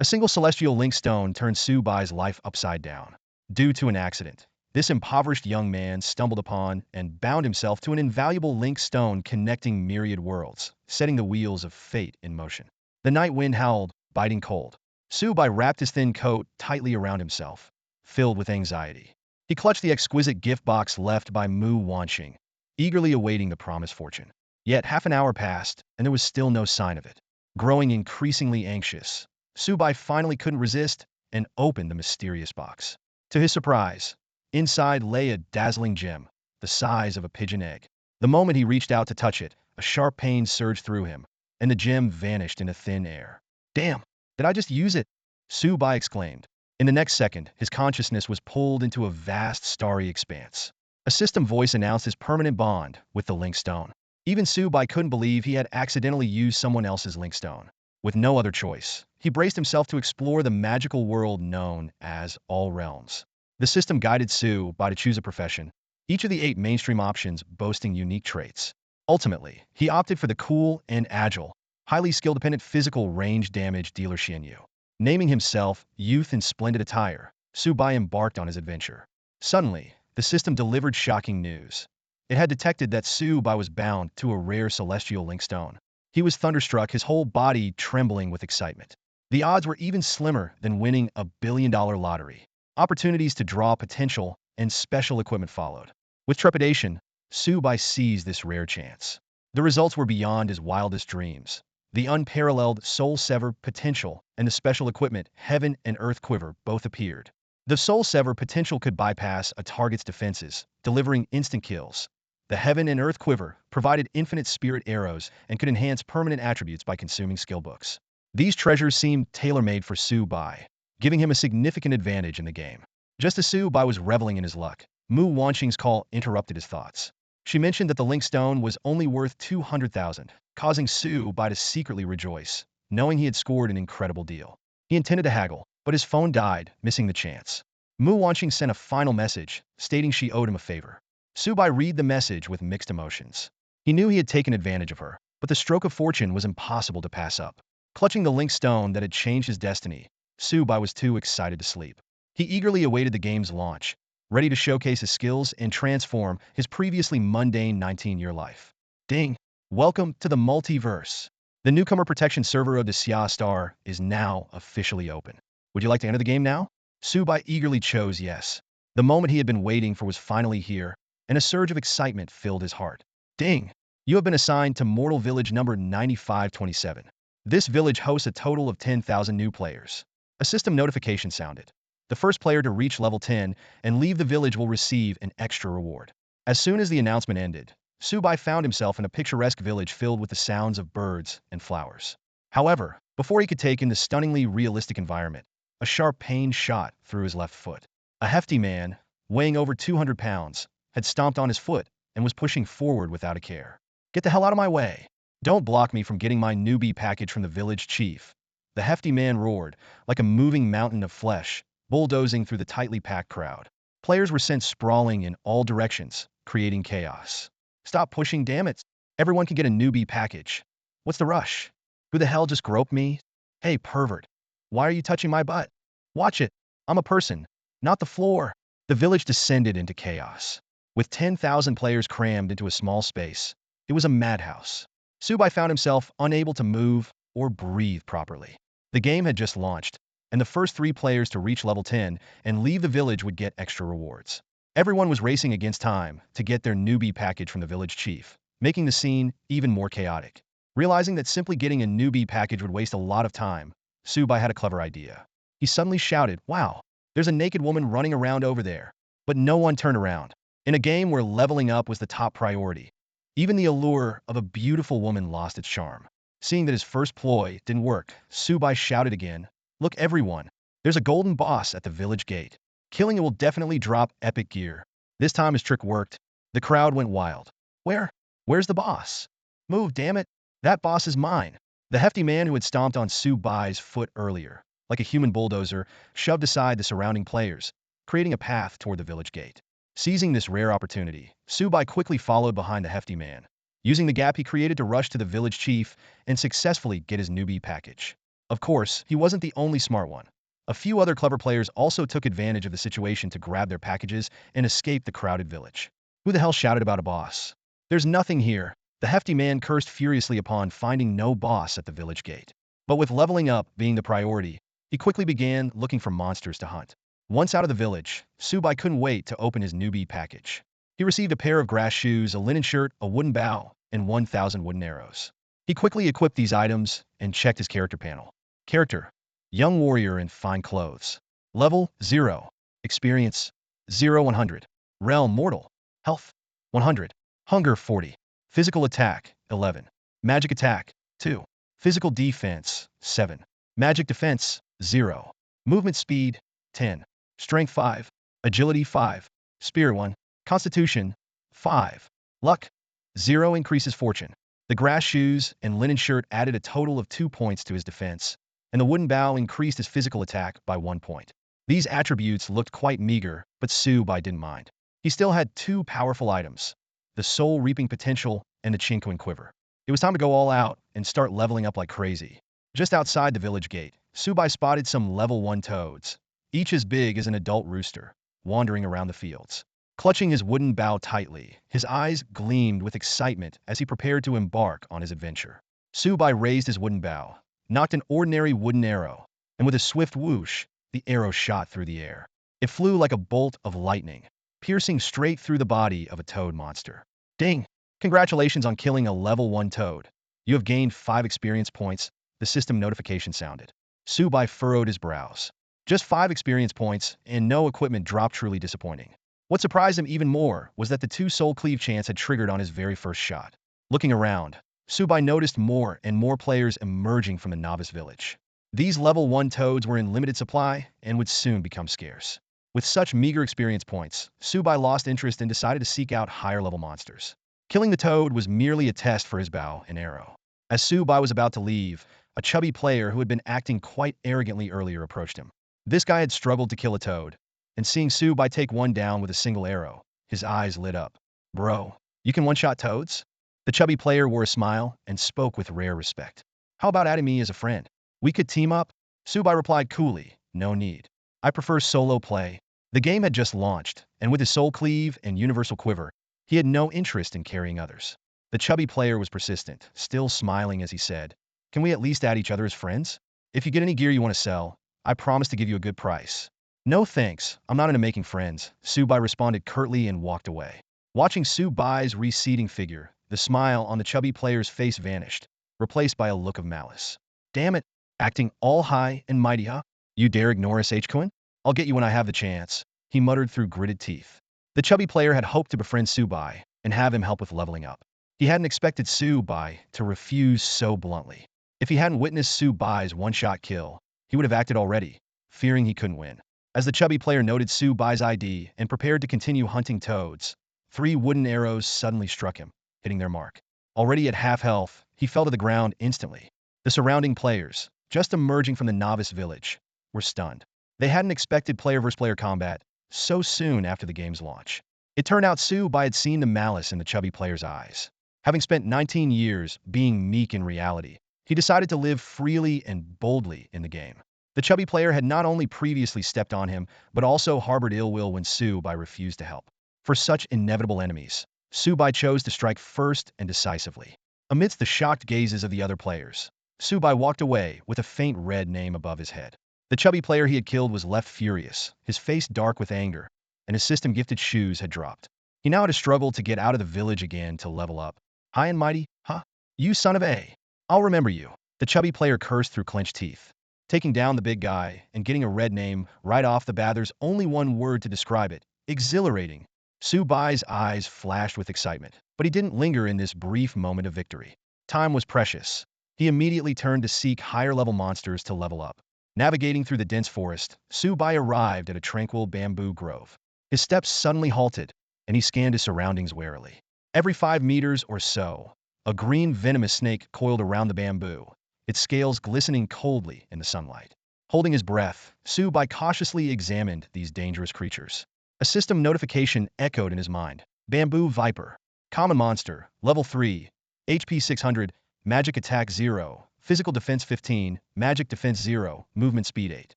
A single celestial link stone turned Su Bai's life upside down. Due to an accident, this impoverished young man stumbled upon and bound himself to an invaluable link stone connecting myriad worlds, setting the wheels of fate in motion. The night wind howled, biting cold. Su Bai wrapped his thin coat tightly around himself, filled with anxiety. He clutched the exquisite gift box left by Mu Wanxing, eagerly awaiting the promised fortune. Yet half an hour passed, and there was still no sign of it. Growing increasingly anxious, Su Bai finally couldn't resist and opened the mysterious box. To his surprise, inside lay a dazzling gem, the size of a pigeon egg. The moment he reached out to touch it, a sharp pain surged through him, and the gem vanished into thin air. Damn, did I just use it? Su Bai exclaimed. In the next second, his consciousness was pulled into a vast starry expanse. A system voice announced his permanent bond with the link stone. Even Su Bai couldn't believe he had accidentally used someone else's link stone. With no other choice, he braced himself to explore the magical world known as All Realms. The system guided Su Bai to choose a profession, each of the 8 mainstream options boasting unique traits. Ultimately, he opted for the cool and agile, highly skill-dependent physical range damage dealer Xianyu. Naming himself Youth in Splendid Attire, Su Bai embarked on his adventure. Suddenly, the system delivered shocking news. It had detected that Su Bai was bound to a rare celestial link stone. He was thunderstruck, his whole body trembling with excitement. The odds were even slimmer than winning a billion-dollar lottery. Opportunities to draw potential and special equipment followed. With trepidation, Su Bai seized this rare chance. The results were beyond his wildest dreams. The unparalleled Soul Sever potential and the special equipment Heaven and Earth Quiver both appeared. The Soul Sever potential could bypass a target's defenses, delivering instant kills. The Heaven and Earth Quiver provided infinite spirit arrows and could enhance permanent attributes by consuming skill books. These treasures seemed tailor-made for Su Bai, giving him a significant advantage in the game. Just as Su Bai was reveling in his luck, Mu Wanxing's call interrupted his thoughts. She mentioned that the link stone was only worth 200,000, causing Su Bai to secretly rejoice, knowing he had scored an incredible deal. He intended to haggle, but his phone died, missing the chance. Mu Wanxing sent a final message, stating she owed him a favor. Su Bai read the message with mixed emotions. He knew he had taken advantage of her, but the stroke of fortune was impossible to pass up. Clutching the link stone that had changed his destiny, Su Bai was too excited to sleep. He eagerly awaited the game's launch, ready to showcase his skills and transform his previously mundane 19-year life. Ding! Welcome to the multiverse. The newcomer protection server of the Xia Star is now officially open. Would you like to enter the game now? Su Bai eagerly chose yes. The moment he had been waiting for was finally here, and a surge of excitement filled his heart. Ding! You have been assigned to Mortal Village number 9527. This village hosts a total of 10,000 new players. A system notification sounded. The first player to reach level 10 and leave the village will receive an extra reward. As soon as the announcement ended, Su Bai found himself in a picturesque village filled with the sounds of birds and flowers. However, before he could take in the stunningly realistic environment, a sharp pain shot through his left foot. A hefty man, weighing over 200 pounds, had stomped on his foot and was pushing forward without a care. Get the hell out of my way! Don't block me from getting my newbie package from the village chief. The hefty man roared, like a moving mountain of flesh, bulldozing through the tightly packed crowd. Players were sent sprawling in all directions, creating chaos. Stop pushing, damn it! Everyone can get a newbie package. What's the rush? Who the hell just groped me? Hey, pervert. Why are you touching my butt? Watch it. I'm a person, not the floor. The village descended into chaos. With 10,000 players crammed into a small space, it was a madhouse. Su Bai found himself unable to move or breathe properly. The game had just launched, and the first 3 players to reach level 10 and leave the village would get extra rewards. Everyone was racing against time to get their newbie package from the village chief, making the scene even more chaotic. Realizing that simply getting a newbie package would waste a lot of time, Su Bai had a clever idea. He suddenly shouted, "Wow, there's a naked woman running around over there." But no one turned around. In a game where leveling up was the top priority, even the allure of a beautiful woman lost its charm. Seeing that his first ploy didn't work, Su Bai shouted again, "Look everyone, there's a golden boss at the village gate. Killing it will definitely drop epic gear." This time his trick worked. The crowd went wild. Where's the boss? Move, damn it. That boss is mine. The hefty man who had stomped on Su Bai's foot earlier, like a human bulldozer, shoved aside the surrounding players, creating a path toward the village gate. Seizing this rare opportunity, Su Bai quickly followed behind the hefty man, using the gap he created to rush to the village chief and successfully get his newbie package. Of course, he wasn't the only smart one. A few other clever players also took advantage of the situation to grab their packages and escape the crowded village. Who the hell shouted about a boss? There's nothing here. The hefty man cursed furiously upon finding no boss at the village gate. But with leveling up being the priority, he quickly began looking for monsters to hunt. Once out of the village, Su Bai couldn't wait to open his newbie package. He received a pair of grass shoes, a linen shirt, a wooden bow, and 1,000 wooden arrows. He quickly equipped these items and checked his character panel. Character: young warrior in fine clothes. Level 0. Experience 0 100. Realm mortal. Health 100. Hunger 40. Physical attack 11. Magic attack 2. Physical defense 7. Magic defense 0. Movement speed 10. Strength 5. Agility 5. Spirit 1. Constitution 5. Luck 0 increases fortune. The grass shoes and linen shirt added a total of 2 points to his defense, and the wooden bow increased his physical attack by 1 point. These attributes looked quite meager, but Su Bai didn't mind. He still had 2 powerful items: the soul reaping potential and the Chinquin quiver. It was time to go all out and start leveling up like crazy. Just outside the village gate, Su Bai spotted some level 1 toads, each as big as an adult rooster, wandering around the fields. Clutching his wooden bow tightly, his eyes gleamed with excitement as he prepared to embark on his adventure. Su Bai raised his wooden bow, knocked an ordinary wooden arrow, and with a swift whoosh, the arrow shot through the air. It flew like a bolt of lightning, piercing straight through the body of a toad monster. Ding! Congratulations on killing a level 1 toad. You have gained 5 experience points, the system notification sounded. Su Bai furrowed his brows. Just 5 experience points and no equipment drop, truly disappointing. What surprised him even more was that the 2 soul cleave chance had triggered on his very first shot. Looking around, Su Bai noticed more and more players emerging from the novice village. These level 1 toads were in limited supply and would soon become scarce. With such meager experience points, Su Bai lost interest and decided to seek out higher level monsters. Killing the toad was merely a test for his bow and arrow. As Su Bai was about to leave, a chubby player who had been acting quite arrogantly earlier approached him. This guy had struggled to kill a toad, and seeing Su Bai take one down with a single arrow, his eyes lit up. Bro, you can one-shot toads? The chubby player wore a smile and spoke with rare respect. How about adding me as a friend? We could team up? Su Bai replied coolly, no need. I prefer solo play. The game had just launched, and with his soul cleave and universal quiver, he had no interest in carrying others. The chubby player was persistent, still smiling as he said, can we at least add each other as friends? If you get any gear you want to sell, I promise to give you a good price. No thanks, I'm not into making friends, Su Bai responded curtly and walked away. Watching Su Bai's receding figure, the smile on the chubby player's face vanished, replaced by a look of malice. Damn it, acting all high and mighty, huh? You dare ignore us, H-Quinn? I'll get you when I have the chance, he muttered through gritted teeth. The chubby player had hoped to befriend Su Bai and have him help with leveling up. He hadn't expected Su Bai to refuse so bluntly. If he hadn't witnessed Su Bai's one-shot kill, he would have acted already, fearing he couldn't win. As the chubby player noted Su Bai's ID and prepared to continue hunting toads, 3 wooden arrows suddenly struck him, hitting their mark. Already at half health, he fell to the ground instantly. The surrounding players, just emerging from the novice village, were stunned. They hadn't expected player-versus-player combat so soon after the game's launch. It turned out Su Bai had seen the malice in the chubby player's eyes. Having spent 19 years being meek in reality, he decided to live freely and boldly in the game. The chubby player had not only previously stepped on him, but also harbored ill will when Su Bai refused to help. For such inevitable enemies, Su Bai chose to strike first and decisively. Amidst the shocked gazes of the other players, Su Bai walked away with a faint red name above his head. The chubby player he had killed was left furious, his face dark with anger, and his system-gifted shoes had dropped. He now had to struggle to get out of the village again to level up. High and mighty, huh? You son of a. I'll remember you. The chubby player cursed through clenched teeth. Taking down the big guy and getting a red name right off the bat, there's only one word to describe it: exhilarating. Su Bai's eyes flashed with excitement, but he didn't linger in this brief moment of victory. Time was precious. He immediately turned to seek higher-level monsters to level up. Navigating through the dense forest, Su Bai arrived at a tranquil bamboo grove. His steps suddenly halted, and he scanned his surroundings warily. Every 5 meters or so, a green venomous snake coiled around the bamboo, its scales glistening coldly in the sunlight. Holding his breath, Su Bai cautiously examined these dangerous creatures. A system notification echoed in his mind. Bamboo Viper. Common monster, level 3, HP 600, magic attack 0, physical defense 15, magic defense 0, movement speed 8.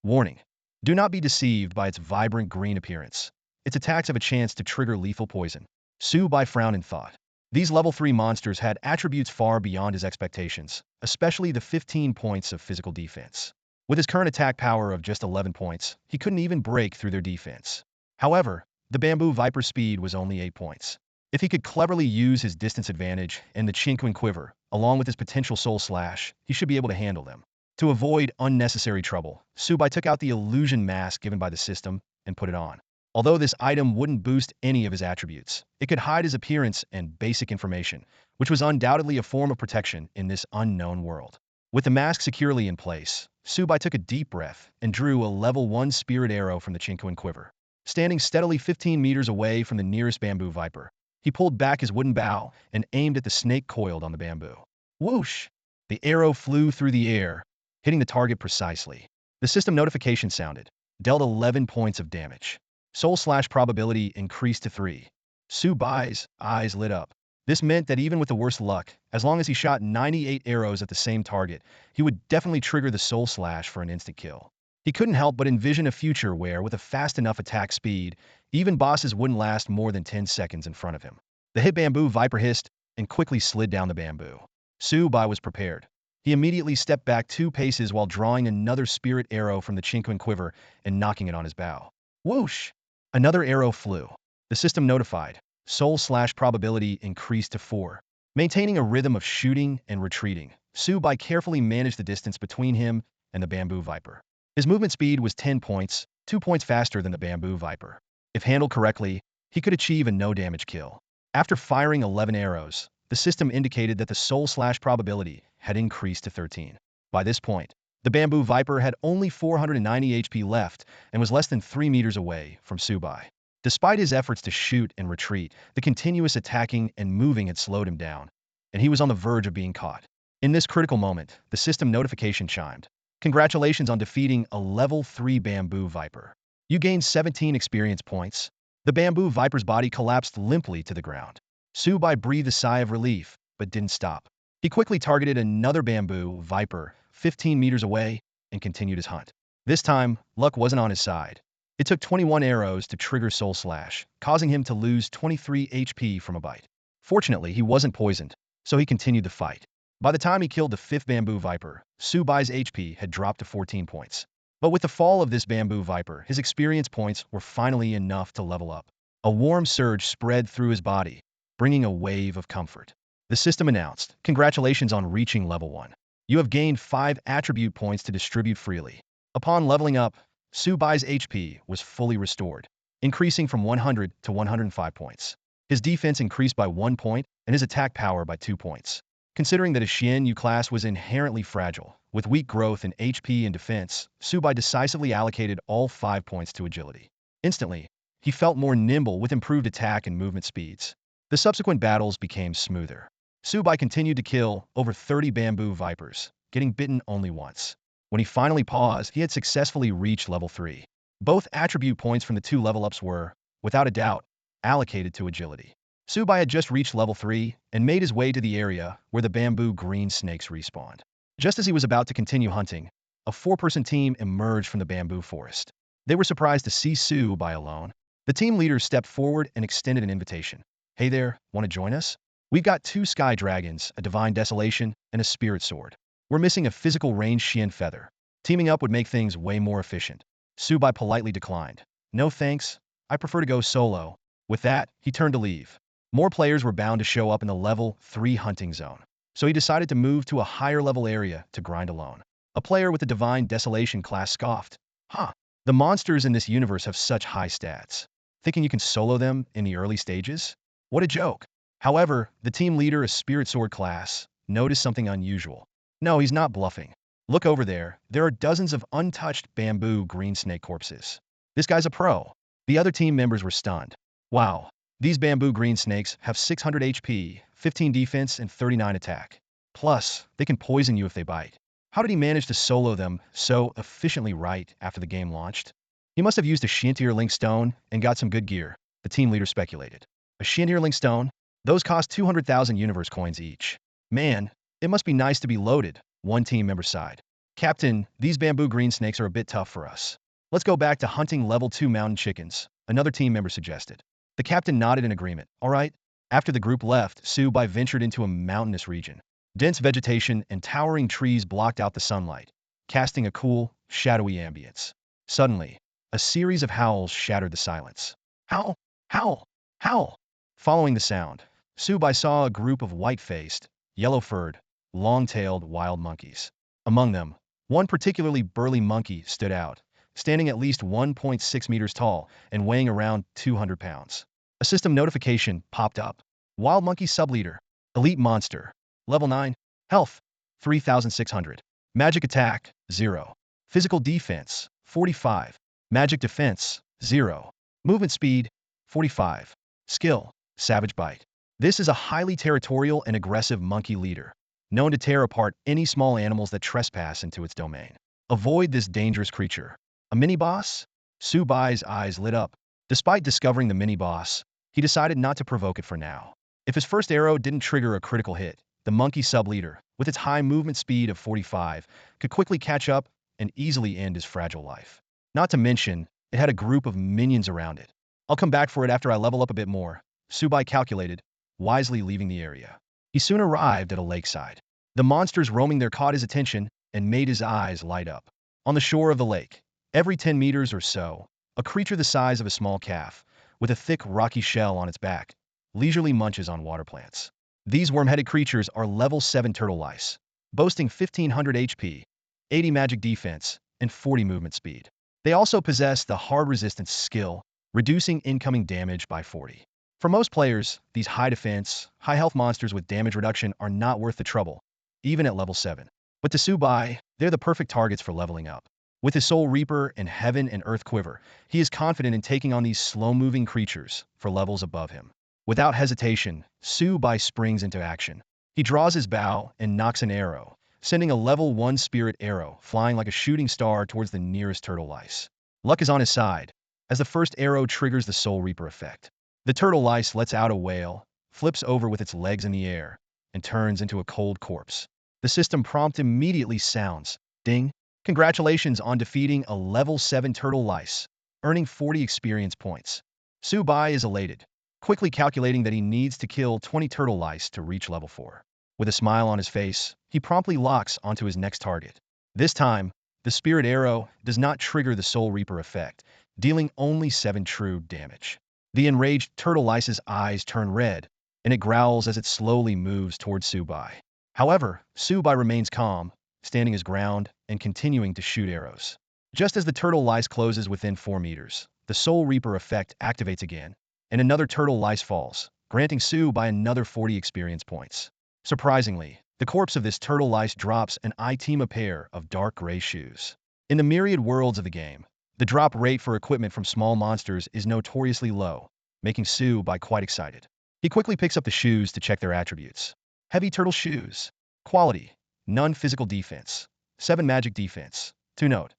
Warning: do not be deceived by its vibrant green appearance. Its attacks have a chance to trigger lethal poison. Su Bai frowned in thought. These level 3 monsters had attributes far beyond his expectations, especially the 15 points of physical defense. With his current attack power of just 11 points, he couldn't even break through their defense. However, the bamboo viper's speed was only 8 points. If he could cleverly use his distance advantage and the Chinquin quiver, along with his potential soul slash, he should be able to handle them. To avoid unnecessary trouble, Su Bai took out the illusion mask given by the system and put it on. Although this item wouldn't boost any of his attributes, it could hide his appearance and basic information, which was undoubtedly a form of protection in this unknown world. With the mask securely in place, Su Bai took a deep breath and drew a level 1 spirit arrow from the Chinquin quiver. Standing steadily 15 meters away from the nearest bamboo viper, he pulled back his wooden bow and aimed at the snake coiled on the bamboo. Whoosh! The arrow flew through the air, hitting the target precisely. The system notification sounded, dealt 11 points of damage. Soul slash probability increased to 3. Su Bai's eyes lit up. This meant that even with the worst luck, as long as he shot 98 arrows at the same target, he would definitely trigger the soul slash for an instant kill. He couldn't help but envision a future where, with a fast enough attack speed, even bosses wouldn't last more than 10 seconds in front of him. The hit bamboo viper hissed and quickly slid down the bamboo. Su Bai was prepared. He immediately stepped back 2 paces while drawing another spirit arrow from the Chinquin quiver and knocking it on his bow. Whoosh! Another arrow flew. The system notified. Soul slash probability increased to 4. Maintaining a rhythm of shooting and retreating, Su Bai carefully managed the distance between him and the bamboo viper. His movement speed was 10 points, 2 points faster than the bamboo viper. If handled correctly, he could achieve a no-damage kill. After firing 11 arrows, the system indicated that the soul slash probability had increased to 13. By this point, the bamboo viper had only 490 HP left and was less than 3 meters away from Su Bai. Despite his efforts to shoot and retreat, the continuous attacking and moving had slowed him down, and he was on the verge of being caught. In this critical moment, the system notification chimed. Congratulations on defeating a level 3 bamboo viper. You gained 17 experience points. The bamboo viper's body collapsed limply to the ground. Su Bai breathed a sigh of relief, but didn't stop. He quickly targeted another bamboo viper 15 meters away and continued his hunt. This time, luck wasn't on his side. It took 21 arrows to trigger Soul Slash, causing him to lose 23 HP from a bite. Fortunately, he wasn't poisoned, so he continued the fight. By the time he killed the 5th bamboo viper, Su Bai's HP had dropped to 14 points. But with the fall of this bamboo viper, his experience points were finally enough to level up. A warm surge spread through his body, bringing a wave of comfort. The system announced, "Congratulations on reaching level 1. You have gained 5 attribute points to distribute freely." Upon leveling up, Su Bai's HP was fully restored, increasing from 100 to 105 points. His defense increased by 1 point and his attack power by 2 points. Considering that his Xian Yu class was inherently fragile, with weak growth in HP and defense, Su Bai decisively allocated all 5 points to agility. Instantly, he felt more nimble with improved attack and movement speeds. The subsequent battles became smoother. Su Bai continued to kill over 30 bamboo vipers, getting bitten only once. When he finally paused, he had successfully reached level 3. Both attribute points from the 2 level-ups were, without a doubt, allocated to agility. Su Bai had just reached level 3 and made his way to the area where the bamboo green snakes respawned. Just as he was about to continue hunting, a 4-person team emerged from the bamboo forest. They were surprised to see Su Bai alone. The team leader stepped forward and extended an invitation. "Hey there, want to join us? We've got 2 sky dragons, a divine desolation, and a spirit sword. We're missing a physical range Xian feather. Teaming up would make things way more efficient." Su Bai politely declined. "No thanks, I prefer to go solo." With that, he turned to leave. More players were bound to show up in the level 3 hunting zone, so he decided to move to a higher level area to grind alone. A player with the Divine Desolation class scoffed. "Huh, the monsters in this universe have such high stats. Thinking you can solo them in the early stages? What a joke." However, the team leader, a Spirit Sword class, noticed something unusual. No, he's not bluffing. Look over there, there are dozens of untouched bamboo green snake corpses. This guy's a pro. The other team members were stunned. Wow. These bamboo green snakes have 600 HP, 15 defense, and 39 attack. Plus, they can poison you if they bite. How did he manage to solo them so efficiently right after the game launched? He must have used a Shintir Link Stone and got some good gear, the team leader speculated. A Shintir Link Stone? Those cost 200,000 universe coins each. Man, it must be nice to be loaded one team member sighed. Captain, these bamboo green snakes are a bit tough for us. Let's go back to hunting level 2 mountain chickens, another team member suggested. The captain nodded in agreement. All right. After the group left, Su Bai ventured into a mountainous region. Dense vegetation and towering trees blocked out the sunlight, casting a cool, shadowy ambience. Suddenly, a series of howls shattered the silence. Howl! Howl! Howl! Following the sound, Su Bai saw a group of white-faced, yellow-furred, long-tailed wild monkeys. Among them, one particularly burly monkey stood out, standing at least 1.6 meters tall and weighing around 200 pounds. A system notification popped up. Wild Monkey Subleader. Elite Monster. Level 9. Health. 3,600. Magic Attack. 0. Physical Defense. 45. Magic Defense. 0. Movement Speed. 45. Skill. Savage Bite. This is a highly territorial and aggressive monkey leader, known to tear apart any small animals that trespass into its domain. Avoid this dangerous creature. A mini-boss? Su Bai's eyes lit up. Despite discovering the mini-boss, he decided not to provoke it for now. If his first arrow didn't trigger a critical hit, the monkey sub-leader, with its high movement speed of 45, could quickly catch up and easily end his fragile life. Not to mention, it had a group of minions around it. I'll come back for it after I level up a bit more, Su Bai calculated, wisely leaving the area. He soon arrived at a lakeside. The monsters roaming there caught his attention and made his eyes light up. On the shore of the lake, every 10 meters or so, a creature the size of a small calf, with a thick rocky shell on its back, leisurely munches on water plants. These worm-headed creatures are level 7 turtle lice, boasting 1500 HP, 80 magic defense, and 40 movement speed. They also possess the hard resistance skill, reducing incoming damage by 40. For most players, these high defense, high health monsters with damage reduction are not worth the trouble, even at level 7. But to Su Bai, they're the perfect targets for leveling up. With his Soul Reaper and Heaven and Earth Quiver, he is confident in taking on these slow-moving creatures for levels above him. Without hesitation, Su Bai springs into action. He draws his bow and knocks an arrow, sending a level 1 spirit arrow flying like a shooting star towards the nearest turtle lice. Luck is on his side, as the first arrow triggers the Soul Reaper effect. The turtle lice lets out a wail, flips over with its legs in the air, and turns into a cold corpse. The system prompt immediately sounds. Ding! Congratulations on defeating a level 7 turtle lice, earning 40 experience points. Su Bai is elated, quickly calculating that he needs to kill 20 turtle lice to reach level 4. With a smile on his face, he promptly locks onto his next target. This time, the spirit arrow does not trigger the Soul Reaper effect, dealing only 7 true damage. The enraged turtle lice's eyes turn red, and it growls as it slowly moves towards Su Bai. However, Su Bai remains calm, standing his ground and continuing to shoot arrows. Just as the turtle lice closes within 4 meters, the Soul Reaper effect activates again, and another turtle lice falls, granting Su Bai another 40 experience points. Surprisingly, the corpse of this turtle lice drops an item, a pair of dark gray shoes. In the myriad worlds of the game, the drop rate for equipment from small monsters is notoriously low, making Su Bai quite excited. He quickly picks up the shoes to check their attributes. Heavy turtle shoes. Quality. None physical defense. 7 magic defense. To note,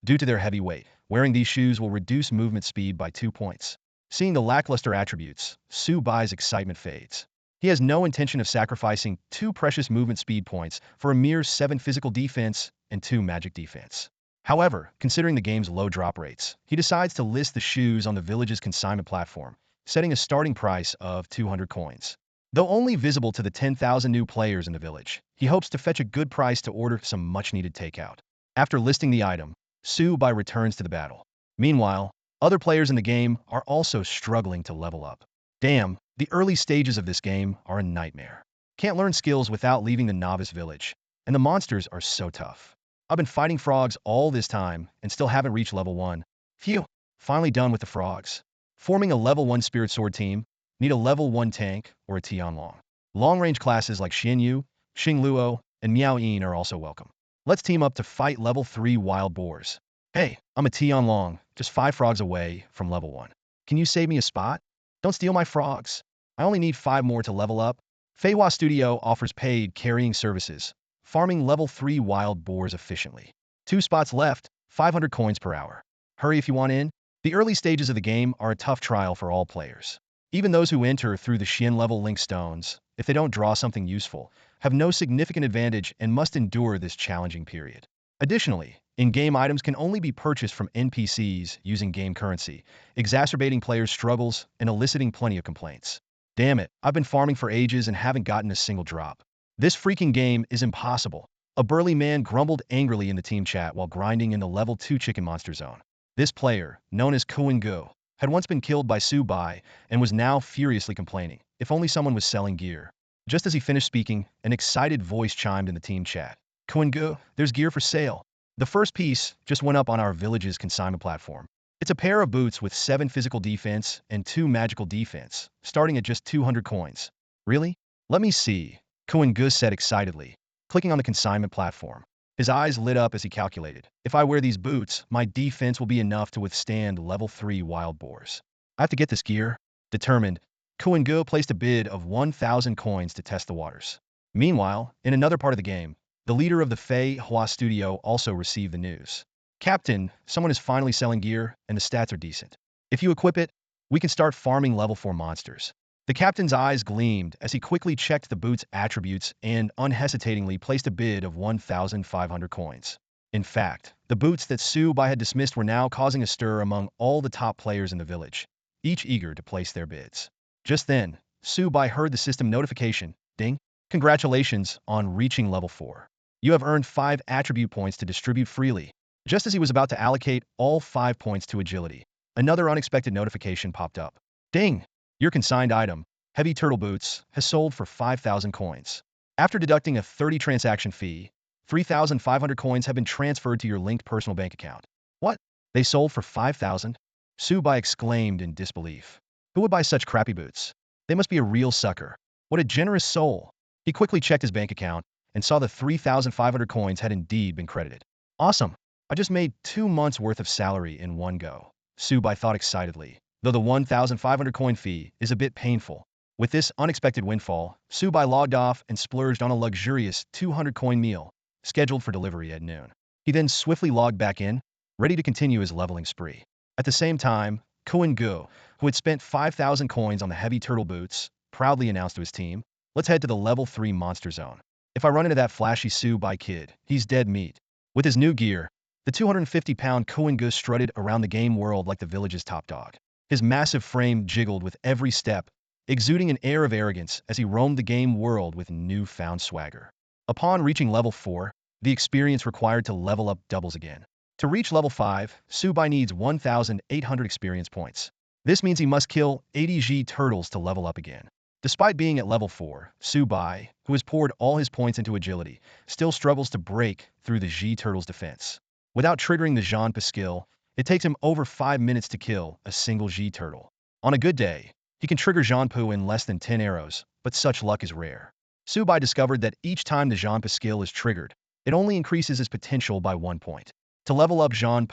due to their heavy weight, wearing these shoes will reduce movement speed by 2 points. Seeing the lackluster attributes, Su Bai's excitement fades. He has no intention of sacrificing 2 precious movement speed points for a mere 7 physical defense and 2 magic defense. However, considering the game's low drop rates, he decides to list the shoes on the village's consignment platform, setting a starting price of 200 coins. Though only visible to the 10,000 new players in the village, he hopes to fetch a good price to order some much-needed takeout. After listing the item, Su Bai returns to the battle. Meanwhile, other players in the game are also struggling to level up. Damn, the early stages of this game are a nightmare. Can't learn skills without leaving the novice village, and the monsters are so tough. I've been fighting frogs all this time and still haven't reached level 1. Phew, finally done with the frogs. Forming a level 1 Spirit Sword team, need a level 1 tank or a Tianlong. Long-range classes like Xianyu, Xingluo, and Miao Yin are also welcome. Let's team up to fight level 3 wild boars. Hey, I'm a Tianlong, just 5 frogs away from level 1. Can you save me a spot? Don't steal my frogs. I only need 5 more to level up. Feiwa Studio offers paid carrying services, farming level 3 wild boars efficiently. 2 spots left, 500 coins per hour. Hurry if you want in. The early stages of the game are a tough trial for all players. Even those who enter through the Xian level link stones, if they don't draw something useful, have no significant advantage and must endure this challenging period. Additionally, in-game items can only be purchased from NPCs using game currency, exacerbating players' struggles and eliciting plenty of complaints. Damn it, I've been farming for ages and haven't gotten a single drop. This freaking game is impossible. A burly man grumbled angrily in the team chat while grinding in the level 2 chicken monster zone. This player, known as Go, had once been killed by Su Bai and was now furiously complaining. If only someone was selling gear. Just as he finished speaking, an excited voice chimed in the team chat. Go, there's gear for sale. The first piece just went up on our village's consignment platform. It's a pair of boots with 7 physical defense and 2 magical defense, starting at just 200 coins. Really? Let me see, Go said excitedly, clicking on the consignment platform. His eyes lit up as he calculated. If I wear these boots, my defense will be enough to withstand level 3 wild boars. I have to get this gear. Determined, Go placed a bid of 1,000 coins to test the waters. Meanwhile, in another part of the game, the leader of the Fei Hua studio also received the news. Captain, someone is finally selling gear, and the stats are decent. If you equip it, we can start farming level 4 monsters. The captain's eyes gleamed as he quickly checked the boot's attributes and unhesitatingly placed a bid of 1,500 coins. In fact, the boots that Su Bai had dismissed were now causing a stir among all the top players in the village, each eager to place their bids. Just then, Su Bai heard the system notification, ding, congratulations on reaching level 4. You have earned 5 attribute points to distribute freely. Just as he was about to allocate all 5 points to agility, another unexpected notification popped up. Ding! Your consigned item, Heavy Turtle Boots, has sold for 5,000 coins. After deducting a 30 transaction fee, 3,500 coins have been transferred to your linked personal bank account. What? They sold for 5,000? Su Bai exclaimed in disbelief. Who would buy such crappy boots? They must be a real sucker. What a generous soul. He quickly checked his bank account and saw the 3,500 coins had indeed been credited. Awesome. I just made 2 months' worth of salary in one go. Su Bai thought excitedly, though the 1,500 coin fee is a bit painful. With this unexpected windfall, Su Bai logged off and splurged on a luxurious 200 coin meal, scheduled for delivery at noon. He then swiftly logged back in, ready to continue his leveling spree. At the same time, Go, who had spent 5,000 coins on the heavy turtle boots, proudly announced to his team, let's head to the level 3 monster zone. If I run into that flashy Su Bai kid, he's dead meat. With his new gear, the 250-pound Go strutted around the game world like the village's top dog. His massive frame jiggled with every step, exuding an air of arrogance as he roamed the game world with newfound swagger. Upon reaching level 4, the experience required to level up doubles again. To reach level 5, Su Bai needs 1,800 experience points. This means he must kill 80 G turtles to level up again. Despite being at level 4, Su Bai, who has poured all his points into agility, still struggles to break through the G turtle's defense. Without triggering the Jean skill, it takes him over 5 minutes to kill a single G turtle. On a good day, he can trigger Jean in less than 10 arrows, but such luck is rare. Su Bai discovered that each time the Jean skill is triggered, it only increases his potential by 1 point. To level up Jean,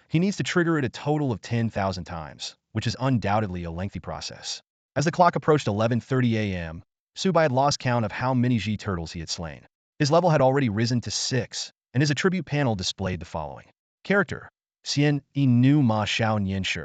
he needs to trigger it a total of 10,000 times, which is undoubtedly a lengthy process. As the clock approached 11:30 a.m., Su Bai had lost count of how many G turtles he had slain. His level had already risen to 6, and his attribute panel displayed the following. Character: Xian Inu Ma Xiao Nian Shi.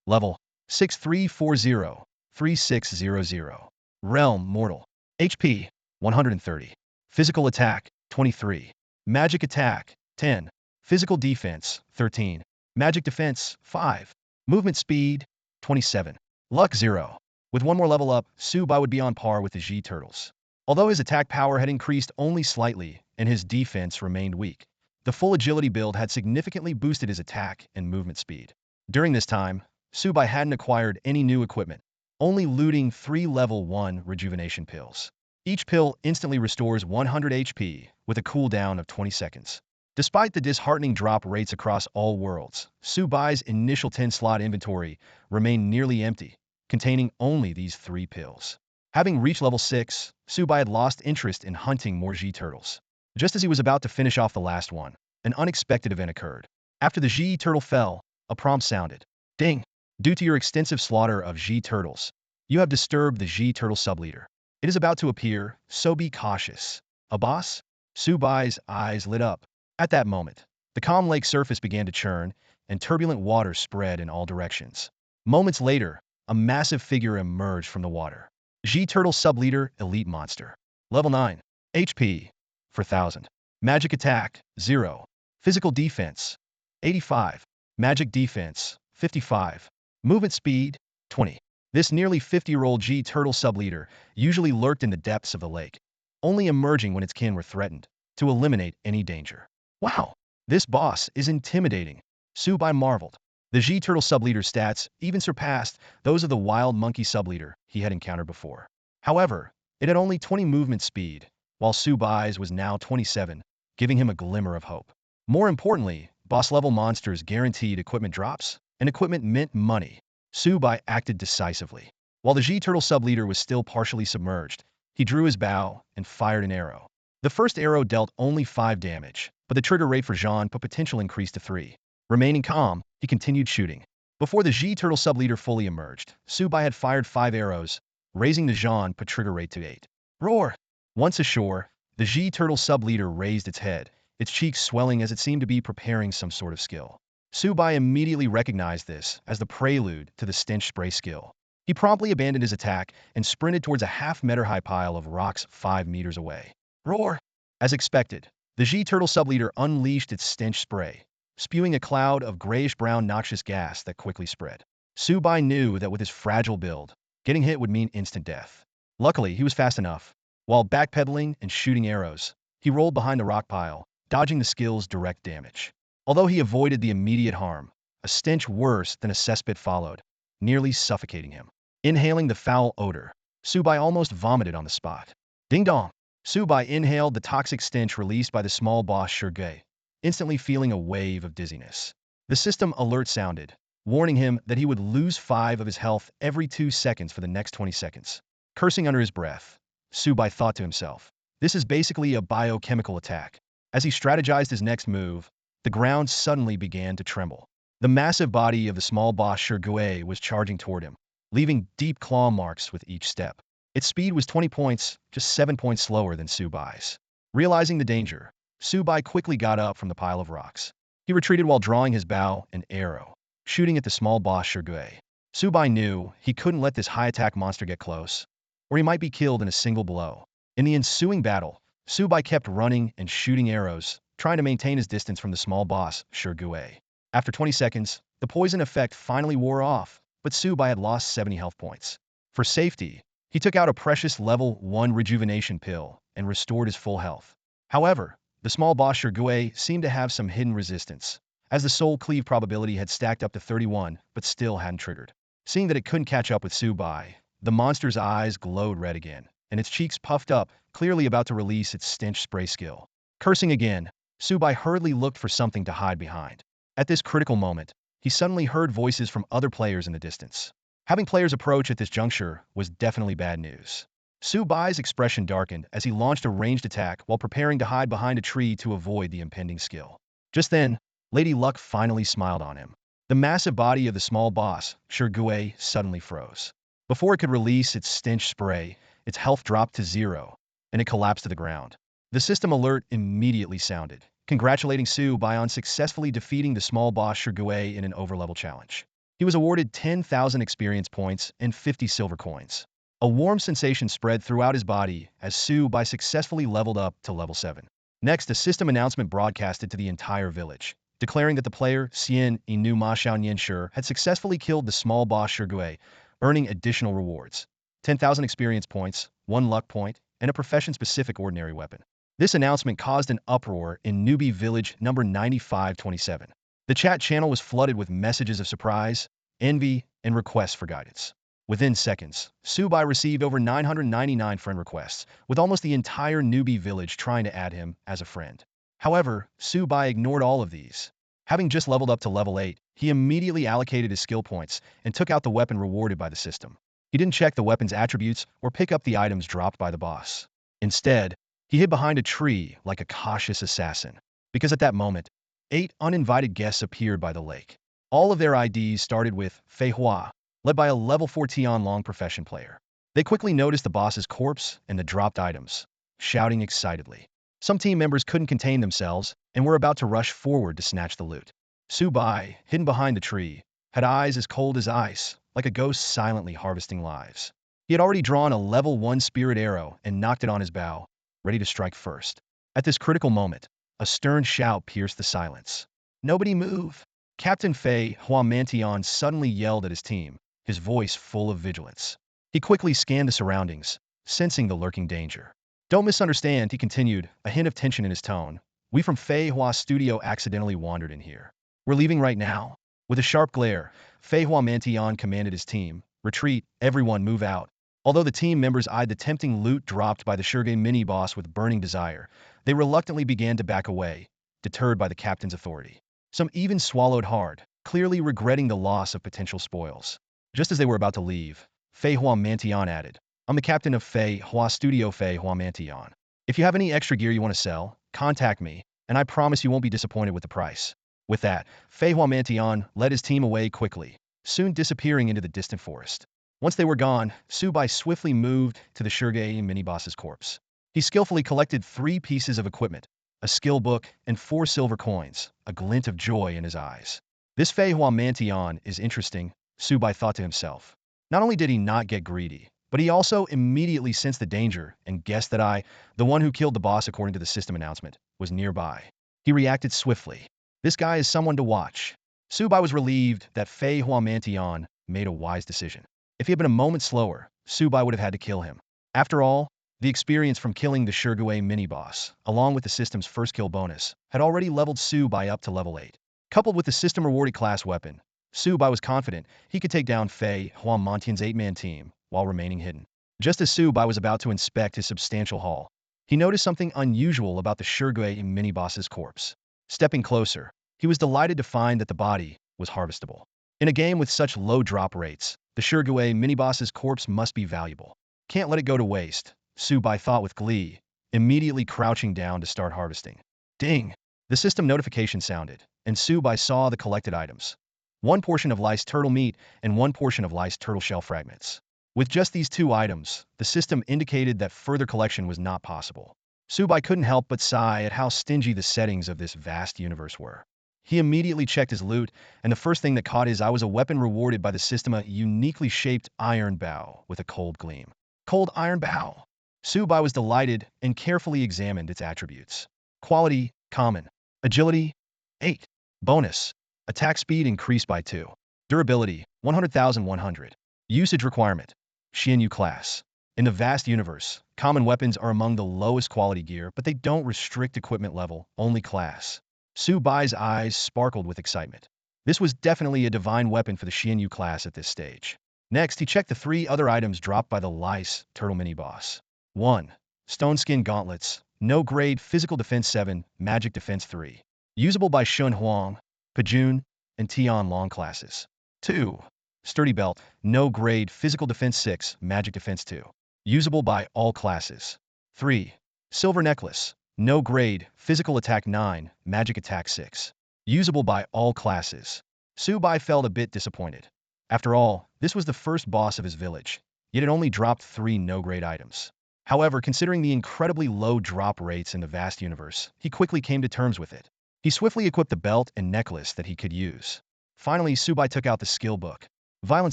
Level: 6340, 3600. Realm: Mortal. HP: 130. Physical attack: 23. Magic attack: 10. Physical defense: 13. Magic defense: 5. Movement speed: 27. Luck: 0. With one more level up, Su Bai would be on par with the G turtles. Although his attack power had increased only slightly and his defense remained weak, the full agility build had significantly boosted his attack and movement speed. During this time, Su Bai hadn't acquired any new equipment, only looting 3 level 1 rejuvenation pills. Each pill instantly restores 100 HP with a cooldown of 20 seconds. Despite the disheartening drop rates across all worlds, Su Bai's initial 10-slot inventory remained nearly empty, containing only these 3 pills. Having reached level 6, Su Bai had lost interest in hunting more G turtles. Just as he was about to finish off the last one, an unexpected event occurred. After the G turtle fell, a prompt sounded. Ding! Due to your extensive slaughter of G turtles, you have disturbed the G turtle subleader. It is about to appear, so be cautious. A boss? Su Bai's eyes lit up. At that moment, the calm lake surface began to churn, and turbulent water spread in all directions. Moments later, a massive figure emerged from the water. G turtle subleader, elite monster. Level 9. HP, 4000. Magic attack, 0. Physical defense, 85. Magic defense, 55. Movement speed, 20. This nearly 50-year-old G-turtle subleader usually lurked in the depths of the lake, only emerging when its kin were threatened, to eliminate any danger. Wow, this boss is intimidating, Su Bai marveled. The G-turtle subleader's stats even surpassed those of the wild monkey subleader he had encountered before. However, it had only 20 movement speed, while Su Bai's was now 27, giving him a glimmer of hope. More importantly, boss-level monsters guaranteed equipment drops, and equipment meant money. Su Bai acted decisively. While the G-turtle subleader was still partially submerged, he drew his bow and fired an arrow. The first arrow dealt only 5 damage, but the trigger rate for Jean put potential increase to 3. Remaining calm, he continued shooting. Before the G-turtle subleader fully emerged, Su Bai had fired 5 arrows, raising the Jean put trigger rate to 8. Roar! Once ashore, the G-turtle subleader raised its head, its cheeks swelling as it seemed to be preparing some sort of skill. Su Bai immediately recognized this as the prelude to the stench spray skill. He promptly abandoned his attack and sprinted towards a half-meter-high pile of rocks 5 meters away. Roar! As expected, the G-turtle subleader unleashed its stench spray, spewing a cloud of grayish-brown noxious gas that quickly spread. Su Bai knew that with his fragile build, getting hit would mean instant death. Luckily, he was fast enough. While backpedaling and shooting arrows, he rolled behind the rock pile, dodging the skill's direct damage. Although he avoided the immediate harm, a stench worse than a cesspit followed, nearly suffocating him. Inhaling the foul odor, Su Bai almost vomited on the spot. Ding dong! Su Bai inhaled the toxic stench released by the small boss Su Bai, instantly feeling a wave of dizziness. The system alert sounded, warning him that he would lose 5 of his health every 2 seconds for the next 20 seconds. Cursing under his breath, Su Bai thought to himself, this is basically a biochemical attack. As he strategized his next move, the ground suddenly began to tremble. The massive body of the small boss Su Bai was charging toward him, leaving deep claw marks with each step. Its speed was 20 points, just 7 points slower than Su Bai's. Realizing the danger, Su Bai quickly got up from the pile of rocks. He retreated while drawing his bow and arrow, shooting at the small boss Su Bai. Su Bai knew he couldn't let this high-attack monster get close, or he might be killed in a single blow. In the ensuing battle, Su Bai kept running and shooting arrows, trying to maintain his distance from the small boss, Su Bai. After 20 seconds, the poison effect finally wore off, but Su Bai had lost 70 health points. For safety, he took out a precious level 1 rejuvenation pill and restored his full health. However, the small boss Su Bai seemed to have some hidden resistance, as the soul cleave probability had stacked up to 31 but still hadn't triggered. Seeing that it couldn't catch up with Su Bai, the monster's eyes glowed red again, and its cheeks puffed up, clearly about to release its stench spray skill. Cursing again, Su Bai hurriedly looked for something to hide behind. At this critical moment, he suddenly heard voices from other players in the distance. Having players approach at this juncture was definitely bad news. Su Bai's expression darkened as he launched a ranged attack while preparing to hide behind a tree to avoid the impending skill. Just then, Lady Luck finally smiled on him. The massive body of the small boss, Su Bai, suddenly froze. Before it could release its stench spray, its health dropped to 0, and it collapsed to the ground. The system alert immediately sounded, congratulating Su Bai on successfully defeating the small boss Su Bai in an overlevel challenge. He was awarded 10,000 experience points and 50 silver coins. A warm sensation spread throughout his body as Su Bai successfully leveled up to level 7. Next, a system announcement broadcasted to the entire village, declaring that the player, Xian Inu Ma Xiaonianshi, had successfully killed the small boss Su Bai, earning additional rewards. 10,000 experience points, 1 luck point, and a profession-specific ordinary weapon. This announcement caused an uproar in Newbie Village number 9527. The chat channel was flooded with messages of surprise, envy, and requests for guidance. Within seconds, Su Bai received over 999 friend requests, with almost the entire Newbie Village trying to add him as a friend. However, Su Bai ignored all of these. Having just leveled up to level 8, he immediately allocated his skill points and took out the weapon rewarded by the system. He didn't check the weapon's attributes or pick up the items dropped by the boss. Instead, he hid behind a tree like a cautious assassin, because at that moment, 8 uninvited guests appeared by the lake. All of their IDs started with Fei Hua, led by a level 4 Tianlong profession player. They quickly noticed the boss's corpse and the dropped items, shouting excitedly. Some team members couldn't contain themselves and were about to rush forward to snatch the loot. Su Bai, hidden behind the tree, had eyes as cold as ice, like a ghost silently harvesting lives. He had already drawn a level 1 spirit arrow and knocked it on his bow, ready to strike first. At this critical moment, a stern shout pierced the silence. "Nobody move!" Captain Fei Huamantian suddenly yelled at his team, his voice full of vigilance. He quickly scanned the surroundings, sensing the lurking danger. "Don't misunderstand," he continued, a hint of tension in his tone. "We from Fei Hua Studio accidentally wandered in here. We're leaving right now." With a sharp glare, Fei Huamantian commanded his team, "Retreat, everyone move out." Although the team members eyed the tempting loot dropped by the Shurge mini-boss with burning desire, they reluctantly began to back away, deterred by the captain's authority. Some even swallowed hard, clearly regretting the loss of potential spoils. Just as they were about to leave, Fei Huamantian added, "I'm the captain of Fei Hua Studio Fei Huamantian. If you have any extra gear you want to sell, contact me, and I promise you won't be disappointed with the price." With that, Fei Huamantian led his team away quickly, soon disappearing into the distant forest. Once they were gone, Su Bai swiftly moved to the Shurge mini-boss's corpse. He skillfully collected 3 pieces of equipment, a skill book, and 4 silver coins, a glint of joy in his eyes. "This Fei Huamantian is interesting," Su Bai thought to himself. Not only did he not get greedy, but he also immediately sensed the danger and guessed that the one who killed the boss according to the system announcement, was nearby. He reacted swiftly. This guy is someone to watch. Su Bai was relieved that Fei Huamantian made a wise decision. If he had been a moment slower, Su Bai would have had to kill him. After all, the experience from killing the Shurgue mini-boss, along with the system's first kill bonus, had already leveled Su Bai up to level 8. Coupled with the system-rewarded class weapon, Su Bai was confident he could take down Fei Huamantian's 8-man team while remaining hidden. Just as Su Bai was about to inspect his substantial haul, he noticed something unusual about the Shurgue mini-boss's corpse. Stepping closer, he was delighted to find that the body was harvestable. In a game with such low drop rates, the Shurgue mini-boss's corpse must be valuable. Can't let it go to waste, Su Bai thought with glee, immediately crouching down to start harvesting. Ding! The system notification sounded, and Su Bai saw the collected items. 1 portion of lice turtle meat and 1 portion of lice turtle shell fragments. With just these 2 items, the system indicated that further collection was not possible. Su Bai couldn't help but sigh at how stingy the settings of this vast universe were. He immediately checked his loot, and the first thing that caught his eye was a weapon rewarded by the system, a uniquely shaped iron bow with a cold gleam. Cold iron bow! Su Bai was delighted and carefully examined its attributes. Quality, common. Agility, 8. Bonus, attack speed increased by 2. Durability, 100,100. Usage requirement, Xianyu class. In the vast universe, common weapons are among the lowest quality gear, but they don't restrict equipment level, only class. Su Bai's eyes sparkled with excitement. This was definitely a divine weapon for the Xianyu class at this stage. Next, he checked the 3 other items dropped by the lice turtle mini-boss. 1. Stone Skin Gauntlets, no grade, physical defense 7, magic defense 3. Usable by Shun Huang, Pajun, and Tian Long classes. 2. Sturdy Belt, no grade, physical defense 6, magic defense 2. Usable by all classes. 3. Silver Necklace, no grade, physical attack 9, magic attack 6. Usable by all classes. Su Bai felt a bit disappointed. After all, this was the first boss of his village, yet it only dropped 3 no-grade items. However, considering the incredibly low drop rates in the vast universe, he quickly came to terms with it. He swiftly equipped the belt and necklace that he could use. Finally, Su Bai took out the skill book. Violent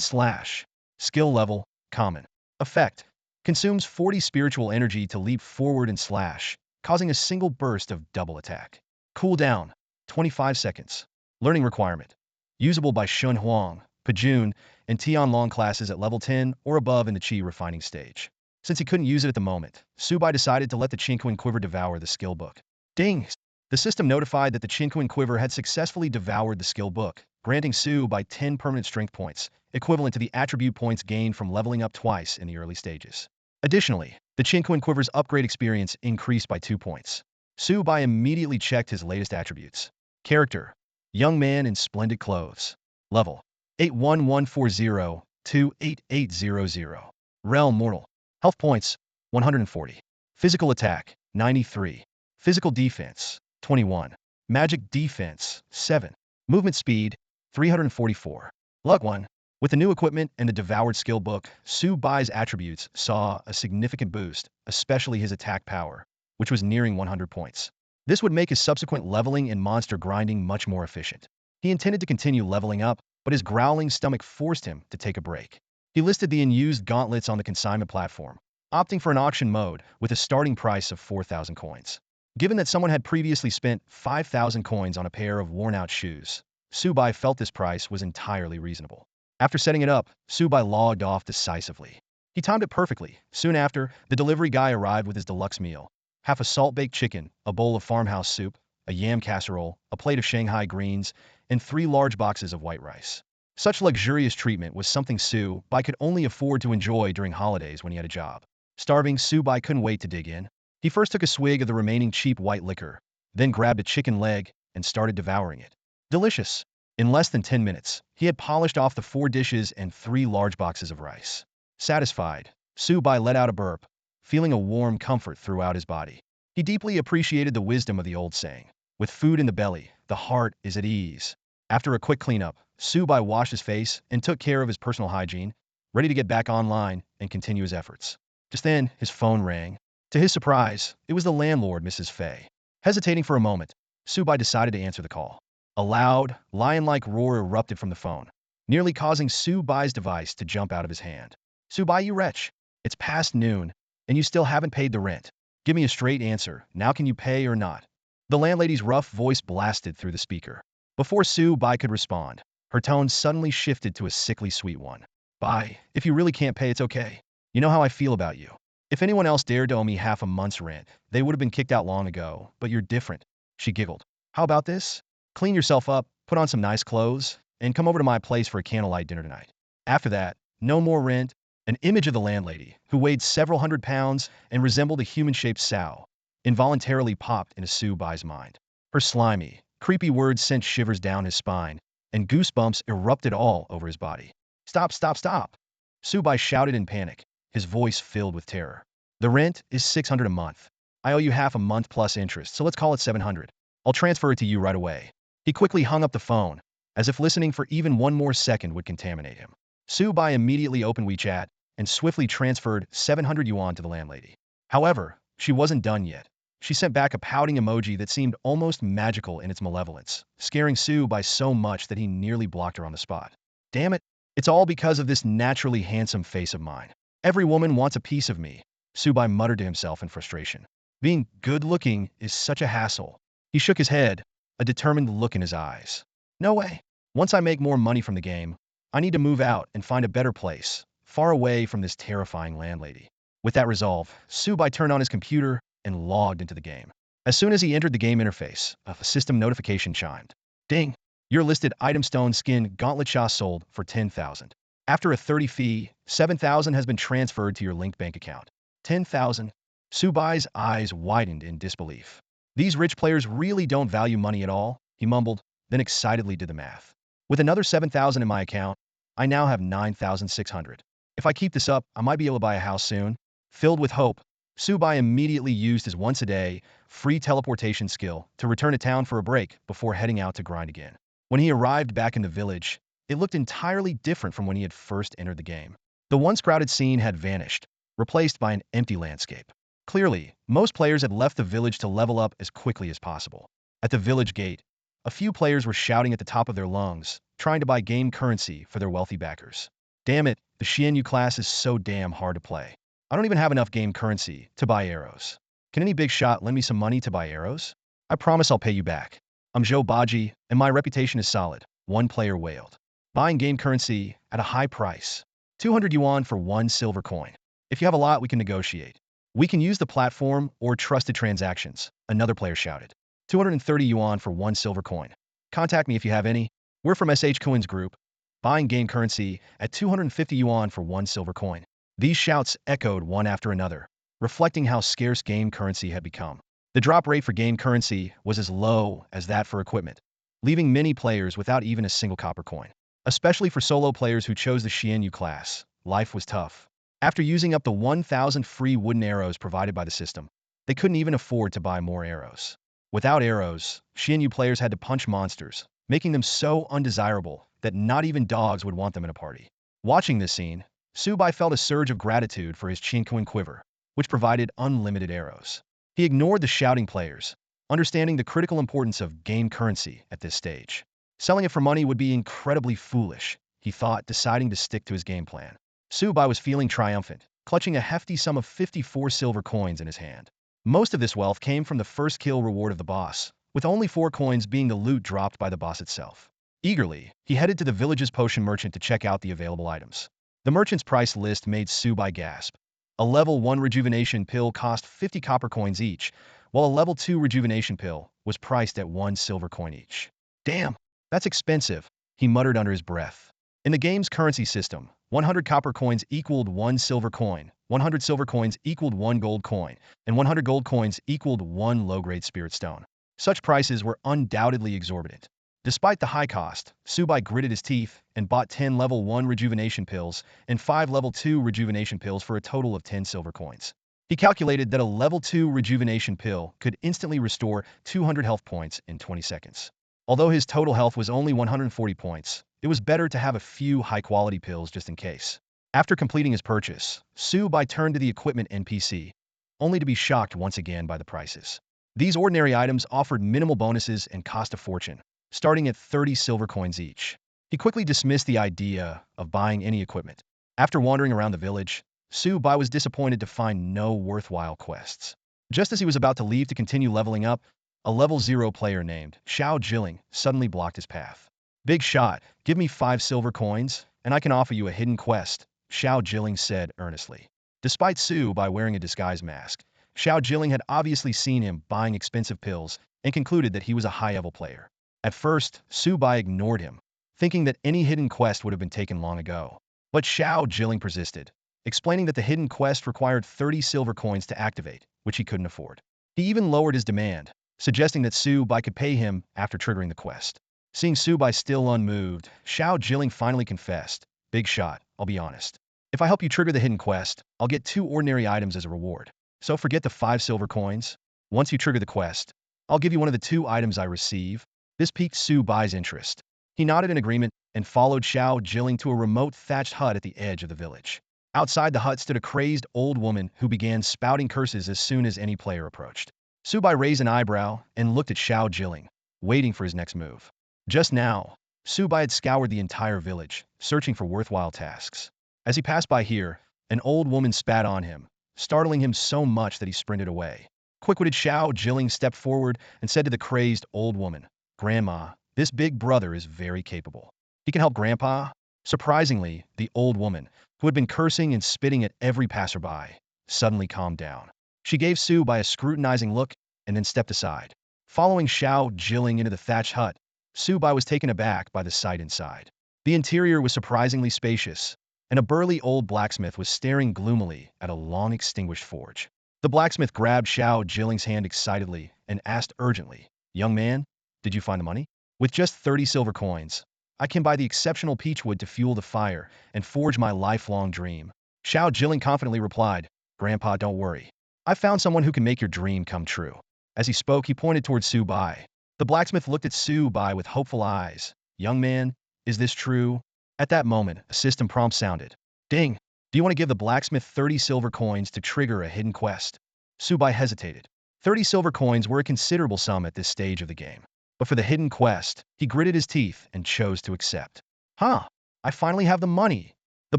Slash. Skill level, common. Effect. Consumes 40 spiritual energy to leap forward and slash, causing a single burst of double attack. Cooldown, 25 seconds. Learning requirement. Usable by Shun Huang, Pajun, and Tian Long classes at level 10 or above in the Qi refining stage. Since he couldn't use it at the moment, Su Bai decided to let the Qinquan Quiver devour the skill book. Ding! The system notified that the Qinquan Quiver had successfully devoured the skill book, granting Su Bai 10 permanent strength points, equivalent to the attribute points gained from leveling up twice in the early stages. Additionally, the Qinquan Quiver's upgrade experience increased by 2 points. Su Bai immediately checked his latest attributes. Character: young man in splendid clothes. Level: 81140-28800. Realm: mortal. Health points: 140. Physical attack: 93. Physical defense: 21. Magic defense: 7. Movement speed: 344. Luck 1. With the new equipment and the devoured skill book, Su Bai's attributes saw a significant boost, especially his attack power, which was nearing 100 points. This would make his subsequent leveling and monster grinding much more efficient. He intended to continue leveling up, but his growling stomach forced him to take a break. He listed the unused gauntlets on the consignment platform, opting for an auction mode with a starting price of 4,000 coins. Given that someone had previously spent 5,000 coins on a pair of worn-out shoes, Su Bai felt this price was entirely reasonable. After setting it up, Su Bai logged off decisively. He timed it perfectly. Soon after, the delivery guy arrived with his deluxe meal: half a salt-baked chicken, a bowl of farmhouse soup, a yam casserole, a plate of Shanghai greens, and 3 large boxes of white rice. Such luxurious treatment was something Su Bai could only afford to enjoy during holidays when he had a job. Starving, Su Bai couldn't wait to dig in. He first took a swig of the remaining cheap white liquor, then grabbed a chicken leg and started devouring it. Delicious. In less than 10 minutes, he had polished off the 4 dishes and 3 large boxes of rice. Satisfied, Su Bai let out a burp, feeling a warm comfort throughout his body. He deeply appreciated the wisdom of the old saying: with food in the belly, the heart is at ease. After a quick cleanup, Su Bai washed his face and took care of his personal hygiene, ready to get back online and continue his efforts. Just then, his phone rang. To his surprise, it was the landlord, Mrs. Fei. Hesitating for a moment, Su Bai decided to answer the call. A loud, lion-like roar erupted from the phone, nearly causing Su Bai's device to jump out of his hand. Su Bai, you wretch! It's past noon, and you still haven't paid the rent. Give me a straight answer. Now can you pay or not? The landlady's rough voice blasted through the speaker. Before Su Bai could respond, her tone suddenly shifted to a sickly sweet one. Bai, if you really can't pay, it's okay. You know how I feel about you. If anyone else dared to owe me half a month's rent, they would have been kicked out long ago, but you're different. She giggled. How about this? Clean yourself up, put on some nice clothes, and come over to my place for a candlelight dinner tonight. After that, no more rent. An image of the landlady, who weighed several hundred pounds and resembled a human-shaped sow, involuntarily popped into Su Bai's mind. Her slimy, creepy words sent shivers down his spine, and goosebumps erupted all over his body. Stop, stop, stop! Su Bai shouted in panic, his voice filled with terror. The rent is 600 a month. I owe you half a month plus interest, so let's call it 700. I'll transfer it to you right away. He quickly hung up the phone, as if listening for even one more second would contaminate him. Su Bai immediately opened WeChat and swiftly transferred 700 yuan to the landlady. However, she wasn't done yet. She sent back a pouting emoji that seemed almost magical in its malevolence, scaring Su Bai so much that he nearly blocked her on the spot. Damn it, it's all because of this naturally handsome face of mine. Every woman wants a piece of me, Su Bai muttered to himself in frustration. Being good-looking is such a hassle. He shook his head, a determined look in his eyes. No way. Once I make more money from the game, I need to move out and find a better place, far away from this terrifying landlady. With that resolve, Su Bai turned on his computer and logged into the game. As soon as he entered the game interface, a system notification chimed. Ding! Your listed item stone skin gauntlet Sha sold for 10,000. After a 30 fee, 7,000 has been transferred to your linked bank account. 10,000? Su Bai's eyes widened in disbelief. These rich players really don't value money at all, he mumbled, then excitedly did the math. With another 7,000 in my account, I now have 9,600. If I keep this up, I might be able to buy a house soon. Filled with hope, Su Bai immediately used his once-a-day, free teleportation skill to return to town for a break before heading out to grind again. When he arrived back in the village, it looked entirely different from when he had first entered the game. The once crowded scene had vanished, replaced by an empty landscape. Clearly, most players had left the village to level up as quickly as possible. At the village gate, a few players were shouting at the top of their lungs, trying to buy game currency for their wealthy backers. Damn it, the Xianyu class is so damn hard to play. I don't even have enough game currency to buy arrows. Can any big shot lend me some money to buy arrows? I promise I'll pay you back. I'm Zhou Baji, and my reputation is solid, one player wailed. Buying game currency at a high price. 200 yuan for 1 silver coin. If you have a lot, we can negotiate. We can use the platform or trusted transactions, another player shouted. 230 yuan for 1 silver coin. Contact me if you have any. We're from SH Coins Group. Buying game currency at 250 yuan for 1 silver coin. These shouts echoed one after another, reflecting how scarce game currency had become. The drop rate for game currency was as low as that for equipment, leaving many players without even a single copper coin. Especially for solo players who chose the Xianyu class, life was tough. After using up the 1,000 free wooden arrows provided by the system, they couldn't even afford to buy more arrows. Without arrows, Xianyu players had to punch monsters, making them so undesirable that not even dogs would want them in a party. Watching this scene, Su Bai felt a surge of gratitude for his Qinquan quiver, which provided unlimited arrows. He ignored the shouting players, understanding the critical importance of game currency at this stage. Selling it for money would be incredibly foolish, he thought, deciding to stick to his game plan. Su Bai was feeling triumphant. clutching a hefty sum of 54 silver coins in his hand. Most of this wealth came from the first kill reward of the boss, with only 4 coins being the loot dropped by the boss itself. Eagerly, he headed to the village's potion merchant to check out the available items. The merchant's price list made Su Bai gasp. A level 1 rejuvenation pill cost 50 copper coins each, while a level 2 rejuvenation pill was priced at 1 silver coin each. Damn, that's expensive, he muttered under his breath. In the game's currency system, 100 copper coins equaled 1 silver coin, 100 silver coins equaled 1 gold coin, and 100 gold coins equaled 1 low-grade spirit stone. Such prices were undoubtedly exorbitant. Despite the high cost, Su Bai gritted his teeth and bought 10 level 1 rejuvenation pills and 5 level 2 rejuvenation pills for a total of 10 silver coins. He calculated that a level 2 rejuvenation pill could instantly restore 200 health points in 20 seconds. Although his total health was only 140 points, it was better to have a few high-quality pills just in case. After completing his purchase, Su Bai turned to the equipment NPC, only to be shocked once again by the prices. These ordinary items offered minimal bonuses and cost a fortune, starting at 30 silver coins each. He quickly dismissed the idea of buying any equipment. After wandering around the village, Su Bai was disappointed to find no worthwhile quests. Just as he was about to leave to continue leveling up, a level 0 player named Xiao Jilling suddenly blocked his path. Big shot, give me 5 silver coins, and I can offer you a hidden quest, Xiao Jilling said earnestly. Despite Su Bai wearing a disguise mask, Xiao Jilling had obviously seen him buying expensive pills and concluded that he was a high-level player. At first, Su Bai ignored him, thinking that any hidden quest would have been taken long ago. But Xiao Jilling persisted, explaining that the hidden quest required 30 silver coins to activate, which he couldn't afford. He even lowered his demand, suggesting that Su Bai could pay him after triggering the quest. Seeing Su Bai still unmoved, Xiao Jilling finally confessed, "Big shot, I'll be honest. If I help you trigger the hidden quest, I'll get 2 ordinary items as a reward. So forget the 5 silver coins. Once you trigger the quest, I'll give you one of the 2 items I receive." This piqued Su Bai's interest. He nodded in agreement and followed Xiao Jilling to a remote thatched hut at the edge of the village. Outside the hut stood a crazed old woman who began spouting curses as soon as any player approached. Su Bai raised an eyebrow and looked at Xiao Jilling, waiting for his next move. Just now, Su Bai had scoured the entire village, searching for worthwhile tasks. As he passed by here, an old woman spat on him, startling him so much that he sprinted away. Quick-witted Xiao Jilling stepped forward and said to the crazed old woman, "Grandma, this big brother is very capable. He can help Grandpa." Surprisingly, the old woman, who had been cursing and spitting at every passerby, suddenly calmed down. She gave Su Bai a scrutinizing look and then stepped aside. Following Xiao Jilling into the thatched hut, Su Bai was taken aback by the sight inside. The interior was surprisingly spacious, and a burly old blacksmith was staring gloomily at a long-extinguished forge. The blacksmith grabbed Xiao Jilling's hand excitedly and asked urgently, "Young man, did you find the money? With just 30 silver coins, I can buy the exceptional peachwood to fuel the fire and forge my lifelong dream." Xiao Jilling confidently replied, "Grandpa, don't worry. I found someone who can make your dream come true." As he spoke, he pointed toward Su Bai. The blacksmith looked at Su Bai with hopeful eyes. "Young man, is this true?" At that moment, a system prompt sounded. "Ding! Do you want to give the blacksmith 30 silver coins to trigger a hidden quest?" Su Bai hesitated. 30 silver coins were a considerable sum at this stage of the game. But for the hidden quest, he gritted his teeth and chose to accept. "Huh! I finally have the money!" The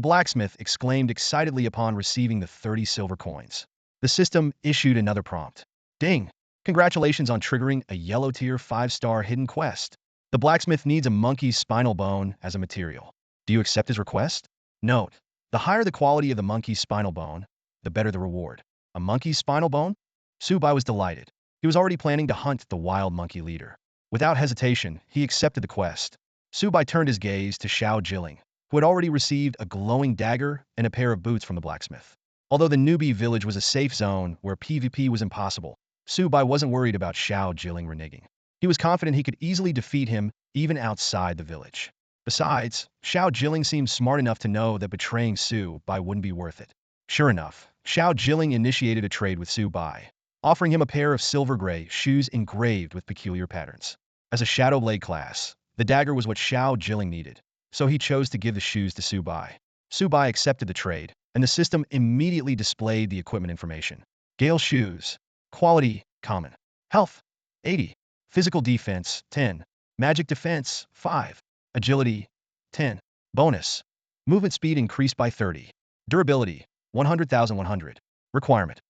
blacksmith exclaimed excitedly upon receiving the 30 silver coins. The system issued another prompt. "Ding! Congratulations on triggering a yellow tier 5-star hidden quest. The blacksmith needs a monkey's spinal bone as a material. Do you accept his request?" Note: the higher the quality of the monkey's spinal bone, the better the reward. A monkey's spinal bone? Su Bai was delighted. He was already planning to hunt the wild monkey leader. Without hesitation, he accepted the quest. Su Bai turned his gaze to Xiao Jilling, who had already received a glowing dagger and a pair of boots from the blacksmith. Although the newbie village was a safe zone where PvP was impossible, Su Bai wasn't worried about Xiao Jilling reneging. He was confident he could easily defeat him even outside the village. Besides, Xiao Jilling seemed smart enough to know that betraying Su Bai wouldn't be worth it. Sure enough, Xiao Jilling initiated a trade with Su Bai, offering him a pair of silver gray shoes engraved with peculiar patterns. As a Shadow Blade class, the dagger was what Xiao Jilling needed, so he chose to give the shoes to Su Bai. Su Bai accepted the trade, and the system immediately displayed the equipment information. Gale shoes. Quality, common. Health, 80. Physical defense, 10. Magic defense, 5. Agility, 10. Bonus. Movement speed increased by 30. Durability. 100,100. Requirement.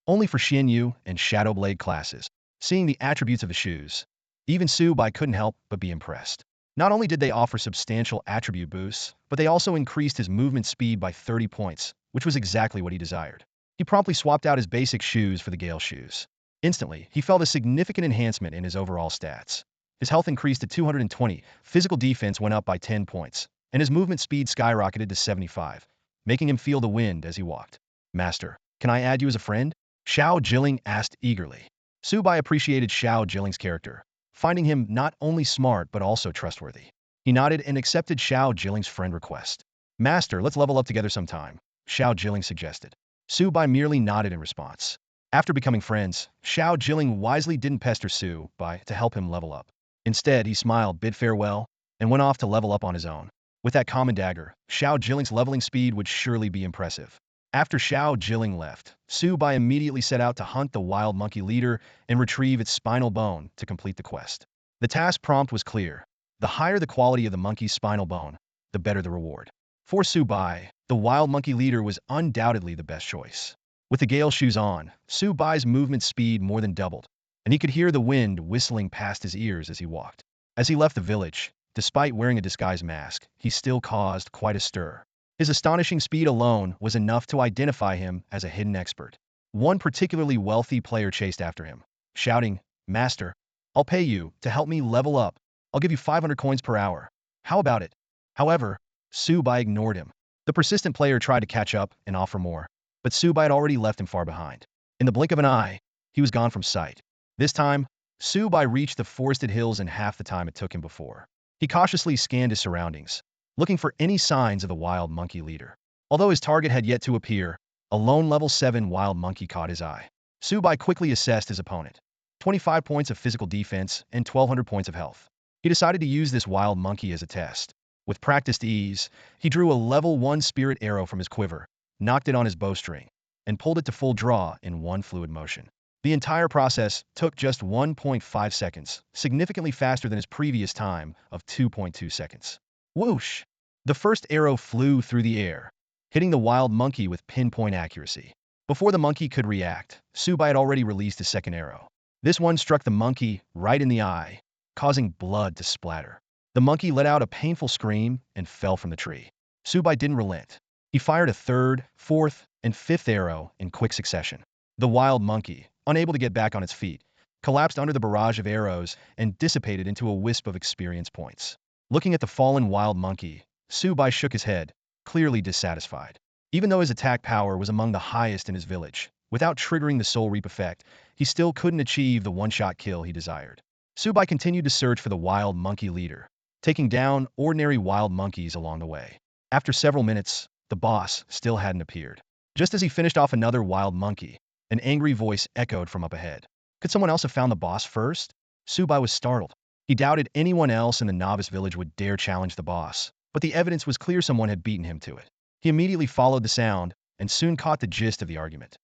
Only for Xian Yu and Shadow Blade classes. Seeing the attributes of the shoes, even Su Bai couldn't help but be impressed. Not only did they offer substantial attribute boosts, but they also increased his movement speed by 30 points, which was exactly what he desired. He promptly swapped out his basic shoes for the Gale shoes. Instantly, he felt a significant enhancement in his overall stats. His health increased to 220, physical defense went up by 10 points, and his movement speed skyrocketed to 75, making him feel the wind as he walked. Master, can I add you as a friend? Xiao Jilling asked eagerly. Su Bai appreciated Xiao Jilling's character, finding him not only smart but also trustworthy. He nodded and accepted Xiao Jilling's friend request. Master, let's level up together sometime, Xiao Jilling suggested. Su Bai merely nodded in response. After becoming friends, Xiao Jilling wisely didn't pester Su Bai to help him level up. Instead, he smiled, bid farewell, and went off to level up on his own. With that common dagger, Xiao Jilling's leveling speed would surely be impressive. After Xiao Jilling left, Su Bai immediately set out to hunt the wild monkey leader and retrieve its spinal bone to complete the quest. The task prompt was clear. The higher the quality of the monkey's spinal bone, the better the reward. For Su Bai, the wild monkey leader was undoubtedly the best choice. With the Gale shoes on, Su Bai's movement speed more than doubled, and he could hear the wind whistling past his ears as he walked. As he left the village, despite wearing a disguise mask, he still caused quite a stir. His astonishing speed alone was enough to identify him as a hidden expert. One particularly wealthy player chased after him, shouting, "Master, I'll pay you to help me level up. I'll give you 500 coins per hour. How about it?" However, Su Bai ignored him. The persistent player tried to catch up and offer more, but Su Bai had already left him far behind. In the blink of an eye, he was gone from sight. This time, Su Bai reached the forested hills in half the time it took him before. He cautiously scanned his surroundings, looking for any signs of the wild monkey leader. Although his target had yet to appear, a lone level 7 wild monkey caught his eye. Su Bai quickly assessed his opponent. 25 points of physical defense and 1,200 points of health. He decided to use this wild monkey as a test. With practiced ease, he drew a level 1 spirit arrow from his quiver, knocked it on his bowstring, and pulled it to full draw in one fluid motion. The entire process took just 1.5 seconds, significantly faster than his previous time of 2.2 seconds. Whoosh! The first arrow flew through the air, hitting the wild monkey with pinpoint accuracy. Before the monkey could react, Su Bai had already released his second arrow. This one struck the monkey right in the eye, causing blood to splatter. The monkey let out a painful scream and fell from the tree. Su Bai didn't relent. He fired a third, fourth, and fifth arrow in quick succession. The wild monkey, unable to get back on its feet, collapsed under the barrage of arrows and dissipated into a wisp of experience points. Looking at the fallen wild monkey, Su Bai shook his head, clearly dissatisfied. Even though his attack power was among the highest in his village, without triggering the Soul Reap effect, he still couldn't achieve the one-shot kill he desired. Su Bai continued to search for the wild monkey leader, taking down ordinary wild monkeys along the way. After several minutes, the boss still hadn't appeared. Just as he finished off another wild monkey, an angry voice echoed from up ahead. Could someone else have found the boss first? Su Bai was startled. He doubted anyone else in the novice village would dare challenge the boss, but the evidence was clear someone had beaten him to it. He immediately followed the sound and soon caught the gist of the argument.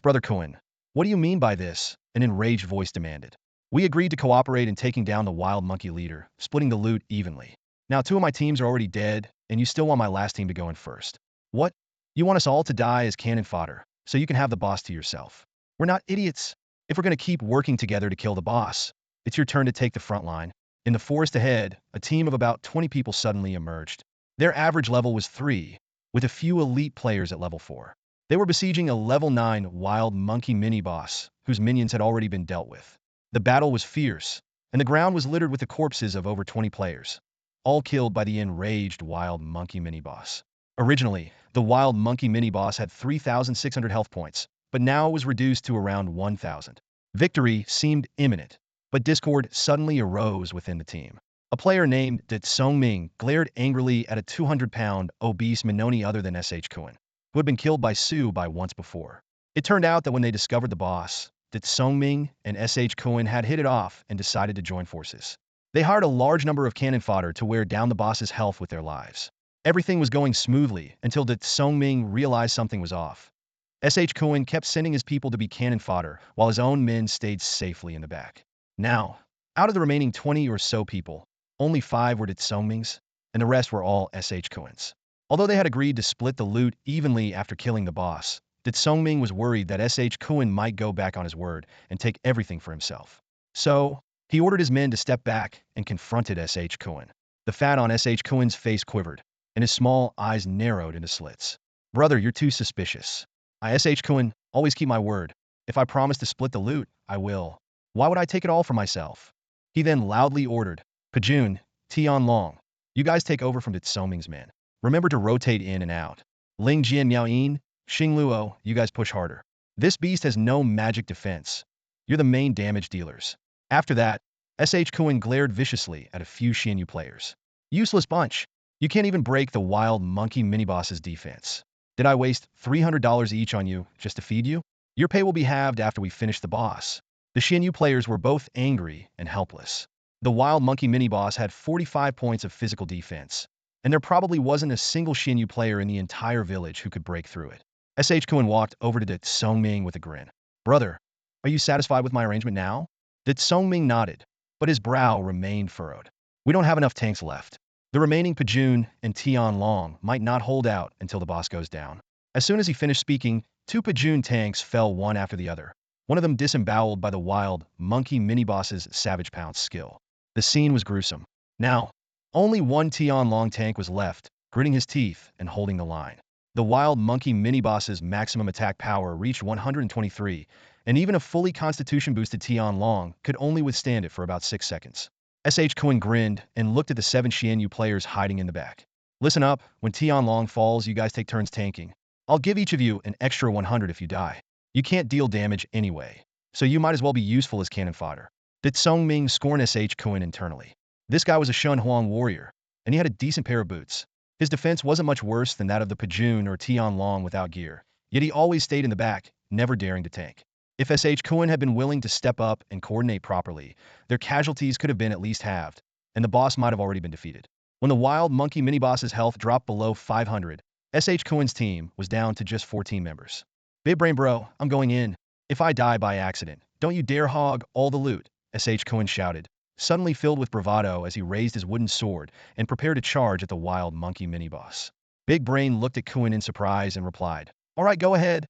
Brother Cohen, what do you mean by this? An enraged voice demanded. We agreed to cooperate in taking down the wild monkey leader, splitting the loot evenly. Now 2 of my teams are already dead, and you still want my last team to go in first. What? You want us all to die as cannon fodder, so you can have the boss to yourself. We're not idiots. If we're going to keep working together to kill the boss, it's your turn to take the front line. In the forest ahead, a team of about 20 people suddenly emerged. Their average level was 3, with a few elite players at level 4. They were besieging a level 9 wild monkey mini-boss, whose minions had already been dealt with. The battle was fierce, and the ground was littered with the corpses of over 20 players, all killed by the enraged wild monkey mini-boss. Originally, the wild monkey mini-boss had 3,600 health points, but now it was reduced to around 1,000. Victory seemed imminent, but discord suddenly arose within the team. A player named Dat Song-ming glared angrily at a 200-pound, obese Minoni other than Cohen, who had been killed by Su Bai once before. It turned out that when they discovered the boss, Dat Song-ming and Cohen had hit it off and decided to join forces. They hired a large number of cannon fodder to wear down the boss's health with their lives. Everything was going smoothly until Dat Song-ming realized something was off. Cohen kept sending his people to be cannon fodder while his own men stayed safely in the back. Now, out of the remaining 20 or so people, only 5 were Dat Song-ming's, and the rest were all Cohen's. Although they had agreed to split the loot evenly after killing the boss, that Songming was worried that SH Kuan might go back on his word and take everything for himself. So, he ordered his men to step back and confronted SH Kuan. The fat on SH Kuan's face quivered, and his small eyes narrowed into slits. Brother, you're too suspicious. I SH Kuan, always keep my word. If I promise to split the loot, I will. Why would I take it all for myself? He then loudly ordered, Pajun, Tian Long, you guys take over from Tsoming's men. Remember to rotate in and out. Ling Jian Miaoyin, Xing Luo, you guys push harder. This beast has no magic defense. You're the main damage dealers. After that, SH Kuan glared viciously at a few Xianyu players. Useless bunch. You can't even break the wild monkey mini-boss's defense. Did I waste $300 each on you just to feed you? Your pay will be halved after we finish the boss. The Xianyu players were both angry and helpless. The wild monkey mini-boss had 45 points of physical defense, and there probably wasn't a single Xianyu player in the entire village who could break through it. SH Kuan walked over to Songming with a grin. Brother, are you satisfied with my arrangement now? Songming nodded, but his brow remained furrowed. We don't have enough tanks left. The remaining Pajun and Tian Long might not hold out until the boss goes down. As soon as he finished speaking, two Pajun tanks fell one after the other, one of them disemboweled by the wild monkey mini-boss's savage pounce skill. The scene was gruesome. Now, only one Tian Long tank was left, gritting his teeth and holding the line. The wild monkey mini-boss's maximum attack power reached 123, and even a fully constitution-boosted Tian Long could only withstand it for about 6 seconds. SH Kuan grinned and looked at the 7 Xianyu players hiding in the back. Listen up, when Tian Long falls, you guys take turns tanking. I'll give each of you an extra 100 if you die. You can't deal damage anyway, so you might as well be useful as cannon fodder. Songming scorned SH Kuan internally. This guy was a Shun Huang warrior, and he had a decent pair of boots. His defense wasn't much worse than that of the Pajun or Tian Long without gear, yet he always stayed in the back, never daring to tank. If SH Kuan had been willing to step up and coordinate properly, their casualties could have been at least halved, and the boss might have already been defeated. When the wild monkey mini-boss's health dropped below 500, SH Kuan's team was down to just 14 members. Big brain bro, I'm going in. If I die by accident, don't you dare hog all the loot, SH Kuan shouted, suddenly filled with bravado as he raised his wooden sword and prepared to charge at the wild monkey mini-boss. Big Brain looked at Kuan in surprise and replied, All right, go ahead.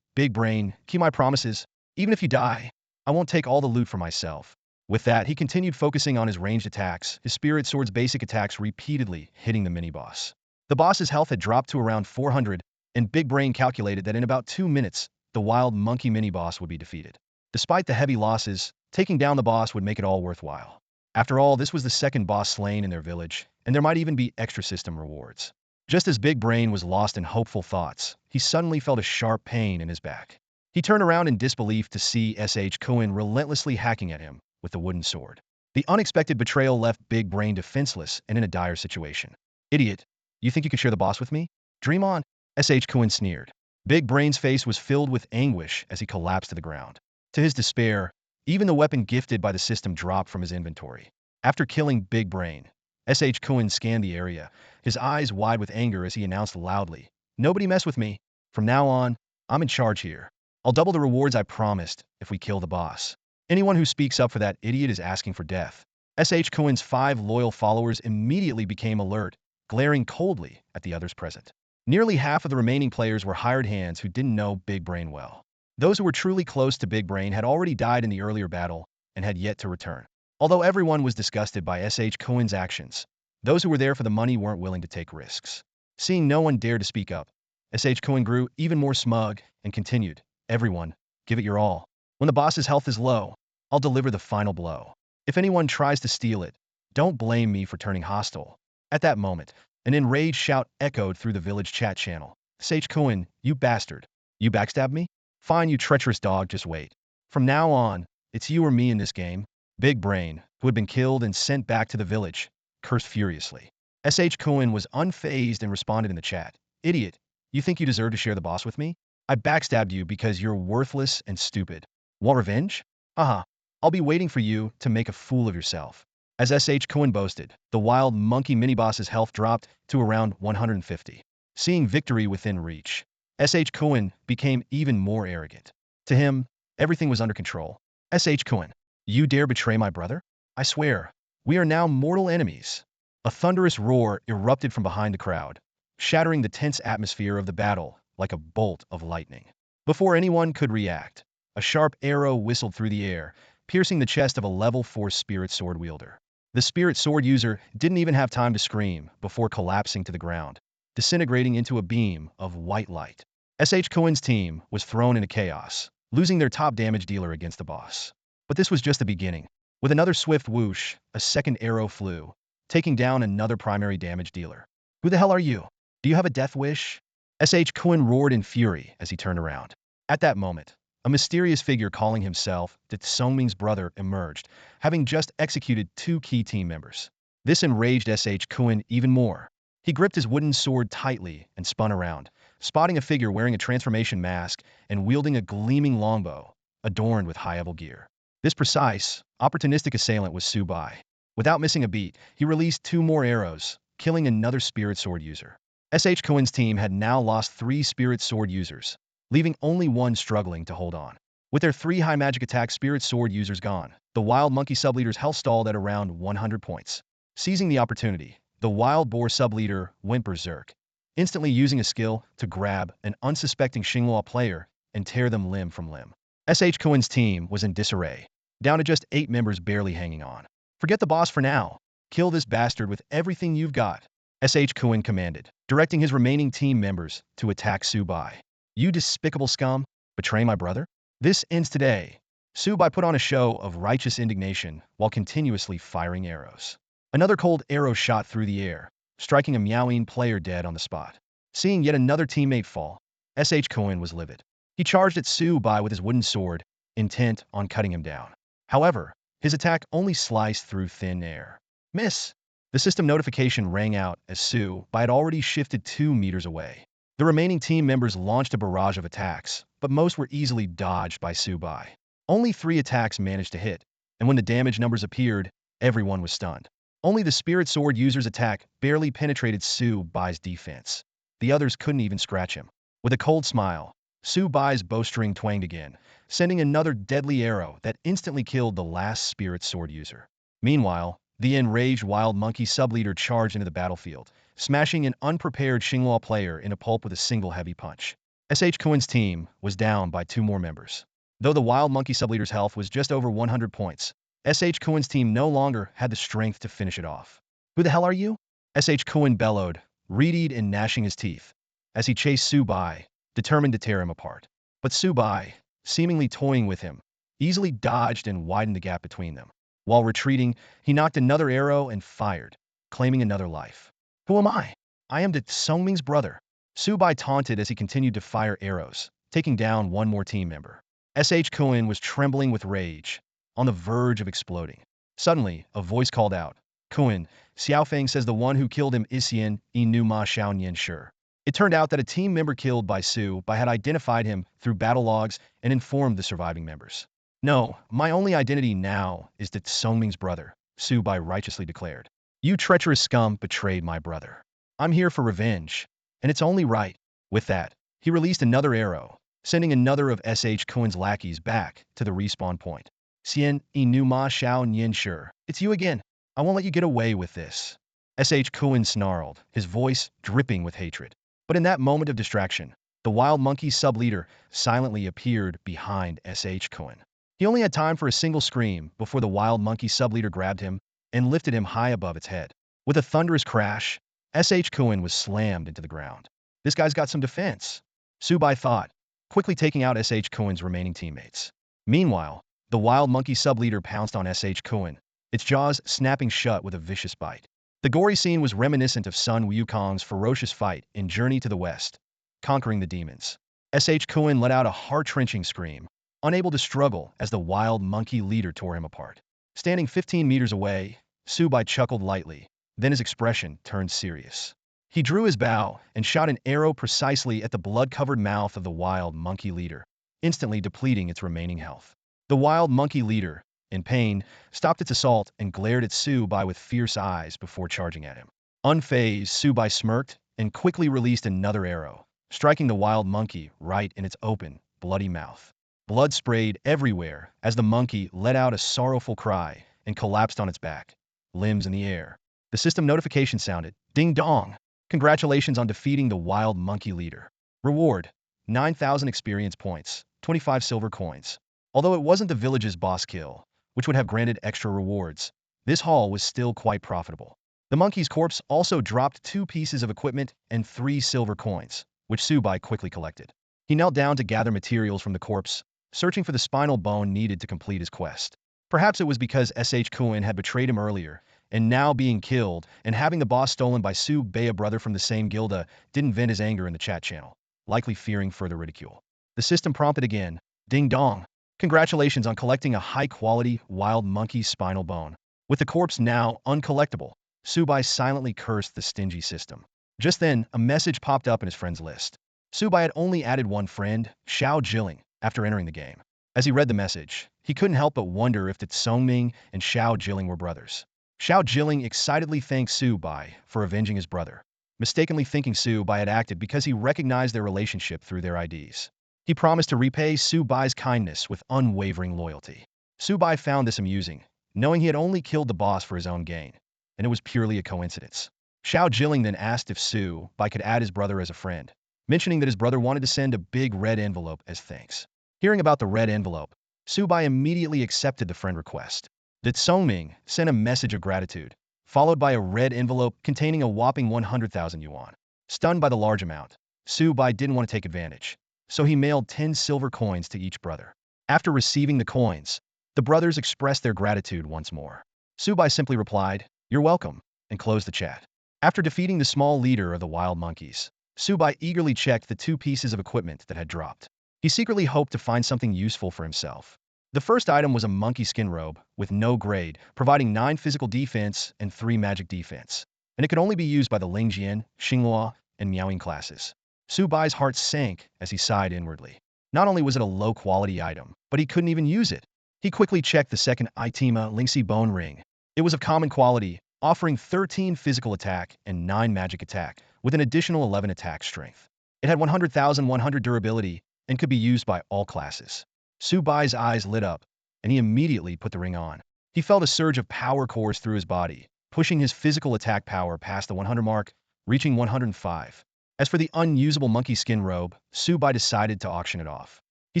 Big Brain, keep my promises. Even if you die, I won't take all the loot for myself. With that, he continued focusing on his ranged attacks, his spirit sword's basic attacks repeatedly hitting the mini-boss. The boss's health had dropped to around 400, and Big Brain calculated that in about 2 minutes, the wild monkey mini-boss would be defeated. Despite the heavy losses, taking down the boss would make it all worthwhile. After all, this was the second boss slain in their village, and there might even be extra system rewards. Just as Big Brain was lost in hopeful thoughts, he suddenly felt a sharp pain in his back. He turned around in disbelief to see SH Kuan relentlessly hacking at him with the wooden sword. The unexpected betrayal left Big Brain defenseless and in a dire situation. Idiot, you think you can share the boss with me? Dream on, SH Kuan sneered. Big Brain's face was filled with anguish as he collapsed to the ground. To his despair, even the weapon gifted by the system dropped from his inventory. After killing Big Brain, SH Kuan scanned the area, his eyes wide with anger as he announced loudly, Nobody mess with me. From now on, I'm in charge here. I'll double the rewards I promised if we kill the boss. Anyone who speaks up for that idiot is asking for death. SH Kuan's 5 loyal followers immediately became alert, glaring coldly at the others present. Nearly half of the remaining players were hired hands who didn't know Big Brain well. Those who were truly close to Big Brain had already died in the earlier battle and had yet to return. Although everyone was disgusted by SH Kuan's actions, those who were there for the money weren't willing to take risks. Seeing no one dare to speak up, SH Kuan grew even more smug and continued, Everyone, give it your all. When the boss's health is low, I'll deliver the final blow. If anyone tries to steal it, don't blame me for turning hostile. At that moment, an enraged shout echoed through the village chat channel. SH Kuan, you bastard. You backstabbed me? Fine, you treacherous dog, just wait. From now on, it's you or me in this game. Big Brain, who had been killed and sent back to the village, cursed furiously. SH Kuan was unfazed and responded in the chat. Idiot, you think you deserve to share the boss with me? I backstabbed you because you're worthless and stupid. Want revenge? I'll be waiting for you to make a fool of yourself. As SH Kuan boasted, the wild monkey mini-boss's health dropped to around 150. Seeing victory within reach, SH Kuan became even more arrogant. To him, everything was under control. SH Kuan, you dare betray my brother? I swear, we are now mortal enemies. A thunderous roar erupted from behind the crowd. shattering the tense atmosphere of the battle like a bolt of lightning. Before anyone could react, a sharp arrow whistled through the air, piercing the chest of a level 4 spirit sword wielder. The spirit sword user didn't even have time to scream before collapsing to the ground, disintegrating into a beam of white light. S.H. Cohen's team was thrown into chaos, losing their top damage dealer against the boss. But this was just the beginning. With another swift whoosh, a second arrow flew, taking down another primary damage dealer. Who the hell are you? Do you have a death wish? S.H. Cohen roared in fury as he turned around. At that moment, a mysterious figure calling himself Songming's brother emerged, having just executed 2 key team members. This enraged S.H. Cohen even more. He gripped his wooden sword tightly and spun around, spotting a figure wearing a transformation mask and wielding a gleaming longbow, adorned with high-level gear. This precise, opportunistic assailant was Su Bai. Without missing a beat, he released 2 more arrows, killing another spirit sword user. S.H. Cohen's team had now lost 3 spirit sword users, leaving only one struggling to hold on. With their 3 high magic attack spirit sword users gone, the wild monkey subleader's health stalled at around 100 points. Seizing the opportunity, the wild boar subleader went berserk, instantly using a skill to grab an unsuspecting Xinghua player and tear them limb from limb. S.H. Cohen's team was in disarray, down to just 8 members barely hanging on. Forget the boss for now. Kill this bastard with everything you've got, S.H. Cohen commanded, directing his remaining team members to attack Su Bai. You despicable scum, betray my brother? This ends today. Su Bai put on a show of righteous indignation while continuously firing arrows. Another cold arrow shot through the air, striking a Miaoyin player dead on the spot. Seeing yet another teammate fall, S.H. Cohen was livid. He charged at Su Bai with his wooden sword, intent on cutting him down. However, his attack only sliced through thin air. Miss! The system notification rang out as Su Bai had already shifted 2 meters away. The remaining team members launched a barrage of attacks, but most were easily dodged by Su Bai. Only 3 attacks managed to hit, and when the damage numbers appeared, everyone was stunned. Only the Spirit Sword user's attack barely penetrated Su Bai's defense. The others couldn't even scratch him. With a cold smile, Su Bai's bowstring twanged again, sending another deadly arrow that instantly killed the last Spirit Sword user. Meanwhile, the enraged wild monkey subleader charged into the battlefield, smashing an unprepared Xinghua player in a pulp with a single heavy punch. S.H. Cohen's team was down by 2 more members. Though the wild monkey subleader's health was just over 100 points, S.H. Cohen's team no longer had the strength to finish it off. Who the hell are you? S.H. Cohen bellowed, reedied and gnashing his teeth, as he chased Su Bai, determined to tear him apart. But Su Bai, seemingly toying with him, easily dodged and widened the gap between them. While retreating, he knocked another arrow and fired, claiming another life. Who am I? I am Songming's brother. Su Bai taunted as he continued to fire arrows, taking down 1 more team member. S.H. Cohen was trembling with rage, on the verge of exploding. Suddenly, a voice called out, Cohen, Xiaofeng says the one who killed him is Xian Inu Ma Xiao Nian Shi. It turned out that a team member killed by Su Bai had identified him through battle logs and informed the surviving members. No, my only identity now is Songming's brother, Su Bai righteously declared. You treacherous scum betrayed my brother. I'm here for revenge, and it's only right. With that, he released another arrow, sending another of S.H. Cohen's lackeys back to the respawn point. Xian Inu Ma Xiao Nian Shi, it's you again. I won't let you get away with this. S.H. Cohen snarled, his voice dripping with hatred. But in that moment of distraction, the wild monkey sub-leader silently appeared behind S.H. Cohen. He only had time for a single scream before the wild monkey sub-leader grabbed him and lifted him high above its head. With a thunderous crash, S.H. Cohen was slammed into the ground. This guy's got some defense, Su Bai thought, quickly taking out S.H. Cohen's remaining teammates. Meanwhile, the wild monkey sub-leader pounced on S.H. Cohen, its jaws snapping shut with a vicious bite. The gory scene was reminiscent of Sun Wukong's ferocious fight in Journey to the West, conquering the demons. S.H. Cohen let out a heart-wrenching scream, unable to struggle as the wild monkey leader tore him apart. Standing 15 meters away, Su Bai chuckled lightly, then his expression turned serious. He drew his bow and shot an arrow precisely at the blood-covered mouth of the wild monkey leader, instantly depleting its remaining health. The wild monkey leader, in pain, stopped its assault and glared at Su Bai with fierce eyes before charging at him. Unfazed, Su Bai smirked and quickly released another arrow, striking the wild monkey right in its open, bloody mouth. Blood sprayed everywhere as the monkey let out a sorrowful cry and collapsed on its back, limbs in the air. The system notification sounded, ding dong. Congratulations on defeating the wild monkey leader. Reward: 9,000 experience points, 25 silver coins. Although it wasn't the village's boss kill, which would have granted extra rewards, this haul was still quite profitable. The monkey's corpse also dropped 2 pieces of equipment and 3 silver coins, which Su Bai quickly collected. He knelt down to gather materials from the corpse, searching for the spinal bone needed to complete his quest. Perhaps it was because Kuin had betrayed him earlier, and now being killed and having the boss stolen by Su Bai, a brother from the same guilda, didn't vent his anger in the chat channel, likely fearing further ridicule. The system prompted again. Ding dong. Congratulations on collecting a high-quality wild monkey spinal bone. With the corpse now uncollectible, Su Bai silently cursed the stingy system. Just then, a message popped up in his friends list. Su Bai had only added one friend, Xiao Jilling, after entering the game. As he read the message, he couldn't help but wonder if that Songming and Xiao Jilling were brothers. Xiao Jilling excitedly thanked Su Bai for avenging his brother, mistakenly thinking Su Bai had acted because he recognized their relationship through their IDs. He promised to repay Su Bai's kindness with unwavering loyalty. Su Bai found this amusing, knowing he had only killed the boss for his own gain, and it was purely a coincidence. Xiao Jilling then asked if Su Bai could add his brother as a friend, mentioning that his brother wanted to send a big red envelope as thanks. Hearing about the red envelope, Su Bai immediately accepted the friend request. That Songming sent a message of gratitude, followed by a red envelope containing a whopping 100,000 yuan. Stunned by the large amount, Su Bai didn't want to take advantage, so he mailed 10 silver coins to each brother. After receiving the coins, the brothers expressed their gratitude once more. Su Bai simply replied, "You're welcome," and closed the chat. After defeating the small leader of the wild monkeys, Su Bai eagerly checked the 2 pieces of equipment that had dropped. He secretly hoped to find something useful for himself. The first item was a monkey skin robe with no grade, providing 9 physical defense and 3 magic defense, and it could only be used by the Lingjian, Xinghua, and Miaoying classes. Su Bai's heart sank as he sighed inwardly. Not only was it a low-quality item, but he couldn't even use it. He quickly checked the second Itima Lingxi bone ring. It was of common quality, offering 13 physical attack and 9 magic attack, with an additional 11 attack strength. It had 100,100 durability and could be used by all classes. Su Bai's eyes lit up, and he immediately put the ring on. He felt a surge of power course through his body, pushing his physical attack power past the 100 mark, reaching 105. As for the unusable monkey skin robe, Su Bai decided to auction it off. He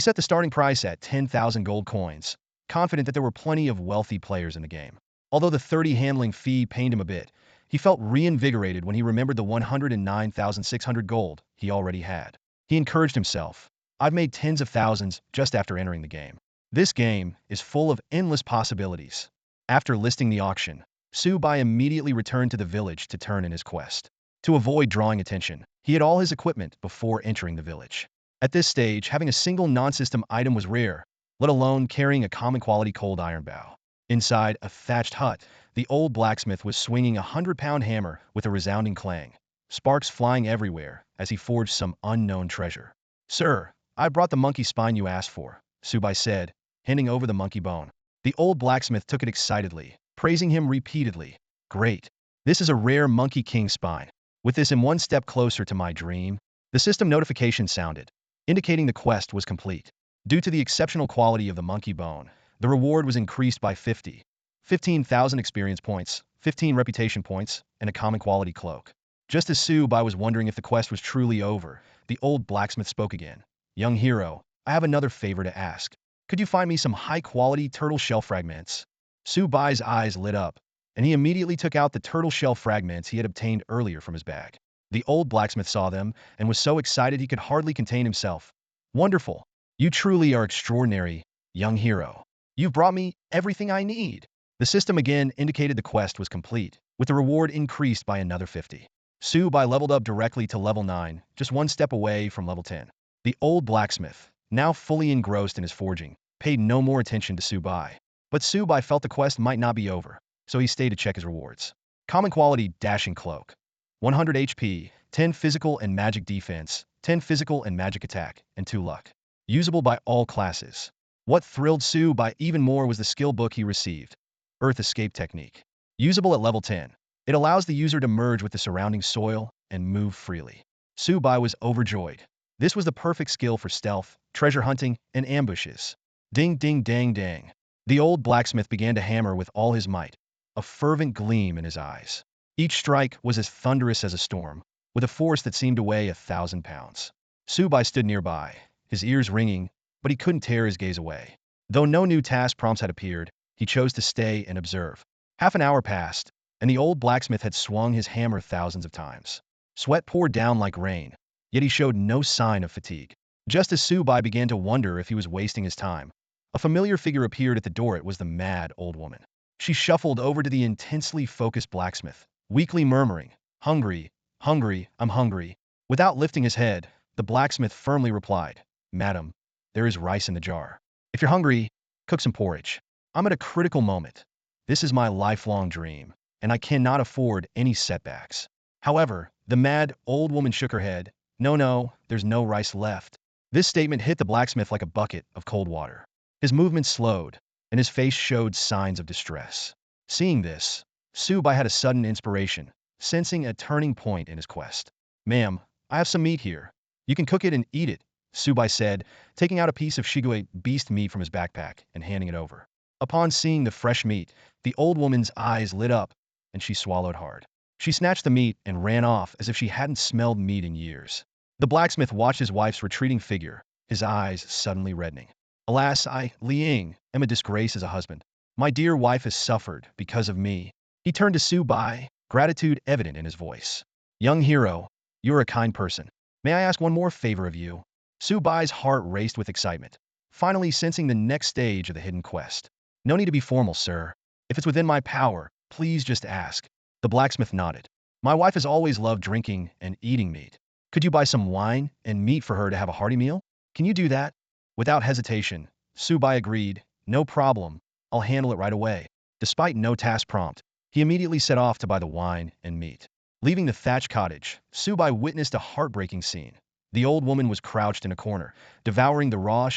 set the starting price at 10,000 gold coins, confident that there were plenty of wealthy players in the game. Although the 30 handling fee pained him a bit, he felt reinvigorated when he remembered the 109,600 gold he already had. He encouraged himself, "I've made tens of thousands just after entering the game. This game is full of endless possibilities." After listing the auction, Su Bai immediately returned to the village to turn in his quest. To avoid drawing attention, he had all his equipment before entering the village. At this stage, having a single non-system item was rare, let alone carrying a common quality cold iron bow. Inside a thatched hut, the old blacksmith was swinging a 100-pound hammer with a resounding clang, sparks flying everywhere as he forged some unknown treasure. "Sir, I brought the monkey spine you asked for," Su Bai said, handing over the monkey bone. The old blacksmith took it excitedly, praising him repeatedly. "Great. This is a rare monkey king spine. With this, I'm one step closer to my dream." The system notification sounded, indicating the quest was complete. Due to the exceptional quality of the monkey bone, the reward was increased by 15,000 experience points, 15 reputation points, and a common quality cloak. Just as Su Bai was wondering if the quest was truly over, the old blacksmith spoke again. "Young hero, I have another favor to ask. Could you find me some high-quality turtle shell fragments?" Su Bai's eyes lit up, and he immediately took out the turtle shell fragments he had obtained earlier from his bag. The old blacksmith saw them and was so excited he could hardly contain himself. "Wonderful. You truly are extraordinary, young hero. You've brought me everything I need." The system again indicated the quest was complete, with the reward increased by another 50. Su Bai leveled up directly to level 9, just one step away from level 10. The old blacksmith, now fully engrossed in his forging, paid no more attention to Su Bai. But Su Bai felt the quest might not be over, so he stayed to check his rewards. Common quality dashing cloak. 100 HP, 10 physical and magic defense, 10 physical and magic attack, and 2 luck. Usable by all classes. What thrilled Su Bai even more was the skill book he received. Earth Escape Technique. Usable at level 10. It allows the user to merge with the surrounding soil and move freely. Su Bai was overjoyed. This was the perfect skill for stealth, treasure hunting, and ambushes. Ding ding dang dang. The old blacksmith began to hammer with all his might, a fervent gleam in his eyes. Each strike was as thunderous as a storm, with a force that seemed to weigh 1,000 pounds. Su Bai stood nearby, his ears ringing, but he couldn't tear his gaze away. Though no new task prompts had appeared, he chose to stay and observe. Half an hour passed, and the old blacksmith had swung his hammer thousands of times. Sweat poured down like rain, yet he showed no sign of fatigue. Just as Su Bai began to wonder if he was wasting his time, a familiar figure appeared at the door. It was the mad old woman. She shuffled over to the intensely focused blacksmith, weakly murmuring, "Hungry, hungry, I'm hungry." Without lifting his head, the blacksmith firmly replied, "Madam, there is rice in the jar. If you're hungry, cook some porridge. I'm at a critical moment. This is my lifelong dream, and I cannot afford any setbacks." However, the mad old woman shook her head. "No, no, there's no rice left." This statement hit the blacksmith like a bucket of cold water. His movements slowed, and his face showed signs of distress. Seeing this, Su Bai had a sudden inspiration, sensing a turning point in his quest. "Ma'am, I have some meat here. You can cook it and eat it," Su Bai said, taking out a piece of shigue beast meat from his backpack and handing it over. Upon seeing the fresh meat, the old woman's eyes lit up, and she swallowed hard. She snatched the meat and ran off as if she hadn't smelled meat in years. The blacksmith watched his wife's retreating figure, his eyes suddenly reddening. "Alas, I, Li Ying, am a disgrace as a husband. My dear wife has suffered because of me." He turned to Su Bai, gratitude evident in his voice. "Young hero, you're a kind person. May I ask one more favor of you?" Su Bai's heart raced with excitement, finally sensing the next stage of the hidden quest. "No need to be formal, sir. If it's within my power, please just ask." The blacksmith nodded. "My wife has always loved drinking and eating meat. Could you buy some wine and meat for her to have a hearty meal? Can you do that?" Without hesitation, Su Bai agreed. "No problem. I'll handle it right away." Despite no task prompt, he immediately set off to buy the wine and meat. Leaving the thatched cottage, Su Bai witnessed a heartbreaking scene. The old woman was crouched in a corner, devouring the raw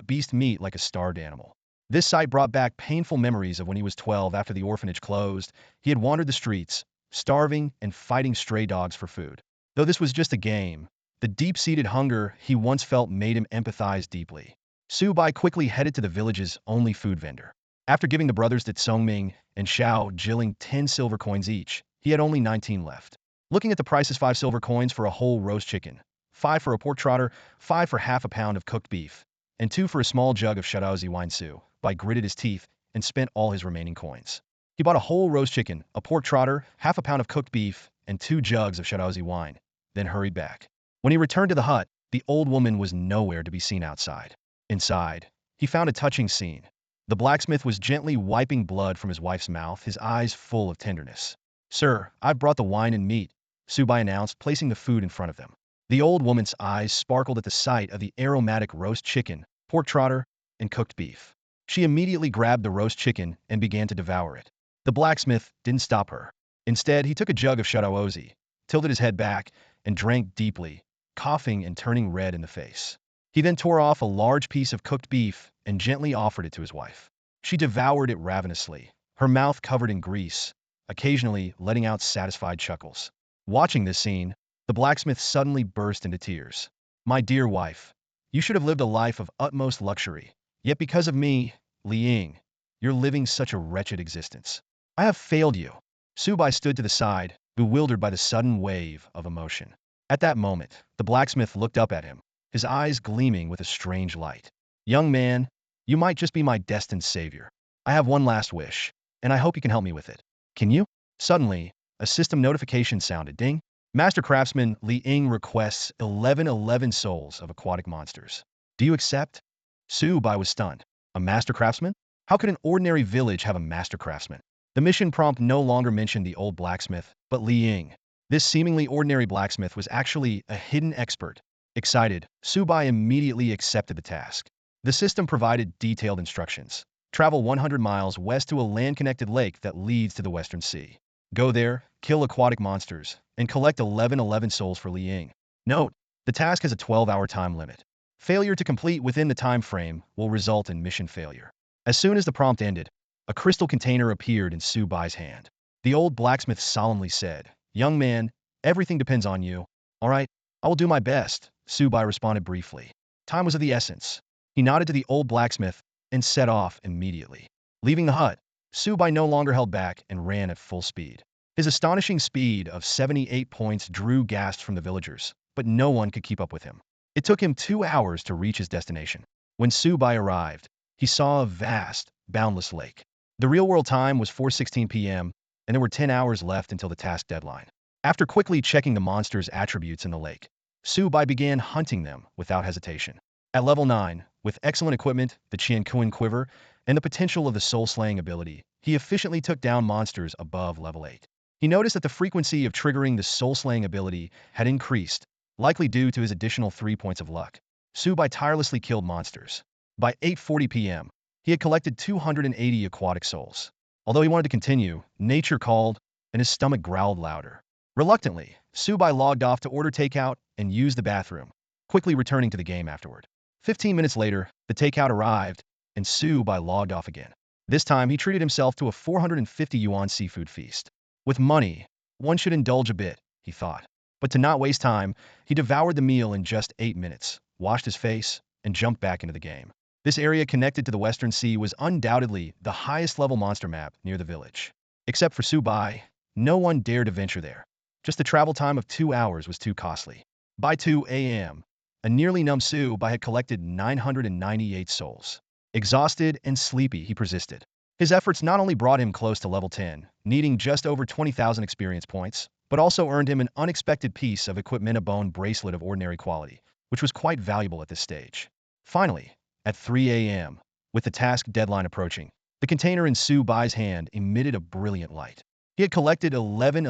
beast meat like a starved animal. This sight brought back painful memories of when he was 12 after the orphanage closed. He had wandered the streets, starving and fighting stray dogs for food. Though this was just a game, the deep-seated hunger he once felt made him empathize deeply. Su Bai quickly headed to the village's only food vendor. After giving the brothers that Songming and Xiao Jilling 10 silver coins each, he had only 19 left. Looking at the prices, 5 silver coins for a whole roast chicken, 5 for a pork trotter, 5 for half a pound of cooked beef, and 2 for a small jug of Shaozi wine. Su Bai gritted his teeth and spent all his remaining coins. He bought a whole roast chicken, a pork trotter, half a pound of cooked beef, and 2 jugs of Shaozi wine, then hurried back. When he returned to the hut, the old woman was nowhere to be seen outside. Inside, he found a touching scene. The blacksmith was gently wiping blood from his wife's mouth, his eyes full of tenderness. "Sir, I've brought the wine and meat," Su Bai announced, placing the food in front of them. The old woman's eyes sparkled at the sight of the aromatic roast chicken, pork trotter, and cooked beef. She immediately grabbed the roast chicken and began to devour it. The blacksmith didn't stop her. Instead, he took a jug of Shaozi, tilted his head back, and drank deeply, coughing and turning red in the face. He then tore off a large piece of cooked beef and gently offered it to his wife. She devoured it ravenously, her mouth covered in grease, occasionally letting out satisfied chuckles. Watching this scene, the blacksmith suddenly burst into tears. "My dear wife, you should have lived a life of utmost luxury. Yet because of me, Li Ying, you're living such a wretched existence. I have failed you." Su Bai stood to the side, bewildered by the sudden wave of emotion. At that moment, the blacksmith looked up at him, his eyes gleaming with a strange light. "Young man, you might just be my destined savior. I have one last wish, and I hope you can help me with it. Can you?" Suddenly, a system notification sounded. Ding! Master Craftsman Li Ying requests 1111 souls of aquatic monsters. Do you accept? Su Bai was stunned. A master craftsman? How could an ordinary village have a master craftsman? The mission prompt no longer mentioned the old blacksmith, but Li Ying. This seemingly ordinary blacksmith was actually a hidden expert. Excited, Su Bai immediately accepted the task. The system provided detailed instructions. Travel 100 miles west to a land-connected lake that leads to the Western Sea. Go there, kill aquatic monsters, and collect 1111 souls for Li Ying. Note: the task has a 12-hour time limit. Failure to complete within the time frame will result in mission failure. As soon as the prompt ended, a crystal container appeared in Su Bai's hand. The old blacksmith solemnly said, "Young man, everything depends on you." "All right, I will do my best," Su Bai responded briefly. Time was of the essence. He nodded to the old blacksmith and set off immediately. Leaving the hut, Su Bai no longer held back and ran at full speed. His astonishing speed of 78 points drew gasps from the villagers, but no one could keep up with him. It took him 2 hours to reach his destination. When Su Bai arrived, he saw a vast, boundless lake. The real-world time was 4:16 p.m., and there were 10 hours left until the task deadline. After quickly checking the monster's attributes in the lake, Su Bai began hunting them without hesitation. At level 9, with excellent equipment, the Qian Kuan quiver, and the potential of the soul-slaying ability, he efficiently took down monsters above level 8. He noticed that the frequency of triggering the soul-slaying ability had increased, likely due to his additional 3 points of luck. Su Bai tirelessly killed monsters. By 8:40 p.m., he had collected 280 aquatic souls. Although he wanted to continue, nature called, and his stomach growled louder. Reluctantly, Su Bai logged off to order takeout and use the bathroom, quickly returning to the game afterward. 15 minutes later, the takeout arrived, and Su Bai logged off again. This time, he treated himself to a 450 yuan seafood feast. With money, one should indulge a bit, he thought. But to not waste time, he devoured the meal in just 8 minutes, washed his face, and jumped back into the game. This area connected to the Western Sea was undoubtedly the highest level monster map near the village. Except for Su Bai, no one dared to venture there. Just the travel time of 2 hours was too costly. By 2 a.m., a nearly numb Su Bai had collected 998 souls. Exhausted and sleepy, he persisted. His efforts not only brought him close to level 10, needing just over 20,000 experience points, but also earned him an unexpected piece of equipment, a bone bracelet of ordinary quality, which was quite valuable at this stage. Finally, at 3 a.m., with the task deadline approaching, the container in Su Bai's hand emitted a brilliant light. He had collected 11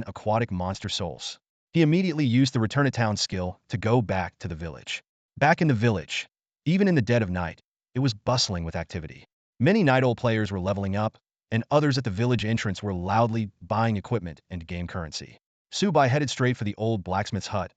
aquatic monster souls. He immediately used the Return to Town skill to go back to the village. Back in the village, even in the dead of night, it was bustling with activity. Many Night Owl players were leveling up, and others at the village entrance were loudly buying equipment and game currency. Su Bai headed straight for the old blacksmith's hut,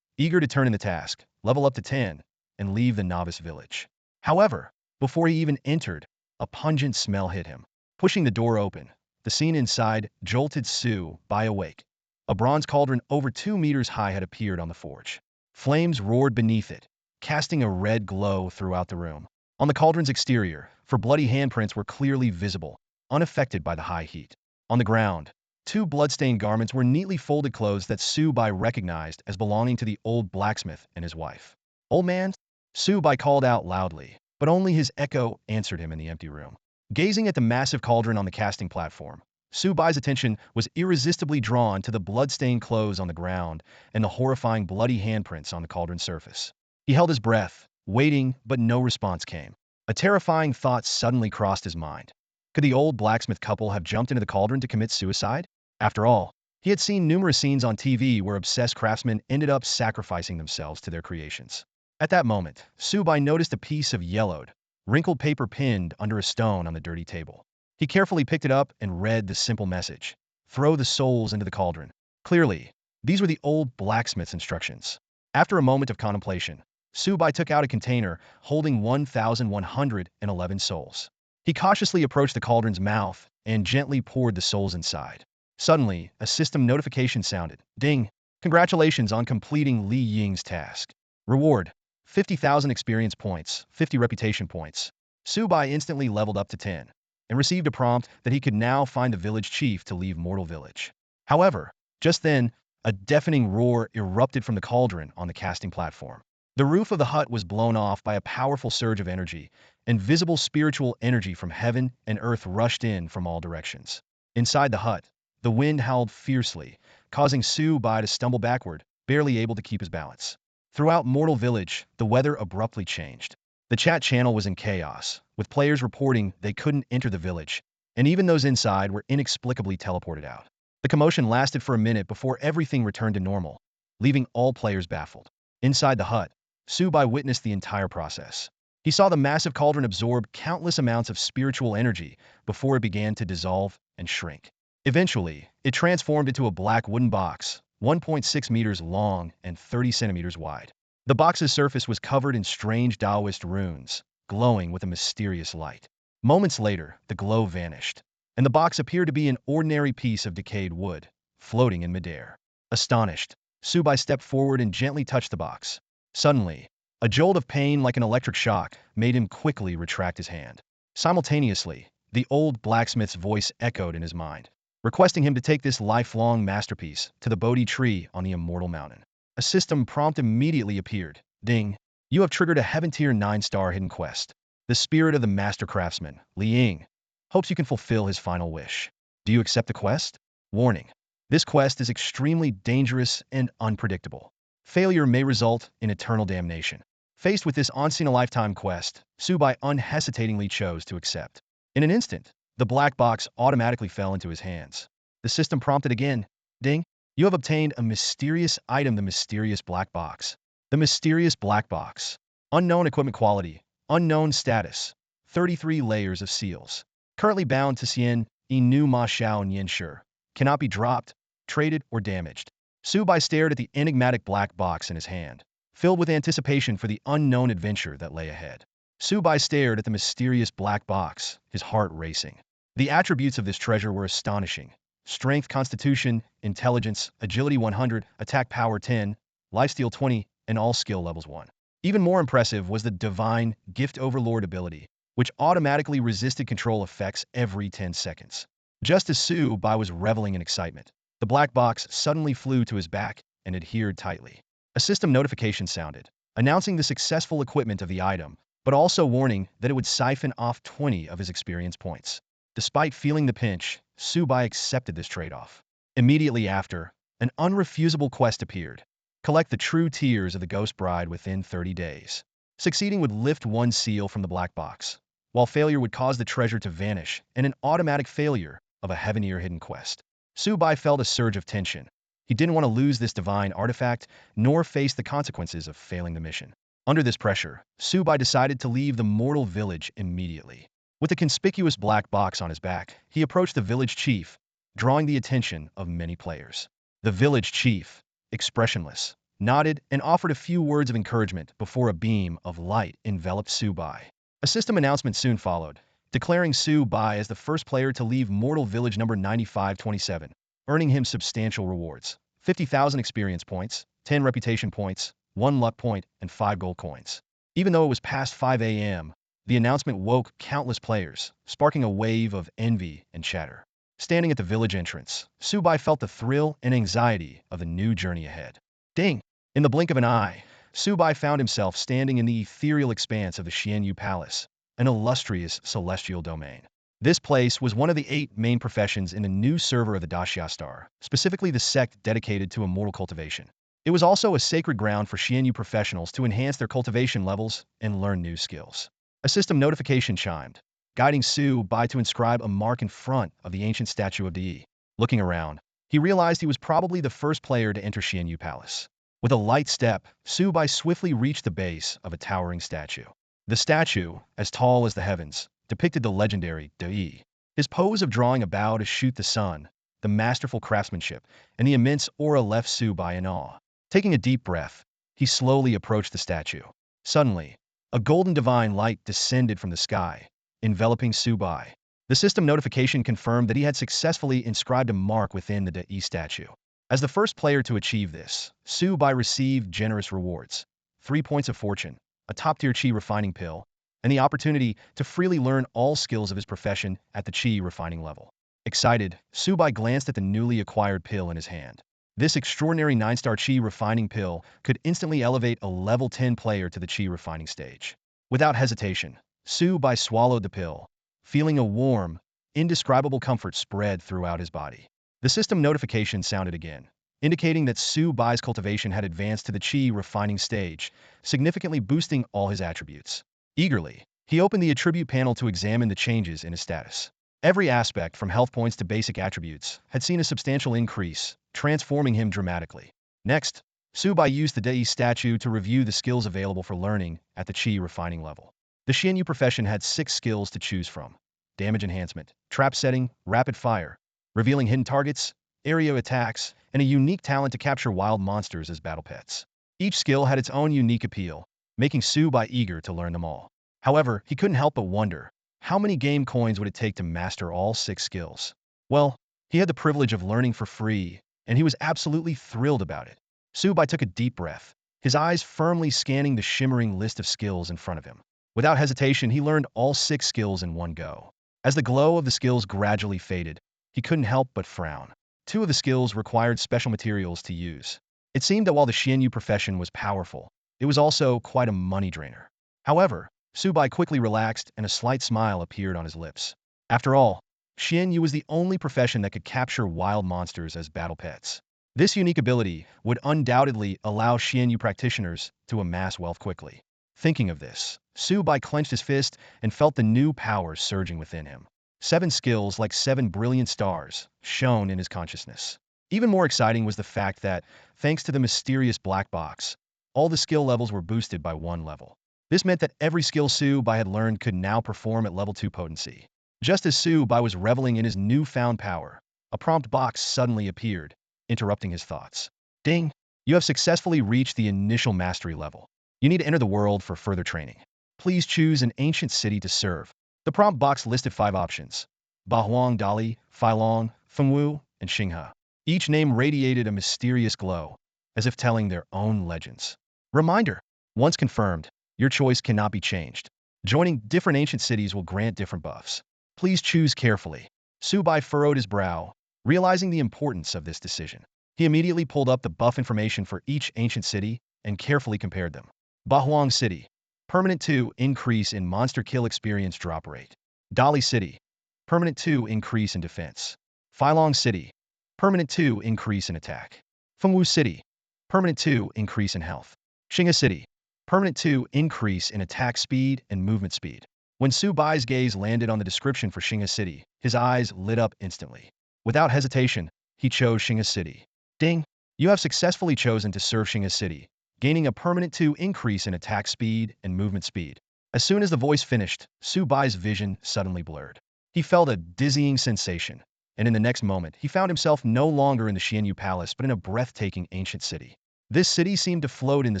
eager to turn in the task, level up to 10, and leave the novice village. However, before he even entered, a pungent smell hit him. Pushing the door open, the scene inside jolted Su Bai awake. A bronze cauldron over 2 meters high had appeared on the forge. Flames roared beneath it, casting a red glow throughout the room. On the cauldron's exterior, for bloody handprints were clearly visible, unaffected by the high heat. On the ground, 2 bloodstained garments were neatly folded clothes that Su Bai recognized as belonging to the old blacksmith and his wife. "Old man?" Su Bai called out loudly, but only his echo answered him in the empty room. Gazing at the massive cauldron on the casting platform, Su Bai's attention was irresistibly drawn to the blood-stained clothes on the ground and the horrifying bloody handprints on the cauldron's surface. He held his breath, waiting, but no response came. A terrifying thought suddenly crossed his mind. Could the old blacksmith couple have jumped into the cauldron to commit suicide? After all, he had seen numerous scenes on TV where obsessed craftsmen ended up sacrificing themselves to their creations. At that moment, Su Bai noticed a piece of yellowed, wrinkled paper pinned under a stone on the dirty table. He carefully picked it up and read the simple message: "Throw the souls into the cauldron." Clearly, these were the old blacksmith's instructions. After a moment of contemplation, Su Bai took out a container holding 1,111 souls. He cautiously approached the cauldron's mouth and gently poured the souls inside. Suddenly, a system notification sounded. Ding! Congratulations on completing Li Ying's task. Reward: 50,000 experience points, 50 reputation points. Su Bai instantly leveled up to 10 and received a prompt that he could now find the village chief to leave Mortal Village. However, just then, a deafening roar erupted from the cauldron on the casting platform. The roof of the hut was blown off by a powerful surge of energy, and visible spiritual energy from heaven and earth rushed in from all directions. Inside the hut, the wind howled fiercely, causing Su Bai to stumble backward, barely able to keep his balance. Throughout Mortal Village, the weather abruptly changed. The chat channel was in chaos, with players reporting they couldn't enter the village, and even those inside were inexplicably teleported out. The commotion lasted for a minute before everything returned to normal, leaving all players baffled. Inside the hut, Su Bai witnessed the entire process. He saw the massive cauldron absorb countless amounts of spiritual energy before it began to dissolve and shrink. Eventually, it transformed into a black wooden box, 1.6 meters long and 30 centimeters wide. The box's surface was covered in strange Taoist runes, glowing with a mysterious light. Moments later, the glow vanished, and the box appeared to be an ordinary piece of decayed wood, floating in midair. Astonished, Su Bai stepped forward and gently touched the box. Suddenly, a jolt of pain like an electric shock made him quickly retract his hand. Simultaneously, the old blacksmith's voice echoed in his mind. requesting him to take this lifelong masterpiece to the Bodhi tree on the Immortal Mountain. A system prompt immediately appeared. Ding. You have triggered a Heaven Tier 9-star hidden quest. The spirit of the master craftsman, Li Ying, hopes you can fulfill his final wish. Do you accept the quest? Warning. This quest is extremely dangerous and unpredictable. Failure may result in eternal damnation. Faced with this once-in-a-lifetime quest, Su Bai unhesitatingly chose to accept. In an instant, the black box automatically fell into his hands. The system prompted again. Ding. You have obtained a mysterious item, the mysterious black box. The mysterious black box. Unknown equipment quality. Unknown status. 33 layers of seals. Currently bound to Xian, Inu Ma Xiao Nian Shi. Cannot be dropped, traded, or damaged. Su Bai stared at the enigmatic black box in his hand, filled with anticipation for the unknown adventure that lay ahead. Su Bai stared at the mysterious black box, his heart racing. The attributes of this treasure were astonishing. Strength, Constitution, Intelligence, Agility 100, Attack Power 10, Lifesteal 20, and all skill levels 1. Even more impressive was the Divine Gift Overlord ability, which automatically resisted control effects every 10 seconds. Just as Su Bai was reveling in excitement, the black box suddenly flew to his back and adhered tightly. A system notification sounded, announcing the successful equipment of the item, but also warning that it would siphon off 20 of his experience points. Despite feeling the pinch, Su Bai accepted this trade-off. Immediately after, an unrefusable quest appeared. Collect the true tears of the Ghost Bride within 30 days. Succeeding would lift one seal from the black box, while failure would cause the treasure to vanish, and an automatic failure of a heaven-ear hidden quest. Su Bai felt a surge of tension. He didn't want to lose this divine artifact, nor face the consequences of failing the mission. Under this pressure, Su Bai decided to leave the mortal village immediately. With a conspicuous black box on his back, he approached the village chief, drawing the attention of many players. The village chief, expressionless, nodded and offered a few words of encouragement before a beam of light enveloped Su Bai. A system announcement soon followed, declaring Su Bai as the first player to leave Mortal Village number 9527, earning him substantial rewards: 50,000 experience points, 10 reputation points, 1 luck point, and 5 gold coins. Even though it was past 5 a.m., the announcement woke countless players, sparking a wave of envy and chatter. Standing at the village entrance, Su Bai felt the thrill and anxiety of the new journey ahead. Ding! In the blink of an eye, Su Bai found himself standing in the ethereal expanse of the Xianyu Palace, an illustrious celestial domain. This place was one of the 8 main professions in the new server of the Daxia Star, specifically the sect dedicated to immortal cultivation. It was also a sacred ground for Xianyu professionals to enhance their cultivation levels and learn new skills. A system notification chimed, guiding Su Bai to inscribe a mark in front of the ancient statue of Di. Looking around, he realized he was probably the first player to enter Xianyu Palace. With a light step, Su Bai swiftly reached the base of a towering statue. The statue, as tall as the heavens, depicted the legendary Di. His pose of drawing a bow to shoot the sun, the masterful craftsmanship, and the immense aura left Su Bai in awe. Taking a deep breath, he slowly approached the statue. Suddenly, a golden divine light descended from the sky, enveloping Su Bai. The system notification confirmed that he had successfully inscribed a mark within the Di statue. As the first player to achieve this, Su Bai received generous rewards: 3 points of fortune, a top-tier Qi refining pill, and the opportunity to freely learn all skills of his profession at the Qi refining level. Excited, Su Bai glanced at the newly acquired pill in his hand. This extraordinary 9-star Qi refining pill could instantly elevate a level 10 player to the Qi refining stage. Without hesitation, Su Bai swallowed the pill, feeling a warm, indescribable comfort spread throughout his body. The system notification sounded again, indicating that Su Bai's cultivation had advanced to the Qi refining stage, significantly boosting all his attributes. Eagerly, he opened the attribute panel to examine the changes in his status. Every aspect, from health points to basic attributes, had seen a substantial increase, transforming him dramatically. Next, Su Bai used the Dei statue to review the skills available for learning at the Qi refining level. The Xianyu profession had 6 skills to choose from: damage enhancement, trap setting, rapid fire, revealing hidden targets, area attacks, and a unique talent to capture wild monsters as battle pets. Each skill had its own unique appeal, making Su Bai eager to learn them all. However, he couldn't help but wonder, how many game coins would it take to master all 6 skills? Well, he had the privilege of learning for free, and he was absolutely thrilled about it. Su Bai took a deep breath, his eyes firmly scanning the shimmering list of skills in front of him. Without hesitation, he learned all 6 skills in one go. As the glow of the skills gradually faded, he couldn't help but frown. Two of the skills required special materials to use. It seemed that while the Xianyu profession was powerful, it was also quite a money drainer. However, Su Bai quickly relaxed and a slight smile appeared on his lips. After all, Xianyu was the only profession that could capture wild monsters as battle pets. This unique ability would undoubtedly allow Xianyu practitioners to amass wealth quickly. Thinking of this, Su Bai clenched his fist and felt the new power surging within him. 7 skills like 7 brilliant stars shone in his consciousness. Even more exciting was the fact that, thanks to the mysterious black box, all the skill levels were boosted by 1 level. This meant that every skill Su Bai had learned could now perform at level 2 potency. Just as Su Bai was reveling in his newfound power, a prompt box suddenly appeared, interrupting his thoughts. Ding! You have successfully reached the initial mastery level. You need to enter the world for further training. Please choose an ancient city to serve. The prompt box listed 5 options: Bahuang Dali, Filong, Fengwu, and Xinghe. Each name radiated a mysterious glow, as if telling their own legends. Reminder: once confirmed, your choice cannot be changed. Joining different ancient cities will grant different buffs. Please choose carefully. Su Bai furrowed his brow, realizing the importance of this decision. He immediately pulled up the buff information for each ancient city and carefully compared them. Bahuang City. Permanent 2 increase in monster kill experience drop rate. Dali City. Permanent 2 increase in defense. Filong City. Permanent 2 increase in attack. Fengwu City. Permanent 2 increase in health. Xinghe City. Permanent 2 increase in attack speed and movement speed. When Su Bai's gaze landed on the description for Xinghe City, his eyes lit up instantly. Without hesitation, he chose Xinghe City. Ding! You have successfully chosen to serve Xinghe City, gaining a permanent 2 increase in attack speed and movement speed. As soon as the voice finished, Su Bai's vision suddenly blurred. He felt a dizzying sensation, and in the next moment, he found himself no longer in the Xianyu Palace but in a breathtaking ancient city. This city seemed to float in the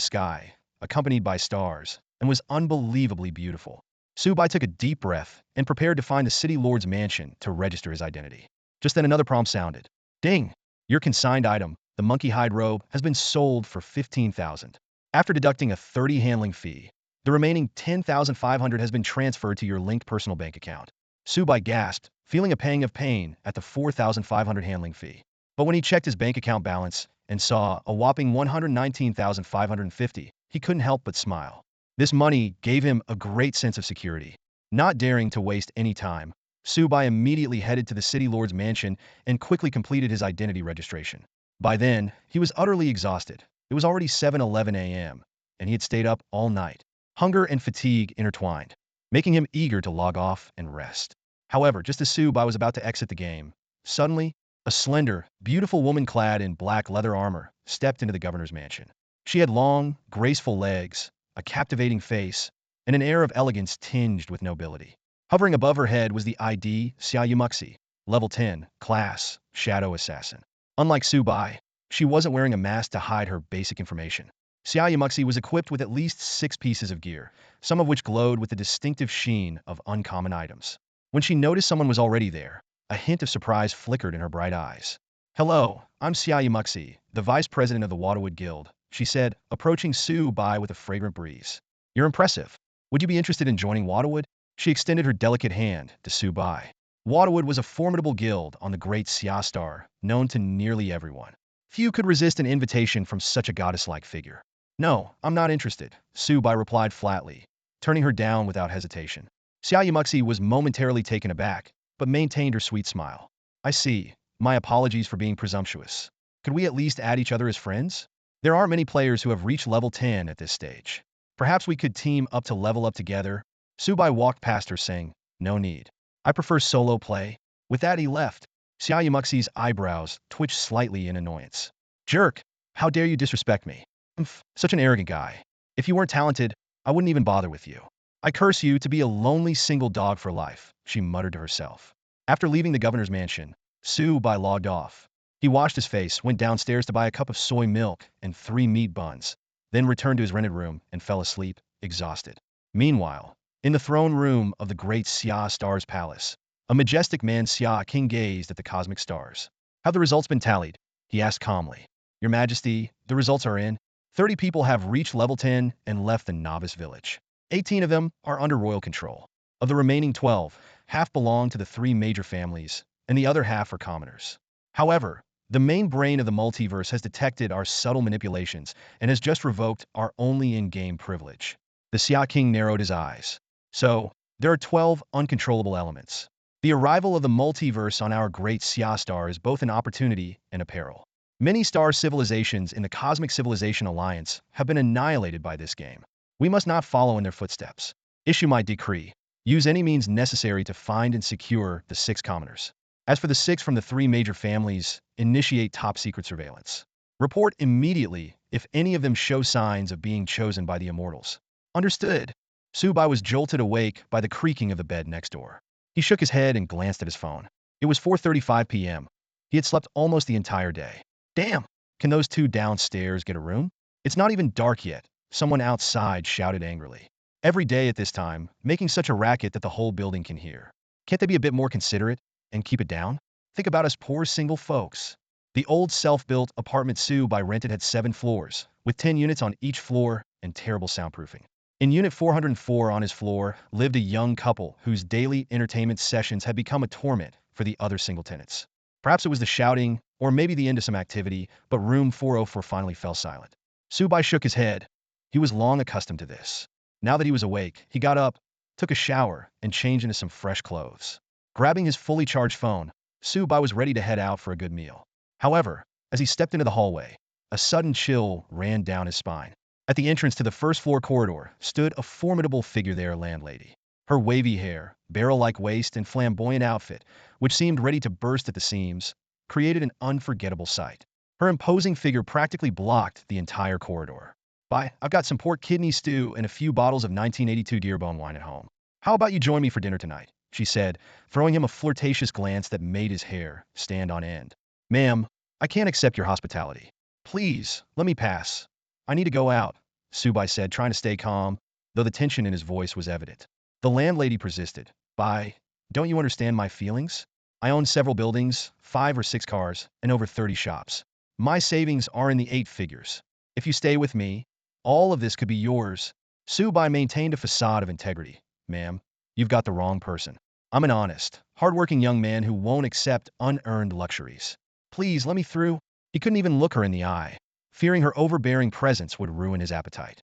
sky, accompanied by stars, and was unbelievably beautiful. Su Bai took a deep breath and prepared to find the city lord's mansion to register his identity. Just then another prompt sounded. Ding! Your consigned item, the monkey hide robe, has been sold for 15,000. After deducting a 30 handling fee, the remaining 10,500 has been transferred to your linked personal bank account. Su Bai gasped, feeling a pang of pain at the 4,500 handling fee. But when he checked his bank account balance and saw a whopping 119,550, he couldn't help but smile. This money gave him a great sense of security. Not daring to waste any time, Su Bai immediately headed to the city lord's mansion and quickly completed his identity registration. By then, he was utterly exhausted. It was already 7:11 a.m., and he had stayed up all night. Hunger and fatigue intertwined, making him eager to log off and rest. However, just as Su Bai was about to exit the game, suddenly, a slender, beautiful woman clad in black leather armor stepped into the governor's mansion. She had long, graceful legs, a captivating face, and an air of elegance tinged with nobility. Hovering above her head was the ID Xiaoyumuxi, level 10, class, Shadow Assassin. Unlike Su Bai, she wasn't wearing a mask to hide her basic information. Xiaoyumuxi was equipped with at least 6 pieces of gear, some of which glowed with the distinctive sheen of uncommon items. When she noticed someone was already there, a hint of surprise flickered in her bright eyes. Hello, I'm Xiaoyumuxi, the vice president of the Waterwood Guild, she said, approaching Su Bai with a fragrant breeze. You're impressive. Would you be interested in joining Waterwood? She extended her delicate hand to Su Bai. Waterwood was a formidable guild on the great Xia Star, known to nearly everyone. Few could resist an invitation from such a goddess-like figure. No, I'm not interested, Su Bai replied flatly, turning her down without hesitation. Xiaoyumuxi was momentarily taken aback, but maintained her sweet smile. I see. My apologies for being presumptuous. Could we at least add each other as friends? There aren't many players who have reached level 10 at this stage. Perhaps we could team up to level up together. Su Bai walked past her saying, no need. I prefer solo play. With that he left. Xiaoyumuxi's eyebrows twitched slightly in annoyance. Jerk! How dare you disrespect me? Such an arrogant guy. If you weren't talented, I wouldn't even bother with you. I curse you to be a lonely single dog for life, she muttered to herself. After leaving the governor's mansion, Su Bai logged off. He washed his face, went downstairs to buy a cup of soy milk and 3 meat buns, then returned to his rented room and fell asleep, exhausted. Meanwhile, in the throne room of the great Xia Star's palace, a majestic man Xia King gazed at the cosmic stars. Have the results been tallied? He asked calmly. Your Majesty, the results are in. 30 people have reached level 10 and left the novice village. 18 of them are under royal control. Of the remaining 12, half belong to the 3 major families, and the other half are commoners. However, the main brain of the multiverse has detected our subtle manipulations and has just revoked our only in-game privilege. The Xia King narrowed his eyes. So, there are 12 uncontrollable elements. The arrival of the multiverse on our great Xia star is both an opportunity and a peril. Many star civilizations in the Cosmic Civilization Alliance have been annihilated by this game. We must not follow in their footsteps. Issue my decree. Use any means necessary to find and secure the 6 commoners. As for the 6 from the 3 major families, initiate top-secret surveillance. Report immediately if any of them show signs of being chosen by the immortals. Understood. Su Bai was jolted awake by the creaking of the bed next door. He shook his head and glanced at his phone. It was 4:35 p.m. He had slept almost the entire day. Damn! Can those 2 downstairs get a room? It's not even dark yet. Someone outside shouted angrily. Every day at this time, making such a racket that the whole building can hear. Can't they be a bit more considerate and keep it down? Think about us poor single folks. The old self-built apartment Su Bai rented had 7 floors, with 10 units on each floor and terrible soundproofing. In Unit 404 on his floor lived a young couple whose daily entertainment sessions had become a torment for the other single tenants. Perhaps it was the shouting, or maybe the end of some activity, but room 404 finally fell silent. Su Bai shook his head. He was long accustomed to this. Now that he was awake, he got up, took a shower, and changed into some fresh clothes. Grabbing his fully charged phone, Su Bai was ready to head out for a good meal. However, as he stepped into the hallway, a sudden chill ran down his spine. At the entrance to the first-floor corridor stood a formidable figure there, landlady. Her wavy hair, barrel-like waist, and flamboyant outfit, which seemed ready to burst at the seams, created an unforgettable sight. Her imposing figure practically blocked the entire corridor. I've got some pork kidney stew and a few bottles of 1982 Dearbone wine at home. How about you join me for dinner tonight? She said, throwing him a flirtatious glance that made his hair stand on end. Ma'am, I can't accept your hospitality. Please, let me pass. I need to go out, Su Bai said, trying to stay calm, though the tension in his voice was evident. The landlady persisted. Don't you understand my feelings? I own several buildings, 5 or 6 cars, and over 30 shops. My savings are in the 8 figures. If you stay with me, all of this could be yours. Su Bai maintained a facade of integrity. Ma'am, you've got the wrong person. I'm an honest, hardworking young man who won't accept unearned luxuries. Please, let me through. He couldn't even look her in the eye, fearing her overbearing presence would ruin his appetite.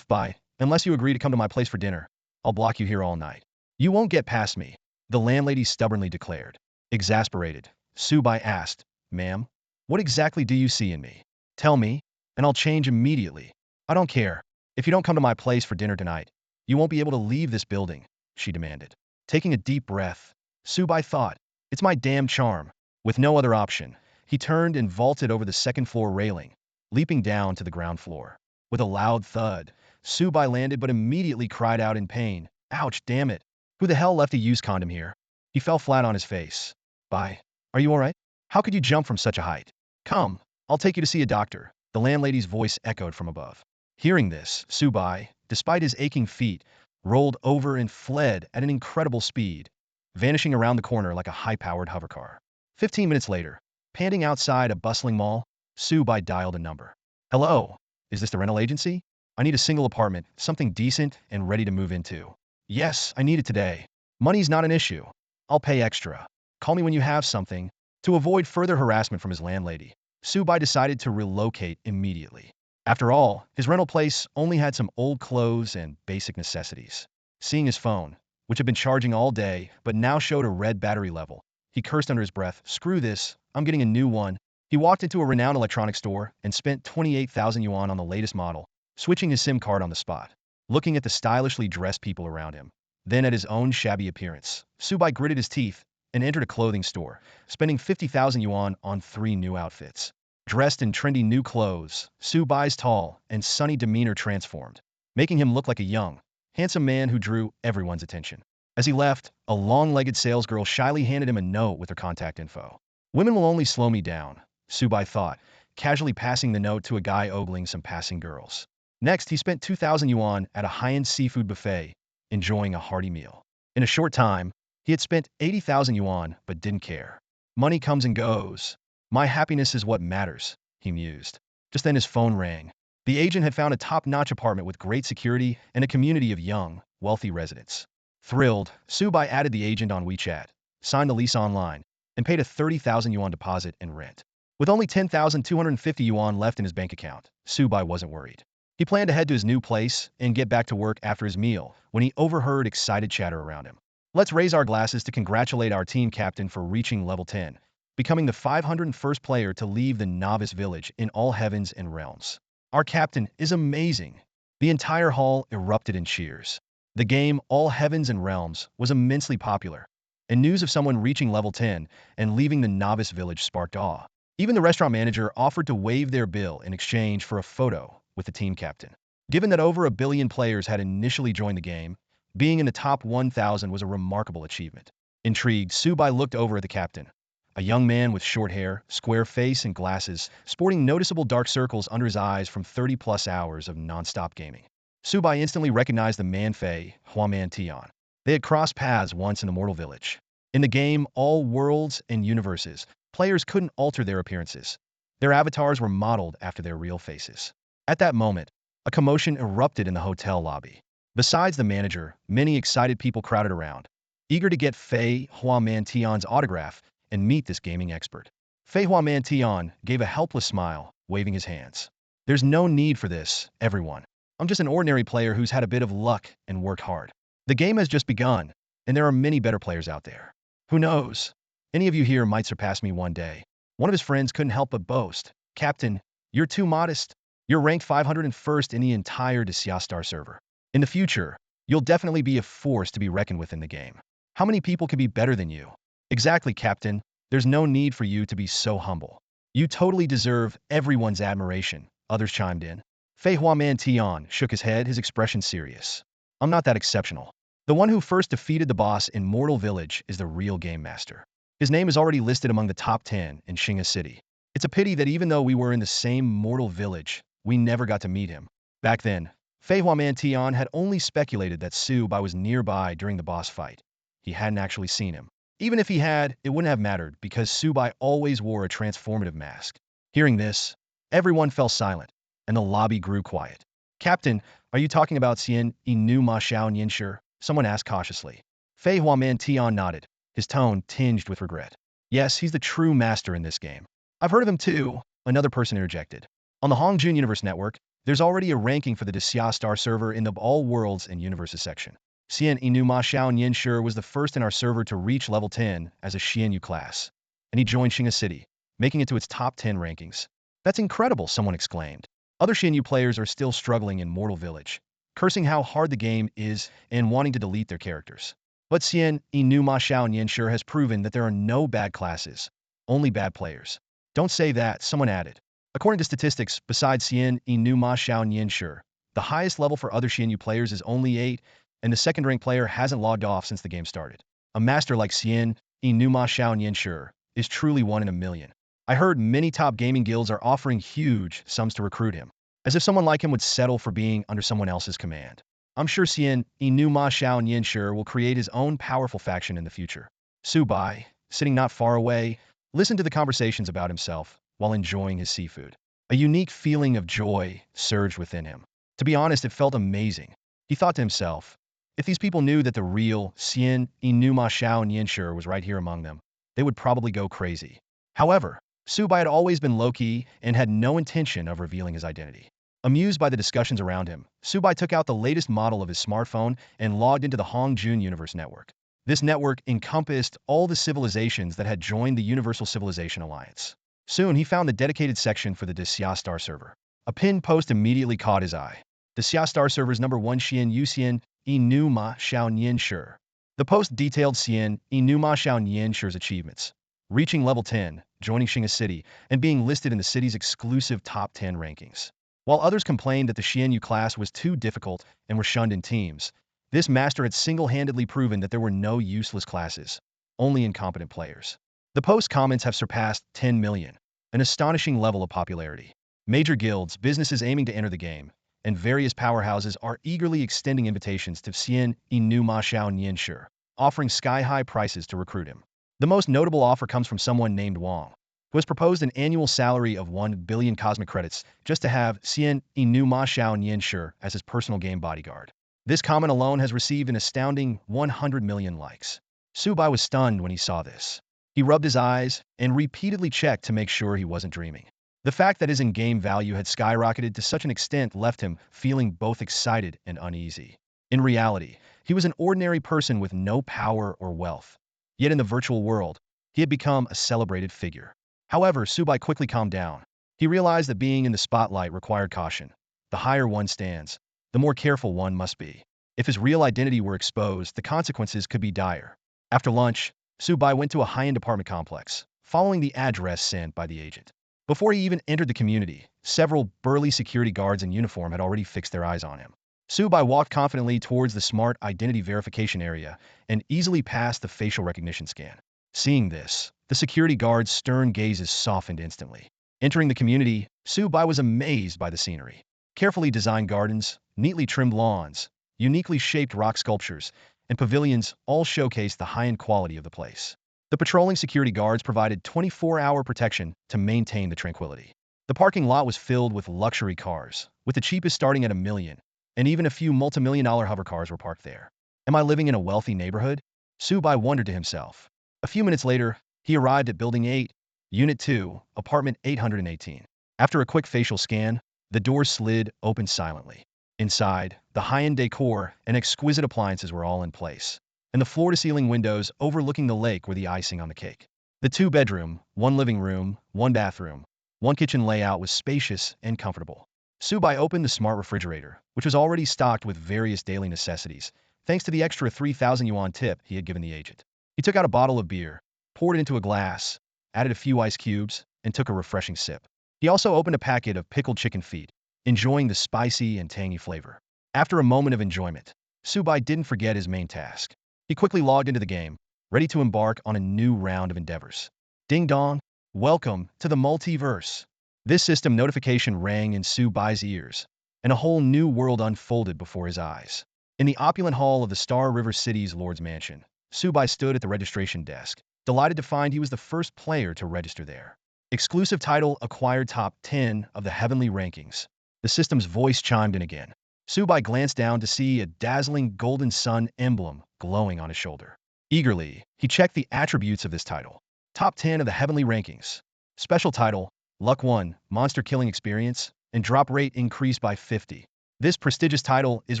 Bai, unless you agree to come to my place for dinner, I'll block you here all night. You won't get past me, the landlady stubbornly declared. Exasperated, Su Bai asked, Ma'am, what exactly do you see in me? Tell me, and I'll change immediately. I don't care. If you don't come to my place for dinner tonight, you won't be able to leave this building, she demanded. Taking a deep breath, Su Bai thought, it's my damn charm. With no other option, he turned and vaulted over the second-floor railing, leaping down to the ground floor. With a loud thud, Su Bai landed but immediately cried out in pain. Ouch, damn it. Who the hell left a used condom here? He fell flat on his face. Bai, are you all right? How could you jump from such a height? Come, I'll take you to see a doctor, the landlady's voice echoed from above. Hearing this, Su Bai, despite his aching feet, rolled over and fled at an incredible speed, vanishing around the corner like a high-powered hovercar. 15 minutes later, panting outside a bustling mall, Su Bai dialed a number. Hello, is this the rental agency? I need a single apartment, something decent and ready to move into. Yes, I need it today. Money's not an issue. I'll pay extra. Call me when you have something. To avoid further harassment from his landlady, Su Bai decided to relocate immediately. After all, his rental place only had some old clothes and basic necessities. Seeing his phone, which had been charging all day but now showed a red battery level, he cursed under his breath, screw this, I'm getting a new one. He walked into a renowned electronics store and spent 28,000 yuan on the latest model, switching his SIM card on the spot. Looking at the stylishly dressed people around him, then at his own shabby appearance, Su Bai gritted his teeth and entered a clothing store, spending 50,000 yuan on 3 new outfits. Dressed in trendy new clothes, Su Bai's tall and sunny demeanor transformed, making him look like a young, handsome man who drew everyone's attention. As he left, a long-legged salesgirl shyly handed him a note with her contact info. Women will only slow me down, Su Bai thought, casually passing the note to a guy ogling some passing girls. Next, he spent 2,000 yuan at a high-end seafood buffet, enjoying a hearty meal. In a short time, he had spent 80,000 yuan but didn't care. Money comes and goes. My happiness is what matters, he mused. Just then his phone rang. The agent had found a top-notch apartment with great security and a community of young, wealthy residents. Thrilled, Su Bai added the agent on WeChat, signed the lease online, and paid a 30,000 yuan deposit and rent. With only 10,250 yuan left in his bank account, Su Bai wasn't worried. He planned to head to his new place and get back to work after his meal when he overheard excited chatter around him. Let's raise our glasses to congratulate our team captain for reaching level 10, becoming the 501st player to leave the novice village in all heavens and realms. Our captain is amazing. The entire hall erupted in cheers. The game All Heavens and Realms was immensely popular, and news of someone reaching level 10 and leaving the novice village sparked awe. Even the restaurant manager offered to waive their bill in exchange for a photo with the team captain. Given that over 1 billion players had initially joined the game, being in the top 1,000 was a remarkable achievement. Intrigued, Su Bai looked over at the captain, a young man with short hair, square face, and glasses, sporting noticeable dark circles under his eyes from 30-plus hours of non-stop gaming. Su Bai instantly recognized the man Fei Huaman Tian. They had crossed paths once in the mortal village. In the game All Worlds and Universes, players couldn't alter their appearances. Their avatars were modeled after their real faces. At that moment, a commotion erupted in the hotel lobby. Besides the manager, many excited people crowded around, eager to get Fei Huaman Tian's autograph and meet this gaming expert. Fei Huaman Tian gave a helpless smile, waving his hands. There's no need for this, everyone. I'm just an ordinary player who's had a bit of luck and worked hard. The game has just begun, and there are many better players out there. Who knows? Any of you here might surpass me one day. One of his friends couldn't help but boast. Captain, you're too modest. You're ranked 501st in the entire Desya Star server. In the future, you'll definitely be a force to be reckoned with in the game. How many people can be better than you? Exactly, Captain. There's no need for you to be so humble. You totally deserve everyone's admiration, others chimed in. Fei Huaman Tian shook his head, his expression serious. I'm not that exceptional. The one who first defeated the boss in Mortal Village is the real game master. His name is already listed among the top 10 in Xing'e City. It's a pity that even though we were in the same Mortal Village, we never got to meet him. Back then, Fei Huaman Tian had only speculated that Su Bai was nearby during the boss fight. He hadn't actually seen him. Even if he had, it wouldn't have mattered because Su Bai always wore a transformative mask. Hearing this, everyone fell silent, and the lobby grew quiet. Captain, are you talking about Xian Inu Ma Xiao Nianshi? Someone asked cautiously. Fei Huaman Tian nodded, his tone tinged with regret. Yes, he's the true master in this game. I've heard of him too, another person interjected. On the Hongjun Universe Network, there's already a ranking for the Desya Star server in the All Worlds and Universes section. Xian Inu Ma Xiao Nianshi was the first in our server to reach level 10 as a Xianyu class, and he joined Xing'e City, making it to its top 10 rankings. That's incredible, someone exclaimed. Other Xianyu players are still struggling in Mortal Village, cursing how hard the game is and wanting to delete their characters. But Xian Inu Ma Xiao Nianshi has proven that there are no bad classes, only bad players. Don't say that, someone added. According to statistics, besides Xian Inu Ma Xiao Nianshi, the highest level for other Xianyu players is only 8, and the second-ranked player hasn't logged off since the game started. A master like Xian Inu Ma Xiao Nianshi is truly one in a million. I heard many top gaming guilds are offering huge sums to recruit him, as if someone like him would settle for being under someone else's command. I'm sure Xian Inu Ma Xiao Nianshi will create his own powerful faction in the future. Su Bai, sitting not far away, listened to the conversations about himself while enjoying his seafood. A unique feeling of joy surged within him. To be honest, it felt amazing. He thought to himself, if these people knew that the real Xian Inu Ma Xiao Nianshi was right here among them, they would probably go crazy. However, Su Bai had always been low-key and had no intention of revealing his identity. Amused by the discussions around him, Su Bai took out the latest model of his smartphone and logged into the Hongjun Universe Network. This network encompassed all the civilizations that had joined the Universal Civilization Alliance. Soon, he found the dedicated section for the Desya Star server. A pinned post immediately caught his eye. Desya Star server's number 1 Xian Yuxian Inu Ma Xiao Nianshi. The post detailed Xian Inu Ma Xiao Nianshi's achievements, reaching level 10, joining Xing'e City, and being listed in the city's exclusive top 10 rankings. While others complained that the Xianyu class was too difficult and were shunned in teams, this master had single-handedly proven that there were no useless classes, only incompetent players. The post comments have surpassed 10 million, an astonishing level of popularity. Major guilds, businesses aiming to enter the game, and various powerhouses are eagerly extending invitations to Xian Inu Ma Xiao Nianshi, offering sky-high prices to recruit him. The most notable offer comes from someone named Wang, who has proposed an annual salary of 1 billion cosmic credits just to have Xian Inu Ma Xiao Nianshi as his personal game bodyguard. This comment alone has received an astounding 100 million likes. Su Bai was stunned when he saw this. He rubbed his eyes and repeatedly checked to make sure he wasn't dreaming. The fact that his in-game value had skyrocketed to such an extent left him feeling both excited and uneasy. In reality, he was an ordinary person with no power or wealth. Yet in the virtual world, he had become a celebrated figure. However, Su Bai quickly calmed down. He realized that being in the spotlight required caution. The higher one stands, the more careful one must be. If his real identity were exposed, the consequences could be dire. After lunch, Su Bai went to a high-end apartment complex, following the address sent by the agent. Before he even entered the community, several burly security guards in uniform had already fixed their eyes on him. Su Bai walked confidently towards the smart identity verification area and easily passed the facial recognition scan. Seeing this, the security guard's stern gazes softened instantly. Entering the community, Su Bai was amazed by the scenery. Carefully designed gardens, neatly trimmed lawns, uniquely shaped rock sculptures, and pavilions all showcased the high-end quality of the place. The patrolling security guards provided 24-hour protection to maintain the tranquility. The parking lot was filled with luxury cars, with the cheapest starting at $1 million, and even a few multi-million-dollar hover cars were parked there. Am I living in a wealthy neighborhood? Su Bai wondered to himself. A few minutes later, he arrived at Building 8, Unit 2, Apartment 818. After a quick facial scan, the doors slid open silently. Inside, the high-end decor and exquisite appliances were all in place, and the floor-to-ceiling windows overlooking the lake were the icing on the cake. The two-bedroom, one living room, one bathroom, one kitchen layout was spacious and comfortable. Su Bai opened the smart refrigerator, which was already stocked with various daily necessities, thanks to the extra 3,000 yuan tip he had given the agent. He took out a bottle of beer, poured it into a glass, added a few ice cubes, and took a refreshing sip. He also opened a packet of pickled chicken feet, enjoying the spicy and tangy flavor. After a moment of enjoyment, Su Bai didn't forget his main task. He quickly logged into the game, ready to embark on a new round of endeavors. Ding dong, welcome to the multiverse. This system notification rang in Su Bai's ears, and a whole new world unfolded before his eyes. In the opulent hall of the Star River City's Lord's Mansion, Su Bai stood at the registration desk, delighted to find he was the first player to register there. Exclusive title acquired top 10 of the heavenly rankings. The system's voice chimed in again. Su Bai glanced down to see a dazzling golden sun emblem glowing on his shoulder. Eagerly, he checked the attributes of this title. Top 10 of the heavenly rankings. Special title, Luck 1, Monster Killing Experience, and drop rate increased by 50. This prestigious title is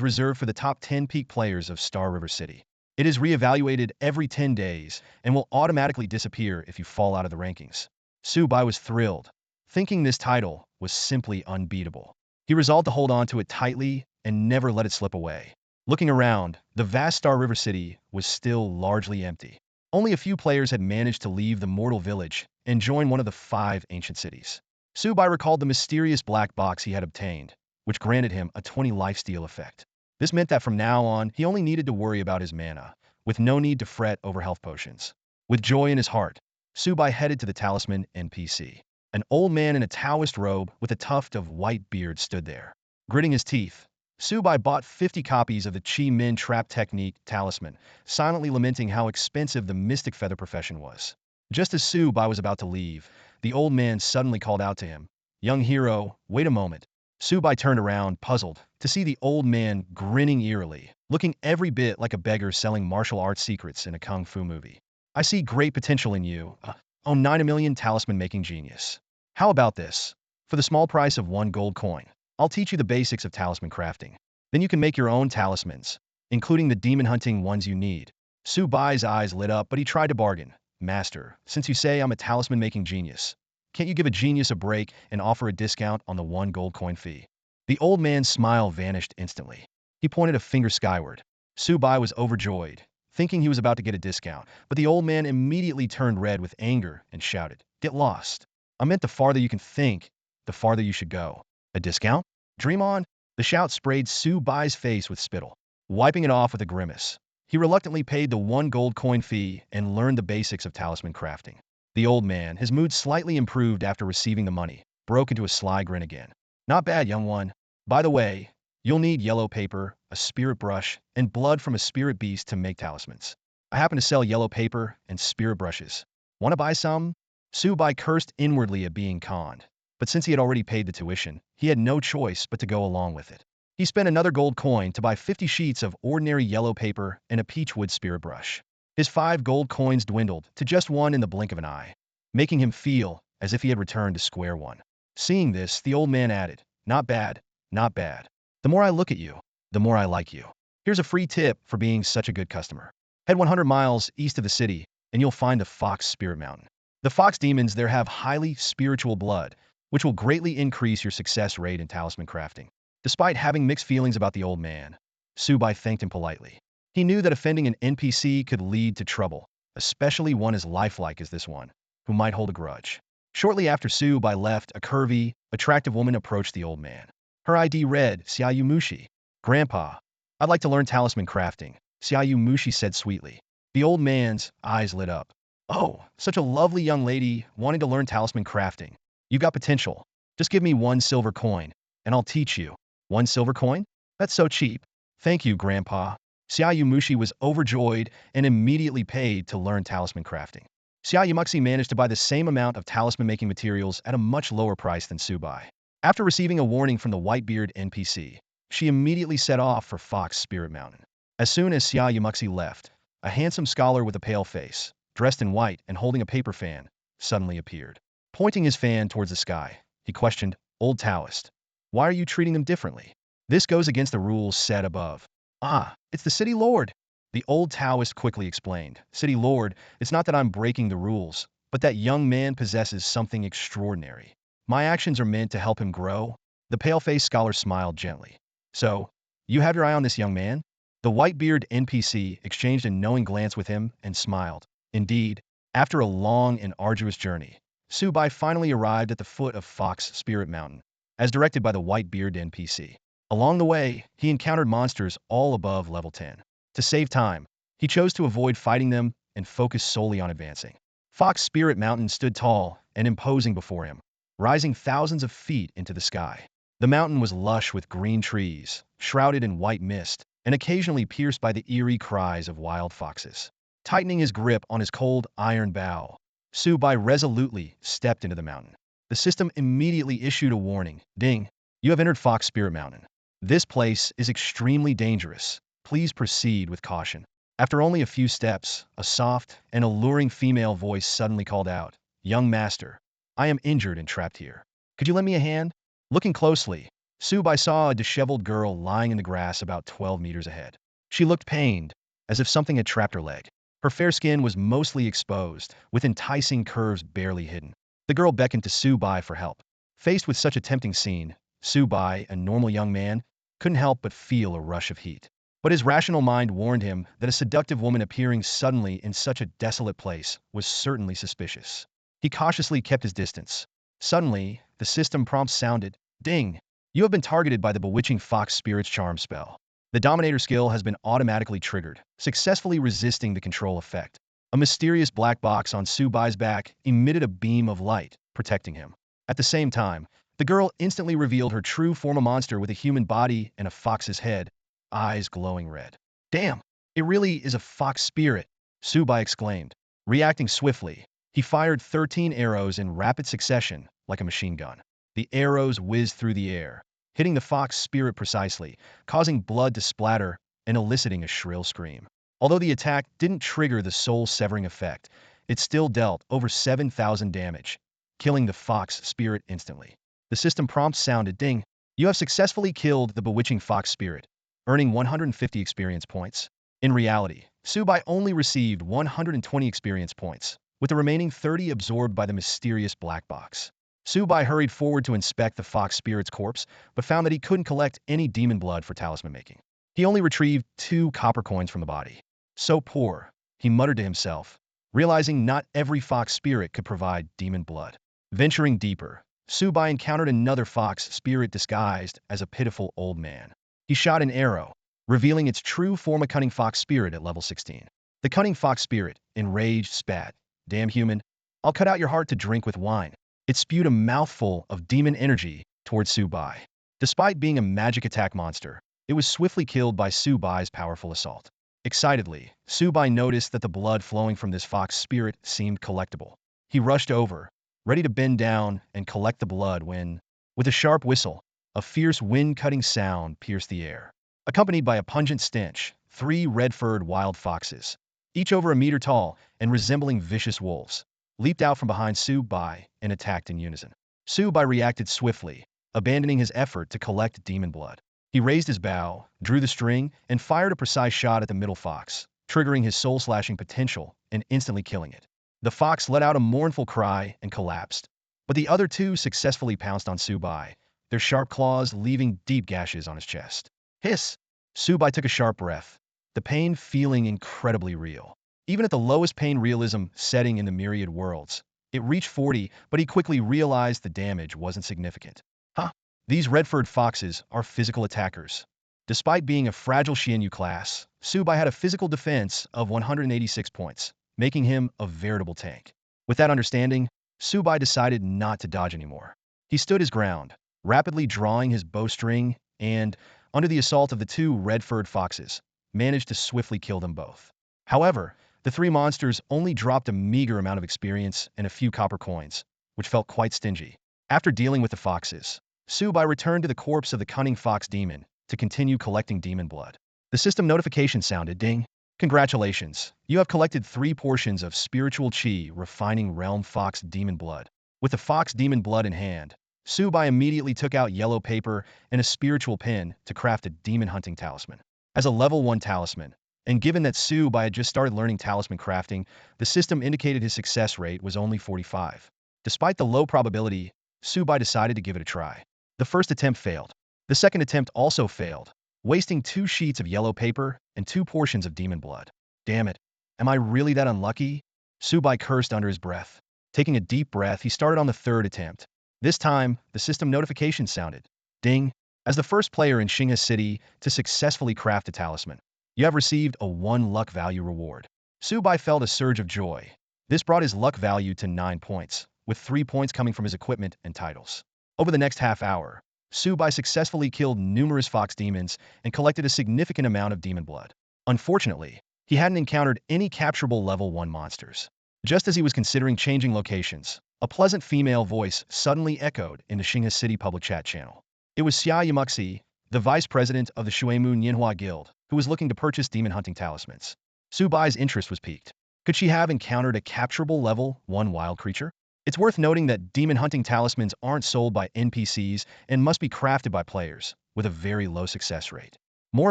reserved for the top 10 peak players of Star River City. It is reevaluated every 10 days and will automatically disappear if you fall out of the rankings. Su Bai was thrilled, thinking this title was simply unbeatable. He resolved to hold on to it tightly and never let it slip away. Looking around, the vast Star River City was still largely empty. Only a few players had managed to leave the mortal village and join one of the 5 ancient cities. Su Bai recalled the mysterious black box he had obtained, which granted him a 20 lifesteal effect. This meant that from now on, he only needed to worry about his mana, with no need to fret over health potions. With joy in his heart, Su Bai headed to the talisman NPC. An old man in a Taoist robe with a tuft of white beard stood there. Gritting his teeth, Su Bai bought 50 copies of the Chi Min Trap Technique talisman, silently lamenting how expensive the mystic feather profession was. Just as Su Bai was about to leave, the old man suddenly called out to him, "Young hero, wait a moment." Su Bai turned around, puzzled, to see the old man grinning eerily, looking every bit like a beggar selling martial arts secrets in a kung fu movie. "I see great potential in you. Oh, 9 million talisman-making genius. How about this? For the small price of 1 gold coin, I'll teach you the basics of talisman crafting. Then you can make your own talismans, including the demon-hunting ones you need." Su Bai's eyes lit up, but he tried to bargain. "Master, since you say I'm a talisman-making genius, can't you give a genius a break and offer a discount on the 1 gold coin fee?" The old man's smile vanished instantly. He pointed a finger skyward. Su Bai was overjoyed, thinking he was about to get a discount, but the old man immediately turned red with anger and shouted, "Get lost. I meant the farther you can think, the farther you should go." "A discount? Dream on." The shout sprayed Su Bai's face with spittle. Wiping it off with a grimace, he reluctantly paid the 1 gold coin fee and learned the basics of talisman crafting. The old man, his mood slightly improved after receiving the money, broke into a sly grin again. "Not bad, young one. By the way, you'll need yellow paper, a spirit brush, and blood from a spirit beast to make talismans. I happen to sell yellow paper and spirit brushes. Want to buy some?" Su Bai cursed inwardly at being conned, but since he had already paid the tuition, he had no choice but to go along with it. He spent another gold coin to buy 50 sheets of ordinary yellow paper and a peachwood spirit brush. His 5 gold coins dwindled to just 1 in the blink of an eye, making him feel as if he had returned to square one. Seeing this, the old man added, "Not bad, not bad. The more I look at you, the more I like you. Here's a free tip for being such a good customer. Head 100 miles east of the city, and you'll find the Fox Spirit Mountain. The fox demons there have highly spiritual blood, which will greatly increase your success rate in talisman crafting." Despite having mixed feelings about the old man, Su Bai thanked him politely. He knew that offending an NPC could lead to trouble, especially one as lifelike as this one, who might hold a grudge. Shortly after Su Bai left, a curvy, attractive woman approached the old man. Her ID read, "Xiaoyu Mushi. Grandpa, I'd like to learn talisman crafting," Xiaoyu Mushi said sweetly. The old man's eyes lit up. "Oh, such a lovely young lady wanting to learn talisman crafting. You got potential. Just give me 1 silver coin, and I'll teach you." 1 silver coin? That's so cheap. Thank you, Grandpa. Xiaoyu Mushi was overjoyed and immediately paid to learn talisman crafting. Xiaoyu Muxi managed to buy the same amount of talisman-making materials at a much lower price than Su Bai. After receiving a warning from the Whitebeard NPC, she immediately set off for Fox Spirit Mountain. As soon as Xiaoyu Muxi left, a handsome scholar with a pale face, dressed in white and holding a paper fan, suddenly appeared. Pointing his fan towards the sky, he questioned, "Old Taoist, why are you treating them differently? This goes against the rules set above." "Ah, it's the City Lord," the old Taoist quickly explained. "City Lord, it's not that I'm breaking the rules, but that young man possesses something extraordinary. My actions are meant to help him grow." The pale-faced scholar smiled gently. "So, you have your eye on this young man?" The Whitebeard NPC exchanged a knowing glance with him and smiled. Indeed, after a long and arduous journey, Su Bai finally arrived at the foot of Fox Spirit Mountain, as directed by the Whitebeard NPC. Along the way, he encountered monsters all above level 10. To save time, he chose to avoid fighting them and focus solely on advancing. Fox Spirit Mountain stood tall and imposing before him, rising thousands of feet into the sky. The mountain was lush with green trees, shrouded in white mist, and occasionally pierced by the eerie cries of wild foxes. Tightening his grip on his cold iron bow, Su Bai resolutely stepped into the mountain. The system immediately issued a warning. "Ding! You have entered Fox Spirit Mountain. This place is extremely dangerous. Please proceed with caution." After only a few steps, a soft and alluring female voice suddenly called out, "Young master, I am injured and trapped here. Could you lend me a hand?" Looking closely, Su Bai saw a disheveled girl lying in the grass about 12 meters ahead. She looked pained, as if something had trapped her leg. Her fair skin was mostly exposed, with enticing curves barely hidden. The girl beckoned to Su Bai for help. Faced with such a tempting scene, Su Bai, a normal young man, couldn't help but feel a rush of heat. But his rational mind warned him that a seductive woman appearing suddenly in such a desolate place was certainly suspicious. He cautiously kept his distance. Suddenly, the system prompt sounded, "Ding! You have been targeted by the bewitching Fox Spirit's charm spell. The Dominator skill has been automatically triggered, successfully resisting the control effect." A mysterious black box on Su Bai's back emitted a beam of light, protecting him. At the same time, the girl instantly revealed her true form, a monster with a human body and a fox's head, eyes glowing red. "Damn! It really is a fox spirit!" Su Bai exclaimed. Reacting swiftly, he fired 13 arrows in rapid succession, like a machine gun. The arrows whizzed through the air, hitting the fox spirit precisely, causing blood to splatter and eliciting a shrill scream. Although the attack didn't trigger the soul-severing effect, it still dealt over 7,000 damage, killing the fox spirit instantly. The system prompt sounded, "Ding! You have successfully killed the bewitching fox spirit," earning 150 experience points. In reality, Su Bai only received 120 experience points, with the remaining 30 absorbed by the mysterious black box. Su Bai hurried forward to inspect the fox spirit's corpse, but found that he couldn't collect any demon blood for talisman making. He only retrieved 2 copper coins from the body. "So poor," he muttered to himself, realizing not every fox spirit could provide demon blood. Venturing deeper, Su Bai encountered another fox spirit disguised as a pitiful old man. He shot an arrow, revealing its true form, a cunning fox spirit at level 16. The cunning fox spirit, enraged, spat, "Damn human, I'll cut out your heart to drink with wine." It spewed a mouthful of demon energy towards Su Bai. Despite being a magic attack monster, it was swiftly killed by Su Bai's powerful assault. Excitedly, Su Bai noticed that the blood flowing from this fox spirit seemed collectible. He rushed over, ready to bend down and collect the blood when, with a sharp whistle, a fierce wind-cutting sound pierced the air. Accompanied by a pungent stench, 3 red-furred wild foxes, each over a meter tall and resembling vicious wolves, leaped out from behind Su Bai and attacked in unison. Su Bai reacted swiftly, abandoning his effort to collect demon blood. He raised his bow, drew the string, and fired a precise shot at the middle fox, triggering his soul-slashing potential and instantly killing it. The fox let out a mournful cry and collapsed, but the other two successfully pounced on Su Bai, their sharp claws leaving deep gashes on his chest. Hiss! Su Bai took a sharp breath, the pain feeling incredibly real. Even at the lowest pain realism setting in the Myriad Worlds, it reached 40, but he quickly realized the damage wasn't significant. Huh? These red-furred foxes are physical attackers. Despite being a fragile Xianyu class, Su Bai had a physical defense of 186 points, making him a veritable tank. With that understanding, Su Bai decided not to dodge anymore. He stood his ground, rapidly drawing his bowstring and, under the assault of the two red-furred foxes, managed to swiftly kill them both. However, the three monsters only dropped a meager amount of experience and a few copper coins, which felt quite stingy. After dealing with the foxes, Su Bai returned to the corpse of the cunning fox demon to continue collecting demon blood. The system notification sounded, ding. Congratulations, you have collected 3 portions of spiritual chi refining realm fox demon blood. With the fox demon blood in hand, Su Bai immediately took out yellow paper and a spiritual pen to craft a demon hunting talisman. As a level 1 talisman, and given that Su Bai had just started learning talisman crafting, the system indicated his success rate was only 45. Despite the low probability, Su Bai decided to give it a try. The first attempt failed. The second attempt also failed, wasting 2 sheets of yellow paper and 2 portions of demon blood. Damn it. Am I really that unlucky? Su Bai cursed under his breath. Taking a deep breath, he started on the third attempt. This time, the system notification sounded. Ding. As the first player in Xinghe City to successfully craft a talisman, you have received a 1 luck value reward. Su Bai felt a surge of joy. This brought his luck value to 9 points, with 3 points coming from his equipment and titles. Over the next half hour, Su Bai successfully killed numerous fox demons and collected a significant amount of demon blood. Unfortunately, he hadn't encountered any capturable level 1 monsters. Just as he was considering changing locations, a pleasant female voice suddenly echoed in the Xinghe City public chat channel. It was Xia Yimuxi, the vice president of the Shuimu Nianhua Guild, who was looking to purchase demon hunting talismans. Su Bai's interest was piqued. Could she have encountered a capturable level 1 wild creature? It's worth noting that demon hunting talismans aren't sold by NPCs and must be crafted by players, with a very low success rate. More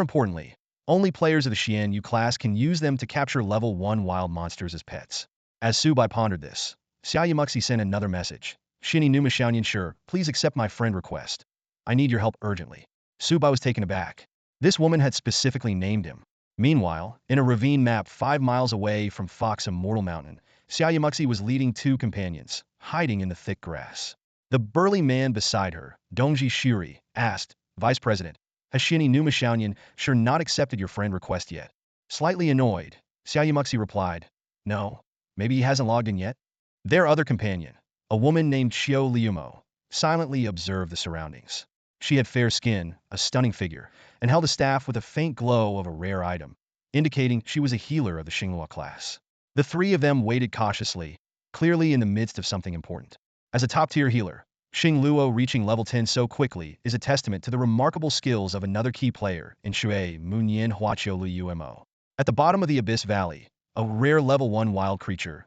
importantly, only players of the Xianyu class can use them to capture level 1 wild monsters as pets. As Su Bai pondered this, Xia Yimuxi sent another message. Shini Numa Xiaoyan sure, please accept my friend request. I need your help urgently. Su Bai was taken aback. This woman had specifically named him. Meanwhile, in a ravine map 5 miles away from Fox Immortal Mountain, Xia Yimuxi was leading 2 companions, hiding in the thick grass. The burly man beside her, Dongji Shuri, asked, Vice President, has Shini Numa Xiaoyan sure not accepted your friend request yet? Slightly annoyed, Xia Yimuxi replied, no, maybe he hasn't logged in yet? Their other companion, a woman named Xiao Liumo, silently observed the surroundings. She had fair skin, a stunning figure, and held a staff with a faint glow of a rare item, indicating she was a healer of the Xinghua class. The 3 of them waited cautiously, clearly in the midst of something important. As a top-tier healer, Xing Luo reaching level 10 so quickly is a testament to the remarkable skills of another key player in Shui Munyan Huaqiu Umo. At the bottom of the Abyss Valley, a rare level 1 wild creature,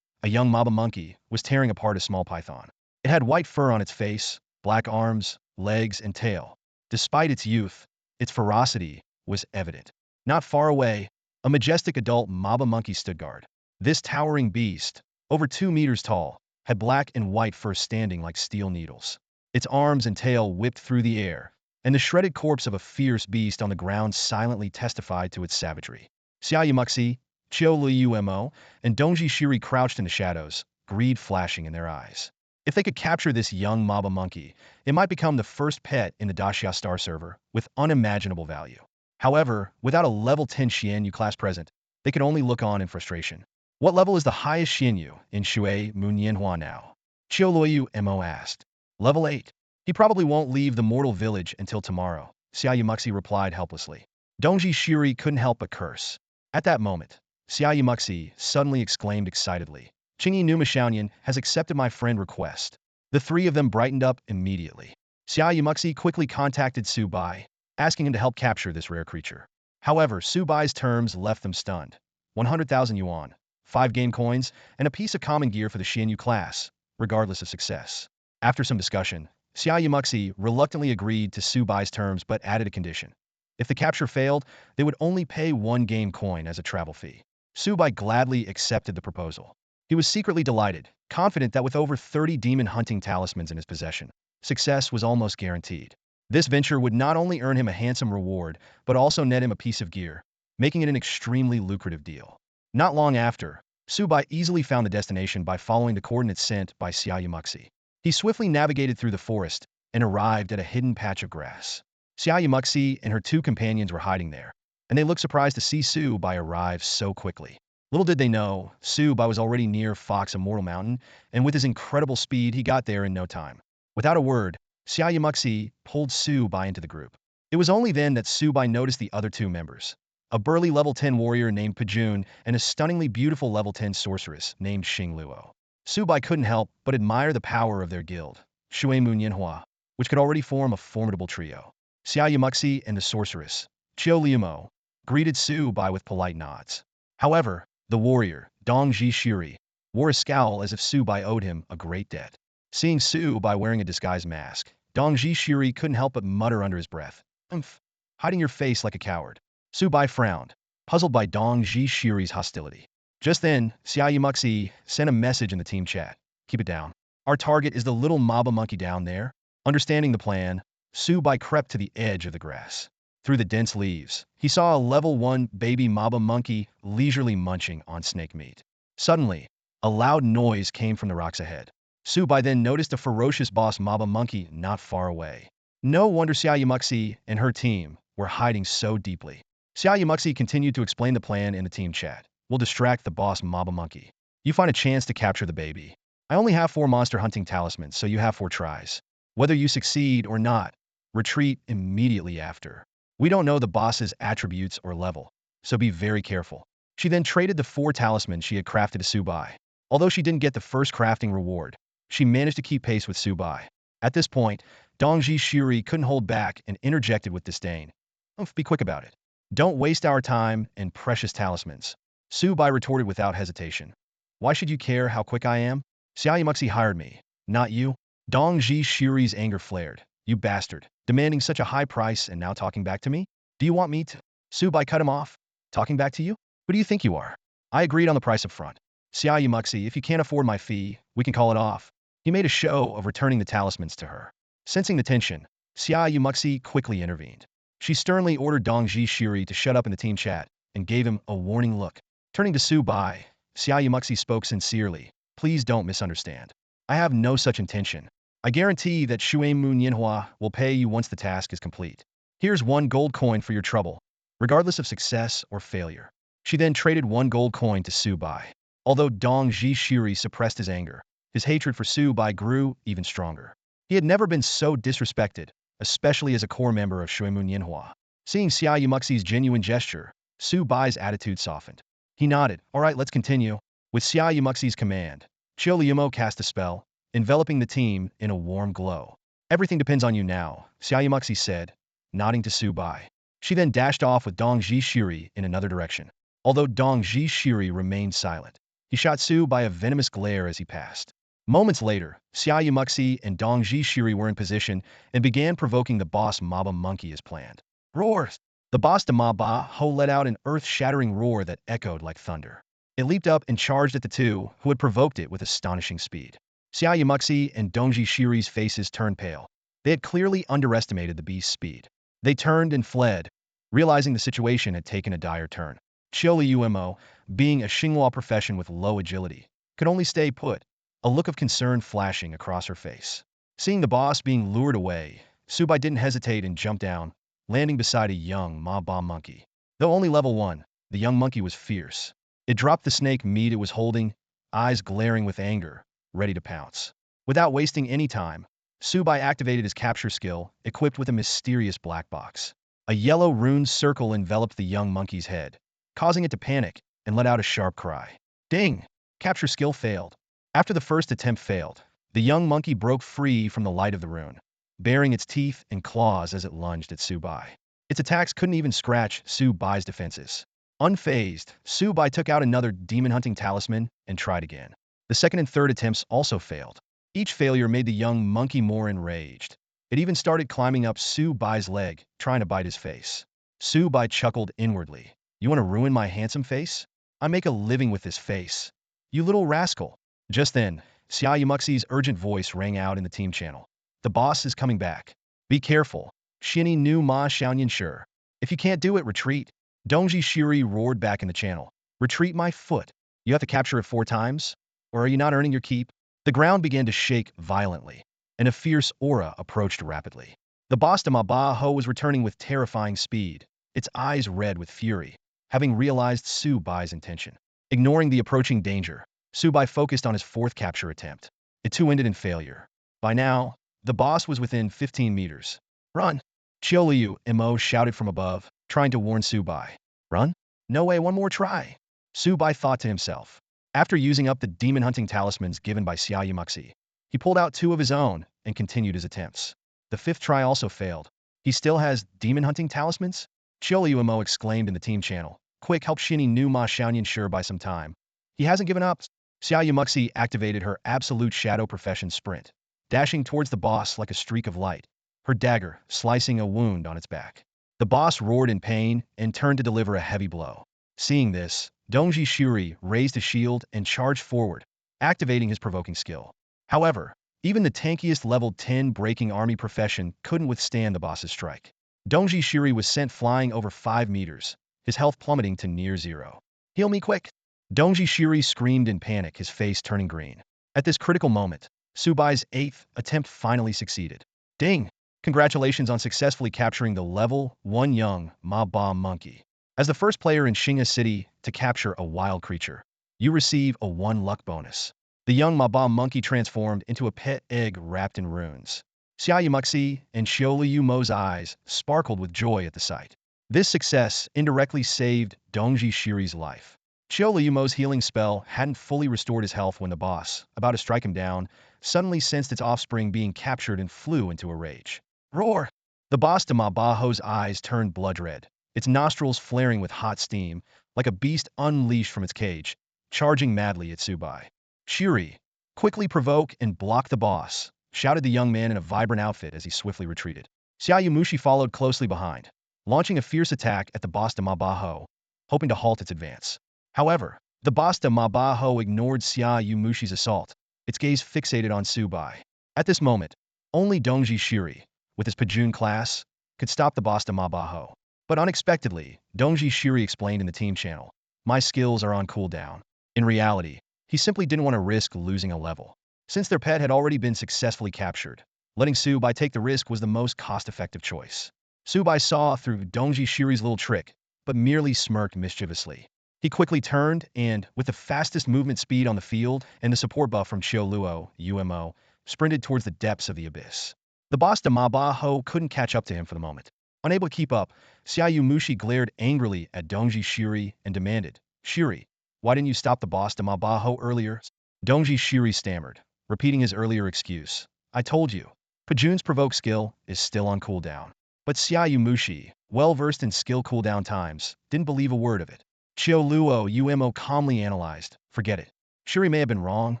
a young maba monkey, was tearing apart a small python. It had white fur on its face, black arms, legs, and tail. Despite its youth, its ferocity was evident. Not far away, a majestic adult maba monkey stood guard. This towering beast, over 2 meters tall, had black and white fur standing like steel needles. Its arms and tail whipped through the air, and the shredded corpse of a fierce beast on the ground silently testified to its savagery. Xia Yimuxi, Qiu Liumo, and Dongji Shiri crouched in the shadows, greed flashing in their eyes. If they could capture this young maba monkey, it might become the first pet in the Daxia Star server, with unimaginable value. However, without a level 10 Xianyu class present, they could only look on in frustration. What level is the highest Xianyu in Shui Munyanhua now? Qiu Mo asked. Level 8. He probably won't leave the mortal village until tomorrow, Xia Yimuxi replied helplessly. Dongji Shiri couldn't help but curse. At that moment, Xia Yimuxi suddenly exclaimed excitedly, Qingyi Numa Xiaoyan has accepted my friend request. The 3 of them brightened up immediately. Xia Yimuxi quickly contacted Su Bai, asking him to help capture this rare creature. However, Su Bai's terms left them stunned. 100,000 yuan, 5 game coins, and a piece of common gear for the Xianyu class, regardless of success. After some discussion, Xia Yumuxi reluctantly agreed to Su Bai's terms but added a condition. If the capture failed, they would only pay 1 game coin as a travel fee. Su Bai gladly accepted the proposal. He was secretly delighted, confident that with over 30 demon hunting talismans in his possession, success was almost guaranteed. This venture would not only earn him a handsome reward, but also net him a piece of gear, making it an extremely lucrative deal. Not long after, Su Bai easily found the destination by following the coordinates sent by Xia Yumuxi. He swiftly navigated through the forest and arrived at a hidden patch of grass. Xia Yumuxi and her 2 companions were hiding there, and they looked surprised to see Su Bai arrive so quickly. Little did they know, Su Bai was already near Fox Immortal Mountain, and with his incredible speed, he got there in no time. Without a word, Xia Yumuxi pulled Su Bai into the group. It was only then that Su Bai noticed the other 2 members, a burly level 10 warrior named Pajun and a stunningly beautiful level 10 sorceress named Xing Luo. Su Bai couldn't help but admire the power of their guild, Shuimu Nianhua, which could already form a formidable trio. Xia Yumuxi and the sorceress, Qiu Liumo, greeted Su Bai with polite nods. However, the warrior, Dongji Shiri, wore a scowl as if Su Bai owed him a great debt. Seeing Su Bai wearing a disguised mask, Dongji Shiri couldn't help but mutter under his breath, "Umph, hiding your face like a coward." Su Bai frowned, puzzled by Dongji Shiri's hostility. Just then, Xia Yumuxi sent a message in the team chat. "Keep it down. Our target is the little Maba monkey down there." Understanding the plan, Su Bai crept to the edge of the grass. Through the dense leaves, he saw a level 1 baby Maba monkey leisurely munching on snake meat. Suddenly, a loud noise came from the rocks ahead. Su Bai then noticed a ferocious boss Maba monkey not far away. No wonder Xia Yumuxi and her team were hiding so deeply. Xia Yumuxi continued to explain the plan in the team chat. "We'll distract the boss Maba monkey. You find a chance to capture the baby. I only have 4 monster hunting talismans, so you have 4 tries. Whether you succeed or not, retreat immediately after. We don't know the boss's attributes or level, so be very careful." She then traded the 4 talismans she had crafted to Su Bai. Although she didn't get the first crafting reward, she managed to keep pace with Su Bai. At this point, Dongji Shiri couldn't hold back and interjected with disdain. "Umph, be quick about it. Don't waste our time and precious talismans." Su Bai retorted without hesitation. "Why should you care how quick I am? Xia Yumuxi hired me, not you." Dongji Shiri's anger flared. "You bastard, demanding such a high price and now talking back to me? Do you want me to?" Su Bai cut him off. "Talking back to you? Who do you think you are? I agreed on the price up front. Xia Yumuxi, if you can't afford my fee, we can call it off." He made a show of returning the talismans to her. Sensing the tension, Xia Yumuxi quickly intervened. She sternly ordered Dongji Shiri to shut up in the team chat and gave him a warning look. Turning to Su Bai, Xia Yumuxi spoke sincerely. "Please don't misunderstand. I have no such intention. I guarantee that Shuimu Nianhua will pay you once the task is complete. Here's 1 gold coin for your trouble, regardless of success or failure." She then traded 1 gold coin to Su Bai. Although Dongji Shiri suppressed his anger, his hatred for Su Bai grew even stronger. He had never been so disrespected, especially as a core member of Shuimu Nianhua. Seeing Xia Yumuxi's genuine gesture, Su Bai's attitude softened. He nodded. "All right, let's continue." With Xia Yumuxi's command, Qiu Liumo cast a spell, enveloping the team in a warm glow. "Everything depends on you now," Xia Yumuxi said, nodding to Su Bai. She then dashed off with Dongji Shiri in another direction. Although Dongji Shiri remained silent, he shot Su Bai a venomous glare as he passed. Moments later, Xia Yumuxi and Dongji Shiri were in position and began provoking the boss Maba monkey as planned. Roar! The boss de Maba Ho let out an earth-shattering roar that echoed like thunder. It leaped up and charged at the 2 who had provoked it with astonishing speed. Xia Yumuxi and Dongji Shiri's faces turned pale. They had clearly underestimated the beast's speed. They turned and fled, realizing the situation had taken a dire turn. Qiu Liumo, being a Xinghua profession with low agility, could only stay put, a look of concern flashing across her face. Seeing the boss being lured away, Su Bai didn't hesitate and jumped down, landing beside a young Maba monkey. Though only level 1, the young monkey was fierce. It dropped the snake meat it was holding, eyes glaring with anger, ready to pounce. Without wasting any time, Su Bai activated his capture skill, equipped with a mysterious black box. A yellow rune circle enveloped the young monkey's head, causing it to panic and let out a sharp cry. Ding! Capture skill failed. After the first attempt failed, the young monkey broke free from the light of the rune, baring its teeth and claws as it lunged at Su Bai. Its attacks couldn't even scratch Su Bai's defenses. Unfazed, Su Bai took out another demon-hunting talisman and tried again. The second and third attempts also failed. Each failure made the young monkey more enraged. It even started climbing up Su Bai's leg, trying to bite his face. Su Bai chuckled inwardly. You want to ruin my handsome face? I make a living with this face. You little rascal. Just then, Xia Yumuxi's urgent voice rang out in the team channel. The boss is coming back. Be careful. Xini Nu Ma Xiaoyan Shi. If you can't do it, retreat. Dongji Shiri roared back in the channel. Retreat my foot. You have to capture it 4 times? Or are you not earning your keep? The ground began to shake violently, and a fierce aura approached rapidly. The boss de Ma Ho was returning with terrifying speed, its eyes red with fury, having realized Su Bai's intention. Ignoring the approaching danger, Su Bai focused on his 4th capture attempt. It too ended in failure. By now, the boss was within 15 meters. Run! Chioliu Mo shouted from above, trying to warn Su Bai. Run? No way, one more try. Su Bai thought to himself. After using up the demon-hunting talismans given by Xia Yumuxi, he pulled out 2 of his own and continued his attempts. The 5th try also failed. He still has demon-hunting talismans? Chioliu Mo exclaimed in the team channel. Quick, help Xini Nu Ma Xiaoyan Shi by some time. He hasn't given up. Xia Yumuxi activated her absolute shadow profession sprint, dashing towards the boss like a streak of light, her dagger slicing a wound on its back. The boss roared in pain and turned to deliver a heavy blow. Seeing this, Dongji Shuri raised his shield and charged forward, activating his provoking skill. However, even the tankiest level 10 breaking army profession couldn't withstand the boss's strike. Dongji Shuri was sent flying over 5 meters, his health plummeting to near 0. Heal me quick! Dongji Shuri screamed in panic, his face turning green. At this critical moment, Su Bai's 8th attempt finally succeeded. Ding! Congratulations on successfully capturing the level 1 young Ma Ba monkey. As the first player in Xing'e City to capture a wild creature, you receive a 1 luck bonus. The young Ma Ba monkey transformed into a pet egg wrapped in runes. Xia Yumuxi and Xioliu Mo's eyes sparkled with joy at the sight. This success indirectly saved Dongji Shiri's life. Xioliu Mo's healing spell hadn't fully restored his health when the boss, about to strike him down, suddenly sensed its offspring being captured and flew into a rage. Roar! The boss de Ma Ba Ho's eyes turned blood red, its nostrils flaring with hot steam, like a beast unleashed from its cage, charging madly at Su Bai. Shiri, quickly provoke and block the boss, shouted the young man in a vibrant outfit as he swiftly retreated. Xia Yumuxi followed closely behind, launching a fierce attack at the boss de Ma Ba Ho, hoping to halt its advance. However, the boss de Ma Ba Ho ignored Xia Yumuxi's assault, its gaze fixated on Su Bai. At this moment, only Dongji Shiri, with his Pajun class, could stop the boss de Ma Ba Ho. But unexpectedly, Dongji Shiri explained in the team channel, my skills are on cooldown. In reality, he simply didn't want to risk losing a level. Since their pet had already been successfully captured, letting Su Bai take the risk was the most cost-effective choice. Su Bai saw through Dongji Shiri's little trick, but merely smirked mischievously. He quickly turned and, with the fastest movement speed on the field and the support buff from Qioluo, UMO, sprinted towards the depths of the abyss. The boss de Ma Ba Ho couldn't catch up to him for the moment. Unable to keep up, Xia Yumuxi glared angrily at Dongji Shiri and demanded, Shiri, why didn't you stop the boss de Ma Ba Ho earlier? Dongji Shiri stammered, repeating his earlier excuse. I told you, Pajun's provoke skill is still on cooldown. But Xia Yumuxi, well-versed in skill cooldown times, didn't believe a word of it. Qioluo Umo calmly analyzed, forget it. Shiri may have been wrong,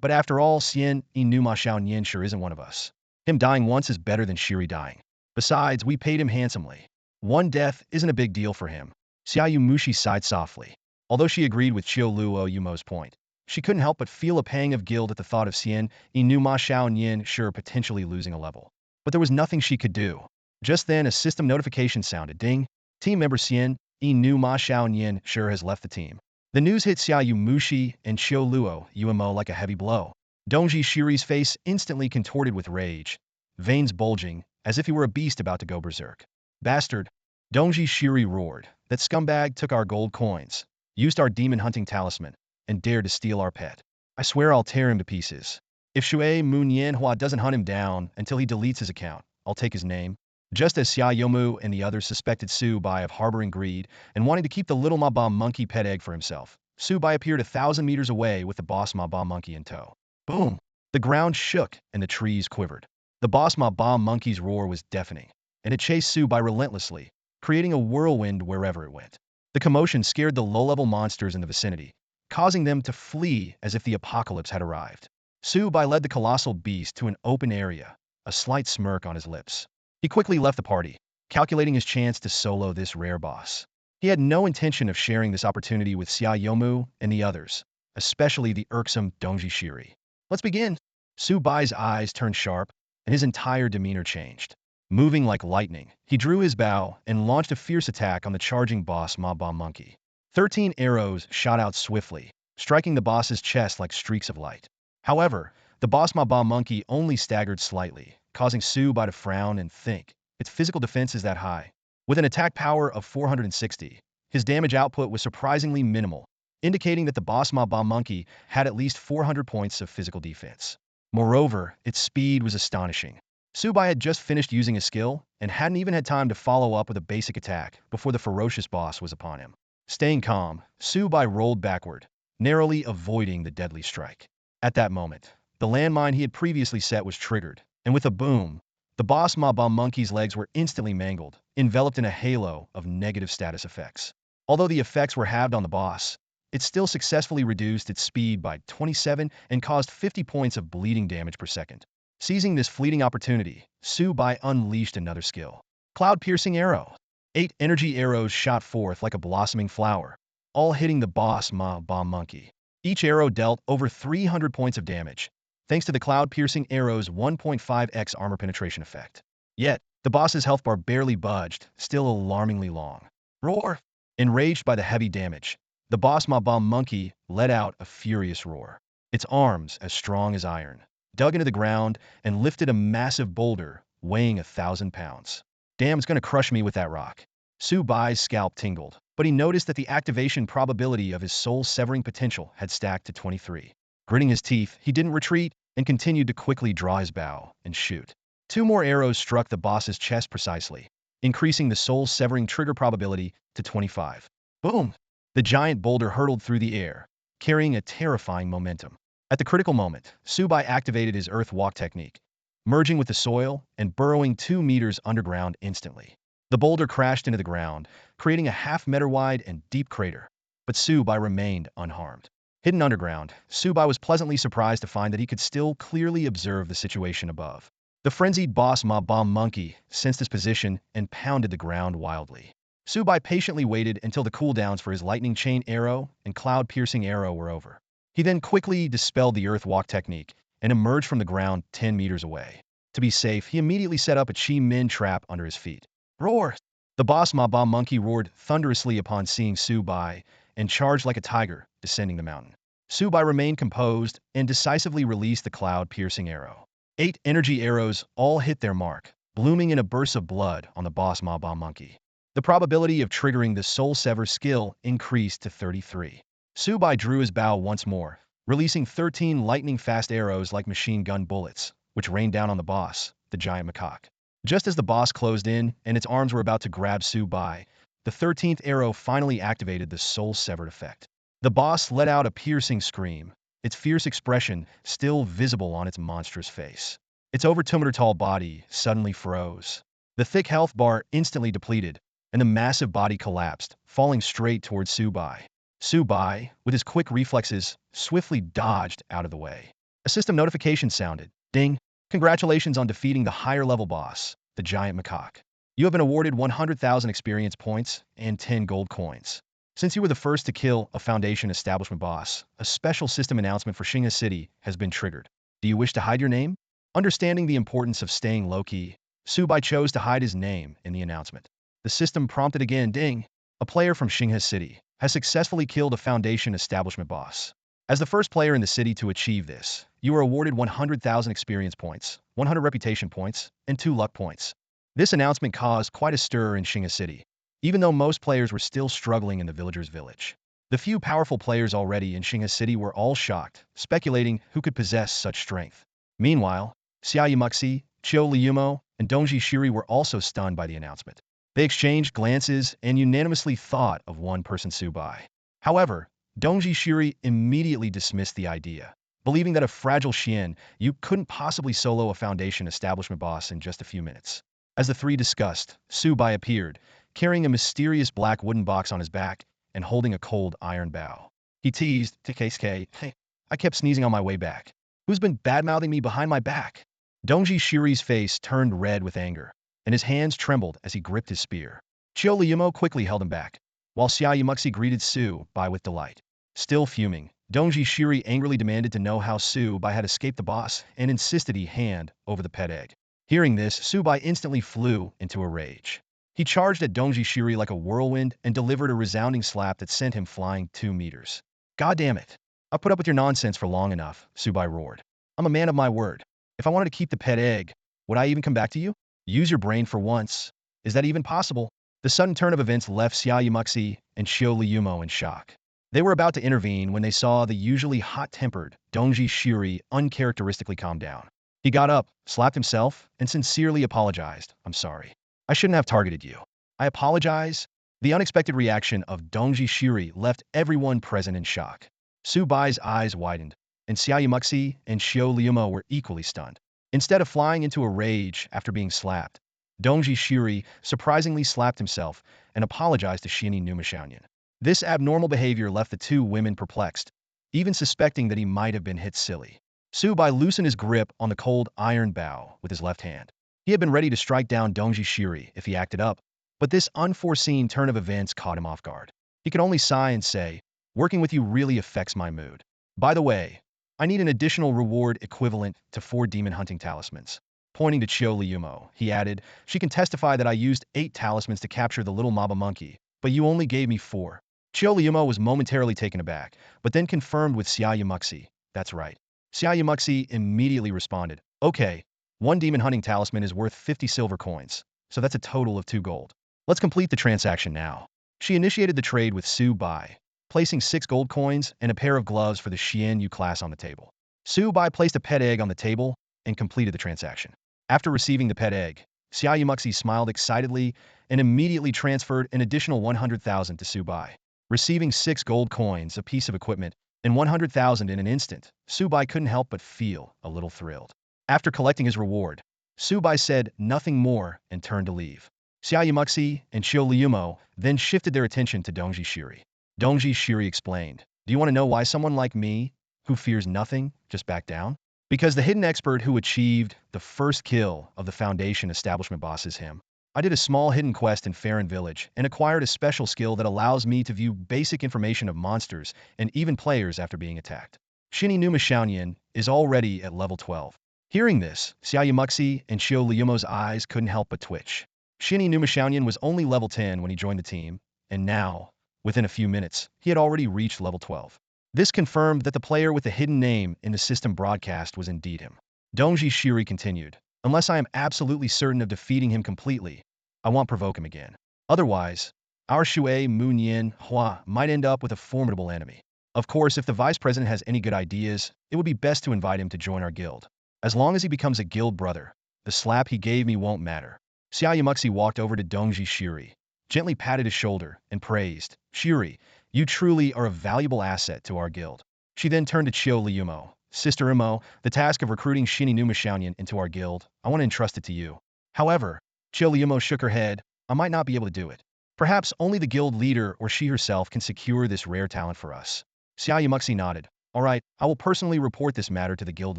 but after all, Xian Inuma Xiaoyan sure isn't one of us. Him dying once is better than Shiri dying. Besides, we paid him handsomely. 1 death isn't a big deal for him. Xia Yumuxi sighed softly. Although she agreed with Qioluo Umo's point, she couldn't help but feel a pang of guilt at the thought of Xian Inuma Xiaoyan sure potentially losing a level. But there was nothing she could do. Just then, a system notification sounded. Ding! Team member Xian Inuma Xiaoyan sure has left the team. The news hit Xia Yumuxi and Qioluo Umo like a heavy blow. Dongji Shiri's face instantly contorted with rage, veins bulging, as if he were a beast about to go berserk. Bastard! Dongji Shiri roared. That scumbag took our gold coins, used our demon-hunting talisman, and dared to steal our pet. I swear I'll tear him to pieces. If Shui Munyanhua doesn't hunt him down until he deletes his account, I'll take his name. Just as Xia Yomu and the others suspected Su Bai of harboring greed and wanting to keep the little Ma Ba monkey pet egg for himself, Su Bai appeared 1,000 meters away with the boss Ma Ba monkey in tow. Boom! The ground shook and the trees quivered. The boss Ma Ba monkey's roar was deafening, and it chased Su Bai relentlessly, creating a whirlwind wherever it went. The commotion scared the low-level monsters in the vicinity, causing them to flee as if the apocalypse had arrived. Su Bai led the colossal beast to an open area, a slight smirk on his lips. He quickly left the party, calculating his chance to solo this rare boss. He had no intention of sharing this opportunity with Xia Yomu and the others, especially the irksome Dongji Shiri. Let's begin. Su Bai's eyes turned sharp, and his entire demeanor changed. Moving like lightning, he drew his bow and launched a fierce attack on the charging boss Ma Ba Monkey. 13 arrows shot out swiftly, striking the boss's chest like streaks of light. However, the boss Ma Ba Monkey only staggered slightly, causing Su Bai to frown and think, its physical defense is that high. With an attack power of 460, his damage output was surprisingly minimal, indicating that the boss Ma Ba Monkey had at least 400 points of physical defense. Moreover, its speed was astonishing. Su Bai had just finished using his skill and hadn't even had time to follow up with a basic attack before the ferocious boss was upon him. Staying calm, Su Bai rolled backward, narrowly avoiding the deadly strike. At that moment, the landmine he had previously set was triggered, and with a boom, the boss Ma Ba Monkey's legs were instantly mangled, enveloped in a halo of negative status effects. Although the effects were halved on the boss, it still successfully reduced its speed by 27 and caused 50 points of bleeding damage per second. Seizing this fleeting opportunity, Su Bai unleashed another skill. Cloud-piercing arrow. 8 energy arrows shot forth like a blossoming flower, all hitting the boss Ma Ba Monkey. Each arrow dealt over 300 points of damage, thanks to the cloud-piercing arrow's 1.5x armor penetration effect. Yet, the boss's health bar barely budged, still alarmingly long. Roar! Enraged by the heavy damage, the boss Ma Ba Monkey let out a furious roar. Its arms, as strong as iron, dug into the ground and lifted a massive boulder weighing 1,000 pounds. Damn, it's gonna crush me with that rock. Su Bai's scalp tingled, but he noticed that the activation probability of his soul-severing potential had stacked to 23. Gritting his teeth, he didn't retreat and continued to quickly draw his bow and shoot. 2 more arrows struck the boss's chest precisely, increasing the soul-severing trigger probability to 25. Boom! The giant boulder hurtled through the air, carrying a terrifying momentum. At the critical moment, Su Bai activated his earth walk technique, merging with the soil and burrowing 2 meters underground instantly. The boulder crashed into the ground, creating a half-meter wide and deep crater, but Su Bai remained unharmed. Hidden underground, Su Bai was pleasantly surprised to find that he could still clearly observe the situation above. The frenzied boss Ma Ba Monkey sensed his position and pounded the ground wildly. Su Bai patiently waited until the cooldowns for his lightning chain arrow and cloud-piercing arrow were over. He then quickly dispelled the earth walk technique and emerged from the ground 10 meters away. To be safe, he immediately set up a Chi Min trap under his feet. Roar! The boss Ma Ba Monkey roared thunderously upon seeing Su Bai and charged like a tiger, descending the mountain. Su Bai remained composed and decisively released the cloud-piercing arrow. 8 energy arrows all hit their mark, blooming in a burst of blood on the boss Ma Ba Monkey. The probability of triggering the Soul Sever skill increased to 33. Su Bai drew his bow once more, releasing 13 lightning-fast arrows like machine gun bullets, which rained down on the boss, the giant macaque. Just as the boss closed in and its arms were about to grab Su Bai, the 13th arrow finally activated the soul-severed effect. The boss let out a piercing scream, its fierce expression still visible on its monstrous face. Its over 2-meter-tall body suddenly froze. The thick health bar instantly depleted, and the massive body collapsed, falling straight towards Su Bai. Su Bai, with his quick reflexes, swiftly dodged out of the way. A system notification sounded. Ding! Congratulations on defeating the higher-level boss, the giant macaque. You have been awarded 100,000 experience points and 10 gold coins. Since you were the first to kill a Foundation establishment boss, a special system announcement for Xinghe City has been triggered. Do you wish to hide your name? Understanding the importance of staying low-key, Su Bai chose to hide his name in the announcement. The system prompted again. Ding! A player from Xinghe City has successfully killed a Foundation establishment boss. As the first player in the city to achieve this, you are awarded 100,000 experience points, 100 reputation points, and 2 luck points. This announcement caused quite a stir in Xinghe City, even though most players were still struggling in the villagers' village. The few powerful players already in Xinghe City were all shocked, speculating who could possess such strength. Meanwhile, Xia Yimuxi, Chiu Liumo, and Dongji Shiri were also stunned by the announcement. They exchanged glances and unanimously thought of one person, Su Bai. However, Dongji Shiri immediately dismissed the idea, believing that a fragile Xian, you couldn't possibly solo a Foundation establishment boss in just a few minutes. As the three discussed, Su Bai appeared, carrying a mysterious black wooden box on his back and holding a cold iron bow. He teased, "TKSK, hey, I kept sneezing on my way back. Who's been badmouthing me behind my back?" Dongji Shiri's face turned red with anger, and his hands trembled as he gripped his spear. Chiu Liumo quickly held him back, while Xiao Yumuxi greeted Su Bai with delight. Still fuming, Dongji Shiri angrily demanded to know how Su Bai had escaped the boss and insisted he hand over the pet egg. Hearing this, Su Bai instantly flew into a rage. He charged at Dongji Shiri like a whirlwind and delivered a resounding slap that sent him flying 2 meters. "God damn it. I've put up with your nonsense for long enough," Su Bai roared. "I'm a man of my word. If I wanted to keep the pet egg, would I even come back to you? Use your brain for once. Is that even possible?" The sudden turn of events left Xiao Yumuxi and Xiu Liumo in shock. They were about to intervene when they saw the usually hot-tempered Dongji Shiri uncharacteristically calm down. He got up, slapped himself, and sincerely apologized. "I'm sorry. I shouldn't have targeted you. I apologize." The unexpected reaction of Dongji Shiri left everyone present in shock. Su Bai's eyes widened, and Xiao Yumuxi and Xiu Liumo were equally stunned. Instead of flying into a rage after being slapped, Dongji Shiri surprisingly slapped himself and apologized to Shini Numashaunyan. This abnormal behavior left the two women perplexed, even suspecting that he might have been hit silly. Su Bai loosened his grip on the cold iron bow with his left hand. He had been ready to strike down Dongji Shiri if he acted up, but this unforeseen turn of events caught him off guard. He could only sigh and say, "Working with you really affects my mood. By the way, I need an additional reward equivalent to 4 demon hunting talismans." Pointing to Chiu Liumo, he added, "She can testify that I used 8 talismans to capture the little Maba monkey, but you only gave me 4. Chiu Liumo was momentarily taken aback, but then confirmed with Xiao Yumuxi. "That's right." Xiao Yumuxi immediately responded, "Okay, 1 demon hunting talisman is worth 50 silver coins, so that's a total of 2 gold. Let's complete the transaction now." She initiated the trade with Su Bai, placing 6 gold coins and a pair of gloves for the Xian Yu class on the table. Su Bai placed a pet egg on the table and completed the transaction. After receiving the pet egg, Xiao Yumuxi smiled excitedly and immediately transferred an additional 100,000 to Su Bai. Receiving 6 gold coins, a piece of equipment, and 100,000 in an instant, Su Bai couldn't help but feel a little thrilled. After collecting his reward, Su Bai said nothing more and turned to leave. Xiao Yumuxi and Xiu Liumo then shifted their attention to Dongji Shiri. Dongji Shiri explained, "Do you want to know why someone like me, who fears nothing, just backed down? Because the hidden expert who achieved the first kill of the Foundation establishment boss is him. I did a small hidden quest in Farron Village and acquired a special skill that allows me to view basic information of monsters and even players after being attacked. Shini Numashaunyan is already at level 12. Hearing this, Xiao Yumuxi and Xiu Liumo's eyes couldn't help but twitch. Shini Numashaunyan was only level 10 when he joined the team, and now, within a few minutes, he had already reached level 12. This confirmed that the player with the hidden name in the system broadcast was indeed him. Dongji Shiri continued, "Unless I am absolutely certain of defeating him completely, I won't provoke him again. Otherwise, our Shui Munyin Hua might end up with a formidable enemy. Of course, if the vice president has any good ideas, it would be best to invite him to join our guild. As long as he becomes a guild brother, the slap he gave me won't matter." Xiao Yumuxi walked over to Dongji Shiri, gently patted his shoulder, and praised, "Shiri, you truly are a valuable asset to our guild." She then turned to Chiu Liumo. "Sister Imo, the task of recruiting Shini Numashaunyan into our guild, I want to entrust it to you." However, Chiu Liumo shook her head. "I might not be able to do it. Perhaps only the guild leader or she herself can secure this rare talent for us." Xiao Yumuxi nodded. "All right, I will personally report this matter to the guild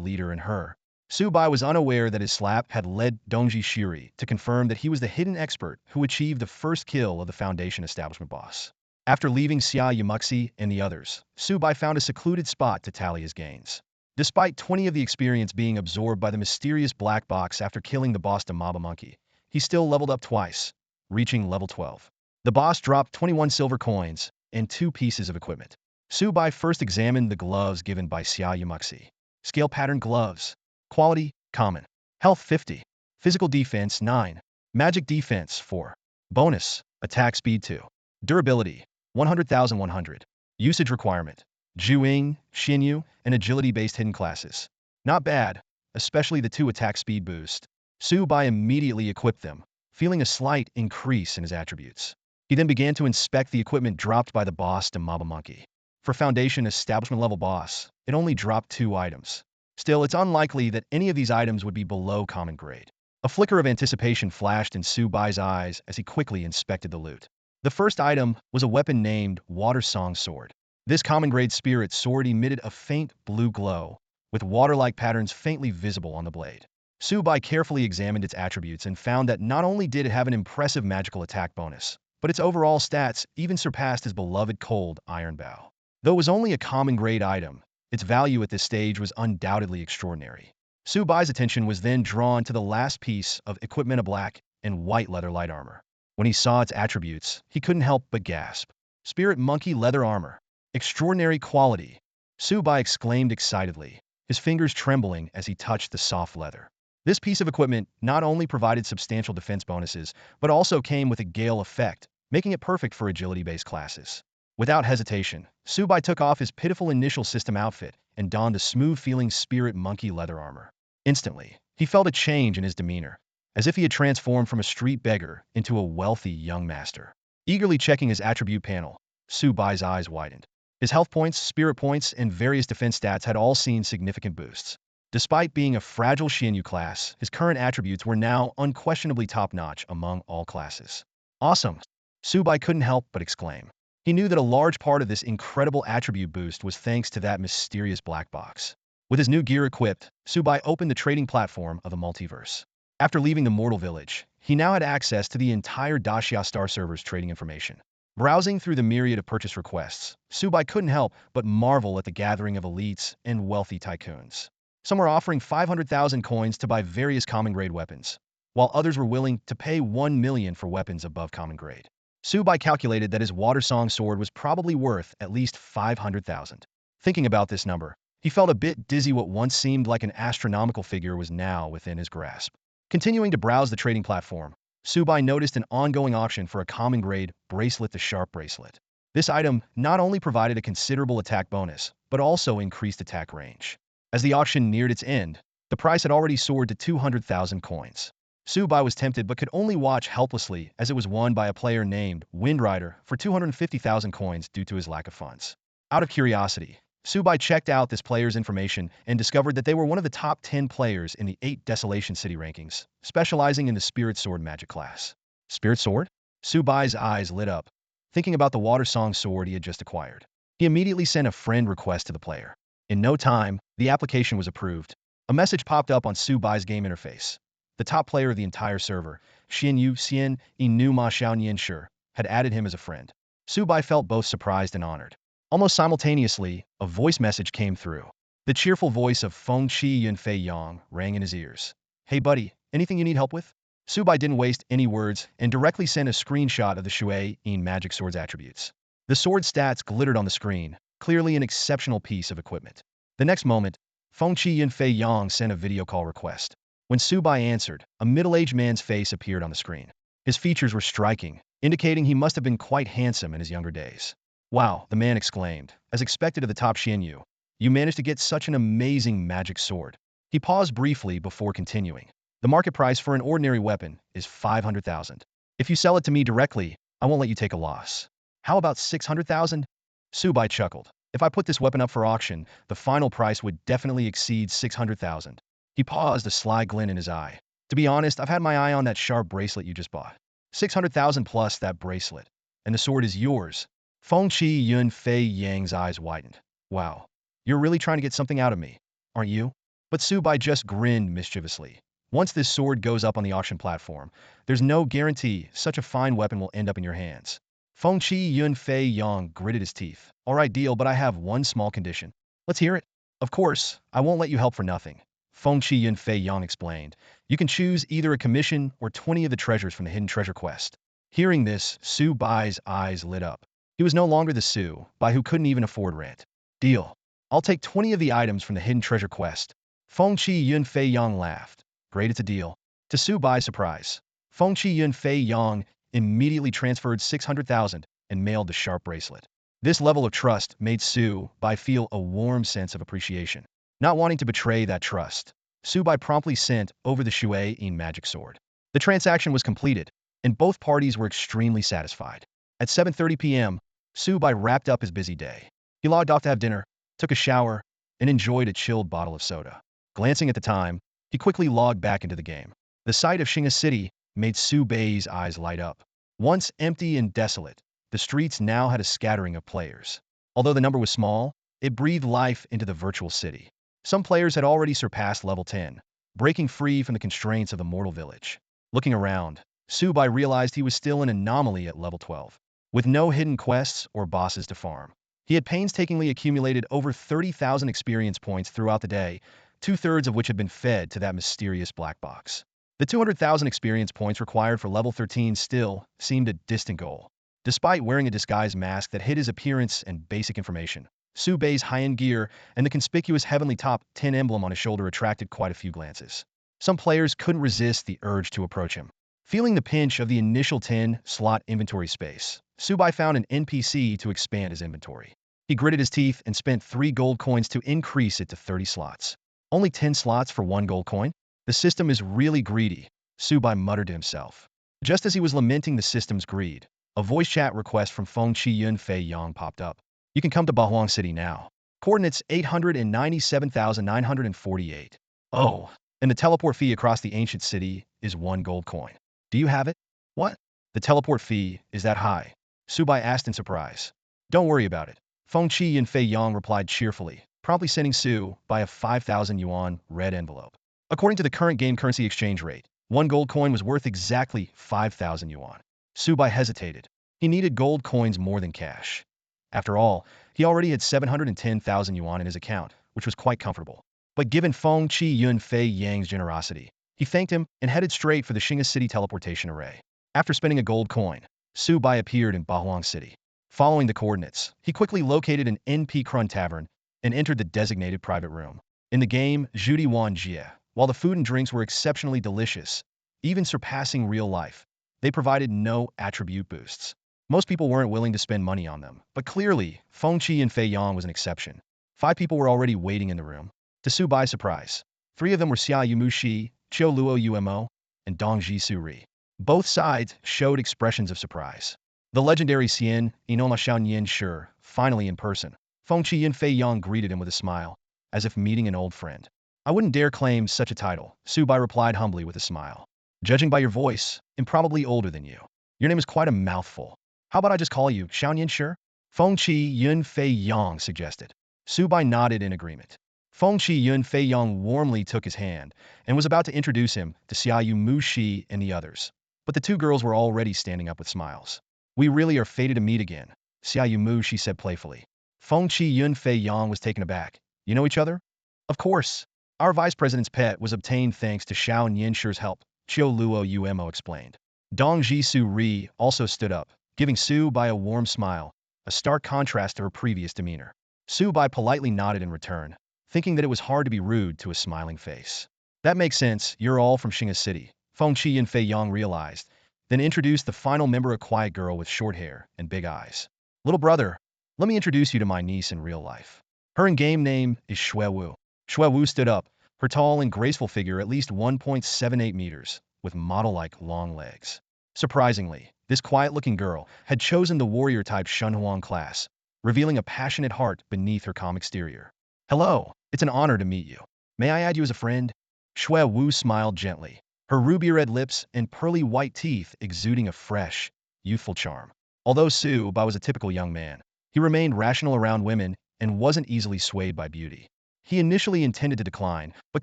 leader and her." Su Bai was unaware that his slap had led Dongji Shiri to confirm that he was the hidden expert who achieved the first kill of the Foundation establishment boss. After leaving Xiao Yumuxi and the others, Su Bai found a secluded spot to tally his gains. Despite 20 of the experience being absorbed by the mysterious black box after killing the boss Maba monkey, he still leveled up twice, reaching level 12. The boss dropped 21 silver coins and 2 pieces of equipment. Su Bai first examined the gloves given by Xiao Yumuxi. Scale pattern gloves. Quality, common. Health 50. Physical defense 9. Magic defense 4. Bonus, attack speed 2. Durability, 100,100. Usage requirement, Juing, Xinyu, and agility-based hidden classes. Not bad, especially the 2 attack speed boost. Su Bai immediately equipped them, feeling a slight increase in his attributes. He then began to inspect the equipment dropped by the boss Maba monkey. For Foundation establishment level boss, it only dropped 2 items. Still, it's unlikely that any of these items would be below common grade. A flicker of anticipation flashed in Su Bai's eyes as he quickly inspected the loot. The first item was a weapon named Water Song Sword. This common-grade spirit sword emitted a faint blue glow, with water-like patterns faintly visible on the blade. Su Bai carefully examined its attributes and found that not only did it have an impressive magical attack bonus, but its overall stats even surpassed his beloved cold iron bow. Though it was only a common-grade item, its value at this stage was undoubtedly extraordinary. Su Bai's attention was then drawn to the last piece of equipment, a black and white leather light armor. When he saw its attributes, he couldn't help but gasp. Spirit monkey leather armor. Extraordinary quality. Su Bai exclaimed excitedly, his fingers trembling as he touched the soft leather. This piece of equipment not only provided substantial defense bonuses, but also came with a gale effect, making it perfect for agility-based classes. Without hesitation, Su Bai took off his pitiful initial system outfit and donned a smooth-feeling spirit monkey leather armor. Instantly, he felt a change in his demeanor, as if he had transformed from a street beggar into a wealthy young master. Eagerly checking his attribute panel, Su Bai's eyes widened. His health points, spirit points, and various defense stats had all seen significant boosts. Despite being a fragile Xianyu class, his current attributes were now unquestionably top-notch among all classes. Awesome! Su Bai couldn't help but exclaim. He knew that a large part of this incredible attribute boost was thanks to that mysterious black box. With his new gear equipped, Su Bai opened the trading platform of the multiverse. After leaving the mortal village, he now had access to the entire Daxia Star server's trading information. Browsing through the myriad of purchase requests, Su Bai couldn't help but marvel at the gathering of elites and wealthy tycoons. Some were offering 500,000 coins to buy various common-grade weapons, while others were willing to pay 1 million for weapons above common grade. Su Bai calculated that his Water Song sword was probably worth at least 500,000. Thinking about this number, he felt a bit dizzy. What once seemed like an astronomical figure was now within his grasp. Continuing to browse the trading platform, Su Bai noticed an ongoing auction for a common-grade bracelet, the Sharp Bracelet. This item not only provided a considerable attack bonus, but also increased attack range. As the auction neared its end, the price had already soared to 200,000 coins. Su Bai was tempted but could only watch helplessly as it was won by a player named Windrider for 250,000 coins due to his lack of funds. Out of curiosity, Su Bai checked out this player's information and discovered that they were one of the top 10 players in the 8 Desolation City rankings, specializing in the Spirit Sword magic class. Spirit Sword? Su Bai's eyes lit up, thinking about the Water Song sword he had just acquired. He immediately sent a friend request to the player. In no time, the application was approved. A message popped up on Su Bai's game interface. The top player of the entire server, Xianyu Xian Inu Ma Xiao Nianshi, had added him as a friend. Su Bai felt both surprised and honored. Almost simultaneously, a voice message came through. The cheerful voice of Feng Qi Yunfei Yang rang in his ears. Hey buddy, anything you need help with? Su Bai didn't waste any words and directly sent a screenshot of the Shui Yin magic sword's attributes. The sword's stats glittered on the screen, clearly an exceptional piece of equipment. The next moment, Feng Qi Yunfei Yang sent a video call request. When Su Bai answered, a middle-aged man's face appeared on the screen. His features were striking, indicating he must have been quite handsome in his younger days. Wow, the man exclaimed. As expected of the top Xianyu, you managed to get such an amazing magic sword. He paused briefly before continuing. The market price for an ordinary weapon is 500,000. If you sell it to me directly, I won't let you take a loss. How about 600,000? Su Bai chuckled. If I put this weapon up for auction, the final price would definitely exceed 600,000. He paused, a sly glint in his eye. To be honest, I've had my eye on that sharp bracelet you just bought. 600,000 plus that bracelet. And the sword is yours. Feng Qi Yunfei Yang's eyes widened. Wow, you're really trying to get something out of me, aren't you? But Su Bai just grinned mischievously. Once this sword goes up on the auction platform, there's no guarantee such a fine weapon will end up in your hands. Feng Qi Yunfei Yang gritted his teeth. All right, deal, but I have one small condition. Let's hear it. Of course, I won't let you help for nothing. Feng Qi Yunfei Yang explained. You can choose either a commission or 20 of the treasures from the hidden treasure quest. Hearing this, Su Bai's eyes lit up. He was no longer the Su Bai who couldn't even afford rent. Deal. I'll take 20 of the items from the hidden treasure quest. Feng Qi Yunfei Yang laughed. Great, it's a deal. To Su Bai's surprise, Feng Qi Yunfei Yang immediately transferred 600,000 and mailed the sharp bracelet. This level of trust made Su Bai feel a warm sense of appreciation. Not wanting to betray that trust, Su Bai promptly sent over the Shui Yin magic sword. The transaction was completed, and both parties were extremely satisfied. At 7:30 p.m., Su Bai wrapped up his busy day. He logged off to have dinner, took a shower, and enjoyed a chilled bottle of soda. Glancing at the time, he quickly logged back into the game. The sight of Xing'a City made Su Bai's eyes light up. Once empty and desolate, the streets now had a scattering of players. Although the number was small, it breathed life into the virtual city. Some players had already surpassed level 10, breaking free from the constraints of the mortal village. Looking around, Su Bai realized he was still an anomaly at level 12, with no hidden quests or bosses to farm. He had painstakingly accumulated over 30,000 experience points throughout the day, two-thirds of which had been fed to that mysterious black box. The 200,000 experience points required for level 13 still seemed a distant goal. Despite wearing a disguise mask that hid his appearance and basic information, Su Bai's high-end gear and the conspicuous heavenly top 10 emblem on his shoulder attracted quite a few glances. Some players couldn't resist the urge to approach him. Feeling the pinch of the initial 10-slot inventory space, Su Bai found an NPC to expand his inventory. He gritted his teeth and spent 3 gold coins to increase it to 30 slots. Only 10 slots for 1 gold coin? The system is really greedy, Su Bai muttered to himself. Just as he was lamenting the system's greed, a voice chat request from Feng Qi Yun Fei Yang popped up. You can come to Bahuang City now. Coordinates 897,948. Oh, and the teleport fee across the ancient city is 1 gold coin. Do you have it? What? The teleport fee is that high? Su Bai asked in surprise. Don't worry about it. Feng Qi Yun Fei Yang replied cheerfully, promptly sending Su Bai a 5,000 yuan red envelope. According to the current game currency exchange rate, 1 gold coin was worth exactly 5,000 yuan. Su Bai hesitated. He needed gold coins more than cash. After all, he already had 710,000 yuan in his account, which was quite comfortable. But given Feng Qi Yun Fei Yang's generosity, he thanked him and headed straight for the Xing'a City teleportation array. After spending a gold coin, Su Bai appeared in Bahuang City. Following the coordinates, he quickly located an NP Krun tavern and entered the designated private room. In the game, Zhudi Wan Jie, while the food and drinks were exceptionally delicious, even surpassing real life, they provided no attribute boosts. Most people weren't willing to spend money on them, but clearly, Feng Qi and Fei Yang was an exception. 5 people were already waiting in the room. To Su Bai's surprise, 3 of them were Xia Yumu Shi, Qiu Luo Umo, and Dong Ji Su Ri. Both sides showed expressions of surprise. The legendary Xian, Inoma Xiaoyan Shi, finally in person. Feng Qi and Fei Yang greeted him with a smile, as if meeting an old friend. I wouldn't dare claim such a title, Su Bai replied humbly with a smile. Judging by your voice, I'm probably older than you. Your name is quite a mouthful. How about I just call you Xiaoyan Shi? Feng Qi Yun Fei Yang suggested. Su Bai nodded in agreement. Feng Qi Yun Fei Yang warmly took his hand and was about to introduce him to Xiaoyu Mu Shi and the others. But the 2 girls were already standing up with smiles. We really are fated to meet again, Xiaoyu Mu Shi said playfully. Feng Qi Yun Fei Yang was taken aback. You know each other? Of course. Our vice president's pet was obtained thanks to Xiao Nianshi's help, Qiu Luo Umo explained. Dong Ji Su Ri also stood up, giving Su Bai a warm smile, a stark contrast to her previous demeanor. Su Bai politely nodded in return, thinking that it was hard to be rude to a smiling face. That makes sense, you're all from Xing'a City, Feng Qi and Fei Yang realized, then introduced the final member, a quiet girl with short hair and big eyes. Little brother, let me introduce you to my niece in real life. Her in-game name is Shui Wu. Shui Wu stood up, her tall and graceful figure at least 1.78 meters, with model-like long legs. Surprisingly, this quiet-looking girl had chosen the warrior-type Shunhuang class, revealing a passionate heart beneath her calm exterior. Hello, it's an honor to meet you. May I add you as a friend? Shui Wu smiled gently, her ruby-red lips and pearly white teeth exuding a fresh, youthful charm. Although Su Bai was a typical young man, he remained rational around women and wasn't easily swayed by beauty. He initially intended to decline, but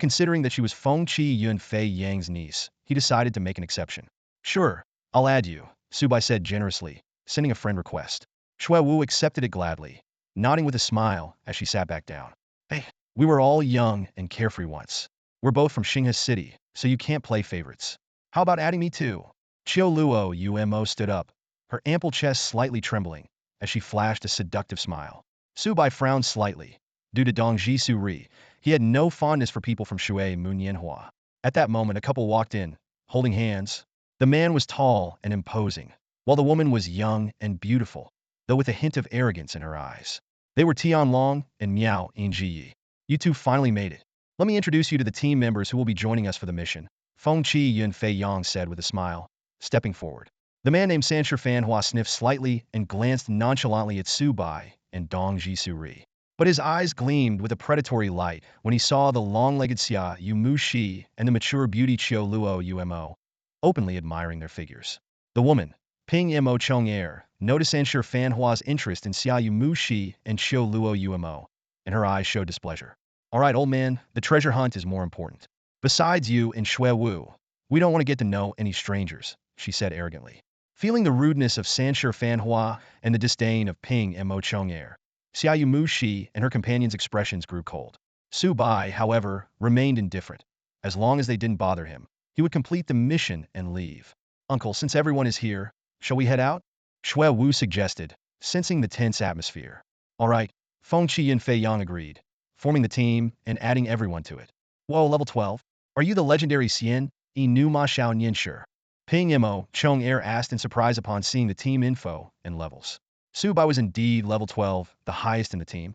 considering that she was Feng Qi Yun Fei Yang's niece, he decided to make an exception. Sure, I'll add you, Su Bai said generously, sending a friend request. Shui Wu accepted it gladly, nodding with a smile as she sat back down. Hey, we were all young and carefree once. We're both from Xing'a City, so you can't play favorites. How about adding me too? Qiu Luo Umo stood up, her ample chest slightly trembling, as she flashed a seductive smile. Su Bai frowned slightly. Due to Dong Ji Su Ri, he had no fondness for people from Shui Munyanhua. At that moment, a couple walked in, holding hands. The man was tall and imposing, while the woman was young and beautiful, though with a hint of arrogance in her eyes. They were Tian Long and Miao Yingji. You two finally made it. Let me introduce you to the team members who will be joining us for the mission, Feng Qi Yun Fei Yang said with a smile, stepping forward. The man named Sanshi Fanhua sniffed slightly and glanced nonchalantly at Su Bai and Dong Ji Su Ri. But his eyes gleamed with a predatory light when he saw the long-legged Xia Yu Mu Shi and the mature beauty Qiu Luo Umo, openly admiring their figures. The woman, Ping Mo Chong Er, noticed Sanshir Fanhua's interest in Xia Yu Mu Shi and Qiu Luo Umo, and her eyes showed displeasure. All right, old man, the treasure hunt is more important. Besides you and Xue Wu, we don't want to get to know any strangers, she said arrogantly. Feeling the rudeness of Sanshir Fanhua and the disdain of Ping Mo Chong Er, Xiaoyu Mu Shi and her companion's expressions grew cold. Su Bai, however, remained indifferent. As long as they didn't bother him, he would complete the mission and leave. Uncle, since everyone is here, shall we head out? Xue Wu suggested, sensing the tense atmosphere. All right, Feng Qi and Fei Yang agreed, forming the team and adding everyone to it. Whoa, level 12? Are you the legendary Xian, Nu Ma Xiao Nianshi? Ping Mo Chong Er asked in surprise upon seeing the team info and levels. Su Bai was indeed level 12, the highest in the team.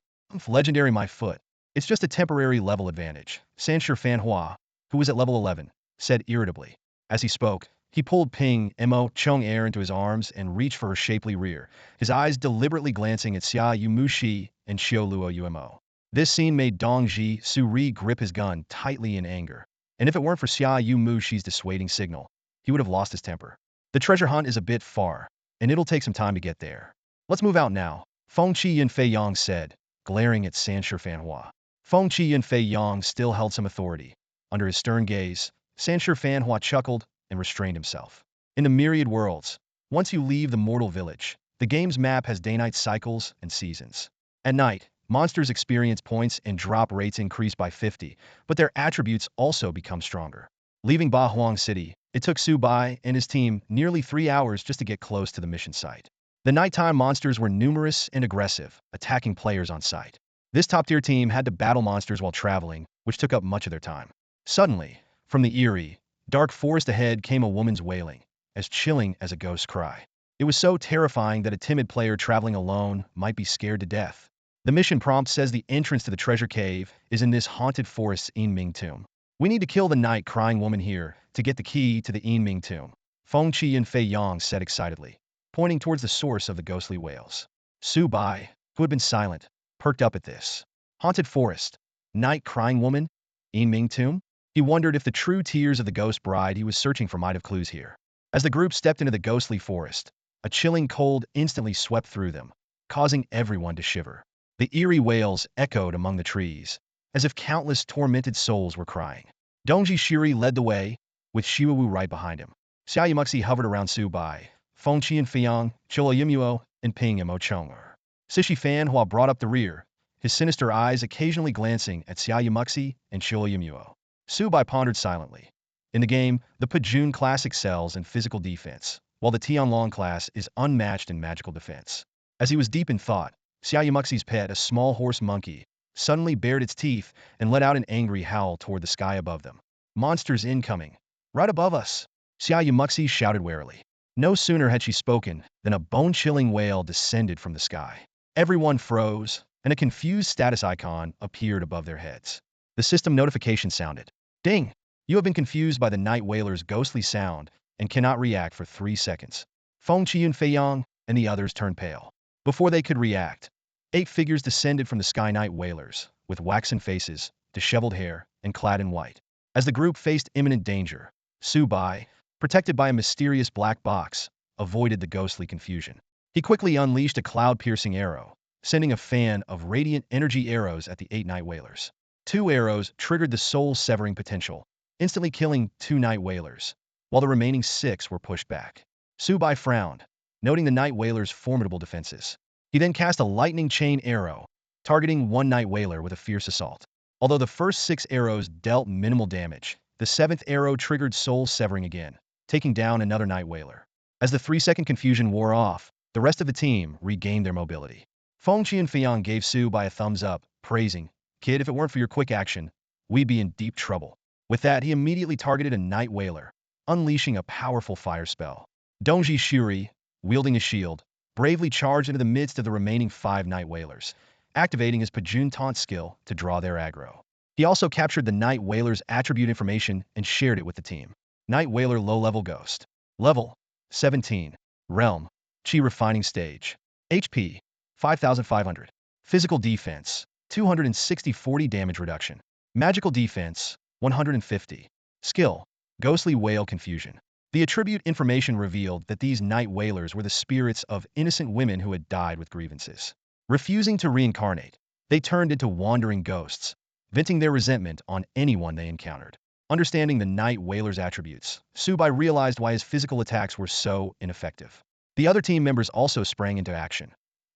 Legendary my foot. It's just a temporary level advantage, Sanshir Fanhua, who was at level 11, said irritably. As he spoke, he pulled Ping Mo Chong Er into his arms and reached for her shapely rear, his eyes deliberately glancing at Xia Yu Mu Shi and Qiu Luo Umo. This scene made Dong Ji Su Ri grip his gun tightly in anger, and if it weren't for Xia Yu Mu Shi's dissuading signal, he would have lost his temper. The treasure hunt is a bit far, and it'll take some time to get there. Let's move out now, Feng Qi and Fei Yang said, glaring at Sanshir Fanhua. Feng Qi and Fei Yang still held some authority. Under his stern gaze, Sanshir Fanhua chuckled and restrained himself. In the Myriad Worlds, once you leave the mortal village, the game's map has day-night cycles and seasons. At night, monsters' experience points and drop rates increase by 50, but their attributes also become stronger. Leaving Ba Huang City, it took Su Bai and his team nearly 3 hours just to get close to the mission site. The nighttime monsters were numerous and aggressive, attacking players on sight. This top-tier team had to battle monsters while traveling, which took up much of their time. Suddenly, from the eerie, dark forest ahead came a woman's wailing, as chilling as a ghost's cry. It was so terrifying that a timid player traveling alone might be scared to death. The mission prompt says the entrance to the treasure cave is in this haunted forest's Yinming tomb. We need to kill the night crying woman here to get the key to the Yinming tomb, Feng Qi and Fei Yang said excitedly, pointing towards the source of the ghostly wails. Su Bai, who had been silent, perked up at this. Haunted forest, night crying woman, Yinming tomb? He wondered if the true tears of the ghost bride he was searching for might have clues here. As the group stepped into the ghostly forest, a chilling cold instantly swept through them, causing everyone to shiver. The eerie wails echoed among the trees, as if countless tormented souls were crying. Dongji Shiri led the way, with Shiwu right behind him. Xia Yumuxi hovered around Su Bai, Feng Qi and Fiyang, Chilo Yimuo, and Ping Mo Chonger. Sishi Fanhua brought up the rear, his sinister eyes occasionally glancing at Xia Yumuxi and Chilo Yimuo. Su Bai pondered silently. In the game, the Pajun class excels in physical defense, while the Tianlong class is unmatched in magical defense. As he was deep in thought, Xia Yumuxi's pet, a small horse monkey, suddenly bared its teeth and let out an angry howl toward the sky above them. Monsters incoming! Right above us! Xia Yumuxi shouted warily. No sooner had she spoken than a bone-chilling wail descended from the sky. Everyone froze, and a confused status icon appeared above their heads. The system notification sounded. Ding! You have been confused by the night wailer's ghostly sound and cannot react for 3 seconds. Feng Qi and Fei Yang and the others turned pale. Before they could react, 8 figures descended from the sky night wailers, with waxen faces, disheveled hair, and clad in white. As the group faced imminent danger, Su Bai, protected by a mysterious black box, avoided the ghostly confusion. He quickly unleashed a cloud-piercing arrow, sending a fan of radiant energy arrows at the 8 night wailers. 2 arrows triggered the soul-severing potential, instantly killing 2 night wailers, while the remaining 6 were pushed back. Su Bai frowned, noting the night wailer's formidable defenses. He then cast a lightning chain arrow, targeting 1 night wailer with a fierce assault. Although the first 6 arrows dealt minimal damage, the 7th arrow triggered soul-severing again, taking down another night wailer. As the 3-second confusion wore off, the rest of the team regained their mobility. Feng Qi and Fiyang gave Su Bai a thumbs up, praising, "Kid, if it weren't for your quick action, we'd be in deep trouble." With that, he immediately targeted a night wailer, unleashing a powerful fire spell. Dongji Shuri, wielding a shield, bravely charged into the midst of the remaining 5 night whalers, activating his Pajun taunt skill to draw their aggro. He also captured the night whaler's attribute information and shared it with the team. Night whaler low-level ghost. Level 17. Realm Chi refining stage. HP 5500. Physical defense, 260-40 damage reduction. Magical defense, 150. Skill, ghostly whale confusion. The attribute information revealed that these night wailers were the spirits of innocent women who had died with grievances. Refusing to reincarnate, they turned into wandering ghosts, venting their resentment on anyone they encountered. Understanding the night wailer's attributes, Su Bai realized why his physical attacks were so ineffective. The other team members also sprang into action.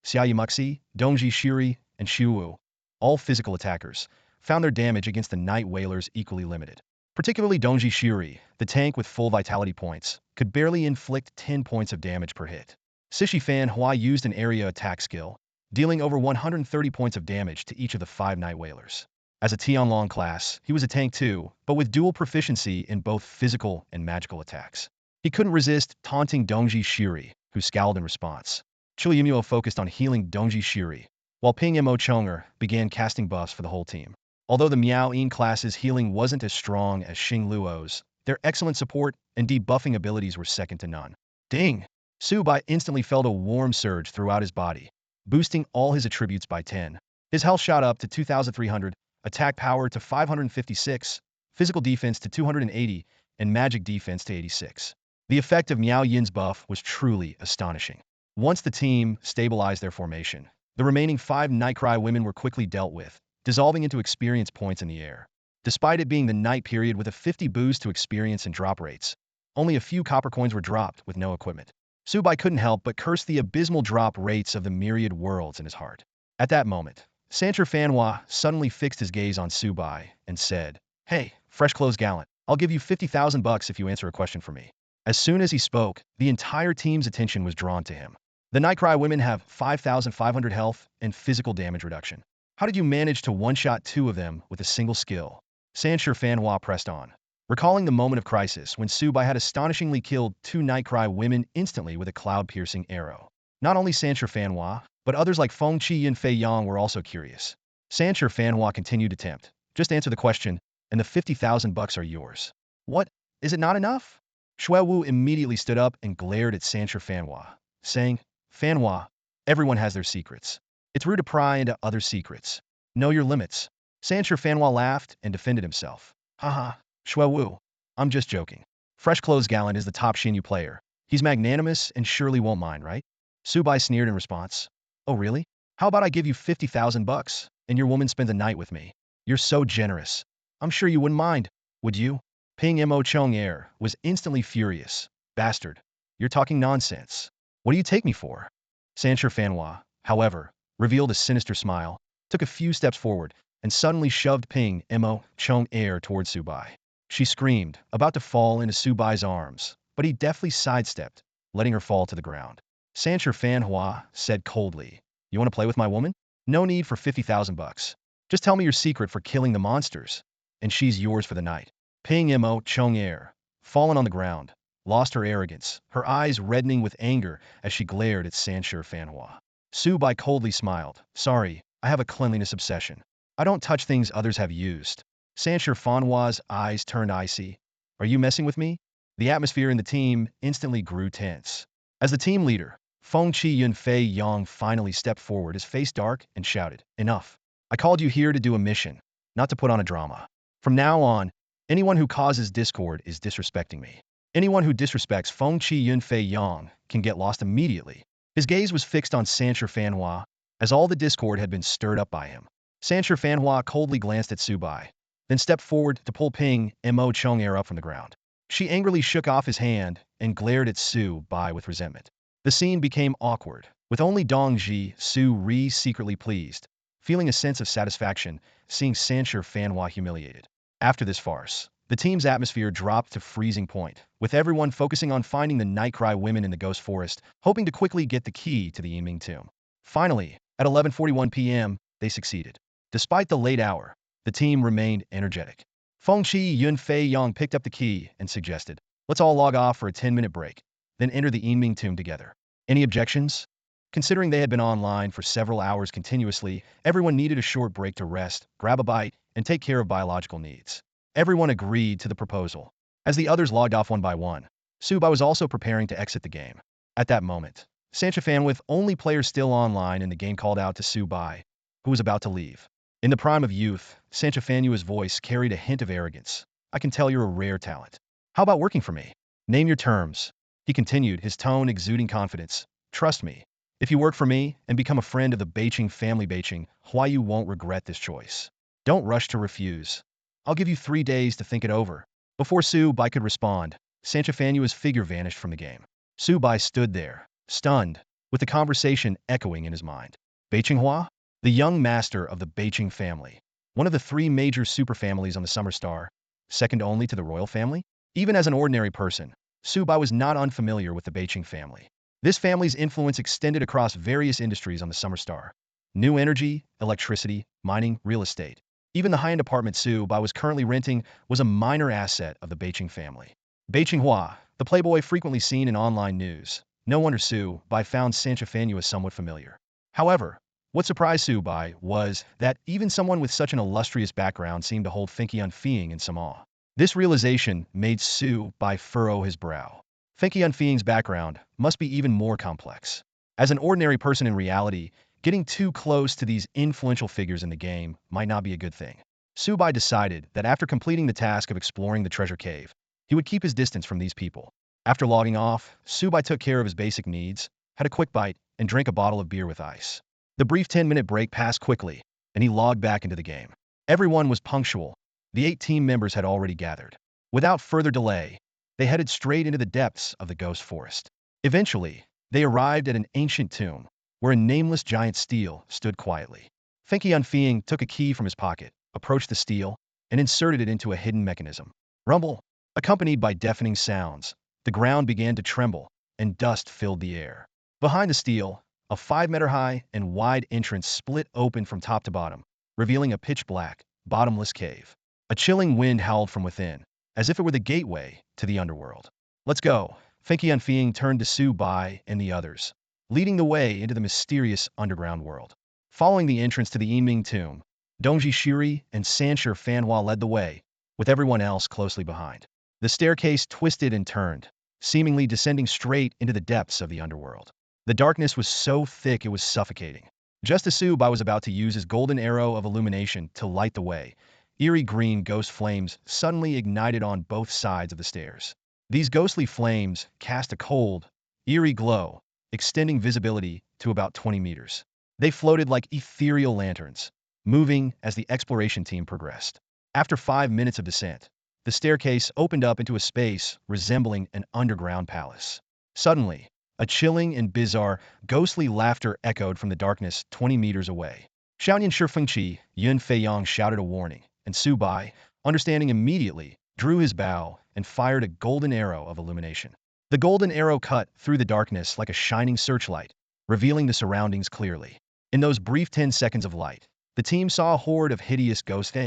Xiaoyumuxi, Dongji Shiri, and Xiuwu, all physical attackers, found their damage against the night wailers equally limited. Particularly Dongji Shiri, the tank with full vitality points, could barely inflict 10 points of damage per hit. Sishi Fan Hua used an area attack skill, dealing over 130 points of damage to each of the 5 night wailers. As a Tianlong class, he was a tank too, but with dual proficiency in both physical and magical attacks. He couldn't resist taunting Dongji Shiri, who scowled in response. Chili Yumuo focused on healing Dongji Shiri, while Ping Mo Chonger began casting buffs for the whole team. Although the Miao Yin class's healing wasn't as strong as Xing Luo's, their excellent support and debuffing abilities were second to none. Ding! Su Bai instantly felt a warm surge throughout his body, boosting all his attributes by 10. His health shot up to 2,300, attack power to 556, physical defense to 280, and magic defense to 86. The effect of Miao Yin's buff was truly astonishing. Once the team stabilized their formation, the remaining 5 Nightcry women were quickly dealt with, dissolving into experience points in the air. Despite it being the night period with a 50 boost to experience and drop rates, only a few copper coins were dropped with no equipment. Su Bai couldn't help but curse the abysmal drop rates of the Myriad Worlds in his heart. At that moment, Sancher Fanhua suddenly fixed his gaze on Su Bai and said, "Hey, fresh clothes gallant, I'll give you 50,000 bucks if you answer a question for me." As soon as he spoke, the entire team's attention was drawn to him. The Nightcry women have 5,500 health and physical damage reduction. How did you manage to one-shot 2 of them with a single skill? Sancher Fanhua pressed on, recalling the moment of crisis when Su Bai had astonishingly killed 2 Nightcry women instantly with a cloud-piercing arrow. Not only Sancher Fanhua, but others like Feng Qi and Fei Yang were also curious. Sancher Fanhua continued to tempt. Just answer the question, and the 50,000 bucks are yours. What? Is it not enough? Shui Wu immediately stood up and glared at Sancher Fanhua, saying, "Fanhua, everyone has their secrets. It's rude to pry into other secrets. Know your limits." Sancher Fanhua laughed and defended himself. "Haha, Shui Wu, I'm just joking. Fresh Clothes Gallant is the top Xinyu player. He's magnanimous and surely won't mind, right?" Su Bai sneered in response. "Oh really? How about I give you 50,000 bucks, and your woman spends a night with me? You're so generous. I'm sure you wouldn't mind, would you?" Ping Mo Chong Air was instantly furious. "Bastard, you're talking nonsense. What do you take me for?" Sancher Fanhua, however, revealed a sinister smile, took a few steps forward, and suddenly shoved Ping Mo Chong Air towards Su Bai. She screamed, about to fall into Su Bai's arms, but he deftly sidestepped, letting her fall to the ground. Sancher Fanhua said coldly, "You want to play with my woman? No need for 50,000 bucks. Just tell me your secret for killing the monsters, and she's yours for the night." Ping Mo Chong Air, fallen on the ground, lost her arrogance, her eyes reddening with anger as she glared at Sancher Fanhua. Su Bai coldly smiled. "Sorry, I have a cleanliness obsession. I don't touch things others have used." Sancher Fanhua's eyes turned icy. "Are you messing with me?" The atmosphere in the team instantly grew tense. As the team leader, Feng Qi Yun Fei Yang finally stepped forward, his face dark, and shouted, "Enough. I called you here to do a mission, not to put on a drama. From now on, anyone who causes discord is disrespecting me. Anyone who disrespects Feng Qi Yun Fei Yang can get lost immediately." His gaze was fixed on Sancher Fanhua, as all the discord had been stirred up by him. Sancher Fanhua coldly glanced at Su Bai, then stepped forward to pull Ping Mo Chong Air up from the ground. She angrily shook off his hand and glared at Su Bai with resentment. The scene became awkward, with only Dong Ji Su Ri secretly pleased, feeling a sense of satisfaction seeing Sancher Fanhua humiliated. After this farce, the team's atmosphere dropped to freezing point, with everyone focusing on finding the Nightcry women in the Ghost Forest, hoping to quickly get the key to the Yinming tomb. Finally, at 11:41 p.m., they succeeded. Despite the late hour, the team remained energetic. Feng Qi Yun Fei Yang picked up the key and suggested, "Let's all log off for a 10-minute break, then enter the Yinming tomb together." Any objections? Considering they had been online for several hours continuously, everyone needed a short break to rest, grab a bite, and take care of biological needs. Everyone agreed to the proposal. As the others logged off one by one, Su Bai was also preparing to exit the game. At that moment, Sancha Fan, with only players still online in the game, called out to Su Bai, who was about to leave. In the prime of youth, Sanchafanua's voice carried a hint of arrogance. I can tell you're a rare talent. How about working for me? Name your terms. He continued, his tone exuding confidence. Trust me. If you work for me and become a friend of the Beiching family Beiching, Huayu won't regret this choice. Don't rush to refuse. I'll give you 3 days to think it over. Before Su Bai could respond, Sanchafanua's figure vanished from the game. Su Bai stood there, stunned, with the conversation echoing in his mind. Beiching Hua? The young master of the Beiching family. One of the 3 major superfamilies on the Summer Star, second only to the royal family? Even as an ordinary person, Su Bai was not unfamiliar with the Beiching family. This family's influence extended across various industries on the Summer Star. New energy, electricity, mining, real estate. Even the high-end apartment Su Bai was currently renting was a minor asset of the Beiching family. Beiching Hua, the playboy frequently seen in online news. No wonder Su Bai found Sanchafanua somewhat familiar. However, what surprised Su Bai was that even someone with such an illustrious background seemed to hold Finky Unfeeing in some awe. This realization made Su Bai furrow his brow. Finky Unfeeing's background must be even more complex. As an ordinary person in reality, getting too close to these influential figures in the game might not be a good thing. Su Bai decided that after completing the task of exploring the treasure cave, he would keep his distance from these people. After logging off, Su Bai took care of his basic needs, had a quick bite, and drank a bottle of beer with ice. The brief 10-minute break passed quickly, and he logged back into the game. Everyone was punctual. The 8 team members had already gathered. Without further delay, they headed straight into the depths of the ghost forest. Eventually, they arrived at an ancient tomb, where a nameless giant stele stood quietly. Finky Unfeeing took a key from his pocket, approached the stele, and inserted it into a hidden mechanism. Rumble, accompanied by deafening sounds, the ground began to tremble, and dust filled the air. Behind the stele, a 5-meter-high and wide entrance split open from top to bottom, revealing a pitch-black, bottomless cave. A chilling wind howled from within, as if it were the gateway to the underworld. Let's go. Finky Unfeeing turned to Su Bai and the others, leading the way into the mysterious underground world. Following the entrance to the Yinming tomb, Dongji Shiri and Sanshir Fanhua led the way, with everyone else closely behind. The staircase twisted and turned, seemingly descending straight into the depths of the underworld. The darkness was so thick it was suffocating. Just as Su Bai was about to use his golden arrow of illumination to light the way, eerie green ghost flames suddenly ignited on both sides of the stairs. These ghostly flames cast a cold, eerie glow, extending visibility to about 20 meters. They floated like ethereal lanterns, moving as the exploration team progressed. After 5 minutes of descent, the staircase opened up into a space resembling an underground palace. Suddenly, a chilling and bizarre, ghostly laughter echoed from the darkness 20 meters away. Xiaoyan Shifengqi, Yun Feiyang shouted a warning, and Su Bai, understanding immediately, drew his bow and fired a golden arrow of illumination. The golden arrow cut through the darkness like a shining searchlight, revealing the surroundings clearly. In those brief 10 seconds of light, the team saw a horde of hideous ghosts,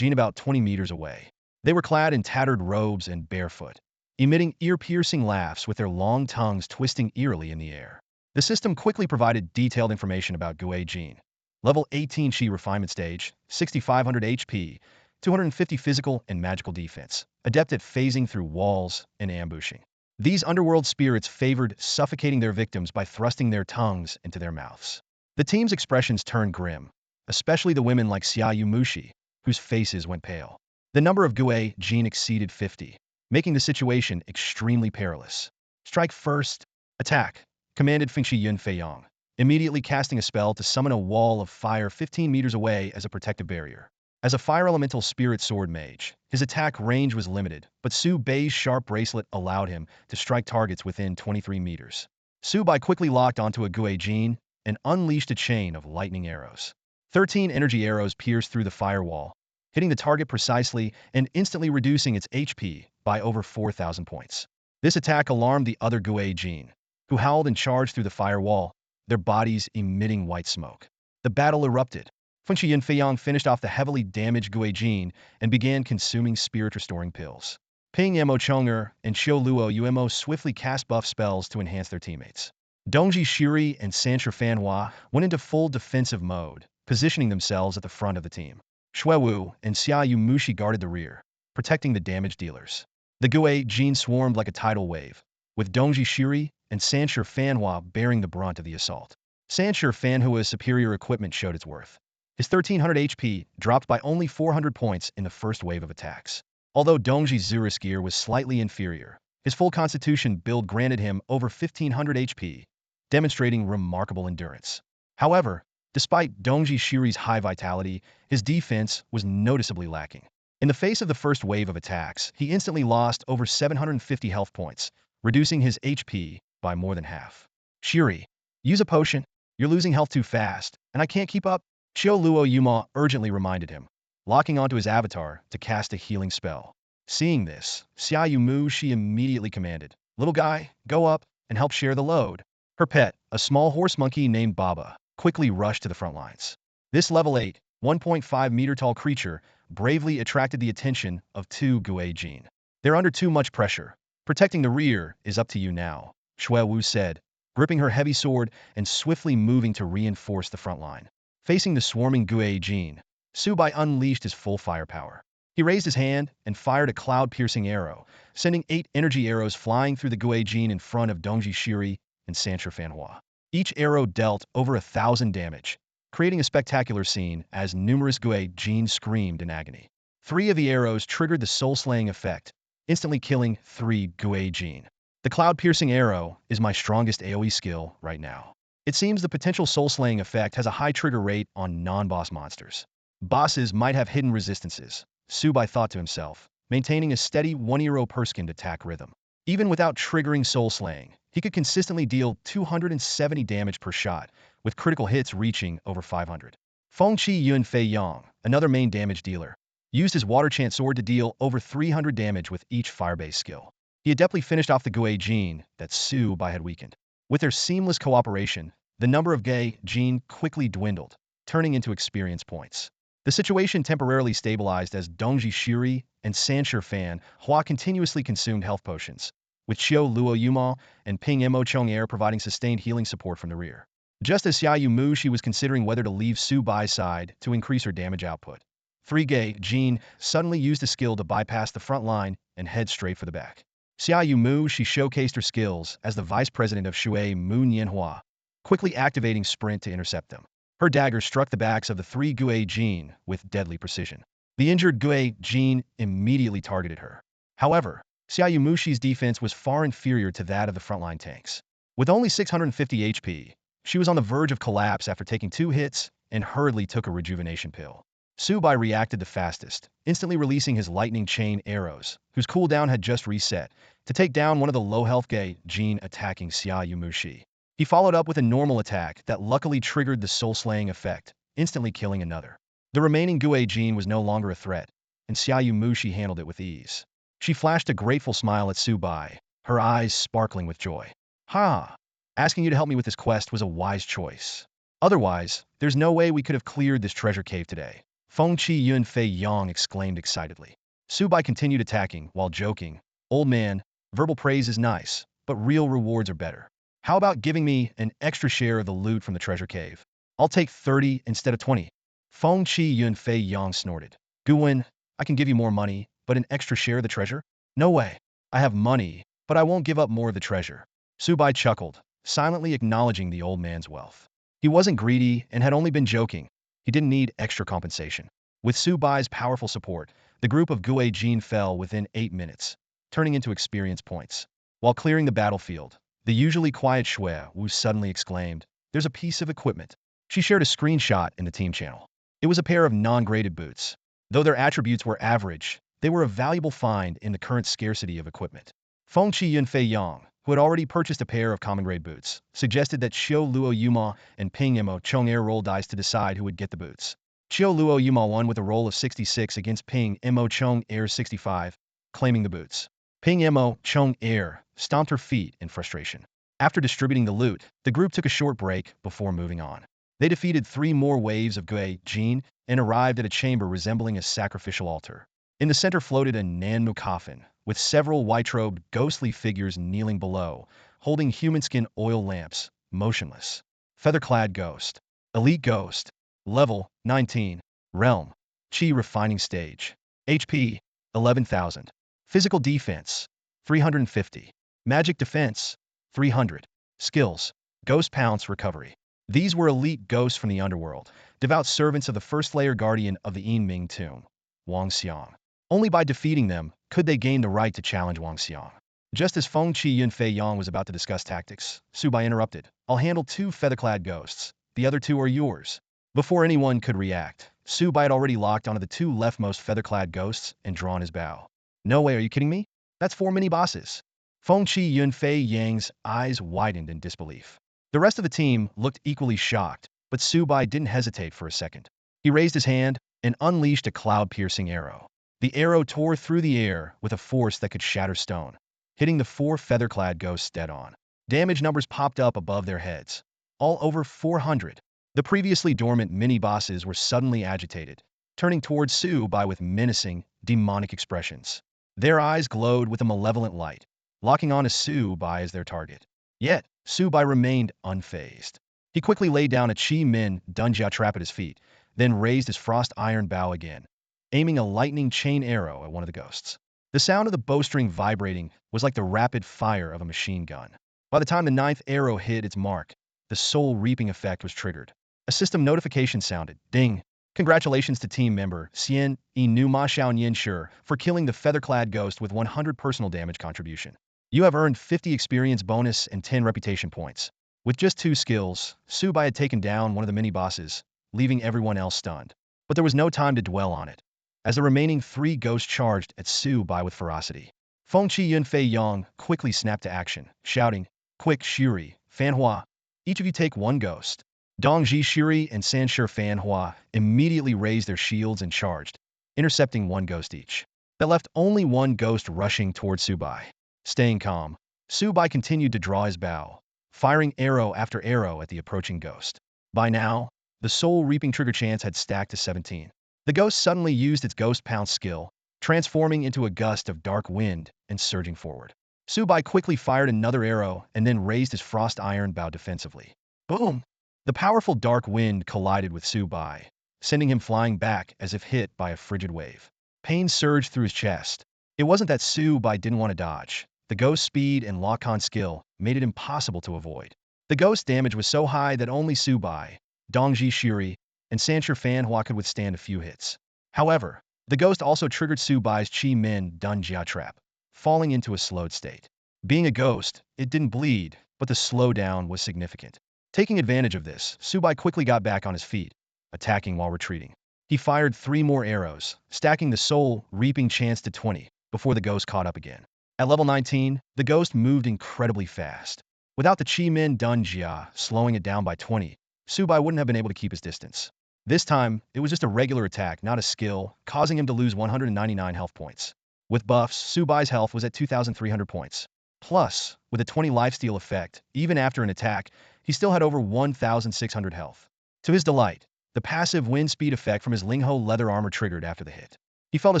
about 20 meters away. They were clad in tattered robes and barefoot, emitting ear-piercing laughs with their long tongues twisting eerily in the air. The system quickly provided detailed information about Gui Jin. Level 18 Chi Refinement Stage, 6500 HP, 250 physical and magical defense, adept at phasing through walls and ambushing. These underworld spirits favored suffocating their victims by thrusting their tongues into their mouths. The team's expressions turned grim, especially the women like Xiaoyu Mushi, whose faces went pale. The number of Gui Jin exceeded 50, making the situation extremely perilous. Strike first. Attack, commanded Fengshi Yun Feiyang, immediately casting a spell to summon a wall of fire 15 meters away as a protective barrier. As a fire elemental spirit sword mage, his attack range was limited, but Su Bai's sharp bracelet allowed him to strike targets within 23 meters. Su Bai quickly locked onto a Gui Jin and unleashed a chain of lightning arrows. 13 energy arrows pierced through the firewall, hitting the target precisely and instantly reducing its HP by over 4,000 points. This attack alarmed the other Gui Jin, who howled and charged through the firewall, their bodies emitting white smoke. The battle erupted. Fengshi Yun Feiyang finished off the heavily damaged Gui Jin and began consuming spirit-restoring pills. Ping Mo Chonger and Xiu Luo Umo swiftly cast buff spells to enhance their teammates. Dongji Shiri and Sanshir Fanhua went into full defensive mode, positioning themselves at the front of the team. Shuewu and Xiaoyu Mushi guarded the rear, protecting the damage dealers. The Gui Jin swarmed like a tidal wave, with Dongji Shiri and Sanshir Fanhua bearing the brunt of the assault. Sanshir Fanhua's superior equipment showed its worth. His 1300 HP dropped by only 400 points in the first wave of attacks. Although Dongji's Zurus gear was slightly inferior, his full constitution build granted him over 1500 HP, demonstrating remarkable endurance. However, despite Dongji Shiri's high vitality, his defense was noticeably lacking. In the face of the first wave of attacks, he instantly lost over 750 health points, reducing his HP by more than half. Shiri, use a potion. You're losing health too fast, and I can't keep up. Qiu Luo Yuma urgently reminded him, locking onto his avatar to cast a healing spell. Seeing this, Xiaoyu Mu she immediately commanded, "Little guy, go up and help share the load." Her pet, a small horse monkey named Baba, quickly rushed to the front lines. This level 8, 1.5-meter tall creature bravely attracted the attention of two Gue Jin. "They're under too much pressure. Protecting the rear is up to you now," Shui Wu said, gripping her heavy sword and swiftly moving to reinforce the front line. Facing the swarming Gue Jin, Su Bai unleashed his full firepower. He raised his hand and fired a cloud-piercing arrow, sending 8 energy arrows flying through the Gue Jin in front of Dongji Shiri and Sancher Fanhua. Each arrow dealt over 1,000 damage, creating a spectacular scene as numerous Gue Jin screamed in agony. 3 of the arrows triggered the soul-slaying effect, instantly killing 3 Gue Jin. The cloud-piercing arrow is my strongest AoE skill right now. It seems the potential soul-slaying effect has a high trigger rate on non-boss monsters. Bosses might have hidden resistances, Su Bai thought to himself, maintaining a steady 1-euro per skinned attack rhythm. Even without triggering soul-slaying, he could consistently deal 270 damage per shot, with critical hits reaching over 500. Feng Qi Yun Fei Yang, another main damage dealer, used his water chant sword to deal over 300 damage with each fire-based skill. He adeptly finished off the Gue Jin that Su Bai had weakened. With their seamless cooperation, the number of Gue Jin quickly dwindled, turning into experience points. The situation temporarily stabilized as Dongji Shiri and Sancher Fan Hua continuously consumed health potions, with Qiu Luo Yuma and Ping Mo Chong Air providing sustained healing support from the rear. Just as Xiaoyu Mu she was considering whether to leave Su Bai's side to increase her damage output, 3 Gue Jin suddenly used a skill to bypass the front line and head straight for the back. Xiaoyu Mu she showcased her skills as the vice president of Shui Mu Nianhua, quickly activating sprint to intercept them. Her dagger struck the backs of the 3 Gue Jin with deadly precision. The injured Gue Jin immediately targeted her. However, Xiaoyu Mushi's defense was far inferior to that of the frontline tanks. With only 650 HP, she was on the verge of collapse after taking 2 hits and hurriedly took a rejuvenation pill. Su Bai reacted the fastest, instantly releasing his lightning chain arrows, whose cooldown had just reset, to take down one of the low-health Gue Jin attacking Xiaoyu Mushi. He followed up with a normal attack that luckily triggered the soul-slaying effect, instantly killing another. The remaining Gue Jin was no longer a threat, and Xiaoyu Mushi handled it with ease. She flashed a grateful smile at Su Bai, her eyes sparkling with joy. "Ha! Asking you to help me with this quest was a wise choice. Otherwise, there's no way we could have cleared this treasure cave today." Feng Qi Yun Fei Yang exclaimed excitedly. Su Bai continued attacking, while joking, "Old man, verbal praise is nice, but real rewards are better. How about giving me an extra share of the loot from the treasure cave? I'll take 30 instead of 20. Feng Qi Yun Fei Yang snorted. "Guwen, I can give you more money, but an extra share of the treasure? No way. I have money, but I won't give up more of the treasure." Su Bai chuckled, silently acknowledging the old man's wealth. He wasn't greedy and had only been joking. He didn't need extra compensation. With Su Bai's powerful support, the group of Gue Jin fell within 8 minutes, turning into experience points. While clearing the battlefield, the usually quiet Shui Wu suddenly exclaimed, "There's a piece of equipment." She shared a screenshot in the team channel. It was a pair of non-graded boots. Though their attributes were average, they were a valuable find in the current scarcity of equipment. Feng Qi Yun Fei Yang, who had already purchased a pair of common-grade boots, suggested that Qiu Luo Yuma and Ping Mo Chong Air roll dice to decide who would get the boots. Qiu Luo Yuma won with a roll of 66 against Ping Mo Chong Air's 65, claiming the boots. Ping Mo Chong Air stomped her feet in frustration. After distributing the loot, the group took a short break before moving on. They defeated 3 more waves of Gue Jin and arrived at a chamber resembling a sacrificial altar. In the center floated a Nanmu coffin, with several white-robed, ghostly figures kneeling below, holding human skin oil lamps, motionless. Feather-clad ghost. Elite ghost. Level 19. Realm. Chi refining stage. HP 11,000. Physical defense 350. Magic defense 300. Skills. Ghost pounce recovery. These were elite ghosts from the underworld, devout servants of the first layer guardian of the Yinming tomb, Wang Xiang. Only by defeating them could they gain the right to challenge Wang Xiang. Just as Feng Qi Yunfei Yang was about to discuss tactics, Su Bai interrupted. I'll handle 2 feather-clad ghosts. The other 2 are yours. Before anyone could react, Su Bai had already locked onto the 2 leftmost feather-clad ghosts and drawn his bow. No way, are you kidding me? That's 4 mini-bosses. Feng Qi Yunfei Yang's eyes widened in disbelief. The rest of the team looked equally shocked, but Su Bai didn't hesitate for a second. He raised his hand and unleashed a cloud-piercing arrow. The arrow tore through the air with a force that could shatter stone, hitting the 4 feather-clad ghosts dead on. Damage numbers popped up above their heads. All over 400. The previously dormant mini-bosses were suddenly agitated, turning towards Su Bai with menacing, demonic expressions. Their eyes glowed with a malevolent light, locking on to Su Bai as their target. Yet, Su Bai remained unfazed. He quickly laid down a Qi Min Dunjia trap at his feet, then raised his frost iron bow again, aiming a lightning chain arrow at one of the ghosts. The sound of the bowstring vibrating was like the rapid fire of a machine gun. By the time the 9th arrow hit its mark, the soul-reaping effect was triggered. A system notification sounded. Ding! Congratulations to team member Xian Inu Ma Xiao Yin Shi for killing the feather-clad ghost with 100 personal damage contribution. You have earned 50 experience bonus and 10 reputation points. With just 2 skills, Su Bai had taken down one of the mini-bosses, leaving everyone else stunned. But there was no time to dwell on it, as the remaining 3 ghosts charged at Su Bai with ferocity. Feng Qi Yunfei Yang quickly snapped to action, shouting, Quick, Shuri, Fanhua, each of you take 1 ghost. Dongji Shuri and Sanshi Fanhua immediately raised their shields and charged, intercepting 1 ghost each. That left only 1 ghost rushing towards Su Bai. Staying calm, Su Bai continued to draw his bow, firing arrow after arrow at the approaching ghost. By now, the soul-reaping trigger chance had stacked to 17. The ghost suddenly used its ghost pounce skill, transforming into a gust of dark wind and surging forward. Su Bai quickly fired another arrow and then raised his frost iron bow defensively. Boom! The powerful dark wind collided with Su Bai, sending him flying back as if hit by a frigid wave. Pain surged through his chest. It wasn't that Su Bai didn't want to dodge. The ghost speed and lock-on skill made it impossible to avoid. The ghost damage was so high that only Su Bai, Dongji Shuri, and Sanshi Fanhua could withstand a few hits. However, the ghost also triggered Su Bai's Qi Min Dunjia trap, falling into a slowed state. Being a ghost, it didn't bleed, but the slowdown was significant. Taking advantage of this, Su Bai quickly got back on his feet, attacking while retreating. He fired 3 more arrows, stacking the soul-reaping chance to 20, before the ghost caught up again. At level 19, the ghost moved incredibly fast. Without the Qi Min Dunjia slowing it down by 20, Su Bai wouldn't have been able to keep his distance. This time, it was just a regular attack, not a skill, causing him to lose 199 health points. With buffs, Su Bai's health was at 2,300 points. Plus, with a 20 lifesteal effect, even after an attack, he still had over 1,600 health. To his delight, the passive wind speed effect from his Lingho leather armor triggered after the hit. He felt a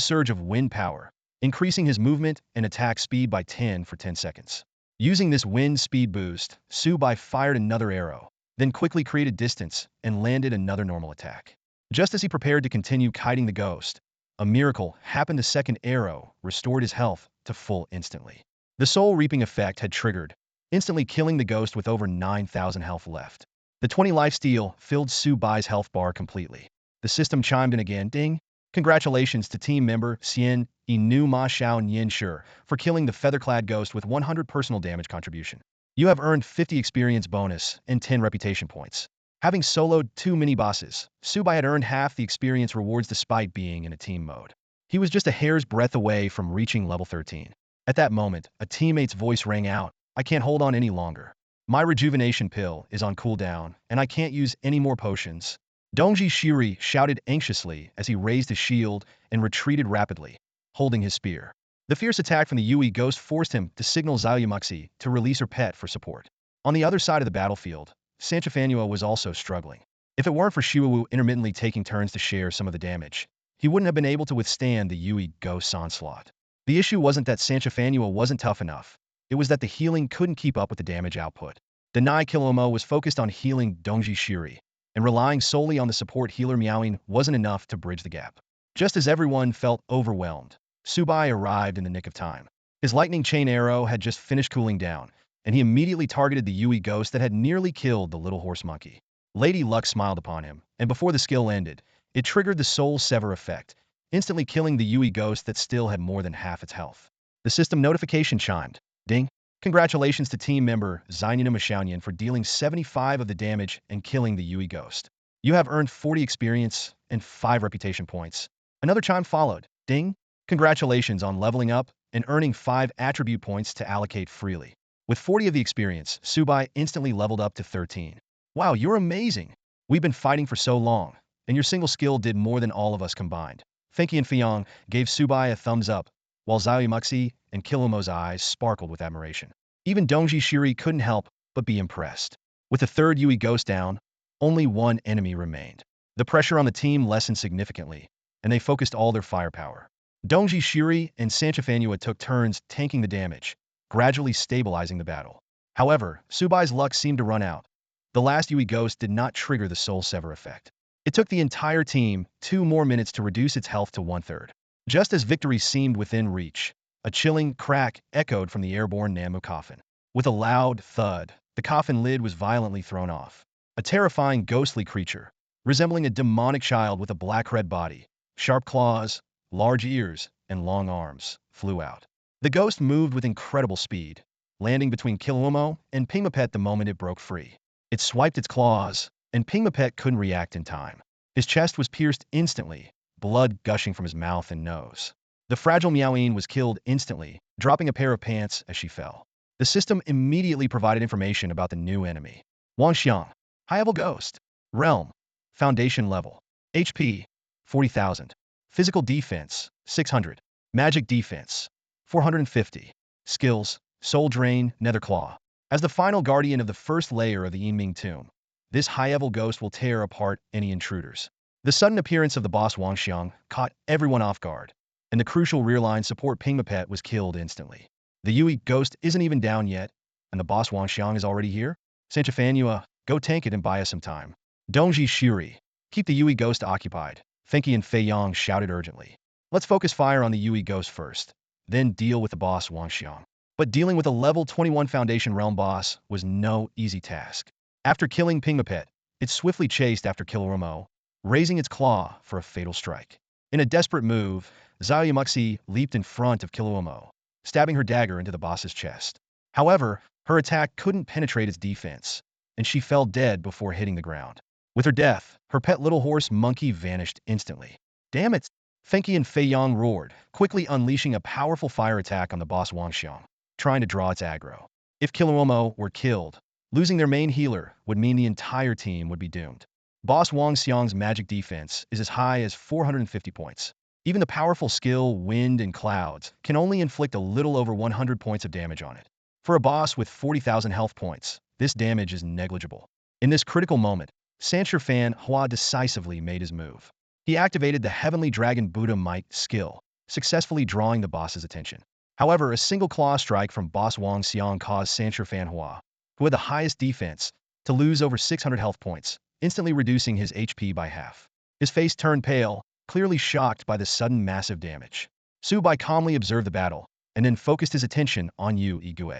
surge of wind power, increasing his movement and attack speed by 10 for 10 seconds. Using this wind speed boost, Su Bai fired another arrow, then quickly created distance and landed another normal attack. Just as he prepared to continue kiting the ghost, a miracle happened. The second arrow restored his health to full instantly. The soul-reaping effect had triggered, instantly killing the ghost with over 9,000 health left. The 20 lifesteal filled Su Bai's health bar completely. The system chimed in again, ding! Congratulations to team member Xian Inu Ma Xiao Yin Shi for killing the feather-clad ghost with 100 personal damage contribution. You have earned 50 experience bonus and 10 reputation points. Having soloed 2 mini-bosses, Su Bai had earned half the experience rewards despite being in a team mode. He was just a hair's breadth away from reaching level 13. At that moment, a teammate's voice rang out, I can't hold on any longer. My rejuvenation pill is on cooldown, and I can't use any more potions. Dongji Shuri shouted anxiously as he raised his shield and retreated rapidly, holding his spear. The fierce attack from the Yui ghost forced him to signal Xiaomuxi to release her pet for support. On the other side of the battlefield, Sancho Fanua was also struggling. If it weren't for Shiwu intermittently taking turns to share some of the damage, he wouldn't have been able to withstand the Yui ghost's onslaught. The issue wasn't that Sancho Fanua wasn't tough enough, it was that the healing couldn't keep up with the damage output. Denai Kilomo was focused on healing Dongji Shuri, and relying solely on the support healer meowing wasn't enough to bridge the gap. Just as everyone felt overwhelmed, Su Bai arrived in the nick of time. His lightning chain arrow had just finished cooling down, and he immediately targeted the Yui ghost that had nearly killed the little horse monkey. Lady Luck smiled upon him, and before the skill ended, it triggered the Soul Sever effect, instantly killing the Yui ghost that still had more than half its health. The system notification chimed. Ding. Congratulations to team member Zainina Mashaunian for dealing 75 of the damage and killing the Yui ghost. You have earned 40 experience and 5 reputation points. Another chime followed. Ding. Congratulations on leveling up and earning 5 attribute points to allocate freely. With 40 of the experience, Su Bai instantly leveled up to 13. Wow, you're amazing. We've been fighting for so long, and your single skill did more than all of us combined. Fenki and Fiyang gave Su Bai a thumbs up, while Zayumuxi and Kilomo's eyes sparkled with admiration. Even Dongji Shiri couldn't help but be impressed. With the third Yui ghost down, only one enemy remained. The pressure on the team lessened significantly, and they focused all their firepower. Dongji Shiri and Sanchifanua took turns tanking the damage, gradually stabilizing the battle. However, Su Bai's luck seemed to run out. The last Yui ghost did not trigger the Soul Sever effect. It took the entire team 2 more minutes to reduce its health to 1/3. Just as victory seemed within reach, a chilling crack echoed from the airborne Namu coffin. With a loud thud, the coffin lid was violently thrown off. A terrifying ghostly creature, resembling a demonic child with a black-red body, sharp claws, large ears, and long arms, flew out. The ghost moved with incredible speed, landing between Kiluomo and Pingmapet the moment it broke free. It swiped its claws, and Pingmapet couldn't react in time. His chest was pierced instantly, blood gushing from his mouth and nose. The fragile Miaoyin was killed instantly, dropping a pair of pants as she fell. The system immediately provided information about the new enemy. Wangxiang, high-level ghost. Realm, foundation level. HP, 40,000. Physical defense, 600. Magic defense, 450. Skills, Soul Drain, Netherclaw. As the final guardian of the first layer of the Yiming tomb, this high-level ghost will tear apart any intruders. The sudden appearance of the boss Wangxiang caught everyone off guard, and the crucial rear-line support Pingmapet was killed instantly. The Yui ghost isn't even down yet, and the boss Wangxiang is already here? Sanchifanua, go tank it and buy us some time. Dongji Shiri, keep the Yui ghost occupied. Fenki and Fei Yang shouted urgently. Let's focus fire on the Yui ghost first, then deal with the boss Wangxiang. But dealing with a level 21 Foundation Realm boss was no easy task. After killing Pingmapet, it swiftly chased after Kiluomo, raising its claw for a fatal strike. In a desperate move, Zayumuxi leaped in front of Kiluomo, stabbing her dagger into the boss's chest. However, her attack couldn't penetrate its defense, and she fell dead before hitting the ground. With her death, her pet little horse monkey vanished instantly. Damn it! Fenki and Fei Yang roared, quickly unleashing a powerful fire attack on the boss Wangxiang, trying to draw its aggro. If Kiluomo were killed, losing their main healer would mean the entire team would be doomed. Boss Wangxiang's magic defense is as high as 450 points. Even the powerful skill Wind and Clouds can only inflict a little over 100 points of damage on it. For a boss with 40,000 health points, this damage is negligible. In this critical moment, Sancher Fan Hua decisively made his move. He activated the Heavenly Dragon Buddha Might skill, successfully drawing the boss's attention. However, a single claw strike from boss Wangxiang caused Sancher Fan Hua, who had the highest defense, to lose over 600 health points, instantly reducing his HP by half. His face turned pale, clearly shocked by the sudden massive damage. Su Bai calmly observed the battle, and then focused his attention on Yu Igue.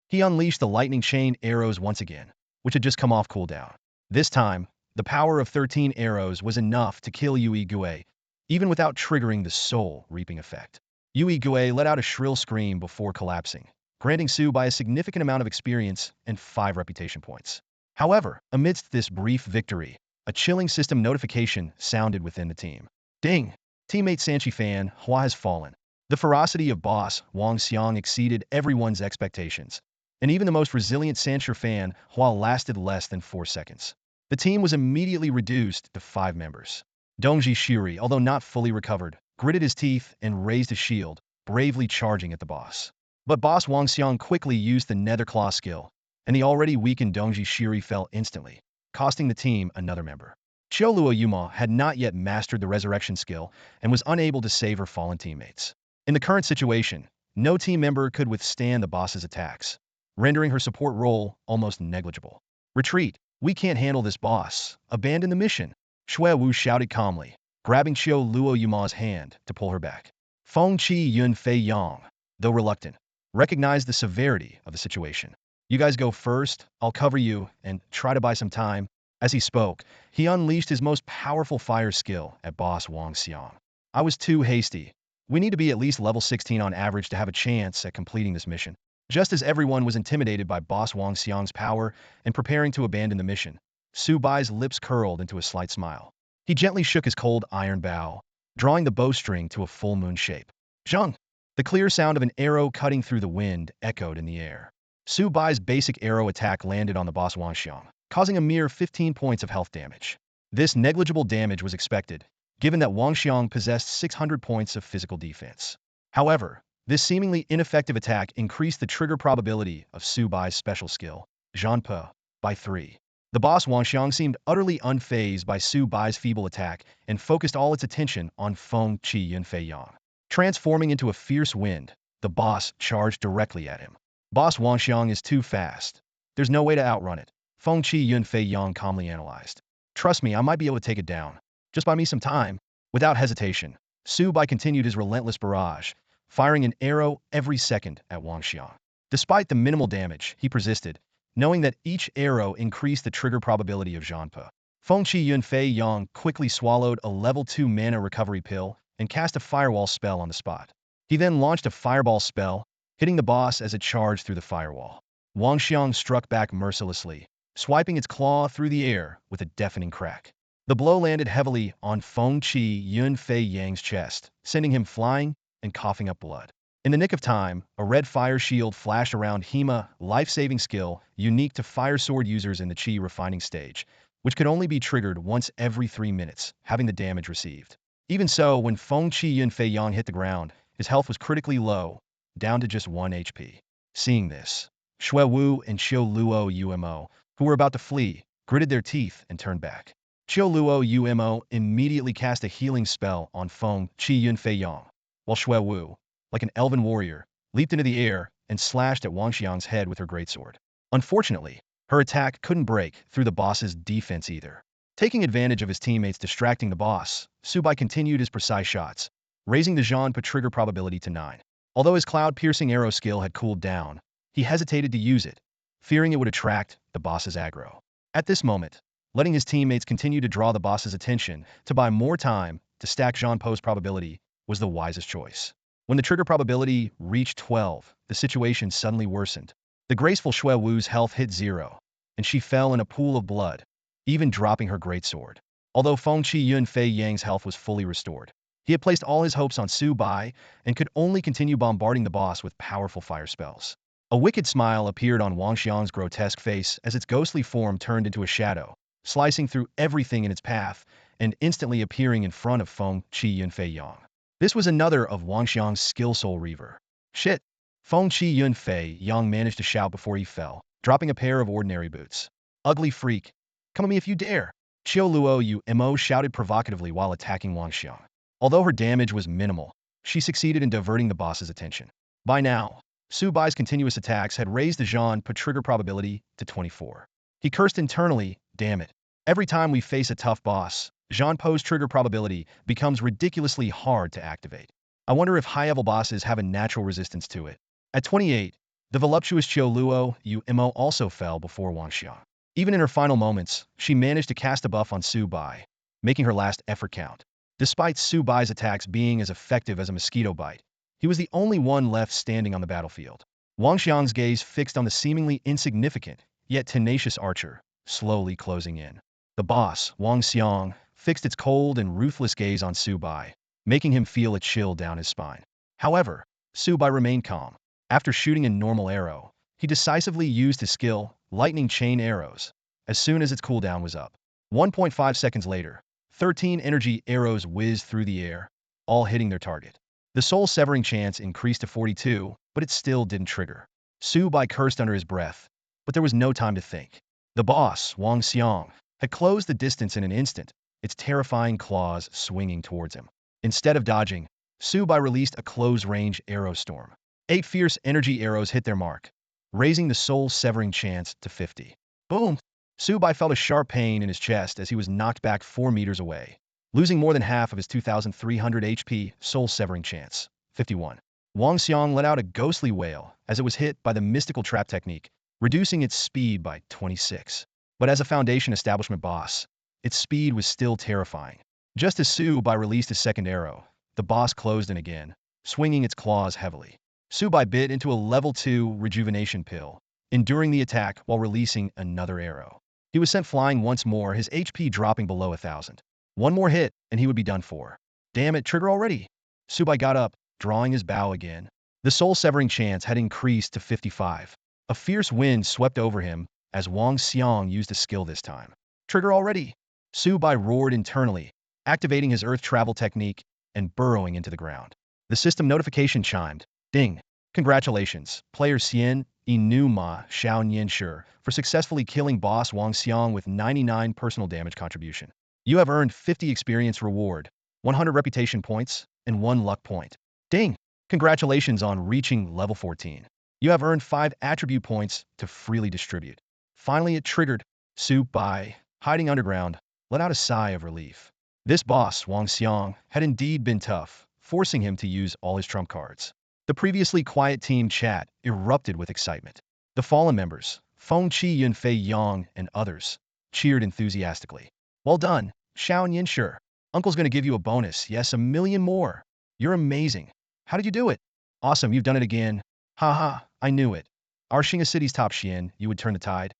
He unleashed the lightning chain arrows once again, which had just come off cooldown. This time, the power of 13 arrows was enough to kill Yu Igue, even without triggering the soul reaping effect. Yu Igue let out a shrill scream before collapsing, granting Su Bai a significant amount of experience and 5 reputation points. However, amidst this brief victory, a chilling system notification sounded within the team. Ding! Teammate Sanchi Fan Hua has fallen. The ferocity of boss Wangxiang exceeded everyone's expectations, and even the most resilient Sancher Fan Hua lasted less than 4 seconds. The team was immediately reduced to 5 members. Dongji Shiri, although not fully recovered, gritted his teeth and raised his shield, bravely charging at the boss. But boss Wangxiang quickly used the Netherclaw skill, and the already weakened Dongji Shiri fell instantly, costing the team another member. Chioluo Yuma had not yet mastered the resurrection skill and was unable to save her fallen teammates. In the current situation, no team member could withstand the boss's attacks, rendering her support role almost negligible. Retreat! We can't handle this boss. Abandon the mission. Shui Wu shouted calmly, grabbing Chioluo Yuma's hand to pull her back. Feng Qi Yun Fei Yang, though reluctant, recognized the severity of the situation. You guys go first, I'll cover you, and try to buy some time. As he spoke, he unleashed his most powerful fire skill at boss Wang Xiang. I was too hasty. We need to be at least level 16 on average to have a chance at completing this mission. Just as everyone was intimidated by boss Wang Xiang's power and preparing to abandon the mission, Su Bai's lips curled into a slight smile. He gently shook his cold iron bow, drawing the bowstring to a full moon shape. Zheng! The clear sound of an arrow cutting through the wind echoed in the air. Su Bai's basic arrow attack landed on the boss Wang Xiang, causing a mere 15 points of health damage. This negligible damage was expected, given that Wang Xiang possessed 600 points of physical defense. However, this seemingly ineffective attack increased the trigger probability of Su Bai's special skill, Zhanpe, by 3. The boss Wang Xiang seemed utterly unfazed by Su Bai's feeble attack and focused all its attention on Feng Qi Yunfei Yang. Transforming into a fierce wind, the boss charged directly at him. Boss Wang Xiang is too fast. There's no way to outrun it, Feng Qi Yunfei Yang calmly analyzed. Trust me, I might be able to take it down. Just buy me some time. Without hesitation, Su Bai continued his relentless barrage, firing an arrow every second at Wang Xiang. Despite the minimal damage, he persisted, knowing that each arrow increased the trigger probability of Zhanpe. Feng Qi Yunfei Yang quickly swallowed a level 2 mana recovery pill and cast a firewall spell on the spot. He then launched a fireball spell, hitting the boss as it charged through the firewall. Wang Xiang struck back mercilessly, swiping its claw through the air with a deafening crack. The blow landed heavily on Feng Qi Yunfei Yang's chest, sending him flying and coughing up blood. In the nick of time, a red fire shield flashed around Hema, life-saving skill unique to fire sword users in the Qi refining stage, which could only be triggered once every 3 minutes, having the damage received. Even so, when Feng Qi Yunfei Yang hit the ground, his health was critically low, down to just 1 HP. Seeing this, Xue Wu and Qiu Luo Umo, who were about to flee, gritted their teeth and turned back. Qiu Luo Umo immediately cast a healing spell on Feng Qi Yunfei Yang, while Xue Wu, like an elven warrior, leaped into the air and slashed at Wang Xiang's head with her greatsword. Unfortunately, her attack couldn't break through the boss's defense either. Taking advantage of his teammates distracting the boss, Su Bai continued his precise shots, raising the Zhanpe trigger probability to 9. Although his cloud-piercing arrow skill had cooled down, he hesitated to use it, fearing it would attract the boss's aggro. At this moment, letting his teammates continue to draw the boss's attention to buy more time to stack Zhanpe's probability was the wisest choice. When the trigger probability reached 12, the situation suddenly worsened. The graceful Xue Wu's health hit 0, and she fell in a pool of blood, even dropping her greatsword. Although Feng Qi Yunfei Yang's health was fully restored, he had placed all his hopes on Su Bai and could only continue bombarding the boss with powerful fire spells. A wicked smile appeared on Wang Xiang's grotesque face as its ghostly form turned into a shadow, slicing through everything in its path and instantly appearing in front of Feng Qi Yunfei Yang. This was another of Wang Xiang's skill soul reaver. Shit! Feng Qi Yunfei Yang managed to shout before he fell, dropping a pair of ordinary boots. Ugly freak! Come at me if you dare! Qiu Luo Umo shouted provocatively while attacking Wang Xiang. Although her damage was minimal, she succeeded in diverting the boss's attention. By now, Su Bai's continuous attacks had raised the Zhanpe trigger probability to 24. He cursed internally, damn it. Every time we face a tough boss, Zhanpe's trigger probability becomes ridiculously hard to activate. I wonder if high-level bosses have a natural resistance to it. At 28, the voluptuous Qiu Luo Umo also fell before Wang Xiang. Even in her final moments, she managed to cast a buff on Su Bai, making her last effort count. Despite Su Bai's attacks being as effective as a mosquito bite, he was the only one left standing on the battlefield. Wang Xiang's gaze fixed on the seemingly insignificant, yet tenacious archer, slowly closing in. The boss, Wang Xiang, fixed its cold and ruthless gaze on Su Bai, making him feel a chill down his spine. However, Su Bai remained calm. After shooting a normal arrow, he decisively used his skill, lightning chain arrows, as soon as its cooldown was up. 1.5 seconds later, 13 energy arrows whizzed through the air, all hitting their target. The soul-severing chance increased to 42, but it still didn't trigger. Su Bai cursed under his breath, but there was no time to think. The boss, Wang Xiang, had closed the distance in an instant, its terrifying claws swinging towards him. Instead of dodging, Su Bai released a close-range arrow storm. 8 fierce energy arrows hit their mark, raising the soul-severing chance to 50. Boom! Su Bai felt a sharp pain in his chest as he was knocked back 4 meters away, losing more than half of his 2,300 HP soul-severing chance. 51. Wang Xiang let out a ghostly wail as it was hit by the mystical trap technique, reducing its speed by 26. But as a Foundation establishment boss, its speed was still terrifying. Just as Su Bai released his second arrow, the boss closed in again, swinging its claws heavily. Su Bai bit into a level 2 rejuvenation pill, enduring the attack while releasing another arrow. He was sent flying once more, his HP dropping below 1,000. One more hit, and he would be done for. Damn it, trigger already! Su Bai got up, drawing his bow again. The soul-severing chance had increased to 55. A fierce wind swept over him as Wang Xiang used a skill this time. Trigger already! Su Bai roared internally, activating his earth travel technique and burrowing into the ground. The system notification chimed. Ding! Congratulations, player Xian Inuma Xiao Nianshi, for successfully killing boss Wang Xiang with 99 personal damage contribution. You have earned 50 experience reward, 100 reputation points, and 1 luck point. Ding! Congratulations on reaching level 14. You have earned 5 attribute points to freely distribute. Finally it triggered. Su Bai, hiding underground, let out a sigh of relief. This boss, Wang Xiang, had indeed been tough, forcing him to use all his trump cards. The previously quiet team chat erupted with excitement. The fallen members, Feng Qi Yunfei Yang and others, cheered enthusiastically. Well done, Xiao Nianshi. Uncle's gonna give you a bonus, yes, 1,000,000 more. You're amazing. How did you do it? Awesome, you've done it again. Haha, I knew it. Arshinga City's top Xian, you would turn the tide.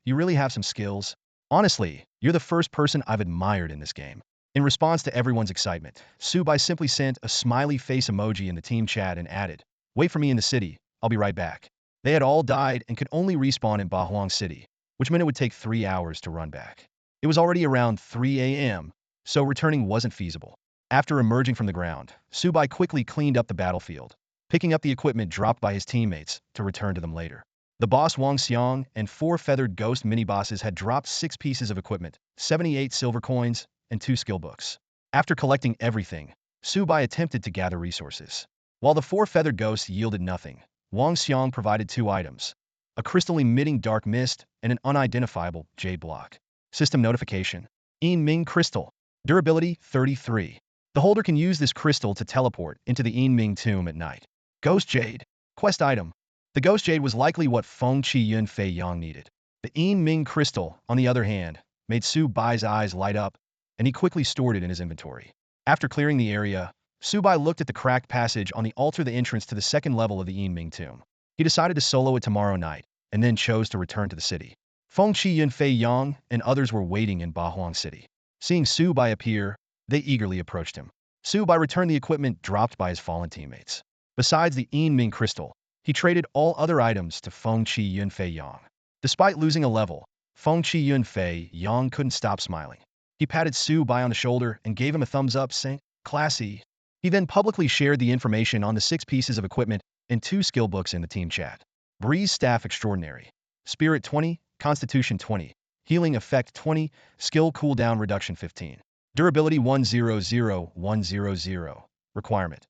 You really have some skills. Honestly, you're the first person I've admired in this game. In response to everyone's excitement, Su Bai simply sent a smiley face emoji in the team chat and added, "Wait for me in the city, I'll be right back." They had all died and could only respawn in Bahuang City, which meant it would take 3 hours to run back. It was already around 3 a.m., so returning wasn't feasible. After emerging from the ground, Su Bai quickly cleaned up the battlefield, picking up the equipment dropped by his teammates to return to them later. The boss Wang Xiang and 4 feathered ghost mini-bosses had dropped 6 pieces of equipment, 78 silver coins, and 2 skill books. After collecting everything, Su Bai attempted to gather resources. While the 4 feathered ghosts yielded nothing, Wang Xiang provided 2 items, a crystal emitting dark mist and an unidentifiable jade block. System notification. Yin Ming Crystal. Durability 33. The holder can use this crystal to teleport into the Yin Ming tomb at night. Ghost Jade. Quest item. The Ghost Jade was likely what Feng Qi Yunfei Yang needed. The Yin Ming Crystal, on the other hand, made Su Bai's eyes light up, and he quickly stored it in his inventory. After clearing the area, Su Bai looked at the cracked passage on the altar, the entrance to the second level of the Yin Ming tomb. He decided to solo it tomorrow night, and then chose to return to the city. Feng Qi Yunfei Yang and others were waiting in Bahuang City. Seeing Su Bai appear, they eagerly approached him. Su Bai returned the equipment dropped by his fallen teammates. Besides the Yin Ming Crystal, he traded all other items to Feng Qi Yunfei Yang. Despite losing a level, Feng Qi Yunfei Yang couldn't stop smiling. He patted Su Bai on the shoulder and gave him a thumbs up, saying, "Classy." He then publicly shared the information on the 6 pieces of equipment and 2 skill books in the team chat. Breeze Staff Extraordinary. Spirit 20, Constitution 20, Healing Effect 20, Skill Cooldown Reduction 15. Durability 100,100. Requirement.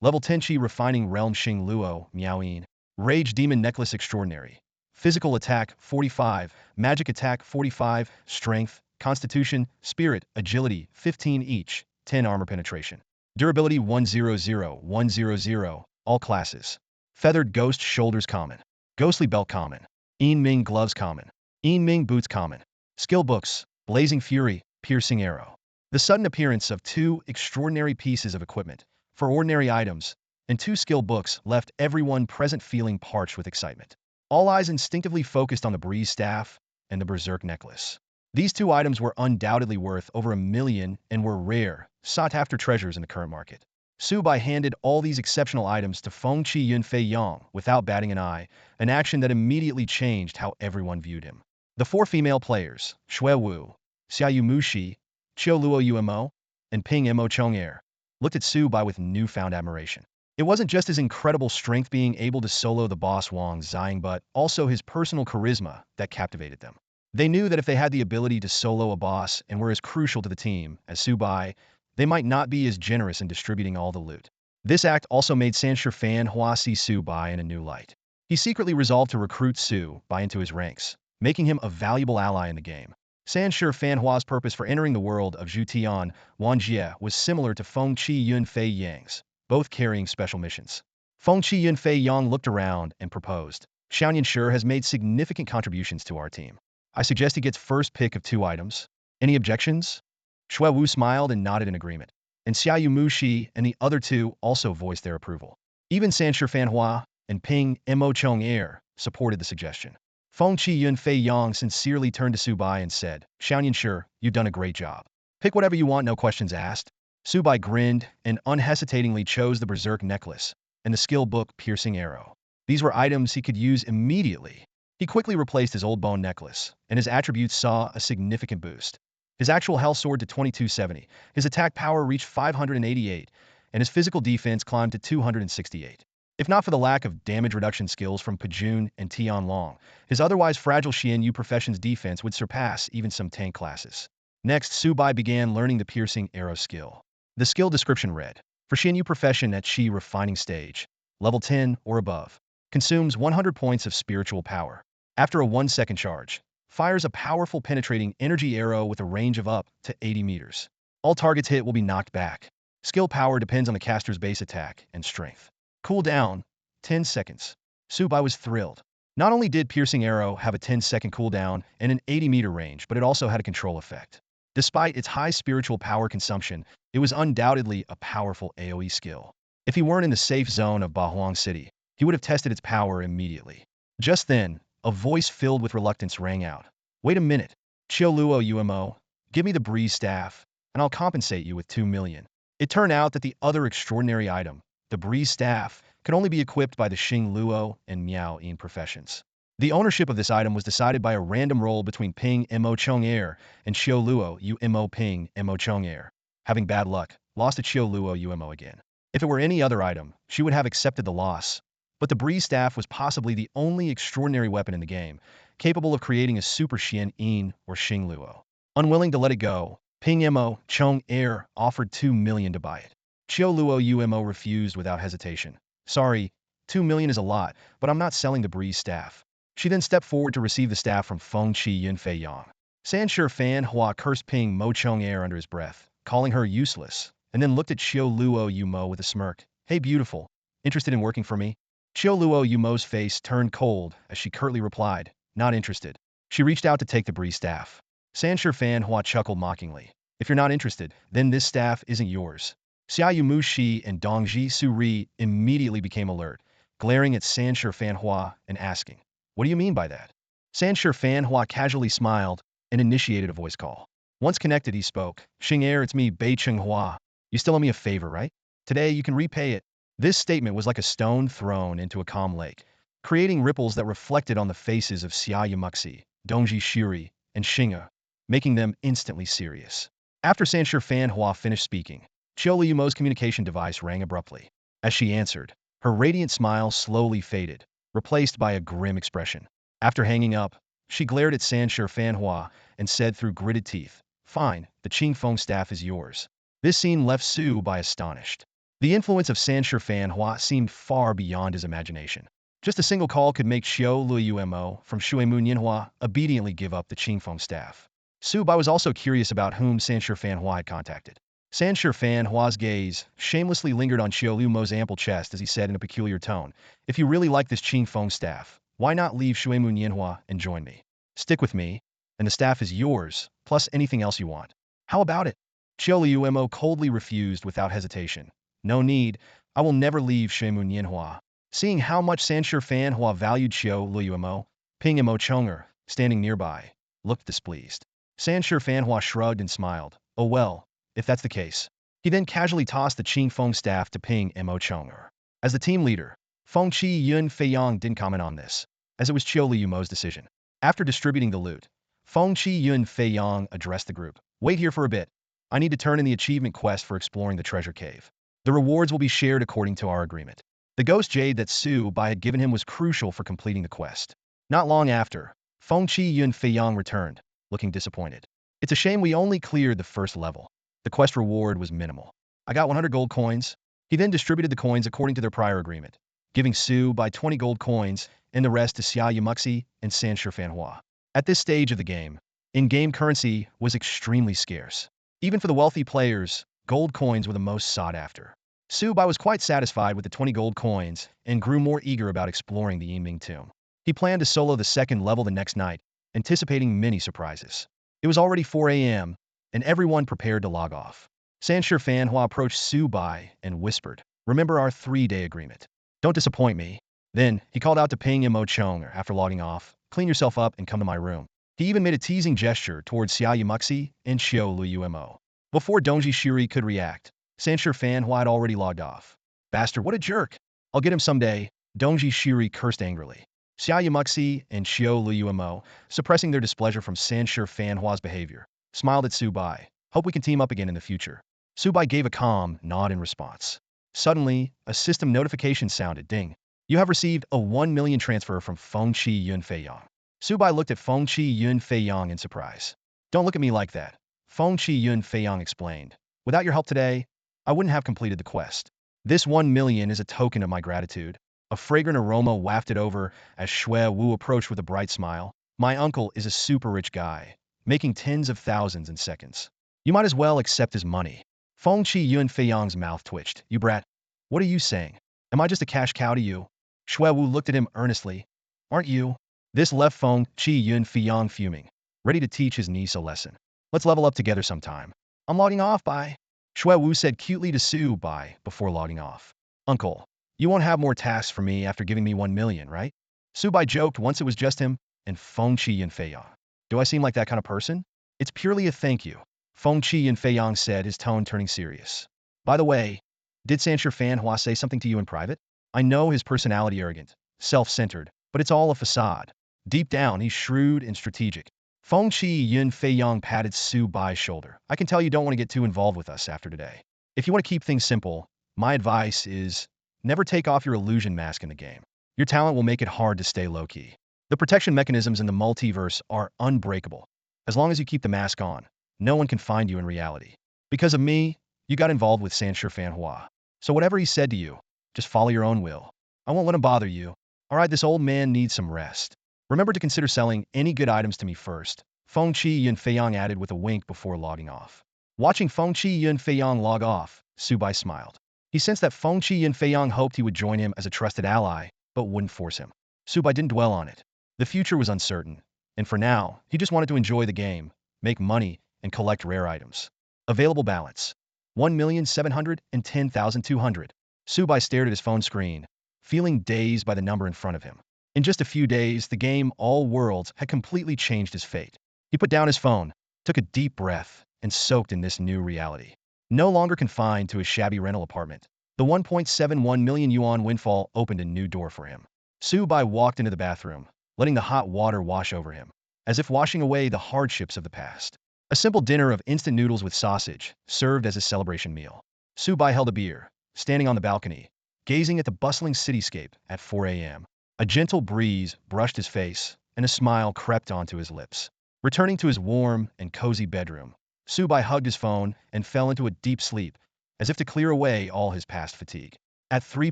Level 10 Chi Refining Realm Xing Luo, Miaoyin. Rage Demon Necklace Extraordinary. Physical Attack 45, Magic Attack 45, Strength, Constitution, Spirit, Agility 15 each, 10 Armor Penetration. Durability 100,100. All classes. Feathered Ghost Shoulders Common. Ghostly Belt Common. Yin Ming Gloves Common. Yin Ming Boots Common. Skill Books, Blazing Fury, Piercing Arrow. The sudden appearance of 2 extraordinary pieces of equipment, for ordinary items, and 2 skill books left everyone present feeling parched with excitement. All eyes instinctively focused on the Breeze Staff and the Berserk Necklace. These 2 items were undoubtedly worth over 1,000,000 and were rare, sought-after treasures in the current market. Su Bai handed all these exceptional items to Feng Qi Yunfei Yang without batting an eye, an action that immediately changed how everyone viewed him. The 4 female players, Shui Wu, Xiaoyu Mushi, Qiu Luo Umo, and Ping Mo Chong'er, looked at Su Bai with newfound admiration. It wasn't just his incredible strength being able to solo the boss Wang Xiang, but also his personal charisma that captivated them. They knew that if they had the ability to solo a boss and were as crucial to the team as Su Bai, they might not be as generous in distributing all the loot. This act also made Sanshi Fan Hua see Su Bai in a new light. He secretly resolved to recruit Su Bai into his ranks, making him a valuable ally in the game. Sanshi Fan Hua's purpose for entering the world of Zhutian Wanjie was similar to Feng Qi Yunfei Yang's, both carrying special missions. Feng Qi Yunfei Yang looked around and proposed, "Xiao Nianshi has made significant contributions to our team. I suggest he gets first pick of 2 items. Any objections? Shui Wu smiled and nodded in agreement, and Xiaoyu Mushi and the other 2 also voiced their approval. Even Sanshi Fanhua and Ping Mo Chong Air supported the suggestion. Feng Qi Yun Fei Yang sincerely turned to Su Bai and said, Xiaoyan Shi, you've done a great job. Pick whatever you want, no questions asked. Su Bai grinned and unhesitatingly chose the Berserk necklace and the skill book Piercing Arrow. These were items he could use immediately. He quickly replaced his old bone necklace, and his attributes saw a significant boost. His actual health soared to 2270, his attack power reached 588, and his physical defense climbed to 268. If not for the lack of damage reduction skills from Pajun and Tian Long, his otherwise fragile Xian Yu profession's defense would surpass even some tank classes. Next, Su Bai began learning the piercing arrow skill. The skill description read, for Xian Yu profession at Qi refining stage, level 10 or above, consumes 100 points of spiritual power. After a 1-second charge, fires a powerful penetrating energy arrow with a range of up to 80 meters. All targets hit will be knocked back. Skill power depends on the caster's base attack and strength. Cooldown, 10 seconds. Su Bai was thrilled. Not only did Piercing Arrow have a 10-second cooldown and an 80-meter range, but it also had a control effect. Despite its high spiritual power consumption, it was undoubtedly a powerful AoE skill. If he weren't in the safe zone of Bahuang City, he would have tested its power immediately. Just then, a voice filled with reluctance rang out. Wait a minute. Chiu Luo Umo, give me the breeze staff, and I'll compensate you with 2 million. It turned out that the other extraordinary item, the breeze staff, could only be equipped by the Xing Luo and Miao Yin professions. The ownership of this item was decided by a random roll between Ping Mo Chong Air and Chiu Luo Umo Ping Mo Chong Air. Having bad luck, lost to Chiu Luo Umo again. If it were any other item, she would have accepted the loss. But the breeze staff was possibly the only extraordinary weapon in the game, capable of creating a super Xian Yin or Xing Luo. Unwilling to let it go, Ping Mo Chong Air offered 2 million to buy it. Chiu Luo Umo refused without hesitation. Sorry, 2 million is a lot, but I'm not selling the breeze staff. She then stepped forward to receive the staff from Feng Qi Yun Fei Yang. Sanshi Fan Hua cursed Ping Mo Chong Air under his breath, calling her useless, and then looked at Chiu Luo Umo with a smirk. Hey beautiful, interested in working for me? Chiu Luo Umo's face turned cold as she curtly replied, not interested. She reached out to take the breeze staff. Sanshi Fan Hua chuckled mockingly. If you're not interested, then this staff isn't yours. Xiaoyu Mushi and Dongji Suri immediately became alert, glaring at Sanshi Fan Hua and asking, what do you mean by that? Sanshi Fan Hua casually smiled and initiated a voice call. Once connected, he spoke. Xing Er, it's me, Bei Cheng Hua. You still owe me a favor, right? Today, you can repay it. This statement was like a stone thrown into a calm lake, creating ripples that reflected on the faces of Xiaoyu Muxi, Dongji Shuri, and Xing'e, making them instantly serious. After Sanshi Fan Hua finished speaking, Chiu Yumo's communication device rang abruptly. As she answered, her radiant smile slowly faded, replaced by a grim expression. After hanging up, she glared at Sanshi Fan Hua and said through gritted teeth, fine, the Qingfeng staff is yours. This scene left Su Bai astonished. The influence of Sanshi Fan Hua seemed far beyond his imagination. Just a single call could make Chiu Luo from Shuimu Nianhua obediently give up the Qingfeng staff. Su Bai was also curious about whom Sanshi Fan Hua had contacted. Sanshi Fan Hua's gaze shamelessly lingered on Chiu Luo's ample chest as he said in a peculiar tone, if you really like this Qingfeng staff, why not leave Shuimu Nianhua and join me? Stick with me, and the staff is yours, plus anything else you want. How about it? Chiu Luo coldly refused without hesitation. No need, I will never leave Shuimu Nianhua. Seeing how much Sanshi Fan Hua valued Chiu Luo, Ping Mo Chonger, standing nearby, looked displeased. Sanshi Fan Hua shrugged and smiled. Oh well, if that's the case. He then casually tossed the Qingfeng staff to Ping Mo Chonger. As the team leader, Feng Qi Yun Fei Yang didn't comment on this, as it was Chiu Luo's decision. After distributing the loot, Feng Qi Yun Fei Yang addressed the group. Wait here for a bit. I need to turn in the achievement quest for exploring the treasure cave. The rewards will be shared according to our agreement. The ghost jade that Su Bai had given him was crucial for completing the quest. Not long after, Feng Qi Yun Fei Yang returned, looking disappointed. It's a shame we only cleared the first level. The quest reward was minimal. I got 100 gold coins. He then distributed the coins according to their prior agreement, giving Su Bai 20 gold coins and the rest to Xiaoyu Muxi and Sanshi Fan Hua. At this stage of the game, in-game currency was extremely scarce. Even for the wealthy players, gold coins were the most sought after. Su Bai was quite satisfied with the 20 gold coins and grew more eager about exploring the Yinming tomb. He planned to solo the second level the next night, anticipating many surprises. It was already 4 a.m., and everyone prepared to log off. Sanshir Fanhua approached Su Bai and whispered, "Remember our 3-day agreement. Don't disappoint me." Then, he called out to Ping Mo Chong after logging off, "Clean yourself up and come to my room." He even made a teasing gesture towards Xia Yumuxi and Xiao Lu Umo. Before Dongji Shiri could react, Sanshir Fanhua had already logged off. "Bastard, what a jerk! I'll get him someday," Dongji Shiri cursed angrily. Xia Yumuxi and Xiao Lu Umo, suppressing their displeasure from Sanshir Fanhua's behavior, smiled at Su Bai. "Hope we can team up again in the future." Su Bai gave a calm nod in response. Suddenly, a system notification sounded. "Ding. You have received a 1 million transfer from Fengqi Yunfeiyang." Su Bai looked at Fengqi Yunfeiyang in surprise. "Don't look at me like that," Fengqi Yunfeiyang explained. "Without your help today, I wouldn't have completed the quest. This 1 million is a token of my gratitude." A fragrant aroma wafted over as Shui Wu approached with a bright smile. "My uncle is a super rich guy, making tens of thousands in seconds. You might as well accept his money." Fengqi Yunfeiyang's mouth twitched. "You brat. What are you saying? Am I just a cash cow to you?" Shui Wu looked at him earnestly. "Aren't you?" This left Fengqi Yunfeiyang fuming, ready to teach his niece a lesson. "Let's level up together sometime." "I'm logging off, Bai," Shui Wu said cutely to Su Bai before logging off. "Uncle, you won't have more tasks for me after giving me 1 million, right?" Su Bai joked once it was just him and Fengqi Yunfeiyang. "Do I seem like that kind of person?" "It's purely a thank you," Fengqi Yunfeiyang said, his tone turning serious. "By the way, did Sanshir Fanhua say something to you in private? I know his personality arrogant, self-centered, but it's all a facade. Deep down, he's shrewd and strategic." Fengqi Yunfeiyang patted Su Bai's shoulder. "I can tell you don't want to get too involved with us after today. If you want to keep things simple, my advice is never take off your illusion mask in the game. Your talent will make it hard to stay low-key. The protection mechanisms in the multiverse are unbreakable. As long as you keep the mask on, no one can find you in reality. Because of me, you got involved with Sanshir Fanhua. So whatever he said to you, just follow your own will. I won't let him bother you. Alright, this old man needs some rest. Remember to consider selling any good items to me first," Fengqi Yunfeiyang added with a wink before logging off. Watching Fengqi Yunfeiyang log off, Su Bai smiled. He sensed that Fengqi Yunfeiyang hoped he would join him as a trusted ally, but wouldn't force him. Su Bai didn't dwell on it. The future was uncertain, and for now, he just wanted to enjoy the game, make money, and collect rare items. Available balance: 1,710,200. Su Bai stared at his phone screen, feeling dazed by the number in front of him. In just a few days, the game All Worlds had completely changed his fate. He put down his phone, took a deep breath, and soaked in this new reality. No longer confined to his shabby rental apartment, the 1.71 million yuan windfall opened a new door for him. Su Bai walked into the bathroom, letting the hot water wash over him, as if washing away the hardships of the past. A simple dinner of instant noodles with sausage served as a celebration meal. Su Bai held a beer, standing on the balcony, gazing at the bustling cityscape at 4 a.m. A gentle breeze brushed his face, and a smile crept onto his lips. Returning to his warm and cozy bedroom, Su Bai hugged his phone and fell into a deep sleep, as if to clear away all his past fatigue. At 3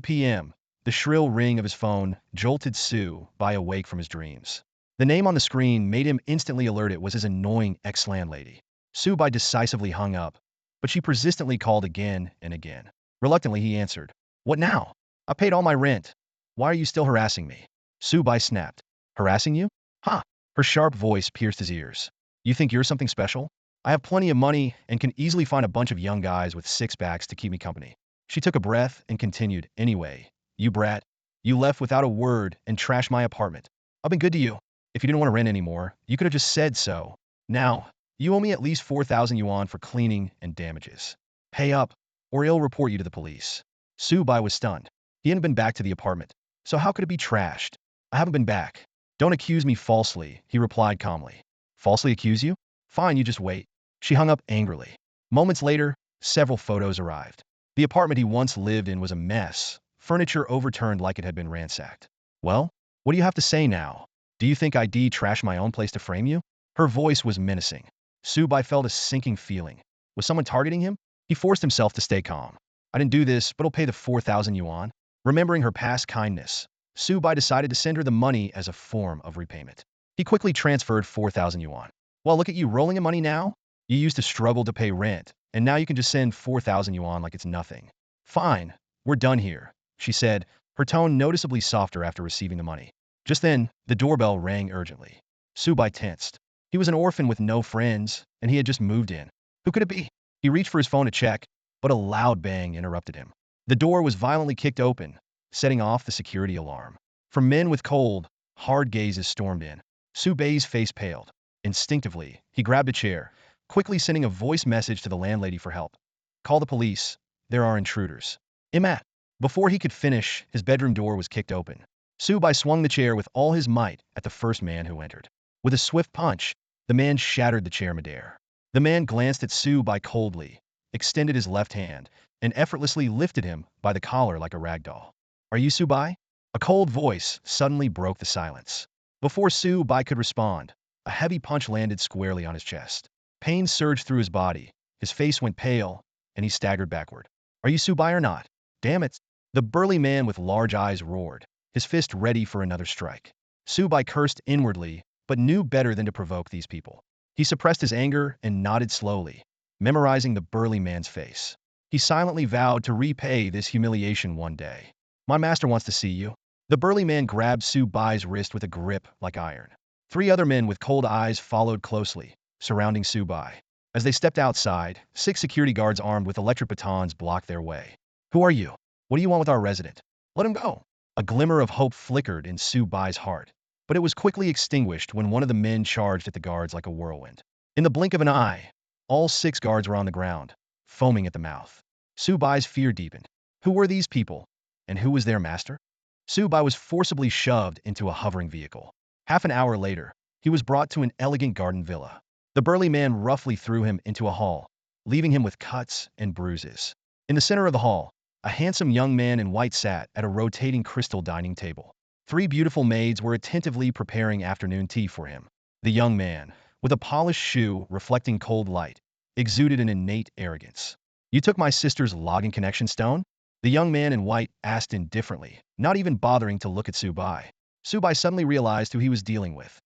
p.m., the shrill ring of his phone jolted Su Bai awake from his dreams. The name on the screen made him instantly alert. It was his annoying ex-landlady. Su Bai decisively hung up, but she persistently called again and again. Reluctantly, he answered. "What now? I paid all my rent. Why are you still harassing me?" Su Bai snapped. "Harassing you? Ha!" Her sharp voice pierced his ears. "You think you're something special? I have plenty of money and can easily find a bunch of young guys with six-packs to keep me company." She took a breath and continued, "Anyway, you brat, you left without a word and trashed my apartment. I've been good to you. If you didn't want to rent anymore, you could have just said so. Now, you owe me at least 4,000 yuan for cleaning and damages. Pay up, or he'll report you to the police." Su Bai was stunned. He hadn't been back to the apartment, so how could it be trashed? "I haven't been back. Don't accuse me falsely," he replied calmly. "Falsely accuse you? Fine, you just wait." She hung up angrily. Moments later, several photos arrived. The apartment he once lived in was a mess, furniture overturned like it had been ransacked. "Well, what do you have to say now? Do you think I'd trash my own place to frame you?" Her voice was menacing. Su Bai felt a sinking feeling. Was someone targeting him? He forced himself to stay calm. "I didn't do this, but I'll pay the 4,000 yuan. Remembering her past kindness, Su Bai decided to send her the money as a form of repayment. He quickly transferred 4,000 yuan. "Well, look at you rolling in money now. You used to struggle to pay rent, and now you can just send 4,000 yuan like it's nothing." "Fine, we're done here," she said, her tone noticeably softer after receiving the money. Just then, the doorbell rang urgently. Su Bai tensed. He was an orphan with no friends, and he had just moved in. Who could it be? He reached for his phone to check, but a loud bang interrupted him. The door was violently kicked open, setting off the security alarm. From men with cold, hard gazes stormed in. Su Bai's face paled. Instinctively, he grabbed a chair, quickly sending a voice message to the landlady for help. Call the police. There are intruders. Immat. Before he could finish, his bedroom door was kicked open. Su Bai swung the chair with all his might at the first man who entered. With a swift punch, the man shattered the chair midair. The man glanced at Su Bai coldly, extended his left hand, and effortlessly lifted him by the collar like a rag doll. Are you Su Bai? A cold voice suddenly broke the silence. Before Su Bai could respond, a heavy punch landed squarely on his chest. Pain surged through his body, his face went pale, and he staggered backward. Are you Su Bai or not? Damn it! The burly man with large eyes roared, his fist ready for another strike. Su Bai cursed inwardly, but knew better than to provoke these people. He suppressed his anger and nodded slowly, memorizing the burly man's face. He silently vowed to repay this humiliation one day. My master wants to see you. The burly man grabbed Su Bai's wrist with a grip like iron. 3 other men with cold eyes followed closely, surrounding Su Bai. As they stepped outside, 6 security guards armed with electric batons blocked their way. Who are you? What do you want with our resident? Let him go. A glimmer of hope flickered in Su Bai's heart, but it was quickly extinguished when one of the men charged at the guards like a whirlwind. In the blink of an eye, all 6 guards were on the ground, foaming at the mouth. Su Bai's fear deepened. Who were these people, and who was their master? Su Bai was forcibly shoved into a hovering vehicle. Half an hour later, he was brought to an elegant garden villa. The burly man roughly threw him into a hall, leaving him with cuts and bruises. In the center of the hall, a handsome young man in white sat at a rotating crystal dining table. 3 beautiful maids were attentively preparing afternoon tea for him. The young man, with a polished shoe reflecting cold light, exuded an innate arrogance. You took my sister's login connection stone? The young man in white asked indifferently, not even bothering to look at Su Bai. Su Bai suddenly realized who he was dealing with.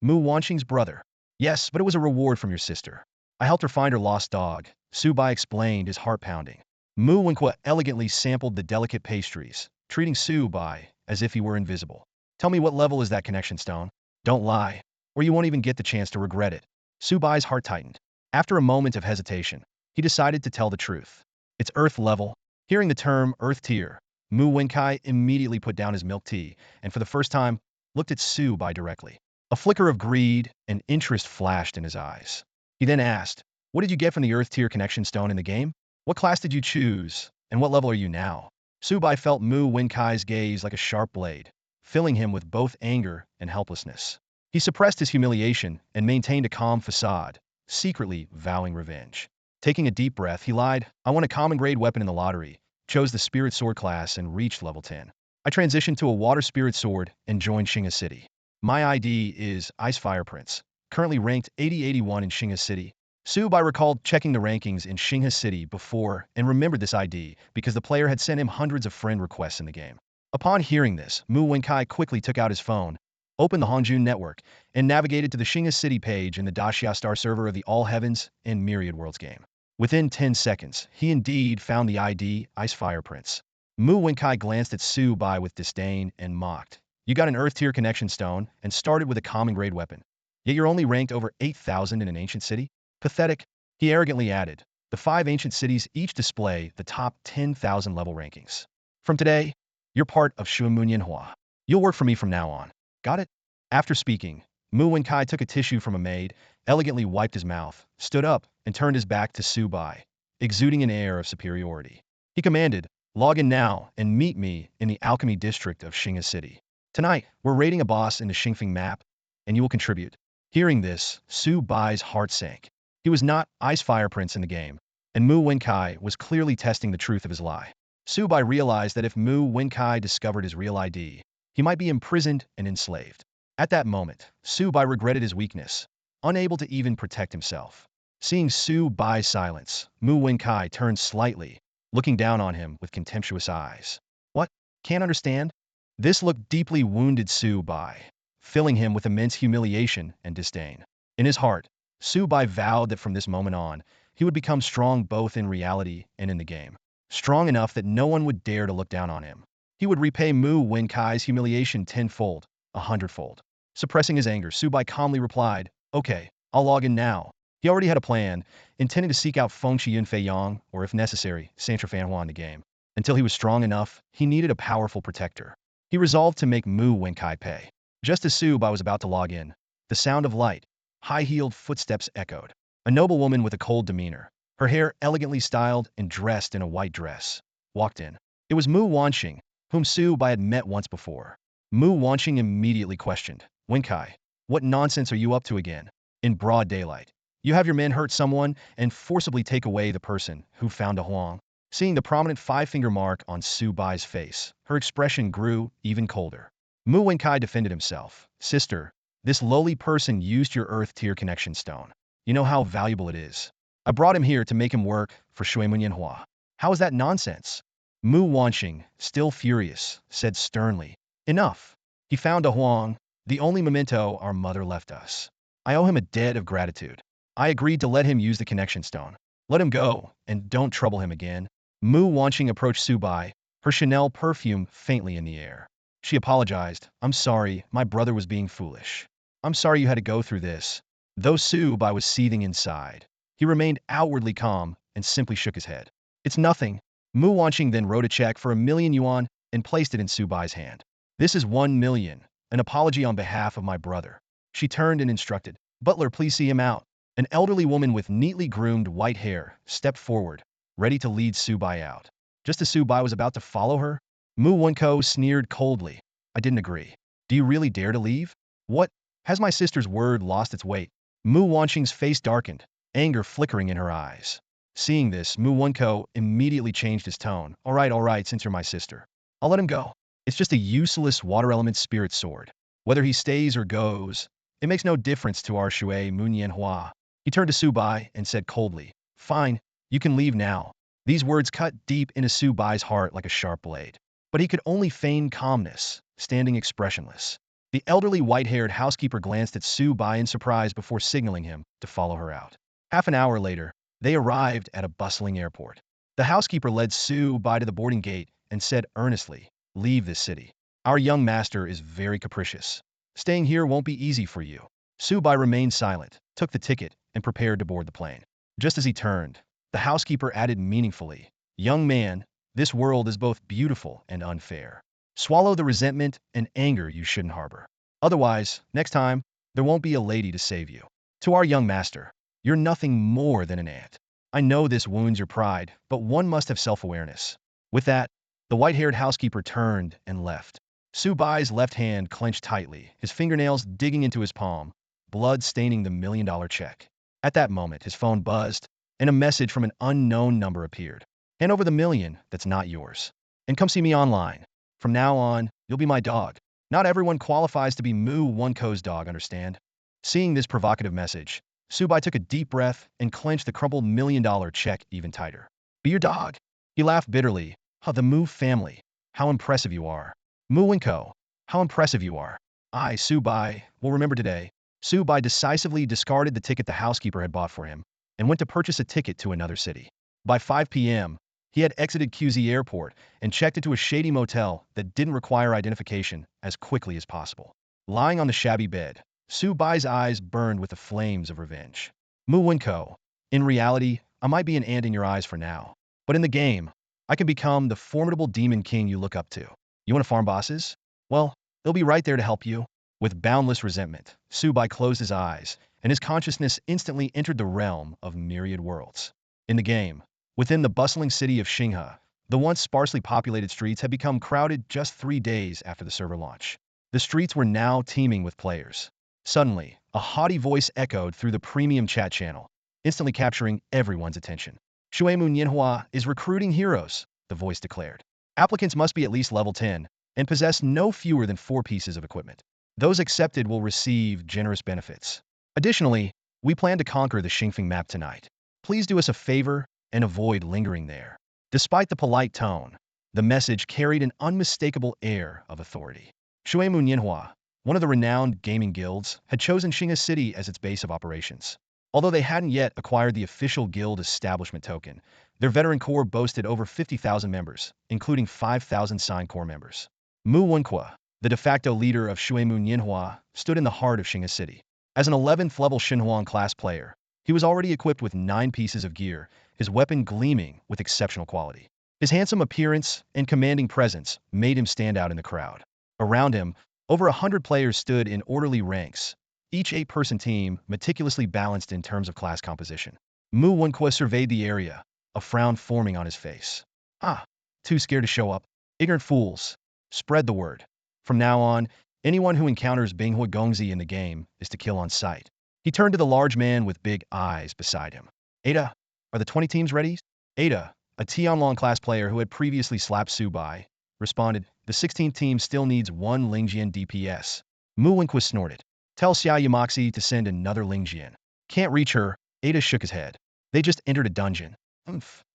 Mu Wanqing's brother. Yes, but it was a reward from your sister. I helped her find her lost dog, Su Bai explained, his heart pounding. Mu Wenqua elegantly sampled the delicate pastries, treating Su Bai as if he were invisible. Tell me, what level is that connection stone? Don't lie, or you won't even get the chance to regret it. Su Bai's heart tightened. After a moment of hesitation, he decided to tell the truth. It's Earth level. Hearing the term Earth tier, Mu Wenkai immediately put down his milk tea and for the first time looked at Su Bai directly. A flicker of greed and interest flashed in his eyes. He then asked, what did you get from the Earth tier connection stone in the game? What class did you choose, and what level are you now? Su Bai felt Mu Wenkai's gaze like a sharp blade, filling him with both anger and helplessness. He suppressed his humiliation and maintained a calm facade, secretly vowing revenge. Taking a deep breath, he lied, I won a common grade weapon in the lottery, chose the spirit sword class, and reached level 10. I transitioned to a water spirit sword and joined Shinga City. My ID is Ice Fire Prince, currently ranked 80-81 in Shinga City. Su Bai recalled checking the rankings in Shinga City before and remembered this ID because the player had sent him hundreds of friend requests in the game. Upon hearing this, Mu Wenkai quickly took out his phone, opened the Hongjun network, and navigated to the Shinga City page in the Daxia Star server of the All Heavens and Myriad Worlds game. Within 10 seconds, he indeed found the ID Ice Fire Prince. Mu Wenkai glanced at Su Bai with disdain and mocked. You got an Earth tier connection stone and started with a common grade weapon. Yet you're only ranked over 8,000 in an ancient city? Pathetic, he arrogantly added. The 5 ancient cities each display the top 10,000 level rankings. From today, you're part of Shuemunyanhua. You'll work for me from now on. Got it? After speaking, Mu Wenkai took a tissue from a maid, elegantly wiped his mouth, stood up, and turned his back to Su Bai, exuding an air of superiority. He commanded, log in now and meet me in the alchemy district of Shinga City. Tonight, we're raiding a boss in the Xingfeng map, and you will contribute. Hearing this, Su Bai's heart sank. He was not Ice Fire Prince in the game, and Mu Wenkai was clearly testing the truth of his lie. Su Bai realized that if Mu Wenkai discovered his real ID, he might be imprisoned and enslaved. At that moment, Su Bai regretted his weakness, unable to even protect himself. Seeing Su Bai's silence, Mu Wenkai turned slightly, looking down on him with contemptuous eyes. What? Can't understand? This look deeply wounded Su Bai, filling him with immense humiliation and disdain. In his heart, Su Bai vowed that from this moment on, he would become strong both in reality and in the game. Strong enough that no one would dare to look down on him. He would repay Mu Wenkai's humiliation tenfold, 100-fold. Suppressing his anger, Su Bai calmly replied, "Okay, I'll log in now." He already had a plan, intending to seek out Feng Qian Fei Yang, or if necessary, Santra Fan Hua in the game. Until he was strong enough, he needed a powerful protector. He resolved to make Mu Wenkai pay. Just as Su Bai was about to log in, the sound of light, high-heeled footsteps echoed. A noble woman with a cold demeanor, her hair elegantly styled and dressed in a white dress, walked in. It was Mu Wanxing, whom Su Bai had met once before. Mu Wanxing immediately questioned, "Wenkai, what nonsense are you up to again? In broad daylight, you have your men hurt someone and forcibly take away the person who found a Huang." Seeing the prominent five-finger mark on Su Bai's face, her expression grew even colder. Mu Wenkai defended himself. "Sister, this lowly person used your Earth Tier connection stone. You know how valuable it is. I brought him here to make him work for Shui Munyanhua. How is that nonsense?" Mu Wanxing, still furious, said sternly, "Enough. He found a Huang, the only memento our mother left us. I owe him a debt of gratitude. I agreed to let him use the connection stone. Let him go, and don't trouble him again." Mu Wanxing approached Su Bai, her Chanel perfume faintly in the air. She apologized. "I'm sorry, my brother was being foolish. I'm sorry you had to go through this." Though Su Bai was seething inside, he remained outwardly calm and simply shook his head. "It's nothing." Mu Wanxing then wrote a check for 1,000,000 yuan and placed it in Su Bai's hand. "This is 1,000,000, an apology on behalf of my brother." She turned and instructed, "Butler, please see him out." An elderly woman with neatly groomed white hair stepped forward, ready to lead Su Bai out. Just as Su Bai was about to follow her, Mu Wenko sneered coldly. "I didn't agree. Do you really dare to leave? What? Has my sister's word lost its weight?" Mu Wanxing's face darkened, anger flickering in her eyes. Seeing this, Mu Wenko immediately changed his tone. All right, since you're my sister, I'll let him go. It's just a useless water element spirit sword. Whether he stays or goes, it makes no difference to our Shui Munyanhua." He turned to Su Bai and said coldly, "Fine, you can leave now." These words cut deep into Su Bai's heart like a sharp blade. But he could only feign calmness, standing expressionless. The elderly white-haired housekeeper glanced at Su Bai in surprise before signaling him to follow her out. Half an hour later, they arrived at a bustling airport. The housekeeper led Su Bai to the boarding gate and said earnestly, "Leave this city. Our young master is very capricious. Staying here won't be easy for you." Su Bai remained silent, took the ticket, and prepared to board the plane. Just as he turned, the housekeeper added meaningfully, "Young man, this world is both beautiful and unfair. Swallow the resentment and anger you shouldn't harbor. Otherwise, next time, there won't be a lady to save you. To our young master, you're nothing more than an ant. I know this wounds your pride, but one must have self-awareness." With that, the white-haired housekeeper turned and left. Su Bai's left hand clenched tightly, his fingernails digging into his palm, blood staining the $1,000,000 check. At that moment, his phone buzzed, and a message from an unknown number appeared. "Hand over the million that's not yours. And come see me online. From now on, you'll be my dog. Not everyone qualifies to be Mu Wenko's dog, understand?" Seeing this provocative message, Su Bai took a deep breath and clenched the crumpled $1,000,000 check even tighter. "Be your dog." He laughed bitterly. "Huh, the Mu family. How impressive you are. Mu Wenko, how impressive you are. I, Su Bai, will remember today." Su Bai decisively discarded the ticket the housekeeper had bought for him and went to purchase a ticket to another city. By 5 p.m., he had exited QZ Airport and checked into a shady motel that didn't require identification as quickly as possible. Lying on the shabby bed, Su Bai's eyes burned with the flames of revenge. "Mu Wenko, in reality, I might be an ant in your eyes for now, but in the game, I can become the formidable demon king you look up to. You want to farm bosses? Well, they'll be right there to help you." With boundless resentment, Su Bai closed his eyes, and his consciousness instantly entered the realm of Myriad Worlds. In the game, within the bustling city of Xinghe, the once sparsely populated streets had become crowded just 3 days after the server launch. The streets were now teeming with players. Suddenly, a haughty voice echoed through the premium chat channel, instantly capturing everyone's attention. "Shui Munyanhua is recruiting heroes," the voice declared. "Applicants must be at least level 10 and possess no fewer than 4 pieces of equipment. Those accepted will receive generous benefits. Additionally, we plan to conquer the Xingfeng map tonight. Please do us a favor and avoid lingering there." Despite the polite tone, the message carried an unmistakable air of authority. Shui Munyanhua, one of the renowned gaming guilds, had chosen Xinghe City as its base of operations. Although they hadn't yet acquired the official guild establishment token, their veteran core boasted over 50,000 members, including 5,000 signed core members. Mu Wenqua, the de facto leader of Shuemu Nianhua, stood in the heart of Xing'e City. As an 11th level Xinhuang class player, he was already equipped with 9 pieces of gear, his weapon gleaming with exceptional quality. His handsome appearance and commanding presence made him stand out in the crowd. Around him, over 100 players stood in orderly ranks, each 8-person team meticulously balanced in terms of class composition. Mu Wenqua surveyed the area, a frown forming on his face. Ah, too scared to show up. Ignorant fools. Spread the word. From now on, anyone who encounters Binghua Gongzi in the game is to kill on sight. He turned to the large man with big eyes beside him. Ada, are the 20 teams ready? Ada, a Tianlong class player who had previously slapped Su Bai, responded, the 16th team still needs 1 Lingjian DPS. Mu Wenqua snorted. Tell Xia Yamaxi to send another Lingjian. Can't reach her. Ada shook his head. They just entered a dungeon.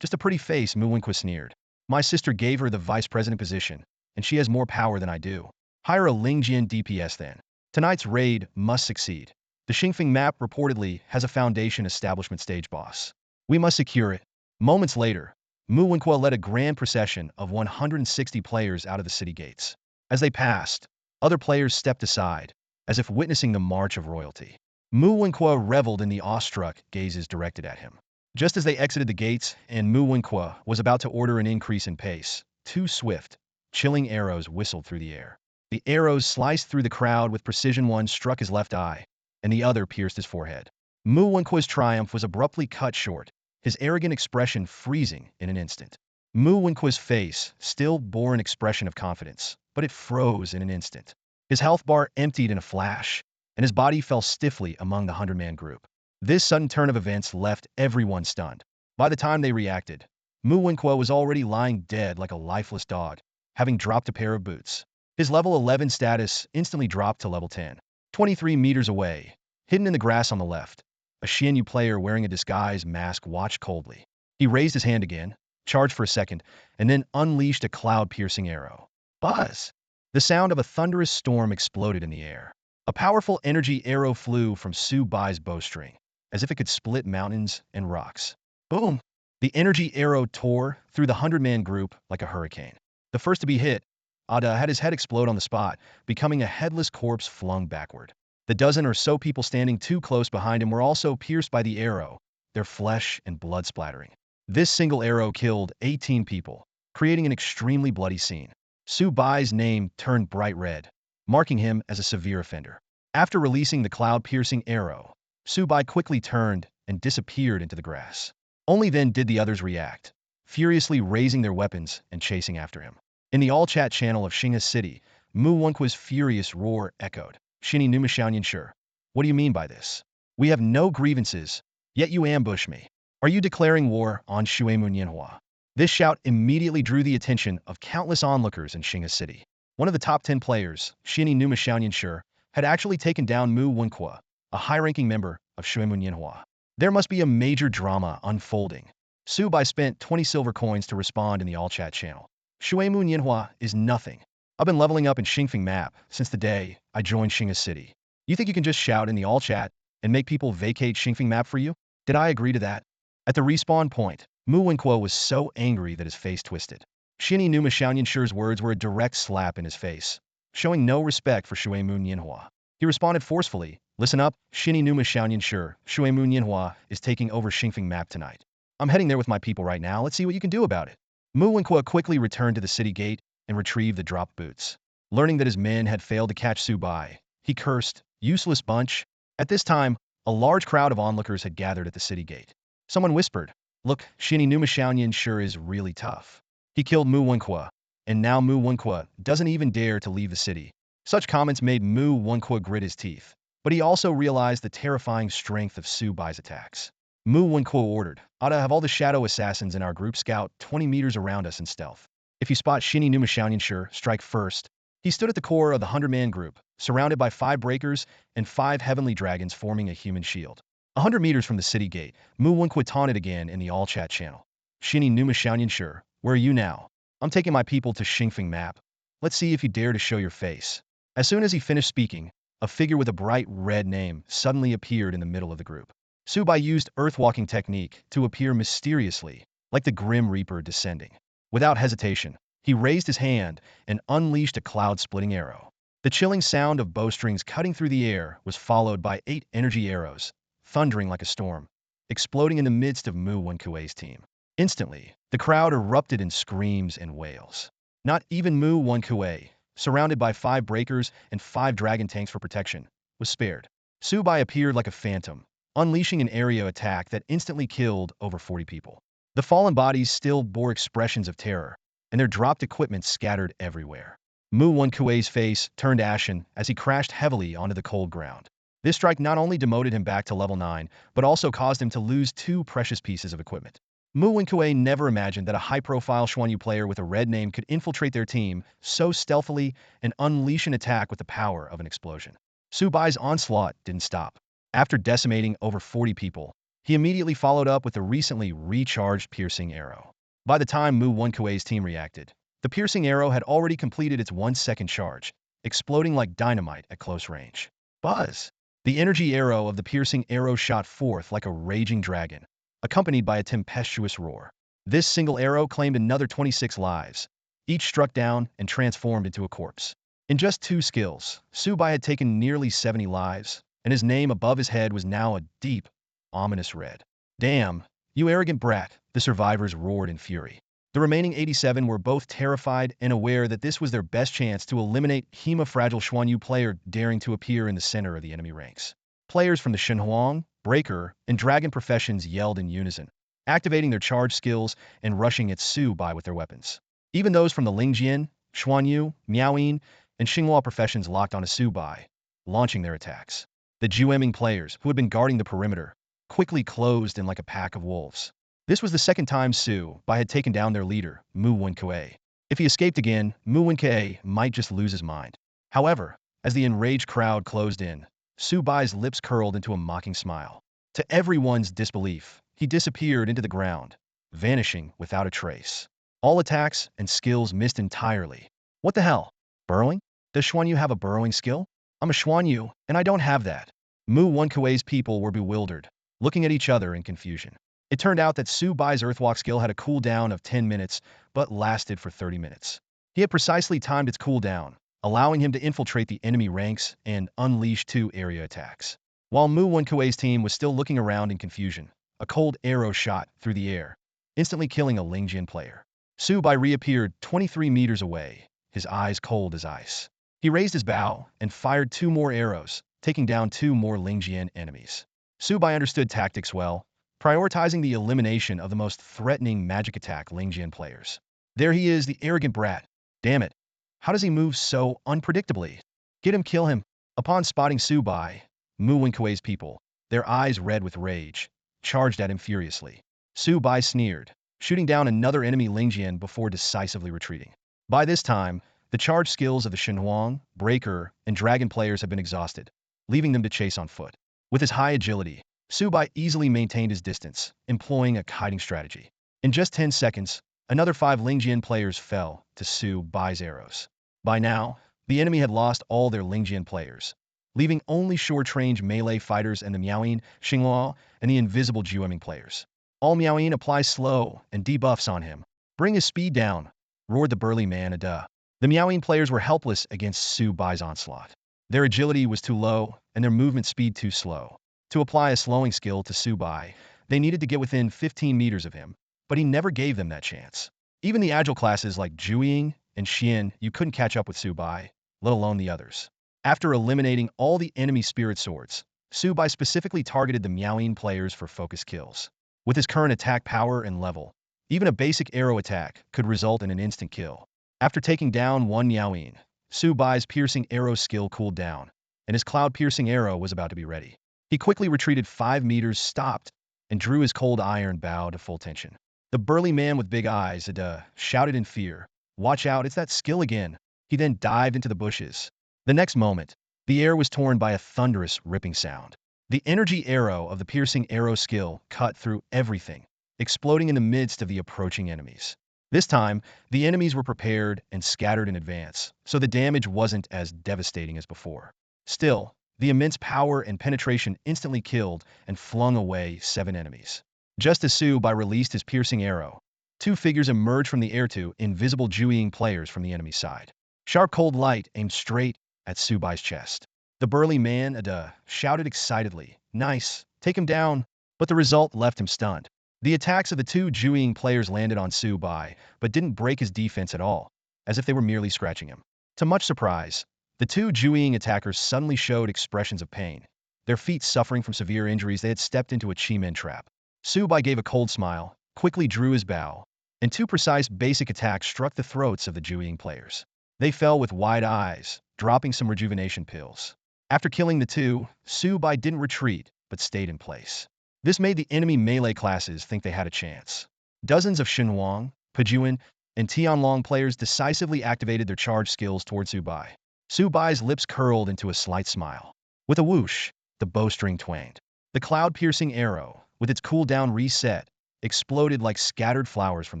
Just a pretty face, Mu Wenqua sneered. My sister gave her the vice president position, and she has more power than I do. Hire a Lingjian DPS then. Tonight's raid must succeed. The Xingfeng map reportedly has a foundation establishment stage boss. We must secure it. Moments later, Mu Wenqua led a grand procession of 160 players out of the city gates. As they passed, other players stepped aside, as if witnessing the march of royalty. Mu Wenqua reveled in the awestruck gazes directed at him. Just as they exited the gates and Mu Wenqua was about to order an increase in pace, 2 swift, chilling arrows whistled through the air. The arrows sliced through the crowd with precision. One struck his left eye, and the other pierced his forehead. Mu Wenqua's triumph was abruptly cut short, his arrogant expression freezing in an instant. Mu Wenqua's face still bore an expression of confidence, but it froze in an instant. His health bar emptied in a flash, and his body fell stiffly among the 100-man group. This sudden turn of events left everyone stunned. By the time they reacted, Mu Wenqua was already lying dead like a lifeless dog, having dropped a pair of boots. His level 11 status instantly dropped to level 10. 23 meters away, hidden in the grass on the left, a Xianyu player wearing a disguise mask watched coldly. He raised his hand again, charged for a second, and then unleashed a cloud-piercing arrow. Buzz! The sound of a thunderous storm exploded in the air. A powerful energy arrow flew from Su Bai's bowstring, as if it could split mountains and rocks. Boom! The energy arrow tore through the 100-man group like a hurricane. The first to be hit, Ada had his head explode on the spot, becoming a headless corpse flung backward. The dozen or so people standing too close behind him were also pierced by the arrow, their flesh and blood splattering. This single arrow killed 18 people, creating an extremely bloody scene. Su Bai's name turned bright red, marking him as a severe offender. After releasing the cloud-piercing arrow, Su Bai quickly turned and disappeared into the grass. Only then did the others react, furiously raising their weapons and chasing after him. In the all-chat channel of Xing'e City, Mu Wenqua's furious roar echoed. Shini Numashaoyan, what do you mean by this? We have no grievances, yet you ambush me. Are you declaring war on Shuemu Nianhua? This shout immediately drew the attention of countless onlookers in Xing'e City. One of the top 10 players, Shini Numashaoyan, had actually taken down Mu Wenqua, a high-ranking member of Shuemu Nianhua. There must be a major drama unfolding. Su Bai spent 20 silver coins to respond in the all-chat channel. Shuemu Nianhua is nothing. I've been leveling up in Xingfeng map since the day I joined Xing'e City. You think you can just shout in the all-chat and make people vacate Xingfeng map for you? Did I agree to that? At the respawn point, Mu Wenqua was so angry that his face twisted. Shini Numashaoyan's words were a direct slap in his face, showing no respect for Shuemu Nianhua. He responded forcefully, listen up, Shini Numashaoyan, Shuemu Nianhua is taking over Xingfeng map tonight. I'm heading there with my people right now, let's see what you can do about it. Mu Wenqua quickly returned to the city gate and retrieved the dropped boots. Learning that his men had failed to catch Su Bai, he cursed, useless bunch. At this time, a large crowd of onlookers had gathered at the city gate. Someone whispered, look, Shini Numashaoyan is really tough. He killed Mu Wenqua, and now Mu Wenqua doesn't even dare to leave the city. Such comments made Mu Wenqua grit his teeth, but he also realized the terrifying strength of Su Bai's attacks. Mu Wenqua ordered, Ada have all the shadow assassins in our group scout 20 meters around us in stealth. If you spot Shini Numashaoyan, strike first. He stood at the core of the 100-man group, surrounded by 5 breakers and 5 heavenly dragons forming a human shield. 100 meters from the city gate, Mu Wenqua taunted again in the all-chat channel. Shini Numashaoyan, where are you now? I'm taking my people to Xingfeng map. Let's see if you dare to show your face. As soon as he finished speaking, a figure with a bright red name suddenly appeared in the middle of the group. Su Bai used earthwalking technique to appear mysteriously, like the Grim Reaper descending. Without hesitation, he raised his hand and unleashed a cloud-splitting arrow. The chilling sound of bowstrings cutting through the air was followed by 8 energy arrows, thundering like a storm, exploding in the midst of Mu Wenkuei's team. Instantly, the crowd erupted in screams and wails. Not even Mu Wenkuei, surrounded by 5 breakers and 5 dragon tanks for protection, was spared. Su Bai appeared like a phantom, unleashing an area attack that instantly killed over 40 people. The fallen bodies still bore expressions of terror, and their dropped equipment scattered everywhere. Mu Wenkuei's face turned ashen as he crashed heavily onto the cold ground. This strike not only demoted him back to level 9, but also caused him to lose 2 precious pieces of equipment. Mu Wenkuei never imagined that a high-profile Xuanyu player with a red name could infiltrate their team so stealthily and unleash an attack with the power of an explosion. Su Bai's onslaught didn't stop. After decimating over 40 people, he immediately followed up with a recently recharged piercing arrow. By the time Mu Wenkuei's team reacted, the piercing arrow had already completed its 1-second charge, exploding like dynamite at close range. Buzz! The energy arrow of the piercing arrow shot forth like a raging dragon, accompanied by a tempestuous roar. This single arrow claimed another 26 lives, each struck down and transformed into a corpse. In just 2 skills, Su Bai had taken nearly 70 lives, and his name above his head was now a deep, ominous red. Damn, you arrogant brat, the survivors roared in fury. The remaining 87 were both terrified and aware that this was their best chance to eliminate hemofragile Xuanyu player daring to appear in the center of the enemy ranks. Players from the Shenhuang, Breaker, and Dragon professions yelled in unison, activating their charge skills and rushing at Su Bai with their weapons. Even those from the Lingjian, Xuanyu, Miaoyin, and Xinghua professions locked onto Su Bai, launching their attacks. The Jueming players, who had been guarding the perimeter, quickly closed in like a pack of wolves. This was the second time Su Bai had taken down their leader, Mu Wenkuei. If he escaped again, Mu Wenkuei might just lose his mind. However, as the enraged crowd closed in, Su Bai's lips curled into a mocking smile. To everyone's disbelief, he disappeared into the ground, vanishing without a trace. All attacks and skills missed entirely. What the hell? Burrowing? Does Xuanyu have a burrowing skill? I'm a Xuanyu, and I don't have that. Mu Wenkuei's people were bewildered, looking at each other in confusion. It turned out that Su Bai's Earthwalk skill had a cooldown of 10 minutes, but lasted for 30 minutes. He had precisely timed its cooldown, allowing him to infiltrate the enemy ranks and unleash 2 area attacks. While Mu Wenkuei's team was still looking around in confusion, a cold arrow shot through the air, instantly killing a Lingjian player. Su Bai reappeared 23 meters away, his eyes cold as ice. He raised his bow and fired 2 more arrows, taking down 2 more Lingjian enemies. Su Bai understood tactics well, prioritizing the elimination of the most threatening magic attack Lingjian players. There he is, the arrogant brat. Damn it. How does he move so unpredictably? Get him, kill him. Upon spotting Su Bai, Mu Wenkuei's people, their eyes red with rage, charged at him furiously. Su Bai sneered, shooting down another enemy Lingjian before decisively retreating. By this time, the charge skills of the Shenhuang, Breaker, and Dragon players had been exhausted, leaving them to chase on foot. With his high agility, Su Bai easily maintained his distance, employing a hiding strategy. In just 10 seconds, another 5 Lingjian players fell to Su Bai's arrows. By now, the enemy had lost all their Lingjian players, leaving only short-range melee fighters and the Miaoyin, Xinghua, and the invisible Jueming players. All Miaoyin apply slow and debuffs on him. Bring his speed down, roared the burly man Ada. The Miaoyin players were helpless against Su Bai's onslaught. Their agility was too low, and their movement speed too slow. To apply a slowing skill to Su Bai, they needed to get within 15 meters of him, but he never gave them that chance. Even the agile classes like Zhuiying and Xian, you couldn't catch up with Su Bai, let alone the others. After eliminating all the enemy spirit swords, Su Bai specifically targeted the Miaoyin players for focus kills. With his current attack power and level, even a basic arrow attack could result in an instant kill. After taking down one Miaoyin, Su Bai's piercing arrow skill cooled down, and his cloud-piercing arrow was about to be ready. He quickly retreated 5 meters, stopped, and drew his cold iron bow to full tension. The burly man with big eyes shouted in fear, "Watch out, it's that skill again." He then dived into the bushes. The next moment, the air was torn by a thunderous, ripping sound. The energy arrow of the piercing arrow skill cut through everything, exploding in the midst of the approaching enemies. This time, the enemies were prepared and scattered in advance, so the damage wasn't as devastating as before. Still, the immense power and penetration instantly killed and flung away 7 enemies. Just as Su Bai released his piercing arrow, 2 figures emerged from the air, 2 invisible Jueying players from the enemy side. Sharp cold light aimed straight at Su Bai's chest. The burly man, shouted excitedly, "Nice, take him down," but the result left him stunned. The attacks of the two Jueying players landed on Su Bai, but didn't break his defense at all, as if they were merely scratching him. To much surprise, the two Jueying attackers suddenly showed expressions of pain, their feet suffering from severe injuries. They had stepped into a Chi-Men trap. Su Bai gave a cold smile, quickly drew his bow, and two precise basic attacks struck the throats of the Jueying players. They fell with wide eyes, dropping some rejuvenation pills. After killing the two, Su Bai didn't retreat, but stayed in place. This made the enemy melee classes think they had a chance. Dozens of Xinhuang, Pejuan, and Tianlong players decisively activated their charge skills toward Su Bai. Su Bai's lips curled into a slight smile. With a whoosh, the bowstring twanged. The cloud-piercing arrow, with its cooldown reset, exploded like scattered flowers from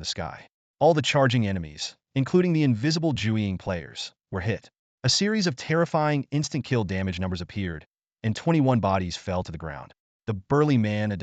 the sky. All the charging enemies, including the invisible Jueying players, were hit. A series of terrifying instant kill damage numbers appeared, and 21 bodies fell to the ground. The burly man,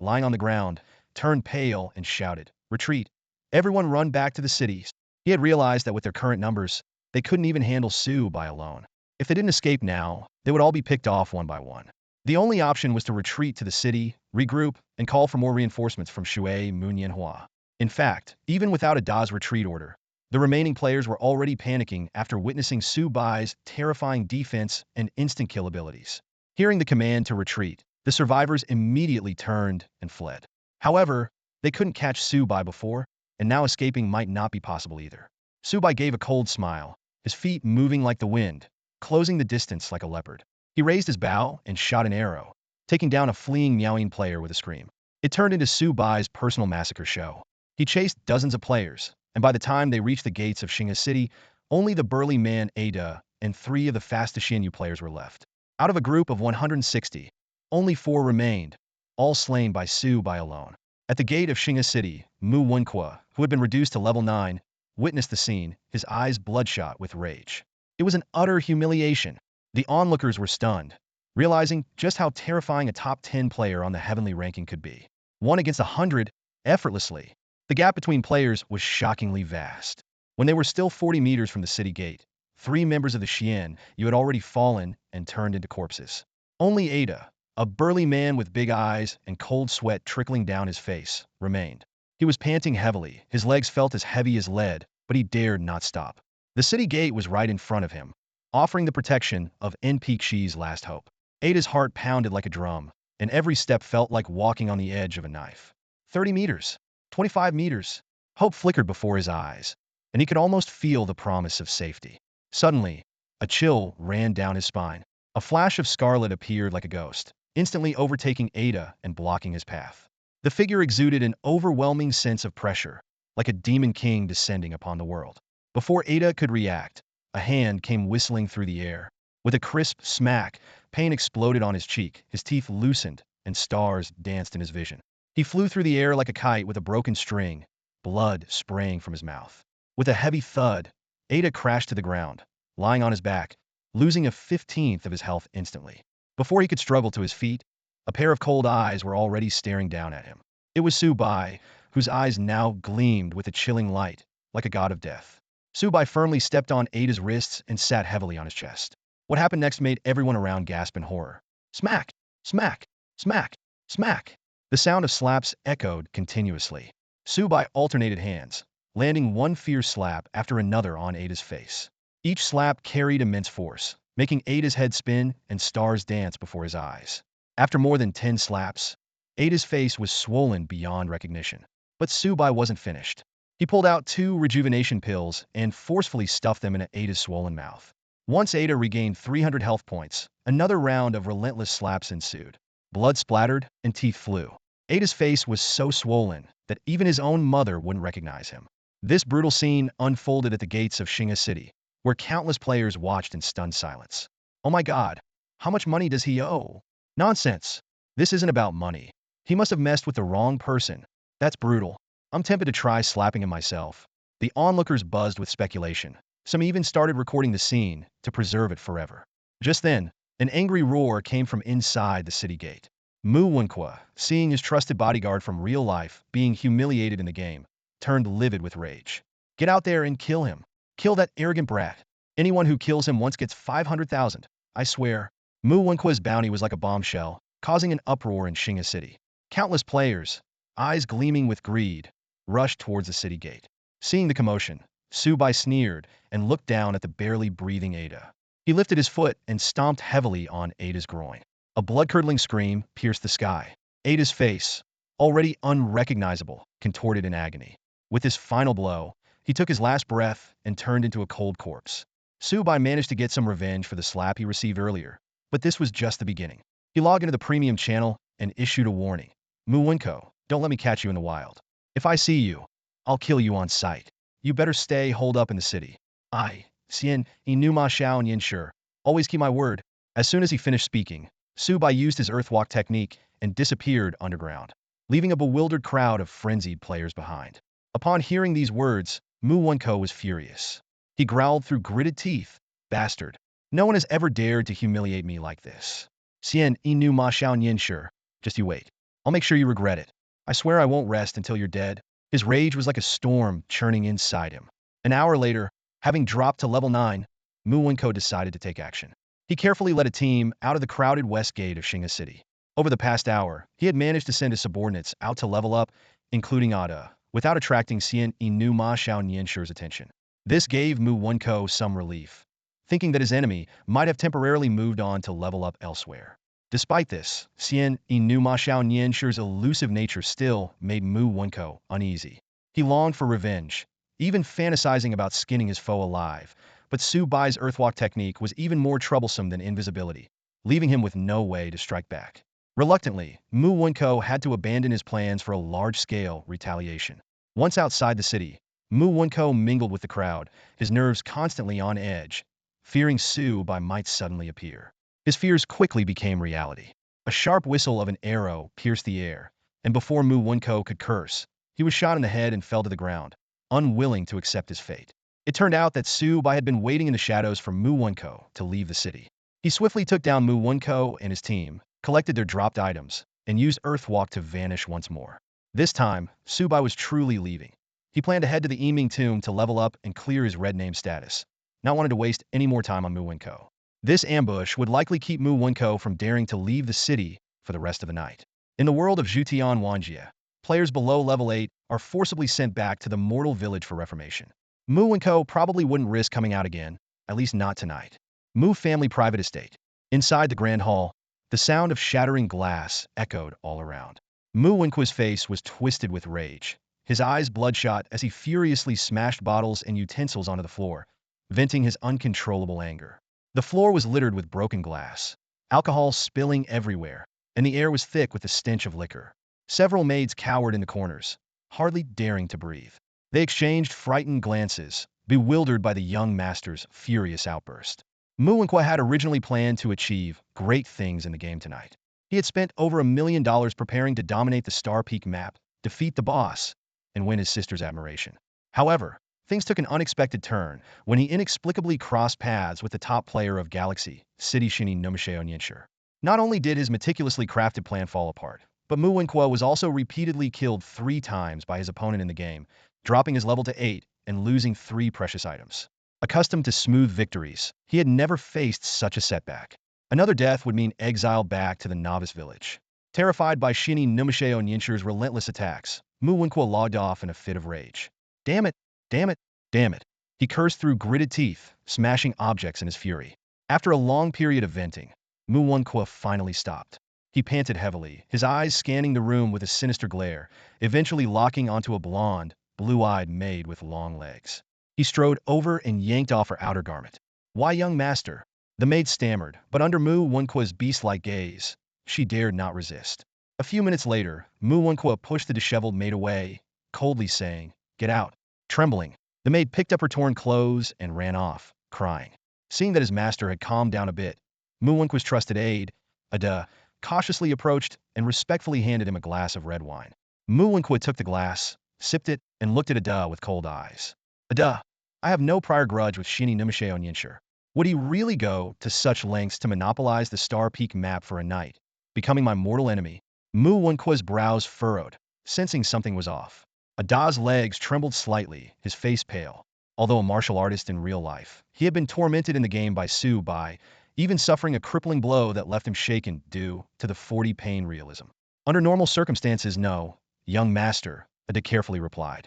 lying on the ground, turned pale and shouted, "Retreat! Everyone run back to the cities." He had realized that with their current numbers, they couldn't even handle Su Bai alone. If they didn't escape now, they would all be picked off one by one. The only option was to retreat to the city, regroup, and call for more reinforcements from Shui, Munyanhua. In fact, even without a Da's retreat order, the remaining players were already panicking after witnessing Su Bai's terrifying defense and instant kill abilities. Hearing the command to retreat, the survivors immediately turned and fled. However, they couldn't catch Su Bai before, and now escaping might not be possible either. Su Bai gave a cold smile, his feet moving like the wind, closing the distance like a leopard. He raised his bow and shot an arrow, taking down a fleeing Miaoying player with a scream. It turned into Su Bai's personal massacre show. He chased dozens of players, and by the time they reached the gates of Xing'e City, only the burly man Ada and 3 of the fastest Xianyu players were left. Out of a group of 160, only 4 remained, all slain by Su Bai alone. At the gate of Xing'e City, Mu Wenqua, who had been reduced to level 9, witnessed the scene, his eyes bloodshot with rage. It was an utter humiliation. The onlookers were stunned, realizing just how terrifying a top 10 player on the heavenly ranking could be. 1 against 100, effortlessly. The gap between players was shockingly vast. When they were still 40 meters from the city gate, 3 members of the Xian you had already fallen and turned into corpses. Only Ada, a burly man with big eyes and cold sweat trickling down his face, remained. He was panting heavily, his legs felt as heavy as lead, but he dared not stop. The city gate was right in front of him, offering the protection of Npxi's last hope. Ada's heart pounded like a drum, and every step felt like walking on the edge of a knife. 30 meters, 25 meters. Hope flickered before his eyes, and he could almost feel the promise of safety. Suddenly, a chill ran down his spine. A flash of scarlet appeared like a ghost, instantly overtaking Ada and blocking his path. The figure exuded an overwhelming sense of pressure, like a demon king descending upon the world. Before Ada could react, a hand came whistling through the air. With a crisp smack, pain exploded on his cheek, his teeth loosened, and stars danced in his vision. He flew through the air like a kite with a broken string, blood spraying from his mouth. With a heavy thud, Ada crashed to the ground, lying on his back, losing a 15th of his health instantly. Before he could struggle to his feet, a pair of cold eyes were already staring down at him. It was Su Bai, whose eyes now gleamed with a chilling light, like a god of death. Su Bai firmly stepped on Ada's wrists and sat heavily on his chest. What happened next made everyone around gasp in horror. Smack! Smack! Smack! Smack! The sound of slaps echoed continuously. Su Bai alternated hands, landing one fierce slap after another on Ada's face. Each slap carried immense force, making Ada's head spin and stars dance before his eyes. After more than 10 slaps, Ada's face was swollen beyond recognition. But Su Bai wasn't finished. He pulled out 2 rejuvenation pills and forcefully stuffed them into Ada's swollen mouth. Once Ada regained 300 health points, another round of relentless slaps ensued. Blood splattered and teeth flew. Ada's face was so swollen that even his own mother wouldn't recognize him. This brutal scene unfolded at the gates of Xing'e City, where countless players watched in stunned silence. Oh my god, how much money does he owe? Nonsense. This isn't about money. He must have messed with the wrong person. That's brutal. I'm tempted to try slapping him myself. The onlookers buzzed with speculation. Some even started recording the scene to preserve it forever. Just then, an angry roar came from inside the city gate. Mu Wenqua, seeing his trusted bodyguard from real life being humiliated in the game, turned livid with rage. Get out there and kill him. Kill that arrogant brat. Anyone who kills him once gets 500,000. I swear. Mu Wenqua's bounty was like a bombshell, causing an uproar in Xing'a City. Countless players, eyes gleaming with greed, rushed towards the city gate. Seeing the commotion, Su Bai sneered and looked down at the barely breathing Ada. He lifted his foot and stomped heavily on Ada's groin. A blood-curdling scream pierced the sky. Ada's face, already unrecognizable, contorted in agony. With his final blow, he took his last breath and turned into a cold corpse. Su Bai managed to get some revenge for the slap he received earlier, but this was just the beginning. He logged into the premium channel and issued a warning. Mu Wenko, don't let me catch you in the wild. If I see you, I'll kill you on sight. You better stay holed up in the city. I, Xian, Inuma Xiao Nianshi, always keep my word. As soon as he finished speaking, Su Bai used his earthwalk technique and disappeared underground, leaving a bewildered crowd of frenzied players behind. Upon hearing these words, Mu Wenko was furious. He growled through gritted teeth, "Bastard. No one has ever dared to humiliate me like this. Xian Inu Ma Xiao Nianshi, just you wait. I'll make sure you regret it. I swear I won't rest until you're dead." His rage was like a storm churning inside him. An hour later, having dropped to level 9, Mu Wenko decided to take action. He carefully led a team out of the crowded west gate of Xing'a City. Over the past hour, he had managed to send his subordinates out to level up, including Ada, without attracting Xian Inu Ma Xiao Nianshi's attention. This gave Mu Wenko some relief, thinking that his enemy might have temporarily moved on to level up elsewhere. Despite this, Xian Inu Ma Xiao Nianshi's elusive nature still made Mu Wenko uneasy. He longed for revenge, even fantasizing about skinning his foe alive, but Su Bai's earthwalk technique was even more troublesome than invisibility, leaving him with no way to strike back. Reluctantly, Mu Wenko had to abandon his plans for a large-scale retaliation. Once outside the city, Mu Wenko mingled with the crowd, his nerves constantly on edge, fearing Su Bai might suddenly appear. His fears quickly became reality. A sharp whistle of an arrow pierced the air, and before Mu Wenko could curse, he was shot in the head and fell to the ground, unwilling to accept his fate. It turned out that Su Bai had been waiting in the shadows for Mu Wenko to leave the city. He swiftly took down Mu Wenko and his team, collected their dropped items, and used Earthwalk to vanish once more. This time, Su Bai was truly leaving. He planned to head to the Yiming tomb to level up and clear his red name status, not wanting to waste any more time on Mu Wenko. This ambush would likely keep Mu Wenko from daring to leave the city for the rest of the night. In the world of Zhutian Wanjie, players below level 8 are forcibly sent back to the mortal village for reformation. Mu Wenko probably wouldn't risk coming out again, at least not tonight. Mu family private estate. Inside the grand hall, the sound of shattering glass echoed all around. Mu Wenko's face was twisted with rage, his eyes bloodshot as he furiously smashed bottles and utensils onto the floor, venting his uncontrollable anger. The floor was littered with broken glass, alcohol spilling everywhere, and the air was thick with the stench of liquor. Several maids cowered in the corners, hardly daring to breathe. They exchanged frightened glances, bewildered by the young master's furious outburst. Mu Wenko had originally planned to achieve great things in the game tonight. He had spent over $1 million preparing to dominate the Star Peak map, defeat the boss, and win his sister's admiration. However, things took an unexpected turn when he inexplicably crossed paths with the top player of Galaxy, City Shini Numasheo Nianshi. Not only did his meticulously crafted plan fall apart, but Mu Wenko was also repeatedly killed 3 times by his opponent in the game, dropping his level to 8 and losing 3 precious items. Accustomed to smooth victories, he had never faced such a setback. Another death would mean exile back to the novice village. Terrified by Shini Numasheo Nianshi's relentless attacks, Mu Wenko logged off in a fit of rage. Damn it, damn it, damn it. He cursed through gritted teeth, smashing objects in his fury. After a long period of venting, Mu Wenko finally stopped. He panted heavily, his eyes scanning the room with a sinister glare, eventually locking onto a blonde, blue-eyed maid with long legs. He strode over and yanked off her outer garment. "Why, young master?" The maid stammered, but under Mu Wenko's beast-like gaze, she dared not resist. A few minutes later, Mu Wenko pushed the disheveled maid away, coldly saying, "Get out." Trembling, the maid picked up her torn clothes and ran off, crying. Seeing that his master had calmed down a bit, Mu Wenko's trusted aide, Ada, cautiously approached and respectfully handed him a glass of red wine. Mu Wenko took the glass, sipped it, and looked at Ada with cold eyes. "Ada, I have no prior grudge with Shini Numasheo Nianshi. Would he really go to such lengths to monopolize the Star Peak map for a night, becoming my mortal enemy?" Mu Wenko's brows furrowed, sensing something was off. Ada's legs trembled slightly, his face pale. Although a martial artist in real life, he had been tormented in the game by Su Bai, even suffering a crippling blow that left him shaken due to the 40 pain realism. Under normal circumstances, no, young master, Ada carefully replied.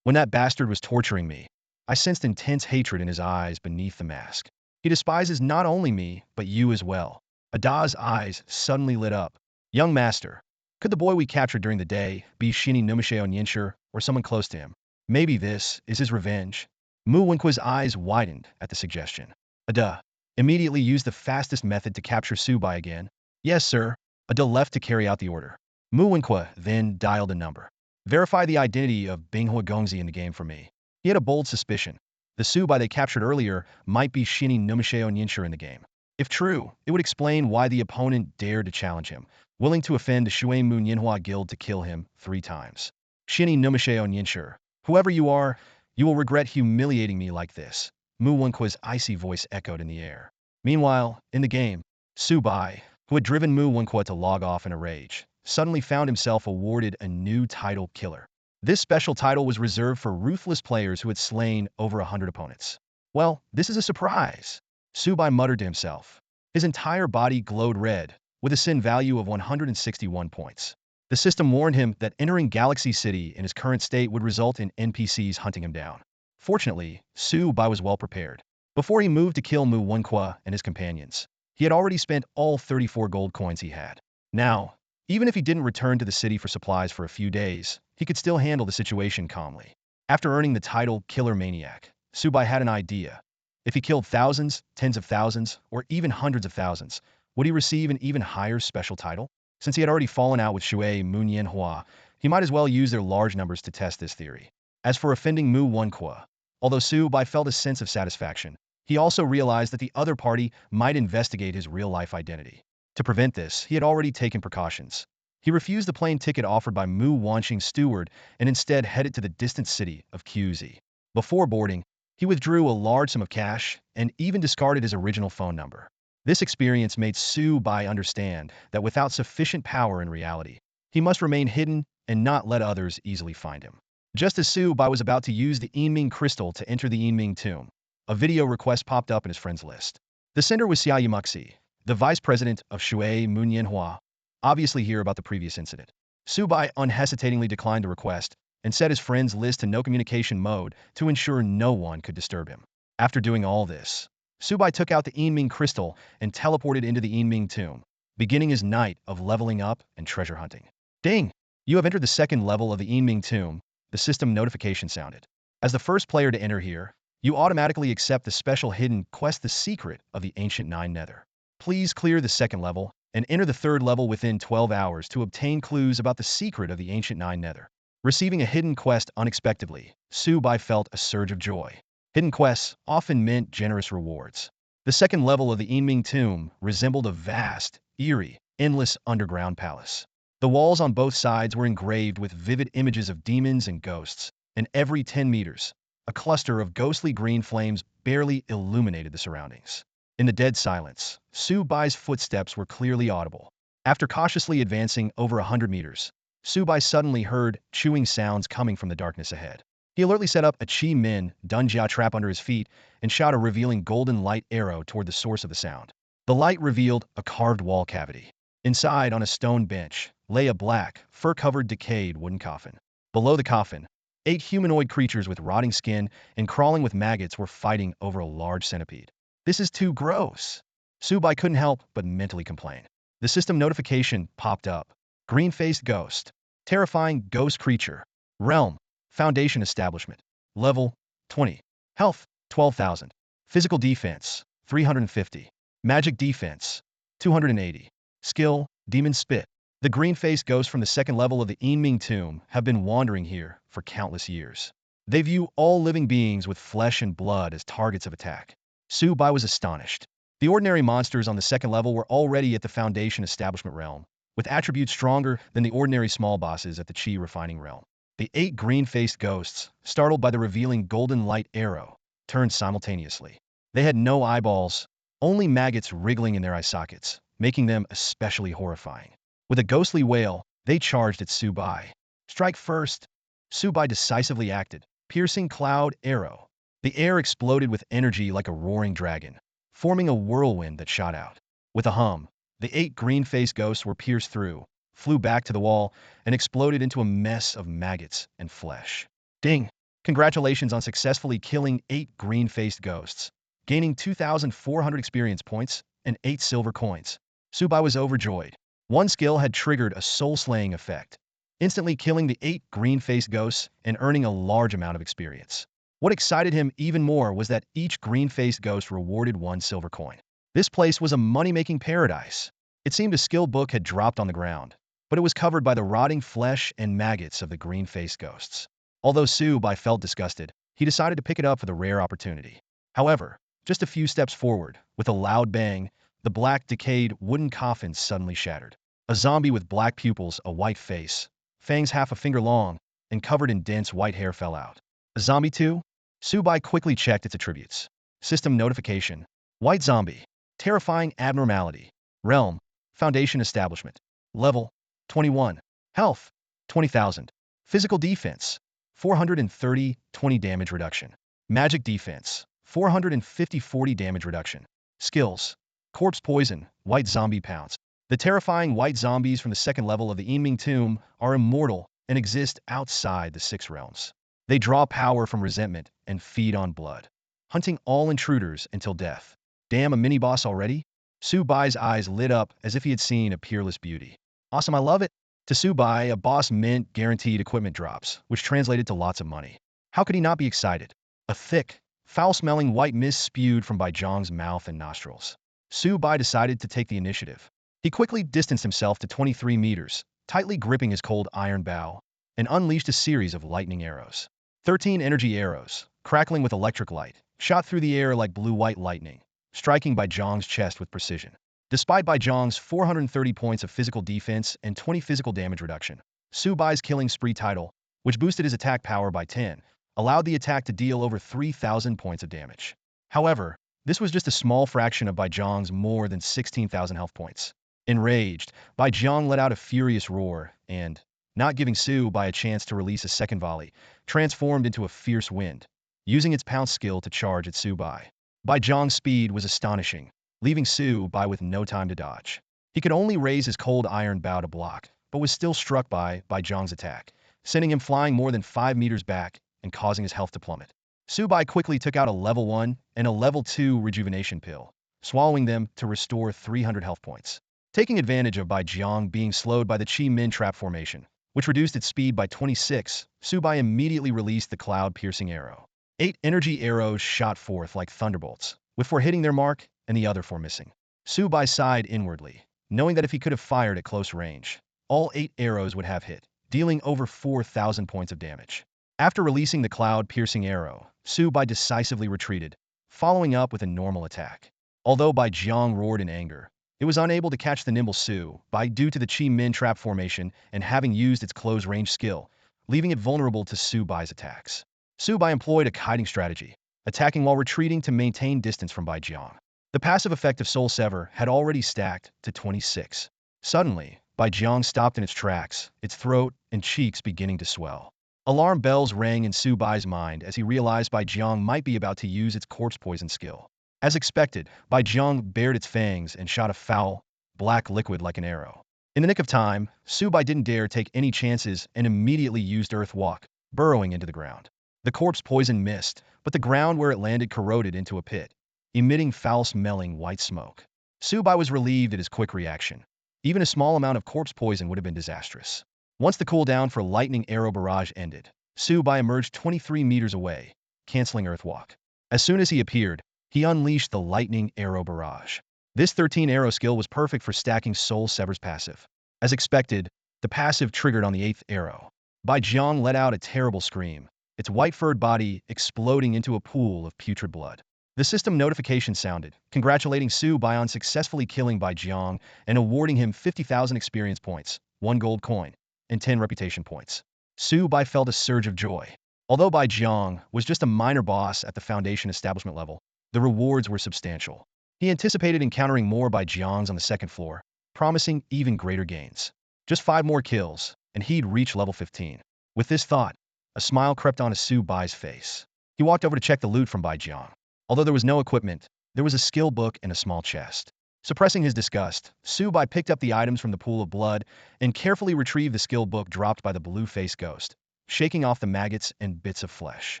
When that bastard was torturing me, I sensed intense hatred in his eyes beneath the mask. He despises not only me, but you as well. Ada's eyes suddenly lit up. Young master, could the boy we captured during the day be Shini Numasheo Nyinshur or someone close to him? Maybe this is his revenge. Mu Wenqua's eyes widened at the suggestion. Ada immediately used the fastest method to capture Su Bai again. Yes, sir. Ada left to carry out the order. Mu Wenqua then dialed a number. Verify the identity of Binghua Gongzi in the game for me. He had a bold suspicion. The Su Bai they captured earlier might be Shini Numasheo Nyinshur in the game. If true, it would explain why the opponent dared to challenge him, willing to offend the Shui Mu Nianhua Guild to kill him 3 times. Shini Numasheo Nyinshur, whoever you are, you will regret humiliating me like this. Mu Wenqua's icy voice echoed in the air. Meanwhile, in the game, Su Bai, who had driven Mu Wenqua to log off in a rage, suddenly found himself awarded a new title, Killer. This special title was reserved for ruthless players who had slain over 100 opponents. Well, this is a surprise, Su Bai muttered to himself. His entire body glowed red, with a sin value of 161 points. The system warned him that entering Galaxy City in his current state would result in NPCs hunting him down. Fortunately, Su Bai was well prepared. Before he moved to kill Mu Wenqua and his companions, he had already spent all 34 gold coins he had. Now, even if he didn't return to the city for supplies for a few days, he could still handle the situation calmly. After earning the title Killer Maniac, Su Bai had an idea. If he killed thousands, tens of thousands, or even hundreds of thousands, would he receive an even higher special title? Since he had already fallen out with Shui Mu Nianhua, he might as well use their large numbers to test this theory. As for offending Mu Wenqua, although Su Bai felt a sense of satisfaction, he also realized that the other party might investigate his real-life identity. To prevent this, he had already taken precautions. He refused the plane ticket offered by Mu Wanqing's steward and instead headed to the distant city of QZ. Before boarding, he withdrew a large sum of cash and even discarded his original phone number. This experience made Su Bai understand that without sufficient power in reality, he must remain hidden and not let others easily find him. Just as Su Bai was about to use the Yinming crystal to enter the Yinming tomb, a video request popped up in his friends list. The sender was Xia Yimuxi, the vice president of Shui Mu Nianhua, obviously hear about the previous incident. Su Bai unhesitatingly declined the request and set his friends' list to no communication mode to ensure no one could disturb him. After doing all this, Su Bai took out the Yinming crystal and teleported into the Yinming tomb, beginning his night of leveling up and treasure hunting. Ding! You have entered the second level of the Yinming tomb, the system notification sounded. As the first player to enter here, you automatically accept the special hidden quest, The Secret of the Ancient Nine Nether. Please clear the second level and enter the third level within 12 hours to obtain clues about the secret of the Ancient Nine Nether. Receiving a hidden quest unexpectedly, Su Bai felt a surge of joy. Hidden quests often meant generous rewards. The second level of the Yinming tomb resembled a vast, eerie, endless underground palace. The walls on both sides were engraved with vivid images of demons and ghosts, and every 10 meters, a cluster of ghostly green flames barely illuminated the surroundings. In the dead silence, Su Bai's footsteps were clearly audible. After cautiously advancing over 100 meters, Su Bai suddenly heard chewing sounds coming from the darkness ahead. He alertly set up a Qi Min Dunjia trap under his feet and shot a revealing golden light arrow toward the source of the sound. The light revealed a carved wall cavity. Inside, on a stone bench, lay a black, fur-covered, decayed wooden coffin. Below the coffin, 8 humanoid creatures with rotting skin and crawling with maggots were fighting over a large centipede. This is too gross. Su Bai couldn't help but mentally complain. The system notification popped up. Green-faced ghost. Terrifying ghost creature. Realm. Foundation establishment. Level 20. Health 12,000. Physical defense 350. Magic defense 280. Skill Demon Spit. The green-faced ghosts from the second level of the Yinming tomb have been wandering here for countless years. They view all living beings with flesh and blood as targets of attack. Su Bai was astonished. The ordinary monsters on the second level were already at the Foundation Establishment realm, with attributes stronger than the ordinary small bosses at the Qi Refining realm. The 8 green-faced ghosts, startled by the revealing golden light arrow, turned simultaneously. They had no eyeballs, only maggots wriggling in their eye sockets, making them especially horrifying. With a ghostly wail, they charged at Su Bai. Strike first! Su Bai decisively acted, piercing cloud arrow. The air exploded with energy like a roaring dragon, forming a whirlwind that shot out. With a hum, the 8 green-faced ghosts were pierced through, flew back to the wall, and exploded into a mess of maggots and flesh. Ding! Congratulations on successfully killing 8 green-faced ghosts, gaining 2,400 experience points and 8 silver coins. Su Bai was overjoyed. One skill had triggered a soul-slaying effect, instantly killing the 8 green-faced ghosts and earning a large amount of experience. What excited him even more was that each green-faced ghost rewarded 1 silver coin. This place was a money-making paradise. It seemed a skill book had dropped on the ground, but it was covered by the rotting flesh and maggots of the green-faced ghosts. Although Su Bai felt disgusted, he decided to pick it up for the rare opportunity. However, just a few steps forward, with a loud bang, the black, decayed wooden coffin suddenly shattered. A zombie with black pupils, a white face, fangs half a finger long, and covered in dense white hair fell out. A zombie too? Su Bai quickly checked its attributes. System notification. White zombie. Terrifying abnormality. Realm. Foundation establishment. Level. 21. Health. 20,000. Physical defense. 430, 20 damage reduction. Magic defense. 450, 40 damage reduction. Skills. Corpse poison. White zombie pounce. The terrifying white zombies from the 2nd level of the Yinming tomb are immortal and exist outside the 6 realms. They draw power from resentment and feed on blood, hunting all intruders until death. Damn, a mini-boss already? Su Bai's eyes lit up as if he had seen a peerless beauty. Awesome, I love it. To Su Bai, a boss meant guaranteed equipment drops, which translated to lots of money. How could he not be excited? A thick, foul-smelling white mist spewed from Bai Zhang's mouth and nostrils. Su Bai decided to take the initiative. He quickly distanced himself to 23 meters, tightly gripping his cold iron bow, and unleashed a series of lightning arrows. 13 energy arrows, crackling with electric light, shot through the air like blue-white lightning, striking Bai Zhang's chest with precision. Despite Bai Zhang's 430 points of physical defense and 20 physical damage reduction, Su Bai's killing spree title, which boosted his attack power by 10, allowed the attack to deal over 3,000 points of damage. However, this was just a small fraction of Bai Zhang's more than 16,000 health points. Enraged, Bai Zhang let out a furious roar and, not giving Su Bai a chance to release a second volley, transformed into a fierce wind, using its pounce skill to charge at Su Bai. Bai Zhang's speed was astonishing, leaving Su Bai with no time to dodge. He could only raise his cold iron bow to block, but was still struck by Bai Zhang's attack, sending him flying more than 5 meters back and causing his health to plummet. Su Bai quickly took out a level 1 and a level 2 rejuvenation pill, swallowing them to restore 300 health points. Taking advantage of Bai Zhang being slowed by the Qi Min trap formation, which reduced its speed by 26, Su Bai immediately released the cloud-piercing arrow. 8 energy arrows shot forth like thunderbolts, with 4 hitting their mark and the other 4 missing. Su Bai sighed inwardly, knowing that if he could have fired at close range, all 8 arrows would have hit, dealing over 4,000 points of damage. After releasing the cloud-piercing arrow, Su Bai decisively retreated, following up with a normal attack. Although Bai Zhang roared in anger, it was unable to catch the nimble Su Bai due to the Qi Min trap formation and having used its close-range skill, leaving it vulnerable to Su Bai's attacks. Su Bai employed a kiting strategy, attacking while retreating to maintain distance from Bai Zhang. The passive effect of Soul Sever had already stacked to 26. Suddenly, Bai Zhang stopped in its tracks, its throat and cheeks beginning to swell. Alarm bells rang in Su Bai's mind as he realized Bai Zhang might be about to use its corpse poison skill. As expected, Bai Zhang bared its fangs and shot a foul, black liquid like an arrow. In the nick of time, Su Bai didn't dare take any chances and immediately used Earth Walk, burrowing into the ground. The corpse poison missed, but the ground where it landed corroded into a pit, emitting foul-smelling white smoke. Su Bai was relieved at his quick reaction. Even a small amount of corpse poison would have been disastrous. Once the cooldown for lightning arrow barrage ended, Su Bai emerged 23 meters away, canceling Earth Walk. As soon as he appeared, he unleashed the lightning arrow barrage. This 13 arrow skill was perfect for stacking Soul Sever's passive. As expected, the passive triggered on the 8th arrow. Bai Zhang let out a terrible scream, its white-furred body exploding into a pool of putrid blood. The system notification sounded, congratulating Su Bai on successfully killing Bai Zhang and awarding him 50,000 experience points, 1 gold coin, and 10 reputation points. Su Bai felt a surge of joy. Although Bai Zhang was just a minor boss at the Foundation establishment level, the rewards were substantial. He anticipated encountering more Bai Zhangs on the 2nd floor, promising even greater gains. Just 5 more kills, and he'd reach level 15. With this thought, a smile crept onto Su Bai's face. He walked over to check the loot from Bai Jiang. Although there was no equipment, there was a skill book and a small chest. Suppressing his disgust, Su Bai picked up the items from the pool of blood and carefully retrieved the skill book dropped by the blue-faced ghost, shaking off the maggots and bits of flesh.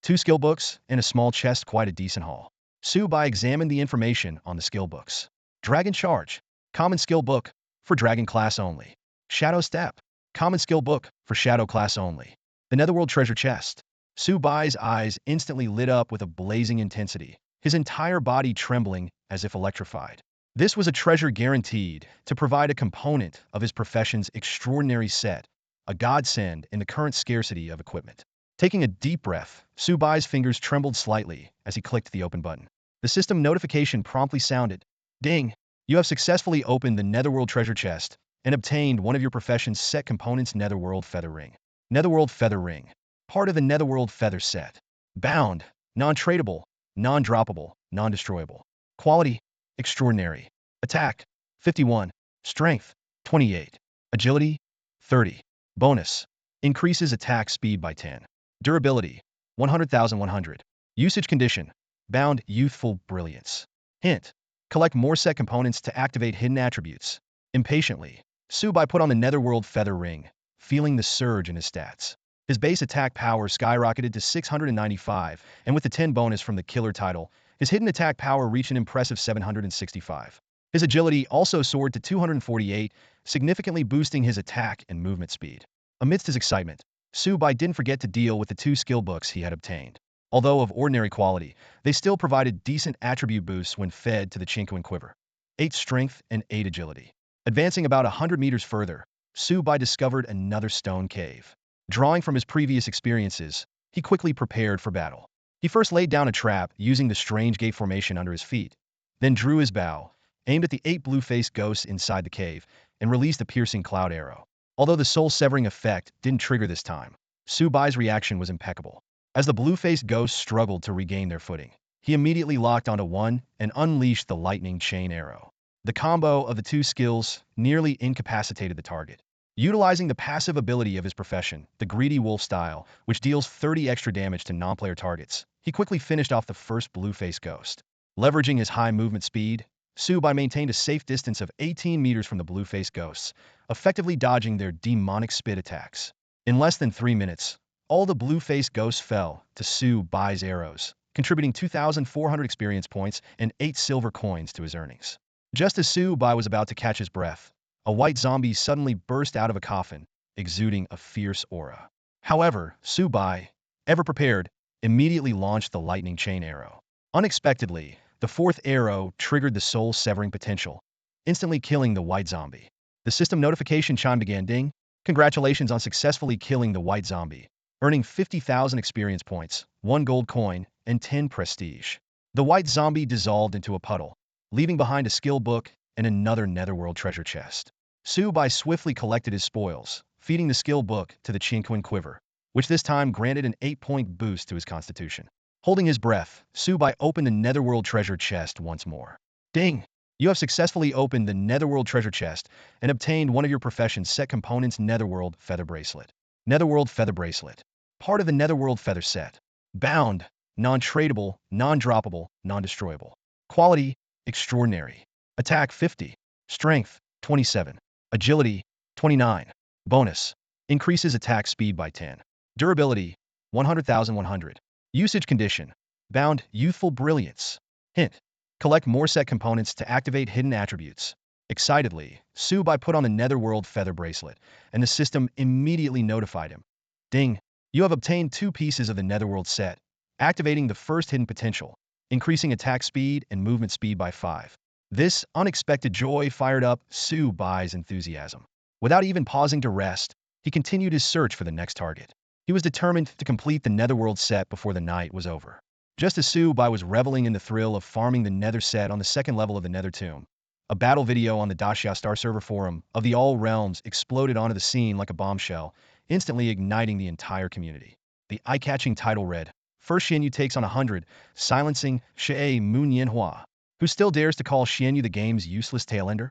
2 skill books and a small chest, quite a decent haul. Su Bai examined the information on the skill books. Dragon Charge, common skill book, for dragon class only. Shadow Step, common skill book, for shadow class only. The Netherworld treasure chest. Su Bai's eyes instantly lit up with a blazing intensity, his entire body trembling as if electrified. This was a treasure guaranteed to provide a component of his profession's extraordinary set, a godsend in the current scarcity of equipment. Taking a deep breath, Su Bai's fingers trembled slightly as he clicked the open button. The system notification promptly sounded. Ding! You have successfully opened the Netherworld treasure chest and obtained one of your profession's set components, Netherworld Feather Ring. Netherworld Feather Ring. Part of the Netherworld Feather set. Bound, non-tradable, non-droppable, non-destroyable. Quality, extraordinary. Attack, 51. Strength, 28. Agility, 30. Bonus, increases attack speed by 10. Durability, 100,100. Usage condition, bound youthful brilliance. Hint, collect more set components to activate hidden attributes. Impatiently, Su Bai put on the Netherworld Feather Ring, feeling the surge in his stats. His base attack power skyrocketed to 695, and with the 10 bonus from the killer title, his hidden attack power reached an impressive 765. His agility also soared to 248, significantly boosting his attack and movement speed. Amidst his excitement, Su Bai didn't forget to deal with the 2 skill books he had obtained. Although of ordinary quality, they still provided decent attribute boosts when fed to the Chinquan quiver. 8 strength and 8 agility. Advancing about 100 meters further, Su Bai discovered another stone cave. Drawing from his previous experiences, he quickly prepared for battle. He first laid down a trap using the strange gate formation under his feet, then drew his bow, aimed at the 8 blue-faced ghosts inside the cave, and released a piercing cloud arrow. Although the soul-severing effect didn't trigger this time, Su Bai's reaction was impeccable. As the blue-faced ghosts struggled to regain their footing, he immediately locked onto one and unleashed the lightning chain arrow. The combo of the 2 skills nearly incapacitated the target. Utilizing the passive ability of his profession, the Greedy Wolf style, which deals 30 extra damage to non-player targets, he quickly finished off the first blue-faced ghost. Leveraging his high movement speed, Su Bai maintained a safe distance of 18 meters from the blue-faced ghosts, effectively dodging their demonic spit attacks. In less than 3 minutes, all the blue-faced ghosts fell to Su Bai's arrows, contributing 2,400 experience points and 8 silver coins to his earnings. Just as Su Bai was about to catch his breath, a white zombie suddenly burst out of a coffin, exuding a fierce aura. However, Su Bai, ever prepared, immediately launched the lightning chain arrow. Unexpectedly, the 4th arrow triggered the soul-severing potential, instantly killing the white zombie. The system notification chime began. Ding! Congratulations on successfully killing the white zombie, earning 50,000 experience points, 1 gold coin, and 10 prestige. The white zombie dissolved into a puddle, leaving behind a skill book and another Netherworld treasure chest. Su Bai swiftly collected his spoils, feeding the skill book to the Chinquan quiver, which this time granted an 8-point boost to his constitution. Holding his breath, Su Bai opened the Netherworld treasure chest once more. Ding! You have successfully opened the Netherworld treasure chest and obtained one of your profession's set components, Netherworld Feather Bracelet. Netherworld Feather Bracelet. Part of the Netherworld Feather set. Bound, non-tradable, non-droppable, non-destroyable. Quality, extraordinary. Attack 50. Strength, 27. Agility, 29. Bonus, increases attack speed by 10. Durability, 100,100. Usage condition, bound youthful brilliance. Hint, collect more set components to activate hidden attributes. Excitedly, Su Bai put on the Netherworld Feather Bracelet, and the system immediately notified him. Ding! You have obtained 2 pieces of the Netherworld set, activating the first hidden potential, increasing attack speed and movement speed by 5. This unexpected joy fired up Su Bai's enthusiasm. Without even pausing to rest, he continued his search for the next target. He was determined to complete the Netherworld set before the night was over. Just as Su Bai was reveling in the thrill of farming the Nether set on the 2nd level of the Nether Tomb, a battle video on the Daxia Star server forum of the All Realms exploded onto the scene like a bombshell, instantly igniting the entire community. The eye-catching title read, First Xianyu takes on 100, silencing Xie Mu Nianhua, who still dares to call Xianyu the game's useless tailender?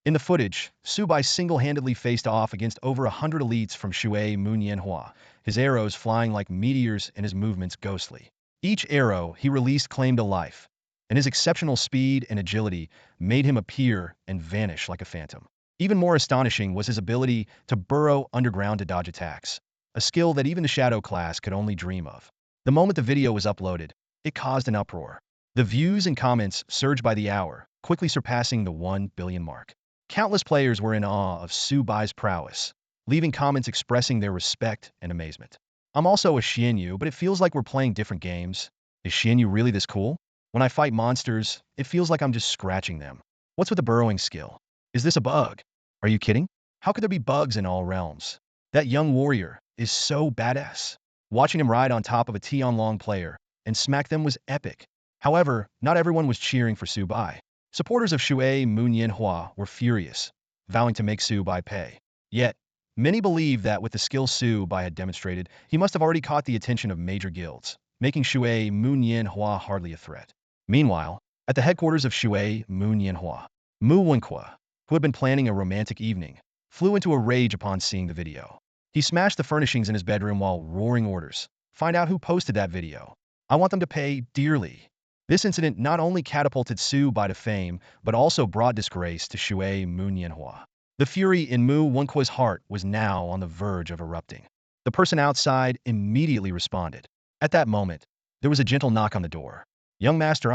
In the footage, Su Bai single-handedly faced off against over 100 elites from Xue Mu Nianhua, his arrows flying like meteors and his movements ghostly. Each arrow he released claimed a life, and his exceptional speed and agility made him appear and vanish like a phantom. Even more astonishing was his ability to burrow underground to dodge attacks, a skill that even the Shadow class could only dream of. The moment the video was uploaded, it caused an uproar. The views and comments surged by the hour, quickly surpassing the 1 billion mark. Countless players were in awe of Su Bai's prowess, leaving comments expressing their respect and amazement. I'm also a Xianyu, but it feels like we're playing different games. Is Xianyu really this cool? When I fight monsters, it feels like I'm just scratching them. What's with the burrowing skill? Is this a bug? Are you kidding? How could there be bugs in all realms? That young warrior is so badass. Watching him ride on top of a Tianlong player and smack them was epic. However, not everyone was cheering for Su Bai. Supporters of Shui Munyanhua were furious, vowing to make Su Bai pay. Yet, many believe that with the skill Su Bai had demonstrated, he must have already caught the attention of major guilds, making Shui Munyanhua hardly a threat. Meanwhile, at the headquarters of Shui Munyanhua, Mu Wenkua, who had been planning a romantic evening, flew into a rage upon seeing the video. He smashed the furnishings in his bedroom while roaring orders. Find out who posted that video. I want them to pay dearly. This incident not only catapulted Su Bai to fame, but also brought disgrace to Shui Munyanhua. The fury in Mu Wenqua's heart was now on the verge of erupting. The person outside immediately responded. At that moment, there was a gentle knock on the door. Young Master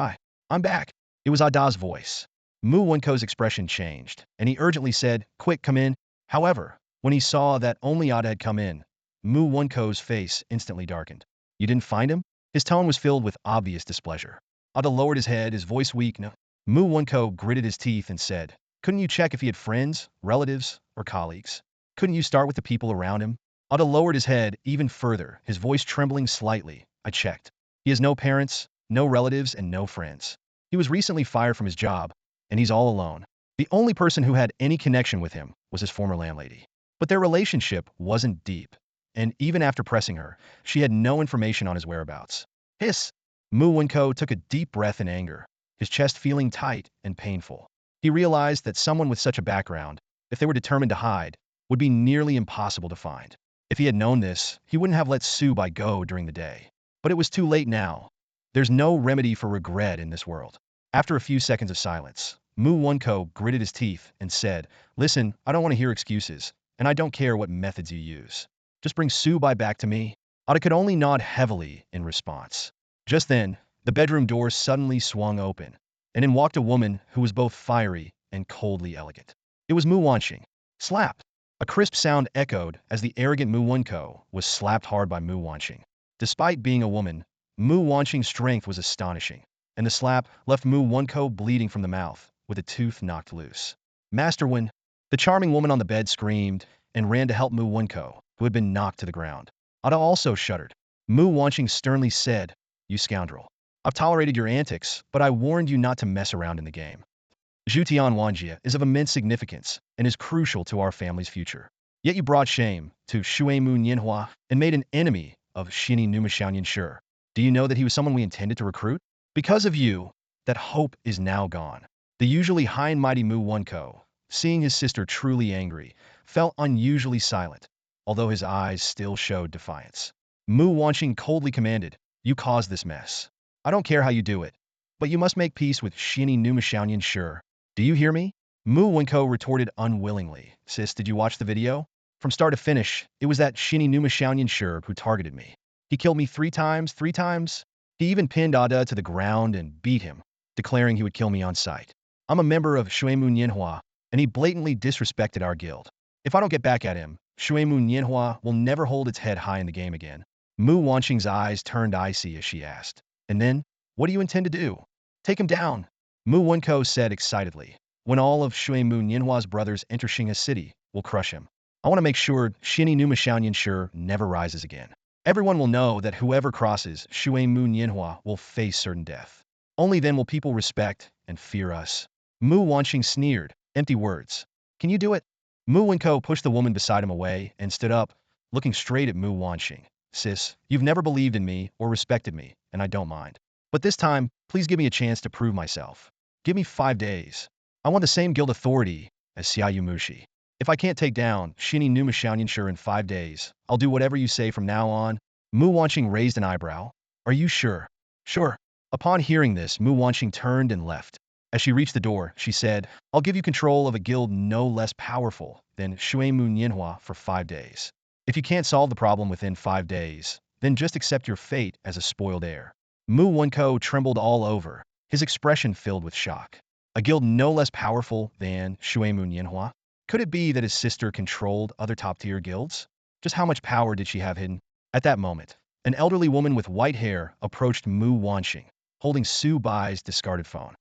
I'm back. It was Ada's voice. Mu Wenko's expression changed, and he urgently said, Quick, come in. However, when he saw that only Ada had come in, Mu Wenko's face instantly darkened. You didn't find him? His tone was filled with obvious displeasure. Ada lowered his head, his voice weak. No. Mu Wenko gritted his teeth and said, Couldn't you check if he had friends, relatives, or colleagues? Couldn't you start with the people around him? Ada lowered his head even further, his voice trembling slightly. I checked. He has no parents, no relatives, and no friends. He was recently fired from his job, and he's all alone. The only person who had any connection with him was his former landlady. But their relationship wasn't deep, and even after pressing her, she had no information on his whereabouts. Hiss! Mu Wenko took a deep breath in anger, his chest feeling tight and painful. He realized that someone with such a background, if they were determined to hide, would be nearly impossible to find. If he had known this, he wouldn't have let Su Bai go during the day. But it was too late now. There's no remedy for regret in this world. After a few seconds of silence, Mu Wenko gritted his teeth and said, Listen, I don't want to hear excuses, and I don't care what methods you use. Just bring Su Bai back to me. Ada could only nod heavily in response. Just then, the bedroom door suddenly swung open, and in walked a woman who was both fiery and coldly elegant. It was Mu Wanxing. Slap! A crisp sound echoed as the arrogant Mu Wenko was slapped hard by Mu Wanxing. Despite being a woman, Mu Wanxing's strength was astonishing, and the slap left Mu Wenko bleeding from the mouth, with a tooth knocked loose. Master Wen, the charming woman on the bed screamed and ran to help Mu Wenko, who had been knocked to the ground. Ada also shuddered. Mu Wanxing sternly said, You scoundrel. I've tolerated your antics, but I warned you not to mess around in the game. Zhutian Wanjia is of immense significance and is crucial to our family's future. Yet you brought shame to Shui Munyanhua and made an enemy of Shini Numashaoyan Shi. Do you know that he was someone we intended to recruit? Because of you, that hope is now gone. The usually high and mighty Mu Wenko, seeing his sister truly angry, felt unusually silent, although his eyes still showed defiance. Mu Wanxing coldly commanded, You caused this mess. I don't care how you do it, but you must make peace with Shini Numashaoyan Shi. Do you hear me? Mu Wenko retorted unwillingly. Sis, did you watch the video? From start to finish, it was that Shini Numashaoyan Shi who targeted me. He killed me 3 times. He even pinned Ada to the ground and beat him, declaring he would kill me on sight. I'm a member of Shui Munyanhua, and he blatantly disrespected our guild. If I don't get back at him, Shui Munyanhua will never hold its head high in the game again. Mu Wanxing's eyes turned icy as she asked. And then, what do you intend to do? Take him down, Mu Wenko said excitedly. When all of Shui Munyanhua's brothers enter Xingha City, we'll crush him. I want to make sure Shini Numashaoyan Shi never rises again. Everyone will know that whoever crosses Shui Munyanhua will face certain death. Only then will people respect and fear us. Mu Wanxing sneered. Empty words. Can you do it? Mu Wenko pushed the woman beside him away and stood up, looking straight at Mu Wanxing. Sis, you've never believed in me or respected me, and I don't mind. But this time, please give me a chance to prove myself. Give me 5 days. I want the same guild authority as Xiaoyu Mushi. If I can't take down Shini Numashaoyan Shi in 5 days, I'll do whatever you say from now on. Mu Wanxing raised an eyebrow. Are you sure? Sure. Upon hearing this, Mu Wanxing turned and left. As she reached the door, she said, I'll give you control of a guild no less powerful than Shui Mu Nianhua for 5 days. If you can't solve the problem within 5 days, then just accept your fate as a spoiled heir. Mu Wenko trembled all over, his expression filled with shock. A guild no less powerful than Shui Mu Nianhua? Could it be that his sister controlled other top-tier guilds? Just how much power did she have hidden? At that moment, an elderly woman with white hair approached Mu Wanxing, holding Su Bai's discarded phone.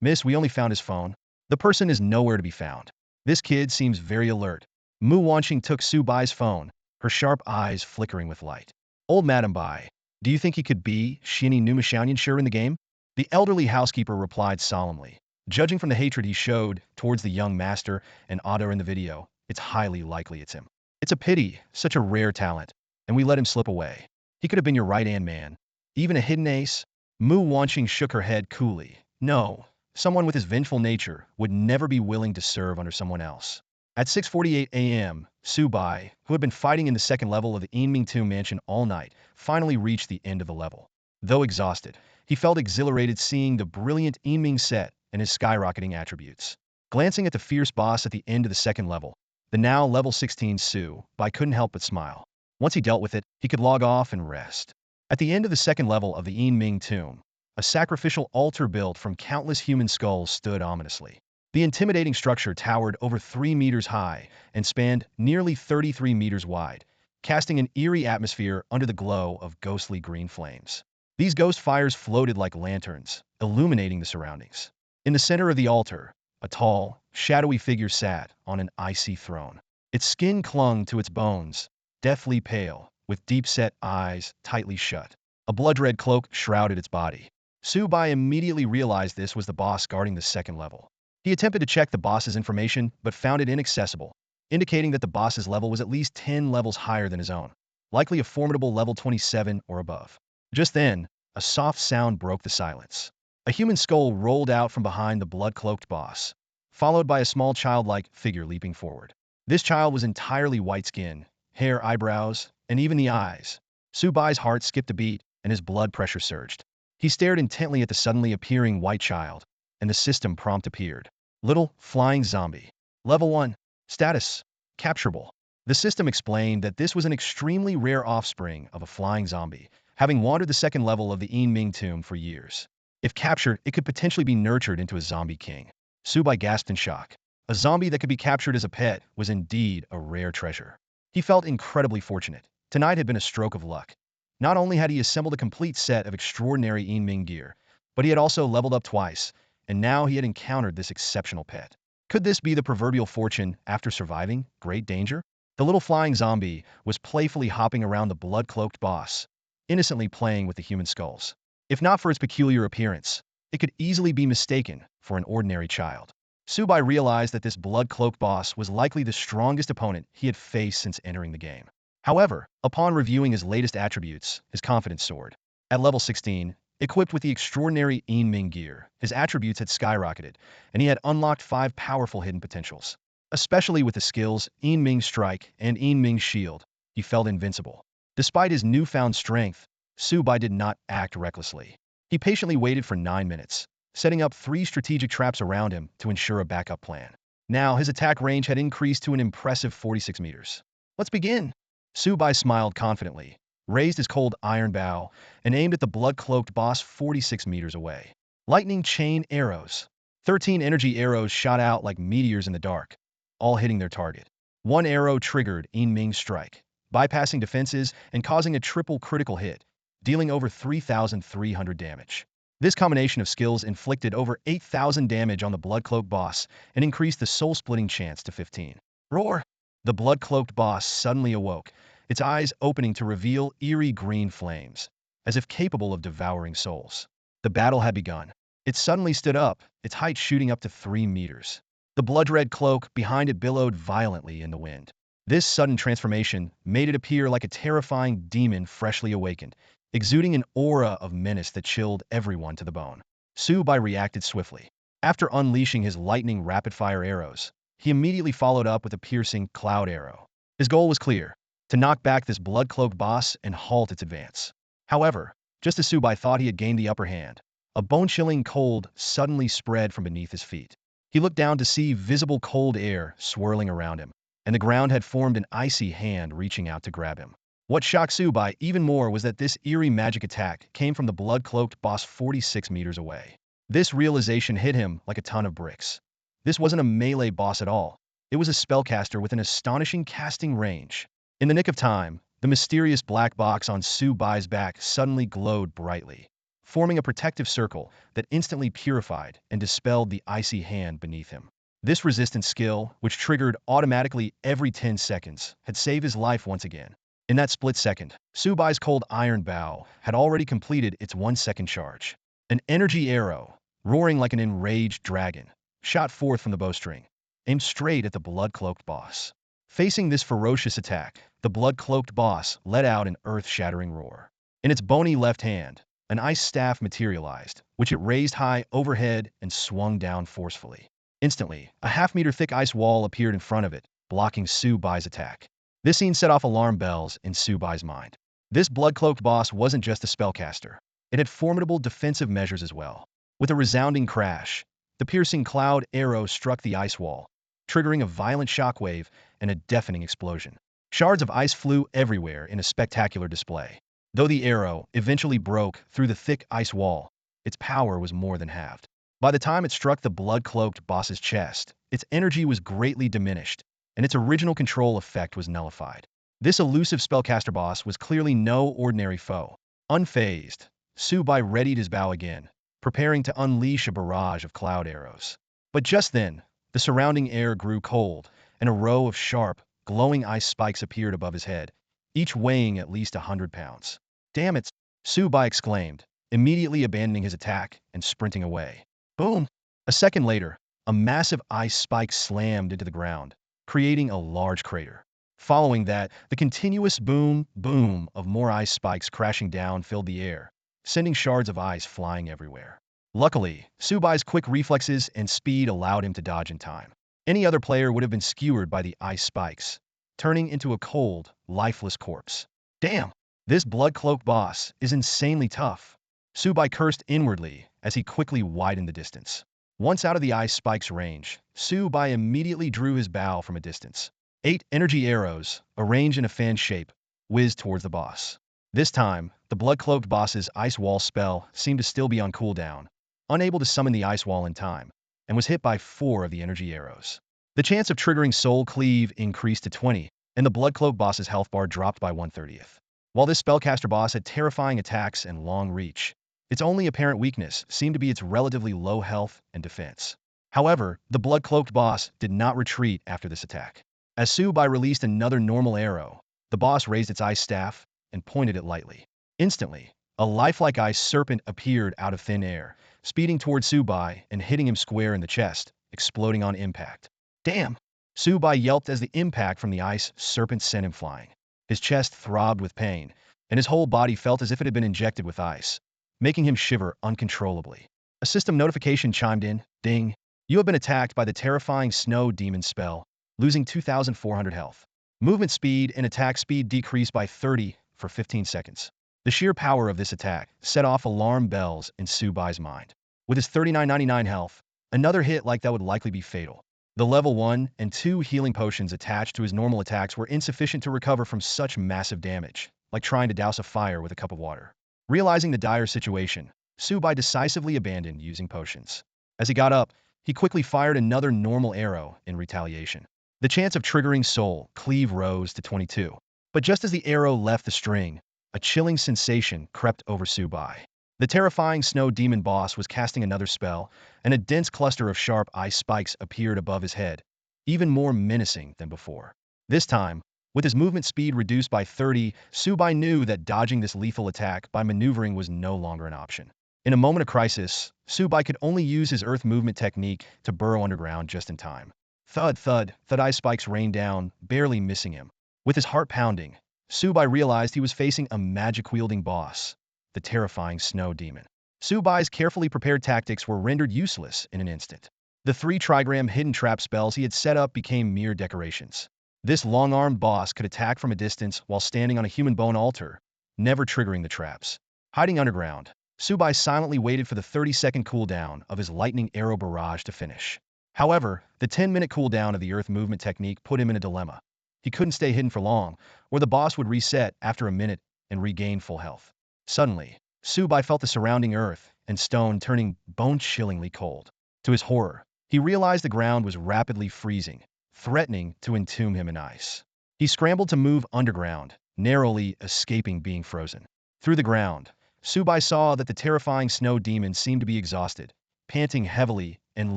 Miss, we only found his phone. The person is nowhere to be found. This kid seems very alert. Mu Wanxing took Su Bai's phone, her sharp eyes flickering with light. Old Madam Bai, do you think he could be Shini Numashaoyan in the game? The elderly housekeeper replied solemnly. Judging from the hatred he showed towards the young master and Otto in the video, it's highly likely it's him. It's a pity, such a rare talent, and we let him slip away. He could have been your right-hand man. Even a hidden ace? Mu Wanxing shook her head coolly. No, someone with his vengeful nature would never be willing to serve under someone else. At 6:48 a.m., Su Bai, who had been fighting in the second level of the Yinmingtu mansion all night, finally reached the end of the level. Though exhausted, he felt exhilarated seeing the brilliant Yinming set and his skyrocketing attributes. Glancing at the fierce boss at the end of the second level, the now level 16 Su Bai couldn't help but smile. Once he dealt with it, he could log off and rest. At the end of the second level of the Yinming tomb, a sacrificial altar built from countless human skulls stood ominously. The intimidating structure towered over 3 meters high and spanned nearly 33 meters wide, casting an eerie atmosphere under the glow of ghostly green flames. These ghost fires floated like lanterns, illuminating the surroundings. In the center of the altar, a tall, shadowy figure sat on an icy throne. Its skin clung to its bones, deathly pale, with deep-set eyes tightly shut. A blood-red cloak shrouded its body. Su Bai immediately realized this was the boss guarding the second level. He attempted to check the boss's information, but found it inaccessible, indicating that the boss's level was at least 10 levels higher than his own, likely a formidable level 27 or above. Just then, a soft sound broke the silence. A human skull rolled out from behind the blood-cloaked boss, followed by a small childlike figure leaping forward. This child was entirely white skin, hair, eyebrows, and even the eyes. Su Bai's heart skipped a beat, and his blood pressure surged. He stared intently at the suddenly appearing white child, and the system prompt appeared. Little Flying Zombie. Level 1. Status. Capturable. The system explained that this was an extremely rare offspring of a flying zombie, having wandered the second level of the Yinming tomb for years. If captured, it could potentially be nurtured into a zombie king. Su Bai gasped in shock. A zombie that could be captured as a pet was indeed a rare treasure. He felt incredibly fortunate. Tonight had been a stroke of luck. Not only had he assembled a complete set of extraordinary Yinming gear, but he had also leveled up twice, and now he had encountered this exceptional pet. Could this be the proverbial fortune after surviving great danger? The little flying zombie was playfully hopping around the blood-cloaked boss, innocently playing with the human skulls. If not for its peculiar appearance, it could easily be mistaken for an ordinary child. Su Bai realized that this blood-cloaked boss was likely the strongest opponent he had faced since entering the game. However, upon reviewing his latest attributes, his confidence soared. At level 16, equipped with the extraordinary Yinming gear, his attributes had skyrocketed, and he had unlocked 5 powerful hidden potentials. Especially with the skills Yinming Strike and Yinming Shield, he felt invincible. Despite his newfound strength, Su Bai did not act recklessly. He patiently waited for 9 minutes, setting up 3 strategic traps around him to ensure a backup plan. Now, his attack range had increased to an impressive 46 meters. Let's begin. Su Bai smiled confidently, raised his cold iron bow, and aimed at the blood-cloaked boss 46 meters away. Lightning chain arrows. 13 energy arrows shot out like meteors in the dark, all hitting their target. One arrow triggered Yinming Strike, bypassing defenses and causing a triple critical hit, dealing over 3,300 damage. This combination of skills inflicted over 8,000 damage on the blood-cloaked boss and increased the soul-splitting chance to 15. Roar! The blood-cloaked boss suddenly awoke, its eyes opening to reveal eerie green flames, as if capable of devouring souls. The battle had begun. It suddenly stood up, its height shooting up to 3 meters. The blood-red cloak behind it billowed violently in the wind. This sudden transformation made it appear like a terrifying demon freshly awakened, exuding an aura of menace that chilled everyone to the bone. Su Bai reacted swiftly. After unleashing his lightning rapid-fire arrows, he immediately followed up with a piercing cloud arrow. His goal was clear: to knock back this blood-cloaked boss and halt its advance. However, Just as Su Bai thought he had gained the upper hand, a bone-chilling cold suddenly spread from beneath his feet. He looked down to see visible cold air swirling around him, and the ground had formed an icy hand reaching out to grab him. What shocked Su Bai even more was that this eerie magic attack came from the blood-cloaked boss 46 meters away. This realization hit him like a ton of bricks. This wasn't a melee boss at all. It was a spellcaster with an astonishing casting range. In the nick of time, the mysterious black box on Su Bai's back suddenly glowed brightly, forming a protective circle that instantly purified and dispelled the icy hand beneath him. This resistance skill, which triggered automatically every 10 seconds, had saved his life once again. In that split second, Su Bai's cold iron bow had already completed its 1-second charge. An energy arrow, roaring like an enraged dragon, shot forth from the bowstring, aimed straight at the blood-cloaked boss. Facing this ferocious attack, the blood-cloaked boss let out an earth-shattering roar. In its bony left hand, an ice staff materialized, which it raised high overhead and swung down forcefully. Instantly, a half-meter thick ice wall appeared in front of it, blocking Su Bai's attack. This scene set off alarm bells in Su Bai's mind. This blood-cloaked boss wasn't just a spellcaster. It had formidable defensive measures as well. With a resounding crash, the piercing cloud arrow struck the ice wall, triggering a violent shockwave and a deafening explosion. Shards of ice flew everywhere in a spectacular display. Though the arrow eventually broke through the thick ice wall, its power was more than halved. By the time it struck the blood-cloaked boss's chest, its energy was greatly diminished, and its original control effect was nullified. This elusive spellcaster boss was clearly no ordinary foe. Unfazed, Su Bai readied his bow again, preparing to unleash a barrage of cloud arrows. But just then, the surrounding air grew cold, and a row of sharp, glowing ice spikes appeared above his head, each weighing at least 100 pounds. "Damn it!" Su Bai exclaimed, immediately abandoning his attack and sprinting away. Boom! A second later, a massive ice spike slammed into the ground, creating a large crater. Following that, the continuous boom, boom of more ice spikes crashing down filled the air, sending shards of ice flying everywhere. Luckily, Su Bai's quick reflexes and speed allowed him to dodge in time. Any other player would have been skewered by the ice spikes, turning into a cold, lifeless corpse. Damn! This blood-cloaked boss is insanely tough. Su Bai cursed inwardly as he quickly widened the distance. Once out of the ice spike's range, Su Bai immediately drew his bow from a distance. 8 energy arrows, arranged in a fan shape, whizzed towards the boss. This time, the blood-cloaked boss's ice wall spell seemed to still be on cooldown, unable to summon the ice wall in time, and was hit by 4 of the energy arrows. The chance of triggering Soul Cleave increased to 20, and the blood-cloaked boss's health bar dropped by 1/30. While this spellcaster boss had terrifying attacks and long reach, its only apparent weakness seemed to be its relatively low health and defense. However, the blood-cloaked boss did not retreat after this attack. As Su Bai released another normal arrow, the boss raised its ice staff and pointed it lightly. Instantly, a lifelike ice serpent appeared out of thin air, speeding toward Su Bai and hitting him square in the chest, exploding on impact. Damn! Su Bai yelped as the impact from the ice serpent sent him flying. His chest throbbed with pain, and his whole body felt as if it had been injected with ice, making him shiver uncontrollably. A system notification chimed in. Ding! You have been attacked by the terrifying snow demon spell, losing 2,400 health. Movement speed and attack speed decreased by 30 for 15 seconds. The sheer power of this attack set off alarm bells in Su Bai's mind. With his 3999 health, another hit like that would likely be fatal. The level 1 and 2 healing potions attached to his normal attacks were insufficient to recover from such massive damage, like trying to douse a fire with a cup of water. Realizing the dire situation, Su Bai decisively abandoned using potions. As he got up, he quickly fired another normal arrow in retaliation. The chance of triggering Soul Cleave rose to 22. But just as the arrow left the string, a chilling sensation crept over Su Bai. The terrifying snow demon boss was casting another spell, and a dense cluster of sharp ice spikes appeared above his head, even more menacing than before. This time, with his movement speed reduced by 30, Su Bai knew that dodging this lethal attack by maneuvering was no longer an option. In a moment of crisis, Su Bai could only use his earth movement technique to burrow underground just in time. Thud, thud, thud ice spikes rained down, barely missing him. With his heart pounding, Su Bai realized he was facing a magic-wielding boss, the terrifying snow demon. Su Bai's carefully prepared tactics were rendered useless in an instant. The 3 trigram hidden trap spells he had set up became mere decorations. This long-armed boss could attack from a distance while standing on a human bone altar, never triggering the traps. Hiding underground, Su Bai silently waited for the 30-second cooldown of his lightning arrow barrage to finish. However, the 10-minute cooldown of the earth movement technique put him in a dilemma. He couldn't stay hidden for long, or the boss would reset after a minute and regain full health. Suddenly, Su Bai felt the surrounding earth and stone turning bone-chillingly cold. To his horror, he realized the ground was rapidly freezing, threatening to entomb him in ice. He scrambled to move underground, narrowly escaping being frozen. Through the ground, Su Bai saw that the terrifying snow demon seemed to be exhausted, panting heavily and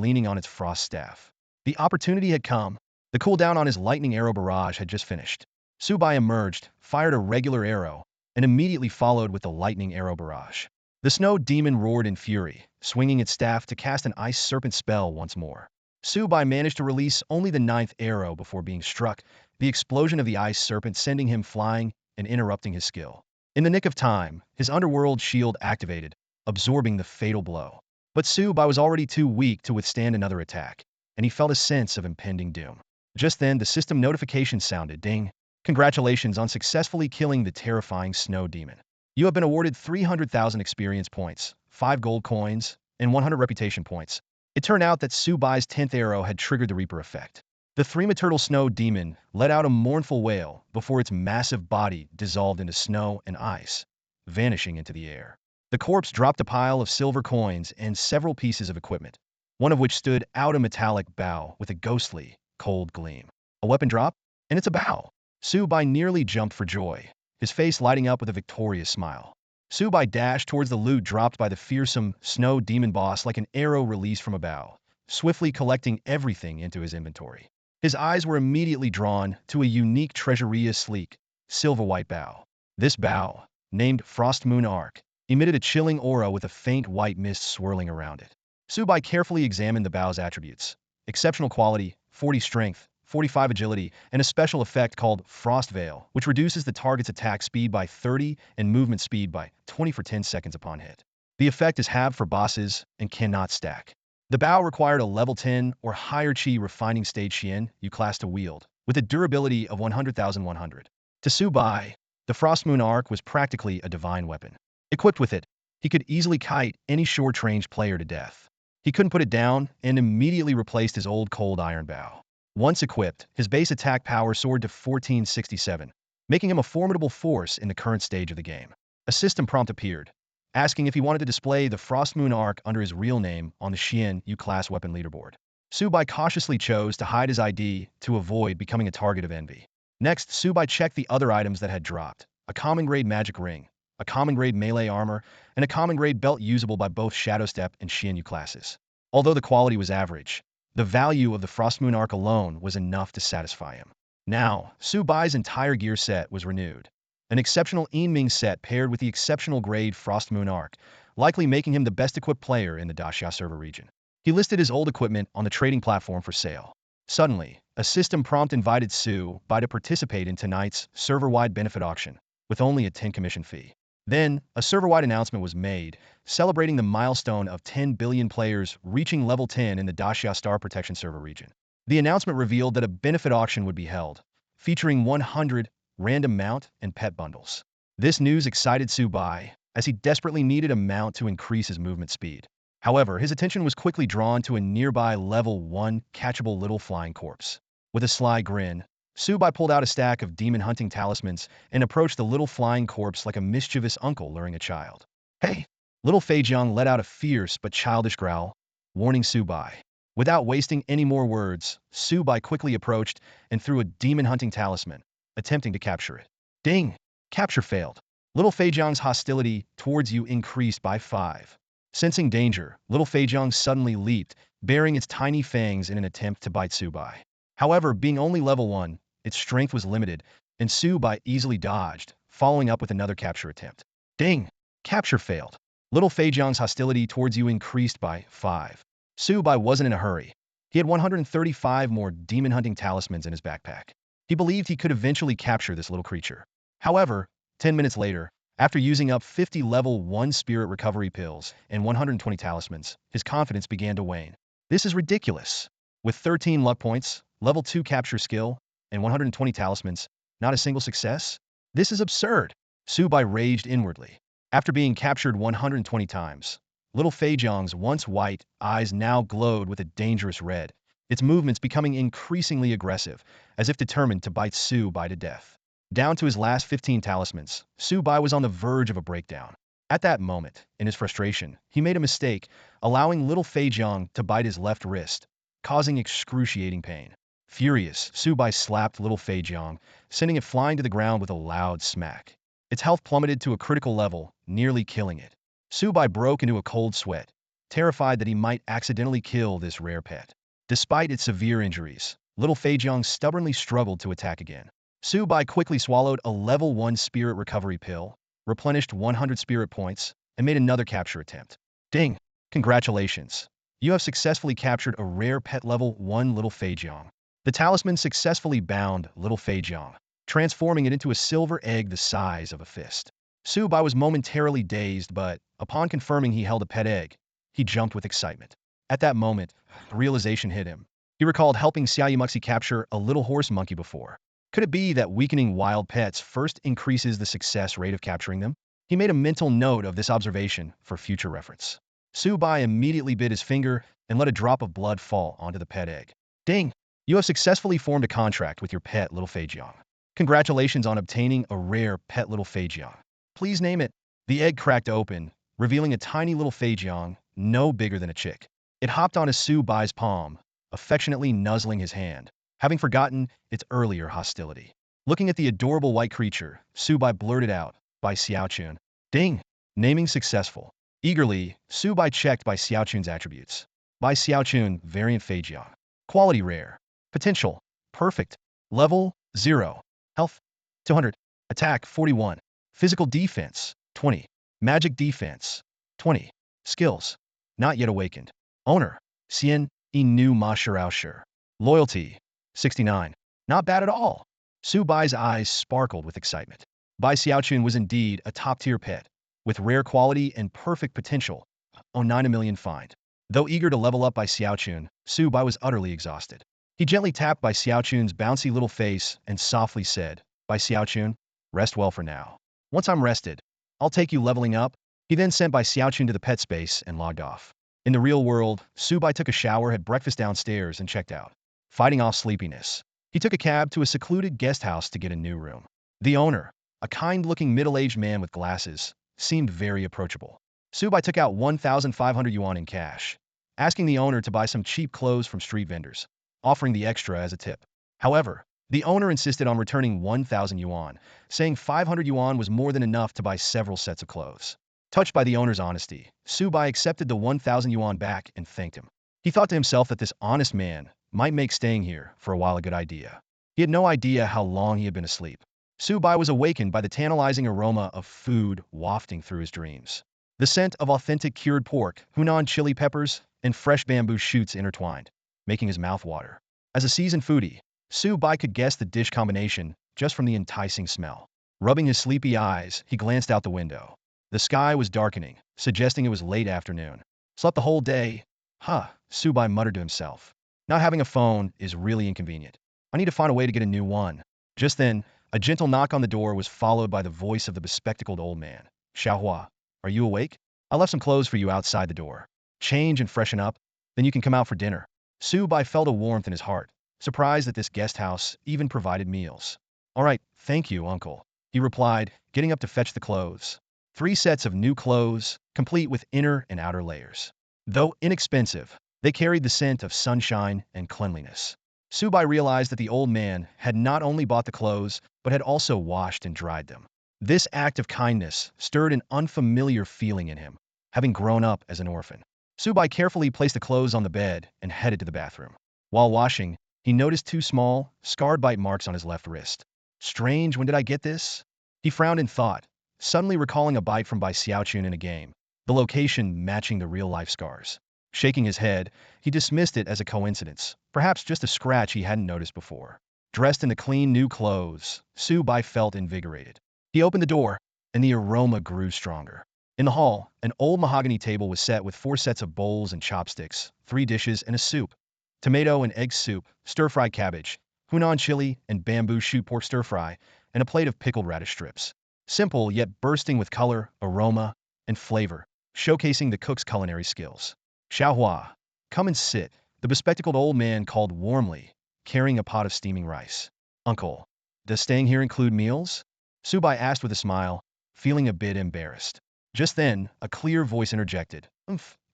leaning on its frost staff. The opportunity had come. The cooldown on his lightning arrow barrage had just finished. Su Bai emerged, fired a regular arrow, and immediately followed with the lightning arrow barrage. The snow demon roared in fury, swinging its staff to cast an ice serpent spell once more. Su Bai managed to release only the 9th arrow before being struck, the explosion of the ice serpent sending him flying and interrupting his skill. In the nick of time, his underworld shield activated, absorbing the fatal blow. But Su Bai was already too weak to withstand another attack, and he felt a sense of impending doom. Just then, the system notification sounded. Ding! Congratulations on successfully killing the terrifying snow demon. You have been awarded 300,000 experience points, 5 gold coins, and 100 reputation points. It turned out that Su Bai's 10th arrow had triggered the Reaper effect. The three-turtle snow demon let out a mournful wail before its massive body dissolved into snow and ice, vanishing into the air. The corpse dropped a pile of silver coins and several pieces of equipment, one of which stood out a metallic bow with a ghostly, cold gleam. A weapon drop? And it's a bow! Su Bai nearly jumped for joy, his face lighting up with a victorious smile. Su Bai dashed towards the loot dropped by the fearsome snow demon boss like an arrow released from a bow, swiftly collecting everything into his inventory. His eyes were immediately drawn to a unique treasuria sleek, silver-white bow. This bow, named Frost Moon Arc, emitted a chilling aura with a faint white mist swirling around it. Su Bai carefully examined the bow's attributes. Exceptional quality, 40 strength, 45 agility, and a special effect called Frost Veil, which reduces the target's attack speed by 30 and movement speed by 20 for 10 seconds upon hit. The effect is halved for bosses and cannot stack. The bow required a level 10 or higher Chi refining stage Xian you class to wield, with a durability of 100,100. To Su Bai, the Frost Moon Arc was practically a divine weapon. Equipped with it, he could easily kite any short-range player to death. He couldn't put it down and immediately replaced his old cold iron bow. Once equipped, his base attack power soared to 1467, making him a formidable force in the current stage of the game. A system prompt appeared, asking if he wanted to display the Frost Moon Arc under his real name on the Xian Yu class weapon leaderboard. Su Bai cautiously chose to hide his ID to avoid becoming a target of envy. Next, Su Bai checked the other items that had dropped: a common grade magic ring, a common grade melee armor, and a common grade belt usable by both Shadow Step and Xian Yu classes. Although the quality was average, the value of the Frost Moon Arc alone was enough to satisfy him. Now, Su Bai's entire gear set was renewed. An exceptional Yinming set paired with the exceptional grade Frost Moon Arc, likely making him the best-equipped player in the Daxia server region. He listed his old equipment on the trading platform for sale. Suddenly, a system prompt invited Su Bai to participate in tonight's server-wide benefit auction, with only a 10 commission fee. Then, a server-wide announcement was made, celebrating the milestone of 10 billion players reaching level 10 in the Daxia Star Protection server region. The announcement revealed that a benefit auction would be held, featuring 100 random mount and pet bundles. This news excited Su Bai, as he desperately needed a mount to increase his movement speed. However, his attention was quickly drawn to a nearby level 1 catchable little flying corpse. With a sly grin, Su Bai pulled out a stack of demon hunting talismans and approached the little flying corpse like a mischievous uncle luring a child. Hey! Little Feijiang let out a fierce but childish growl, warning Su Bai. Without wasting any more words, Su Bai quickly approached and threw a demon hunting talisman, attempting to capture it. Ding! Capture failed. Little Feijiang's hostility towards you increased by 5. Sensing danger, little Feijiang suddenly leaped, baring its tiny fangs in an attempt to bite Su Bai. However, being only level 1, its strength was limited, and Su Bai easily dodged, following up with another capture attempt. Ding! Capture failed. Little Feijiang's hostility towards you increased by 5. Su Bai wasn't in a hurry. He had 135 more demon hunting talismans in his backpack. He believed he could eventually capture this little creature. However, 10 minutes later, after using up 50 level 1 spirit recovery pills and 120 talismans, his confidence began to wane. This is ridiculous. With 13 luck points, level 2 capture skill, and 120 talismans, not a single success? This is absurd. Su Bai raged inwardly. After being captured 120 times, little Feijiang's once white eyes now glowed with a dangerous red, its movements becoming increasingly aggressive, as if determined to bite Su Bai to death. Down to his last 15 talismans, Su Bai was on the verge of a breakdown. At that moment, in his frustration, he made a mistake, allowing little Feijiang to bite his left wrist, causing excruciating pain. Furious, Su Bai slapped little Feijiang, sending it flying to the ground with a loud smack. Its health plummeted to a critical level, nearly killing it. Su Bai broke into a cold sweat, terrified that he might accidentally kill this rare pet. Despite its severe injuries, little Feijiang stubbornly struggled to attack again. Su Bai quickly swallowed a level 1 spirit recovery pill, replenished 100 spirit points, and made another capture attempt. Ding! Congratulations! You have successfully captured a rare pet level 1 little Feijiang. The talisman successfully bound little Feijiang, transforming it into a silver egg the size of a fist. Su Bai was momentarily dazed, but upon confirming he held a pet egg, he jumped with excitement. At that moment, realization hit him. He recalled helping Xiao Yimuxi capture a little horse monkey before. Could it be that weakening wild pets first increases the success rate of capturing them? He made a mental note of this observation for future reference. Su Bai immediately bit his finger and let a drop of blood fall onto the pet egg. Ding! You have successfully formed a contract with your pet little Feijiang. Congratulations on obtaining a rare pet little Feijiang. Please name it. The egg cracked open, revealing a tiny little Feijiang, no bigger than a chick. It hopped onto Su Bai's palm, affectionately nuzzling his hand, having forgotten its earlier hostility. Looking at the adorable white creature, Su Bai blurted out, by Xiaochun. Ding! Naming successful. Eagerly, Su Bai checked by Xiaochun's attributes. By Xiaochun, variant Feijiang. Quality rare. Potential. Perfect. Level 0. Health 200. Attack 41. Physical defense 20. Magic defense 20. Skills. Not yet awakened. Owner. Xian Inu Ma Shiraoshi. Loyalty 69. Not bad at all. Su Bai's eyes sparkled with excitement. Bai Xiaochun was indeed a top-tier pet, with rare quality and perfect potential. Oh, 9 million find. Though eager to level up by Xiaochun, Su Bai was utterly exhausted. He gently tapped Bai Xiaochun's bouncy little face and softly said, Bai Xiaochun, rest well for now. Once I'm rested, I'll take you leveling up. He then sent Bai Xiaochun to the pet space and logged off. In the real world, Su Bai took a shower, had breakfast downstairs, and checked out. Fighting off sleepiness, he took a cab to a secluded guest house to get a new room. The owner, a kind-looking middle-aged man with glasses, seemed very approachable. Su Bai took out 1,500 yuan in cash, asking the owner to buy some cheap clothes from street vendors, offering the extra as a tip. However, the owner insisted on returning 1,000 yuan, saying 500 yuan was more than enough to buy several sets of clothes. Touched by the owner's honesty, Su Bai accepted the 1,000 yuan back and thanked him. He thought to himself that this honest man might make staying here for a while a good idea. He had no idea how long he had been asleep. Su Bai was awakened by the tantalizing aroma of food wafting through his dreams. The scent of authentic cured pork, Hunan chili peppers, and fresh bamboo shoots intertwined, making his mouth water. As a seasoned foodie, Su Bai could guess the dish combination just from the enticing smell. Rubbing his sleepy eyes, he glanced out the window. The sky was darkening, suggesting it was late afternoon. Slept the whole day? Huh, Su Bai muttered to himself. Not having a phone is really inconvenient. I need to find a way to get a new one. Just then, a gentle knock on the door was followed by the voice of the bespectacled old man. Xiaohua, are you awake? I left some clothes for you outside the door. Change and freshen up, then you can come out for dinner. Su Bai felt a warmth in his heart, surprised that this guest house even provided meals. All right, thank you, uncle, he replied, getting up to fetch the clothes. 3 sets of new clothes, complete with inner and outer layers. Though inexpensive, they carried the scent of sunshine and cleanliness. Su Bai realized that the old man had not only bought the clothes, but had also washed and dried them. This act of kindness stirred an unfamiliar feeling in him, having grown up as an orphan. Su Bai carefully placed the clothes on the bed and headed to the bathroom. While washing, he noticed 2 small, scarred bite marks on his left wrist. Strange, when did I get this? He frowned in thought, suddenly recalling a bite from Bai Xiaochun in a game, the location matching the real-life scars. Shaking his head, he dismissed it as a coincidence, perhaps just a scratch he hadn't noticed before. Dressed in the clean new clothes, Su Bai felt invigorated. He opened the door, and the aroma grew stronger. In the hall, an old mahogany table was set with 4 sets of bowls and chopsticks, 3 dishes and a soup. Tomato and egg soup, stir-fried cabbage, Hunan chili and bamboo shoot pork stir-fry, and a plate of pickled radish strips. simple yet bursting with color, aroma, and flavor, showcasing the cook's culinary skills. Xiaohua, come and sit, the bespectacled old man called warmly, carrying a pot of steaming rice. Uncle, does staying here include meals? Su Bai asked with a smile, feeling a bit embarrassed. Just then, a clear voice interjected.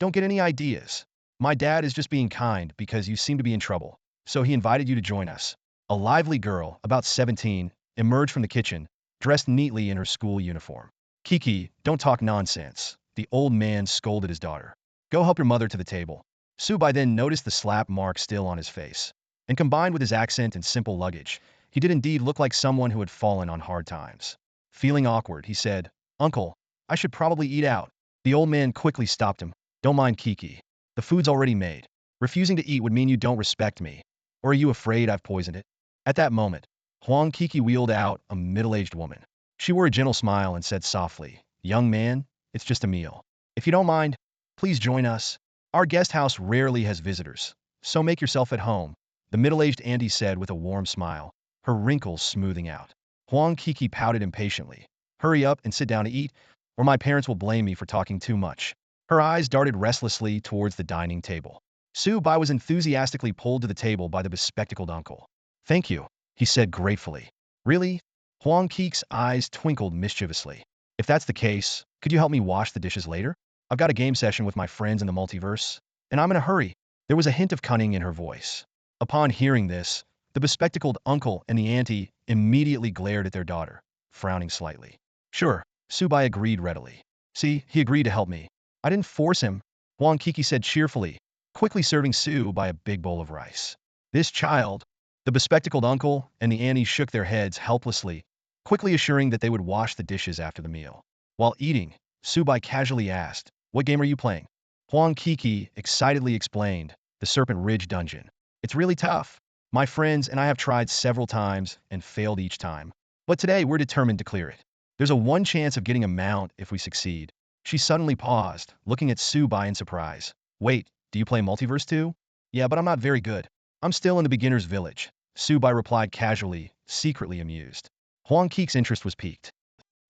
Don't get any ideas. My dad is just being kind because you seem to be in trouble, so he invited you to join us. A lively girl, about 17, emerged from the kitchen, dressed neatly in her school uniform. Kiki, don't talk nonsense, the old man scolded his daughter. Go help your mother to the table. Su Bai then noticed the slap mark still on his face, and combined with his accent and simple luggage, he did indeed look like someone who had fallen on hard times. Feeling awkward, he said, Uncle, I should probably eat out. The old man quickly stopped him. Don't mind Kiki. The food's already made. Refusing to eat would mean you don't respect me. Or are you afraid I've poisoned it? At that moment, Huang Kiki wheeled out a middle-aged woman. She wore a gentle smile and said softly, Young man, it's just a meal. If you don't mind, please join us. Our guest house rarely has visitors, so make yourself at home, the middle-aged auntie said with a warm smile, her wrinkles smoothing out. Huang Kiki pouted impatiently. Hurry up and sit down to eat, or my parents will blame me for talking too much. Her eyes darted restlessly towards the dining table. Su Bai was enthusiastically pulled to the table by the bespectacled uncle. Thank you, he said gratefully. Really? Huang Kiki's eyes twinkled mischievously. If that's the case, could you help me wash the dishes later? I've got a game session with my friends in the multiverse, and I'm in a hurry. There was a hint of cunning in her voice. Upon hearing this, the bespectacled uncle and the auntie immediately glared at their daughter, frowning slightly. Sure, Su Bai agreed readily. See, he agreed to help me. I didn't force him, Huang Kiki said cheerfully, quickly serving Su Bai a big bowl of rice. This child, the bespectacled uncle and the auntie shook their heads helplessly, quickly assuring that they would wash the dishes after the meal. While eating, Su Bai casually asked, What game are you playing? Huang Kiki excitedly explained, the Serpent Ridge dungeon. It's really tough. My friends and I have tried several times and failed each time. But today we're determined to clear it. There's a 1 chance of getting a mount if we succeed. She suddenly paused, looking at Su Bai in surprise. Wait, do you play Multiverse too? Yeah, but I'm not very good. I'm still in the beginner's village, Su Bai replied casually, secretly amused. Huang Kiki's interest was piqued.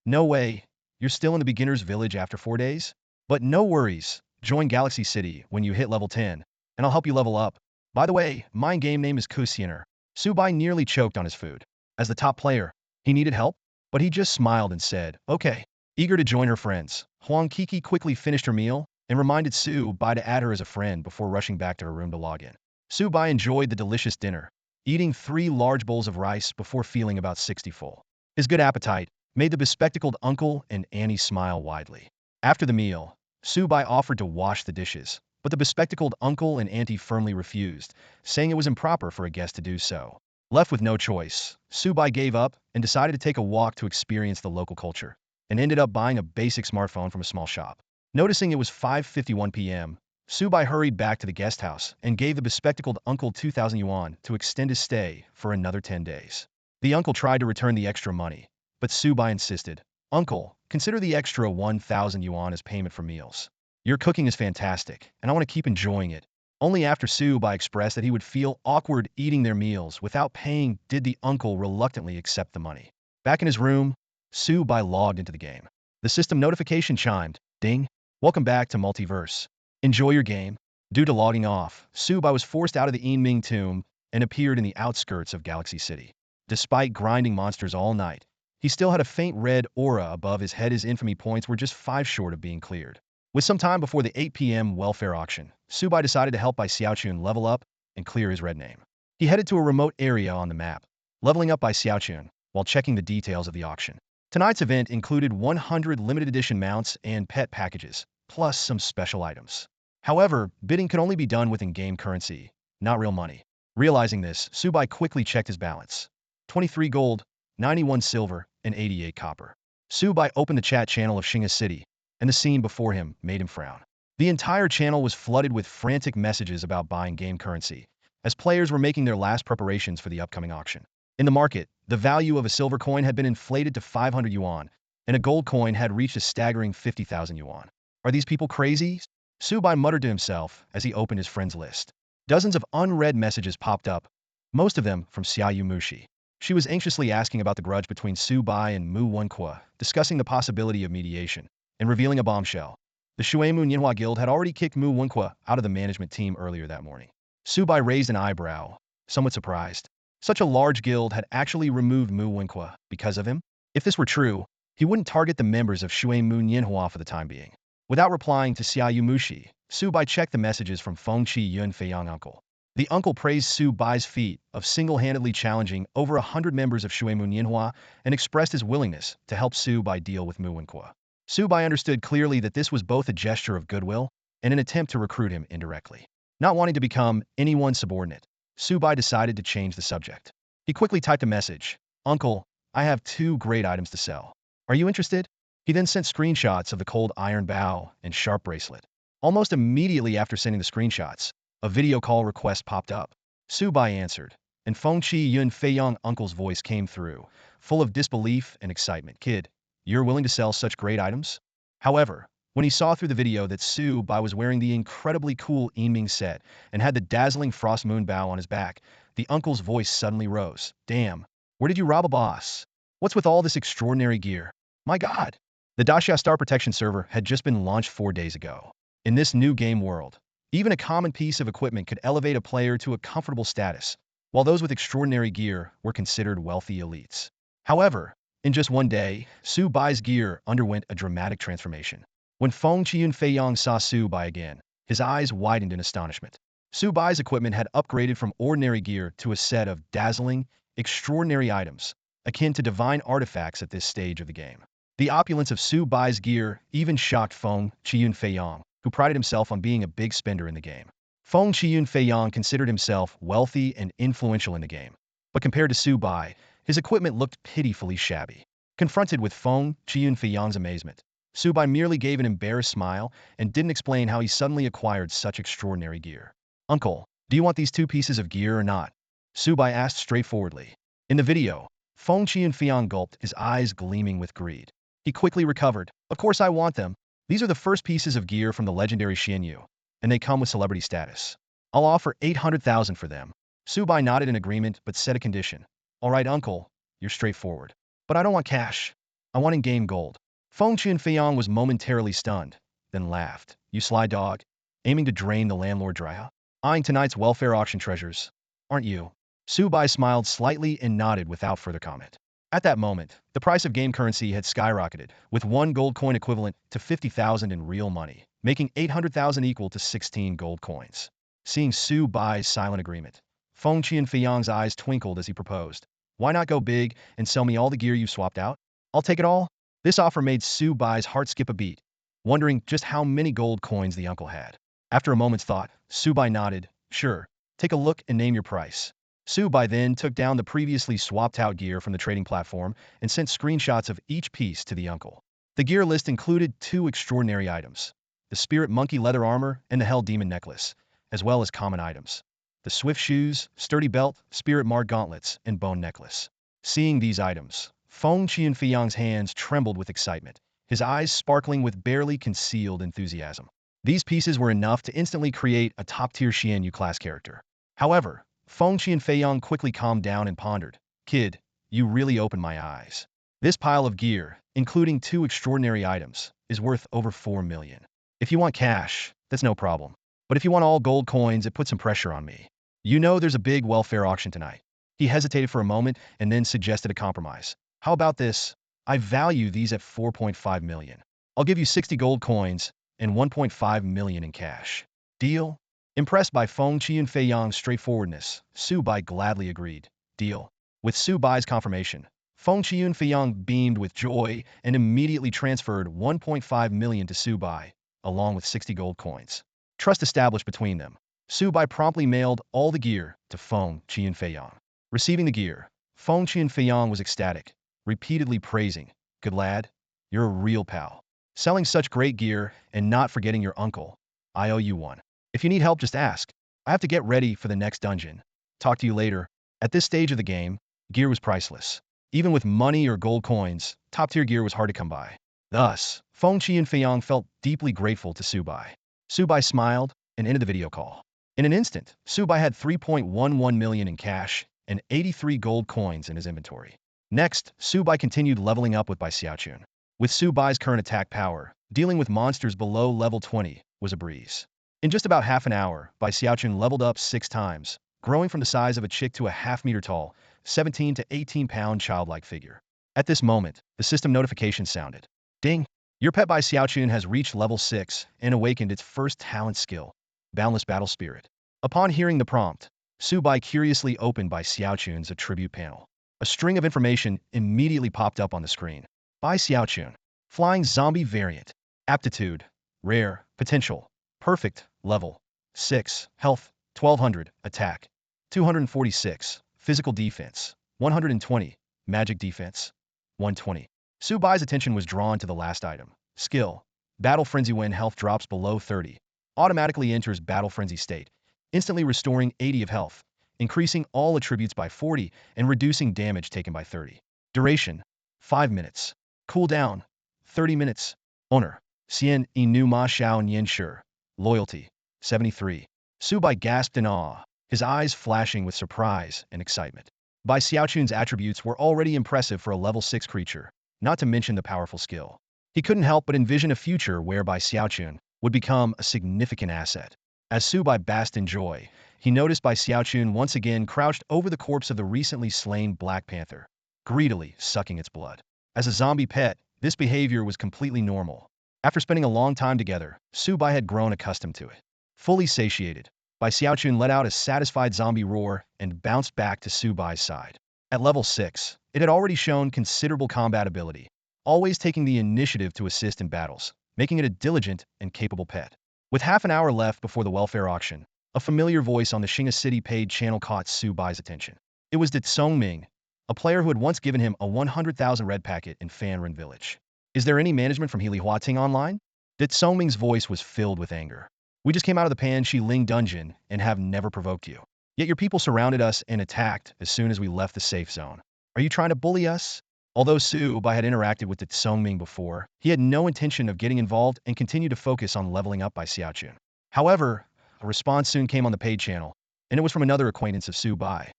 No way, you're still in the beginner's village after 4 days? But no worries, join Galaxy City when you hit level 10, and I'll help you level up. By the way, my game name is Kusioner. Su Bai nearly choked on his food. As the top player, he needed help, but he just smiled and said, okay. Eager to join her friends, Huang Kiki quickly finished her meal and reminded Su Bai to add her as a friend before rushing back to her room to log in. Su Bai enjoyed the delicious dinner, eating 3 large bowls of rice before feeling about 60 full. His good appetite made the bespectacled uncle and Annie smile widely. After the meal, Su Bai offered to wash the dishes, but the bespectacled uncle and auntie firmly refused, saying it was improper for a guest to do so. Left with no choice, Su Bai gave up and decided to take a walk to experience the local culture, and ended up buying a basic smartphone from a small shop. Noticing it was 5:51 p.m., Su Bai hurried back to the guest house and gave the bespectacled uncle 2,000 yuan to extend his stay for another 10 days. The uncle tried to return the extra money, but Su Bai insisted, Uncle, consider the extra 1,000 yuan as payment for meals. Your cooking is fantastic, and I want to keep enjoying it. Only after Su Bai expressed that he would feel awkward eating their meals without paying did the uncle reluctantly accept the money. Back in his room, Su Bai logged into the game. The system notification chimed. Ding. Welcome back to Multiverse. Enjoy your game. Due to logging off, Su Bai was forced out of the Yinming tomb and appeared in the outskirts of Galaxy City. Despite grinding monsters all night, he still had a faint red aura above his head. His infamy points were just 5 short of being cleared. With some time before the 8 p.m. welfare auction, Su Bai decided to help by Xiaochun level up and clear his red name. He headed to a remote area on the map, leveling up by Xiaochun while checking the details of the auction. Tonight's event included 100 limited edition mounts and pet packages, plus some special items. However, bidding could only be done with in-game currency, not real money. Realizing this, Su Bai quickly checked his balance. 23 gold, 91 silver, and 88 copper. Su Bai opened the chat channel of Xinga City, and the scene before him made him frown. The entire channel was flooded with frantic messages about buying game currency, as players were making their last preparations for the upcoming auction. In the market, the value of a silver coin had been inflated to 500 yuan, and a gold coin had reached a staggering 50,000 yuan. Are these people crazy? Su Bai muttered to himself as he opened his friends list. Dozens of unread messages popped up, most of them from Xiaoyu Mushi. She was anxiously asking about the grudge between Su Bai and Mu Wenqua, discussing the possibility of mediation, and revealing a bombshell. The Shuemu Nianhua Guild had already kicked Mu Wenqua out of the management team earlier that morning. Su Bai raised an eyebrow, somewhat surprised. Such a large guild had actually removed Mu Wenqua because of him? If this were true, he wouldn't target the members of Shuemu Nianhua for the time being. Without replying to Xiaoyu Mushi, Su Bai checked the messages from Feng Qi Yun Feiyang uncle. The uncle praised Su Bai's feat of single-handedly challenging over 100 members of Shuemu Nianhua and expressed his willingness to help Su Bai deal with Mu Wenqua. Su Bai understood clearly that this was both a gesture of goodwill and an attempt to recruit him indirectly. Not wanting to become anyone's subordinate, Su Bai decided to change the subject. He quickly typed a message. Uncle, I have 2 great items to sell. Are you interested? He then sent screenshots of the cold iron bow and sharp bracelet. Almost immediately after sending the screenshots, a video call request popped up. Su Bai answered, and Feng Qi Yun Feiyang uncle's voice came through, full of disbelief and excitement. Kid, you're willing to sell such great items? However, when he saw through the video that Su Bai was wearing the incredibly cool Yiming set and had the dazzling frost moon bow on his back, the uncle's voice suddenly rose. Damn, where did you rob a boss? What's with all this extraordinary gear? My god! The Daxia Star Protection server had just been launched 4 days ago. In this new game world, even a common piece of equipment could elevate a player to a comfortable status, while those with extraordinary gear were considered wealthy elites. However, in just 1 day, Su Bai's gear underwent a dramatic transformation. When Feng Qian Feiyang saw Su Bai again, his eyes widened in astonishment. Su Bai's equipment had upgraded from ordinary gear to a set of dazzling, extraordinary items, akin to divine artifacts at this stage of the game. The opulence of Su Bai's gear even shocked Feng Qian Feiyang, who prided himself on being a big spender in the game. Feng Qian Feiyang considered himself wealthy and influential in the game, but compared to Su Bai, his equipment looked pitifully shabby. Confronted with Feng Qian Feiyang's amazement, Su Bai merely gave an embarrassed smile and didn't explain how he suddenly acquired such extraordinary gear. Uncle, do you want these 2 pieces of gear or not? Su Bai asked straightforwardly. In the video, Feng Qian Feiyang gulped, his eyes gleaming with greed. He quickly recovered. Of course I want them. These are the first pieces of gear from the legendary Xianyu, and they come with celebrity status. I'll offer 800,000 for them. Su Bai nodded in agreement but set a condition. All right, uncle, you're straightforward. But I don't want cash. I want in-game gold. Feng Qian Feiyang was momentarily stunned, then laughed. You sly dog, aiming to drain the landlord dry? Eyeing tonight's welfare auction treasures, aren't you? Su Bai smiled slightly and nodded without further comment. At that moment, the price of game currency had skyrocketed, with 1 gold coin equivalent to 50,000 in real money, making 800,000 equal to 16 gold coins. Seeing Su Bai's silent agreement, Feng Qian Feiyang's eyes twinkled as he proposed. Why not go big and sell me all the gear you've swapped out? I'll take it all. This offer made Su Bai's heart skip a beat, wondering just how many gold coins the uncle had. After a moment's thought, Su Bai nodded. Sure, take a look and name your price. Su Bai then took down the previously swapped-out gear from the trading platform and sent screenshots of each piece to the uncle. The gear list included 2 extraordinary items, the Spirit Monkey leather armor and the Hell Demon necklace, as well as common items, the Swift shoes, sturdy belt, Spirit Mark gauntlets, and bone necklace. Seeing these items, Feng Qian Feiyang's hands trembled with excitement, his eyes sparkling with barely concealed enthusiasm. These pieces were enough to instantly create a top-tier Xianyu class character. However, Feng Qian Feiyang quickly calmed down and pondered. Kid, you really opened my eyes. This pile of gear, including 2 extraordinary items, is worth over 4 million. If you want cash, that's no problem. But if you want all gold coins, it puts some pressure on me. You know there's a big welfare auction tonight. He hesitated for a moment and then suggested a compromise. How about this? I value these at 4.5 million. I'll give you 60 gold coins and 1.5 million in cash. Deal? Impressed by Feng Qian Feiyang's straightforwardness, Su Bai gladly agreed. Deal. With Su Bai's confirmation, Feng Qian Feiyang beamed with joy and immediately transferred 1.5 million to Su Bai, along with 60 gold coins. Trust established between them. Su Bai promptly mailed all the gear to Feng Qian Feiyang. Receiving the gear, Feng Qian Feiyang was ecstatic, repeatedly praising, Good lad, you're a real pal. Selling such great gear and not forgetting your uncle. I owe you one. If you need help, just ask. I have to get ready for the next dungeon. Talk to you later. At this stage of the game, gear was priceless. Even with money or gold coins, top-tier gear was hard to come by. Thus, Feng Qian Feiyang felt deeply grateful to Su Bai. Su Bai smiled and ended the video call. In an instant, Su Bai had 3.11 million in cash and 83 gold coins in his inventory. Next, Su Bai continued leveling up with Bai Xiaochun. With Su Bai's current attack power, dealing with monsters below level 20 was a breeze. In just about half an hour, Bai Xiaochun leveled up 6 times, growing from the size of a chick to a half-meter tall, 17 to 18-pound childlike figure. At this moment, the system notification sounded. Ding! Your pet Bai Xiaochun has reached level 6 and awakened its first talent skill, Boundless Battle Spirit. Upon hearing the prompt, Su Bai curiously opened Bai Xiaochun's attribute panel. A string of information immediately popped up on the screen. Bai Xiaochun, Flying Zombie Variant, Aptitude, Rare, Potential, Perfect, Level 6, Health, 1200, Attack, 246, Physical Defense, 120, Magic Defense, 120. Su Bai's attention was drawn to the last item. Skill, Battle Frenzy. When health drops below 30, automatically enters Battle Frenzy state, instantly restoring 80 of health, increasing all attributes by 40 and reducing damage taken by 30. Duration, 5 minutes. Cooldown, 30 minutes. Owner, Xian Inu Ma Xiao Nian Shi. Loyalty, 73. Su Bai gasped in awe, his eyes flashing with surprise and excitement. Bai Xiaochun's attributes were already impressive for a level 6 creature, not to mention the powerful skill. He couldn't help but envision a future where Bai Xiaochun would become a significant asset. As Su Bai basked in joy, he noticed Bai Xiaochun once again crouched over the corpse of the recently slain Black Panther, greedily sucking its blood. As a zombie pet, this behavior was completely normal. After spending a long time together, Su Bai had grown accustomed to it. Fully satiated, Bai Xiaochun let out a satisfied zombie roar and bounced back to Su Bai's side. At level 6, it had already shown considerable combat ability, always taking the initiative to assist in battles, making it a diligent and capable pet. With half an hour left before the welfare auction, a familiar voice on the Xinga City paid channel caught Su Bai's attention. It was Ming, a player who had once given him a 100,000 red packet in Fanren Village. Is there any management from Healy Huating online? Ming's voice was filled with anger. We just came out of the Pan Shi Ling dungeon and have never provoked you. Yet your people surrounded us and attacked as soon as we left the safe zone. Are you trying to bully us? Although Su Bai had interacted with Ming before, he had no intention of getting involved and continued to focus on leveling up Bai Xiaochun. However, a response soon came on the paid channel, and it was from another acquaintance of Su Bai.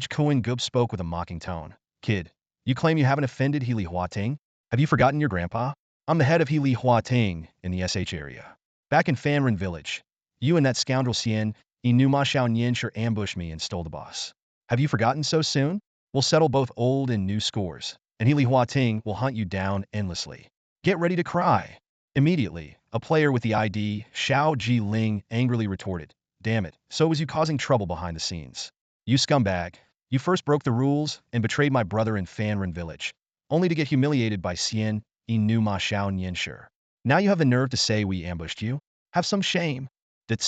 Kuan Gub spoke with a mocking tone. Kid, you claim you haven't offended Healy Huating? Have you forgotten your grandpa? I'm the head of Healy Huating in the SH area. Back in Fanren Village, you and that scoundrel Xian Inuma Xiao Nianshi ambushed me and stole the boss. Have you forgotten so soon? We'll settle both old and new scores, and Healy Huating will hunt you down endlessly. Get ready to cry. Immediately, a player with the ID Xiao Ji Ling angrily retorted, Damn it, so was you causing trouble behind the scenes. You scumbag, you first broke the rules and betrayed my brother in Fanren Village, only to get humiliated by Xian Inuma Xiao Nianshi. Now you have the nerve to say we ambushed you? Have some shame.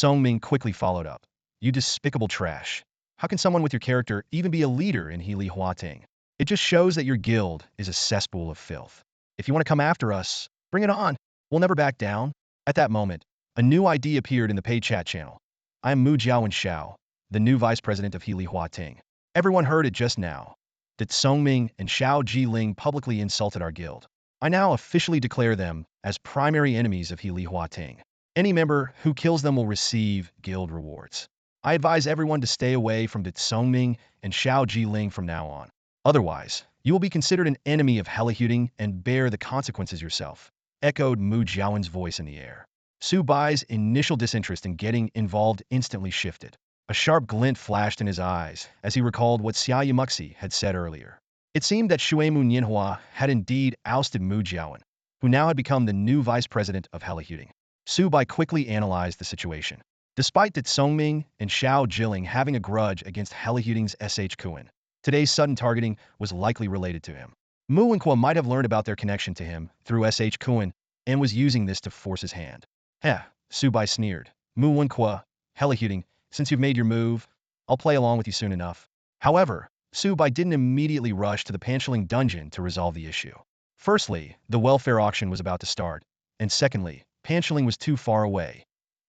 Ming quickly followed up. You despicable trash. How can someone with your character even be a leader in Healy Huating? It just shows that your guild is a cesspool of filth. If you want to come after us, bring it on. We'll never back down. At that moment, a new ID appeared in the paid chat channel. I am Mu Jiawen Xiao, the new vice president of Healy Huating. Everyone heard it just now. Ming and Xiao Jiling publicly insulted our guild. I now officially declare them as primary enemies of Healy Huating. Any member who kills them will receive guild rewards. I advise everyone to stay away from Ming and Xiao Jiling from now on. Otherwise, you will be considered an enemy of Helihuting and bear the consequences yourself. Echoed Mu Jiawen's voice in the air. Su Bai's initial disinterest in getting involved instantly shifted. A sharp glint flashed in his eyes as he recalled what Xia Yimuxi had said earlier. It seemed that Shuemu Nianhua had indeed ousted Mu Jiawen, who now had become the new vice president of Helihuting. Su Bai quickly analyzed the situation. Despite Ming and Xiao Jiling having a grudge against Helihuting's SH Kuan, today's sudden targeting was likely related to him. Mu Wenqua might have learned about their connection to him through SH Kuan and was using this to force his hand. Heh, Su Bai sneered. Mu Wenqua, Helihuting, since you've made your move, I'll play along with you soon enough. However, Su Bai didn't immediately rush to the Panchaling dungeon to resolve the issue. Firstly, the welfare auction was about to start, and secondly, Panchaling was too far away.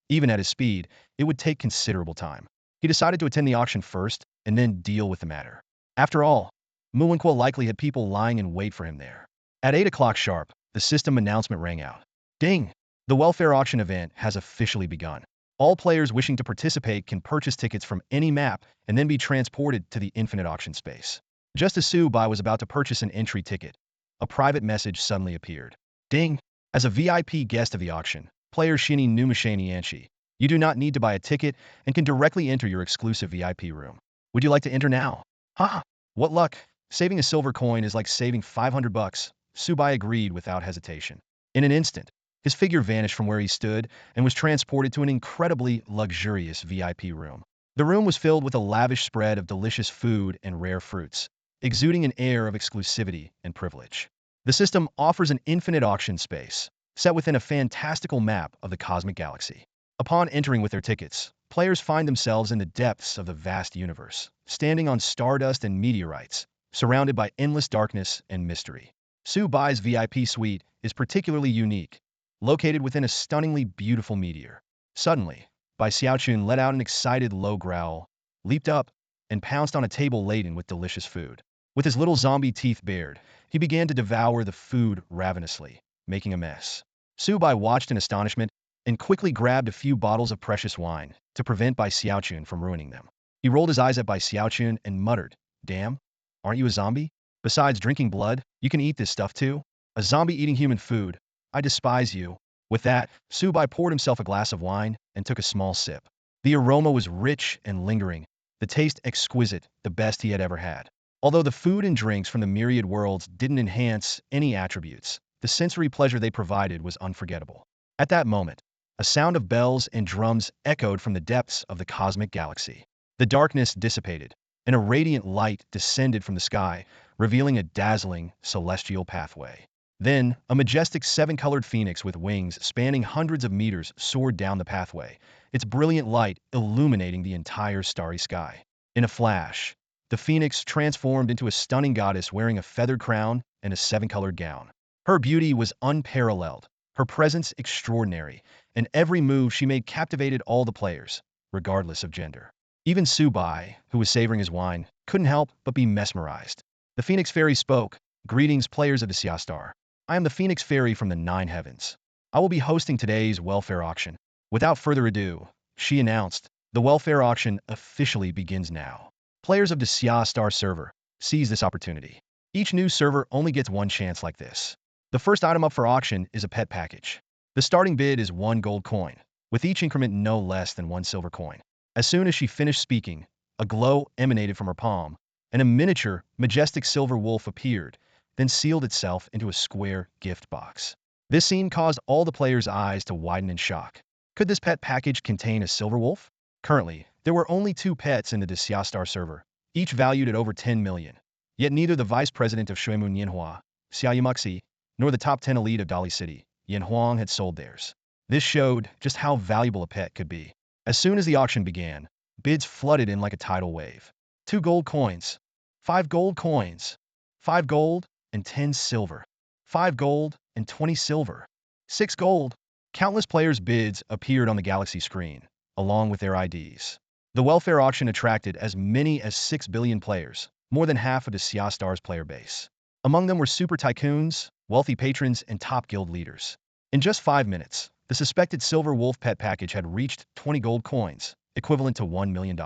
Even at his speed, it would take considerable time. He decided to attend the auction first and then deal with the matter. After all, Mu Wenqua likely had people lying in wait for him there. At 8 o'clock sharp, the system announcement rang out. Ding! The welfare auction event has officially begun. All players wishing to participate can purchase tickets from any map and then be transported to the infinite auction space. Just as Su Bai was about to purchase an entry ticket, a private message suddenly appeared. Ding! As a VIP guest of the auction, player Shini Numashani Anshi, you do not need to buy a ticket and can directly enter your exclusive VIP room. Would you like to enter now? Ha! What luck! Saving a silver coin is like saving 500 bucks. Su Bai agreed without hesitation. In an instant, his figure vanished from where he stood and was transported to an incredibly luxurious VIP room. The room was filled with a lavish spread of delicious food and rare fruits, exuding an air of exclusivity and privilege. The system offers an infinite auction space, set within a fantastical map of the cosmic galaxy. Upon entering with their tickets, players find themselves in the depths of the vast universe, standing on stardust and meteorites, surrounded by endless darkness and mystery. Su Bai's VIP suite is particularly unique, located within a stunningly beautiful meteor. Suddenly, Bai Xiaochun let out an excited low growl, leaped up, and pounced on a table laden with delicious food. With his little zombie teeth bared, he began to devour the food ravenously, making a mess. Su Bai watched in astonishment and quickly grabbed a few bottles of precious wine to prevent Bai Xiaochun from ruining them. He rolled his eyes at Bai Xiaochun and muttered, "Damn, aren't you a zombie? Besides drinking blood, you can eat this stuff too? A zombie eating human food. I despise you." With that, Su Bai poured himself a glass of wine and took a small sip. The aroma was rich and lingering, the taste exquisite, the best he had ever had. Although the food and drinks from the Myriad Worlds didn't enhance any attributes, the sensory pleasure they provided was unforgettable. At that moment, a sound of bells and drums echoed from the depths of the cosmic galaxy. The darkness dissipated, and a radiant light descended from the sky, revealing a dazzling, celestial pathway. Then, a majestic seven-colored phoenix with wings spanning hundreds of meters soared down the pathway, its brilliant light illuminating the entire starry sky. In a flash, the phoenix transformed into a stunning goddess wearing a feathered crown and a seven-colored gown. Her beauty was unparalleled, her presence extraordinary, and every move she made captivated all the players, regardless of gender. Even Su Bai, who was savoring his wine, couldn't help but be mesmerized. The Phoenix Fairy spoke, "Greetings, players of the Siastar. I am the Phoenix Fairy from the Nine Heavens. I will be hosting today's welfare auction." Without further ado, she announced, "The welfare auction officially begins now. Players of the Siastar server, seize this opportunity. Each new server only gets one chance like this. The first item up for auction is a pet package. The starting bid is 1 gold coin, with each increment no less than 1 silver coin." As soon as she finished speaking, a glow emanated from her palm, and a miniature, majestic silver wolf appeared, then sealed itself into a square gift box. This scene caused all the players' eyes to widen in shock. Could this pet package contain a silver wolf? Currently, there were only 2 pets in the Siastar server, each valued at over 10 million. Yet neither the vice president of Shuimun Yanhua, Xia Yimuxi, nor the top 10 elite of Dali City, Yan Huang, had sold theirs. This showed just how valuable a pet could be. As soon as the auction began, bids flooded in like a tidal wave. 2 gold coins, 5 gold coins, 5 gold, and 10 silver, 5 gold, and 20 silver, 6 gold. Countless players' bids appeared on the Galaxy screen, along with their IDs. The welfare auction attracted as many as 6 billion players, more than half of the Siastar's player base. Among them were super tycoons, wealthy patrons, and top guild leaders. In just 5 minutes, the suspected Silver Wolf pet package had reached 20 gold coins, equivalent to $1 million.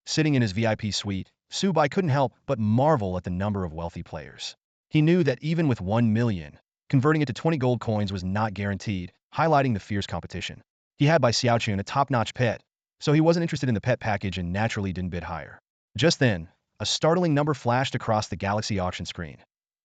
Sitting in his VIP suite, Su Bai couldn't help but marvel at the number of wealthy players. He knew that even with 1 million, converting it to 20 gold coins was not guaranteed, highlighting the fierce competition. He had Bai Xiaochun a top-notch pet, so he wasn't interested in the pet package and naturally didn't bid higher. Just then, a startling number flashed across the Galaxy auction screen.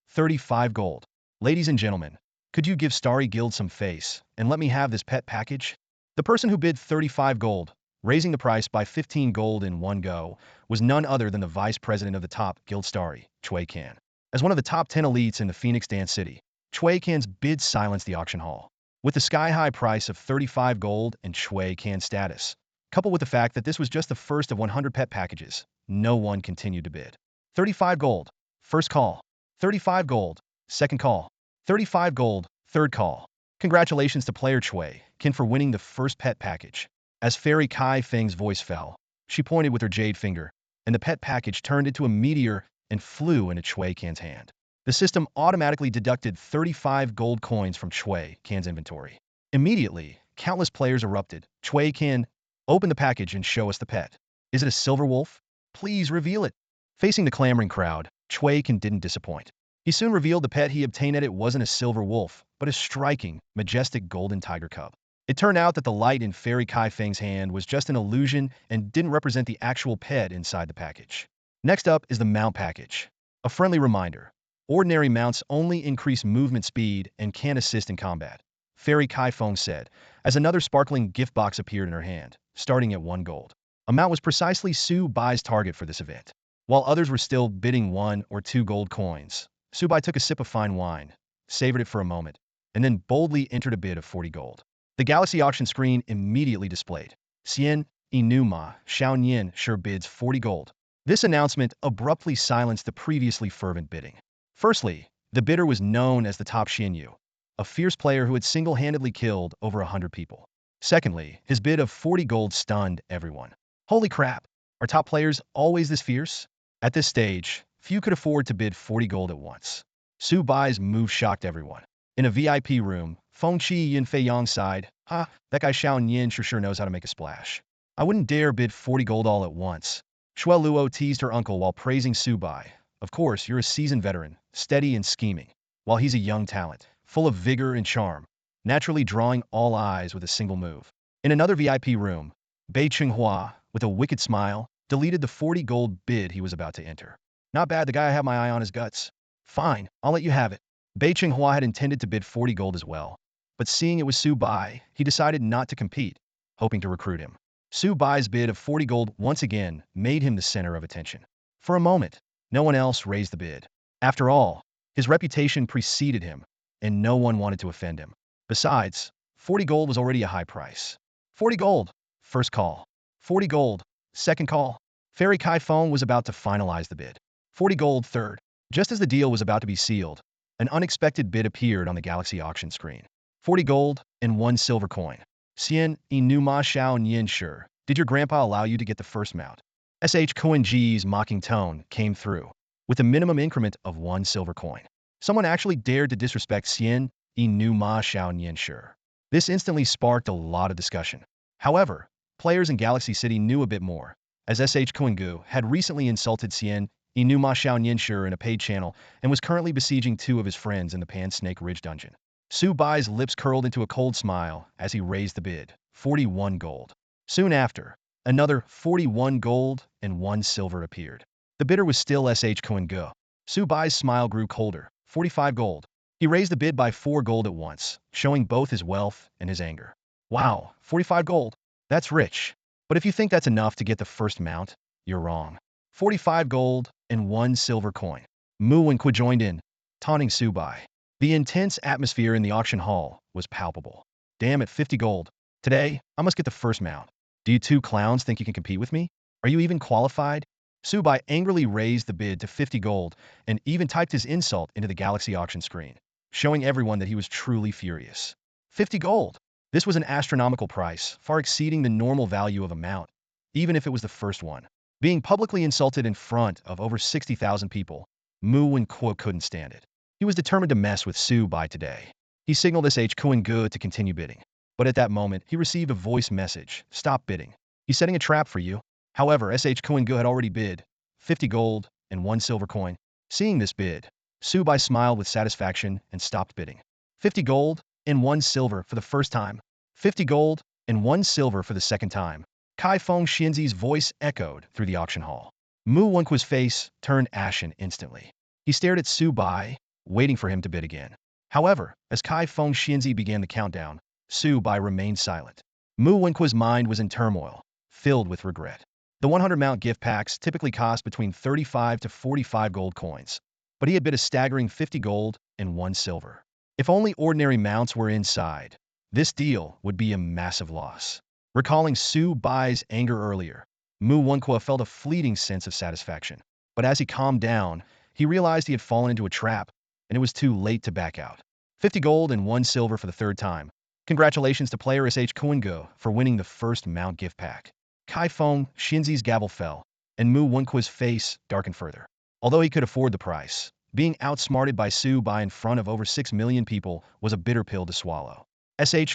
35 gold. Ladies and gentlemen, could you give Starry Guild some face and let me have this pet package? The person who bid 35 gold, raising the price by 15 gold in one go, was none other than the vice president of the top guild Starry, Chui Can. As one of the top 10 elites in the Phoenix Dance City, Chui Can's bid silenced the auction hall. With the sky-high price of 35 gold and Chui Can's status, coupled with the fact that this was just the first of 100 pet packages, no one continued to bid. 35 gold, first call. 35 gold, second call. 35 gold, third call. Congratulations to player Chui Can for winning the first pet package. As Fairy Kai Feng's voice fell, she pointed with her jade finger, and the pet package turned into a meteor and flew into Chui Can's hand. The system automatically deducted 35 gold coins from Chui Can's inventory. Immediately, countless players erupted, Chui Kin, open the package and show us the pet. Is it a silver wolf? Please reveal it. Facing the clamoring crowd, Chui Kin didn't disappoint. He soon revealed the pet he obtained at it wasn't a silver wolf, but a striking, majestic golden tiger cub. It turned out that the light in Fairy Kai Feng's hand was just an illusion and didn't represent the actual pet inside the package. Next up is the mount package. A friendly reminder. Ordinary mounts only increase movement speed and can't assist in combat, Fairy Kai Feng said, as another sparkling gift box appeared in her hand, starting at 1 gold. A mount was precisely Su Bai's target for this event. While others were still bidding 1 or 2 gold coins, Su Bai took a sip of fine wine, savored it for a moment, and then boldly entered a bid of 40 gold. The Galaxy auction screen immediately displayed Xian, Inuma, Xiaonian sure bids 40 gold. This announcement abruptly silenced the previously fervent bidding. Firstly, the bidder was known as the top Xianyu, a fierce player who had single-handedly killed over 100 people. Secondly, his bid of 40 gold stunned everyone. Holy crap, are top players always this fierce? At this stage, few could afford to bid 40 gold at once. Su Bai's move shocked everyone. In a VIP room, Feng Qi and Fei Yang sighed, that guy Xiao Nian sure knows how to make a splash. I wouldn't dare bid 40 gold all at once. Shuo Luo teased her uncle while praising Su Bai. Of course, you're a seasoned veteran, steady and scheming, while he's a young talent, full of vigor and charm, naturally drawing all eyes with a single move. In another VIP room, Bei Qinghua, with a wicked smile, deleted the 40 gold bid he was about to enter. Not bad, the guy I have my eye on his guts. Fine, I'll let you have it. Bei Qinghua had intended to bid 40 gold as well, but seeing it was Su Bai, he decided not to compete, hoping to recruit him. Su Bai's bid of 40 gold once again made him the center of attention. For a moment, no one else raised the bid. After all, his reputation preceded him, and no one wanted to offend him. Besides, 40 gold was already a high price. 40 gold, first call. 40 gold, second call. Fairy Kai Feng was about to finalize the bid. 40 gold, third. Just as the deal was about to be sealed, an unexpected bid appeared on the Galaxy auction screen. 40 gold and 1 silver coin. Xian, Inuma Xiao Nian sure. Did your grandpa allow you to get the first mount? S.H. Kuan-ji's mocking tone came through, with a minimum increment of 1 silver coin. Someone actually dared to disrespect Xian, Inuma Xiao Nian sure. This instantly sparked a lot of discussion. However, players in Galaxy City knew a bit more, as S.H. Kuan-gu had recently insulted Xian, Inuma Xiao Nian sure in a paid channel and was currently besieging 2 of his friends in the Pan Snake Ridge dungeon. Su Bai's lips curled into a cold smile as he raised the bid, 41 gold. Soon after, another 41 gold and 1 silver appeared. The bidder was still S.H. Kuan-gu. Su Bai's smile grew colder, 45 gold. He raised the bid by 4 gold at once, showing both his wealth and his anger. Wow, 45 gold. That's rich. But if you think that's enough to get the first mount, you're wrong. 45 gold and 1 silver coin. Mu Wenqi joined in, taunting Su Bai. The intense atmosphere in the auction hall was palpable. Damn it, 50 gold. Today, I must get the first mount. Do you 2 clowns think you can compete with me? Are you even qualified? Su Bai angrily raised the bid to 50 gold and even typed his insult into the Galaxy auction screen, showing everyone that he was truly furious. 50 gold. This was an astronomical price, far exceeding the normal value of a mount, even if it was the first one. Being publicly insulted in front of over 60,000 people, Mu Wenqi couldn't stand it. He was determined to mess with Su Bai today. He signaled S.H. Kuan-gu to continue bidding. But at that moment, he received a voice message, stop bidding. He's setting a trap for you. However, S.H. Kuan-gu had already bid 50 gold and 1 silver coin. Seeing this bid, Su Bai smiled with satisfaction and stopped bidding. 50 gold and 1 silver for the first time. 50 gold and 1 silver for the second time. Kai Feng Xianzi's voice echoed through the auction hall. Mu Wenqi's face turned ashen instantly. He stared at Su Bai, waiting for him to bid again. However, as Kai Feng Xianzi began the countdown, Su Bai remained silent. Mu Wenqi's mind was in turmoil, filled with regret. The 100 mount gift packs typically cost between 35 to 45 gold coins, but he had bid a staggering 50 gold and 1 silver. If only ordinary mounts were inside, this deal would be a massive loss. Recalling Su Bai's anger earlier, Mu Wenqi felt a fleeting sense of satisfaction. But as he calmed down, he realized he had fallen into a trap, and it was too late to back out. 50 gold and 1 silver for the third time. Congratulations to player S.H. Kuan-gu for winning the first mount gift pack. Kai Feng Xianzi's gavel fell, and Mu Wenqi's face darkened further. Although he could afford the price, being outsmarted by Su Bai in front of over 6 million people was a bitter pill to swallow.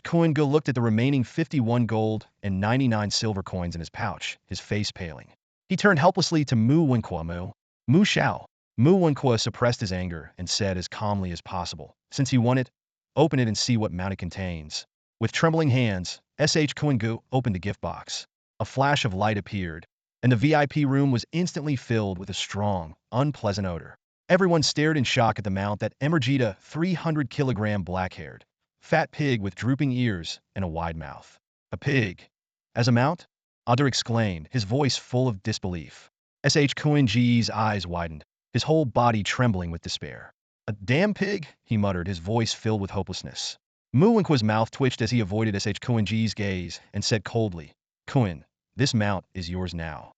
Kuan-gu looked at the remaining 51 gold and 99 silver coins in his pouch, his face paling. He turned helplessly to Mu Wenqua. Mu Xiao. Mu Wenqua suppressed his anger and said as calmly as possible, "Since you want it, open it and see what mount it contains." With trembling hands, Kuan-gu opened the gift box. A flash of light appeared, and the VIP room was instantly filled with a strong, unpleasant odor. Everyone stared in shock at the mount that emerged, a 300-kilogram black-haired, fat pig with drooping ears and a wide mouth. A pig? As a mount? Adar exclaimed, his voice full of disbelief. Kuan-gu's eyes widened, his whole body trembling with despair. "A damn pig?" he muttered, his voice filled with hopelessness. Mu Wenqua's mouth twitched as he avoided Kuan-gu's gaze and said coldly, "Kuan, this mount is yours now."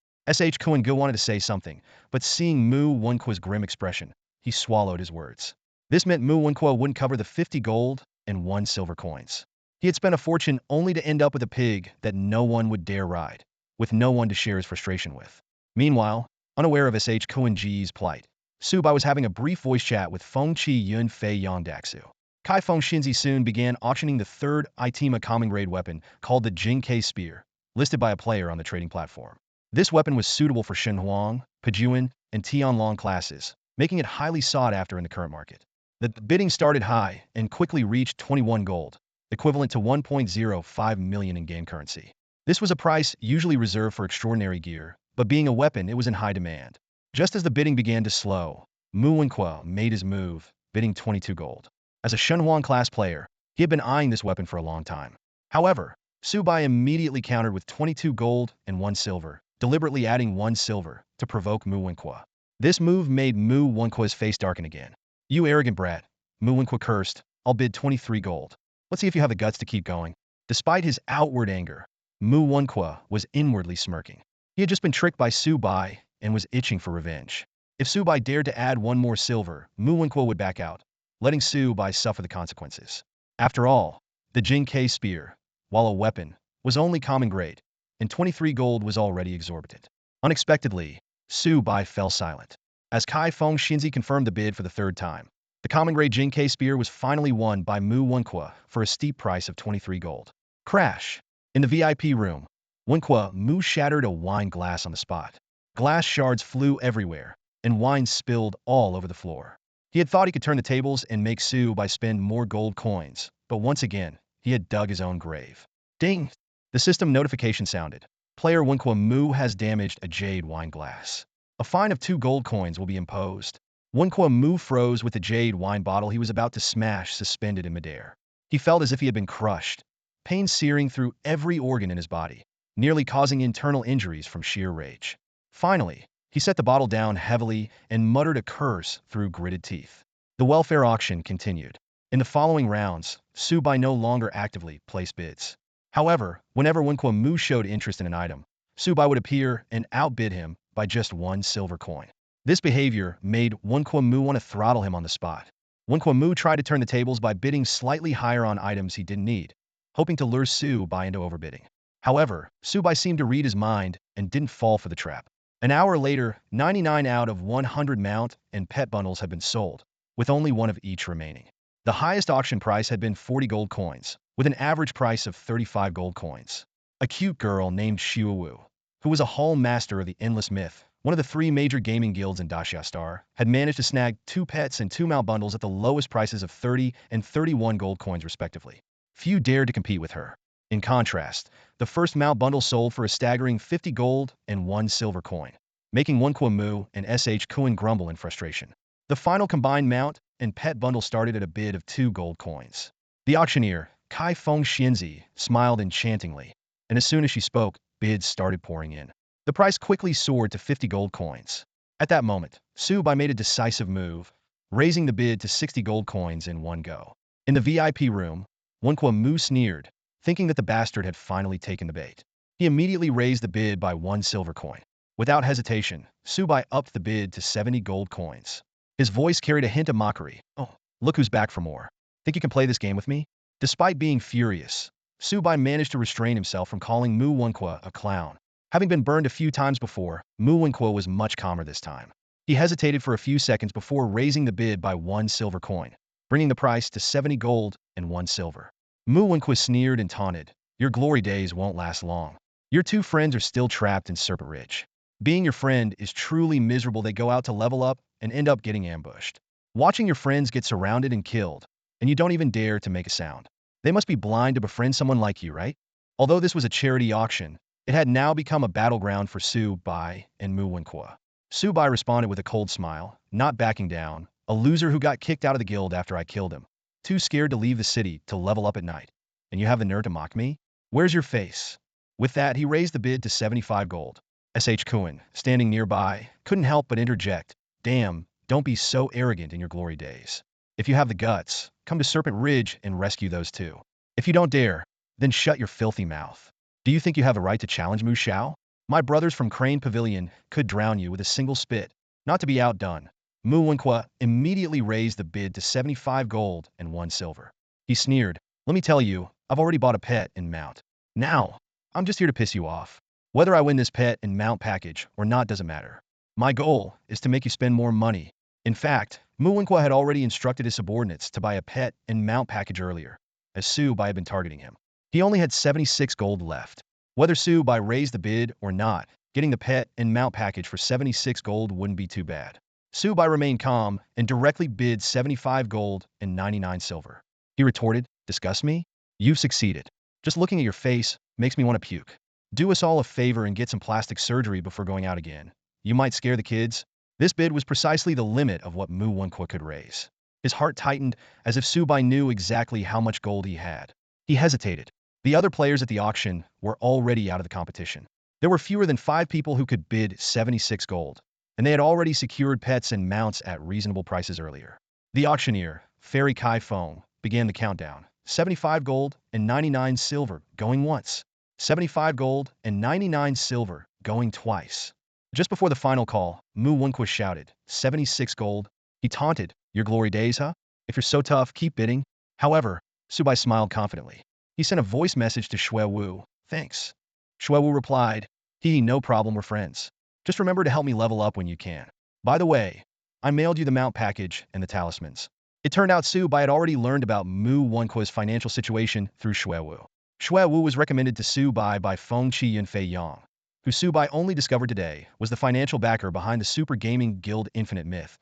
Kuan-gu wanted to say something, but seeing Mu Wenqua's grim expression, he swallowed his words. This meant Mu Wenqua wouldn't cover the 50 gold and 1 silver coins. He had spent a fortune only to end up with a pig that no one would dare ride, with no one to share his frustration with. Meanwhile, unaware of Kuan-gu's plight, Su Bai was having a brief voice chat with Feng Qi Yun Fei Yongdaxu. Kai Feng Xinzi soon began auctioning the third item common grade weapon called the Jingke Spear, listed by a player on the trading platform. This weapon was suitable for Shenhuang, Pejuan, and Tianlong classes, making it highly sought after in the current market. The bidding started high and quickly reached 21 gold, equivalent to 1.05 million in-game currency. This was a price usually reserved for extraordinary gear, but being a weapon, it was in high demand. Just as the bidding began to slow, Mu Wenqua made his move, bidding 22 gold. As a Shenhuang class player, he had been eyeing this weapon for a long time. However, Su Bai immediately countered with 22 gold and 1 silver, deliberately adding 1 silver to provoke Mu Wenqua. This move made Mu Wenqua's face darken again. "You arrogant brat," Mu Wenqua cursed, "I'll bid 23 gold. Let's see if you have the guts to keep going." Despite his outward anger, Mu Wenqua was inwardly smirking. He had just been tricked by Su Bai and was itching for revenge. If Su Bai dared to add 1 more silver, Mu Wenqua would back out, letting Su Bai suffer the consequences. After all, the Jingke Spear, while a weapon, was only common grade, and 23 gold was already exorbitant. Unexpectedly, Su Bai fell silent. As Kai Feng Xinzi confirmed the bid for the third time, the common grade Jingke Spear was finally won by Mu Wenqua for a steep price of 23 gold. Crash! In the VIP room, Wenqua Mu shattered a wine glass on the spot. Glass shards flew everywhere, and wine spilled all over the floor. He had thought he could turn the tables and make Su Bai spend more gold coins, but once again, he had dug his own grave. Ding! The system notification sounded. Player Wenqua Mu has damaged a jade wine glass. A fine of 2 gold coins will be imposed. Wenqua Mu froze with the jade wine bottle he was about to smash suspended in midair. He felt as if he had been crushed, pain searing through every organ in his body, nearly causing internal injuries from sheer rage. Finally, he set the bottle down heavily and muttered a curse through gritted teeth. The welfare auction continued. In the following rounds, Su Bai no longer actively placed bids. However, whenever Wenqua Mu showed interest in an item, Su Bai would appear and outbid him by just 1 silver coin. This behavior made Wenqua Mu want to throttle him on the spot. Wenqua Mu tried to turn the tables by bidding slightly higher on items he didn't need, hoping to lure Su Bai into overbidding. However, Su Bai seemed to read his mind and didn't fall for the trap. An hour later, 99 out of 100 mount and pet bundles had been sold, with only 1 of each remaining. The highest auction price had been 40 gold coins, with an average price of 35 gold coins. A cute girl named Xiuwu, who was a hall master of the Endless Myth, one of the 3 major gaming guilds in Daxia Star, had managed to snag 2 pets and 2 mount bundles at the lowest prices of 30 and 31 gold coins respectively. Few dared to compete with her. In contrast, the first mount bundle sold for a staggering 50 gold and 1 silver coin, making Wenqua Mu and Kuan grumble in frustration. The final combined mount and pet bundle started at a bid of 2 gold coins. The auctioneer, Kai Feng Xinzi, smiled enchantingly, and as soon as she spoke, bids started pouring in. The price quickly soared to 50 gold coins. At that moment, Su Bai made a decisive move, raising the bid to 60 gold coins in one go. In the VIP room, Wenqua Mu sneered, thinking that the bastard had finally taken the bait. He immediately raised the bid by 1 silver coin. Without hesitation, Su Bai upped the bid to 70 gold coins. His voice carried a hint of mockery. "Oh, look who's back for more. Think you can play this game with me?" Despite being furious, Su Bai managed to restrain himself from calling Mu Wenqua a clown. Having been burned a few times before, Mu Wenqua was much calmer this time. He hesitated for a few seconds before raising the bid by 1 silver coin, bringing the price to 70 gold and 1 silver. Mu Wenqua sneered and taunted. Your glory days won't last long. Your two friends are still trapped in Serpent Ridge. Being your friend is truly miserable. They go out to level up and end up getting ambushed. Watching your friends get surrounded and killed, and you don't even dare to make a sound. They must be blind to befriend someone like you, right? Although this was a charity auction, it had now become a battleground for Su Bai and Mu Wenqua. Su Bai responded with a cold smile, not backing down, a loser who got kicked out of the guild after I killed him. Too scared to leave the city to level up at night. And you have the nerve to mock me? Where's your face? With that, he raised the bid to 75 gold. S.H. Kuan, standing nearby, couldn't help but interject. Damn, don't be so arrogant in your glory days. If you have the guts, come to Serpent Ridge and rescue those two. If you don't dare, then shut your filthy mouth. Do you think you have a right to challenge Mu Shao? My brothers from Crane Pavilion could drown you with a single spit. Not to be outdone, Mu Wenqua immediately raised the bid to 75 gold and 1 silver. He sneered, let me tell you, I've already bought a pet and mount. Now, I'm just here to piss you off. Whether I win this pet and mount package or not doesn't matter. My goal is to make you spend more money. In fact, Mu Wenqua had already instructed his subordinates to buy a pet and mount package earlier, as Su Bai had been targeting him. He only had 76 gold left. Whether Su Bai raised the bid or not, getting the pet and mount package for 76 gold wouldn't be too bad. Su Bai remained calm and directly bid 75 gold and 99 silver. He retorted, disgust me? You've succeeded. Just looking at your face makes me want to puke. Do us all a favor and get some plastic surgery before going out again. You might scare the kids. This bid was precisely the limit of what Mu Wenqua could raise. His heart tightened as if Su Bai knew exactly how much gold he had. He hesitated. The other players at the auction were already out of the competition. There were fewer than 5 people who could bid 76 gold, and they had already secured pets and mounts at reasonable prices earlier. The auctioneer, Fairy Kai Fong, began the countdown. 75 gold and 99 silver, going once. 75 gold and 99 silver, going twice. Just before the final call, Mu Wenqua shouted, 76 gold. He taunted, your glory days, huh? If you're so tough, keep bidding. However, Su Bai smiled confidently. He sent a voice message to Xue Wu, thanks. Xue Wu replied, no problem, we're friends. Just remember to help me level up when you can. By the way, I mailed you the mount package and the talismans. It turned out Su Bai had already learned about Mu Wenqua's financial situation through Xue Wu. Xue Wu was recommended to Su Bai by Feng Qi and Fei Yang, who Su Bai only discovered today was the financial backer behind the Super Gaming Guild Infinite Myth,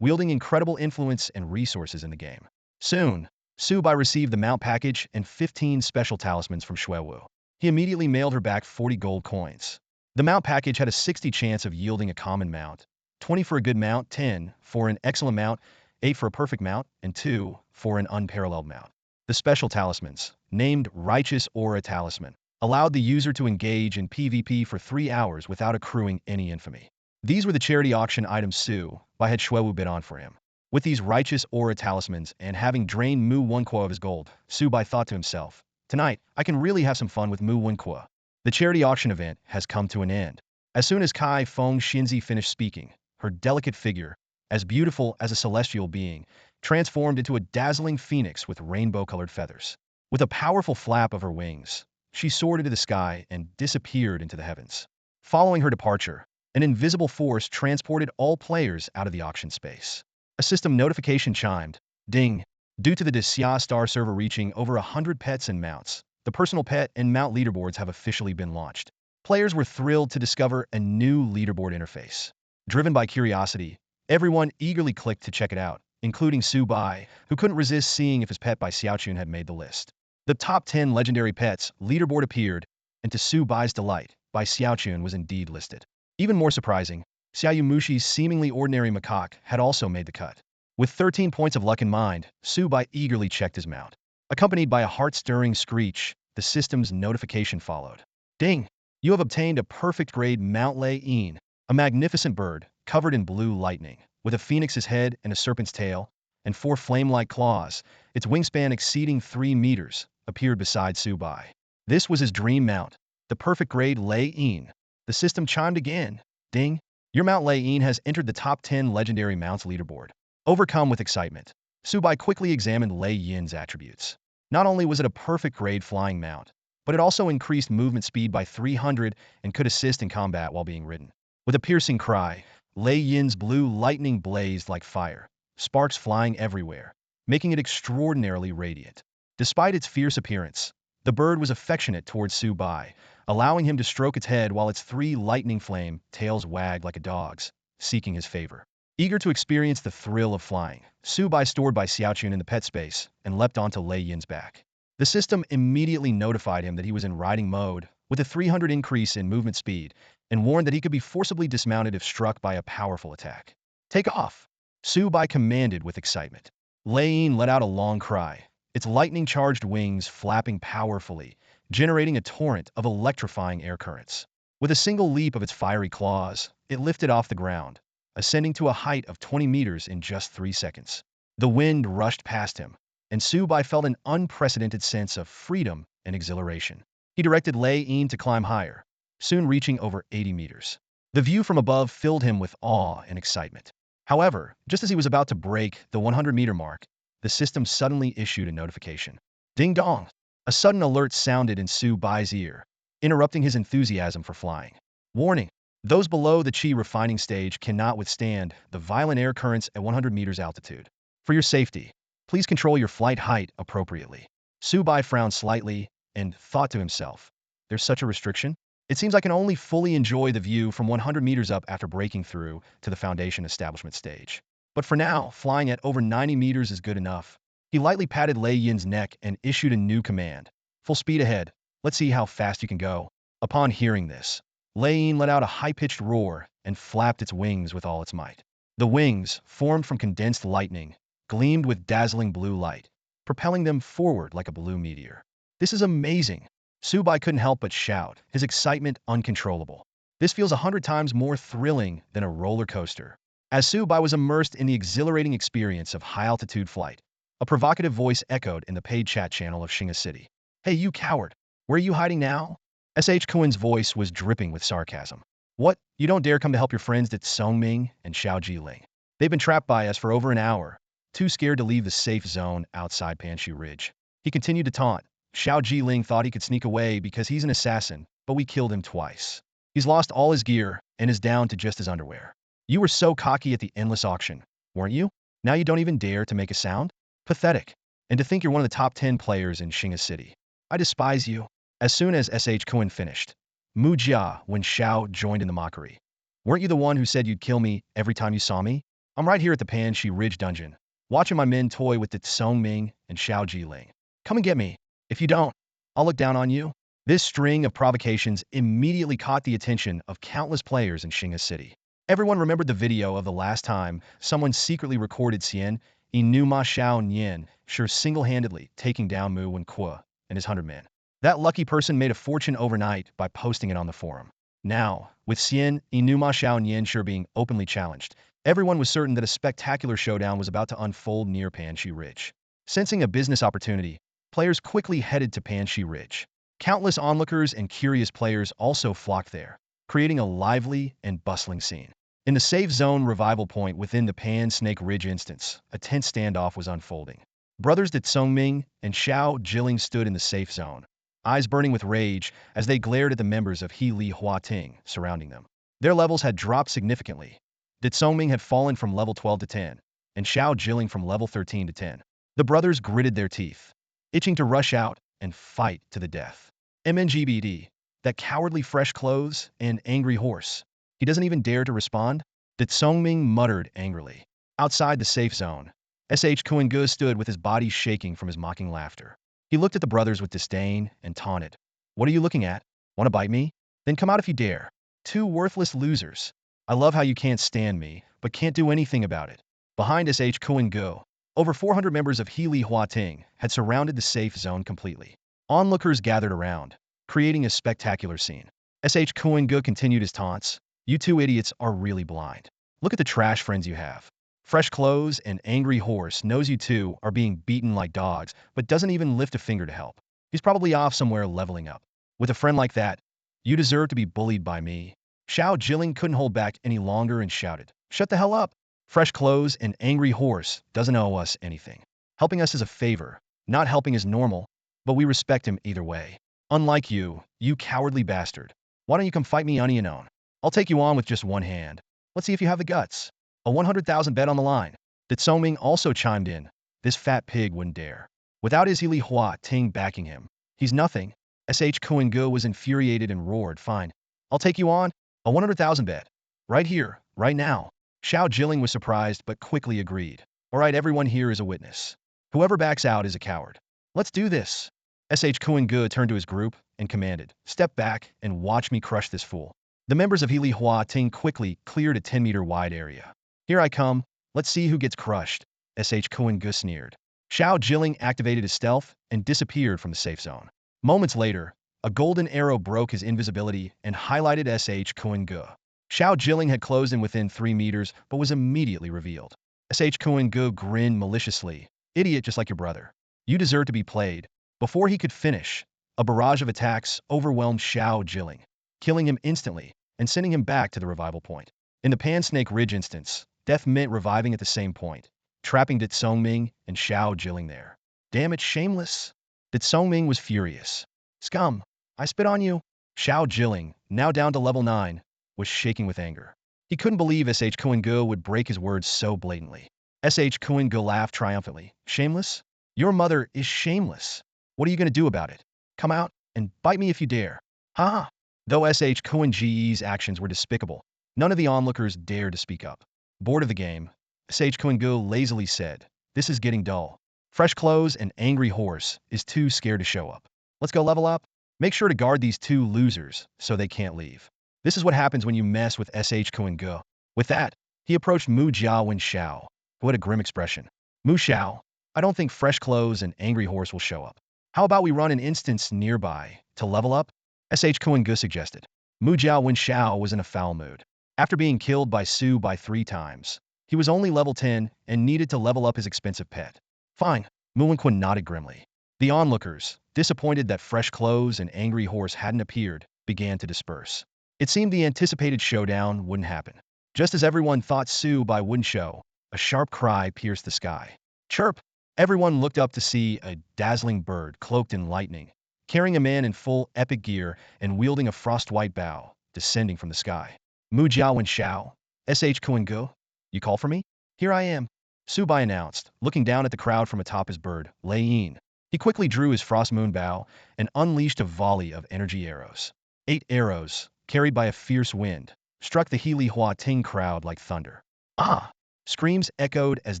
wielding incredible influence and resources in the game. Soon, Su Bai received the mount package and 15 special talismans from Xue Wu. He immediately mailed her back 40 gold coins. The mount package had a 60 chance of yielding a common mount, 20 for a good mount, 10 for an excellent mount, 8 for a perfect mount, and 2 for an unparalleled mount. The special talismans, named Righteous Aura Talisman, allowed the user to engage in PvP for 3 hours without accruing any infamy. These were the charity auction items Su Bai had Xue Wu bid on for him. With these Righteous Aura Talismans and having drained Mu Wenqua of his gold, Su Bai thought to himself, tonight, I can really have some fun with Mu Wenqua. The charity auction event has come to an end. As soon as Kai Feng Xinzi finished speaking, her delicate figure, as beautiful as a celestial being, transformed into a dazzling phoenix with rainbow-colored feathers. With a powerful flap of her wings, she soared into the sky and disappeared into the heavens. Following her departure, an invisible force transported all players out of the auction space. A system notification chimed. Ding! Due to the Xia Star server reaching over 100 pets and mounts, the personal pet and mount leaderboards have officially been launched. Players were thrilled to discover a new leaderboard interface. Driven by curiosity, everyone eagerly clicked to check it out, including Su Bai, who couldn't resist seeing if his pet by Xiaochun had made the list. The top 10 legendary pets leaderboard appeared, and to Su Bai's delight, Bai Xiaochun was indeed listed. Even more surprising, Xiaoyu Mushi's seemingly ordinary macaque had also made the cut. With 13 points of luck in mind, Su Bai eagerly checked his mount. Accompanied by a heart-stirring screech, the system's notification followed. Ding! You have obtained a perfect grade Mount Lei Yin, a magnificent bird covered in blue lightning, with a phoenix's head and a serpent's tail, and 4 flame-like claws, its wingspan exceeding 3 meters, appeared beside Su Bai. This was his dream mount, the perfect grade Lei Yin. The system chimed again. Ding! Your Mount Lei Yin has entered the top 10 legendary mounts leaderboard. Overcome with excitement, Su Bai quickly examined Lei Yin's attributes. Not only was it a perfect grade flying mount, but it also increased movement speed by 300 and could assist in combat while being ridden. With a piercing cry, Lei Yin's blue lightning blazed like fire, sparks flying everywhere, making it extraordinarily radiant. Despite its fierce appearance, the bird was affectionate towards Su Bai, allowing him to stroke its head while its three lightning flame tails wagged like a dog's, seeking his favor. Eager to experience the thrill of flying, Su Bai stored by Xiaochun in the pet space and leapt onto Lei Yin's back. The system immediately notified him that he was in riding mode, with a 300 increase in movement speed, and warned that he could be forcibly dismounted if struck by a powerful attack. Take off! Su Bai commanded with excitement. Lei Yin let out a long cry, its lightning-charged wings flapping powerfully, generating a torrent of electrifying air currents. With a single leap of its fiery claws, it lifted off the ground, ascending to a height of 20 meters in just 3 seconds. The wind rushed past him, and Su Bai felt an unprecedented sense of freedom and exhilaration. He directed Lei Yin to climb higher, soon reaching over 80 meters. The view from above filled him with awe and excitement. However, just as he was about to break the 100-meter mark, the system suddenly issued a notification. Ding dong! A sudden alert sounded in Su Bai's ear, interrupting his enthusiasm for flying. Warning! Those below the Qi refining stage cannot withstand the violent air currents at 100 meters altitude. For your safety, please control your flight height appropriately. Su Bai frowned slightly and thought to himself, there's such a restriction? It seems I can only fully enjoy the view from 100 meters up after breaking through to the foundation establishment stage. But for now, flying at over 90 meters is good enough. He lightly patted Lei Yin's neck and issued a new command. Full speed ahead. Let's see how fast you can go. Upon hearing this, Lei Yin let out a high-pitched roar and flapped its wings with all its might. The wings, formed from condensed lightning, gleamed with dazzling blue light, propelling them forward like a blue meteor. This is amazing! Su Bai couldn't help but shout, his excitement uncontrollable. This feels 100 times more thrilling than a roller coaster. As Su Bai was immersed in the exhilarating experience of high-altitude flight, a provocative voice echoed in the paid chat channel of Shinga City. Hey, you coward! Where are you hiding now? S.H. Kuen's voice was dripping with sarcasm. What? You don't dare come to help your friends Dat Songming and Xiao Jiling. They've been trapped by us for over an hour, too scared to leave the safe zone outside Panshu Ridge. He continued to taunt. Xiao Jiling thought he could sneak away because he's an assassin, but we killed him twice. He's lost all his gear and is down to just his underwear. You were so cocky at the endless auction, weren't you? Now you don't even dare to make a sound? Pathetic. And to think you're one of the top 10 players in Shinga City. I despise you. As soon as S.H. Kuen finished, Mu Jia when Xiao joined in the mockery. Weren't you the one who said you'd kill me every time you saw me? I'm right here at the Panshi Ridge dungeon, watching my men toy with the Songming and Xiao Jiling. Come and get me. If you don't, I'll look down on you. This string of provocations immediately caught the attention of countless players in Shinga City. Everyone remembered the video of the last time someone secretly recorded Xian Inuma Xiao Nian sure single-handedly taking down Mu Wenqua and his 100 men. That lucky person made a fortune overnight by posting it on the forum. Now, with Xian Inuma Xiao Nian sure being openly challenged, everyone was certain that a spectacular showdown was about to unfold near Panshi Ridge. Sensing a business opportunity, players quickly headed to Panshi Ridge. Countless onlookers and curious players also flocked there, creating a lively and bustling scene. In the safe zone revival point within the Pan Snake Ridge instance, a tense standoff was unfolding. Brothers Dat Songming and Xiao Jiling stood in the safe zone, eyes burning with rage as they glared at the members of He Li Hua Ting surrounding them. Their levels had dropped significantly. Dat Songming had fallen from level 12 to 10, and Xiao Jiling from level 13 to 10. The brothers gritted their teeth, itching to rush out and fight to the death. MNGBD, that cowardly fresh clothes and angry horse. He doesn't even dare to respond? Dat Songming muttered angrily. Outside the safe zone, S.H. Kuengu stood with his body shaking from his mocking laughter. He looked at the brothers with disdain and taunted. What are you looking at? Want to bite me? Then come out if you dare. Two worthless losers. I love how you can't stand me, but can't do anything about it. Behind S.H. Kuengu, over 400 members of He Li Hua Ting had surrounded the safe zone completely. Onlookers gathered around, creating a spectacular scene. S.H. Kuengu continued his taunts. You two idiots are really blind. Look at the trash friends you have. Fresh clothes and angry horse knows you two are being beaten like dogs, but doesn't even lift a finger to help. He's probably off somewhere leveling up. With a friend like that, you deserve to be bullied by me. Xiao Jiling couldn't hold back any longer and shouted, Shut the hell up! Fresh clothes and angry horse doesn't owe us anything. Helping us is a favor, not helping is normal, but we respect him either way. Unlike you, you cowardly bastard. Why don't you come fight me on your own? I'll take you on with just one hand. Let's see if you have the guts. A 100,000 bet on the line. Dat Songming also chimed in. This fat pig wouldn't dare. Without his Li Hua Ting backing him, he's nothing. SH Kuan-Ge was infuriated and roared, "Fine, I'll take you on a 100,000 bet. Right here, right now." Xiao Jilling was surprised but quickly agreed. "All right, everyone here is a witness. Whoever backs out is a coward. Let's do this." SH Kuan-Ge turned to his group and commanded, "Step back and watch me crush this fool." The members of Li Hua Ting quickly cleared a 10-meter wide area. "Here I come. Let's see who gets crushed." SH Kuan-Ge sneered. Xiao Jilling activated his stealth and disappeared from the safe zone. Moments later, a golden arrow broke his invisibility and highlighted SH Kuan-Ge. Xiao Jilling had closed in within 3 meters, but was immediately revealed. SH Kuan-Ge grinned maliciously. "Idiot, just like your brother. You deserve to be played." Before he could finish, a barrage of attacks overwhelmed Xiao Jilling, killing him instantly and sending him back to the revival point. In the Pan Snake Ridge instance, death meant reviving at the same point, trapping Dit Songming and Xiao Jilling there. "Damn it, shameless!" Dit Songming was furious. "Scum! I spit on you!" Xiao Jilling, now down to level 9, was shaking with anger. He couldn't believe SH Kuan-Ge would break his words so blatantly. SH Kuan-Ge laughed triumphantly. "Shameless? Your mother is shameless. What are you going to do about it? Come out and bite me if you dare." Ha ha! Though SH Kuan-Ge's actions were despicable, none of the onlookers dared to speak up. Bored of the game, SH Kuan-Ge lazily said, "This is getting dull. Fresh clothes and angry horse is too scared to show up. Let's go level up. Make sure to guard these two losers so they can't leave." This is what happens when you mess with SH Kuan-Ge. With that, he approached Mu Jiao Wen Xiao, who had a grim expression. "Mu Xiao, I don't think fresh clothes and angry horse will show up. How about we run an instance nearby to level up?" SH Kuan-Ge suggested. Mu Jiao Wen Xiao was in a foul mood. After being killed by Su Bai 3 times, he was only level 10 and needed to level up his expensive pet. "Fine," Mu Wenqun nodded grimly. The onlookers, disappointed that fresh clothes and angry horse hadn't appeared, began to disperse. It seemed the anticipated showdown wouldn't happen. Just as everyone thought Su Bai wouldn't show, a sharp cry pierced the sky. "Chirp!" Everyone looked up to see a dazzling bird cloaked in lightning, carrying a man in full epic gear and wielding a frost-white bow, descending from the sky. "Mu Jiao Wen Xiao, SH Kuan-Ge, you call for me?" "Here I am," Su Bai announced, looking down at the crowd from atop his bird, Lei Yin. He quickly drew his frost moon bow and unleashed a volley of energy arrows. 8 arrows, carried by a fierce wind, struck the Li Hua Ting crowd like thunder. "Ah!" Screams echoed as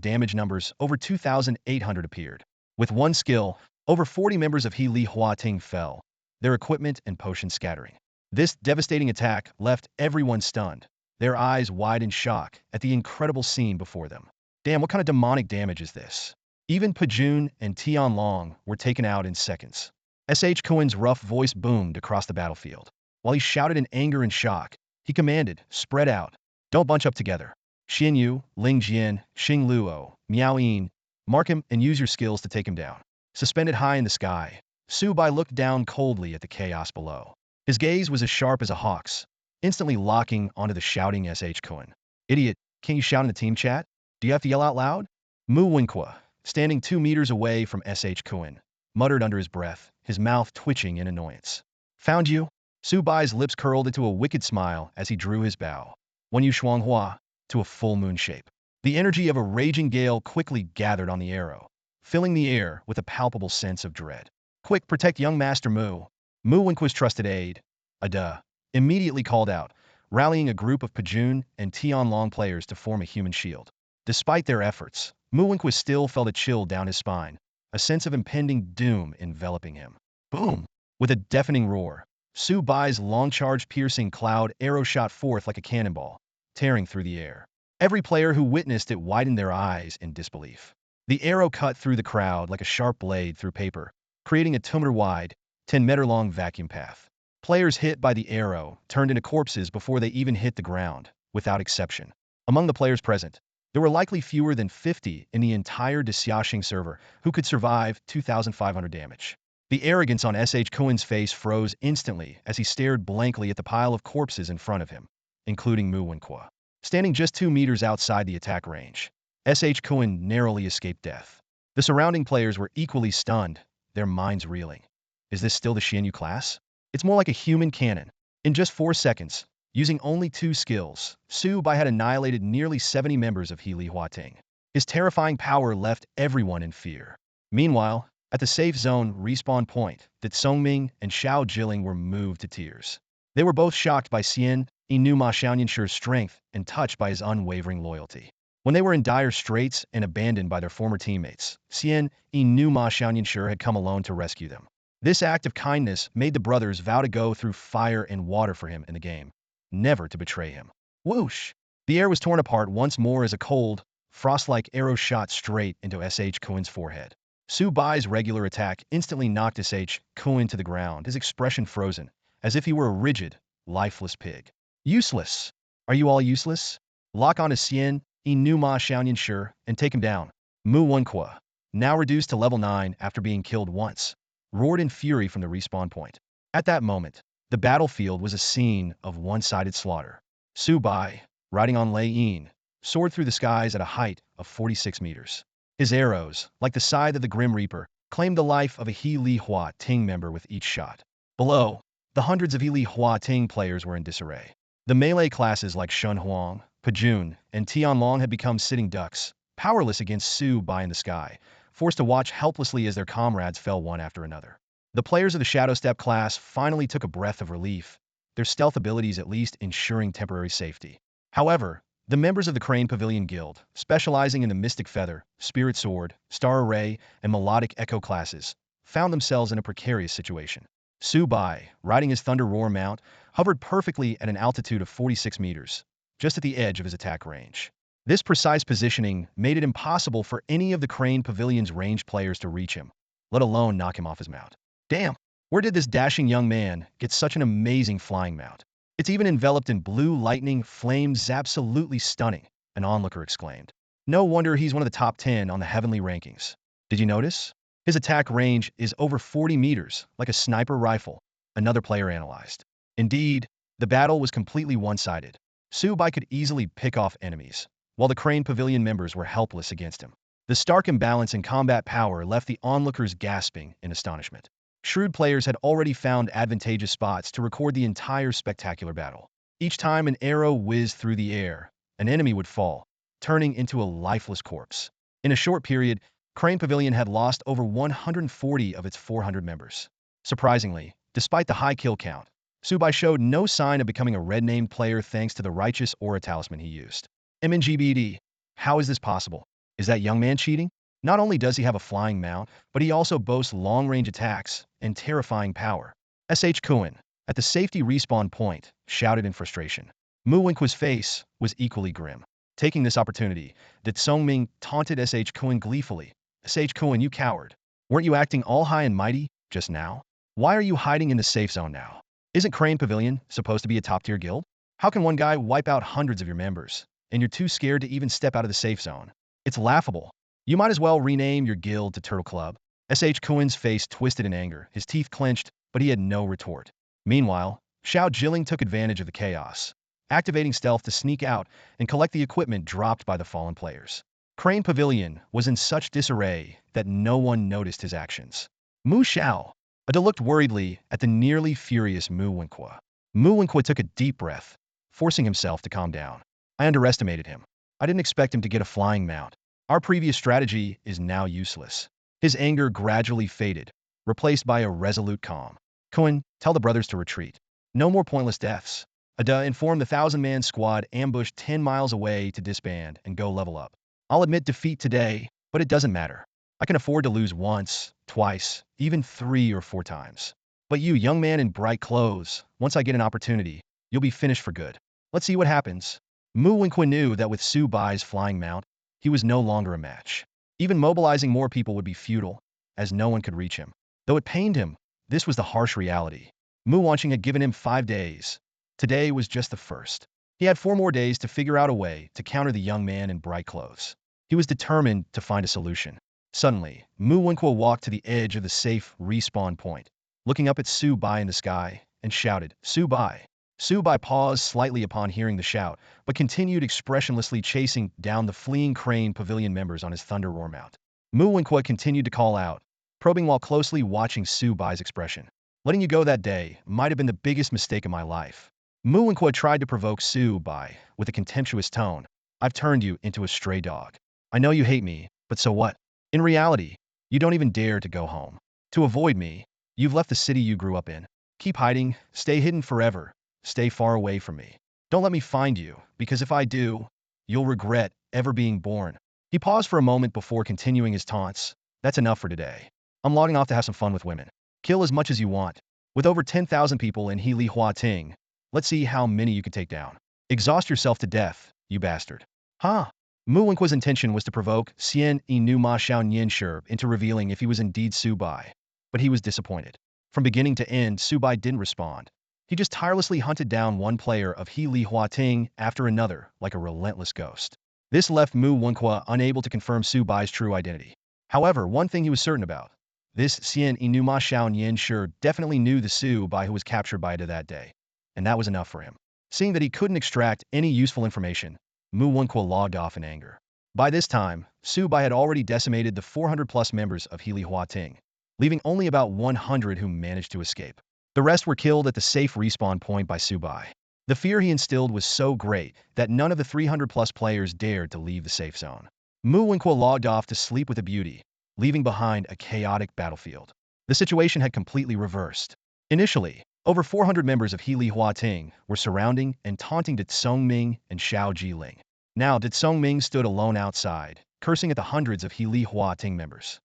damage numbers over 2,800 appeared. With one skill, over 40 members of Li Hua Ting fell, their equipment and potions scattering. This devastating attack left everyone stunned, their eyes wide in shock at the incredible scene before them. Damn, what kind of demonic damage is this? Even Pajun and Tian Long were taken out in seconds. SH Kuan's rough voice boomed across the battlefield. While he shouted in anger and shock, he commanded, "Spread out. Don't bunch up together. Xian Yu, Ling Jian, Xing Luo, Miao Yin, mark him and use your skills to take him down." Suspended high in the sky, Su Bai looked down coldly at the chaos below. His gaze was as sharp as a hawk's, instantly locking onto the shouting SH Kuan. "Idiot, can't you shout in the team chat? Do you have to yell out loud?" Mu Wenqua, standing 2 meters away from SH Kuan, muttered under his breath, his mouth twitching in annoyance. "Found you?" Su Bai's lips curled into a wicked smile as he drew his bow. "When you Shuanghua," to a full moon shape. The energy of a raging gale quickly gathered on the arrow, filling the air with a palpable sense of dread. "Quick, protect young Master Mu." Mu Wenqua's trusted aide, Ada, immediately called out, rallying a group of Pajun and Tianlong players to form a human shield. Despite their efforts, Mu Wenqua still felt a chill down his spine, a sense of impending doom enveloping him. Boom! With a deafening roar, Su Bai's long-charged piercing cloud arrow shot forth like a cannonball, tearing through the air. Every player who witnessed it widened their eyes in disbelief. The arrow cut through the crowd like a sharp blade through paper, creating a 2-meter-wide, 10-meter-long vacuum path. Players hit by the arrow turned into corpses before they even hit the ground, without exception. Among the players present, there were likely fewer than 50 in the entire Dexiaxing server who could survive 2,500 damage. The arrogance on SH Kuan's face froze instantly as he stared blankly at the pile of corpses in front of him, including Mu Wenqua. Standing just 2 meters outside the attack range, SH Kuan narrowly escaped death. The surrounding players were equally stunned, their minds reeling. Is this still the Xianyu class? It's more like a human cannon. In just 4 seconds, using only 2 skills, Su Bai had annihilated nearly 70 members of Li Hua Ting. His terrifying power left everyone in fear. Meanwhile, At the safe zone respawn point, that Songming and Xiao Jilin were moved to tears. They were both shocked by Xian Yinuma Xiaoyanshi's strength and touched by his unwavering loyalty. When they were in dire straits and abandoned by their former teammates, Xian Yinuma Xiaoyanshi had come alone to rescue them. This act of kindness made the brothers vow to go through fire and water for him in the game, never to betray him. Whoosh! The air was torn apart once more as a cold, frost-like arrow shot straight into S.H. Kuin's forehead. Su Bai's regular attack instantly knocked S.H. Kuin to the ground, his expression frozen, as if he were a rigid, lifeless pig. Useless! Are you all useless? Lock on to Xian Yinuma Xiaoyanshi and take him down. Mu Wenqua, now reduced to level 9 after being killed once, roared in fury from the respawn point. At that moment, the battlefield was a scene of one-sided slaughter. Su Bai, riding on Lei Yin, soared through the skies at a height of 46 meters. His arrows, like the scythe of the Grim Reaper, claimed the life of a He Li Hua Ting member with each shot. Below, the hundreds of He Li Hua Ting players were in disarray. The melee classes like Shun Huang, Pajun, and Tianlong had become sitting ducks, powerless against Su Bai in the sky, forced to watch helplessly as their comrades fell one after another. The players of the Shadow Step class finally took a breath of relief, their stealth abilities at least ensuring temporary safety. However, the members of the Crane Pavilion Guild, specializing in the Mystic Feather, Spirit Sword, Star Array, and Melodic Echo classes, found themselves in a precarious situation. Su Bai, riding his Thunder Roar mount, hovered perfectly at an altitude of 46 meters, just at the edge of his attack range. This precise positioning made it impossible for any of the Crane Pavilion's ranged players to reach him, let alone knock him off his mount. Damn, where did this dashing young man get such an amazing flying mount? It's even enveloped in blue lightning flames, absolutely stunning, an onlooker exclaimed. No wonder he's one of the top 10 on the heavenly rankings. Did you notice? His attack range is over 40 meters, like a sniper rifle, another player analyzed. Indeed, the battle was completely one-sided. Su Bai could easily pick off enemies, while the Crane Pavilion members were helpless against him. The stark imbalance in combat power left the onlookers gasping in astonishment. Shrewd players had already found advantageous spots to record the entire spectacular battle. Each time an arrow whizzed through the air, an enemy would fall, turning into a lifeless corpse. In a short period, Crane Pavilion had lost over 140 of its 400 members. Surprisingly, despite the high kill count, Su Bai showed no sign of becoming a red-named player thanks to the righteous aura talisman he used. MNGBD, how is this possible? Is that young man cheating? Not only does he have a flying mount, but he also boasts long-range attacks and terrifying power. S.H. Kuin, at the safety respawn point, shouted in frustration. Mu Wenqua's face was equally grim. Taking this opportunity, that Songming taunted S.H. Kuin gleefully. S.H. Kuin, you coward. Weren't you acting all high and mighty just now? Why are you hiding in the safe zone now? Isn't Crane Pavilion supposed to be a top-tier guild? How can one guy wipe out hundreds of your members, and you're too scared to even step out of the safe zone? It's laughable. You might as well rename your guild to Turtle Club. S.H. Kuin's face twisted in anger, his teeth clenched, but he had no retort. Meanwhile, Xiao Jilin took advantage of the chaos, activating stealth to sneak out and collect the equipment dropped by the fallen players. Crane Pavilion was in such disarray that no one noticed his actions. Mu Xiao, Ada looked worriedly at the nearly furious Mu Wenqua. Mu Wenqua took a deep breath, forcing himself to calm down. I underestimated him. I didn't expect him to get a flying mount. Our previous strategy is now useless. His anger gradually faded, replaced by a resolute calm. Kuin, tell the brothers to retreat. No more pointless deaths. Ada informed the 1,000-man squad ambushed 10 miles away to disband and go level up. I'll admit defeat today, but it doesn't matter. I can afford to lose once, twice, even 3 or 4 times. But you, young man in bright clothes, once I get an opportunity, you'll be finished for good. Let's see what happens. Mu Wenqua knew that with Su Bai's flying mount, he was no longer a match. Even mobilizing more people would be futile, as no one could reach him. Though it pained him, this was the harsh reality. Mu Wanqing had given him 5 days. Today was just the first. He had 4 more days to figure out a way to counter the young man in bright clothes. He was determined to find a solution. Suddenly, Mu Wenqua walked to the edge of the safe respawn point, looking up at Su Bai in the sky, and shouted, Su Bai. Su Bai paused slightly upon hearing the shout, but continued expressionlessly chasing down the fleeing Crane Pavilion members on his Thunder Roar mount. Mu Wenqua continued to call out, probing while closely watching Su Bai's expression. Letting you go that day might have been the biggest mistake of my life. Mu Wenqua tried to provoke Su Bai with a contemptuous tone. I've turned you into a stray dog. I know you hate me, but so what? In reality, You don't even dare to go home. To avoid me, you've left the city you grew up in. Keep hiding, stay hidden forever, stay far away from me. Don't let me find you, because if I do, you'll regret ever being born. He paused for a moment before continuing his taunts. That's enough for today. I'm logging off to have some fun with women. Kill as much as you want. With over 10,000 people in Healy Huating, let's see how many you can take down. Exhaust yourself to death, you bastard. Huh? Mu Wenqua's intention was to provoke Xian Inu Ma Xiao Nianshi into revealing if he was indeed Su Bai. But he was disappointed. From beginning to end, Su Bai didn't respond. He just tirelessly hunted down one player of Healy Huating after another, like a relentless ghost. This left Mu Wenqua unable to confirm Su Bai's true identity. However, one thing he was certain about. This Xian Inu Ma Xiao Nianshi definitely knew the Su Bai who was captured by Ida that day. And that was enough for him. Seeing that he couldn't extract any useful information, Mu Wenqua logged off in anger. By this time, Su Bai had already decimated the 400-plus members of Healy Huating, leaving only about 100 who managed to escape. The rest were killed at the safe respawn point by Su Bai. The fear he instilled was so great that none of the 300-plus players dared to leave the safe zone. Mu Wenqua logged off to sleep with a beauty, leaving behind a chaotic battlefield. The situation had completely reversed. Initially, over 400 members of Healy Huating were surrounding and taunting De Tsongming and Xiao Jiling. Now, De Tsongming stood alone outside, cursing at the hundreds of Healy Huating members.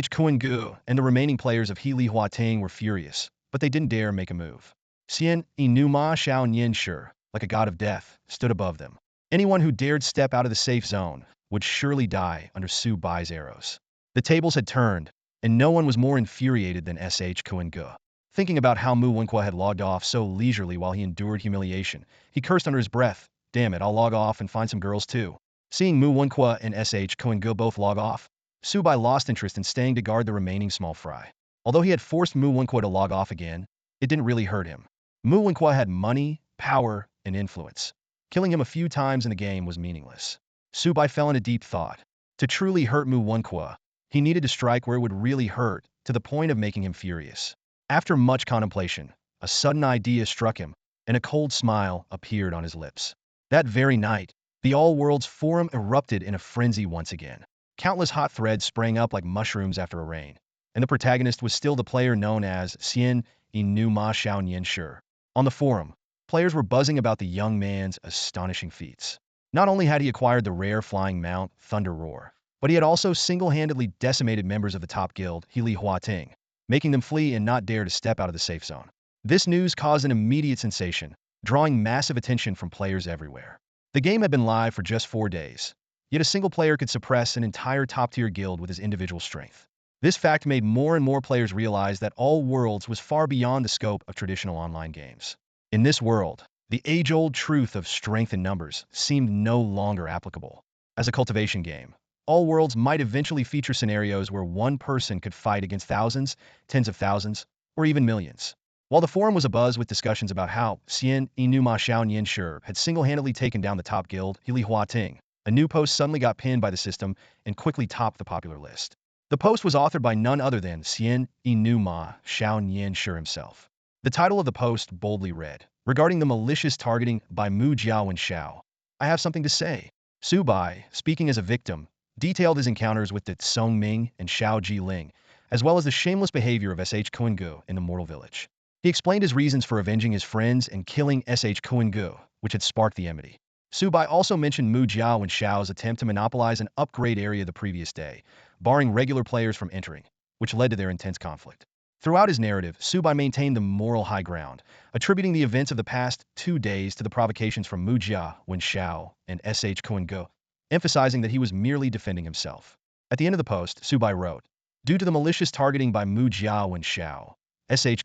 Kuan-gu and the remaining players of Healy Huating were furious, but they didn't dare make a move. Xian Inu Ma Xiao Nianshi, like a god of death, stood above them. Anyone who dared step out of the safe zone would surely die under Su Bai's arrows. The tables had turned, and no one was more infuriated than Kuan-gu. Thinking about how Mu Wenqua had logged off so leisurely while he endured humiliation, he cursed under his breath, "Damn it, I'll log off and find some girls too." Seeing Mu Wenqua and Kuan-gu both log off, Su Bai lost interest in staying to guard the remaining small fry. Although he had forced Mu Wenqua to log off again, it didn't really hurt him. Mu Wenqua had money, power, and influence. Killing him a few times in the game was meaningless. Su Bai fell into deep thought. To truly hurt Mu Wenqua, he needed to strike where it would really hurt, to the point of making him furious. After much contemplation, a sudden idea struck him, and a cold smile appeared on his lips. That very night, the All-Worlds Forum erupted in a frenzy once again. Countless hot threads sprang up like mushrooms after a rain, and the protagonist was still the player known as Xian Inu Ma Xiao Nianshi. On the forum, players were buzzing about the young man's astonishing feats. Not only had he acquired the rare flying mount, Thunder Roar, but he had also single-handedly decimated members of the top guild, Healy Huating, making them flee and not dare to step out of the safe zone. This news caused an immediate sensation, drawing massive attention from players everywhere. The game had been live for just 4 days, yet a single player could suppress an entire top-tier guild with his individual strength. This fact made more and more players realize that All Worlds was far beyond the scope of traditional online games. In this world, the age-old truth of strength in numbers seemed no longer applicable. As a cultivation game, All Worlds might eventually feature scenarios where one person could fight against thousands, tens of thousands, or even millions. While the forum was abuzz with discussions about how Xian Inu Ma Xiao Nianshi had single-handedly taken down the top guild, Healy Huating, a new post suddenly got pinned by the system and quickly topped the popular list. The post was authored by none other than Xian Inu Ma Xiao Nianshi himself. The title of the post boldly read, "Regarding the malicious targeting by Mu Jiao and Xiao, I have something to say." Su Bai, speaking as a victim, detailed his encounters with the Tsongming and Xiao Jiling, as well as the shameless behavior of Kuan-gu in the Mortal Village. He explained his reasons for avenging his friends and killing Kuan-gu, which had sparked the enmity. Su Bai also mentioned Mu Jiao and Xiao's attempt to monopolize an upgrade area the previous day, barring regular players from entering, which led to their intense conflict. Throughout his narrative, Su Bai maintained the moral high ground, attributing the events of the past 2 days to the provocations from Mu Jiao, Wen Xiao, and Kuan-gu, emphasizing that he was merely defending himself. At the end of the post, Su Bai wrote, "Due to the malicious targeting by Mu Jiao and Xiao,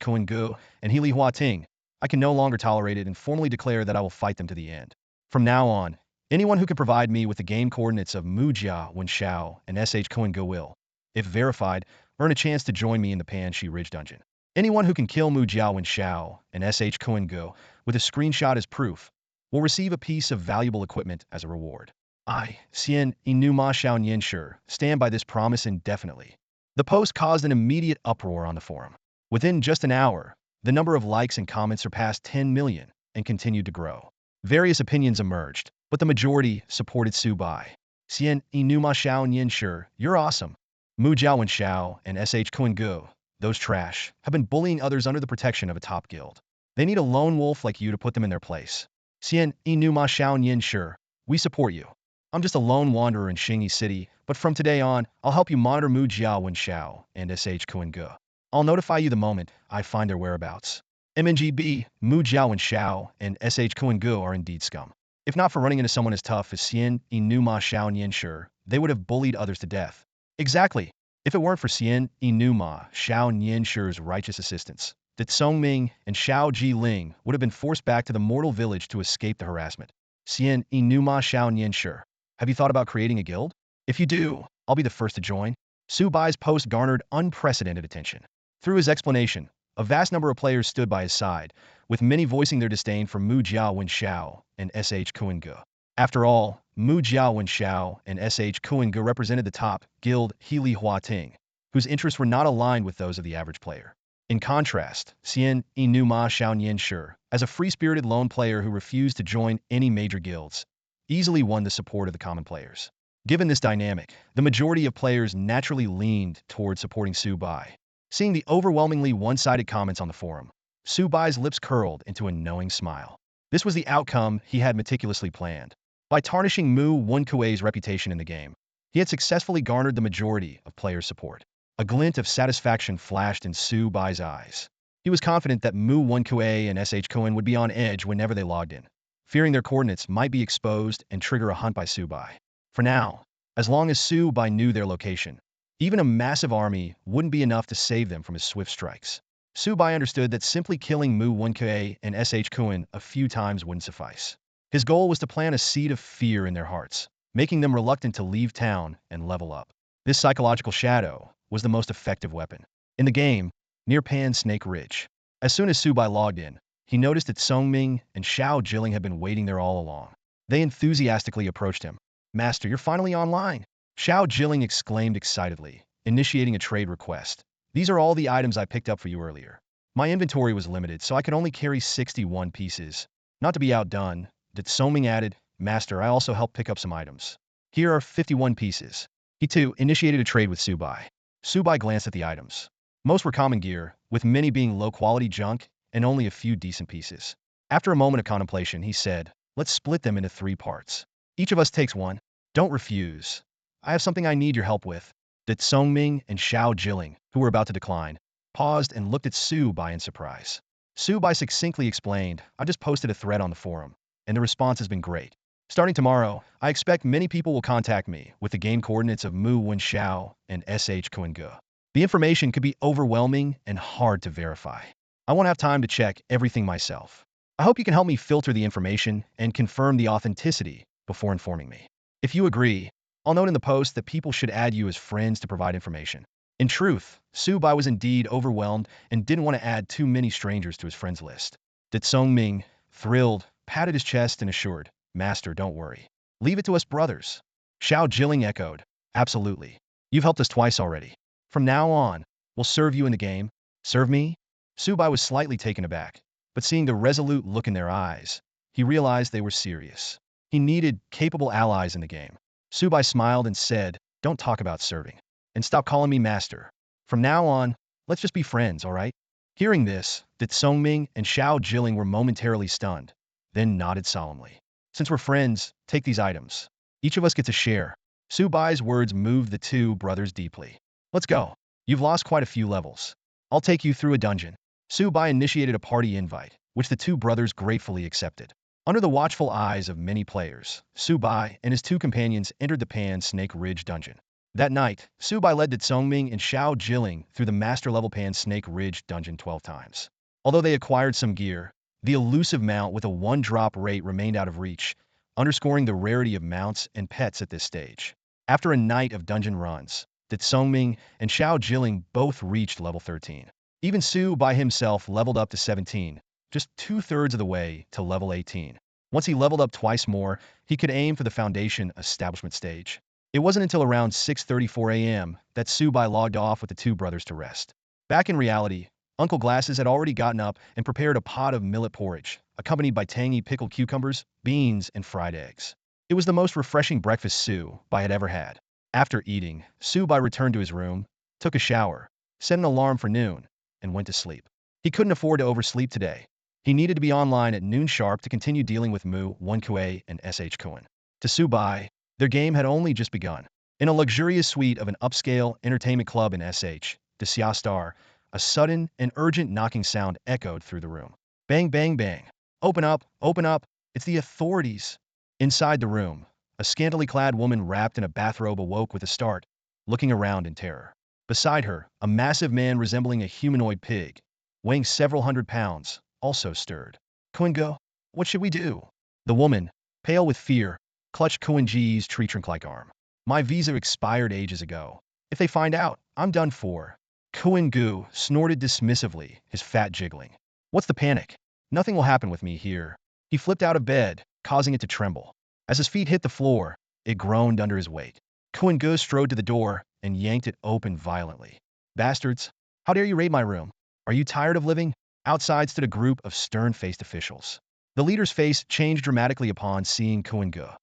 Kuan-gu, and Healy Huating, I can no longer tolerate it and formally declare that I will fight them to the end. From now on, anyone who can provide me with the game coordinates of Mu Jiao, Wen Xiao, and Kuan-gu will, if verified, earn a chance to join me in the Pan-Shi Ridge dungeon. Anyone who can kill Mu Jiao, Wen Xiao, and Kuan-gu with a screenshot as proof will receive a piece of valuable equipment as a reward. I, Xian Inu Ma Xiao Nianshi, stand by this promise indefinitely." The post caused an immediate uproar on the forum. Within just an hour, the number of likes and comments surpassed 10 million and continued to grow. Various opinions emerged, but the majority supported Su Bai. "Xian Inu Ma Xiao Nianshi, you're awesome. Mu Jiao and Xiao and SH Kuan-gu, those trash, have been bullying others under the protection of a top guild. They need a lone wolf like you to put them in their place. Xian, Inu Ma Xiao Yin sure, we support you. I'm just a lone wanderer in Xingyi City, but from today on, I'll help you monitor Mu Jiao Wen Xiao and SH Kuan-gu. I'll notify you the moment I find their whereabouts. MNGB, Mu Jiao Wen Xiao and SH Kuan-gu are indeed scum. If not for running into someone as tough as Xian, Inu Ma Xiao Yin sure, they would have bullied others to death. Exactly. If it weren't for Xian, Inu Ma Xiao Yin sure's righteous assistance, that Songming and Xiao Ji-ling would have been forced back to the mortal village to escape the harassment. Xian, Inu Ma Xiao Yin sure. Have you thought about creating a guild? If you do, I'll be the first to join. Su Bai's post garnered unprecedented attention. Through his explanation, a vast number of players stood by his side, with many voicing their disdain for Mu Jiao Wen Xiao and SH Kuan-gu. After all, Mu Jiao Wen Xiao and SH Kuan-gu represented the top guild Healy Hua Ting, whose interests were not aligned with those of the average player. In contrast, Xian, Inu Ma Xiao Yin sure, as a free-spirited lone player who refused to join any major guilds, easily won the support of the common players. Given this dynamic, the majority of players naturally leaned toward supporting Su Bai. Seeing the overwhelmingly one-sided comments on the forum, Su Bai's lips curled into a knowing smile. This was the outcome he had meticulously planned. By tarnishing Mu Wenkuei's reputation in the game, he had successfully garnered the majority of players' support. A glint of satisfaction flashed in Su Bai's eyes. He was confident that Mu Wenkuei and SH Cohen would be on edge whenever they logged in, fearing their coordinates might be exposed and trigger a hunt by Su Bai. For now, as long as Su Bai knew their location, even a massive army wouldn't be enough to save them from his swift strikes. Su Bai understood that simply killing Mu Wenkuei and SH Cohen a few times wouldn't suffice. His goal was to plant a seed of fear in their hearts, making them reluctant to leave town and level up. This psychological shadow was the most effective weapon. In the game, near Pan Snake Ridge, as soon as Su Bai logged in, he noticed that Songming and Xiao Jiling had been waiting there all along. They enthusiastically approached him. "Master, you're finally online!" Xiao Jiling exclaimed excitedly, initiating a trade request. "These are all the items I picked up for you earlier. My inventory was limited, so I could only carry 61 pieces. Not to be outdone, that Songming added, "Master, I also helped pick up some items. Here are 51 pieces." He too initiated a trade with Su Bai. Su Bai glanced at the items. Most were common gear, with many being low-quality junk and only a few decent pieces. After a moment of contemplation, he said, "Let's split them into 3 parts. Each of us takes one. Don't refuse. I have something I need your help with." That Songming and Xiao Jiling, who were about to decline, paused and looked at Su Bai in surprise. Su Bai succinctly explained, "I just posted a thread on the forum, and the response has been great. Starting tomorrow, I expect many people will contact me with the game coordinates of Mu Wen Xiao and SH Kuan-gu. The information could be overwhelming and hard to verify. I won't have time to check everything myself. I hope you can help me filter the information and confirm the authenticity before informing me. If you agree, I'll note in the post that people should add you as friends to provide information." In truth, Su Bai was indeed overwhelmed and didn't want to add too many strangers to his friends list. That Songming, thrilled, patted his chest and assured, "Master, don't worry. Leave it to us brothers." Xiao Jiling echoed, "Absolutely. You've helped us twice already. From now on, we'll serve you in the game." "Serve me?" Su Bai was slightly taken aback, but seeing the resolute look in their eyes, he realized they were serious. He needed capable allies in the game. Su Bai smiled and said, "Don't talk about serving. And stop calling me master. From now on, let's just be friends, all right?" Hearing this, that Songming and Xiao Jiling were momentarily stunned, then nodded solemnly. "Since we're friends, take these items. Each of us gets a share." Su Bai's words moved the two brothers deeply. "Let's go. You've lost quite a few levels. I'll take you through a dungeon." Su Bai initiated a party invite, which the two brothers gratefully accepted. Under the watchful eyes of many players, Su Bai and his 2 companions entered the Pan Snake Ridge dungeon. That night, Su Bai led Songming and Xiao Jiling through the master-level Pan Snake Ridge dungeon 12 times. Although they acquired some gear, the elusive mount with a 1-drop rate remained out of reach, underscoring the rarity of mounts and pets at this stage. After a night of dungeon runs, that Songming and Xiao Jiling both reached level 13. Even Su Bai himself leveled up to 17, just 2/3 of the way to level 18. Once he leveled up twice more, he could aim for the Foundation Establishment stage. It wasn't until around 6:34 a.m. that Su Bai logged off with the two brothers to rest. Back in reality, Uncle Glasses had already gotten up and prepared a pot of millet porridge, accompanied by tangy pickled cucumbers, beans, and fried eggs. It was the most refreshing breakfast Su Bai had ever had. After eating, Su Bai returned to his room, took a shower, set an alarm for noon, and went to sleep. He couldn't afford to oversleep today. He needed to be online at noon sharp to continue dealing with Mu, 1QA, and SH Cohen. To Su Bai, their game had only just begun. In a luxurious suite of an upscale entertainment club in SH, the Xia Star, a sudden and urgent knocking sound echoed through the room. Bang, bang, bang. Open up, open up. It's the authorities. Inside the room, a scantily clad woman wrapped in a bathrobe awoke with a start, looking around in terror. Beside her, a massive man resembling a humanoid pig, weighing several hundred pounds, also stirred. Kuingo, what should we do? The woman, pale with fear, clutched Kuinji's tree trunk-like arm. My visa expired ages ago. If they find out, I'm done for. Kuingu snorted dismissively, his fat jiggling. What's the panic? Nothing will happen with me here. He flipped out of bed, causing it to tremble. As his feet hit the floor, it groaned under his weight. Kuingu strode to the door and yanked it open violently. Bastards! How dare you raid my room? Are you tired of living? Outside stood a group of stern-faced officials. The leader's face changed dramatically upon seeing Kuingu.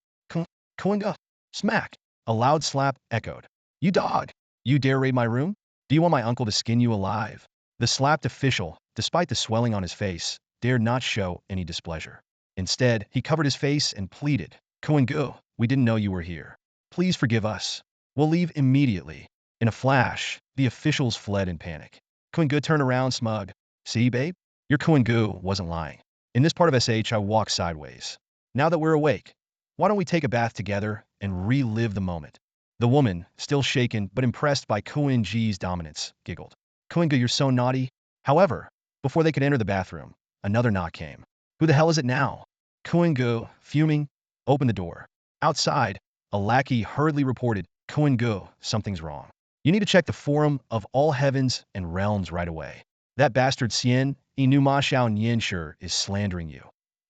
Kuingu! Smack! A loud slap echoed. You dog! You dare raid my room? Do you want my uncle to skin you alive? The slapped official, despite the swelling on his face, dared not show any displeasure. Instead, he covered his face and pleaded, Kuingu, we didn't know you were here. Please forgive us. We'll leave immediately. In a flash, the officials fled in panic. Kuingu turned around smug. See, babe? Your Kuingu wasn't lying. In this part of SH, I walk sideways. Now that we're awake, why don't we take a bath together and relive the moment? The woman, still shaken but impressed by Kuin-ji's dominance, giggled. Kuingu, you're so naughty. However, before they could enter the bathroom, another knock came. Who the hell is it now? Kuingu, fuming, opened the door. Outside, a lackey hurriedly reported, Kuingu, something's wrong. You need to check the forum of all heavens and realms right away. That bastard Xian, Inuma Xiao Nianshur, is slandering you.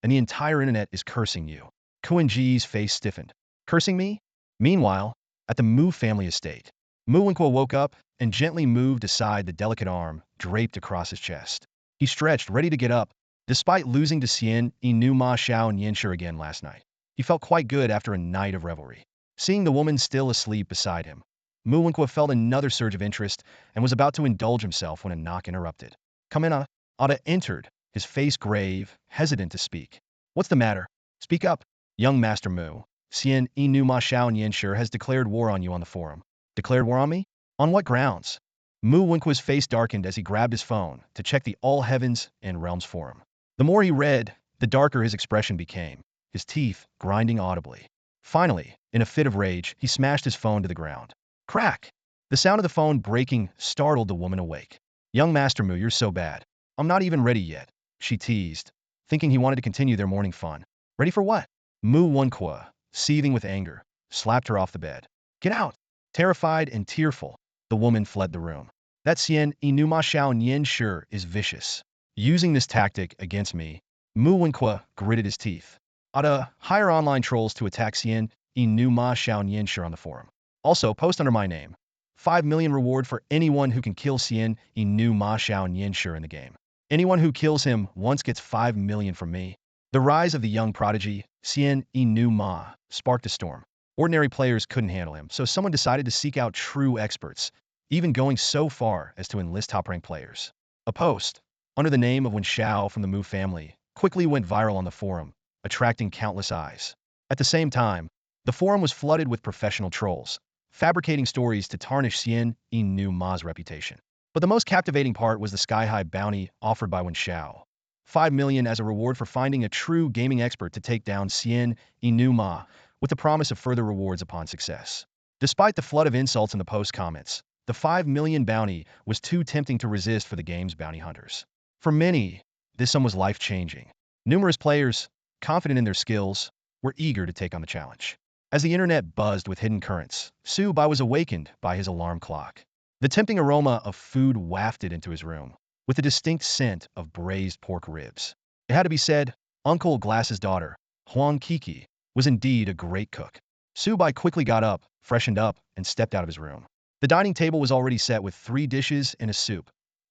And the entire internet is cursing you. Kuin-ji's face stiffened. Cursing me? Meanwhile, at the Mu family estate, Mu Wenkuo woke up and gently moved aside the delicate arm draped across his chest. He stretched, ready to get up, despite losing to Xian Inuma Xiao Nianshur again last night. He felt quite good after a night of revelry. Seeing the woman still asleep beside him, Mu Wenkuo felt another surge of interest and was about to indulge himself when a knock interrupted. Come in, Ada entered, his face grave, hesitant to speak. What's the matter? Speak up. Young Master Mu, Xian Inuma Xiao Nianshur has declared war on you on the forum. Declared war on me? On what grounds? Mu Wenkuo's face darkened as he grabbed his phone to check the All Heavens and Realms forum. The more he read, the darker his expression became, his teeth grinding audibly. Finally, in a fit of rage, he smashed his phone to the ground. Crack! The sound of the phone breaking startled the woman awake. Young Master Mu, you're so bad. I'm not even ready yet, she teased, thinking he wanted to continue their morning fun. Ready for what? Mu Wenkuo, seething with anger, slapped her off the bed. Get out! Terrified and tearful, the woman fled the room. That Xian Inuma Xiao Nianshur is vicious. Using this tactic against me, Mu Wenkuo gritted his teeth. Oughta hire online trolls to attack Xian Inuma Xiao Nianshur on the forum. Also, post under my name. 5 million reward for anyone who can kill Xian Inuma Xiao Nianshur in the game. Anyone who kills him once gets 5 million from me. The rise of the young prodigy, Xian Inuma, sparked a storm. Ordinary players couldn't handle him, so someone decided to seek out true experts, even going so far as to enlist top-ranked players. A post, under the name of Wen Xiao from the Mu family, quickly went viral on the forum, attracting countless eyes. At the same time, the forum was flooded with professional trolls, fabricating stories to tarnish Xian Inuma's reputation. But the most captivating part was the sky-high bounty offered by Wen Xiao. 5 million as a reward for finding a true gaming expert to take down Xian Inuma, with the promise of further rewards upon success. Despite the flood of insults in the post comments, the 5 million bounty was too tempting to resist for the game's bounty hunters. For many, this sum was life-changing. Numerous players, confident in their skills, were eager to take on the challenge. As the internet buzzed with hidden currents, Su Bai was awakened by his alarm clock. The tempting aroma of food wafted into his room, with a distinct scent of braised pork ribs. It had to be said, Uncle Glass's daughter, Huang Kiki, was indeed a great cook. Su Bai quickly got up, freshened up, and stepped out of his room. The dining table was already set with 3 dishes and a soup: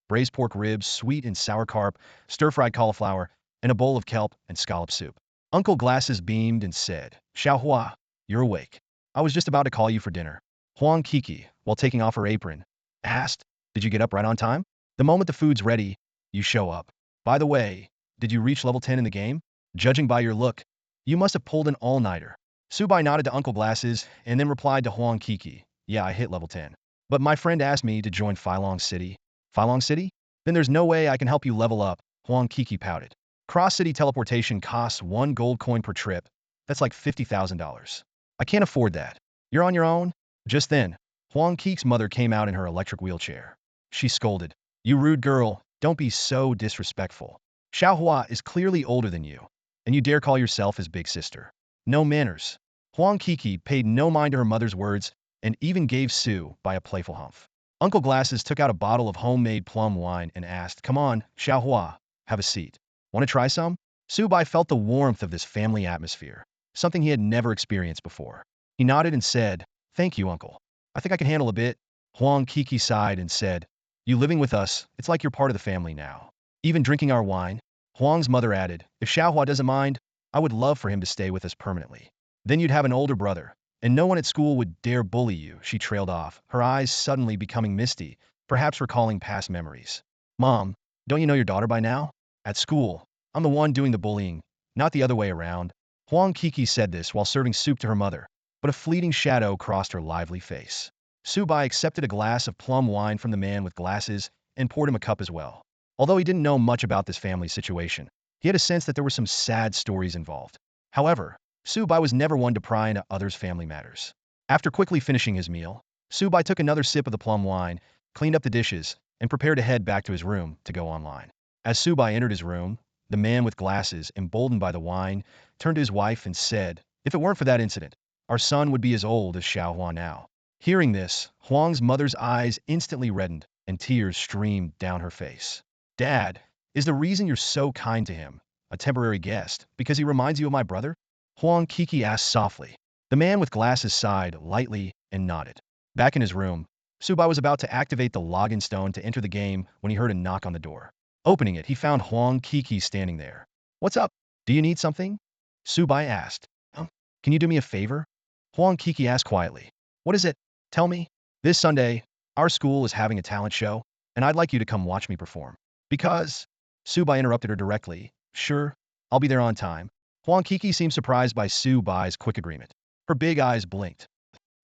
braised pork ribs, sweet and sour carp, stir-fried cauliflower, and a bowl of kelp and scallop soup. Uncle Glasses beamed and said, Xiaohua, you're awake. I was just about to call you for dinner. Huang Kiki, while taking off her apron, asked, "Did you get up right on time? The moment the food's ready, you show up. By the way, did you reach level 10 in the game? Judging by your look, you must have pulled an all-nighter." Su Bai nodded to Uncle Glasses and then replied to Huang Kiki, "Yeah, I hit level 10. But my friend asked me to join Filong City." "Filong City? Then there's no way I can help you level up," Huang Kiki pouted. "Cross-city teleportation costs 1 gold coin per trip. That's like $50,000. I can't afford that. You're on your own?" Just then, Huang Kiki's mother came out in her electric wheelchair. She scolded, "You rude girl, don't be so disrespectful. Xiaohua is clearly older than you, and you dare call yourself his big sister. No manners." Huang Kiki paid no mind to her mother's words and even gave Su Bai a playful humph. Uncle Glasses took out a bottle of homemade plum wine and asked, "Come on, Xiaohua, have a seat. Want to try some?" Su Bai felt the warmth of this family atmosphere, something he had never experienced before. He nodded and said, "Thank you, uncle. I think I can handle a bit." Huang Kiki sighed and said, "You living with us, it's like you're part of the family now. Even drinking our wine?" Huang's mother added, "If Xiaohua doesn't mind, I would love for him to stay with us permanently. Then you'd have an older brother, and no one at school would dare bully you." She trailed off, her eyes suddenly becoming misty, perhaps recalling past memories. "Mom, don't you know your daughter by now? At school, I'm the one doing the bullying, not the other way around." Huang Kiki said this while serving soup to her mother, but a fleeting shadow crossed her lively face. Su Bai accepted a glass of plum wine from the man with glasses and poured him a cup as well. Although he didn't know much about this family situation, he had a sense that there were some sad stories involved. However, Su Bai was never one to pry into others' family matters. After quickly finishing his meal, Su Bai took another sip of the plum wine, cleaned up the dishes, and prepared to head back to his room to go online. As Su Bai entered his room, the man with glasses, emboldened by the wine, turned to his wife and said, "If it weren't for that incident, our son would be as old as Xiaohua now." Hearing this, Huang's mother's eyes instantly reddened and tears streamed down her face. "Dad, is the reason you're so kind to him a temporary guest because he reminds you of my brother?" Huang Kiki asked softly. The man with glasses sighed lightly and nodded. Back in his room, Su Bai was about to activate the login stone to enter the game when he heard a knock on the door. Opening it, he found Huang Kiki standing there. "What's up? Do you need something?" Su Bai asked. Can you do me a favor?" Huang Kiki asked quietly. "What is it? Tell me." "This Sunday, our school is having a talent show, and I'd like you to come watch me perform." "Because?" Su Bai interrupted her directly. "Sure, I'll be there on time." Huang Kiki seemed surprised by Su Bai's quick agreement. Her big eyes blinked.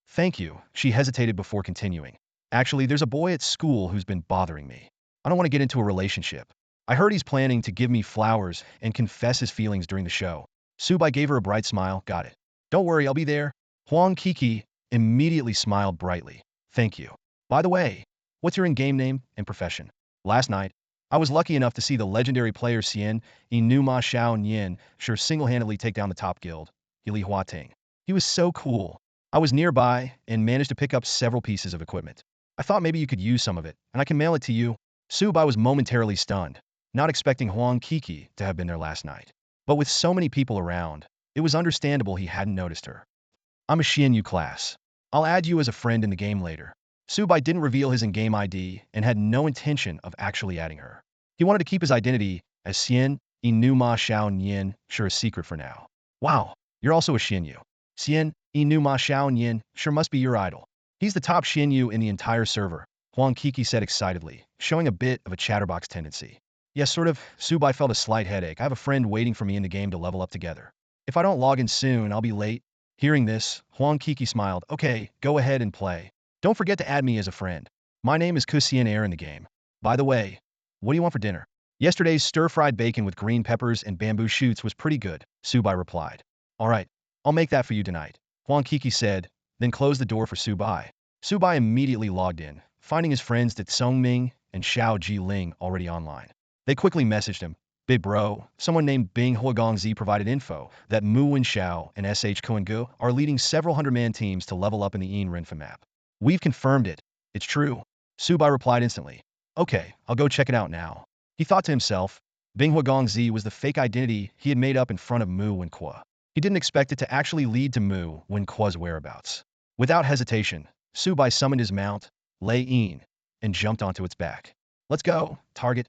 "Thank you," she hesitated before continuing. "Actually, there's a boy at school who's been bothering me. I don't want to get into a relationship. I heard he's planning to give me flowers and confess his feelings during the show." Su Bai gave her a bright smile. "Got it. Don't worry, I'll be there." Huang Kiki immediately smiled brightly. "Thank you. By the way, what's your in-game name and profession?" "Last night, I was lucky enough to see the legendary player Xian Inuma Xiao Nian sure single-handedly take down the top guild, Li Huating. He was so cool. I was nearby and managed to pick up several pieces of equipment. I thought maybe you could use some of it, and I can mail it to you." Su Bai was momentarily stunned, not expecting Huang Kiki to have been there last night. But with so many people around, it was understandable he hadn't noticed her. "I'm a Xian class. I'll add you as a friend in the game later." Su Bai didn't reveal his in-game ID and had no intention of actually adding her. He wanted to keep his identity as Xian Inuma Xiao Nian sure a secret for now. "Wow, you're also a Xianyu. Xian Inuma Xiao Nian sure must be your idol. He's the top Xianyu in the entire server," Huang Kiki said excitedly, showing a bit of a chatterbox tendency. "Yes, sort of." Su Bai felt a slight headache. "I have a friend waiting for me in the game to level up together. If I don't log in soon, I'll be late." Hearing this, Huang Kiki smiled. "Okay, go ahead and play. Don't forget to add me as a friend. My name is Kusian Air in the game. By the way, what do you want for dinner?" "Yesterday's stir-fried bacon with green peppers and bamboo shoots was pretty good," Su Bai replied. "All right, I'll make that for you tonight," Huang Kiki said, then closed the door for Su Bai. Su Bai immediately logged in, finding his friends Tsong Ming and Xiao Ji Ling already online. They quickly messaged him. "Big bro, someone named Bing Huagongzi provided info that Mu Wenxiao and SH Koengu are leading several hundred-man teams to level up in the Ian Renfa map. We've confirmed it. It's true." Su Bai replied instantly. "Okay, I'll go check it out now." He thought to himself, Bing Huagongzi was the fake identity he had made up in front of Mu Wenqua. He didn't expect it to actually lead to Mu Wenqua's whereabouts. Without hesitation, Su Bai summoned his mount, Lei Yin, and jumped onto its back. "Let's go, target."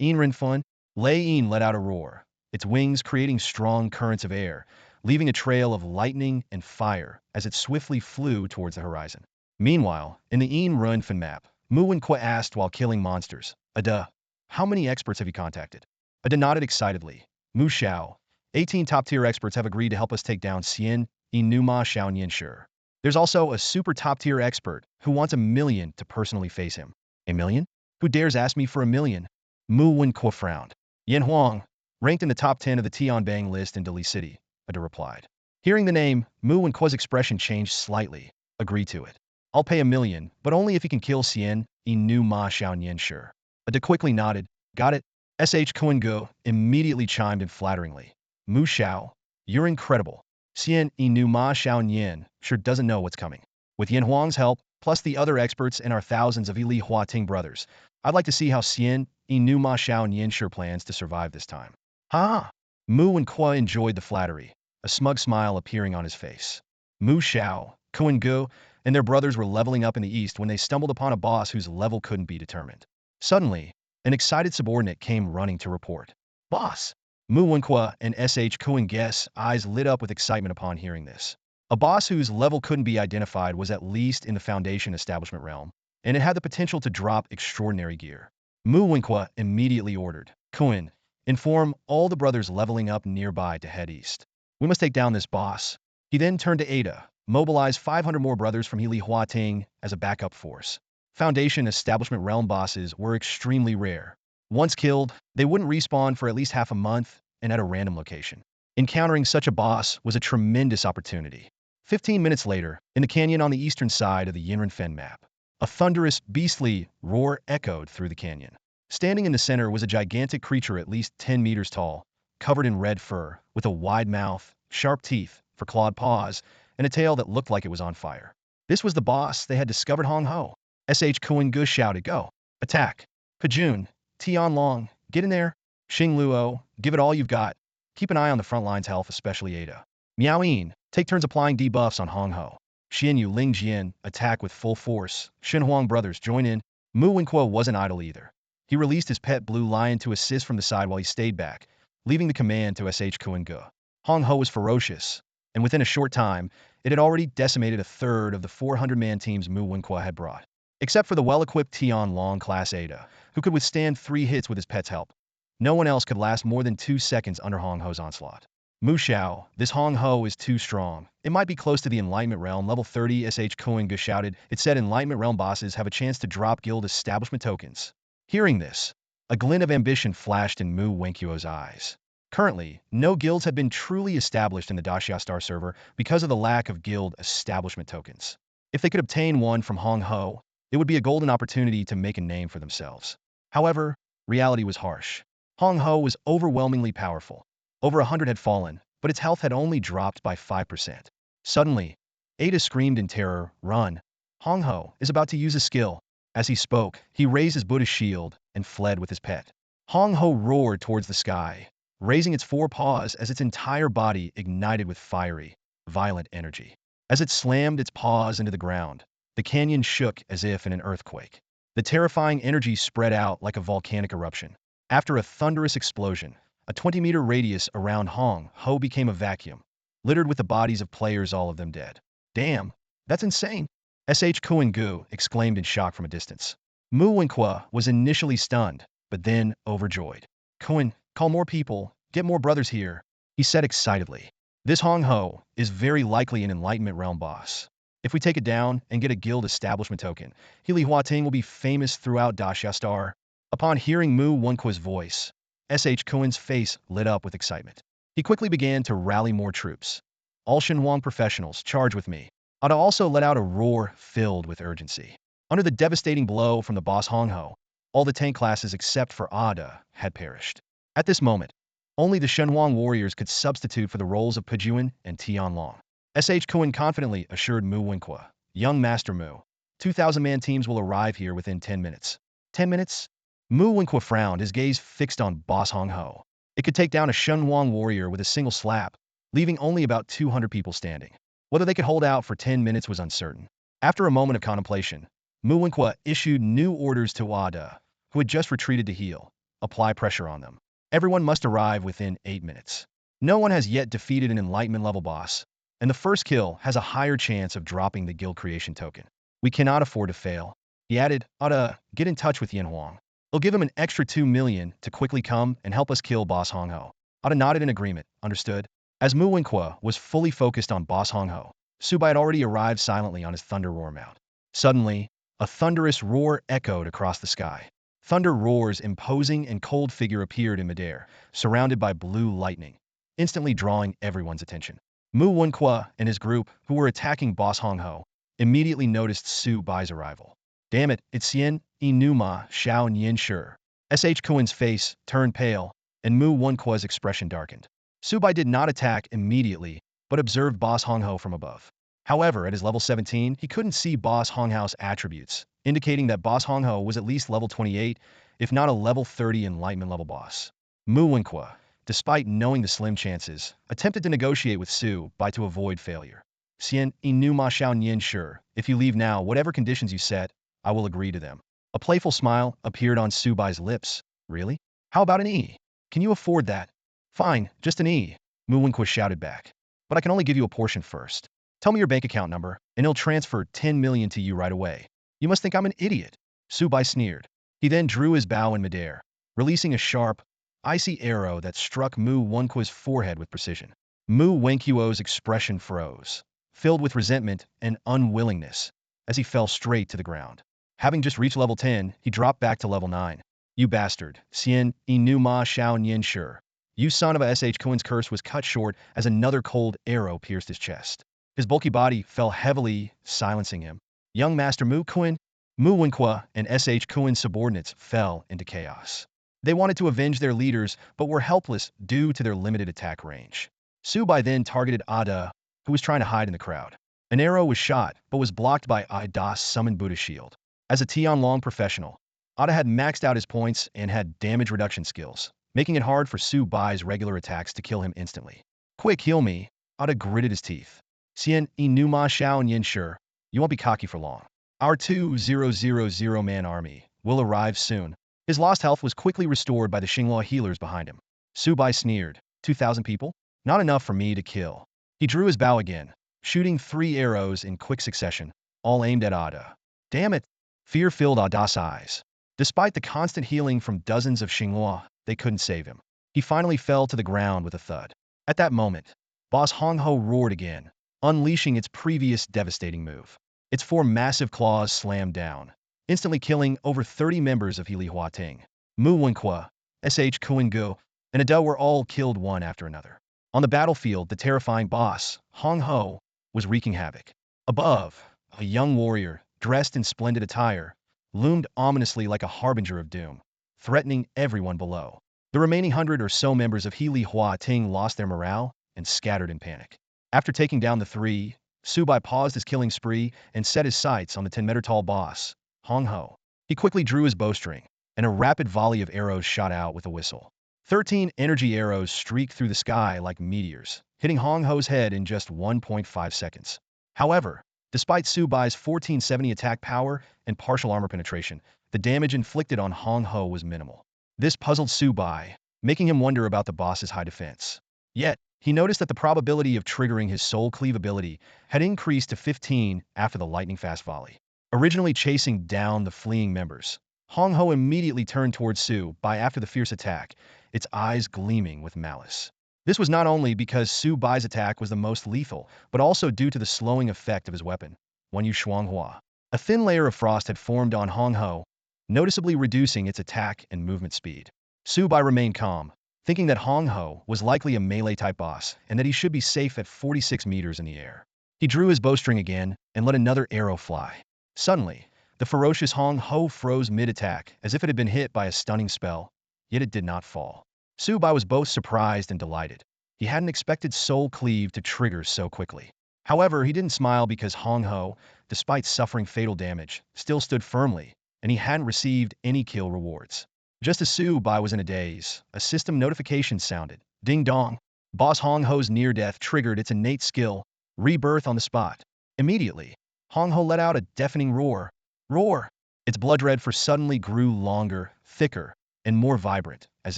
Ian Renfun. Lei Yin let out a roar, its wings creating strong currents of air, leaving a trail of lightning and fire as it swiftly flew towards the horizon. Meanwhile, in the ruined Fin map, Mu Wenqua asked while killing monsters, Ada, how many experts have you contacted? Ada nodded excitedly. Mu Xiao, 18 top-tier experts have agreed to help us take down Xian, Inuma Xiaonian Sure. There's also a super top-tier expert who wants 1 million to personally face him. 1 million? Who dares ask me for 1 million? Mu Wenqua frowned. Yan Huang, ranked in the top 10 of the Tianbang list in Dali City, Ada replied. Hearing the name, Mu Wenqua's expression changed slightly. Agree to it. I'll pay 1 million, but only if you can kill Xian, Inu Ma Xiaonian Sure. Ada quickly nodded. Got it. S.H. Kuan-gu immediately chimed in flatteringly. Mu Xiao, you're incredible. Xian Inu Ma Xiaonian sure doesn't know what's coming. With Yan Huang's help, plus the other experts and our thousands of Li Huating brothers, I'd like to see how Xian Inu Ma Xiaonian sure plans to survive this time. Ha! Mu Wenqua enjoyed the flattery, a smug smile appearing on his face. Mu Xiao, Kuan-gu, and their brothers were leveling up in the east when they stumbled upon a boss whose level couldn't be determined. Suddenly, an excited subordinate came running to report. Boss! Mu Wenqua and S.H. Kuan-gu's eyes lit up with excitement upon hearing this. A boss whose level couldn't be identified was at least in the Foundation establishment realm, and it had the potential to drop extraordinary gear. Mu Wenqua immediately ordered, Kuan, inform all the brothers leveling up nearby to head east. We must take down this boss. He then turned to Ada, mobilize 500 more brothers from Li Huating as a backup force. Foundation establishment realm bosses were extremely rare. Once killed, they wouldn't respawn for at least half a month and at a random location. Encountering such a boss was a tremendous opportunity. 15 minutes later, in the canyon on the eastern side of the Yinren Fen map, a thunderous, beastly roar echoed through the canyon. Standing in the center was a gigantic creature at least 10 meters tall, covered in red fur, with a wide mouth, sharp teeth for clawed paws, and a tail that looked like it was on fire. This was the boss they had discovered. Hong Ho. S.H. Kuan-gu shouted, Go! Attack! Pajun, Tian Long, get in there! Xing Luo, give it all you've got. Keep an eye on the front line's health, especially Ada. Miao Yin, take turns applying debuffs on Hong Ho. Xian Yu Ling Jian, attack with full force. Shen Huang brothers, join in. Mu Wenqua wasn't idle either. He released his pet blue lion to assist from the side while he stayed back, leaving the command to S.H. Kuan-gu. Hong Ho was ferocious, and within a short time, it had already decimated a third of the 400-man teams Mu Wenqua had brought. Except for the well-equipped Tian Long class Ada, who could withstand 3 hits with his pet's help. No one else could last more than 2 seconds under Hong Ho's onslaught. Mu Xiao, this Hong Ho is too strong. It might be close to the Enlightenment Realm, level 30, S.H. Kuan-gu shouted. It said Enlightenment Realm bosses have a chance to drop guild establishment tokens. Hearing this, a glint of ambition flashed in Mu Wenqua's eyes. Currently, no guilds had been truly established in the Daxia Star server because of the lack of guild establishment tokens. If they could obtain one from Hong Ho, it would be a golden opportunity to make a name for themselves. However, reality was harsh. Hong Ho was overwhelmingly powerful. Over 100 had fallen, but its health had only dropped by 5%. Suddenly, Ada screamed in terror, Run! Hong Ho is about to use a skill. As he spoke, he raised his Buddhist shield and fled with his pet. Hong Ho roared towards the sky, raising its 4 paws as its entire body ignited with fiery, violent energy. As it slammed its paws into the ground, the canyon shook as if in an earthquake. The terrifying energy spread out like a volcanic eruption. After a thunderous explosion, a 20-meter radius around Hong Ho became a vacuum, littered with the bodies of players, all of them dead. Damn, that's insane! S.H. Kuan-gu exclaimed in shock from a distance. Mu Wenqua was initially stunned, but then overjoyed. Kuan, call more people, get more brothers here, he said excitedly. This Hong Ho is very likely an Enlightenment Realm boss. If we take it down and get a guild establishment token, Li Huating will be famous throughout Daxia Star. Upon hearing Mu Wenqua's voice, S.H. Kuan's face lit up with excitement. He quickly began to rally more troops. All Shenhuang professionals, charge with me. Ada also let out a roar filled with urgency. Under the devastating blow from the boss Hong Ho, all the tank classes except for Ada had perished. At this moment, only the Shenhuang warriors could substitute for the roles of Pejuan and Tian Long. S.H. Kuan confidently assured Mu Wenqua, Young Master Mu, 2,000-man teams will arrive here within 10 minutes. 10 minutes? Mu Wenqua frowned, his gaze fixed on boss Hong Ho. It could take down a Shenhuang warrior with a single slap, leaving only about 200 people standing. Whether they could hold out for 10 minutes was uncertain. After a moment of contemplation, Mu Wenqua issued new orders to Ada, who had just retreated to heal. Apply pressure on them. Everyone must arrive within 8 minutes. No one has yet defeated an Enlightenment level boss, and the first kill has a higher chance of dropping the guild creation token. We cannot afford to fail. He added, oughta get in touch with Yin Huang. He'll give him an extra 2 million to quickly come and help us kill Boss Hong Ho. Oughta nodded in agreement, understood. As Mu Wenqua was fully focused on Boss Hong Ho, Su Bai had already arrived silently on his thunder roar mount. Suddenly, a thunderous roar echoed across the sky. Thunder Roar's imposing and cold figure appeared in midair, surrounded by blue lightning, instantly drawing everyone's attention. Mu Wenqua and his group, who were attacking Boss Hong Ho, immediately noticed Su Bai's arrival. Damn it, it's Xian, Inuma, Xiao Nian Shi. S.H. Kuen's face turned pale, and Mu Wenqua's expression darkened. Su Bai did not attack immediately, but observed Boss Hong Ho from above. However, at his level 17, he couldn't see Boss Hong Ho's attributes, indicating that Boss Hong Ho was at least level 28, if not a level 30 enlightenment level boss. Mu Wenqua, despite knowing the slim chances, attempted to negotiate with Su Bai to avoid failure. Xian, Inuma Xiao Nian Shi, if you leave now, whatever conditions you set, I will agree to them. A playful smile appeared on Su Bai's lips. Really? How about an E? Can you afford that? Fine, just an E, Mu Wenqua shouted back. But I can only give you a portion first. Tell me your bank account number, and he'll transfer 10 million to you right away. You must think I'm an idiot. Su Bai sneered. He then drew his bow in midair, releasing a sharp, icy arrow that struck Mu Wenqua's forehead with precision. Mu Wenqua's expression froze, filled with resentment and unwillingness, as he fell straight to the ground. Having just reached level 10, he dropped back to level 9. You bastard, Xian, Inuma Xiao Nian Shi. You son of a S.H. Kuen's curse was cut short as another cold arrow pierced his chest. His bulky body fell heavily, silencing him. Young Master Mu Wenqua, and S.H. Kuen's subordinates fell into chaos. They wanted to avenge their leaders, but were helpless due to their limited attack range. Su Bai then targeted Ada, who was trying to hide in the crowd. An arrow was shot, but was blocked by Ida's summoned Buddha shield. As a Tianlong professional, Ada had maxed out his points and had damage reduction skills, making it hard for Su Bai's regular attacks to kill him instantly. Quick, heal me, Ada gritted his teeth. Xian, Inuma Xiao Nian Shi, you won't be cocky for long. Our 2,000-man army will arrive soon. His lost health was quickly restored by the Xinghua healers behind him. Su Bai sneered. 2,000 people? Not enough for me to kill. He drew his bow again, shooting 3 arrows in quick succession, all aimed at Ada. Damn it! Fear filled Ada's eyes. Despite the constant healing from dozens of Xinghua, they couldn't save him. He finally fell to the ground with a thud. At that moment, Boss Hong Ho roared again, unleashing its previous devastating move. Its 4 massive claws slammed down, instantly killing over 30 members of Healy Hua Ting. Mu Wenqua, S.H. Kuen Gu, and Ada were all killed one after another. On the battlefield, the terrifying boss, Hong Ho, was wreaking havoc. Above, a young warrior, dressed in splendid attire, loomed ominously like a harbinger of doom, threatening everyone below. The remaining 100 or so members of Healy Hua Ting lost their morale and scattered in panic. After taking down the 3, Su Bai paused his killing spree and set his sights on the 10-meter-tall boss, Hong Ho. He quickly drew his bowstring, and a rapid volley of arrows shot out with a whistle. 13 energy arrows streaked through the sky like meteors, hitting Hong Ho's head in just 1.5 seconds. However, despite Su Bai's 1470 attack power and partial armor penetration, the damage inflicted on Hong Ho was minimal. This puzzled Su Bai, making him wonder about the boss's high defense. Yet, he noticed that the probability of triggering his soul cleave ability had increased to 15 after the lightning-fast volley. Originally chasing down the fleeing members, Hong Ho immediately turned towards Su Bai after the fierce attack, its eyes gleaming with malice. This was not only because Su Bai's attack was the most lethal, but also due to the slowing effect of his weapon, Wan Yu Shuanghua. A thin layer of frost had formed on Hong Ho, noticeably reducing its attack and movement speed. Su Bai remained calm, thinking that Hong Ho was likely a melee-type boss and that he should be safe at 46 meters in the air. He drew his bowstring again and let another arrow fly. Suddenly, the ferocious Hong Ho froze mid-attack as if it had been hit by a stunning spell, yet it did not fall. Su Bai was both surprised and delighted. He hadn't expected Soul Cleave to trigger so quickly. However, he didn't smile because Hong Ho, despite suffering fatal damage, still stood firmly, and he hadn't received any kill rewards. Just as Su Bai was in a daze, a system notification sounded. Ding dong. Boss Hong Ho's near-death triggered its innate skill, Rebirth on the spot. Immediately, Hong Ho let out a deafening roar. Roar! Its blood red for suddenly grew longer, thicker, and more vibrant, as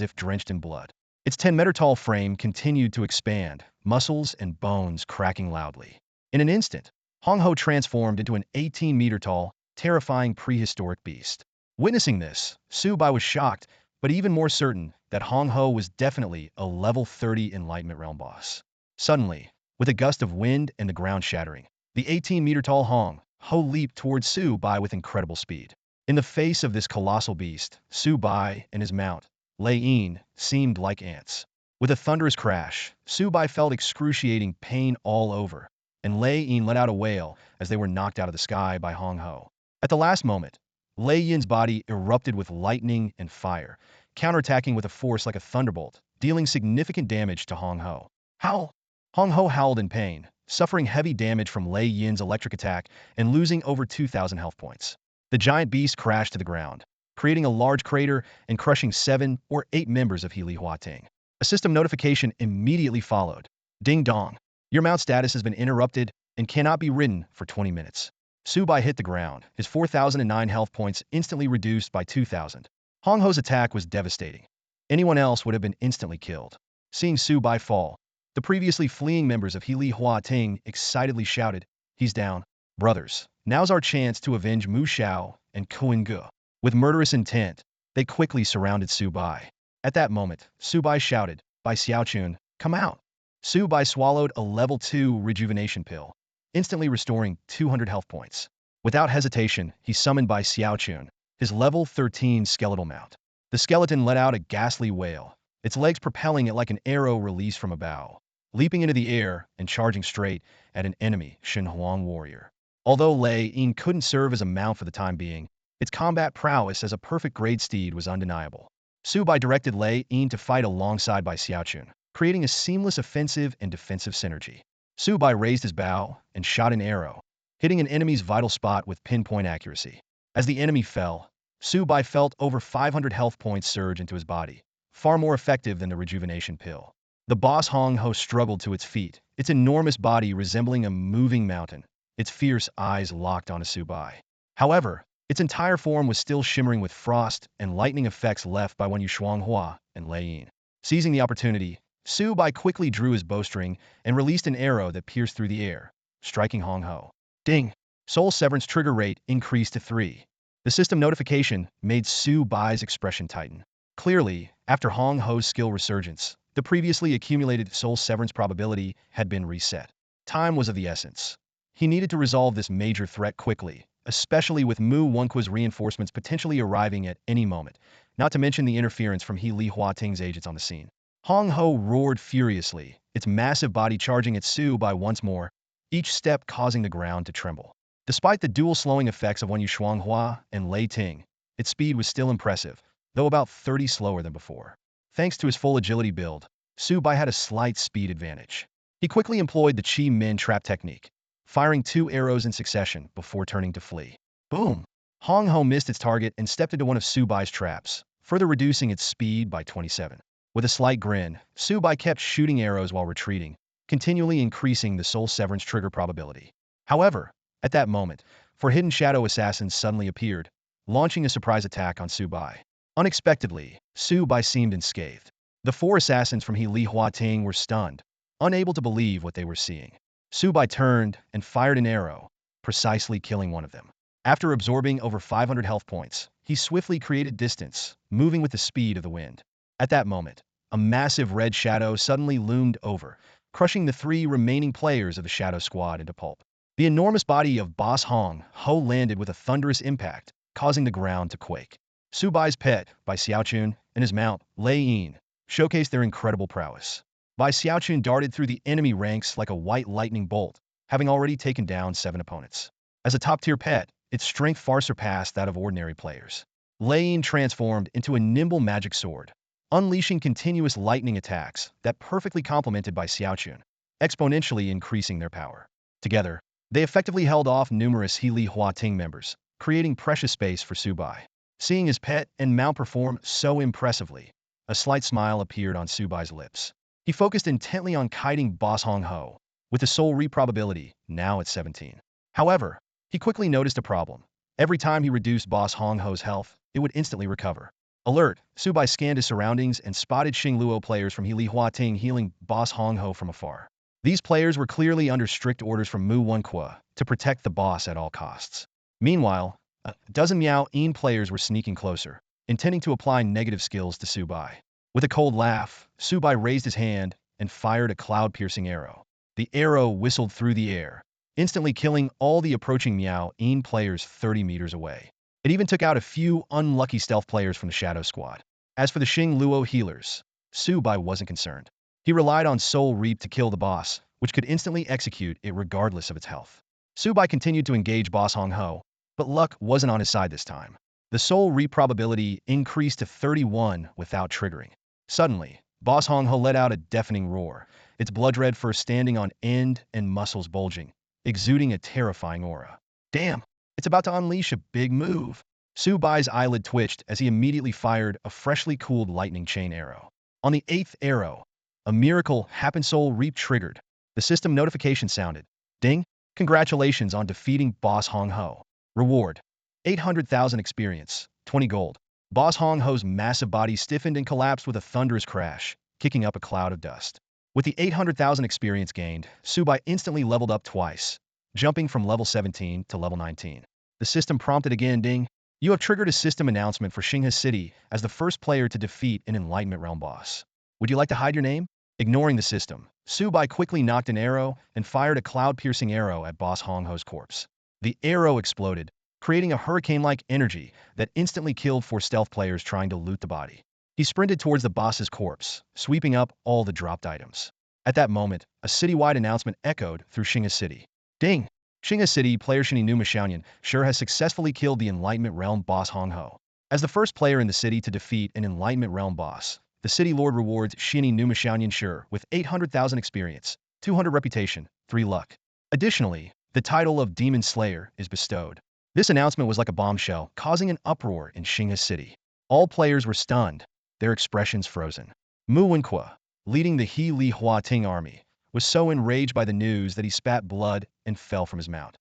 if drenched in blood. Its 10-meter-tall frame continued to expand, muscles and bones cracking loudly. In an instant, Hong Ho transformed into an 18-meter-tall, terrifying prehistoric beast. Witnessing this, Su Bai was shocked, but even more certain that Hong Ho was definitely a level 30 Enlightenment Realm boss. Suddenly, with a gust of wind and the ground shattering, the 18-meter-tall Hong Ho leaped towards Su Bai with incredible speed. In the face of this colossal beast, Su Bai and his mount, Lei Yin, seemed like ants. With a thunderous crash, Su Bai felt excruciating pain all over, and Lei Yin let out a wail as they were knocked out of the sky by Hong Ho. At the last moment, Lei Yin's body erupted with lightning and fire, counterattacking with a force like a thunderbolt, dealing significant damage to Hong Ho. Howl! Hong Ho howled in pain, suffering heavy damage from Lei Yin's electric attack and losing over 2,000 health points. The giant beast crashed to the ground, creating a large crater and crushing 7 or 8 members of Healy Huating. A system notification immediately followed. Ding dong. Your mount status has been interrupted and cannot be ridden for 20 minutes. Su Bai hit the ground, his 4,009 health points instantly reduced by 2,000. Hong Ho's attack was devastating. Anyone else would have been instantly killed. Seeing Su Bai fall, the previously fleeing members of Healy Huating excitedly shouted, "He's down. Brothers, now's our chance to avenge Mu Xiao and Kuan Ge." With murderous intent, they quickly surrounded Su Bai. At that moment, Su Bai shouted, "Bai Xiaochun, come out!" Su Bai swallowed a level 2 rejuvenation pill, instantly restoring 200 health points. Without hesitation, he summoned Bai Xiaochun, his level 13 skeletal mount. The skeleton let out a ghastly wail, its legs propelling it like an arrow released from a bow, leaping into the air and charging straight at an enemy Shenhuang warrior. Although Lei Yin couldn't serve as a mount for the time being, its combat prowess as a perfect grade steed was undeniable. Su Bai directed Lei Yin to fight alongside Bai Xiaochun, creating a seamless offensive and defensive synergy. Su Bai raised his bow and shot an arrow, hitting an enemy's vital spot with pinpoint accuracy. As the enemy fell, Su Bai felt over 500 health points surge into his body, far more effective than the rejuvenation pill. The boss Hong Ho struggled to its feet, its enormous body resembling a moving mountain, its fierce eyes locked onto Su Bai. However, its entire form was still shimmering with frost and lightning effects left by Wen Yushuanghua and Lei Yin. Seizing the opportunity, Su Bai quickly drew his bowstring and released an arrow that pierced through the air, striking Hong Ho. Ding! Soul Severance trigger rate increased to 3. The system notification made Su Bai's expression tighten. Clearly, after Hong Ho's skill resurgence, the previously accumulated soul severance probability had been reset. Time was of the essence. He needed to resolve this major threat quickly, especially with Mu Wenqua's reinforcements potentially arriving at any moment, not to mention the interference from He Li Huating's agents on the scene. Hong Ho roared furiously, its massive body charging at Su Bai once more, each step causing the ground to tremble. Despite the dual slowing effects of Wen Yushuanghua and Lei Ting, its speed was still impressive, though about 30 slower than before. Thanks to his full agility build, Su Bai had a slight speed advantage. He quickly employed the Chi Min trap technique, firing 2 arrows in succession before turning to flee. Boom! Hong Ho missed its target and stepped into one of Su Bai's traps, further reducing its speed by 27. With a slight grin, Su Bai kept shooting arrows while retreating, continually increasing the soul severance trigger probability. However, at that moment, 4 hidden shadow assassins suddenly appeared, launching a surprise attack on Su Bai. Unexpectedly, Su Bai seemed unscathed. The 4 assassins from He Li Huating were stunned, unable to believe what they were seeing. Su Bai turned and fired an arrow, precisely killing one of them. After absorbing over 500 health points, he swiftly created distance, moving with the speed of the wind. At that moment, a massive red shadow suddenly loomed over, crushing the 3 remaining players of the Shadow Squad into pulp. The enormous body of Boss Hong Ho landed with a thunderous impact, causing the ground to quake. Su Bai's pet, Bai Xiaochun, and his mount, Lei Yin, showcased their incredible prowess. Bai Xiaochun darted through the enemy ranks like a white lightning bolt, having already taken down 7 opponents. As a top-tier pet, its strength far surpassed that of ordinary players. Lei Yin transformed into a nimble magic sword, unleashing continuous lightning attacks that perfectly complemented Bai Xiaochun, exponentially increasing their power. Together, they effectively held off numerous He Li Huating members, creating precious space for Su Bai. Seeing his pet and mount perform so impressively, a slight smile appeared on Su Bai's lips. He focused intently on kiting Boss Hong Ho, with the soul reprobability now at 17. However, he quickly noticed a problem. Every time he reduced Boss Hong Ho's health, it would instantly recover. Alert! Su Bai scanned his surroundings and spotted Xing Luo players from He Li Huating healing Boss Hong Ho from afar. These players were clearly under strict orders from Mu Wenqua to protect the boss at all costs. Meanwhile, a dozen Miao-En players were sneaking closer, intending to apply negative skills to Su Bai. With a cold laugh, Su Bai raised his hand and fired a cloud-piercing arrow. The arrow whistled through the air, instantly killing all the approaching Miao-En players 30 meters away. It even took out a few unlucky stealth players from the Shadow Squad. As for the Xing Luo healers, Su Bai wasn't concerned. He relied on Soul Reap to kill the boss, which could instantly execute it regardless of its health. Su Bai continued to engage Boss Hong Ho, but luck wasn't on his side this time. The Soul Reap probability increased to 31 without triggering. Suddenly, Boss Hong Ho let out a deafening roar, its blood-red fur standing on end and muscles bulging, exuding a terrifying aura. Damn, it's about to unleash a big move. Su Bai's eyelid twitched as he immediately fired a freshly cooled lightning chain arrow. On the 8th arrow, a miracle happened. Soul Reap triggered. The system notification sounded. Ding! Congratulations on defeating Boss Hong Ho. Reward: 800,000 experience, 20 gold. Boss Hong Ho's massive body stiffened and collapsed with a thunderous crash, kicking up a cloud of dust. With the 800,000 experience gained, Su Bai instantly leveled up twice, jumping from level 17 to level 19. The system prompted again. Ding! You have triggered a system announcement for Xinghe City as the first player to defeat an Enlightenment Realm boss. Would you like to hide your name? Ignoring the system, Su Bai quickly knocked an arrow and fired a cloud-piercing arrow at Boss Hong Ho's corpse. The arrow exploded, creating a hurricane-like energy that instantly killed 4 stealth players trying to loot the body. He sprinted towards the boss's corpse, sweeping up all the dropped items. At that moment, a citywide announcement echoed through Xinghe City. Ding! Xinghe City player Shini Numa Xiaoyan sure has successfully killed the Enlightenment Realm boss Hong Ho. As the first player in the city to defeat an Enlightenment Realm boss, the city lord rewards Shini Numa Xiaoyan Sure with 800,000 experience, 200 reputation, 3 luck. Additionally, the title of Demon Slayer is bestowed. This announcement was like a bombshell, causing an uproar in Xinghe City. All players were stunned, their expressions frozen. Mu Wenqua, leading the He Li Hua Ting army, was so enraged by the news that he spat blood and fell from his mount.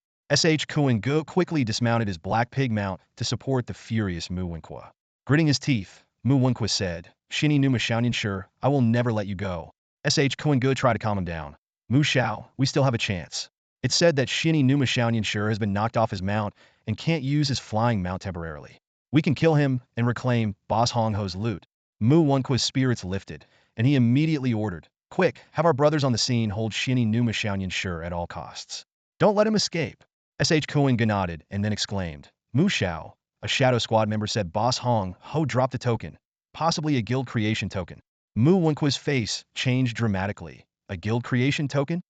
Kuan Gu quickly dismounted his black pig mount to support the furious Mu Wenqua. Gritting his teeth, Mu Wenqua said, Shini Numa Xiaoyan Sure, I will never let you go. Kuan Gu tried to calm him down. Mu Xiao, we still have a chance. It's said that Shini Numa Xiaoyan Sure has been knocked off his mount and can't use his flying mount temporarily. We can kill him and reclaim Boss Hong Ho's loot. Mu Wenqua's spirits lifted, and he immediately ordered, Quick, have our brothers on the scene hold Shini Numa Xiaoyan Sure at all costs. Don't let him escape. Kuan Gu nodded and then exclaimed, Mu Xiao, a Shadow Squad member said Boss Hong Ho dropped a token, possibly a guild creation token. Mu Wenqua's face changed dramatically. A guild creation token?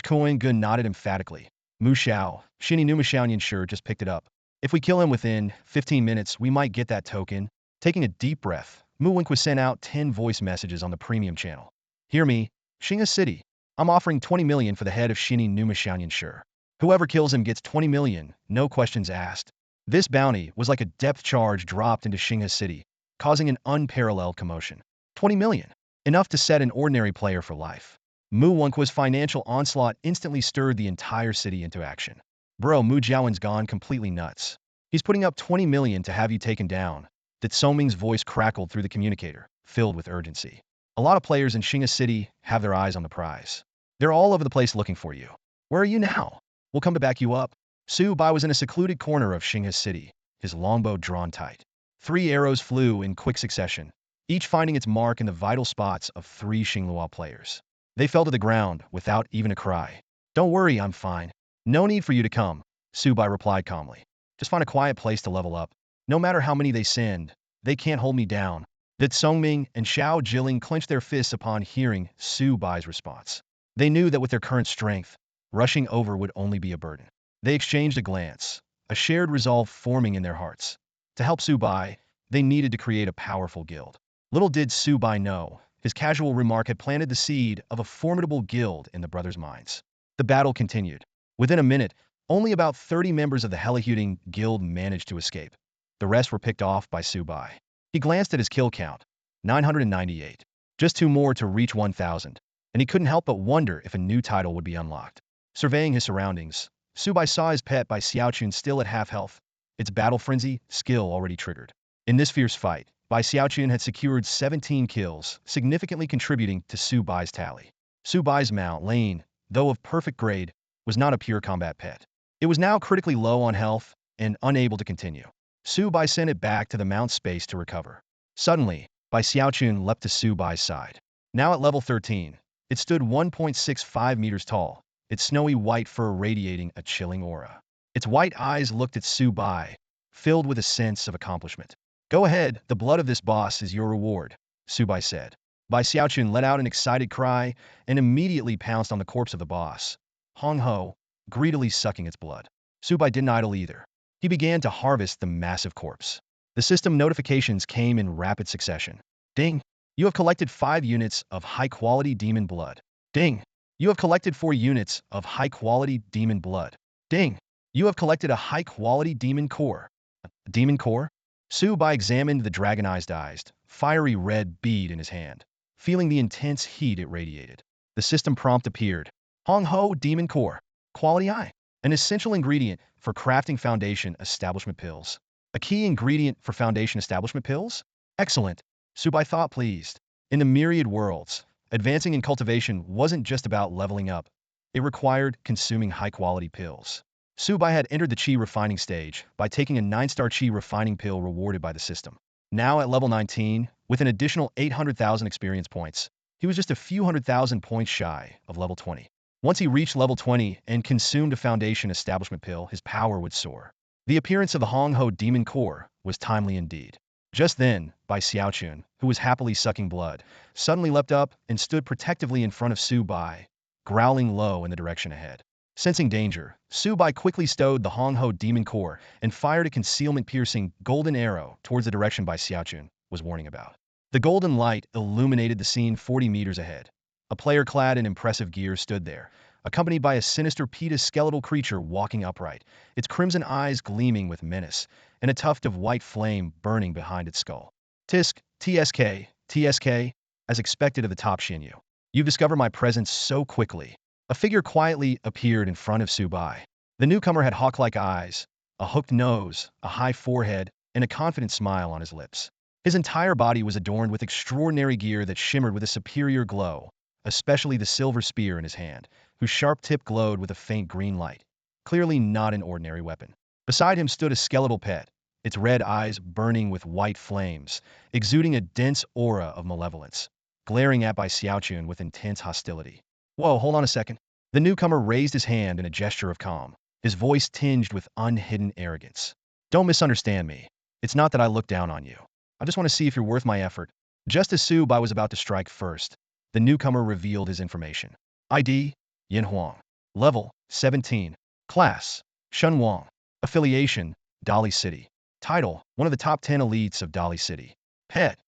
Kuan Gu nodded emphatically. Mu Xiao, Shini Numa Xiaoyan Sure just picked it up. If we kill him within 15 minutes, we might get that token. Taking a deep breath, Mu Wenqua sent out 10 voice messages on the premium channel. Hear me, Xinghe City. I'm offering 20 million for the head of Shini Numa Xiaoyan Sure. Whoever kills him gets 20 million, no questions asked. This bounty was like a depth charge dropped into Xinghe City, causing an unparalleled commotion. 20 million. Enough to set an ordinary player for life. Mu Wenqua's financial onslaught instantly stirred the entire city into action. Bro, Mu Jiawen's gone completely nuts. He's putting up 20 million to have you taken down. That Soming's voice crackled through the communicator, filled with urgency. A lot of players in Xinghe City have their eyes on the prize. They're all over the place looking for you. Where are you now? We'll come to back you up. Su Bai was in a secluded corner of Xinghe City, his longbow drawn tight. 3 arrows flew in quick succession, each finding its mark in the vital spots of 3 Xinglua players. They fell to the ground without even a cry. Don't worry, I'm fine. No need for you to come, Su Bai replied calmly. Just find a quiet place to level up. No matter how many they send, they can't hold me down. That Songming and Xiao Jiling clenched their fists upon hearing Su Bai's response. They knew that with their current strength, rushing over would only be a burden. They exchanged a glance, a shared resolve forming in their hearts. To help Su Bai, they needed to create a powerful guild. Little did Su Bai know, his casual remark had planted the seed of a formidable guild in the brothers' minds. The battle continued. Within a minute, only about 30 members of the Helihuting Guild managed to escape. The rest were picked off by Su Bai. He glanced at his kill count, 998. Just 2 more to reach 1,000, and he couldn't help but wonder if a new title would be unlocked. Surveying his surroundings, Su Bai saw his pet Bai Xiaochun still at half health, its battle frenzy skill already triggered. In this fierce fight, Bai Xiaochun had secured 17 kills, significantly contributing to Su Bai's tally. Su Bai's mount, Lane, though of perfect grade, was not a pure combat pet. It was now critically low on health and unable to continue. Su Bai sent it back to the mount space to recover. Suddenly, Bai Xiaochun leapt to Su Bai's side. Now at level 13, it stood 1.65 meters tall, its snowy white fur radiating a chilling aura. Its white eyes looked at Su Bai, filled with a sense of accomplishment. Go ahead, the blood of this boss is your reward, Su Bai said. Bai Xiaochun let out an excited cry and immediately pounced on the corpse of the boss, Hong Ho, greedily sucking its blood. Su Bai didn't idle either. He began to harvest the massive corpse. The system notifications came in rapid succession. Ding! You have collected 5 units of high-quality demon blood. Ding! You have collected 4 units of high-quality demon blood. Ding! You have collected a high-quality demon core. A demon core? Su Bai examined the dragonized, fiery red bead in his hand, feeling the intense heat it radiated. The system prompt appeared. Hong Ho Demon Core. Quality I. An essential ingredient for crafting foundation establishment pills. A key ingredient for foundation establishment pills? Excellent. Su Bai thought pleased. In the Myriad Worlds, advancing in cultivation wasn't just about leveling up. It required consuming high-quality pills. Su Bai had entered the Qi refining stage by taking a 9-star Qi refining pill rewarded by the system. Now at level 19, with an additional 800,000 experience points, he was just a few 100,000 points shy of level 20. Once he reached level 20 and consumed a foundation establishment pill, his power would soar. The appearance of the Hong Ho Demon Core was timely indeed. Just then, Bai Xiaochun, who was happily sucking blood, suddenly leapt up and stood protectively in front of Su Bai, growling low in the direction ahead. Sensing danger, Su Bai quickly stowed the Hong Ho Demon Core and fired a concealment-piercing golden arrow towards the direction Bai Xiaochun was warning about. The golden light illuminated the scene 40 meters ahead. A player clad in impressive gear stood there, accompanied by a sinister PETA skeletal creature walking upright, its crimson eyes gleaming with menace, and a tuft of white flame burning behind its skull. Tisk, TSK, as expected of the top Shinyu. You've discovered my presence so quickly. A figure quietly appeared in front of Su Bai. The newcomer had hawk-like eyes, a hooked nose, a high forehead, and a confident smile on his lips. His entire body was adorned with extraordinary gear that shimmered with a superior glow, especially the silver spear in his hand, whose sharp tip glowed with a faint green light. Clearly not an ordinary weapon. Beside him stood a skeletal pet, its red eyes burning with white flames, exuding a dense aura of malevolence, glaring at Bai Xiaochun with intense hostility. Whoa, hold on a second. The newcomer raised his hand in a gesture of calm, his voice tinged with unhidden arrogance. Don't misunderstand me. It's not that I look down on you. I just want to see if you're worth my effort. Just as Su Bai was about to strike first, the newcomer revealed his information. ID, Yin Huang. Level, 17. Class, Shun Wang. Affiliation, Dali City. Title, one of the top 10 elites of Dali City. Pet,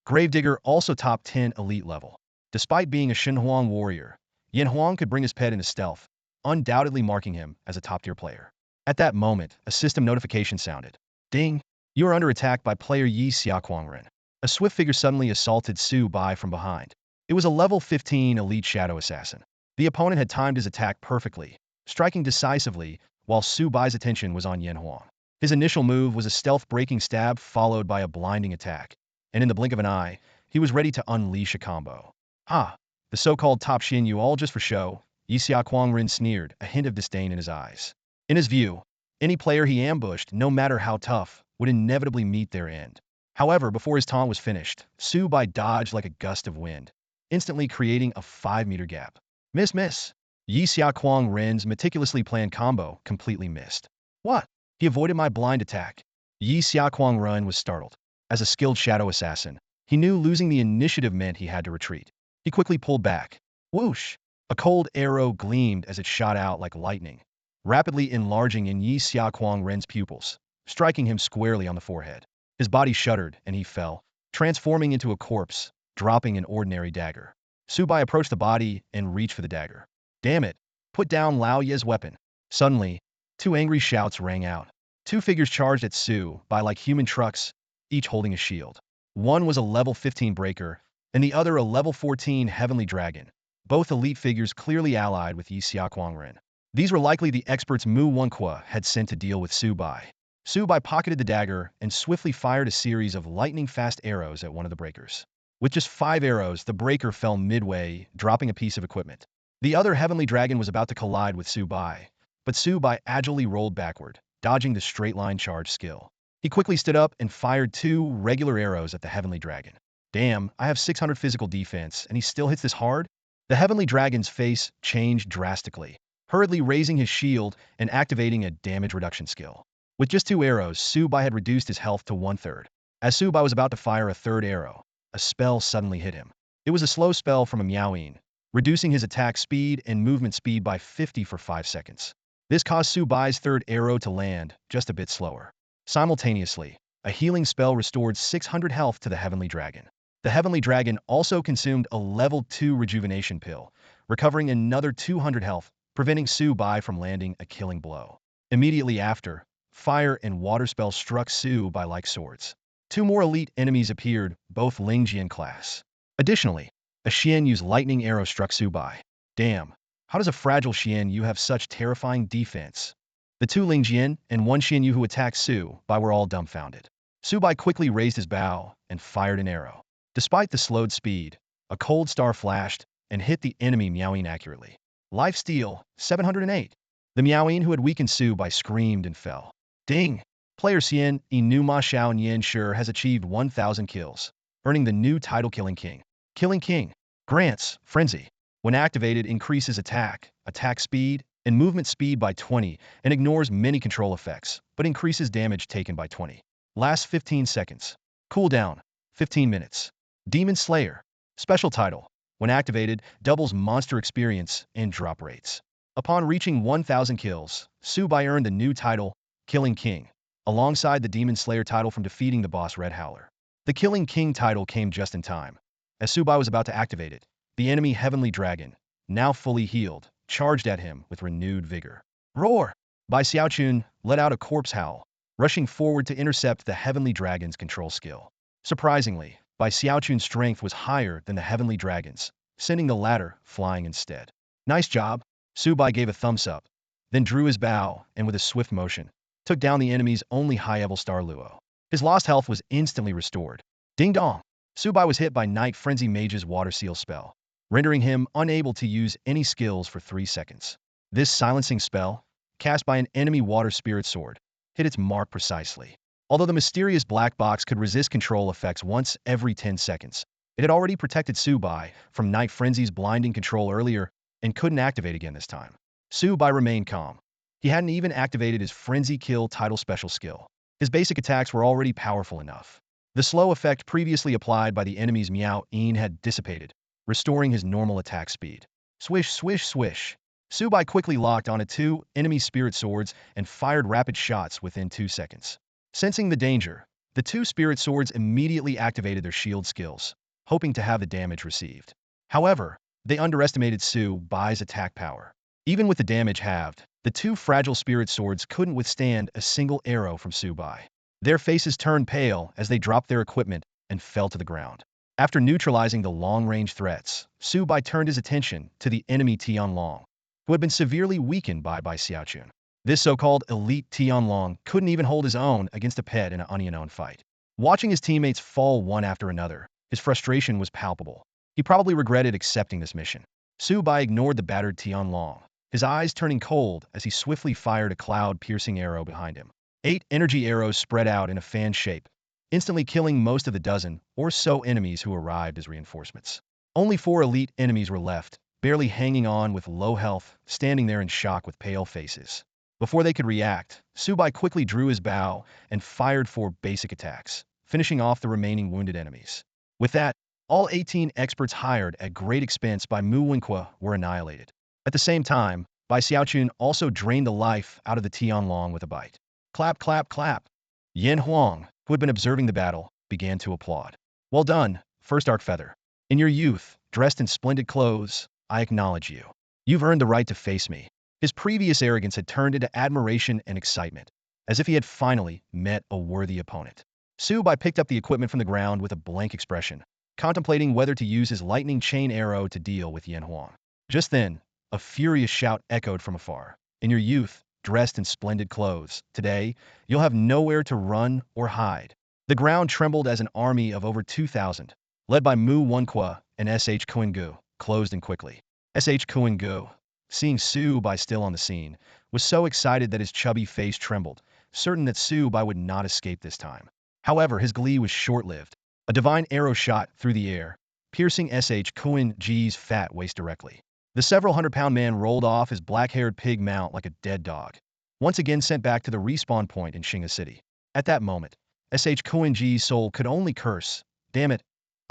Gravedigger, also top 10 elite level. Despite being a Xinhuang warrior, Yin Huang could bring his pet into stealth, undoubtedly marking him as a top-tier player. At that moment, a system notification sounded. Ding! You are under attack by player Yi Xiaoquangren. A swift figure suddenly assaulted Su Bai from behind. It was a level 15 elite shadow assassin. The opponent had timed his attack perfectly, striking decisively while Su Bai's attention was on Yin Huang. His initial move was a stealth-breaking stab followed by a blinding attack, and in the blink of an eye, he was ready to unleash a combo. Ah, the so-called top Shin Yu all just for show, Yi Xiaoquangren sneered, a hint of disdain in his eyes. In his view, any player he ambushed, no matter how tough, would inevitably meet their end. However, before his taunt was finished, Su Bai dodged like a gust of wind, instantly creating a 5-meter gap. Miss. Yi Xiaoquangren's meticulously planned combo completely missed. What? He avoided my blind attack. Yi Xiaoquangren was startled. As a skilled shadow assassin, he knew losing the initiative meant he had to retreat. He quickly pulled back. Whoosh! A cold arrow gleamed as it shot out like lightning, rapidly enlarging in Yi Xiaoquangren's pupils, striking him squarely on the forehead. His body shuddered, and he fell, transforming into a corpse, dropping an ordinary dagger. Su Bai approached the body and reached for the dagger. Damn it! Put down Lao Ye's weapon. Suddenly, 2 angry shouts rang out. 2 figures charged at Su Bai like human trucks, each holding a shield. One was a level 15 breaker, and the other a level 14 heavenly dragon, both elite figures clearly allied with Yi Xiaoquangren. These were likely the experts Mu Wenqua had sent to deal with Su Bai. Su Bai pocketed the dagger and swiftly fired a series of lightning-fast arrows at one of the breakers. With just 5 arrows, the breaker fell midway, dropping a piece of equipment. The other heavenly dragon was about to collide with Su Bai, but Su Bai agilely rolled backward, dodging the straight-line charge skill. He quickly stood up and fired 2 regular arrows at the heavenly dragon. Damn, I have 600 physical defense, and he still hits this hard? The heavenly dragon's face changed drastically, hurriedly raising his shield and activating a damage reduction skill. With just 2 arrows, Su Bai had reduced his health to 1/3. As Su Bai was about to fire a 3rd arrow, a spell suddenly hit him. It was a slow spell from a Miaoyin, reducing his attack speed and movement speed by 50 for 5 seconds. This caused Su Bai's 3rd arrow to land just a bit slower. Simultaneously, a healing spell restored 600 health to the heavenly dragon. The heavenly dragon also consumed a level 2 rejuvenation pill, recovering another 200 health, preventing Su Bai from landing a killing blow. Immediately after, fire and water spells struck Su Bai like swords. 2 more elite enemies appeared, both Lingjian class. Additionally, a Xian Yu's lightning arrow struck Su Bai. Damn, how does a fragile Xian Yu have such terrifying defense? The 2 Lingjian and 1 Xian Yu who attacked Su Bai were all dumbfounded. Su Bai quickly raised his bow and fired an arrow. Despite the slowed speed, a cold star flashed and hit the enemy Miaoyin accurately. Life steal, 708. The Miaoyin who had weakened Su Bai screamed and fell. Ding! Player Xian Inuma Xiao Nian Shi has achieved 1,000 kills, earning the new title Killing King. Killing King grants Frenzy. When activated, increases attack speed, and movement speed by 20 and ignores many control effects, but increases damage taken by 20. Lasts 15 seconds. Cooldown, 15 minutes. Demon Slayer. Special title. When activated, doubles monster experience and drop rates. Upon reaching 1,000 kills, Su Bai earned the new title, Killing King, alongside the Demon Slayer title from defeating the boss Red Howler. The Killing King title came just in time. As Su Bai was about to activate it, the enemy Heavenly Dragon, now fully healed, charged at him with renewed vigor. Roar! Bai Xiaochun let out a corpse howl, rushing forward to intercept the Heavenly Dragon's control skill. Surprisingly, Bai Xiaochun's strength was higher than the Heavenly Dragon's, sending the latter flying instead. Nice job! Su Bai gave a thumbs up, then drew his bow and with a swift motion, took down the enemy's only high-level star Luo. His lost health was instantly restored. Ding dong! Su Bai was hit by Night Frenzy Mage's Water Seal spell, rendering him unable to use any skills for 3 seconds. This silencing spell, cast by an enemy Water Spirit Sword, hit its mark precisely. Although the mysterious black box could resist control effects once every 10 seconds, it had already protected Su Bai from Night Frenzy's blinding control earlier and couldn't activate again this time. Su Bai remained calm. He hadn't even activated his Frenzy Kill title special skill. His basic attacks were already powerful enough. The slow effect previously applied by the enemy's Miaoyin had dissipated, restoring his normal attack speed. Swish, swish, swish. Su Bai quickly locked onto 2 enemy spirit swords and fired rapid shots within 2 seconds. Sensing the danger, the 2 spirit swords immediately activated their shield skills, hoping to have the damage received. However, they underestimated Su Bai's attack power. Even with the damage halved, the 2 fragile spirit swords couldn't withstand a single arrow from Su Bai. Their faces turned pale as they dropped their equipment and fell to the ground. After neutralizing the long-range threats, Su Bai turned his attention to the enemy Tianlong, who had been severely weakened by Bai Xiaochun. This so-called elite Tianlong couldn't even hold his own against a pet in an unknown fight. Watching his teammates fall one after another, his frustration was palpable. He probably regretted accepting this mission. Su Bai ignored the battered Tianlong, his eyes turning cold as he swiftly fired a cloud-piercing arrow behind him. 8 energy arrows spread out in a fan shape, instantly killing most of the dozen or so enemies who arrived as reinforcements. Only 4 elite enemies were left, barely hanging on with low health, standing there in shock with pale faces. Before they could react, Su Bai quickly drew his bow and fired 4 basic attacks, finishing off the remaining wounded enemies. With that, all 18 experts hired at great expense by Mu Wenqua were annihilated. At the same time, Bai Xiaochun also drained the life out of the Tianlong with a bite. Clap, clap, clap. Yan Huang, who had been observing the battle, began to applaud. Well done, First Dark Feather. In your youth, dressed in splendid clothes, I acknowledge you. You've earned the right to face me. His previous arrogance had turned into admiration and excitement, as if he had finally met a worthy opponent. Su Bai picked up the equipment from the ground with a blank expression, contemplating whether to use his lightning chain arrow to deal with Yan Huang. Just then, a furious shout echoed from afar. In your youth, dressed in splendid clothes, today, you'll have nowhere to run or hide. The ground trembled as an army of over 2,000 led by Mu Wenqua and Sh Kuingu, closed in quickly. Sh Kuingu, seeing Su Bai still on the scene, was so excited that his chubby face trembled, certain that Su Bai would not escape this time. However, his glee was short-lived. A divine arrow shot through the air, piercing Sh Kuingu's fat waist directly. The several hundred-pound man rolled off his black-haired pig mount like a dead dog, once again sent back to the respawn point in Shinga City. At that moment, Sh Kuingu's soul could only curse, "Damn it,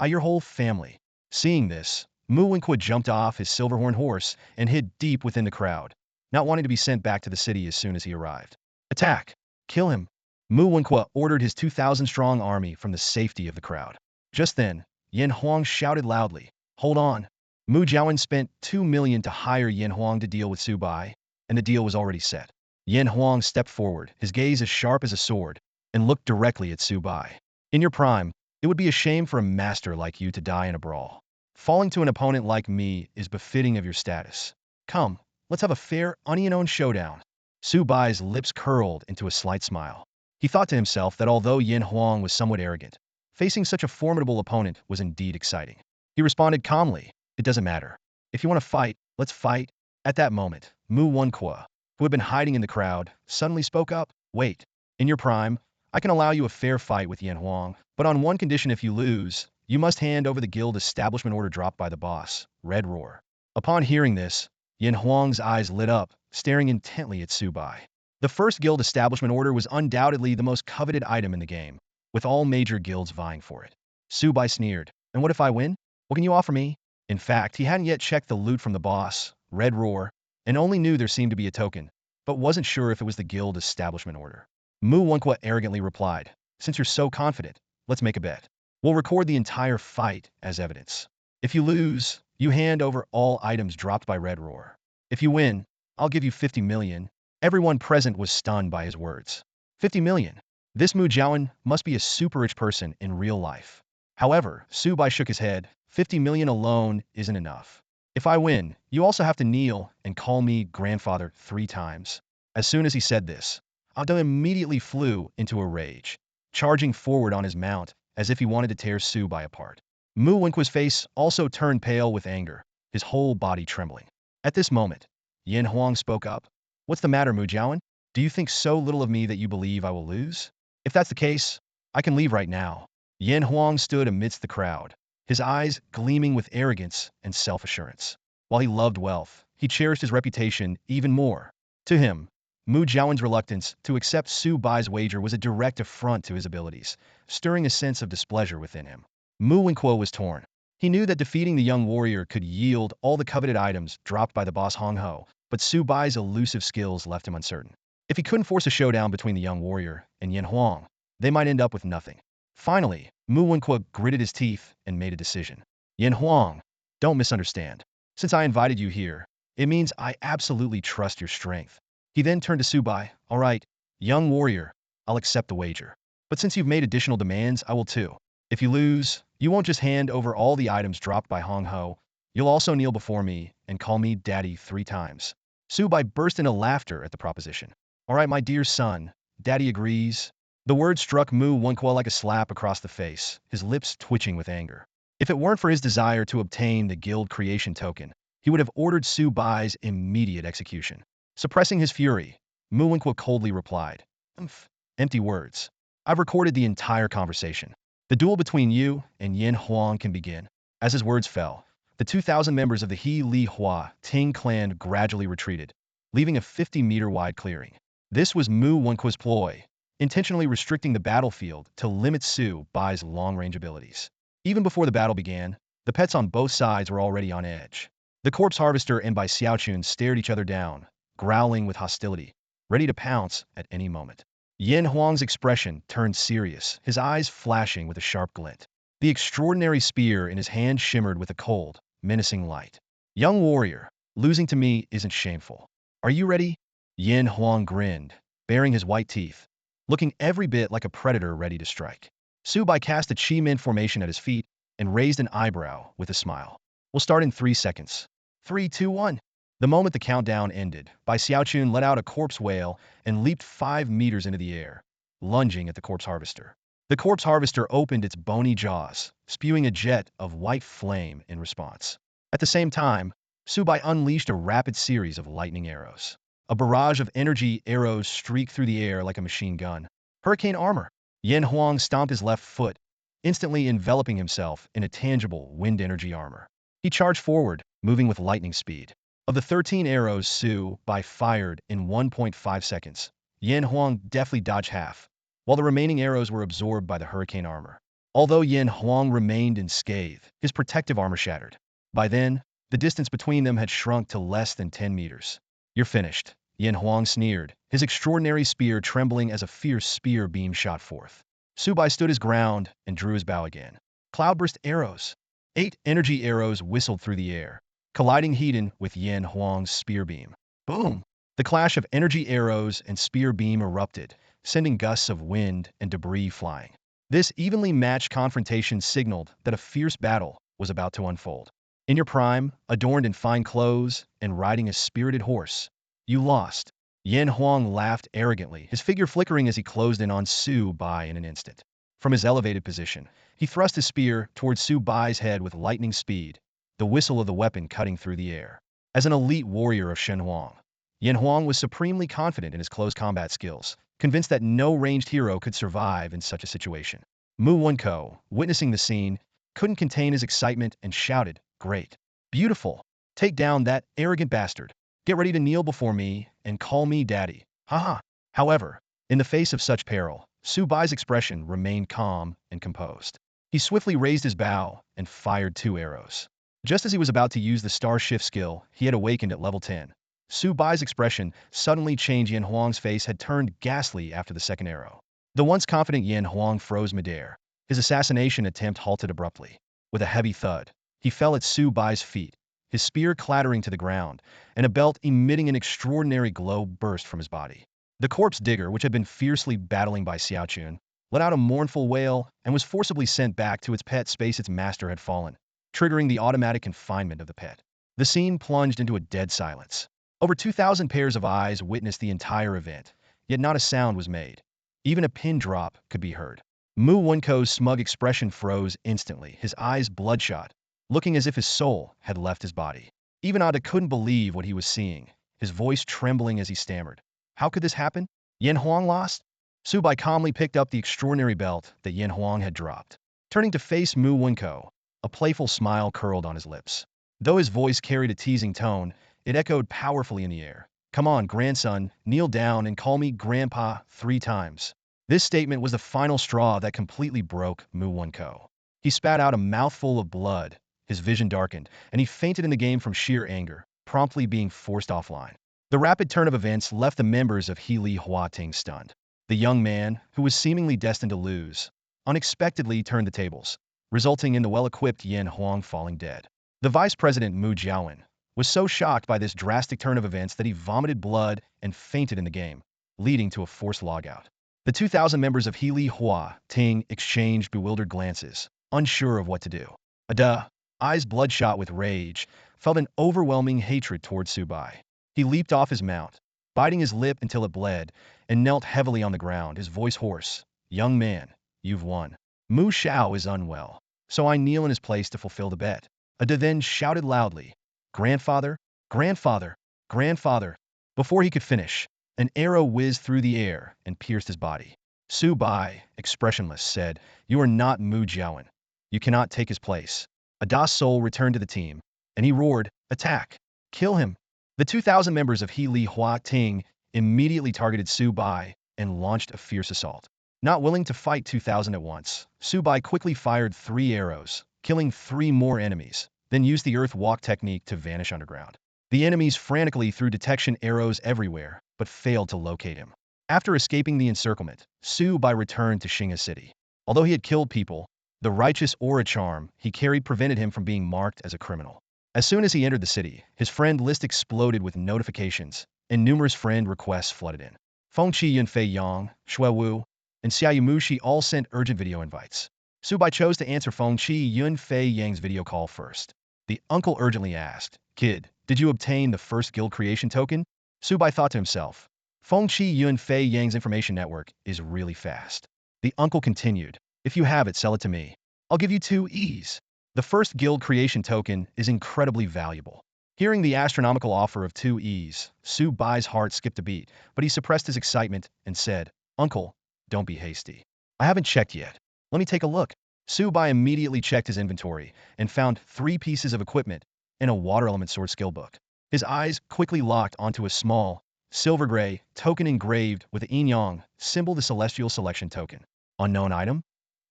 your whole family." Seeing this, Mu Wenqua jumped off his silverhorn horse and hid deep within the crowd, not wanting to be sent back to the city as soon as he arrived. "Attack! Kill him!" Mu Wenqua ordered his 2,000-strong army from the safety of the crowd. Just then, Yin Huang shouted loudly, "Hold on!" Mu Jiawen spent 2 million to hire Yin Huang to deal with Su Bai, and the deal was already set. Yin Huang stepped forward, his gaze as sharp as a sword, and looked directly at Su Bai. "In your prime, it would be a shame for a master like you to die in a brawl. Falling to an opponent like me is befitting of your status. Come, let's have a fair, onion-owned showdown." Su Bai's lips curled into a slight smile. He thought to himself that although Yin Huang was somewhat arrogant, facing such a formidable opponent was indeed exciting. He responded calmly, "It doesn't matter. If you want to fight, let's fight." At that moment, Mu Wenqua, who had been hiding in the crowd, suddenly spoke up, "Wait. In your prime, I can allow you a fair fight with Yin Huang, but on one condition: if you lose, you must hand over the guild establishment order dropped by the boss, Red Roar." Upon hearing this, Yin Huang's eyes lit up, staring intently at Su Bai. The first guild establishment order was undoubtedly the most coveted item in the game, with all major guilds vying for it. Su Bai sneered, "And what if I win? What can you offer me?" In fact, he hadn't yet checked the loot from the boss, Red Roar, and only knew there seemed to be a token, but wasn't sure if it was the guild establishment order. Mu Wenqua arrogantly replied, "Since you're so confident, let's make a bet. We'll record the entire fight as evidence. If you lose, you hand over all items dropped by Red Roar. If you win, I'll give you 50 million. Everyone present was stunned by his words. 50 million. This Mu Jiawen must be a super rich person in real life. However, Su Bai shook his head. 50 million alone isn't enough. If I win, you also have to kneel and call me grandfather 3 times. As soon as he said this, Ado immediately flew into a rage, charging forward on his mount as if he wanted to tear Su Bai apart. Mu Wenqua's face also turned pale with anger, his whole body trembling. At this moment, Yin Huang spoke up. "What's the matter, Mu Jiawen? Do you think so little of me that you believe I will lose? If that's the case, I can leave right now." Yin Huang stood amidst the crowd, his eyes gleaming with arrogance and self-assurance. While he loved wealth, he cherished his reputation even more. To him, Mu Jiawen's reluctance to accept Su Bai's wager was a direct affront to his abilities, stirring a sense of displeasure within him. Mu Wenqua was torn. He knew that defeating the young warrior could yield all the coveted items dropped by the boss Hong Ho, but Su Bai's elusive skills left him uncertain. If he couldn't force a showdown between the young warrior and Yin Huang, they might end up with nothing. Finally, Mu Wenqua gritted his teeth and made a decision. "Yin Huang, don't misunderstand. Since I invited you here, it means I absolutely trust your strength." He then turned to Su Bai. "All right, young warrior, I'll accept the wager. But since you've made additional demands, I will too. If you lose, you won't just hand over all the items dropped by Hong Ho, you'll also kneel before me and call me daddy 3 times. Su Bai burst into laughter at the proposition. "All right, my dear son, daddy agrees." The word struck Mu Wenqua like a slap across the face, his lips twitching with anger. If it weren't for his desire to obtain the guild creation token, he would have ordered Su Bai's immediate execution. Suppressing his fury, Mu Wenqua coldly replied, "Umph, empty words. I've recorded the entire conversation. The duel between you and Yin Huang can begin." As his words fell, the 2,000 members of the He Li Hua Ting clan gradually retreated, leaving a 50-meter-wide clearing. This was Mu Wenqua's ploy, intentionally restricting the battlefield to limit Su Bai's long-range abilities. Even before the battle began, the pets on both sides were already on edge. The corpse harvester and Bai Xiaochun stared each other down, growling with hostility, ready to pounce at any moment. Yin Huang's expression turned serious, his eyes flashing with a sharp glint. The extraordinary spear in his hand shimmered with a cold, menacing light. "Young warrior, losing to me isn't shameful. Are you ready?" Yin Huang grinned, baring his white teeth, looking every bit like a predator ready to strike. Su Bai cast a Chi Min formation at his feet and raised an eyebrow with a smile. "We'll start in 3 seconds. 3, 2, 1. The moment the countdown ended, Bai Xiaochun let out a corpse wail and leaped 5 meters into the air, lunging at the corpse harvester. The corpse harvester opened its bony jaws, spewing a jet of white flame in response. At the same time, Su Bai unleashed a rapid series of lightning arrows. A barrage of energy arrows streaked through the air like a machine gun. Hurricane armor. Yan Huang stomped his left foot, instantly enveloping himself in a tangible wind energy armor. He charged forward, moving with lightning speed. Of the 13 arrows Su Bai fired in 1.5 seconds, Yan Huang deftly dodged half, while the remaining arrows were absorbed by the hurricane armor. Although Yan Huang remained unscathed, his protective armor shattered. By then, the distance between them had shrunk to less than 10 meters. You're finished, Yan Huang sneered, his extraordinary spear trembling as a fierce spear beam shot forth. Su Bai stood his ground and drew his bow again. Cloudburst arrows. 8 energy arrows whistled through the air, colliding head-on with Yan Huang's spear beam. Boom! The clash of energy arrows and spear beam erupted, sending gusts of wind and debris flying. This evenly matched confrontation signaled that a fierce battle was about to unfold. In your prime, adorned in fine clothes and riding a spirited horse, you lost. Yan Huang laughed arrogantly, his figure flickering as he closed in on Su Bai in an instant. From his elevated position, he thrust his spear towards Su Bai's head with lightning speed, the whistle of the weapon cutting through the air. As an elite warrior of Shen Huang, Yan Huang was supremely confident in his close combat skills, convinced that no ranged hero could survive in such a situation. Mu Wenko, witnessing the scene, couldn't contain his excitement and shouted, "Great! Beautiful! Take down that arrogant bastard! Get ready to kneel before me and call me daddy! Haha!" However, in the face of such peril, Su Bai's expression remained calm and composed. He swiftly raised his bow and fired 2 arrows. Just as he was about to use the star shift skill he had awakened at level 10, Su Bai's expression suddenly changed. Yan Huang's face had turned ghastly after the second arrow. The once confident Yan Huang froze midair. His assassination attempt halted abruptly. With a heavy thud, he fell at Su Bai's feet, his spear clattering to the ground, and a belt emitting an extraordinary glow burst from his body. The corpse digger, which had been fiercely battling by Xiaochun, let out a mournful wail and was forcibly sent back to its pet space. Its master had fallen, triggering the automatic confinement of the pet. The scene plunged into a dead silence. Over 2,000 pairs of eyes witnessed the entire event, yet not a sound was made. Even a pin drop could be heard. Mu Wenko's smug expression froze instantly, his eyes bloodshot, looking as if his soul had left his body. Even Ada couldn't believe what he was seeing, his voice trembling as he stammered. How could this happen? Yan Huang lost? Su Bai calmly picked up the extraordinary belt that Yan Huang had dropped. Turning to face Mu Wenko, a playful smile curled on his lips. Though his voice carried a teasing tone, it echoed powerfully in the air. Come on, grandson, kneel down and call me grandpa 3 times. This statement was the final straw that completely broke Mu Wenko. He spat out a mouthful of blood, his vision darkened, and he fainted in the game from sheer anger, promptly being forced offline. The rapid turn of events left the members of Healy Huating stunned. The young man, who was seemingly destined to lose, unexpectedly turned the tables, resulting in the well-equipped Yan Huang falling dead. The vice president Mu Jiawen was so shocked by this drastic turn of events that he vomited blood and fainted in the game, leading to a forced logout. The 2,000 members of Healy Hua Ting exchanged bewildered glances, unsure of what to do. Ada, eyes bloodshot with rage, felt an overwhelming hatred towards Su Bai. He leaped off his mount, biting his lip until it bled, and knelt heavily on the ground, his voice hoarse. Young man, you've won. Mu Shao is unwell, so I kneel in his place to fulfill the bet. Ada then shouted loudly, Grandfather, grandfather, grandfather. Before he could finish, an arrow whizzed through the air and pierced his body. Su Bai, expressionless, said, You are not Mu Jiawen. You cannot take his place. Ada's soul returned to the team, and he roared, Attack! Kill him! The 2,000 members of Healy Hua Ting immediately targeted Su Bai and launched a fierce assault. Not willing to fight 2,000 at once, Su Bai quickly fired 3 arrows, killing 3 more enemies, then used the earth walk technique to vanish underground. The enemies frantically threw detection arrows everywhere, but failed to locate him. After escaping the encirclement, Su Bai returned to Xing'e City. Although he had killed people, the righteous aura charm he carried prevented him from being marked as a criminal. As soon as he entered the city, his friend list exploded with notifications, and numerous friend requests flooded in. Fengqi Yunfei Yang, Shui Wu, and Xiaoyu Mushi all sent urgent video invites. Su Bai chose to answer Fengqi Yunfei Yang's video call first. The uncle urgently asked, Kid, did you obtain the first guild creation token? Su Bai thought to himself, Fengqi Yunfei Yang's information network is really fast. The uncle continued, if you have it, sell it to me. I'll give you 2 E's. The first guild creation token is incredibly valuable. Hearing the astronomical offer of 2 E's, Su Bai's heart skipped a beat, but he suppressed his excitement and said, Uncle, don't be hasty. I haven't checked yet. Let me take a look. Su Bai immediately checked his inventory and found 3 pieces of equipment and a water element sword skill book. His eyes quickly locked onto a small, silver gray token engraved with the yin yang symbol, the celestial selection token. Unknown item?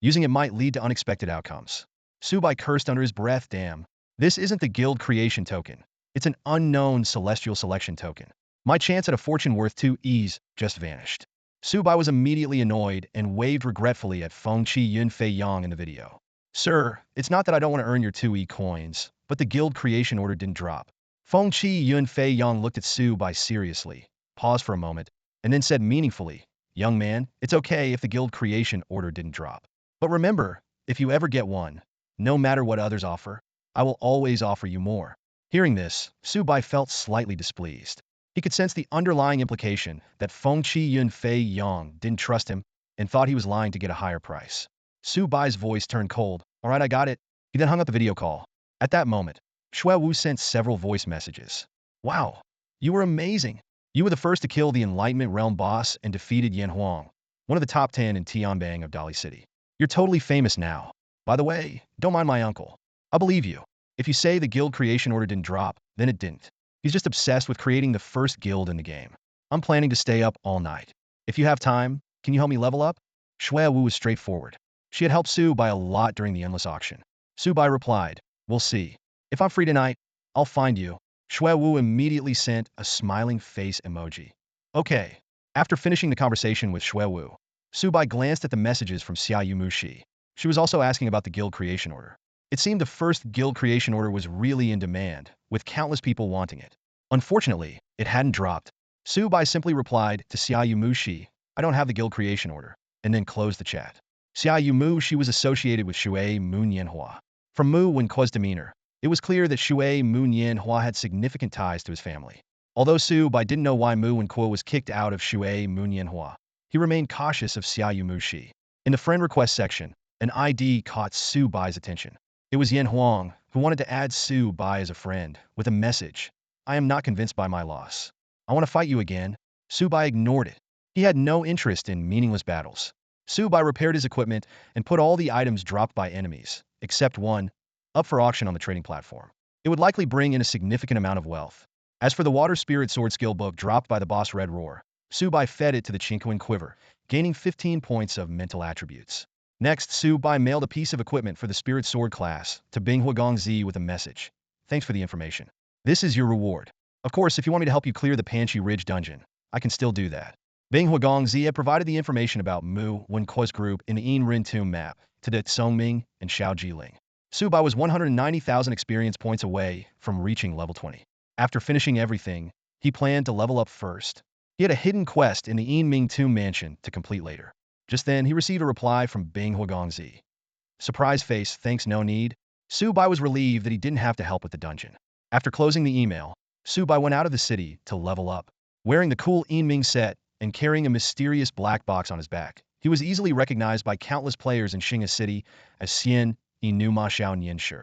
Using it might lead to unexpected outcomes. Su Bai cursed under his breath, damn. This isn't the guild creation token. It's an unknown celestial selection token. My chance at a fortune worth 2 E's just vanished. Su Bai was immediately annoyed and waved regretfully at Feng Qi Yun Fei Yang in the video. Sir, it's not that I don't want to earn your 2 E coins, but the guild creation order didn't drop. Feng Qi Yun Fei Yang looked at Su Bai seriously, paused for a moment, and then said meaningfully, young man, it's okay if the guild creation order didn't drop. But remember, if you ever get one, no matter what others offer, I will always offer you more. Hearing this, Su Bai felt slightly displeased. He could sense the underlying implication that Feng Qi Yun Fei Yang didn't trust him and thought he was lying to get a higher price. Su Bai's voice turned cold. All right, I got it. He then hung up the video call. At that moment, Shui Wu sent several voice messages. Wow, you were amazing. You were the first to kill the Enlightenment realm boss and defeated Yan Huang, one of the top 10 in Tianbang of Dali City. You're totally famous now. By the way, don't mind my uncle. I'll believe you. If you say the guild creation order didn't drop, then it didn't. He's just obsessed with creating the first guild in the game. I'm planning to stay up all night. If you have time, can you help me level up? Shui Wu was straightforward. She had helped Su Bai a lot during the endless auction. Su Bai replied, we'll see. If I'm free tonight, I'll find you. Shui Wu immediately sent a smiling face emoji. Okay. After finishing the conversation with Shui Wu, Su Bai glanced at the messages from Xiaoyu Mushi. She was also asking about the guild creation order. It seemed the first guild creation order was really in demand, with countless people wanting it. Unfortunately, it hadn't dropped. Su Bai simply replied to Xiaoyu Mushi, I don't have the guild creation order, and then closed the chat. Xiaoyu Mushi was associated with Shui Mu Nianhua. From Mu Wenquo's demeanor, it was clear that Shui Mu Nianhua had significant ties to his family. Although Su Bai didn't know why Mu Wenquo was kicked out of Shui Mu Nianhua, he remained cautious of Xiaoyu Mushi. In the friend request section, an ID caught Su Bai's attention. It was Yan Huang, who wanted to add Su Bai as a friend, with a message. I am not convinced by my loss. I want to fight you again. Su Bai ignored it. He had no interest in meaningless battles. Su Bai repaired his equipment and put all the items dropped by enemies, except one, up for auction on the trading platform. It would likely bring in a significant amount of wealth. As for the Water Spirit Sword skill book dropped by the boss Red Roar, Su Bai fed it to the Chinquan Quiver, gaining 15 points of mental attributes. Next, Su Bai mailed a piece of equipment for the Spirit Sword class to Bing Huagongzi with a message. Thanks for the information. This is your reward. Of course, if you want me to help you clear the Panchi Ridge dungeon, I can still do that. Bing Huagongzi had provided the information about Mu Wenquo's group in the Yin Rin Tomb map to the Songming and Xiao Jiling. Su Bai was 190,000 experience points away from reaching level 20. After finishing everything, he planned to level up first. He had a hidden quest in the Yin Ming Tomb mansion to complete later. Just then, he received a reply from Bing Huagongzi. Surprise face, thanks, no need. Su Bai was relieved that he didn't have to help with the dungeon. After closing the email, Su Bai went out of the city to level up. Wearing the cool Yin Ming set and carrying a mysterious black box on his back, he was easily recognized by countless players in Xing'a City as Xian Inu Ma Xiao Nian Shi.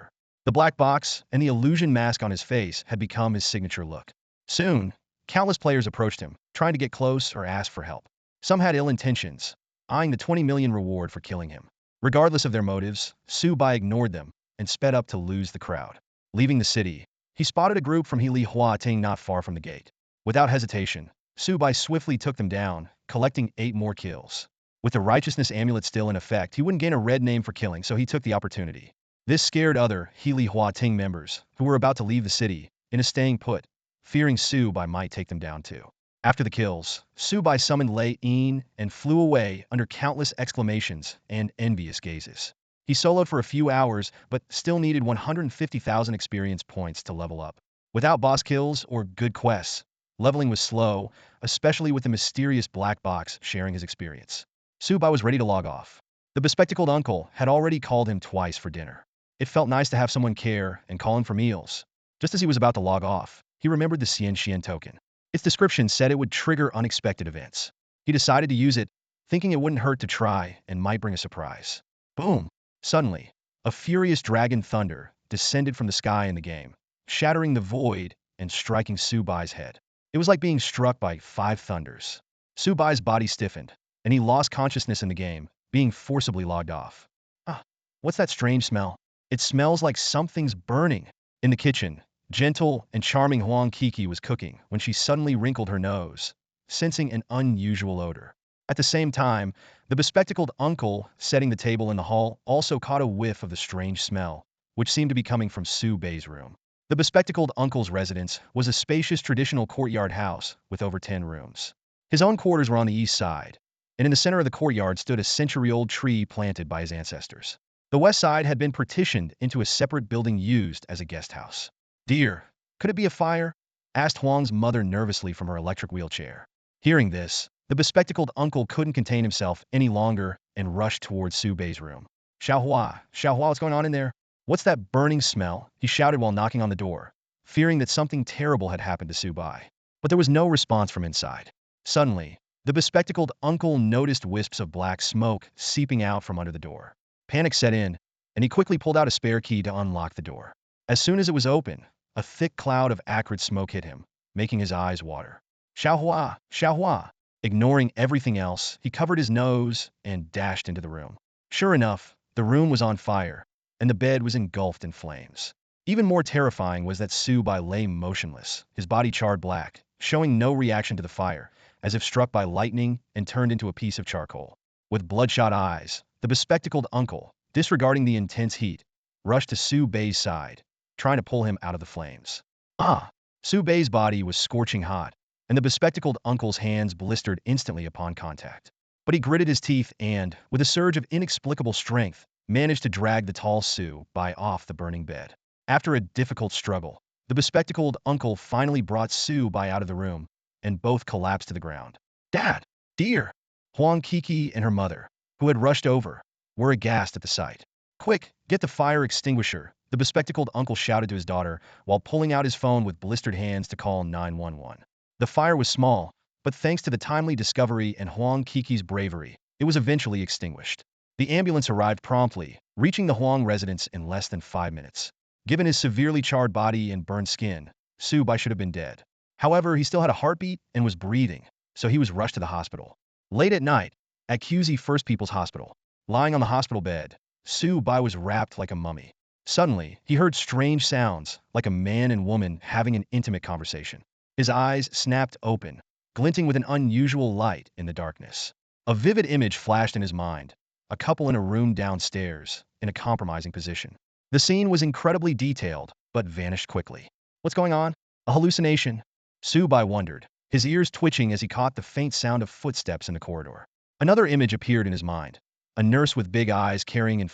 The black box and the illusion mask on his face had become his signature look. Soon, countless players approached him, trying to get close or ask for help. Some had ill intentions, eyeing the 20 million reward for killing him. Regardless of their motives, Su Bai ignored them and sped up to lose the crowd. Leaving the city, he spotted a group from Heili Huating not far from the gate. Without hesitation, Su Bai swiftly took them down, collecting 8 more kills. With the righteousness amulet still in effect, he wouldn't gain a red name for killing, so he took the opportunity. This scared other Heili Huating members, who were about to leave the city, into staying put, fearing Su Bai might take them down too. After the kills, Su Bai summoned Lei Yin and flew away under countless exclamations and envious gazes. He soloed for a few hours, but still needed 150,000 experience points to level up. Without boss kills or good quests, leveling was slow, especially with the mysterious black box sharing his experience. Su Bai was ready to log off. The bespectacled uncle had already called him twice for dinner. It felt nice to have someone care and call him for meals. Just as he was about to log off, he remembered the Xian Xian token. Its description said it would trigger unexpected events. He decided to use it, thinking it wouldn't hurt to try and might bring a surprise. Boom! Suddenly, a furious dragon thunder descended from the sky in the game, shattering the void and striking Su Bai's head. It was like being struck by 5 thunders. Su Bai's body stiffened, and he lost consciousness in the game, being forcibly logged off. Ah, what's that strange smell? It smells like something's burning. In the kitchen, gentle and charming Huang Kiki was cooking when she suddenly wrinkled her nose, sensing an unusual odor. At the same time, the bespectacled uncle setting the table in the hall also caught a whiff of the strange smell, which seemed to be coming from Su Bai's room. The bespectacled uncle's residence was a spacious traditional courtyard house with over 10 rooms. His own quarters were on the east side, and in the center of the courtyard stood a century-old tree planted by his ancestors. The west side had been partitioned into a separate building used as a guest house. "Dear, could it be a fire?" asked Huang's mother nervously from her electric wheelchair. Hearing this, the bespectacled uncle couldn't contain himself any longer and rushed towards Su Bai's room. Xiaohua, what's going on in there? What's that burning smell?" he shouted while knocking on the door, fearing that something terrible had happened to Su Bai. But there was no response from inside. Suddenly, the bespectacled uncle noticed wisps of black smoke seeping out from under the door. Panic set in, and he quickly pulled out a spare key to unlock the door. As soon as it was open, a thick cloud of acrid smoke hit him, making his eyes water. Xiaohua. Ignoring everything else, he covered his nose and dashed into the room. Sure enough, the room was on fire, and the bed was engulfed in flames. Even more terrifying was that Su Bai lay motionless, his body charred black, showing no reaction to the fire, as if struck by lightning and turned into a piece of charcoal. With bloodshot eyes, the bespectacled uncle, disregarding the intense heat, rushed to Su Bai's side, trying to pull him out of the flames. Ah! Su Bai's body was scorching hot, and the bespectacled uncle's hands blistered instantly upon contact. But he gritted his teeth and, with a surge of inexplicable strength, managed to drag the tall Su Bai off the burning bed. After a difficult struggle, the bespectacled uncle finally brought Su Bai out of the room, and both collapsed to the ground. "Dad! Dear!" Huang Kiki and her mother, who had rushed over, were aghast at the sight. "Quick, get the fire extinguisher," the bespectacled uncle shouted to his daughter while pulling out his phone with blistered hands to call 911. The fire was small, but thanks to the timely discovery and Huang Kiki's bravery, it was eventually extinguished. The ambulance arrived promptly, reaching the Huang residence in less than 5 minutes. Given his severely charred body and burned skin, Su Bai should have been dead. However, he still had a heartbeat and was breathing, so he was rushed to the hospital. Late at night, at QZ First People's Hospital, lying on the hospital bed, Su Bai was wrapped like a mummy. Suddenly, he heard strange sounds, like a man and woman having an intimate conversation. His eyes snapped open, glinting with an unusual light in the darkness. A vivid image flashed in his mind, a couple in a room downstairs, in a compromising position. The scene was incredibly detailed, but vanished quickly. What's going on? A hallucination? Su Bai wondered, his ears twitching as he caught the faint sound of footsteps in the corridor. Another image appeared in his mind, a nurse with big eyes carrying an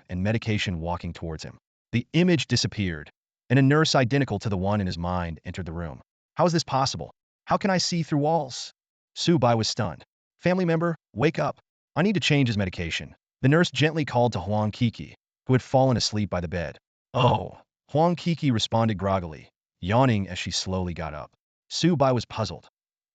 and medication walking towards him. The image disappeared, and a nurse identical to the one in his mind entered the room. How is this possible? How can I see through walls? Su Bai was stunned. "Family member, wake up. I need to change his medication." The nurse gently called to Huang Kiki, who had fallen asleep by the bed. "Oh." Huang Kiki responded groggily, yawning as she slowly got up. Su Bai was puzzled.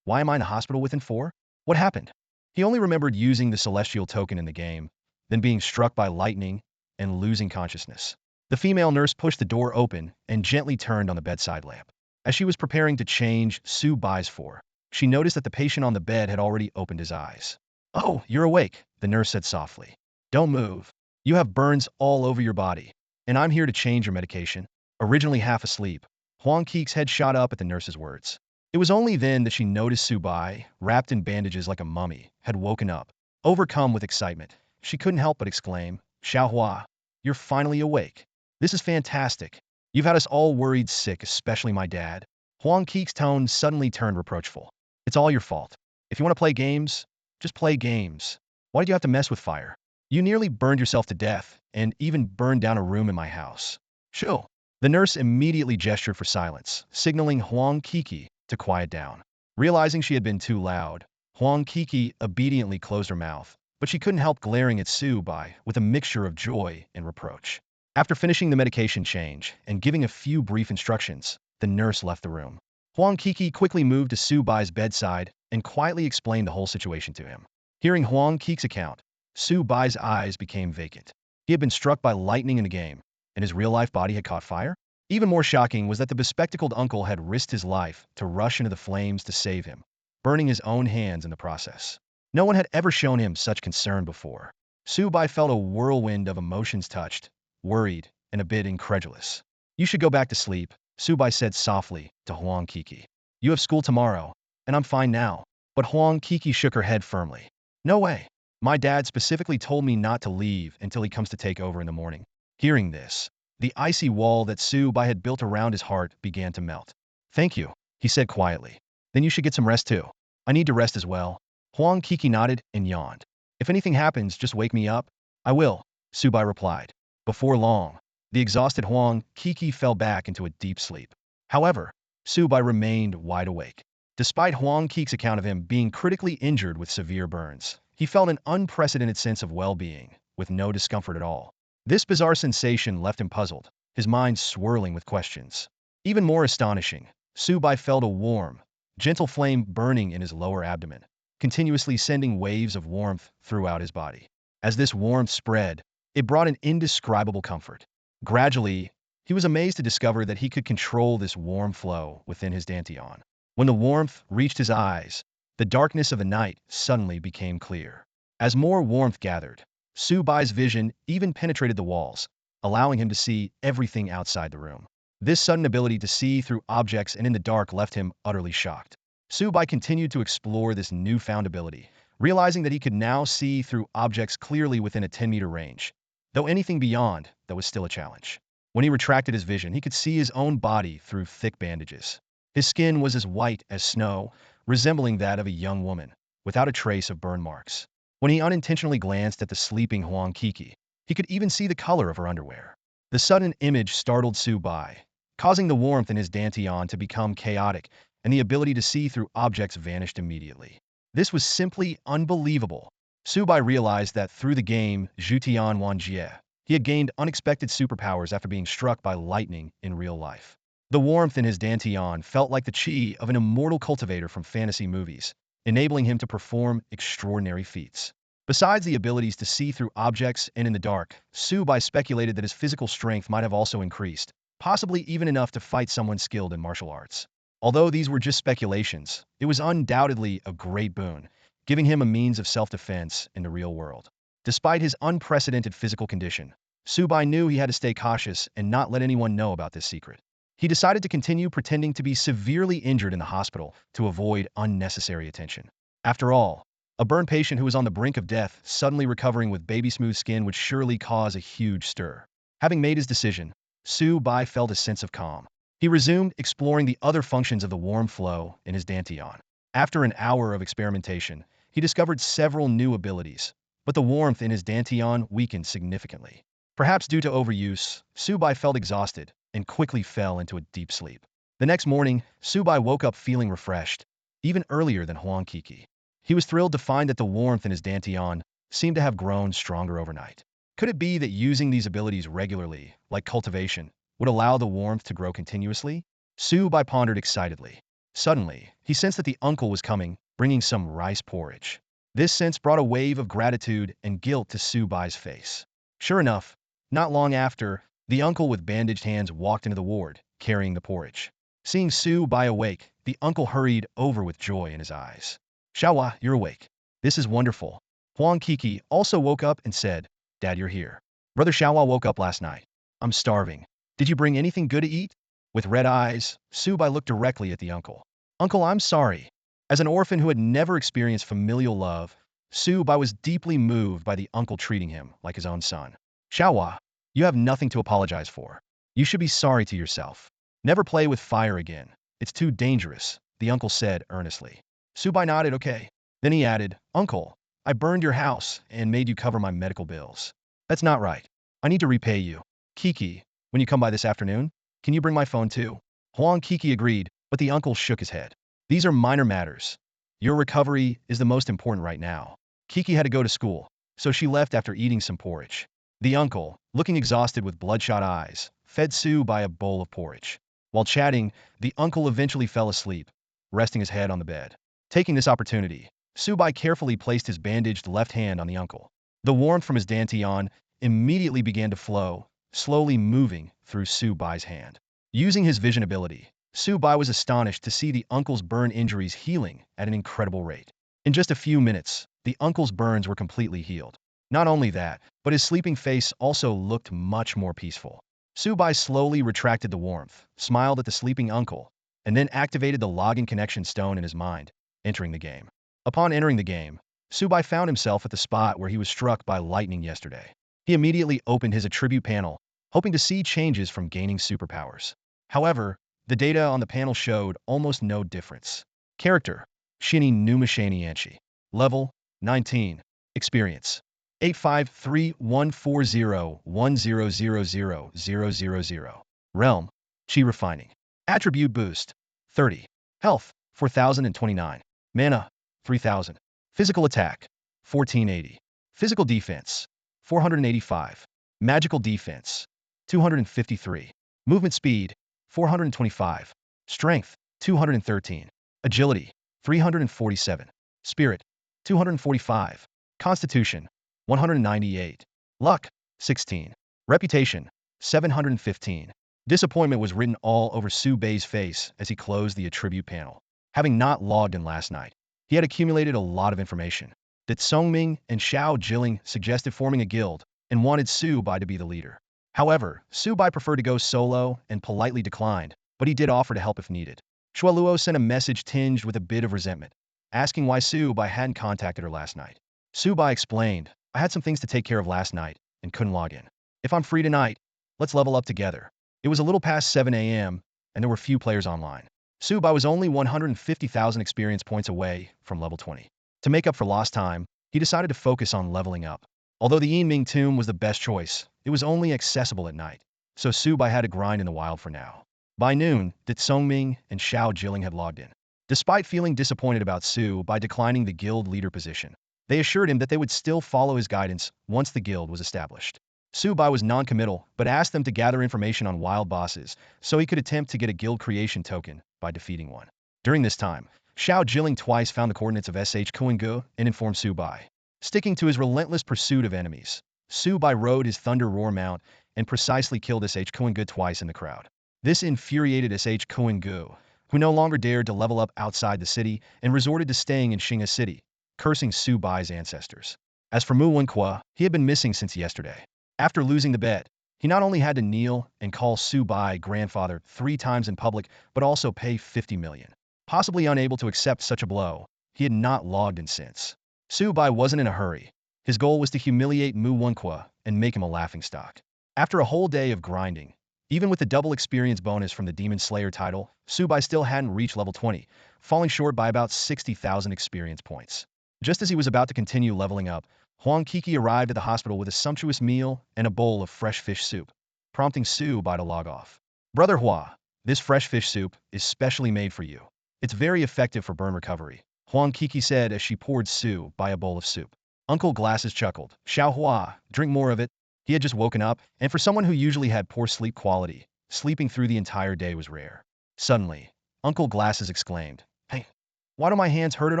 "Why am I in the hospital within 4? What happened?" He only remembered using the celestial token in the game, then being struck by lightning and losing consciousness. The female nurse pushed the door open and gently turned on the bedside lamp. As she was preparing to change Su Bai's for, she noticed that the patient on the bed had already opened his eyes. "Oh, you're awake," the nurse said softly. "Don't move. You have burns all over your body, and I'm here to change your medication." Originally half asleep, Huang Kiki's head shot up at the nurse's words. It was only then that she noticed Su Bai, wrapped in bandages like a mummy, had woken up. Overcome with excitement, she couldn't help but exclaim, "Xiaohua, you're finally awake. This is fantastic. You've had us all worried sick, especially my dad." Huang Kiki's tone suddenly turned reproachful. "It's all your fault. If you want to play games, just play games. Why did you have to mess with fire? You nearly burned yourself to death, and even burned down a room in my house." "Shoo." The nurse immediately gestured for silence, signaling Huang Kiki to quiet down. Realizing she had been too loud, Huang Kiki obediently closed her mouth, but she couldn't help glaring at Su Bai with a mixture of joy and reproach. After finishing the medication change and giving a few brief instructions, the nurse left the room. Huang Kiki quickly moved to Su Bai's bedside and quietly explained the whole situation to him. Hearing Huang Keek's account, Su Bai's eyes became vacant. He had been struck by lightning in a game, and his real-life body had caught fire? Even more shocking was that the bespectacled uncle had risked his life to rush into the flames to save him, burning his own hands in the process. No one had ever shown him such concern before. Su Bai felt a whirlwind of emotions, touched, worried, and a bit incredulous. You should go back to sleep, Su Bai said softly to Huang Kiki. You have school tomorrow, and I'm fine now. But Huang Kiki shook her head firmly. No way. My dad specifically told me not to leave until he comes to take over in the morning. Hearing this, the icy wall that Su Bai had built around his heart began to melt. Thank you, he said quietly. Then you should get some rest too. I need to rest as well. Huang Kiki nodded and yawned. If anything happens, just wake me up. I will, Su Bai replied. Before long, the exhausted Huang Kiki fell back into a deep sleep. However, Su Bai remained wide awake. Despite Huang Keek's account of him being critically injured with severe burns, he felt an unprecedented sense of well-being, with no discomfort at all. This bizarre sensation left him puzzled, his mind swirling with questions. Even more astonishing, Su Bai felt a warm, gentle flame burning in his lower abdomen, continuously sending waves of warmth throughout his body. As this warmth spread, it brought an indescribable comfort. Gradually, he was amazed to discover that he could control this warm flow within his dantian. When the warmth reached his eyes, the darkness of the night suddenly became clear. As more warmth gathered, Su Bai's vision even penetrated the walls, allowing him to see everything outside the room. This sudden ability to see through objects and in the dark left him utterly shocked. Su Bai continued to explore this newfound ability, realizing that he could now see through objects clearly within a 10-meter range, though anything beyond that was still a challenge. When he retracted his vision, he could see his own body through thick bandages. His skin was as white as snow, resembling that of a young woman, without a trace of burn marks. When he unintentionally glanced at the sleeping Huang Kiki, he could even see the color of her underwear. The sudden image startled Su Bai, causing the warmth in his dantian to become chaotic, and the ability to see through objects vanished immediately. This was simply unbelievable. Su Bai realized that through the game Zhutian Wanjie, he had gained unexpected superpowers after being struck by lightning in real life. The warmth in his dantian felt like the chi of an immortal cultivator from fantasy movies, enabling him to perform extraordinary feats. Besides the abilities to see through objects and in the dark, Su Bai speculated that his physical strength might have also increased, possibly even enough to fight someone skilled in martial arts. Although these were just speculations, it was undoubtedly a great boon, giving him a means of self-defense in the real world. Despite his unprecedented physical condition, Su Bai knew he had to stay cautious and not let anyone know about this secret. He decided to continue pretending to be severely injured in the hospital to avoid unnecessary attention. After all, a burn patient who was on the brink of death suddenly recovering with baby-smooth skin would surely cause a huge stir. Having made his decision, Su Bai felt a sense of calm. He resumed exploring the other functions of the warm flow in his dantian. After an hour of experimentation, he discovered several new abilities, but the warmth in his dantian weakened significantly. Perhaps due to overuse, Su Bai felt exhausted and quickly fell into a deep sleep. The next morning, Su Bai woke up feeling refreshed, even earlier than Huang Kiki. He was thrilled to find that the warmth in his dantian seemed to have grown stronger overnight. Could it be that using these abilities regularly, like cultivation, would allow the warmth to grow continuously? Su Bai pondered excitedly. Suddenly, he sensed that the uncle was coming, bringing some rice porridge. This sense brought a wave of gratitude and guilt to Su Bai's face. Sure enough, not long after, the uncle with bandaged hands walked into the ward, carrying the porridge. Seeing Su Bai awake, the uncle hurried over with joy in his eyes. Xiaohua, you're awake. This is wonderful. Huang Kiki also woke up and said, Dad, you're here. Brother Xiaohua woke up last night. I'm starving. Did you bring anything good to eat? With red eyes, Su Bai looked directly at the uncle. Uncle, I'm sorry. As an orphan who had never experienced familial love, Su Bai was deeply moved by the uncle treating him like his own son. Xiaohua, you have nothing to apologize for. You should be sorry to yourself. Never play with fire again. It's too dangerous, the uncle said earnestly. Su Bai nodded okay. Then he added, Uncle, I burned your house and made you cover my medical bills. That's not right. I need to repay you. Kiki, when you come by this afternoon, can you bring my phone too? Huang Kiki agreed, but the uncle shook his head. These are minor matters. Your recovery is the most important right now. Kiki had to go to school, so she left after eating some porridge. The uncle, looking exhausted with bloodshot eyes, fed Su Bai a bowl of porridge. While chatting, the uncle eventually fell asleep, resting his head on the bed. Taking this opportunity, Su Bai carefully placed his bandaged left hand on the uncle. The warmth from his dantian immediately began to flow, slowly moving through Su Bai's hand. Using his vision ability, Su Bai was astonished to see the uncle's burn injuries healing at an incredible rate. In just a few minutes, the uncle's burns were completely healed. Not only that, but his sleeping face also looked much more peaceful. Su Bai slowly retracted the warmth, smiled at the sleeping uncle, and then activated the login connection stone in his mind, entering the game. Upon entering the game, Su Bai found himself at the spot where he was struck by lightning yesterday. He immediately opened his attribute panel, hoping to see changes from gaining superpowers. However, the data on the panel showed almost no difference. Character: Shini Numashani Anshi. Level: 19. Experience: 8531401000000. Realm: Chi Refining. Attribute boost: 30. Health: 4029. Mana: 3000. Physical attack: 1480. Physical defense: 485. Magical defense: 253. Movement speed: 425. Strength: 213. Agility: 347. Spirit: 245. Constitution: 198. Luck: 16. Reputation: 715. Disappointment was written all over Su Bai's face as he closed the attribute panel. Having not logged in last night, he had accumulated a lot of information. That Songming and Xiao Jilling suggested forming a guild and wanted Su Bai to be the leader. However, Su Bai preferred to go solo and politely declined, but he did offer to help if needed. Shualuo sent a message tinged with a bit of resentment, asking why Su Bai hadn't contacted her last night. Su Bai explained, I had some things to take care of last night and couldn't log in. If I'm free tonight, let's level up together. It was a little past 7 a.m., and there were few players online. Su Bai was only 150,000 experience points away from level 20. To make up for lost time, he decided to focus on leveling up. Although the Yinming tomb was the best choice, it was only accessible at night, so Su Bai had to grind in the wild for now. By noon, Dat Songming and Xiao Jilling had logged in. Despite feeling disappointed about Su Bai declining the guild leader position, they assured him that they would still follow his guidance once the guild was established. Su Bai was non-committal, but asked them to gather information on wild bosses so he could attempt to get a guild creation token by defeating one. During this time, Xiao Jilling twice found the coordinates of SH Kuingu and informed Su Bai. Sticking to his relentless pursuit of enemies, Su Bai rode his Thunder Roar mount and precisely killed SH Kuingu twice in the crowd. This infuriated SH Kuingu, who no longer dared to level up outside the city and resorted to staying in Xing'a City, cursing Su Bai's ancestors. As for Mu Wenqua, he had been missing since yesterday. After losing the bet, he not only had to kneel and call Su Bai grandfather 3 times in public, but also pay 50 million. Possibly unable to accept such a blow, he had not logged in since. Su Bai wasn't in a hurry. His goal was to humiliate Mu Wenqua and make him a laughingstock. After a whole day of grinding, even with the double experience bonus from the Demon Slayer title, Su Bai still hadn't reached level 20, falling short by about 60,000 experience points. Just as he was about to continue leveling up, Huang Kiki arrived at the hospital with a sumptuous meal and a bowl of fresh fish soup, prompting Su Bai to log off. Brother Hua, this fresh fish soup is specially made for you. It's very effective for burn recovery, Huang Kiki said as she poured Su Bai a bowl of soup. Uncle Glasses chuckled. Xiao Hua, drink more of it. He had just woken up, and for someone who usually had poor sleep quality, sleeping through the entire day was rare. Suddenly, Uncle Glasses exclaimed, Hey, why do my hands hurt at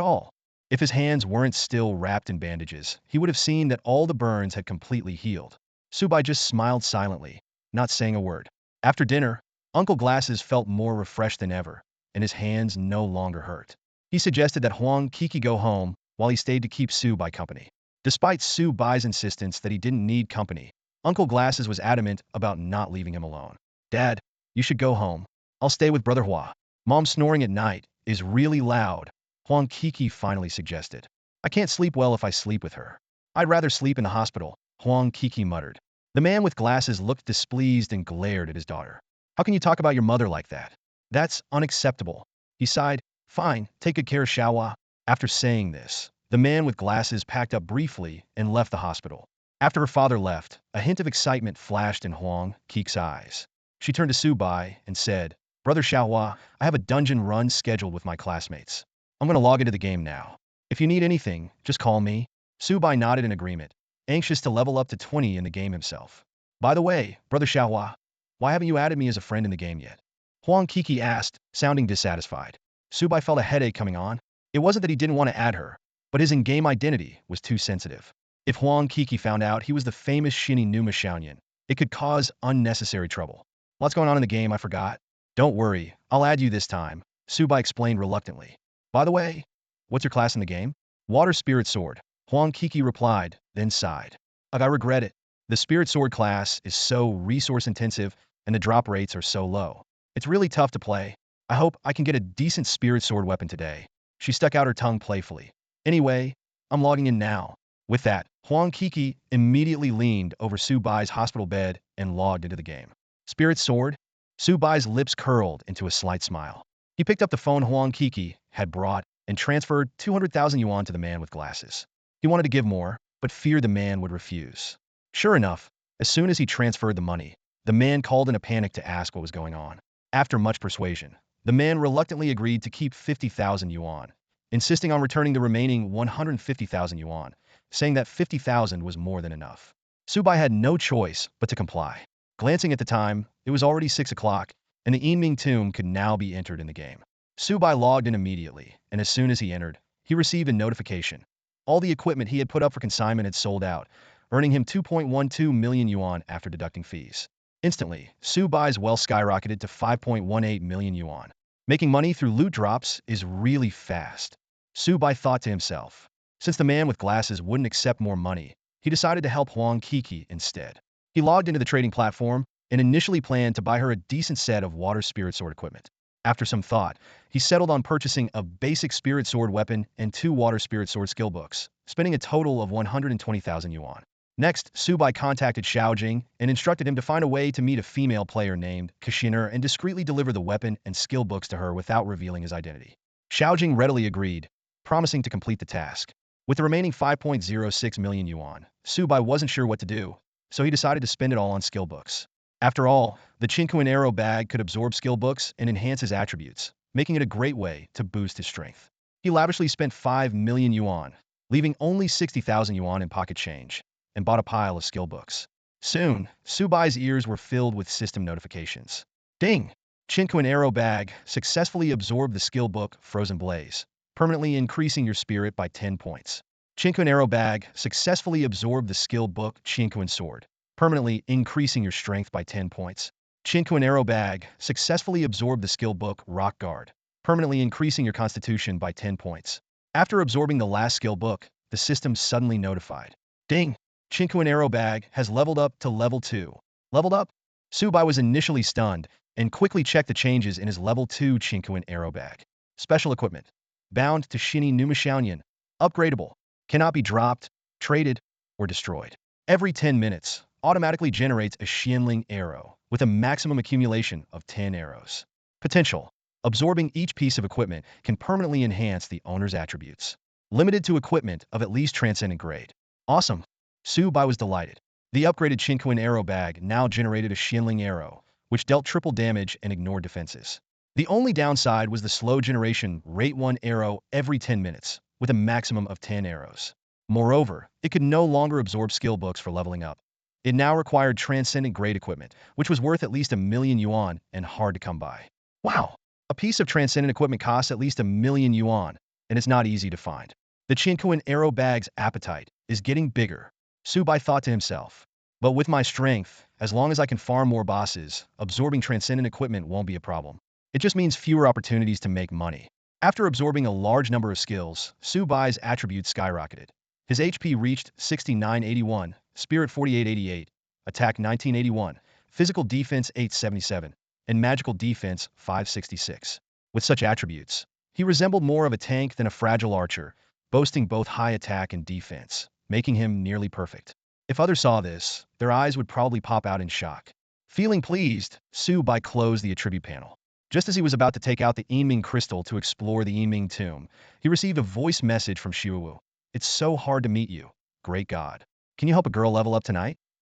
all? If his hands weren't still wrapped in bandages, he would have seen that all the burns had completely healed. Su Bai just smiled silently, not saying a word. After dinner, Uncle Glasses felt more refreshed than ever, and his hands no longer hurt. He suggested that Huang Kiki go home while he stayed to keep Su Bai company. Despite Su Bai's insistence that he didn't need company, Uncle Glasses was adamant about not leaving him alone. Dad, you should go home. I'll stay with Brother Hua. Mom snoring at night is really loud, Huang Kiki finally suggested. I can't sleep well if I sleep with her. I'd rather sleep in the hospital, Huang Kiki muttered. The man with glasses looked displeased and glared at his daughter. How can you talk about your mother like that? That's unacceptable. He sighed. Fine, take good care of Xiaohua. After saying this, the man with glasses packed up briefly and left the hospital. After her father left, a hint of excitement flashed in Huang Kiki's eyes. She turned to Su Bai and said, Brother Xiaohua, I have a dungeon run scheduled with my classmates. I'm going to log into the game now. If you need anything, just call me. Su Bai nodded in agreement, anxious to level up to 20 in the game himself. By the way, Brother Xiaohua, why haven't you added me as a friend in the game yet? Huang Kiki asked, sounding dissatisfied. Su Bai felt a headache coming on. It wasn't that he didn't want to add her, but his in-game identity was too sensitive. If Huang Kiki found out he was the famous Shini Numa Xiaoyan, it could cause unnecessary trouble. Lots going on in the game, I forgot. Don't worry, I'll add you this time, Su Bai explained reluctantly. By the way, what's your class in the game? Water Spirit Sword, Huang Kiki replied, then sighed. I regret it. The Spirit Sword class is so resource-intensive and the drop rates are so low. It's really tough to play. I hope I can get a decent Spirit Sword weapon today. She stuck out her tongue playfully. Anyway, I'm logging in now. With that, Huang Kiki immediately leaned over Su Bai's hospital bed and logged into the game. Spirit Sword? Su Bai's lips curled into a slight smile. He picked up the phone Huang Kiki had brought and transferred 200,000 yuan to the man with glasses. He wanted to give more, but feared the man would refuse. Sure enough, as soon as he transferred the money, the man called in a panic to ask what was going on. After much persuasion, the man reluctantly agreed to keep 50,000 yuan, insisting on returning the remaining 150,000 yuan, saying that 50,000 was more than enough. Su Bai had no choice but to comply. Glancing at the time, it was already 6 o'clock, and the Yiming tomb could now be entered in the game. Su Bai logged in immediately, and as soon as he entered, he received a notification. All the equipment he had put up for consignment had sold out, earning him 2.12 million yuan after deducting fees. Instantly, Su Bai's wealth skyrocketed to 5.18 million yuan. Making money through loot drops is really fast. Su Bai thought to himself. Since the man with glasses wouldn't accept more money, he decided to help Huang Kiki instead. He logged into the trading platform and initially planned to buy her a decent set of water spirit sword equipment. After some thought, he settled on purchasing a basic spirit sword weapon and 2 water spirit sword skill books, spending a total of 120,000 yuan. Next, Su Bai contacted Xiaojing and instructed him to find a way to meet a female player named Kashiner and discreetly deliver the weapon and skill books to her without revealing his identity. Xiaojing readily agreed, promising to complete the task. With the remaining 5.06 million yuan, Su Bai wasn't sure what to do, so he decided to spend it all on skill books. After all, the Qinquan arrow bag could absorb skill books and enhance his attributes, making it a great way to boost his strength. He lavishly spent 5 million yuan, leaving only 60,000 yuan in pocket change, and bought a pile of skill books. Soon, Su Bai's ears were filled with system notifications. Ding! Qinquan arrow bag successfully absorbed the skill book Frozen Blaze, permanently increasing your spirit by 10 points. Qinquan arrow bag successfully absorbed the skill book Qinquan sword, permanently increasing your strength by 10 points. Qinquan arrow bag successfully absorbed the skill book Rock Guard, permanently increasing your constitution by 10 points. After absorbing the last skill book, the system suddenly notified. Ding! Qinquan arrow bag has leveled up to level 2. Leveled up? Su Bai was initially stunned and quickly checked the changes in his level 2 Qinquan arrow bag. Special equipment. Bound to Shini Numa Xiaoyan. Upgradable. Cannot be dropped, traded, or destroyed. Every 10 minutes, automatically generates a Xianling arrow with a maximum accumulation of 10 arrows. Potential. Absorbing each piece of equipment can permanently enhance the owner's attributes. Limited to equipment of at least transcendent grade. Awesome. Su Bai was delighted. The upgraded Qinquan arrow bag now generated a Xianling arrow, which dealt triple damage and ignored defenses. The only downside was the slow generation rate 1 arrow every 10 minutes, with a maximum of 10 arrows. Moreover, it could no longer absorb skill books for leveling up. It now required transcendent grade equipment, which was worth at least 1 million yuan and hard to come by. Wow! A piece of transcendent equipment costs at least 1 million yuan, and it's not easy to find. The Qinquan arrow bag's appetite is getting bigger, Su Bai thought to himself. But with my strength, as long as I can farm more bosses, absorbing transcendent equipment won't be a problem. It just means fewer opportunities to make money. After absorbing a large number of skills, Su Bai's attributes skyrocketed. His HP reached 6981, Spirit 4888, Attack 1981, Physical Defense 877, and Magical Defense 566. With such attributes, he resembled more of a tank than a fragile archer, boasting both high attack and defense, making him nearly perfect. If others saw this, their eyes would probably pop out in shock. Feeling pleased, Su Bai closed the attribute panel. Just as he was about to take out the Yiming crystal to explore the Yiming tomb, he received a voice message from Xiaowu. It's so hard to meet you. Great God. Can you help a girl level up tonight?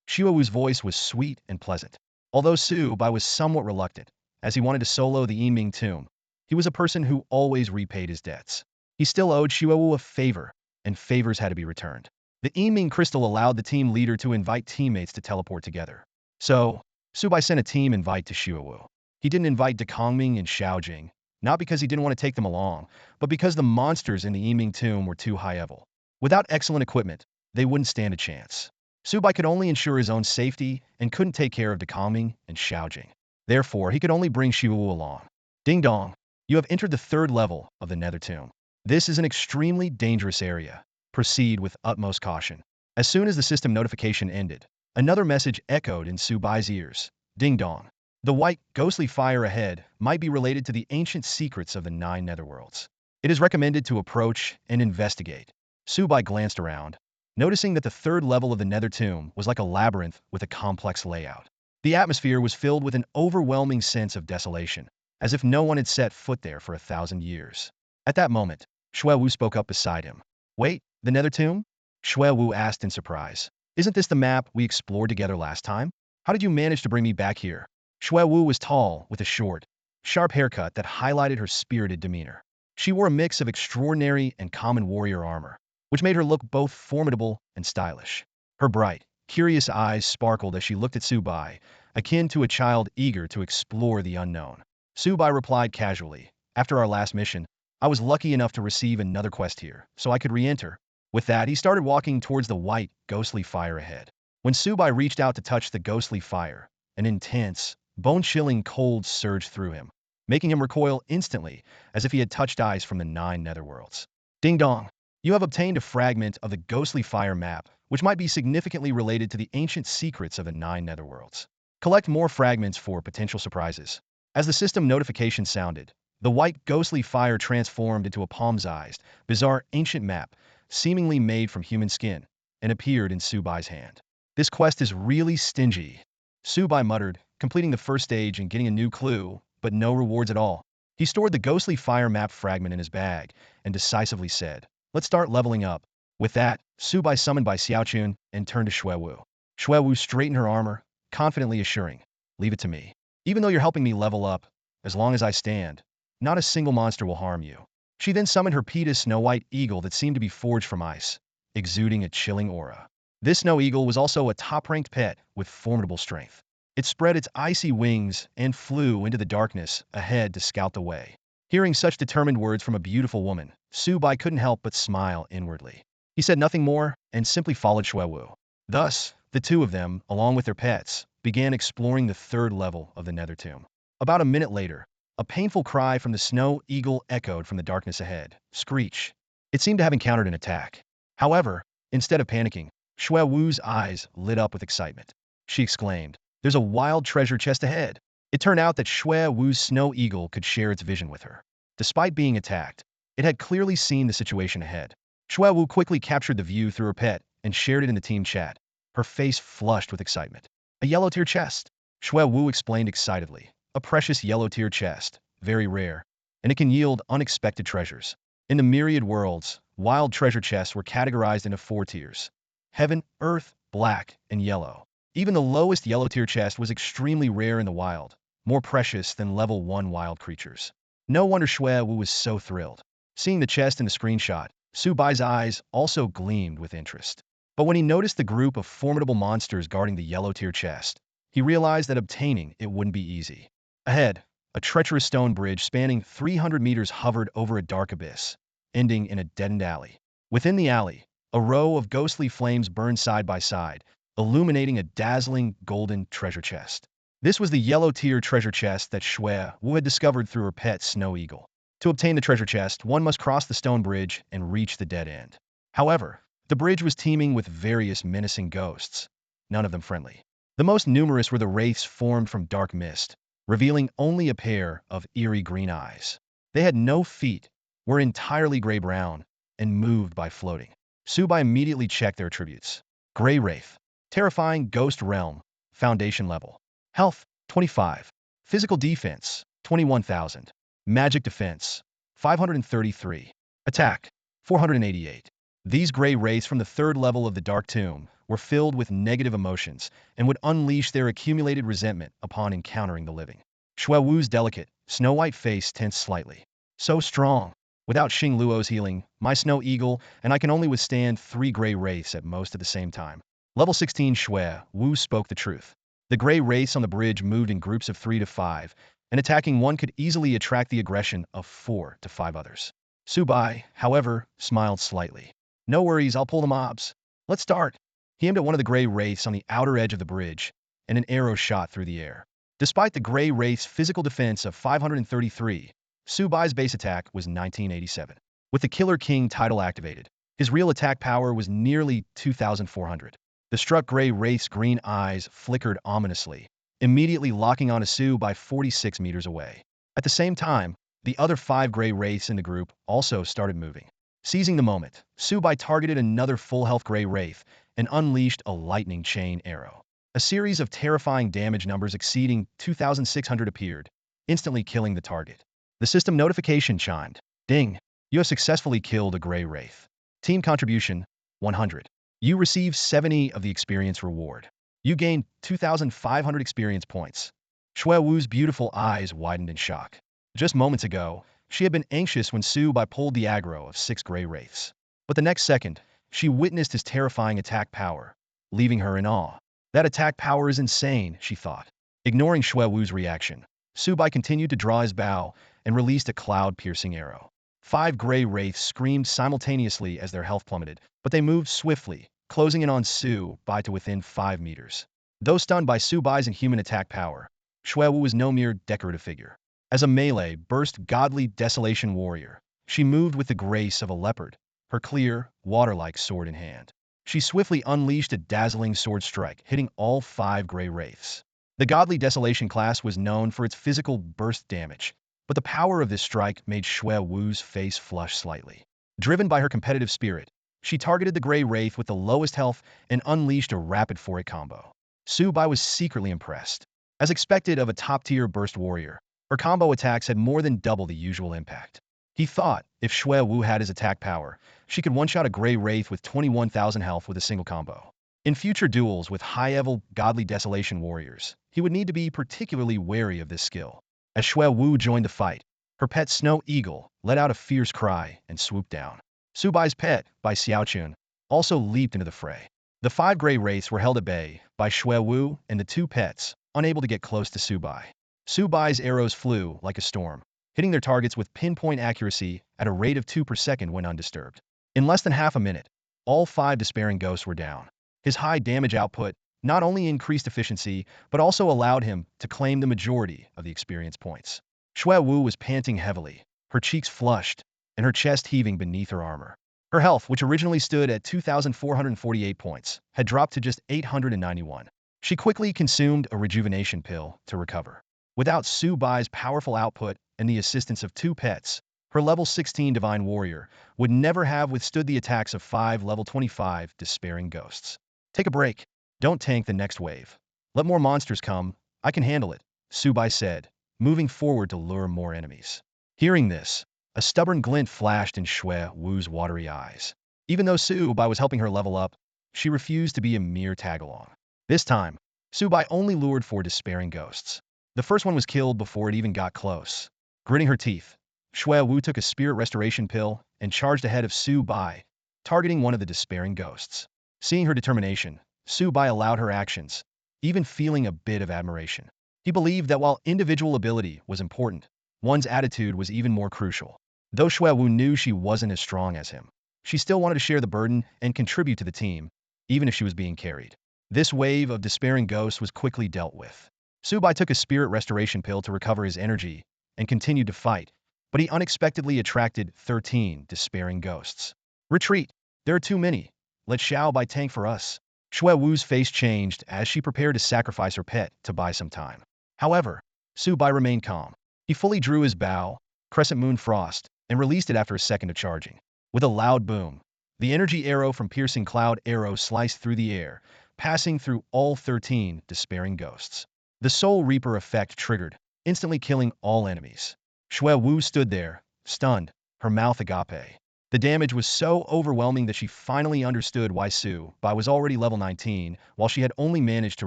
Xiaowu's voice was sweet and pleasant. Although Su Bai was somewhat reluctant, as he wanted to solo the Yiming tomb, he was a person who always repaid his debts. He still owed Xiaowu a favor, and favors had to be returned. The Yiming crystal allowed the team leader to invite teammates to teleport together. So, Su Bai sent a team invite to Xiaowu. He didn't invite De Kongming and Xiaojing, not because he didn't want to take them along, but because the monsters in the Yiming tomb were too high level. Without excellent equipment, they wouldn't stand a chance. Su Bai could only ensure his own safety and couldn't take care of De Calming and Xiaojing. Therefore, he could only bring Xiwu along. Ding dong, you have entered the third level of the Nether Tomb. This is an extremely dangerous area. Proceed with utmost caution. As soon as the system notification ended, another message echoed in Su Bai's ears. Ding dong. The white, ghostly fire ahead might be related to the ancient secrets of the 9 netherworlds. It is recommended to approach and investigate. Su Bai glanced around, noticing that the third level of the Nether Tomb was like a labyrinth with a complex layout. The atmosphere was filled with an overwhelming sense of desolation, as if no one had set foot there for 1,000 years. At that moment, Shui Wu spoke up beside him. Wait, the Nether Tomb? Shui Wu asked in surprise. Isn't this the map we explored together last time? How did you manage to bring me back here? Shui Wu was tall, with a short, sharp haircut that highlighted her spirited demeanor. She wore a mix of extraordinary and common warrior armor, which made her look both formidable and stylish. Her bright, curious eyes sparkled as she looked at Su Bai, akin to a child eager to explore the unknown. Su Bai replied casually, after our last mission, I was lucky enough to receive another quest here, so I could re-enter. With that, he started walking towards the white, ghostly fire ahead. When Su Bai reached out to touch the ghostly fire, an intense, bone-chilling cold surged through him, making him recoil instantly, as if he had touched ice from the 9 netherworlds. Ding dong! You have obtained a fragment of the ghostly fire map, which might be significantly related to the ancient secrets of the 9 netherworlds. Collect more fragments for potential surprises. As the system notification sounded, the white ghostly fire transformed into a palm-sized, bizarre ancient map, seemingly made from human skin, and appeared in Su Bai's hand. This quest is really stingy, Su Bai muttered, completing the first stage and getting a new clue, but no rewards at all. He stored the ghostly fire map fragment in his bag and decisively said, let's start leveling up. With that, Su Bai summoned by Xiaochun and turned to Shui Wu. Shui Wu straightened her armor, confidently assuring, leave it to me. Even though you're helping me level up, as long as I stand, not a single monster will harm you. She then summoned her Peta Snow White Eagle that seemed to be forged from ice, exuding a chilling aura. This snow eagle was also a top-ranked pet with formidable strength. It spread its icy wings and flew into the darkness ahead to scout the way. Hearing such determined words from a beautiful woman, Su Bai couldn't help but smile inwardly. He said nothing more and simply followed Shui Wu. Thus, the two of them, along with their pets, began exploring the third level of the Nether Tomb. About a minute later, a painful cry from the snow eagle echoed from the darkness ahead. Screech. It seemed to have encountered an attack. However, instead of panicking, Shui Wu's eyes lit up with excitement. She exclaimed, there's a wild treasure chest ahead. It turned out that Shui Wu's snow eagle could share its vision with her. Despite being attacked, it had clearly seen the situation ahead. Shui Wu quickly captured the view through her pet and shared it in the team chat, her face flushed with excitement. A yellow tier chest, Shui Wu explained excitedly. A precious yellow tier chest, very rare, and it can yield unexpected treasures. In the Myriad worlds, wild treasure chests were categorized into 4 tiers: heaven, earth, black, and yellow. Even the lowest yellow tier chest was extremely rare in the wild, more precious than level 1 wild creatures. No wonder Shui Wu was so thrilled. Seeing the chest in the screenshot, Su Bai's eyes also gleamed with interest. But when he noticed the group of formidable monsters guarding the yellow tier chest, he realized that obtaining it wouldn't be easy. Ahead, a treacherous stone bridge spanning 300 meters hovered over a dark abyss, ending in a deadened alley. Within the alley, a row of ghostly flames burned side by side, illuminating a dazzling golden treasure chest. This was the yellow tier treasure chest that Shui Wu had discovered through her pet Snow Eagle. To obtain the treasure chest, one must cross the stone bridge and reach the dead end. However, the bridge was teeming with various menacing ghosts, none of them friendly. The most numerous were the wraiths formed from dark mist, revealing only a pair of eerie green eyes. They had no feet, were entirely gray-brown, and moved by floating. Su Bai immediately checked their attributes. Gray Wraith. Terrifying Ghost Realm. Foundation level. Health, 25. Physical defense, 21,000. Magic defense, 533. Attack, 488. These gray wraiths from the third level of the Dark Tomb were filled with negative emotions and would unleash their accumulated resentment upon encountering the living. Shui Wu's delicate, snow-white face tensed slightly. So strong. Without Xing Luo's healing, my Snow Eagle, and I can only withstand 3 gray wraiths at most at the same time. Level 16 Shui Wu spoke the truth. The gray wraiths on the bridge moved in groups of 3 to 5, and attacking one could easily attract the aggression of 4 to 5 others. Su Bai, however, smiled slightly. No worries, I'll pull the mobs. Let's start. He aimed at one of the gray wraiths on the outer edge of the bridge, and an arrow shot through the air. Despite the gray wraith's physical defense of 533, Su Bai's base attack was 1987. With the Killer King title activated, his real attack power was nearly 2,400. The struck gray wraith's green eyes flickered ominously, immediately locking onto Su Bai 46 meters away. At the same time, the other 5 gray wraiths in the group also started moving. Seizing the moment, Su Bai targeted another full-health gray wraith and unleashed a lightning chain arrow. A series of terrifying damage numbers exceeding 2,600 appeared, instantly killing the target. The system notification chimed. Ding! You have successfully killed a gray wraith. Team contribution, 100. You receive 70 of the experience reward. You gain 2,500 experience points. Shui Wu's beautiful eyes widened in shock. Just moments ago, she had been anxious when Su Bai pulled the aggro of 6 gray wraiths. But the next second, she witnessed his terrifying attack power, leaving her in awe. That attack power is insane, she thought. Ignoring Shui Wu's reaction, Su Bai continued to draw his bow and released a cloud-piercing arrow. 5 gray wraiths screamed simultaneously as their health plummeted, but they moved swiftly, closing in on Su Bai to within 5 meters. Though stunned by Su Bai's inhuman attack power, Shui Wu was no mere decorative figure. As a melee burst godly desolation warrior, she moved with the grace of a leopard, her clear, water-like sword in hand. She swiftly unleashed a dazzling sword strike, hitting all 5 gray wraiths. The godly desolation class was known for its physical burst damage, but the power of this strike made Shui Wu's face flush slightly. Driven by her competitive spirit, she targeted the gray wraith with the lowest health and unleashed a rapid 4-hit combo. Su Bai was secretly impressed. As expected of a top-tier burst warrior, her combo attacks had more than double the usual impact. He thought, if Shui Wu had his attack power, she could one-shot a gray wraith with 21,000 health with a single combo. In future duels with high-level godly desolation warriors, he would need to be particularly wary of this skill. As Shui Wu joined the fight, her pet snow eagle let out a fierce cry and swooped down. Su Bai's pet, by Xiaochun, also leaped into the fray. The 5 gray wraiths were held at bay by Shui Wu and the 2 pets, unable to get close to Su Bai. Su Bai's arrows flew like a storm, hitting their targets with pinpoint accuracy at a rate of 2 per second when undisturbed. In less than half a minute, all 5 despairing ghosts were down. His high damage output not only increased efficiency, but also allowed him to claim the majority of the experience points. Shui Wu was panting heavily, her cheeks flushed, and her chest heaving beneath her armor. Her health, which originally stood at 2,448 points, had dropped to just 891. She quickly consumed a rejuvenation pill to recover. Without Su Bai's powerful output and the assistance of 2 pets, her level 16 Divine Warrior would never have withstood the attacks of 5 level 25 despairing ghosts. Take a break. Don't tank the next wave. Let more monsters come. I can handle it, Su Bai said, moving forward to lure more enemies. Hearing this, a stubborn glint flashed in Shui Wu's watery eyes. Even though Su Bai was helping her level up, she refused to be a mere tag-along. This time, Su Bai only lured 4 despairing ghosts. The first one was killed before it even got close. Gritting her teeth, Shui Wu took a spirit restoration pill and charged ahead of Su Bai, targeting one of the despairing ghosts. Seeing her determination, Su Bai allowed her actions, even feeling a bit of admiration. He believed that while individual ability was important, one's attitude was even more crucial. Though Shui Wu knew she wasn't as strong as him, she still wanted to share the burden and contribute to the team, even if she was being carried. This wave of despairing ghosts was quickly dealt with. Su Bai took a spirit restoration pill to recover his energy and continued to fight, but he unexpectedly attracted 13 despairing ghosts. Retreat! There are too many. Let Xiao Bai tank for us. Shui Wu's face changed as she prepared to sacrifice her pet to buy some time. However, Su Bai remained calm. He fully drew his bow, Crescent Moon Frost, and released it after a second of charging. With a loud boom, the energy arrow from Piercing Cloud Arrow sliced through the air, passing through all 13 despairing ghosts. The Soul Reaper effect triggered, instantly killing all enemies. Shui Wu stood there, stunned, her mouth agape. The damage was so overwhelming that she finally understood why Su Bai was already level 19, while she had only managed to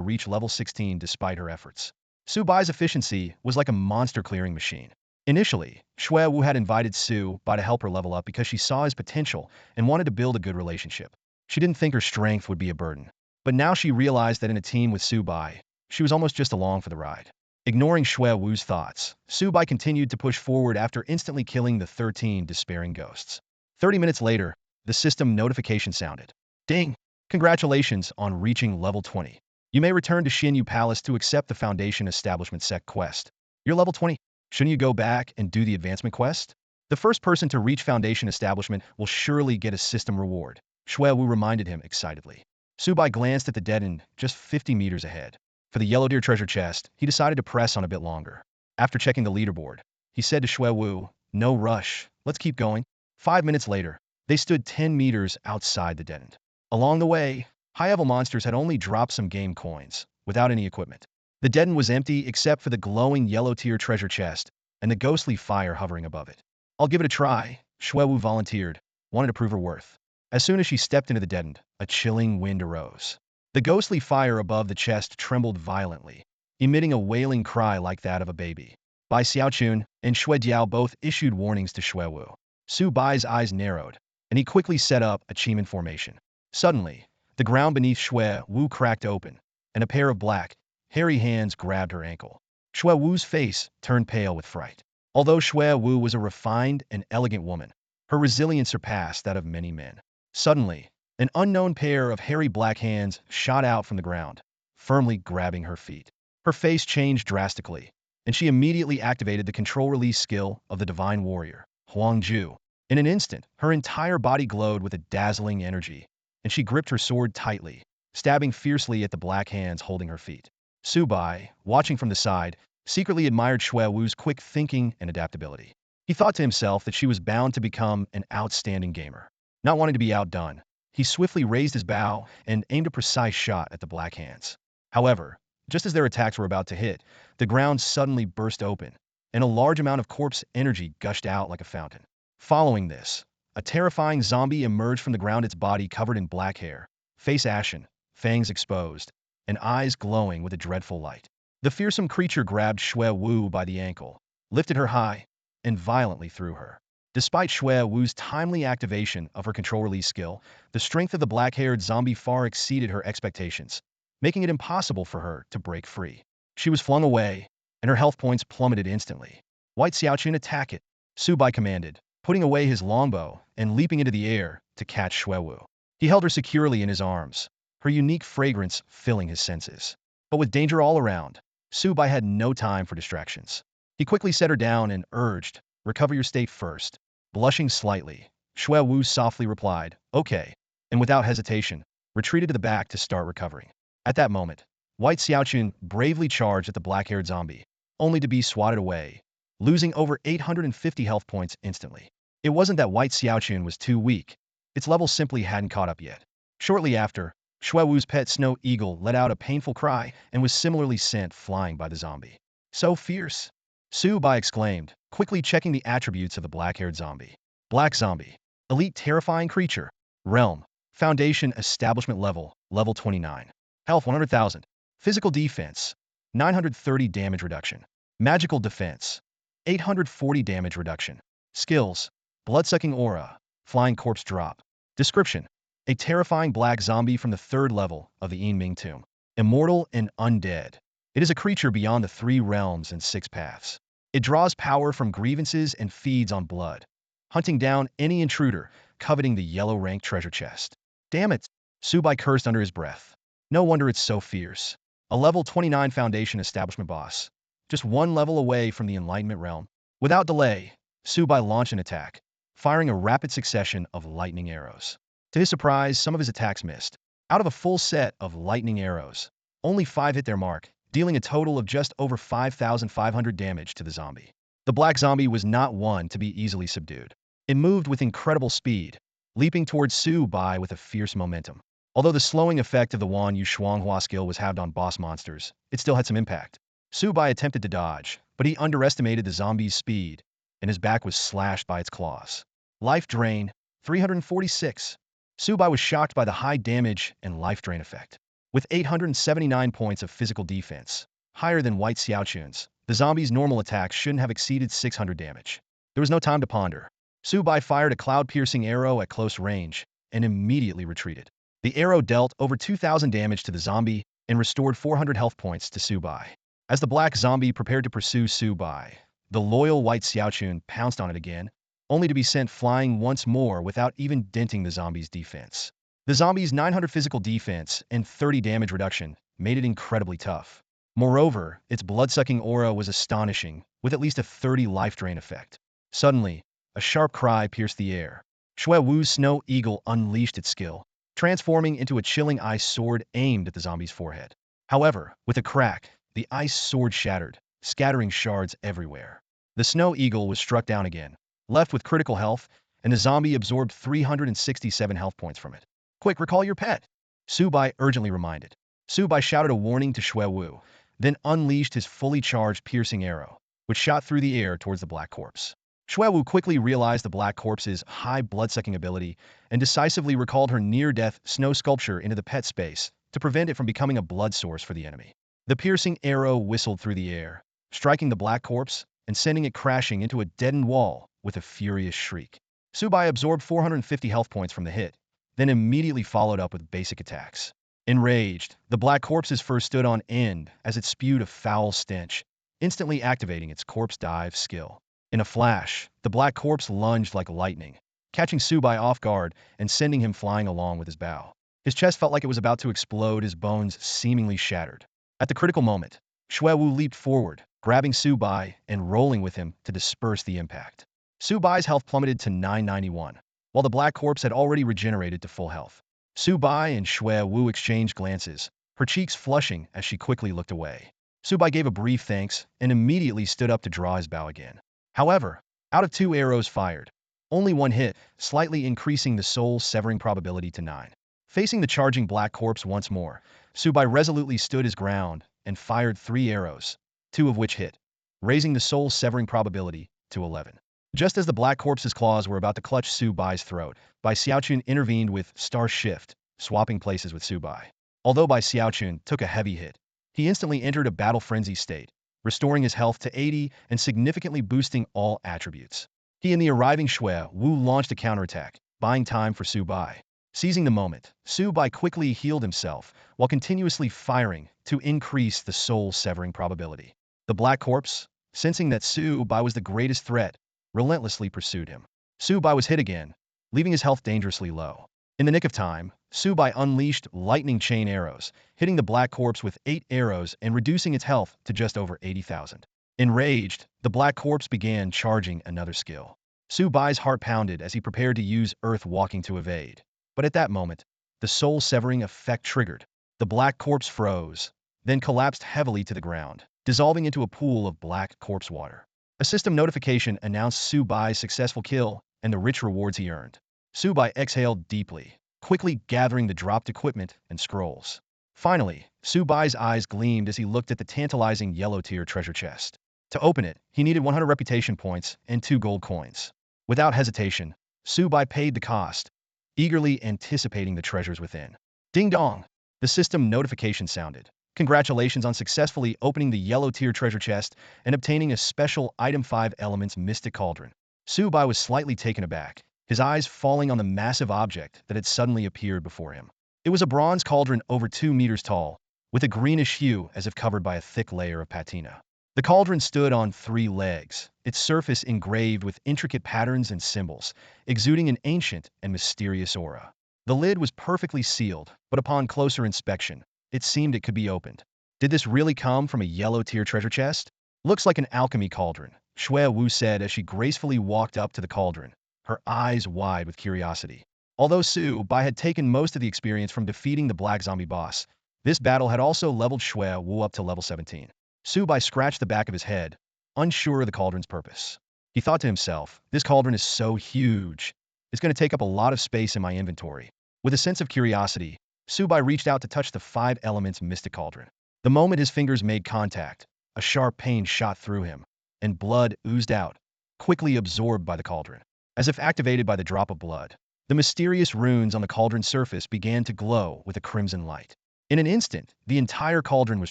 reach level 16 despite her efforts. Su Bai's efficiency was like a monster-clearing machine. Initially, Shui Wu had invited Su Bai to help her level up because she saw his potential and wanted to build a good relationship. She didn't think her strength would be a burden. But now she realized that in a team with Su Bai, she was almost just along for the ride. Ignoring Xue Wu's thoughts, Su Bai continued to push forward after instantly killing the 13 despairing ghosts. 30 minutes later, the system notification sounded. Ding! Congratulations on reaching level 20. You may return to Xinyu Palace to accept the Foundation Establishment Sect quest. You're level 20. Shouldn't you go back and do the advancement quest? The first person to reach Foundation Establishment will surely get a system reward, Xue Wu reminded him excitedly. Su Bai glanced at the dead end just 50 meters ahead. For the Yellow Deer treasure chest, he decided to press on a bit longer. After checking the leaderboard, he said to Xue Wu, "No rush, let's keep going." 5 minutes later, they stood 10 meters outside the dead end. Along the way, high-level monsters had only dropped some game coins, without any equipment. The dead end was empty except for the glowing yellow tier treasure chest and the ghostly fire hovering above it. "I'll give it a try," Xue Wu volunteered, wanted to prove her worth. As soon as she stepped into the dead end, a chilling wind arose. The ghostly fire above the chest trembled violently, emitting a wailing cry like that of a baby. Bai Xiaochun and Xue Diao both issued warnings to Xue Wu. Su Bai's eyes narrowed, and he quickly set up a Chiman formation. Suddenly, the ground beneath Xue Wu cracked open, and a pair of black, hairy hands grabbed her ankle. Xue Wu's face turned pale with fright. Although Xue Wu was a refined and elegant woman, her resilience surpassed that of many men. Suddenly, an unknown pair of hairy black hands shot out from the ground, firmly grabbing her feet. Her face changed drastically, and she immediately activated the control-release skill of the Divine Warrior, Huangju. In an instant, her entire body glowed with a dazzling energy, and she gripped her sword tightly, stabbing fiercely at the black hands holding her feet. Su Bai, watching from the side, secretly admired Xue Wu's quick thinking and adaptability. He thought to himself that she was bound to become an outstanding gamer. Not wanting to be outdone, he swiftly raised his bow and aimed a precise shot at the black hands. However, just as their attacks were about to hit, the ground suddenly burst open, and a large amount of corpse energy gushed out like a fountain. Following this, a terrifying zombie emerged from the ground, its body covered in black hair, face ashen, fangs exposed, and eyes glowing with a dreadful light. The fearsome creature grabbed Xue Wu by the ankle, lifted her high, and violently threw her. Despite Xue Wu's timely activation of her control-release skill, the strength of the black-haired zombie far exceeded her expectations, making it impossible for her to break free. She was flung away, and her health points plummeted instantly. "White Xiaochun, attack it," Su Bai commanded, putting away his longbow and leaping into the air to catch Xue Wu. He held her securely in his arms, her unique fragrance filling his senses. But with danger all around, Su Bai had no time for distractions. He quickly set her down and urged, "Recover your state first." Blushing slightly, Xue Wu softly replied, "Okay," and without hesitation, retreated to the back to start recovering. At that moment, White Xiaochun bravely charged at the black-haired zombie, only to be swatted away, losing over 850 health points instantly. It wasn't that White Xiaochun was too weak, its level simply hadn't caught up yet. Shortly after, Xue Wu's pet snow eagle let out a painful cry and was similarly sent flying by the zombie. "So fierce!" Su Bai exclaimed, quickly checking the attributes of the black-haired zombie. Black zombie. Elite terrifying creature. Realm. Foundation establishment level, level 29. Health 100,000. Physical defense. 930 damage reduction. Magical defense. 840 damage reduction. Skills. Blood-sucking aura. Flying corpse drop. Description. A terrifying black zombie from the 3rd level of the Yinming tomb. Immortal and undead. It is a creature beyond the 3 realms and 6 paths. It draws power from grievances and feeds on blood, hunting down any intruder coveting the yellow rank treasure chest. "Damn it," Su Bai cursed under his breath. "No wonder it's so fierce. A level 29 Foundation establishment boss, just one level away from the Enlightenment realm." Without delay, Su Bai launched an attack, firing a rapid succession of lightning arrows. To his surprise, some of his attacks missed. Out of a full set of lightning arrows, only 5 hit their mark, dealing a total of just over 5,500 damage to the zombie. The black zombie was not one to be easily subdued. It moved with incredible speed, leaping towards Su Bai with a fierce momentum. Although the slowing effect of the Wan Yu Shuanghua skill was halved on boss monsters, it still had some impact. Su Bai attempted to dodge, but he underestimated the zombie's speed, and his back was slashed by its claws. Life drain, 346. Su Bai was shocked by the high damage and life drain effect. With 879 points of physical defense, higher than White Xiaochun's, the zombie's normal attacks shouldn't have exceeded 600 damage. There was no time to ponder. Su Bai fired a cloud-piercing arrow at close range and immediately retreated. The arrow dealt over 2,000 damage to the zombie and restored 400 health points to Su Bai. As the black zombie prepared to pursue Su Bai, the loyal white Xiaochun pounced on it again, only to be sent flying once more without even denting the zombie's defense. The zombie's 900 physical defense and 30 damage reduction made it incredibly tough. Moreover, its blood-sucking aura was astonishing, with at least a 30 life drain effect. Suddenly, a sharp cry pierced the air. Shui Wu's snow eagle unleashed its skill, transforming into a chilling ice sword aimed at the zombie's forehead. However, with a crack, the ice sword shattered, scattering shards everywhere. The snow eagle was struck down again, left with critical health, and the zombie absorbed 367 health points from it. Quick, recall your pet, Su Bai urgently reminded. Su Bai shouted a warning to Shui Wu, then unleashed his fully charged piercing arrow, which shot through the air towards the black corpse. Shui Wu quickly realized the black corpse's high blood-sucking ability and decisively recalled her near-death snow sculpture into the pet space to prevent it from becoming a blood source for the enemy. The piercing arrow whistled through the air, striking the black corpse and sending it crashing into a deadened wall with a furious shriek. Su Bai absorbed 450 health points from the hit, then immediately followed up with basic attacks. Enraged, the black corpse's fur stood on end as it spewed a foul stench, instantly activating its corpse dive skill. In a flash, the black corpse lunged like lightning, catching Su Bai off guard and sending him flying along with his bow. His chest felt like it was about to explode, his bones seemingly shattered. At the critical moment, Shui Wu leaped forward, grabbing Su Bai and rolling with him to disperse the impact. Su Bai's health plummeted to 991, while the black corpse had already regenerated to full health. Su Bai and Shui Wu exchanged glances, her cheeks flushing as she quickly looked away. Su Bai gave a brief thanks and immediately stood up to draw his bow again. However, out of 2 arrows fired, only one hit, slightly increasing the soul-severing probability to 9. Facing the charging black corpse once more, Su Bai resolutely stood his ground and fired 3 arrows, 2 of which hit, raising the soul-severing probability to 11. Just as the black corpse's claws were about to clutch Su Bai's throat, Bai Xiaochun intervened with Star Shift, swapping places with Su Bai. Although Bai Xiaochun took a heavy hit, he instantly entered a battle frenzy state, restoring his health to 80 and significantly boosting all attributes. He and the arriving Shui Wu launched a counterattack, buying time for Su Bai. Seizing the moment, Su Bai quickly healed himself while continuously firing to increase the soul-severing probability. The black corpse, sensing that Su Bai was the greatest threat, relentlessly pursued him. Su Bai was hit again, leaving his health dangerously low. In the nick of time, Su Bai unleashed lightning chain arrows, hitting the black corpse with 8 arrows and reducing its health to just over 80,000. Enraged, the black corpse began charging another skill. Su Bai's heart pounded as he prepared to use earth walking to evade. But at that moment, the soul-severing effect triggered. The black corpse froze, then collapsed heavily to the ground, dissolving into a pool of black corpse water. A system notification announced Su Bai's successful kill and the rich rewards he earned. Su Bai exhaled deeply, quickly gathering the dropped equipment and scrolls. Finally, Su Bai's eyes gleamed as he looked at the tantalizing yellow-tier treasure chest. To open it, he needed 100 reputation points and 2 gold coins. Without hesitation, Su Bai paid the cost, eagerly anticipating the treasures within. Ding dong! The system notification sounded. Congratulations on successfully opening the yellow-tier treasure chest and obtaining a special Item 5 Elements Mystic Cauldron. Su Bai was slightly taken aback, his eyes falling on the massive object that had suddenly appeared before him. It was a bronze cauldron over 2 meters tall, with a greenish hue as if covered by a thick layer of patina. The cauldron stood on 3 legs, its surface engraved with intricate patterns and symbols, exuding an ancient and mysterious aura. The lid was perfectly sealed, but upon closer inspection, it seemed it could be opened. Did this really come from a yellow-tier treasure chest? Looks like an alchemy cauldron, Shui Wu said as she gracefully walked up to the cauldron, her eyes wide with curiosity. Although Su Bai had taken most of the experience from defeating the black zombie boss, this battle had also leveled Shui Wu up to level 17. Su Bai scratched the back of his head, unsure of the cauldron's purpose. He thought to himself, this cauldron is so huge. It's going to take up a lot of space in my inventory. With a sense of curiosity, Su Bai reached out to touch the 5 Elements Mystic Cauldron. The moment his fingers made contact, a sharp pain shot through him, and blood oozed out, quickly absorbed by the cauldron. As if activated by the drop of blood, the mysterious runes on the cauldron's surface began to glow with a crimson light. In an instant, the entire cauldron was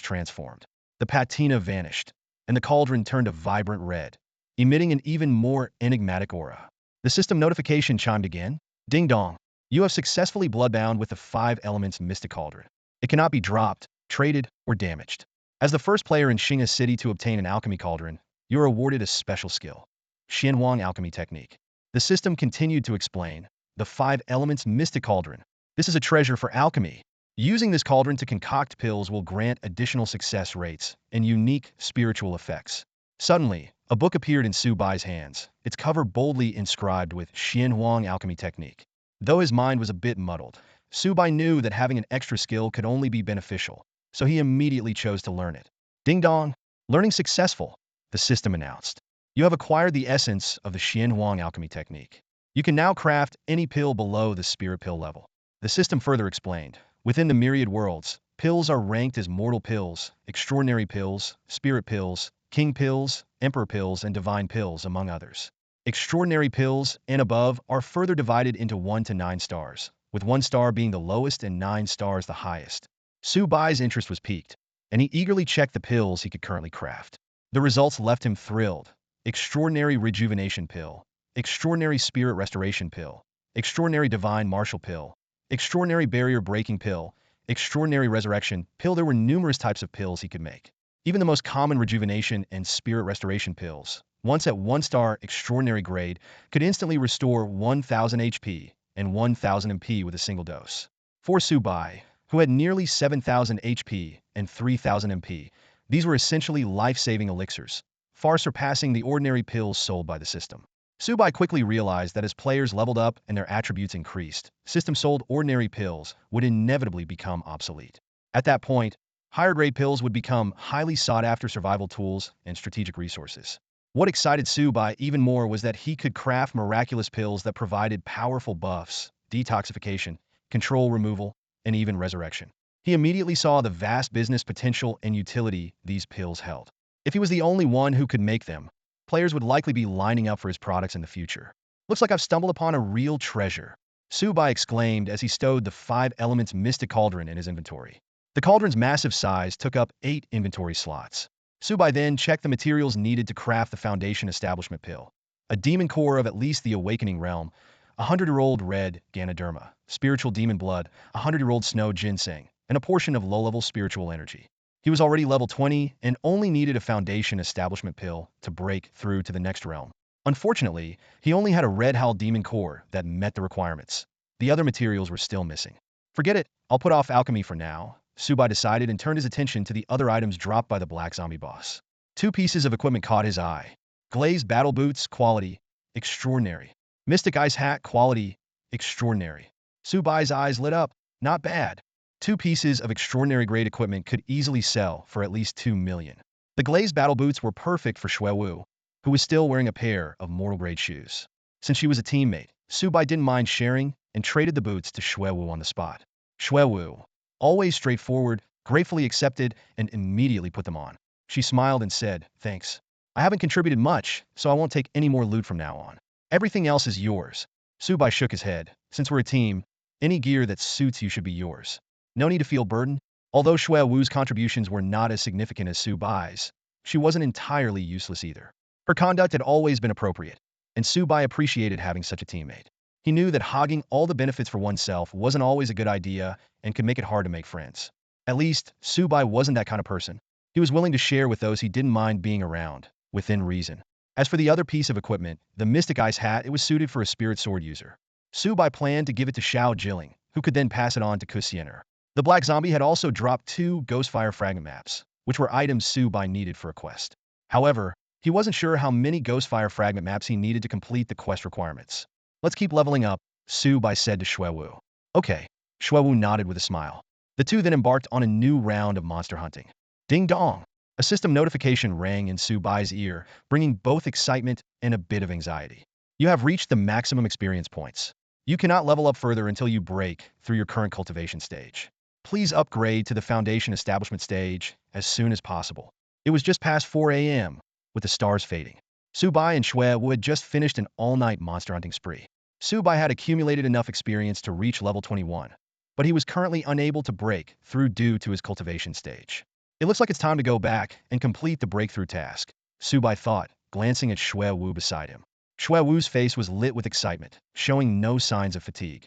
transformed. The patina vanished, and the cauldron turned a vibrant red, emitting an even more enigmatic aura. The system notification chimed again. Ding dong. You have successfully bloodbound with the 5 Elements Mystic Cauldron. It cannot be dropped, traded, or damaged. As the first player in Xing'a City to obtain an alchemy cauldron, you are awarded a special skill. Xianhuang Alchemy Technique. The system continued to explain. The 5 elements mystic cauldron. This is a treasure for alchemy. Using this cauldron to concoct pills will grant additional success rates and unique spiritual effects. Suddenly, a book appeared in Su Bai's hands, its cover boldly inscribed with Xianhuang Alchemy Technique. Though his mind was a bit muddled, Su Bai knew that having an extra skill could only be beneficial, so he immediately chose to learn it. Ding dong! Learning successful, the system announced. You have acquired the essence of the Xianhuang Alchemy Technique. You can now craft any pill below the spirit pill level. The system further explained. Within the Myriad Worlds, pills are ranked as mortal pills, extraordinary pills, spirit pills, king pills, emperor pills, and divine pills, among others. Extraordinary pills and above are further divided into 1 to 9 stars, with 1 star being the lowest and 9 stars the highest. Su Bai's interest was piqued, and he eagerly checked the pills he could currently craft. The results left him thrilled. Extraordinary Rejuvenation Pill, Extraordinary Spirit Restoration Pill, Extraordinary Divine Martial Pill, Extraordinary Barrier Breaking Pill, Extraordinary Resurrection Pill. There were numerous types of pills he could make. Even the most common rejuvenation and spirit restoration pills, once at 1-star extraordinary grade, could instantly restore 1000 HP and 1000 MP with a single dose. For Su Bai, who had nearly 7000 HP and 3000 MP, these were essentially life-saving elixirs, far surpassing the ordinary pills sold by the system. Su Bai quickly realized that as players leveled up and their attributes increased, system-sold ordinary pills would inevitably become obsolete. At that point, higher-grade pills would become highly sought-after survival tools and strategic resources. What excited Su Bai even more was that he could craft miraculous pills that provided powerful buffs, detoxification, control removal, and even resurrection. He immediately saw the vast business potential and utility these pills held. If he was the only one who could make them, players would likely be lining up for his products in the future. Looks like I've stumbled upon a real treasure, Su Bai exclaimed as he stowed the 5 elements mystic cauldron in his inventory. The cauldron's massive size took up 8 inventory slots. Su Bai then checked the materials needed to craft the foundation establishment pill. A demon core of at least the awakening realm, 100-year-old red Ganoderma, spiritual demon blood, 100-year-old snow ginseng, and a portion of low-level spiritual energy. He was already level 20 and only needed a foundation establishment pill to break through to the next realm. Unfortunately, he only had a red Hal demon core that met the requirements. The other materials were still missing. Forget it, I'll put off alchemy for now, Su Bai decided and turned his attention to the other items dropped by the black zombie boss. 2 pieces of equipment caught his eye. Glazed battle boots, quality, extraordinary. Mystic ice hat, quality, extraordinary. Su Bai's eyes lit up, not bad. 2 pieces of extraordinary grade equipment could easily sell for at least 2 million. The glazed battle boots were perfect for Xue Wu, who was still wearing a pair of mortal grade shoes. Since she was a teammate, Su Bai didn't mind sharing and traded the boots to Xue Wu on the spot. Xue Wu, always straightforward, gratefully accepted and immediately put them on. She smiled and said, "Thanks. I haven't contributed much, so I won't take any more loot from now on. Everything else is yours." Su Bai shook his head. "Since we're a team, any gear that suits you should be yours. No need to feel burdened." Although Xue Wu's contributions were not as significant as Su Bai's, she wasn't entirely useless either. Her conduct had always been appropriate, and Su Bai appreciated having such a teammate. He knew that hogging all the benefits for oneself wasn't always a good idea and could make it hard to make friends. At least, Su Bai wasn't that kind of person. He was willing to share with those he didn't mind being around, within reason. As for the other piece of equipment, the Mystic Ice hat, it was suited for a spirit sword user. Su Bai planned to give it to Xiao Jilling, who could then pass it on to Kusiener. The Black Zombie had also dropped 2 Ghostfire fragment maps, which were items Su Bai needed for a quest. However, he wasn't sure how many Ghostfire fragment maps he needed to complete the quest requirements. "Let's keep leveling up," Su Bai said to Xue Wu. "Okay." Xue Wu nodded with a smile. The two then embarked on a new round of monster hunting. Ding dong! A system notification rang in Su Bai's ear, bringing both excitement and a bit of anxiety. "You have reached the maximum experience points. You cannot level up further until you break through your current cultivation stage. Please upgrade to the foundation establishment stage as soon as possible." It was just past 4 a.m., with the stars fading. Su Bai and Xue Wu had just finished an all-night monster hunting spree. Su Bai had accumulated enough experience to reach level 21, but he was currently unable to break through due to his cultivation stage. "It looks like it's time to go back and complete the breakthrough task," Su Bai thought, glancing at Xue Wu beside him. Xue Wu's face was lit with excitement, showing no signs of fatigue.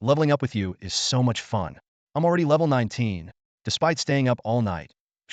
Leveling up with you is so much fun. I'm already level 19. Despite staying up all night,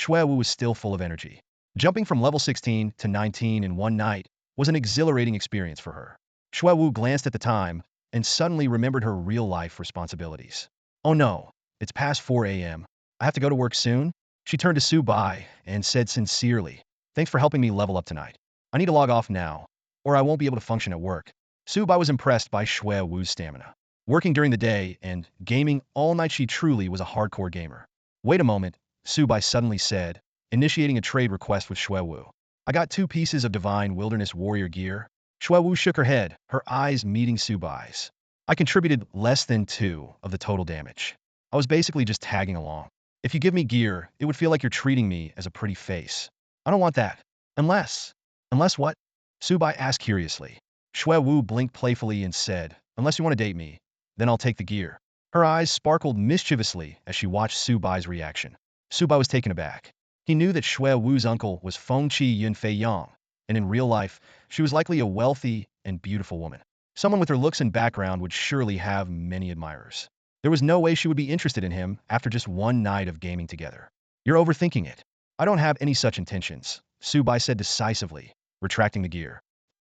Wu was still full of energy. Jumping from level 16 to 19 in one night was an exhilarating experience for her. Wu glanced at the time and suddenly remembered her real-life responsibilities. Oh no, it's past 4 a.m. I have to go to work soon? She turned to Su Bai and said sincerely, "Thanks for helping me level up tonight. I need to log off now, or I won't be able to function at work." Su Bai was impressed by Wu's stamina. Working during the day and gaming all night, she truly was a hardcore gamer. Wait a moment, Su Bai suddenly said, initiating a trade request with Wu. "I got 2 pieces of divine wilderness warrior gear." Wu shook her head, her eyes meeting Su Bai's. "I contributed less than 2 of the total damage. I was basically just tagging along. If you give me gear, it would feel like you're treating me as a pretty face. I don't want that. Unless..." "Unless what?" Su Bai asked curiously. Wu blinked playfully and said, "Unless you want to date me, then I'll take the gear." Her eyes sparkled mischievously as she watched Su Bai's reaction. Su Bai was taken aback. He knew that Wu's uncle was Feng Qi Yunfei Yang, and in real life, she was likely a wealthy and beautiful woman. Someone with her looks and background would surely have many admirers. There was no way she would be interested in him after just one night of gaming together. "You're overthinking it. I don't have any such intentions," Su Bai said decisively, retracting the gear.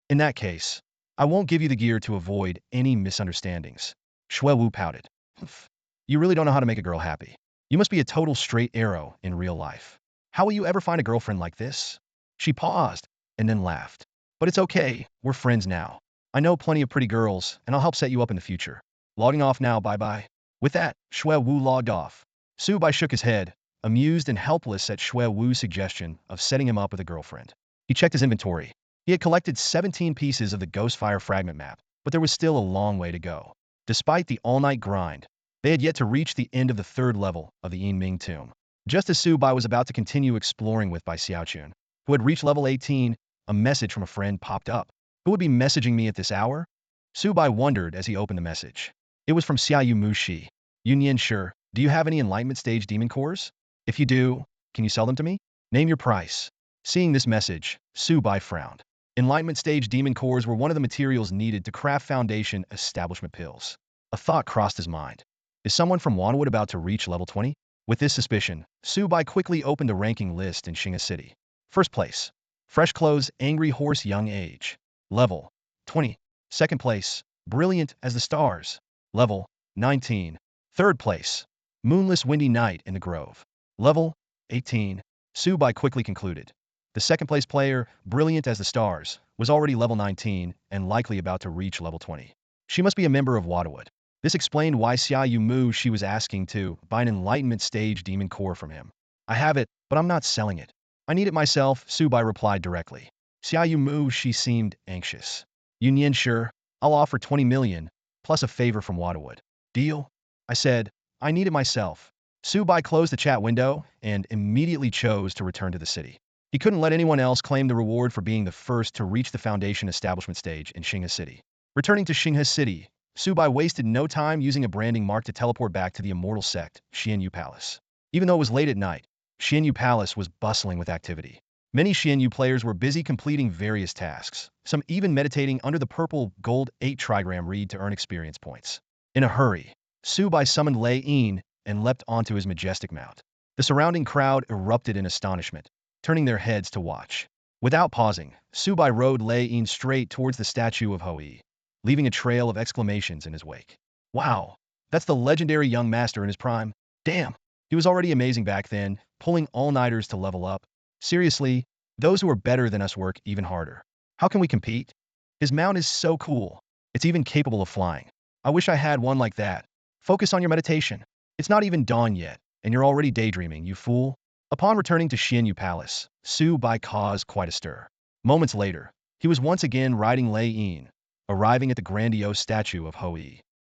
"In that case, I won't give you the gear to avoid any misunderstandings." Wu pouted. "Humph. You really don't know how to make a girl happy. You must be a total straight arrow in real life. How will you ever find a girlfriend like this?" She paused and then laughed. "But it's okay, we're friends now. I know plenty of pretty girls, and I'll help set you up in the future. Logging off now, bye-bye." With that, Wu logged off. Su Bai shook his head, amused and helpless at Wu's suggestion of setting him up with a girlfriend. He checked his inventory. He had collected 17 pieces of the Ghostfire fragment map, but there was still a long way to go. Despite the all-night grind, they had yet to reach the end of the 3rd level of the Yinming tomb. Just as Su Bai was about to continue exploring with Bai Xiaochun, who had reached level 18, a message from a friend popped up. Who would be messaging me at this hour? Su Bai wondered as he opened the message. It was from Xiaoyu Mushi. "Yunyan Shi, do you have any enlightenment stage demon cores? If you do, can you sell them to me? Name your price." Seeing this message, Su Bai frowned. Enlightenment stage demon cores were one of the materials needed to craft foundation establishment pills. A thought crossed his mind. Is someone from Wanwood about to reach level 20? With this suspicion, Su Bai quickly opened the ranking list in Xinghe City. First place, Fresh Clothes Angry Horse Young Age. Level 20. Second place, Brilliant as the Stars. Level 19. Third place, Moonless Windy Night in the Grove. Level 18. Su Bai quickly concluded. The second place player, Brilliant as the Stars, was already level 19 and likely about to reach level 20. She must be a member of Wanwood. This explained why Xiaoyu Mu she was asking to buy an enlightenment stage demon core from him. "I have it, but I'm not selling it. I need it myself," Su Bai replied directly. Xiaoyu Mu she seemed anxious. "Yunyan Shi, I'll offer 20 million, plus a favor from Wanwood. Deal?" I said, "I need it myself." Su Bai closed the chat window and immediately chose to return to the city. He couldn't let anyone else claim the reward for being the first to reach the foundation establishment stage in Xinghe City. Returning to Xinghe City, Su Bai wasted no time using a branding mark to teleport back to the immortal sect, Xianyu Palace. Even though it was late at night, Xianyu Palace was bustling with activity. Many Xianyu players were busy completing various tasks, some even meditating under the purple gold 8 trigram reed to earn experience points. In a hurry, Su Bai summoned Lei Yin and leapt onto his majestic mount. The surrounding crowd erupted in astonishment, turning their heads to watch. Without pausing, Su Bai rode Lei Yin straight towards the statue of Hou, leaving a trail of exclamations in his wake. "Wow, that's the legendary young master in his prime. Damn, he was already amazing back then, pulling all-nighters to level up. Seriously, those who are better than us work even harder. How can we compete? His mount is so cool. It's even capable of flying. I wish I had one like that. Focus on your meditation. It's not even dawn yet, and you're already daydreaming, you fool." Upon returning to Xianyu Palace, Su Bai caused quite a stir. Moments later, he was once again riding Lei Yin, arriving at the grandiose statue of Hou.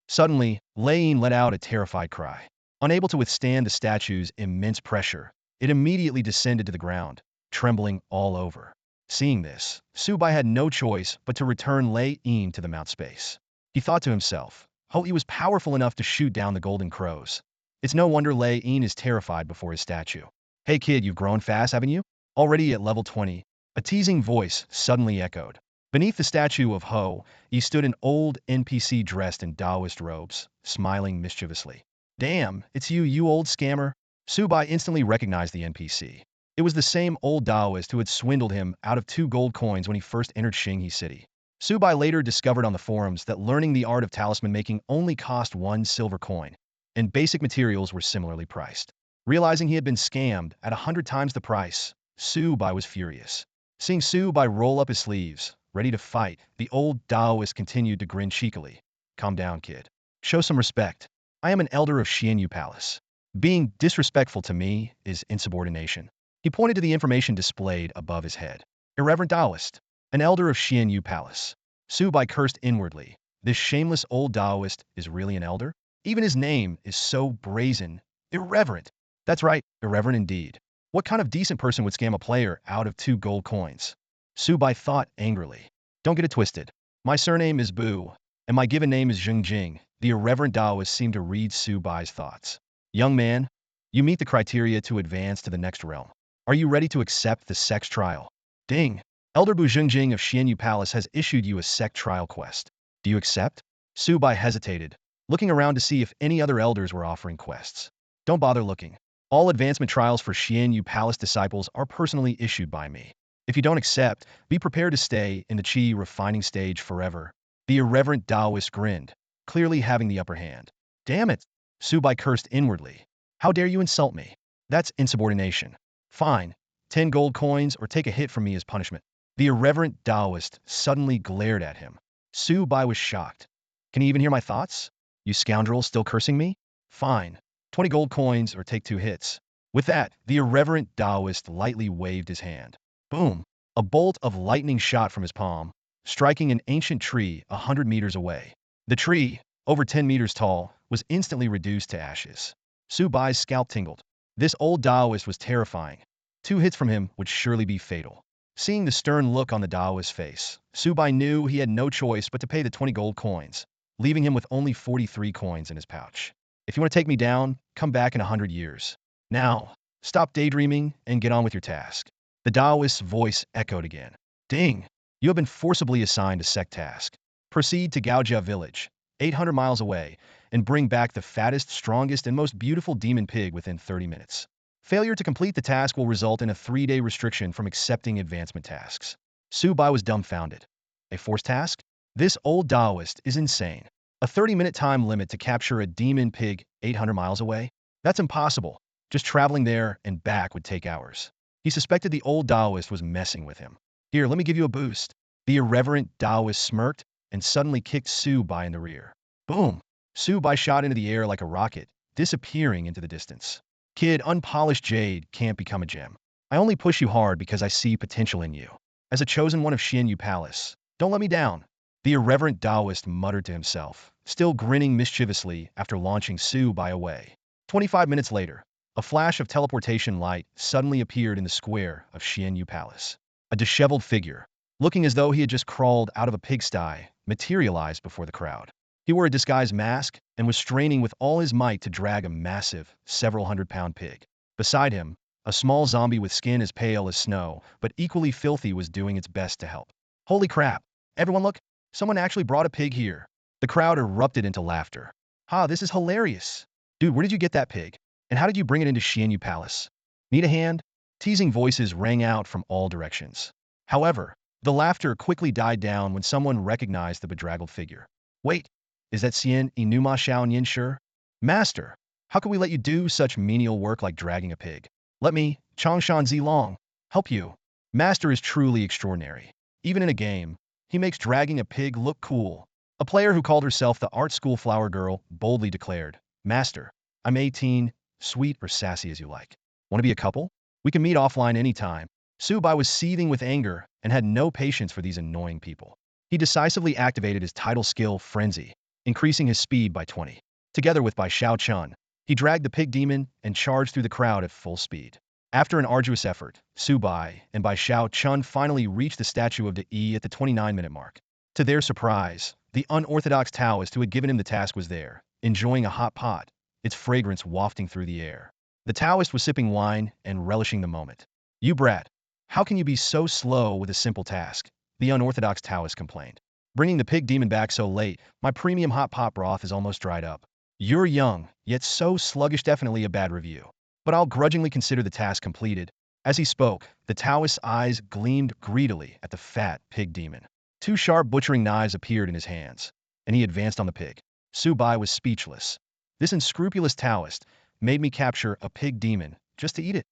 Suddenly, Lei Yin let out a terrified cry. Unable to withstand the statue's immense pressure, it immediately descended to the ground, trembling all over. Seeing this, Su Bai had no choice but to return Lei Yin to the mount space. He thought to himself, Hou was powerful enough to shoot down the golden crows. It's no wonder Lei Yin is terrified before his statue. "Hey kid, you've grown fast, haven't you? Already at level 20. A teasing voice suddenly echoed. Beneath the statue of Hou, he stood an old NPC dressed in Taoist robes, smiling mischievously. "Damn, it's you, you old scammer." Su Bai instantly recognized the NPC. It was the same old Taoist who had swindled him out of 2 gold coins when he first entered Xinghe City. Su Bai later discovered on the forums that learning the art of talisman making only cost 1 silver coin, and basic materials were similarly priced. Realizing he had been scammed at 100 times the price, Su Bai was furious. Seeing Su Bai roll up his sleeves, ready to fight, the old Taoist continued to grin cheekily. Calm down, kid. Show some respect. I am an elder of Xianyu Palace. Being disrespectful to me is insubordination. He pointed to the information displayed above his head. Irreverent Taoist, an elder of Xianyu Palace. Su Bai cursed inwardly. This shameless old Taoist is really an elder? Even his name is so brazen. Irreverent. That's right, irreverent indeed. What kind of decent person would scam a player out of 2 gold coins? Su Bai thought angrily. Don't get it twisted. My surname is Bu, and my given name is Jing. The irreverent Taoist seemed to read Su Bai's thoughts. Young man, you meet the criteria to advance to the next realm. Are you ready to accept the sex trial? Ding! Elder Bu Jingjing of Xianyu Palace has issued you a sect trial quest. Do you accept? Su Bai hesitated, looking around to see if any other elders were offering quests. Don't bother looking. All advancement trials for Xianyu Palace disciples are personally issued by me. If you don't accept, be prepared to stay in the Qi refining stage forever. The irreverent Taoist grinned, clearly having the upper hand. Damn it! Su Bai cursed inwardly. How dare you insult me? That's insubordination. Fine, 10 gold coins or take a hit from me as punishment. The irreverent Taoist suddenly glared at him. Su Bai was shocked. Can you even hear my thoughts? You scoundrel still cursing me? Fine, 20 gold coins or take 2 hits. With that, the irreverent Taoist lightly waved his hand. Boom! A bolt of lightning shot from his palm, striking an ancient tree 100 meters away. The tree, over 10 meters tall, was instantly reduced to ashes. Su Bai's scalp tingled. This old Taoist was terrifying. 2 hits from him would surely be fatal. Seeing the stern look on the Taoist's face, Su Bai knew he had no choice but to pay the 20 gold coins, leaving him with only 43 coins in his pouch. If you want to take me down, come back in 100 years. Now, stop daydreaming and get on with your task. The Taoist's voice echoed again. Ding! You have been forcibly assigned a sect task. Proceed to Gaojia village, 800 miles away, and bring back the fattest, strongest, and most beautiful demon pig within 30 minutes. Failure to complete the task will result in a 3-day restriction from accepting advancement tasks. Su Bai was dumbfounded. A forced task? This old Taoist is insane. A 30-minute time limit to capture a demon pig 800 miles away? That's impossible. Just traveling there and back would take hours. He suspected the old Taoist was messing with him. Here, let me give you a boost. The irreverent Taoist smirked and suddenly kicked Su Bai in the rear. Boom! Su Bai shot into the air like a rocket, disappearing into the distance. Kid, unpolished jade can't become a gem. I only push you hard because I see potential in you. As a chosen one of Xianyu Palace, don't let me down. The irreverent Taoist muttered to himself, still grinning mischievously after launching Su Bai away. 25 minutes later, a flash of teleportation light suddenly appeared in the square of Xianyu Palace. A disheveled figure, looking as though he had just crawled out of a pigsty, materialized before the crowd. He wore a disguised mask and was straining with all his might to drag a massive, several hundred-pound pig. Beside him, a small zombie with skin as pale as snow, but equally filthy was doing its best to help. Holy crap! Everyone look! Someone actually brought a pig here. The crowd erupted into laughter. Ha, this is hilarious! Dude, where did you get that pig? And how did you bring it into Xianyu Palace? Need a hand? Teasing voices rang out from all directions. However, the laughter quickly died down when someone recognized the bedraggled figure. Wait! Is that Xian Inuma Xiaoyan sure? Master, how can we let you do such menial work like dragging a pig? Let me, Chongshan Zilong, help you. Master is truly extraordinary. Even in a game, he makes dragging a pig look cool. A player who called herself the art school flower girl boldly declared, Master, I'm 18, sweet or sassy as you like. Want to be a couple? We can meet offline anytime. Su Bai was seething with anger and had no patience for these annoying people. He decisively activated his title skill Frenzy, increasing his speed by 20. Together with Bai Xiao Chun, he dragged the pig demon and charged through the crowd at full speed. After an arduous effort, Su Bai and Bai Xiao Chun finally reached the statue of De at the 29-minute mark. To their surprise, the unorthodox Taoist who had given him the task was there, enjoying a hot pot, its fragrance wafting through the air. The Taoist was sipping wine and relishing the moment. You brat, how can you be so slow with a simple task? The unorthodox Taoist complained. Bringing the pig demon back so late, my premium hot pot broth is almost dried up. You're young, yet so sluggish, definitely a bad review. but I'll grudgingly consider the task completed. As he spoke, the Taoist's eyes gleamed greedily at the fat pig demon. Two sharp butchering knives appeared in his hands, and he advanced on the pig. Su Bai was speechless. This unscrupulous Taoist made me capture a pig demon just to eat it.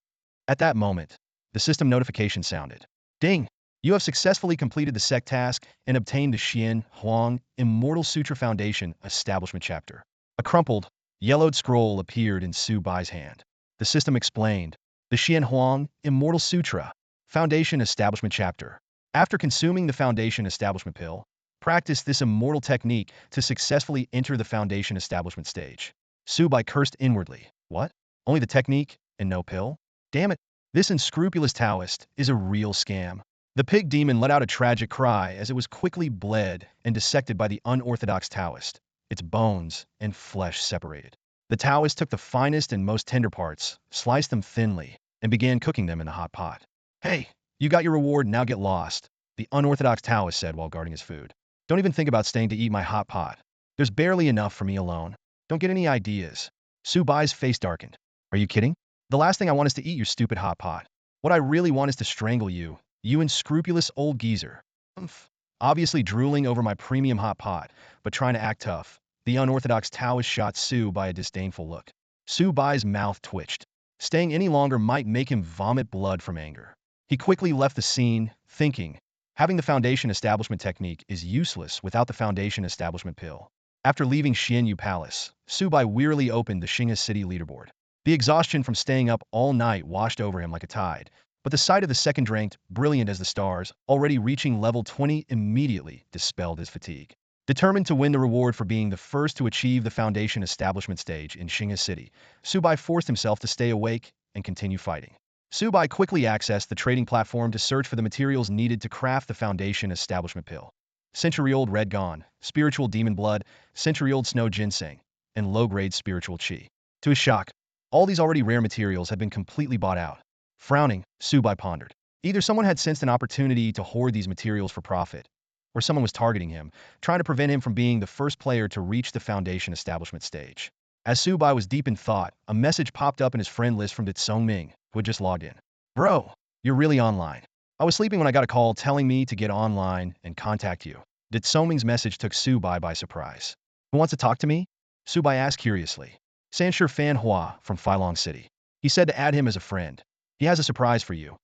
At that moment, the system notification sounded. Ding! You have successfully completed the sect task and obtained the Xian Huang Immortal Sutra Foundation Establishment Chapter. A crumpled, yellowed scroll appeared in Su Bai's hand. The system explained, the Xian Huang Immortal Sutra Foundation Establishment Chapter. After consuming the Foundation Establishment pill, practice this immortal technique to successfully enter the Foundation Establishment stage. Su Bai cursed inwardly. What? Only the technique and no pill? Damn it! This unscrupulous Taoist is a real scam. The pig demon let out a tragic cry as it was quickly bled and dissected by the unorthodox Taoist, its bones and flesh separated. The Taoist took the finest and most tender parts, sliced them thinly, and began cooking them in the hot pot. Hey, you got your reward, now get lost, the unorthodox Taoist said while guarding his food. Don't even think about staying to eat my hot pot. There's barely enough for me alone. Don't get any ideas. Su Bai's face darkened. Are you kidding? The last thing I want is to eat your stupid hot pot. What I really want is to strangle you, you unscrupulous old geezer. Obviously drooling over my premium hot pot, but trying to act tough. The unorthodox Taoist shot Su Bai a disdainful look. Su Bai's mouth twitched. Staying any longer might make him vomit blood from anger. He quickly left the scene, thinking, having the Foundation Establishment technique is useless without the Foundation Establishment pill. After leaving Xianyu Palace, Su Bai wearily opened the Xing'e City leaderboard. The exhaustion from staying up all night washed over him like a tide, but the sight of the second-ranked, brilliant as the stars, already reaching level 20 immediately dispelled his fatigue. Determined to win the reward for being the first to achieve the Foundation Establishment stage in Xing'e City, Su Bai forced himself to stay awake and continue fighting. Su Bai quickly accessed the trading platform to search for the materials needed to craft the Foundation Establishment pill. Century-old red gone, spiritual demon blood, century-old snow ginseng, and low-grade spiritual qi. To his shock, all these already rare materials had been completely bought out. Frowning, Su Bai pondered. Either someone had sensed an opportunity to hoard these materials for profit, or someone was targeting him, trying to prevent him from being the first player to reach the Foundation Establishment stage. As Su Bai was deep in thought, a message popped up in his friend list from Ming, who had just logged in. Bro, you're really online. I was sleeping when I got a call telling me to get online and contact you. Ming's message took Su Bai by surprise. Who wants to talk to me? Su Bai asked curiously. Sanshir Fan Hua from Filong City. He said to add him as a friend. He has a surprise for you.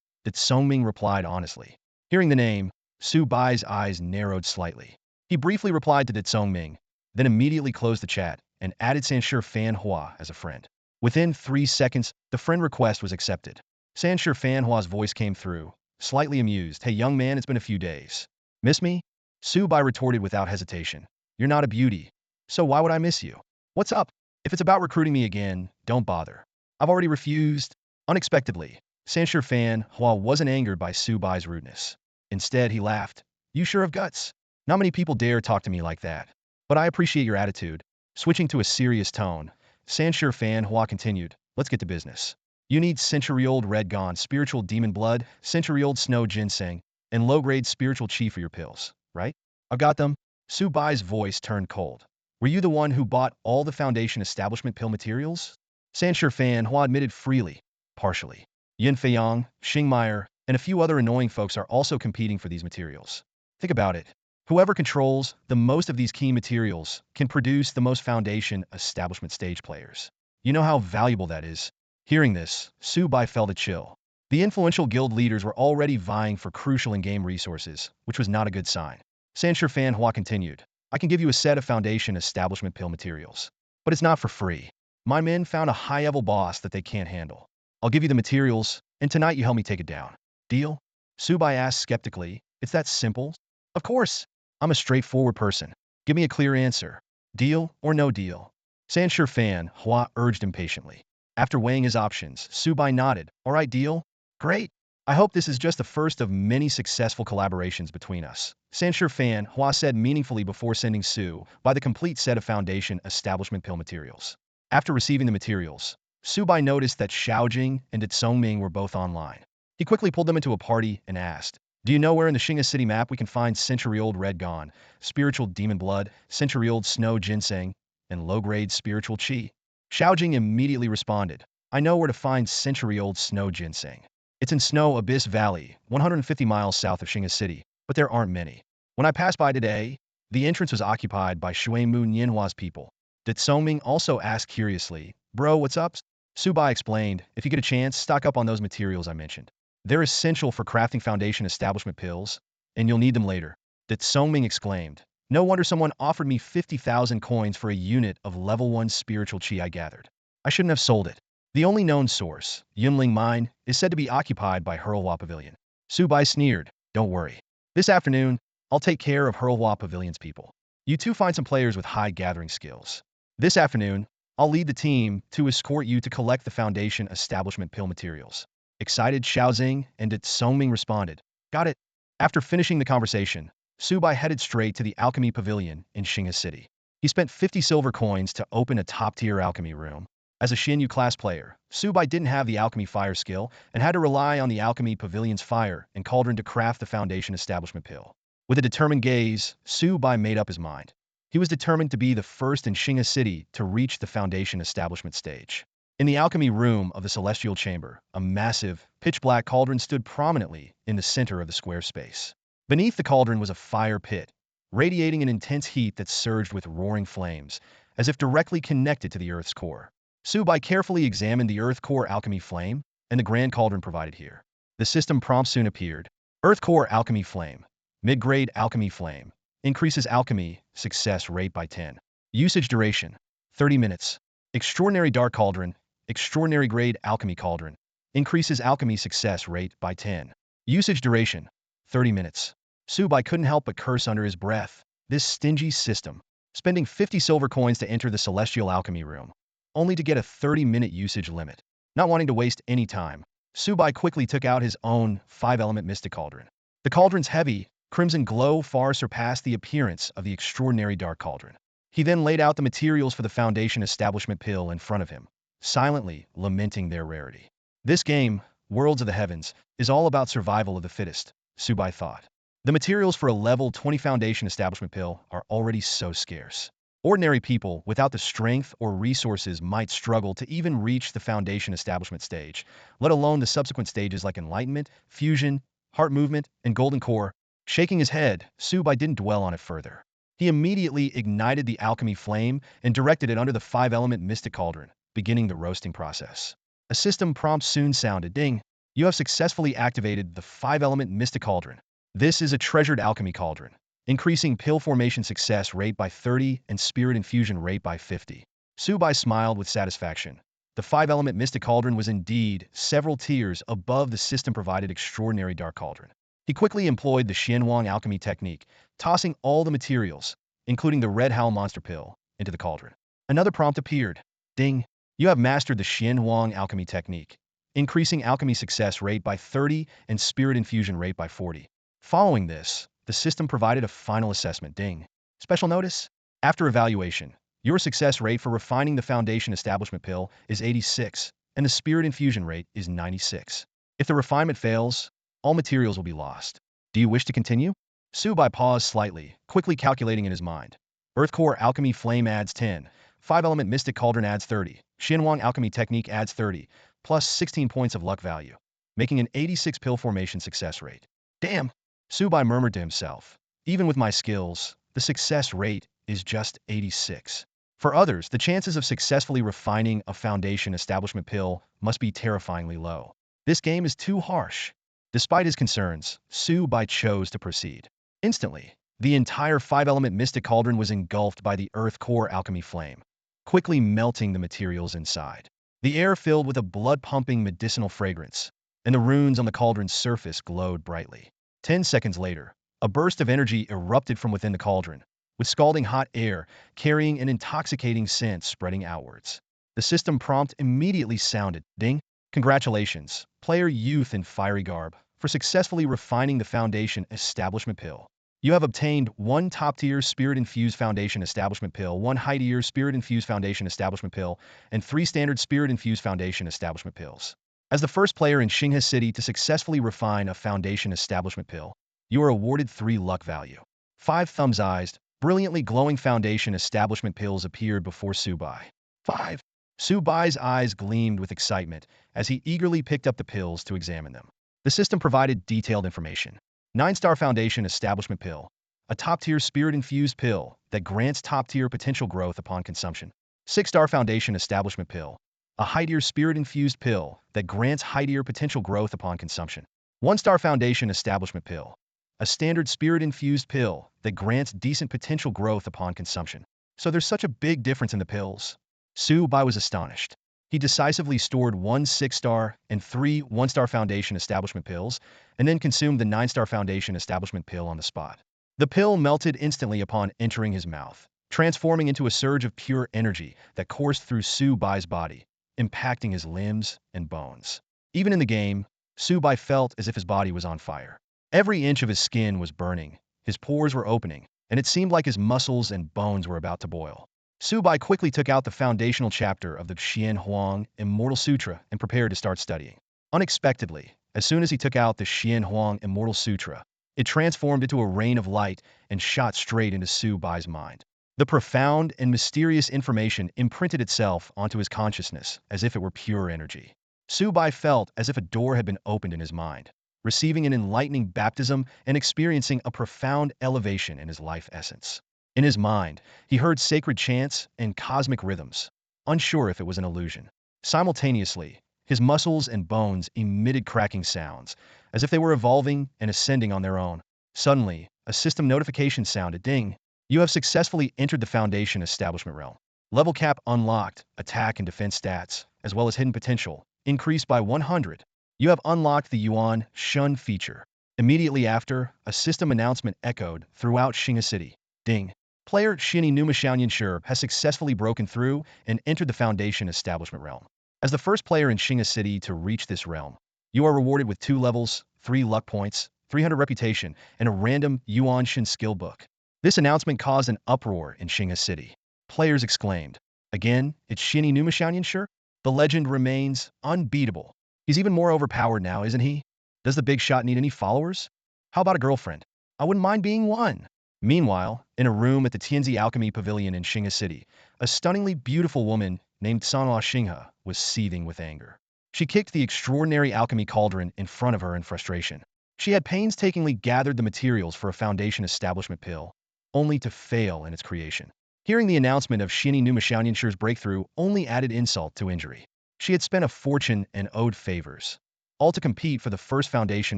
Ming replied honestly. Hearing the name, Su Bai's eyes narrowed slightly. He briefly replied to Ming, then immediately closed the chat and added Sanshir Fan Hua as a friend. Within 3 seconds, the friend request was accepted. Sanshir Fan Hua's voice came through, slightly amused. Hey young man, it's been a few days. Miss me? Su Bai retorted without hesitation. You're not a beauty, so why would I miss you? What's up? If it's about recruiting me again, don't bother. I've already refused. Unexpectedly, Sanshir Fan Hua wasn't angered by Su Bai's rudeness. Instead, he laughed. You sure have guts. Not many people dare talk to me like that. But I appreciate your attitude. Switching to a serious tone, Sanshir Fan Hua continued, let's get to business. You need century-old red gone spiritual demon blood, century-old snow ginseng, and low-grade spiritual qi for your pills, right? I've got them. Su Bai's voice turned cold. Were you the one who bought all the Foundation Establishment pill materials? Sanshir Fan Hua admitted freely, partially. Yin Feiyang, Xingmeier, and a few other annoying folks are also competing for these materials. Think about it. Whoever controls the most of these key materials can produce the most Foundation Establishment stage players. You know how valuable that is. Hearing this, Su Bai felt a chill. The influential guild leaders were already vying for crucial in-game resources, which was not a good sign. Sanshir Fan Hua continued. I can give you a set of Foundation Establishment pill materials, but it's not for free. My men found a high-level boss that they can't handle. I'll give you the materials, and tonight you help me take it down. Deal? Su Bai asked skeptically. It's that simple? Of course. I'm a straightforward person. Give me a clear answer. Deal or no deal? Sanshir Fan Hua urged impatiently. After weighing his options, Su Bai nodded. All right, deal? Great. I hope this is just the first of many successful collaborations between us. Sanshir Fan Hua said meaningfully before sending Su Bai the complete set of Foundation Establishment pill materials. After receiving the materials, Su Bai noticed that Xiaojing and Ming were both online. He quickly pulled them into a party and asked, do you know where in the Xing'e City map we can find century-old red gone, spiritual demon blood, century-old snow ginseng, and low-grade spiritual qi? Xiaojing immediately responded, I know where to find century-old snow ginseng. It's in Snow Abyss Valley, 150 miles south of Shinga City, but there aren't many. When I passed by today, the entrance was occupied by Shuimu Nianhua's people. Did Songming also ask curiously, "Bro, what's up?" Su Bai explained, "If you get a chance, stock up on those materials I mentioned. They're essential for crafting foundation establishment pills, and you'll need them later." That Songming exclaimed, "No wonder someone offered me 50,000 coins for a unit of level 1 spiritual chi I gathered. I shouldn't have sold it." The only known source, Yunling Mine, is said to be occupied by Hurlwa Pavilion. Su Bai sneered, "Don't worry. This afternoon, I'll take care of Hurlwa Pavilion's people. You two find some players with high gathering skills. This afternoon, I'll lead the team to escort you to collect the foundation establishment pill materials." Excited Xiaozing and Det Songming responded, "Got it." After finishing the conversation, Su Bai headed straight to the Alchemy Pavilion in Shinga City. He spent 50 silver coins to open a top-tier alchemy room. As a Xinyu class player, Su Bai didn't have the alchemy fire skill and had to rely on the Alchemy Pavilion's fire and cauldron to craft the foundation establishment pill. With a determined gaze, Su Bai made up his mind. He was determined to be the first in Shinga City to reach the foundation establishment stage. In the alchemy room of the Celestial Chamber, a massive, pitch-black cauldron stood prominently in the center of the square space. Beneath the cauldron was a fire pit, radiating an intense heat that surged with roaring flames, as if directly connected to the Earth's core. Su Bai carefully examined the Earth Core Alchemy Flame and the Grand Cauldron provided here. The system prompt soon appeared. Earth Core Alchemy Flame. Mid-grade Alchemy Flame. Increases alchemy success rate by 10. Usage duration, 30 minutes. Extraordinary Dark Cauldron. Extraordinary Grade Alchemy Cauldron. Increases alchemy success rate by 10. Usage duration, 30 minutes. Su Bai couldn't help but curse under his breath. This stingy system. Spending 50 silver coins to enter the Celestial Alchemy Room, only to get a 30-minute usage limit. Not wanting to waste any time, Su Bai quickly took out his own 5-element Mystic Cauldron. The cauldron's heavy, crimson glow far surpassed the appearance of the Extraordinary Dark Cauldron. He then laid out the materials for the foundation establishment pill in front of him, silently lamenting their rarity. This game, Worlds of the Heavens, is all about survival of the fittest, Su Bai thought. The materials for a level 20 foundation establishment pill are already so scarce. Ordinary people without the strength or resources might struggle to even reach the foundation establishment stage, let alone the subsequent stages like enlightenment, fusion, heart movement, and golden core. Shaking his head, Su Bai didn't dwell on it further. He immediately ignited the alchemy flame and directed it under the 5-element Mystic Cauldron, beginning the roasting process. A system prompt soon sounded, "Ding! You have successfully activated the 5-element Mystic Cauldron. This is a treasured alchemy cauldron, increasing pill formation success rate by 30 and spirit infusion rate by 50. Su Bai smiled with satisfaction. The 5-element Mystic Cauldron was indeed several tiers above the system-provided Extraordinary Dark Cauldron. He quickly employed the Xianwang alchemy technique, tossing all the materials, including the Red Howl Monster Pill, into the cauldron. Another prompt appeared. "Ding! You have mastered the Xianwang alchemy technique, increasing alchemy success rate by 30 and spirit infusion rate by 40. Following this, the system provided a final assessment. Ding. Special notice? After evaluation, your success rate for refining the foundation establishment pill is 86, and the spirit infusion rate is 96. If the refinement fails, all materials will be lost. Do you wish to continue?" Su Bai paused slightly, quickly calculating in his mind. Earth Core Alchemy Flame adds 10, 5-element Mystic Cauldron adds 30, Xianwang Alchemy Technique adds 30, plus 16 points of luck value, making an 86 pill formation success rate. Damn! Su Bai murmured to himself. Even with my skills, the success rate is just 86. For others, the chances of successfully refining a foundation establishment pill must be terrifyingly low. This game is too harsh. Despite his concerns, Su Bai chose to proceed. Instantly, the entire 5-element Mystic Cauldron was engulfed by the Earth Core Alchemy Flame, quickly melting the materials inside. The air filled with a blood-pumping medicinal fragrance, and the runes on the cauldron's surface glowed brightly. 10 seconds later, a burst of energy erupted from within the cauldron, with scalding hot air carrying an intoxicating scent spreading outwards. The system prompt immediately sounded. Ding! Congratulations, player Youth in Fiery Garb, for successfully refining the foundation establishment pill. You have obtained 1 top-tier Spirit-Infused Foundation Establishment Pill, 1 high-tier Spirit-Infused Foundation Establishment Pill, and 3 standard Spirit-Infused Foundation Establishment Pills. As the first player in Xinghe City to successfully refine a foundation establishment pill, you are awarded 3 luck value. 5 thumbs-eyed, brilliantly glowing foundation establishment pills appeared before Su Bai. 5. Su Bai's eyes gleamed with excitement as he eagerly picked up the pills to examine them. The system provided detailed information. 9-star Foundation Establishment Pill, a top-tier spirit-infused pill that grants top-tier potential growth upon consumption. 6-star Foundation Establishment Pill, a high-tier spirit-infused pill that grants high-tier potential growth upon consumption. 1-star Foundation Establishment Pill, a standard spirit-infused pill that grants decent potential growth upon consumption. So there's such a big difference in the pills. Su Bai was astonished. He decisively stored 1 6-star and 3 1-star Foundation Establishment pills, and then consumed the 9-star Foundation Establishment pill on the spot. The pill melted instantly upon entering his mouth, transforming into a surge of pure energy that coursed through Su Bai's body, impacting his limbs and bones. Even in the game, Su Bai felt as if his body was on fire. Every inch of his skin was burning, his pores were opening, and it seemed like his muscles and bones were about to boil. Su Bai quickly took out the foundational chapter of the Xian Huang Immortal Sutra and prepared to start studying. Unexpectedly, as soon as he took out the Xian Huang Immortal Sutra, it transformed into a rain of light and shot straight into Su Bai's mind. The profound and mysterious information imprinted itself onto his consciousness as if it were pure energy. Su Bai felt as if a door had been opened in his mind, receiving an enlightening baptism and experiencing a profound elevation in his life essence. In his mind, he heard sacred chants and cosmic rhythms, unsure if it was an illusion. Simultaneously, his muscles and bones emitted cracking sounds, as if they were evolving and ascending on their own. Suddenly, a system notification sounded. Ding! You have successfully entered the Foundation Establishment realm. Level cap unlocked, attack and defense stats, as well as hidden potential, increased by 100. You have unlocked the Yuan Shun feature. Immediately after, a system announcement echoed throughout Xinga City. Ding! Player Shini Numashaoyan has successfully broken through and entered the Foundation Establishment realm. As the first player in Xinga City to reach this realm, you are rewarded with 2 levels, 3 luck points, 300 reputation, and a random Yuan Shin skill book. This announcement caused an uproar in Xinga City. Players exclaimed, "Again, it's Shini Numashaoyan? The legend remains unbeatable. He's even more overpowered now, isn't he? Does the big shot need any followers? How about a girlfriend? I wouldn't mind being one." Meanwhile, in a room at the Tianzi Alchemy Pavilion in Xinga City, a stunningly beautiful woman named Sanhua Xinghe was seething with anger. She kicked the extraordinary alchemy cauldron in front of her in frustration. She had painstakingly gathered the materials for a Foundation Establishment pill, only to fail in its creation. Hearing the announcement of Shini Numashaoyan's breakthrough only added insult to injury. She had spent a fortune and owed favors, all to compete for the first Foundation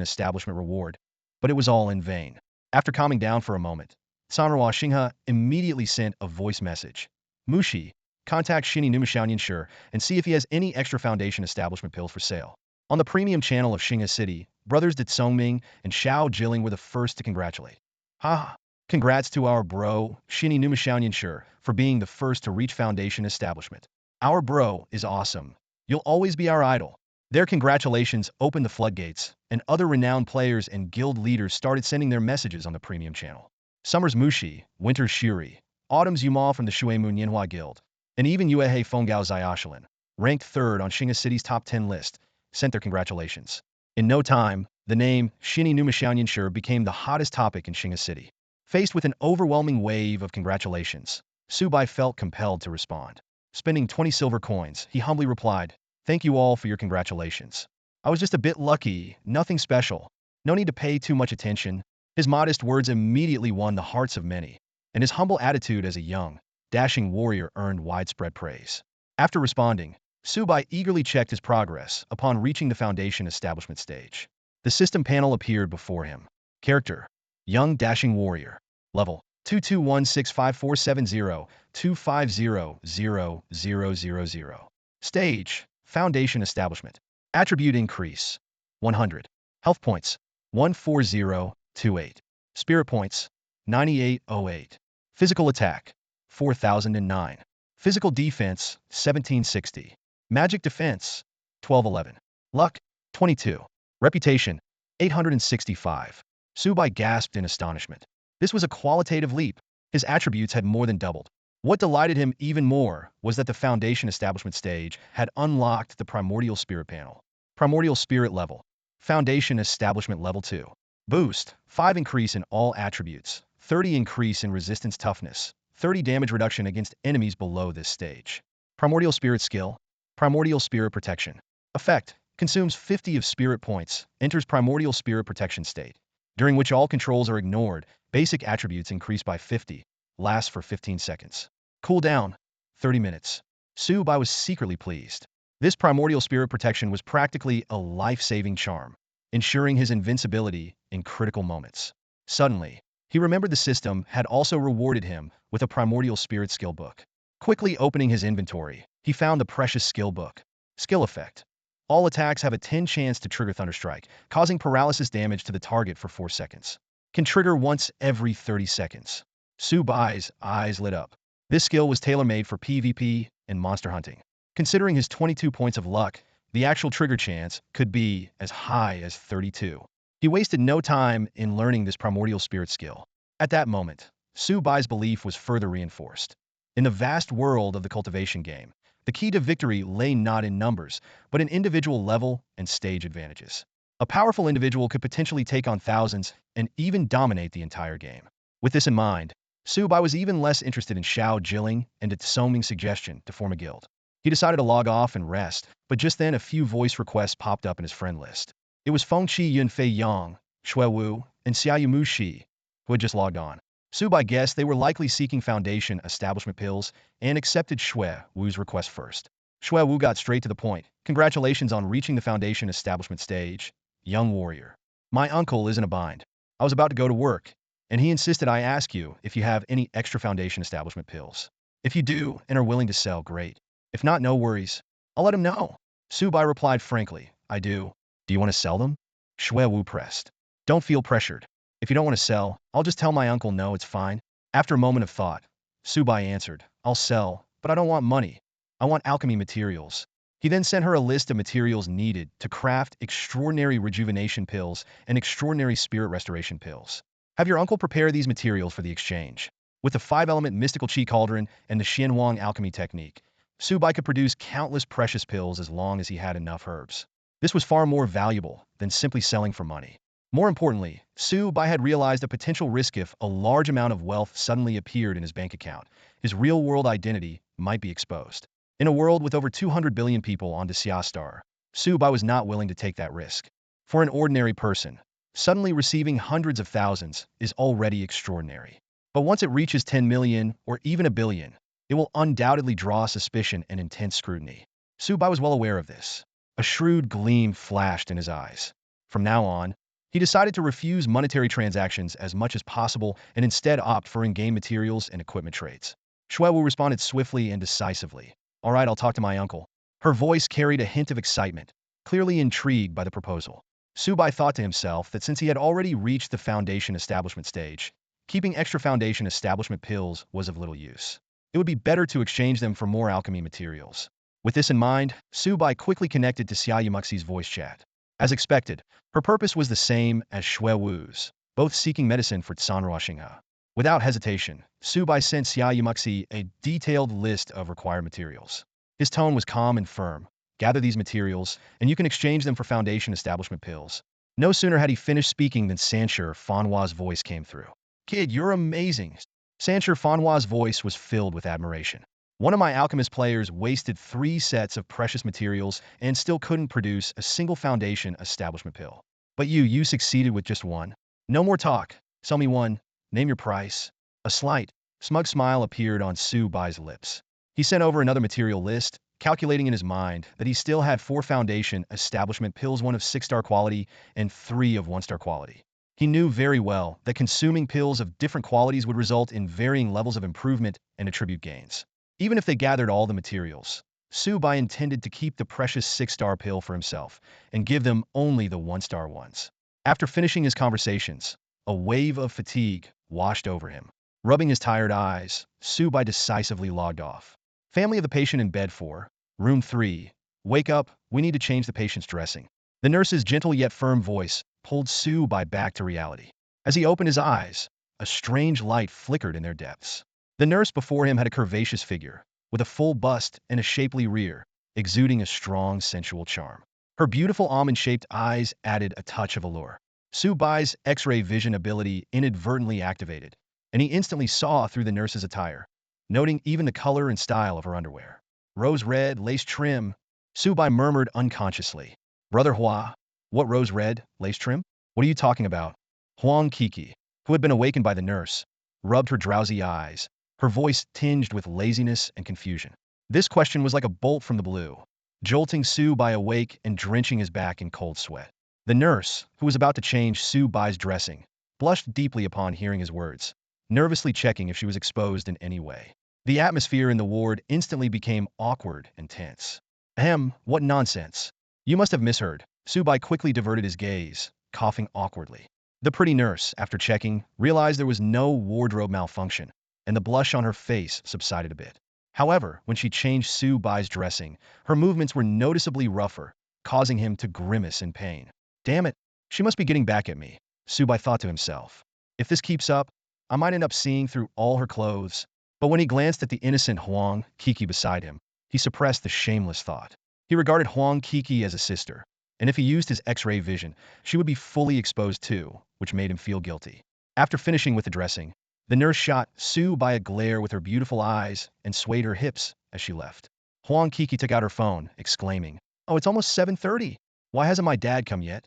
Establishment reward, but it was all in vain. After calming down for a moment, Sanhua Xinghe immediately sent a voice message. "Mushi, contact Shini Numashaoyan and see if he has any extra Foundation Establishment pills for sale." On the premium channel of Xinga City, brothers Dit Songming and Xiao Jilling were the first to congratulate. "Ha! Congrats to our bro, Shini Numashaoyan for being the first to reach Foundation Establishment. Our bro is awesome. You'll always be our idol." Their congratulations opened the floodgates, and other renowned players and guild leaders started sending their messages on the premium channel. Summer's Mushi, Winter's Shuri, Autumn's Yuma from the Shuemu Nianhua Guild, and even Yuehei Fengao Xiaoshalin, ranked 3rd on Xinga City's top 10 list, sent their congratulations. In no time, the name Shini Numashaoyan became the hottest topic in Xinga City. Faced with an overwhelming wave of congratulations, Su Bai felt compelled to respond. Spending 20 silver coins, he humbly replied, "Thank you all for your congratulations. I was just a bit lucky, nothing special. No need to pay too much attention." His modest words immediately won the hearts of many, and his humble attitude as a young, dashing warrior earned widespread praise. After responding, Su Bai eagerly checked his progress upon reaching the Foundation Establishment stage. The system panel appeared before him. Character: Young Dashing Warrior. Level: 2216547025000000. Stage: Foundation Establishment. Attribute increase: 100. Health points: 14028. Spirit points: 9808. Physical attack: 4009. Physical defense: 1760. Magic defense: 1211. Luck: 22. Reputation: 865. Su Bai gasped in astonishment. This was a qualitative leap. His attributes had more than doubled. What delighted him even more was that the Foundation Establishment stage had unlocked the Primordial Spirit panel. Primordial Spirit level. Foundation Establishment level 2. Boost: 5 increase in all attributes, 30 increase in resistance toughness, 30 damage reduction against enemies below this stage. Primordial Spirit Skill. Primordial Spirit Protection. Effect. Consumes 50 of spirit points, enters Primordial Spirit Protection state, during which all controls are ignored, basic attributes increase by 50, lasts for 15 seconds. Cooldown, 30 minutes. Su Bai was secretly pleased. This Primordial Spirit Protection was practically a life-saving charm, ensuring his invincibility in critical moments. Suddenly, he remembered the system had also rewarded him with a Primordial Spirit Skill book. Quickly opening his inventory, he found the precious skill book. Skill effect. All attacks have a 10 chance to trigger Thunderstrike, causing paralysis damage to the target for 4 seconds. Can trigger once every 30 seconds. Su Bai's eyes lit up. This skill was tailor-made for PvP and monster hunting. Considering his 22 points of luck, the actual trigger chance could be as high as 32. He wasted no time in learning this Primordial Spirit skill. At that moment, Su Bai's belief was further reinforced. In the vast world of the cultivation game, the key to victory lay not in numbers, but in individual level and stage advantages. A powerful individual could potentially take on thousands and even dominate the entire game. With this in mind, Su Bai was even less interested in Xiao Jilling and its Soming suggestion to form a guild. He decided to log off and rest, but just then a few voice requests popped up in his friend list. It was Fengqi Yunfei Yang, Shui Wu, and Xiaoyu Shi, who had just logged on. Su Bai guessed they were likely seeking Foundation establishment pills and accepted Shui Wu's request first. Shui Wu got straight to the point. Congratulations on reaching the Foundation establishment stage, young warrior. My uncle is in a bind. I was about to go to work, and he insisted I ask you if you have any extra Foundation establishment pills. If you do and are willing to sell, great. If not, no worries. I'll let him know. Su Bai replied frankly, I do. Do you want to sell them? Shui Wu pressed. Don't feel pressured. If you don't want to sell, I'll just tell my uncle no, it's fine. After a moment of thought, Su Bai answered, I'll sell, but I don't want money. I want alchemy materials. He then sent her a list of materials needed to craft extraordinary rejuvenation pills and extraordinary spirit restoration pills. Have your uncle prepare these materials for the exchange. With the 5-element mystical chi cauldron and the Xianwang alchemy technique, Su Bai could produce countless precious pills as long as he had enough herbs. This was far more valuable than simply selling for money. More importantly, Su Bai had realized a potential risk if a large amount of wealth suddenly appeared in his bank account. His real-world identity might be exposed. In a world with over 200 billion people on Xia Star, Su Bai was not willing to take that risk. For an ordinary person, suddenly receiving hundreds of thousands is already extraordinary. But once it reaches 10 million or even a billion, it will undoubtedly draw suspicion and intense scrutiny. Su Bai was well aware of this. A shrewd gleam flashed in his eyes. From now on, he decided to refuse monetary transactions as much as possible and instead opt for in-game materials and equipment trades. Shui Wu responded swiftly and decisively. All right, I'll talk to my uncle. Her voice carried a hint of excitement, clearly intrigued by the proposal. Su Bai thought to himself that since he had already reached the Foundation establishment stage, keeping extra Foundation establishment pills was of little use. It would be better to exchange them for more alchemy materials. With this in mind, Su Bai quickly connected to Xia Yumexi's voice chat. As expected, her purpose was the same as Shui Wu's, both seeking medicine for Tsanrua Xinghe. Without hesitation, Su Bai sent Xia Yumexi a detailed list of required materials. His tone was calm and firm. Gather these materials, and you can exchange them for Foundation establishment pills. No sooner had he finished speaking than Sanshur Fanhua's voice came through. Kid, you're amazing. Sanshur Fanhua's voice was filled with admiration. One of my alchemist players wasted 3 sets of precious materials and still couldn't produce a single Foundation establishment pill. But you succeeded with just one. No more talk. Sell me one. Name your price. A slight, smug smile appeared on Su Bai's lips. He sent over another material list, calculating in his mind that he still had 4 Foundation establishment pills, 1 of 6-star quality and 3 of 1-star quality. He knew very well that consuming pills of different qualities would result in varying levels of improvement and attribute gains. Even if they gathered all the materials, Su Bai intended to keep the precious 6-star pill for himself and give them only the 1-star ones. After finishing his conversations, a wave of fatigue washed over him. Rubbing his tired eyes, Su Bai decisively logged off. Family of the patient in bed 4, room 3. Wake up, we need to change the patient's dressing. The nurse's gentle yet firm voice pulled Su Bai back to reality. As he opened his eyes, a strange light flickered in their depths. The nurse before him had a curvaceous figure, with a full bust and a shapely rear, exuding a strong sensual charm. Her beautiful almond-shaped eyes added a touch of allure. Su Bai's X-ray vision ability inadvertently activated, and he instantly saw through the nurse's attire, noting even the color and style of her underwear. Rose red, lace trim. Su Bai murmured unconsciously. Brother Hua, what rose red, lace trim? What are you talking about? Huang Kiki, who had been awakened by the nurse, rubbed her drowsy eyes, her voice tinged with laziness and confusion. This question was like a bolt from the blue, jolting Su Bai awake and drenching his back in cold sweat. The nurse, who was about to change Su Bai's dressing, blushed deeply upon hearing his words, nervously checking if she was exposed in any way. The atmosphere in the ward instantly became awkward and tense. Ahem, what nonsense. You must have misheard. Su Bai quickly diverted his gaze, coughing awkwardly. The pretty nurse, after checking, realized there was no wardrobe malfunction, and the blush on her face subsided a bit. However, when she changed Su Bai's dressing, her movements were noticeably rougher, causing him to grimace in pain. Damn it, she must be getting back at me, Su Bai thought to himself. If this keeps up, I might end up seeing through all her clothes. But when he glanced at the innocent Huang Kiki beside him, he suppressed the shameless thought. He regarded Huang Kiki as a sister, and if he used his X-ray vision, she would be fully exposed too, which made him feel guilty. After finishing with the dressing, the nurse shot Su Bai a glare with her beautiful eyes and swayed her hips as she left. Huang Kiki took out her phone, exclaiming, "Oh, it's almost 7:30. Why hasn't my dad come yet?"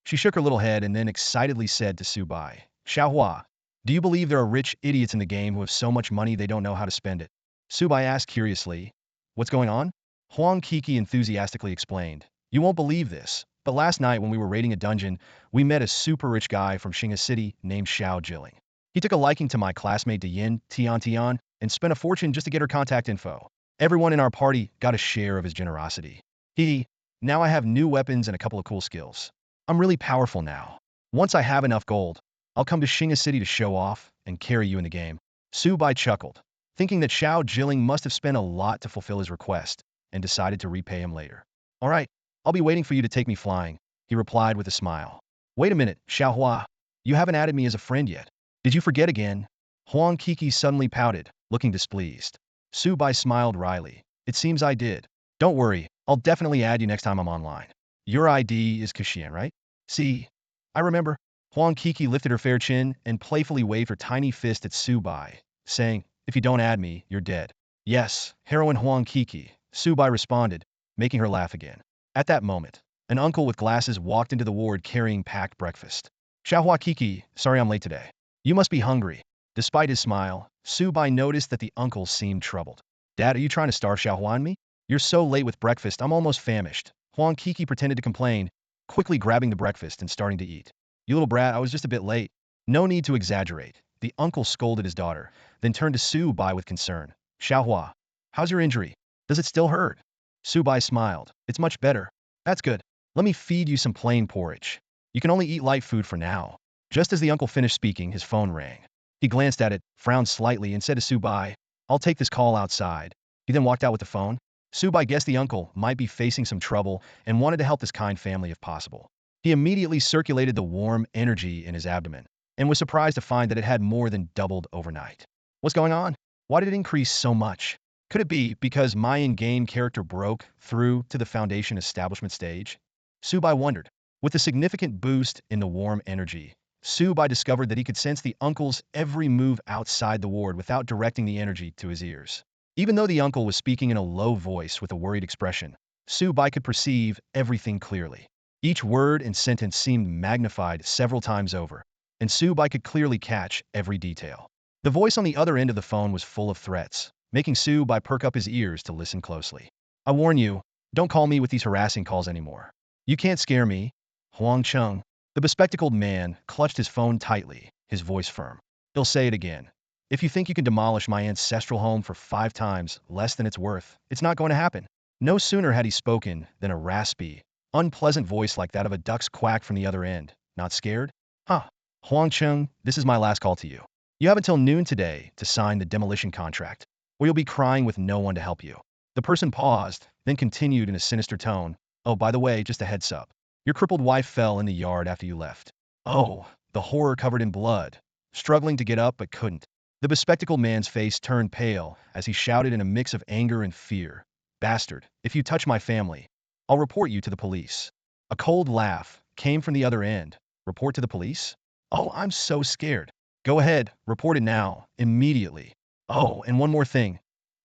She shook her little head and then excitedly said to Su Bai, "Xiaohua, do you believe there are rich idiots in the game who have so much money they don't know how to spend it?" Su Bai asked curiously, "What's going on?" Huang Kiki enthusiastically explained, "You won't believe this, but last night when we were raiding a dungeon, we met a super rich guy from Xinga City named Xiao Jilling. He took a liking to my classmate Yin Tian and spent a fortune just to get her contact info. Everyone in our party got a share of his generosity. Now I have new weapons and a couple of cool skills. I'm really powerful now. Once I have enough gold, I'll come to Xinga City to show off and carry you in the game." Su Bai chuckled, thinking that Xiao Jilling must have spent a lot to fulfill his request, and decided to repay him later. "All right, I'll be waiting for you to take me flying," he replied with a smile. "Wait a minute, Xiaohua. You haven't added me as a friend yet. Did you forget again?" Huang Kiki suddenly pouted, looking displeased. Su Bai smiled wryly. "It seems I did. Don't worry, I'll definitely add you next time I'm online. Your ID is Kashian, right?" "See, I remember." Huang Kiki lifted her fair chin and playfully waved her tiny fist at Su Bai, saying, "If you don't add me, you're dead." "Yes, heroine Huang Kiki," Su Bai responded, making her laugh again. At that moment, an uncle with glasses walked into the ward carrying packed breakfast. "Xiaohua Kiki, sorry I'm late today. You must be hungry." Despite his smile, Su Bai noticed that the uncle seemed troubled. "Dad, are you trying to starve Xiaohua and me? You're so late with breakfast, I'm almost famished." Huang Kiki pretended to complain, quickly grabbing the breakfast and starting to eat. "You little brat, I was just a bit late." "No need to exaggerate," the uncle scolded his daughter, then turned to Su Bai with concern. "Xiaohua, how's your injury? Does it still hurt?" Su Bai smiled. "It's much better." "That's good. Let me feed you some plain porridge. You can only eat light food for now." Just as the uncle finished speaking, his phone rang. He glanced at it, frowned slightly, and said to Su Bai, "I'll take this call outside." He then walked out with the phone. Su Bai guessed the uncle might be facing some trouble and wanted to help this kind family if possible. He immediately circulated the warm energy in his abdomen, and was surprised to find that it had more than doubled overnight. What's going on? Why did it increase so much? Could it be because my in-game character broke through to the Foundation establishment stage? Su Bai wondered. With a significant boost in the warm energy, Su Bai discovered that he could sense the uncle's every move outside the ward without directing the energy to his ears. Even though the uncle was speaking in a low voice with a worried expression, Su Bai could perceive everything clearly. Each word and sentence seemed magnified several times over, and Su Bai could clearly catch every detail. The voice on the other end of the phone was full of threats, making Su Bai perk up his ears to listen closely. "I warn you, don't call me with these harassing calls anymore. You can't scare me." Huang Chung, the bespectacled man, clutched his phone tightly, his voice firm. "He'll say it again. If you think you can demolish my ancestral home for 5 times less than it's worth, it's not going to happen." No sooner had he spoken than a raspy, unpleasant voice like that of a duck's quack from the other end. "Not scared? Huh. Huang Chung, this is my last call to you. You have until noon today to sign the demolition contract, or you'll be crying with no one to help you." The person paused, then continued in a sinister tone, "Oh, by the way, just a heads up. Your crippled wife fell in the yard after you left." Oh, the horror covered in blood, struggling to get up but couldn't. The bespectacled man's face turned pale as he shouted in a mix of anger and fear, "Bastard, if you touch my family, I'll report you to the police." A cold laugh came from the other end. "Report to the police? Oh, I'm so scared." "Go ahead, report it now, immediately. Oh, and one more thing.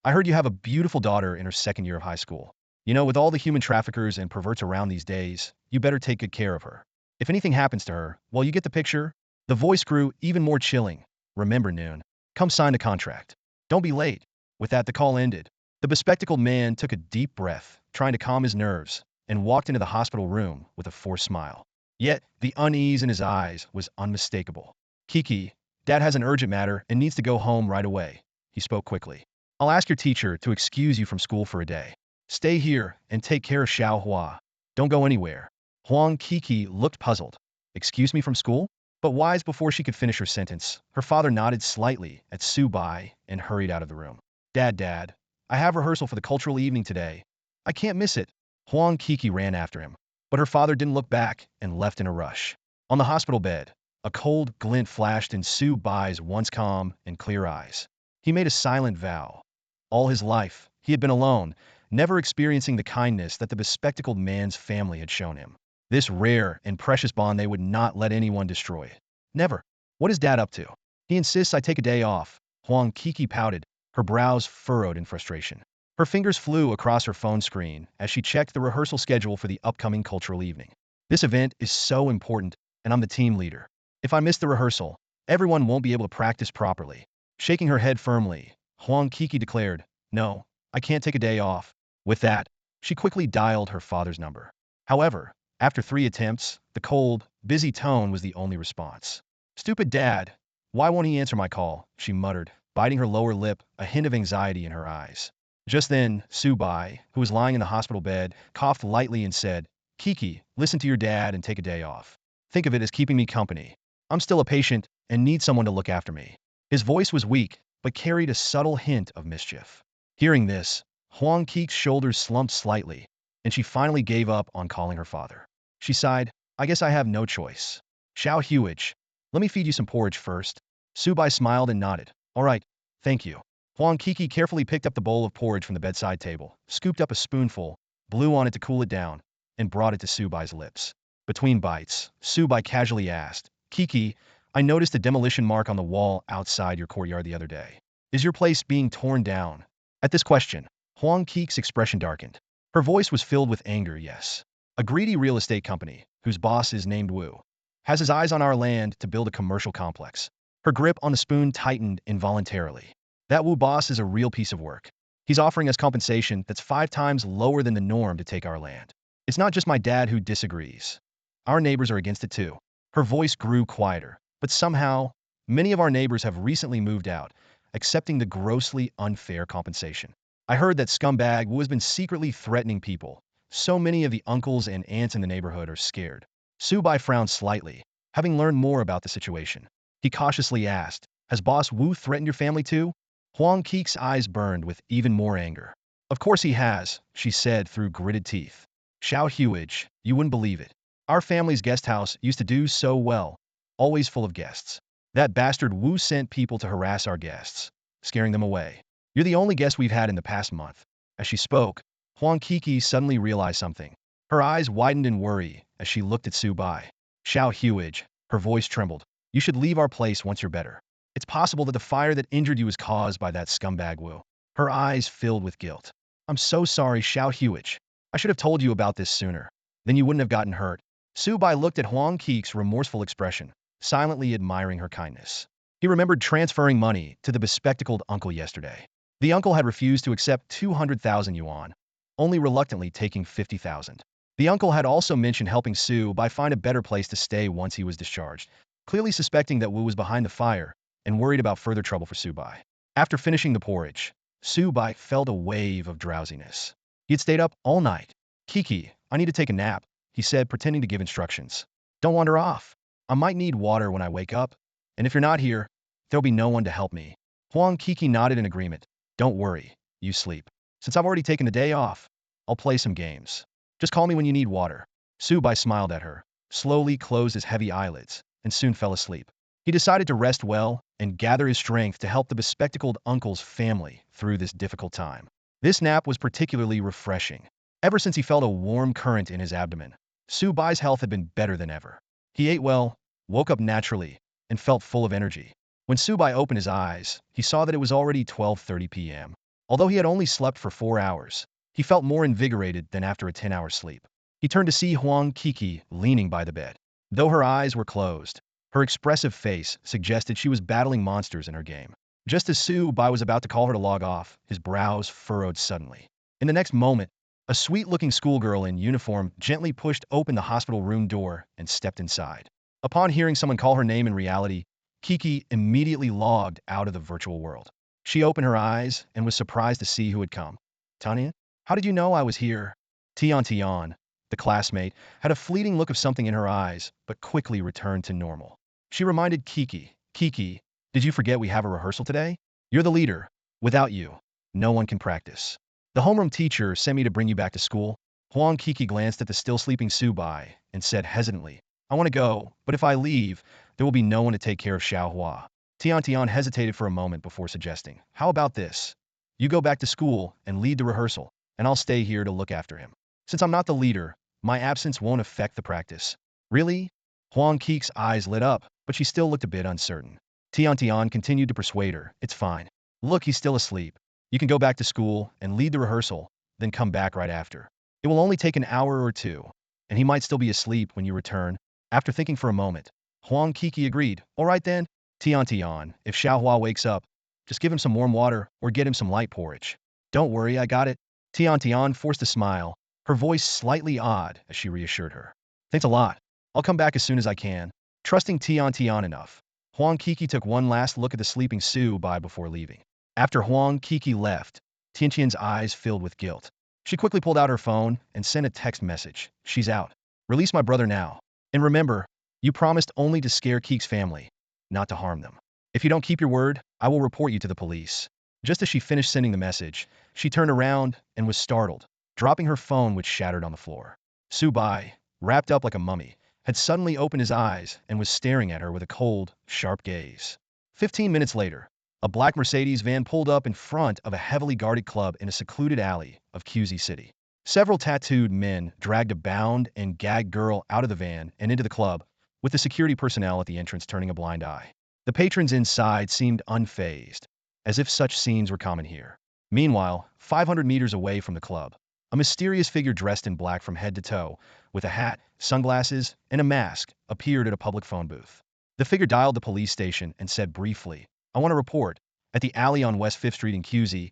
I heard you have a beautiful daughter in her second year of high school. You know, with all the human traffickers and perverts around these days, you better take good care of her. If anything happens to her, well, you get the picture? The voice grew even more chilling. Remember, Noon. Come sign the contract. Don't be late. With that, the call ended. The bespectacled man took a deep breath, trying to calm his nerves, and walked into the hospital room with a forced smile. Yet, the unease in his eyes was unmistakable. Kiki, Dad has an urgent matter and needs to go home right away. He spoke quickly. I'll ask your teacher to excuse you from school for a day. Stay here and take care of Xiao Hua. Don't go anywhere. Huang Kiki looked puzzled. Excuse me from school? But wise before she could finish her sentence, her father nodded slightly at Su Bai and hurried out of the room. Dad, I have rehearsal for the cultural evening today. I can't miss it. Huang Kiki ran after him, but her father didn't look back and left in a rush. On the hospital bed, a cold glint flashed in Su Bai's once calm and clear eyes. He made a silent vow. All his life, he had been alone, never experiencing the kindness that the bespectacled man's family had shown him. This rare and precious bond they would not let anyone destroy. Never. What is Dad up to? He insists I take a day off. Huang Kiki pouted, her brows furrowed in frustration. Her fingers flew across her phone screen as she checked the rehearsal schedule for the upcoming cultural evening. This event is so important, and I'm the team leader. If I miss the rehearsal, everyone won't be able to practice properly. Shaking her head firmly, Huang Kiki declared, No, I can't take a day off. With that, she quickly dialed her father's number. However, after 3 attempts, the cold, busy tone was the only response. Stupid Dad. Why won't he answer my call? She muttered, biting her lower lip, a hint of anxiety in her eyes. Just then, Su Bai, who was lying in the hospital bed, coughed lightly and said, Kiki, listen to your dad and take a day off. Think of it as keeping me company. I'm still a patient and need someone to look after me. His voice was weak, but carried a subtle hint of mischief. Hearing this, Huang Ki's shoulders slumped slightly, and she finally gave up on calling her father. She sighed, I guess I have no choice. Xiao Huage, let me feed you some porridge first. Su Bai smiled and nodded. All right, thank you. Huang Kiki carefully picked up the bowl of porridge from the bedside table, scooped up a spoonful, blew on it to cool it down, and brought it to Su Bai's lips. Between bites, Su Bai casually asked, Kiki, I noticed a demolition mark on the wall outside your courtyard the other day. Is your place being torn down? At this question, Huang Ki's expression darkened. Her voice was filled with anger, yes. A greedy real estate company, whose boss is named Wu, has his eyes on our land to build a commercial complex. Her grip on the spoon tightened involuntarily. That Wu boss is a real piece of work. He's offering us compensation that's 5 times lower than the norm to take our land. It's not just my dad who disagrees. Our neighbors are against it too. Her voice grew quieter, but somehow, many of our neighbors have recently moved out, accepting the grossly unfair compensation. I heard that scumbag Wu has been secretly threatening people. So many of the uncles and aunts in the neighborhood are scared. Su Bai frowned slightly, having learned more about the situation. He cautiously asked, Has Boss Wu threatened your family too? Huang Ki's eyes burned with even more anger. Of course he has, she said through gritted teeth. Xiao Huage, you wouldn't believe it. Our family's guest house used to do so well, always full of guests. That bastard Wu sent people to harass our guests, scaring them away. You're the only guest we've had in the past month. As she spoke, Huang Kiki suddenly realized something. Her eyes widened in worry as she looked at Su Bai. Xiao Huage, her voice trembled. You should leave our place once you're better. It's possible that the fire that injured you was caused by that scumbag Wu. Her eyes filled with guilt. I'm so sorry, Xiao Huage. I should have told you about this sooner. Then you wouldn't have gotten hurt. Su Bai looked at Huang Ki's remorseful expression, silently admiring her kindness. He remembered transferring money to the bespectacled uncle yesterday. The uncle had refused to accept 200,000 yuan, only reluctantly taking 50,000. The uncle had also mentioned helping Su Bai find a better place to stay once he was discharged, clearly suspecting that Wu was behind the fire and worried about further trouble for Su Bai. After finishing the porridge, Su Bai felt a wave of drowsiness. He had stayed up all night. Kiki, I need to take a nap, he said, pretending to give instructions. Don't wander off. I might need water when I wake up, and if you're not here, there'll be no one to help me. Huang Kiki nodded in agreement. Don't worry, you sleep. Since I've already taken the day off, I'll play some games. Just call me when you need water. Su Bai smiled at her, slowly closed his heavy eyelids, and soon fell asleep. He decided to rest well and gather his strength to help the bespectacled uncle's family through this difficult time. This nap was particularly refreshing. Ever since he felt a warm current in his abdomen, Su Bai's health had been better than ever. He ate well, woke up naturally, and felt full of energy. When Su Bai opened his eyes, he saw that it was already 12:30 p.m. Although he had only slept for 4 hours, he felt more invigorated than after a 10-hour sleep. He turned to see Huang Kiki leaning by the bed. Though her eyes were closed, her expressive face suggested she was battling monsters in her game. Just as Su Bai was about to call her to log off, his brows furrowed suddenly. In the next moment, a sweet-looking schoolgirl in uniform gently pushed open the hospital room door and stepped inside. Upon hearing someone call her name in reality, Kiki immediately logged out of the virtual world. She opened her eyes and was surprised to see who had come. Tanya, how did you know I was here? Tian, the classmate, had a fleeting look of something in her eyes, but quickly returned to normal. She reminded Kiki, Kiki, did you forget we have a rehearsal today? You're the leader. Without you, no one can practice. The homeroom teacher sent me to bring you back to school. Huang Kiki glanced at the still sleeping Su Bai and said hesitantly, I want to go, but if I leave, there will be no one to take care of Xiaohua. Tian hesitated for a moment before suggesting, how about this? You go back to school and lead the rehearsal, and I'll stay here to look after him. Since I'm not the leader, my absence won't affect the practice. Really? Huang Kiki's eyes lit up, but she still looked a bit uncertain. Tian continued to persuade her, it's fine. Look, he's still asleep. You can go back to school and lead the rehearsal, then come back right after. It will only take an hour or two, and he might still be asleep when you return. After thinking for a moment, Huang Kiki agreed. All right then, Tian, if Xiaohua wakes up, just give him some warm water or get him some light porridge. Don't worry, I got it. Tian forced a smile, her voice slightly odd as she reassured her. Thanks a lot. I'll come back as soon as I can. Trusting Tian enough, Huang Kiki took one last look at the sleeping Su Bai before leaving. After Huang Kiki left, Tian's eyes filled with guilt. She quickly pulled out her phone and sent a text message. She's out. Release my brother now. And remember, you promised only to scare Kiki's family, not to harm them. If you don't keep your word, I will report you to the police. Just as she finished sending the message, she turned around and was startled, dropping her phone which shattered on the floor. Su Bai, wrapped up like a mummy, had suddenly opened his eyes and was staring at her with a cold, sharp gaze. 15 minutes later, a black Mercedes van pulled up in front of a heavily guarded club in a secluded alley of QZ City. Several tattooed men dragged a bound and gagged girl out of the van and into the club, with the security personnel at the entrance turning a blind eye. The patrons inside seemed unfazed, as if such scenes were common here. Meanwhile, 500 meters away from the club, a mysterious figure dressed in black from head to toe, with a hat, sunglasses, and a mask, appeared at a public phone booth. The figure dialed the police station and said briefly, I want to report. At the alley on West 5th Street in QZ,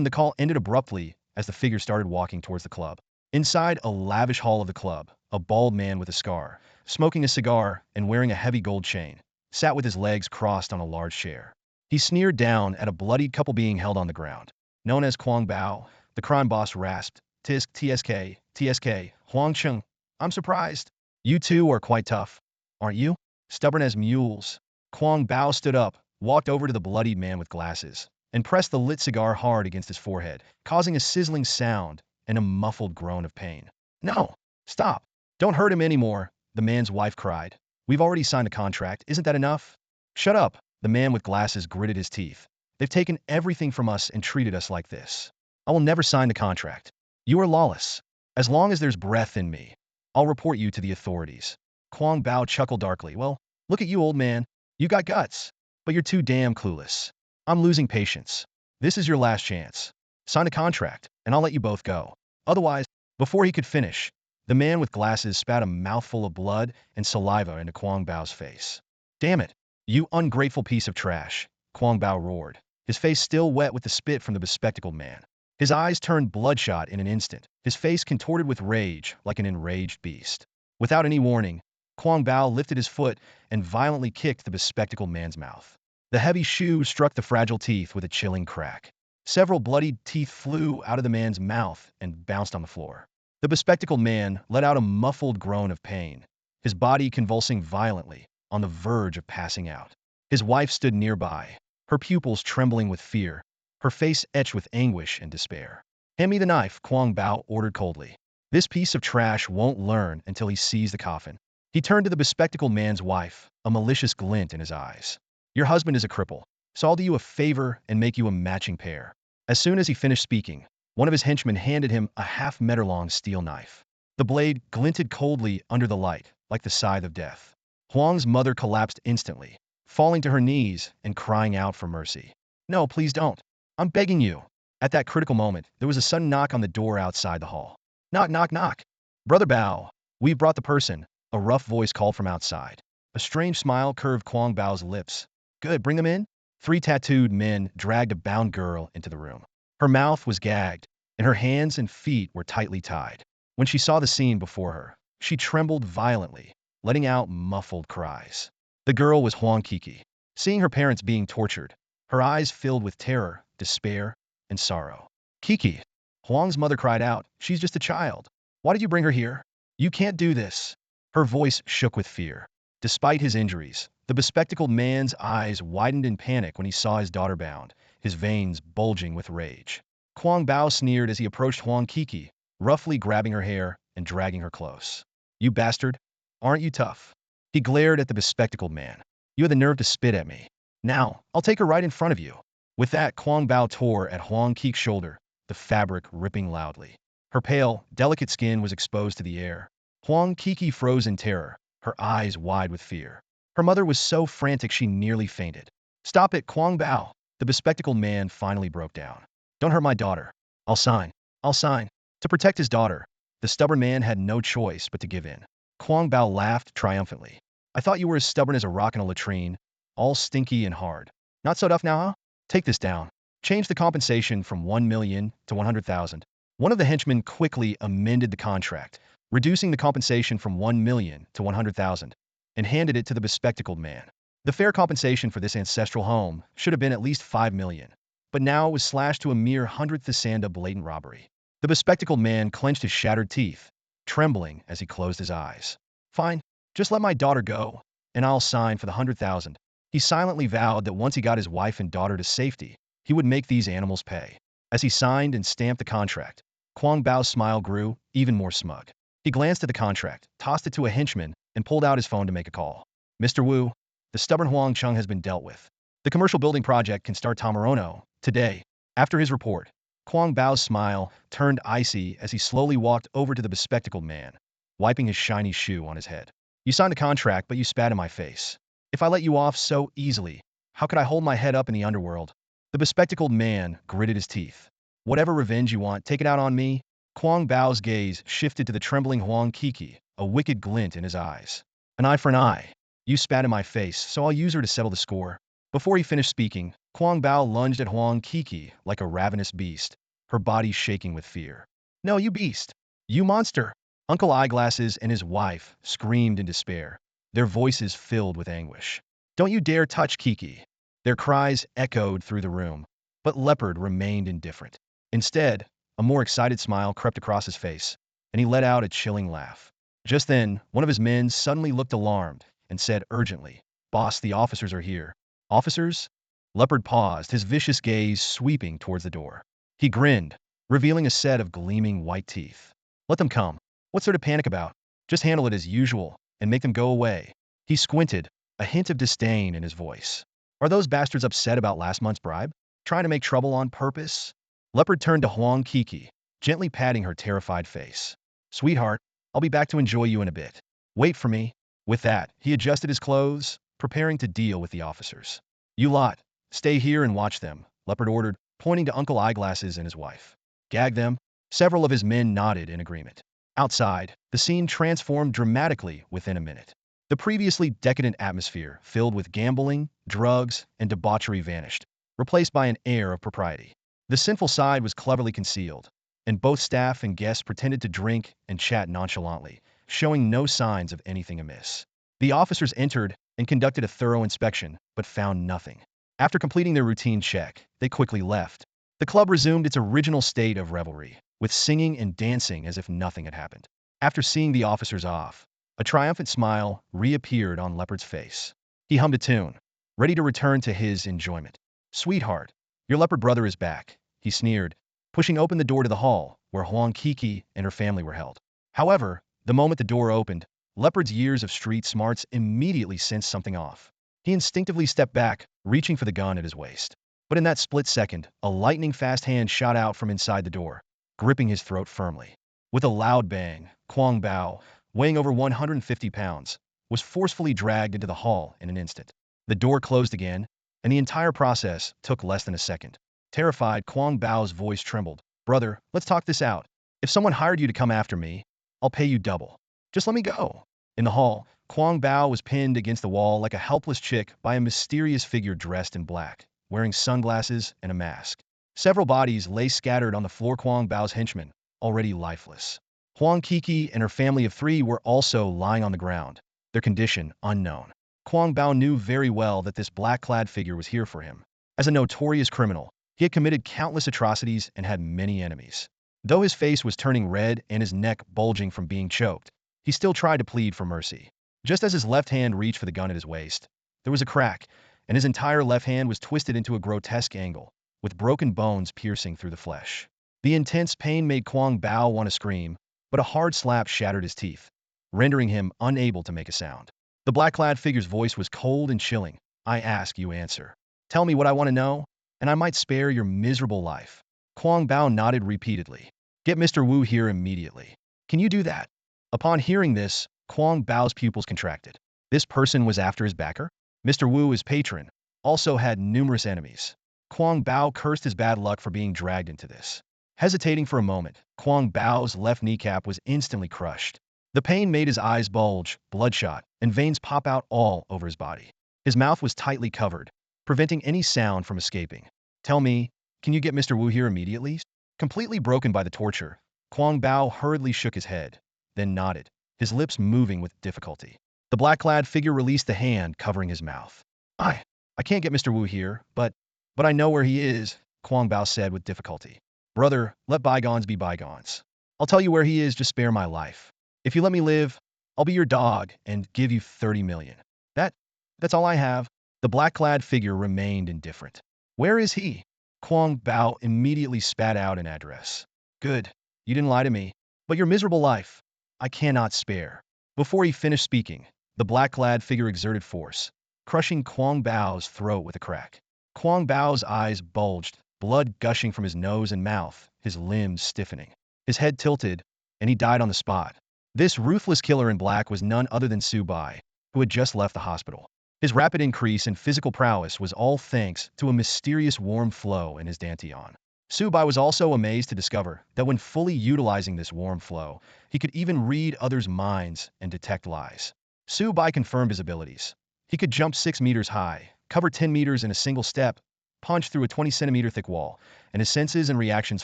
the call ended abruptly as the figure started walking towards the club. Inside a lavish hall of the club, a bald man with a scar, smoking a cigar and wearing a heavy gold chain, sat with his legs crossed on a large chair. He sneered down at a bloodied couple being held on the ground. Known as Kwang Bao, the crime boss rasped, TSK, Huang Cheng. I'm surprised. You two are quite tough, aren't you? Stubborn as mules. Kwang Bao stood up, walked over to the bloodied man with glasses, and pressed the lit cigar hard against his forehead, causing a sizzling sound and a muffled groan of pain. No, stop. Don't hurt him anymore, the man's wife cried. We've already signed a contract, isn't that enough? Shut up, the man with glasses gritted his teeth. They've taken everything from us and treated us like this. I will never sign the contract. You are lawless. As long as there's breath in me, I'll report you to the authorities. Kwang Bao chuckled darkly. Well, look at you, old man. You got guts, but you're too damn clueless. I'm losing patience. This is your last chance. Sign a contract, and I'll let you both go. Otherwise, before he could finish, the man with glasses spat a mouthful of blood and saliva into Kwang Bao's face. Damn it, you ungrateful piece of trash, Kwang Bao roared, his face still wet with the spit from the bespectacled man. His eyes turned bloodshot in an instant, his face contorted with rage like an enraged beast. Without any warning, Kwang Bao lifted his foot and violently kicked the bespectacled man's mouth. The heavy shoe struck the fragile teeth with a chilling crack. Several bloodied teeth flew out of the man's mouth and bounced on the floor. The bespectacled man let out a muffled groan of pain, his body convulsing violently, on the verge of passing out. His wife stood nearby, her pupils trembling with fear, her face etched with anguish and despair. Hand me the knife, Kwang Bao ordered coldly. This piece of trash won't learn until he sees the coffin. He turned to the bespectacled man's wife, a malicious glint in his eyes. Your husband is a cripple, so I'll do you a favor and make you a matching pair. As soon as he finished speaking, one of his henchmen handed him a half-meter-long steel knife. The blade glinted coldly under the light, like the scythe of death. Huang's mother collapsed instantly, falling to her knees and crying out for mercy. No, please don't. I'm begging you. At that critical moment, there was a sudden knock on the door outside the hall. Knock, knock, knock. Brother Bao, we've brought the person, a rough voice called from outside. A strange smile curved Kwang Bao's lips. Good, bring them in. Three tattooed men dragged a bound girl into the room. Her mouth was gagged, and her hands and feet were tightly tied. When she saw the scene before her, she trembled violently, letting out muffled cries. The girl was Huang Kiki. Seeing her parents being tortured, her eyes filled with terror, despair, and sorrow. Kiki, Huang's mother cried out, she's just a child. Why did you bring her here? You can't do this. Her voice shook with fear. Despite his injuries, the bespectacled man's eyes widened in panic when he saw his daughter bound, his veins bulging with rage. Kwang Bao sneered as he approached Huang Kiki, roughly grabbing her hair and dragging her close. You bastard, aren't you tough? He glared at the bespectacled man. You had the nerve to spit at me. Now, I'll take her right in front of you. With that, Kwang Bao tore at Huang Kiki's shoulder, the fabric ripping loudly. Her pale, delicate skin was exposed to the air. Huang Kiki froze in terror, her eyes wide with fear. Her mother was so frantic she nearly fainted. Stop it, Kwang Bao! The bespectacled man finally broke down. Don't hurt my daughter. I'll sign. I'll sign. To protect his daughter, the stubborn man had no choice but to give in. Kwang Bao laughed triumphantly. I thought you were as stubborn as a rock in a latrine, all stinky and hard. Not so tough now, huh? Take this down. Change the compensation from 1 million to 100,000. One of the henchmen quickly amended the contract, reducing the compensation from 1 million to 100,000, and handed it to the bespectacled man. The fair compensation for this ancestral home should have been at least 5 million, but now it was slashed to a mere hundredth the sand of blatant robbery. The bespectacled man clenched his shattered teeth, trembling as he closed his eyes. Fine, just let my daughter go, and I'll sign for the 100,000. He silently vowed that once he got his wife and daughter to safety, he would make these animals pay. As he signed and stamped the contract, Kwang Bao's smile grew even more smug. He glanced at the contract, tossed it to a henchman, and pulled out his phone to make a call. Mr. Wu, the stubborn Huang Chung has been dealt with. The commercial building project can start tomorrow, today. After his report, Kwang Bao's smile turned icy as he slowly walked over to the bespectacled man, wiping his shiny shoe on his head. You signed the contract, but you spat in my face. If I let you off so easily, how could I hold my head up in the underworld? The bespectacled man gritted his teeth. Whatever revenge you want, take it out on me. Kwang Bao's gaze shifted to the trembling Huang Kiki, a wicked glint in his eyes. An eye for an eye. You spat in my face, so I'll use her to settle the score. Before he finished speaking, Kwang Bao lunged at Huang Kiki like a ravenous beast, her body shaking with fear. No, you beast! You monster! Uncle Eyeglasses and his wife screamed in despair, their voices filled with anguish. Don't you dare touch Kiki! Their cries echoed through the room, but Leopard remained indifferent. Instead, a more excited smile crept across his face, and he let out a chilling laugh. Just then, one of his men suddenly looked alarmed and said urgently, Boss, the officers are here. Officers? Leopard paused, his vicious gaze sweeping towards the door. He grinned, revealing a set of gleaming white teeth. Let them come. What's there to panic about? Just handle it as usual, and make them go away. He squinted, a hint of disdain in his voice. Are those bastards upset about last month's bribe? Trying to make trouble on purpose? Leopard turned to Huang Kiki, gently patting her terrified face. Sweetheart, I'll be back to enjoy you in a bit. Wait for me. With that, he adjusted his clothes, preparing to deal with the officers. You lot, stay here and watch them, Leopard ordered, pointing to Uncle Eyeglasses and his wife. Gag them? Several of his men nodded in agreement. Outside, the scene transformed dramatically within a minute. The previously decadent atmosphere, filled with gambling, drugs, and debauchery vanished, replaced by an air of propriety. The sinful side was cleverly concealed, and both staff and guests pretended to drink and chat nonchalantly, showing no signs of anything amiss. The officers entered and conducted a thorough inspection, but found nothing. After completing their routine check, they quickly left. The club resumed its original state of revelry, with singing and dancing as if nothing had happened. After seeing the officers off, a triumphant smile reappeared on Leopard's face. He hummed a tune, ready to return to his enjoyment. Sweetheart, your leopard brother is back, he sneered, pushing open the door to the hall, where Huang Kiki and her family were held. However, the moment the door opened, Leopard's years of street smarts immediately sensed something off. He instinctively stepped back, reaching for the gun at his waist. But in that split second, a lightning-fast hand shot out from inside the door, gripping his throat firmly. With a loud bang, Kwang Bao, weighing over 150 pounds, was forcefully dragged into the hall in an instant. The door closed again, and the entire process took less than a second. Terrified, Kwang Bao's voice trembled. Brother, let's talk this out. If someone hired you to come after me, I'll pay you double. Just let me go. In the hall, Kwang Bao was pinned against the wall like a helpless chick by a mysterious figure dressed in black, wearing sunglasses and a mask. Several bodies lay scattered on the floor. Kwang Bao's henchmen, already lifeless. Huang Kiki and her family of 3 were also lying on the ground, their condition unknown. Kwang Bao knew very well that this black-clad figure was here for him. As a notorious criminal, he had committed countless atrocities and had many enemies. Though his face was turning red and his neck bulging from being choked, he still tried to plead for mercy. Just as his left hand reached for the gun at his waist, there was a crack, and his entire left hand was twisted into a grotesque angle, with broken bones piercing through the flesh. The intense pain made Kwang Bao want to scream, but a hard slap shattered his teeth, rendering him unable to make a sound. The black-clad figure's voice was cold and chilling. I ask, you answer. Tell me what I want to know, and I might spare your miserable life. Kwang Bao nodded repeatedly. Get Mr. Wu here immediately. Can you do that? Upon hearing this, Kwang Bao's pupils contracted. This person was after his backer? Mr. Wu, his patron, also had numerous enemies. Kwang Bao cursed his bad luck for being dragged into this. Hesitating for a moment, Kwang Bao's left kneecap was instantly crushed. The pain made his eyes bulge, bloodshot, and veins pop out all over his body. His mouth was tightly covered, preventing any sound from escaping. Tell me, can you get Mr. Wu here immediately? Completely broken by the torture, Kwang Bao hurriedly shook his head, then nodded, his lips moving with difficulty. The black-clad figure released the hand covering his mouth. I can't get Mr. Wu here, but I know where he is, Kwang Bao said with difficulty. Brother, let bygones be bygones. I'll tell you where he is, just spare my life. If you let me live, I'll be your dog and give you 30 million. That's all I have. The black-clad figure remained indifferent. Where is he? Kwang Bao immediately spat out an address. Good, you didn't lie to me, but your miserable life, I cannot spare. Before he finished speaking, the black-clad figure exerted force, crushing Kwang Bao's throat with a crack. Kwang Bao's eyes bulged, blood gushing from his nose and mouth, his limbs stiffening. His head tilted, and he died on the spot. This ruthless killer in black was none other than Su Bai, who had just left the hospital. His rapid increase in physical prowess was all thanks to a mysterious warm flow in his dantian. Su Bai was also amazed to discover that when fully utilizing this warm flow, he could even read others' minds and detect lies. Su Bai confirmed his abilities. He could jump 6 meters high, cover 10 meters in a single step, punch through a 20-centimeter thick wall, and his senses and reactions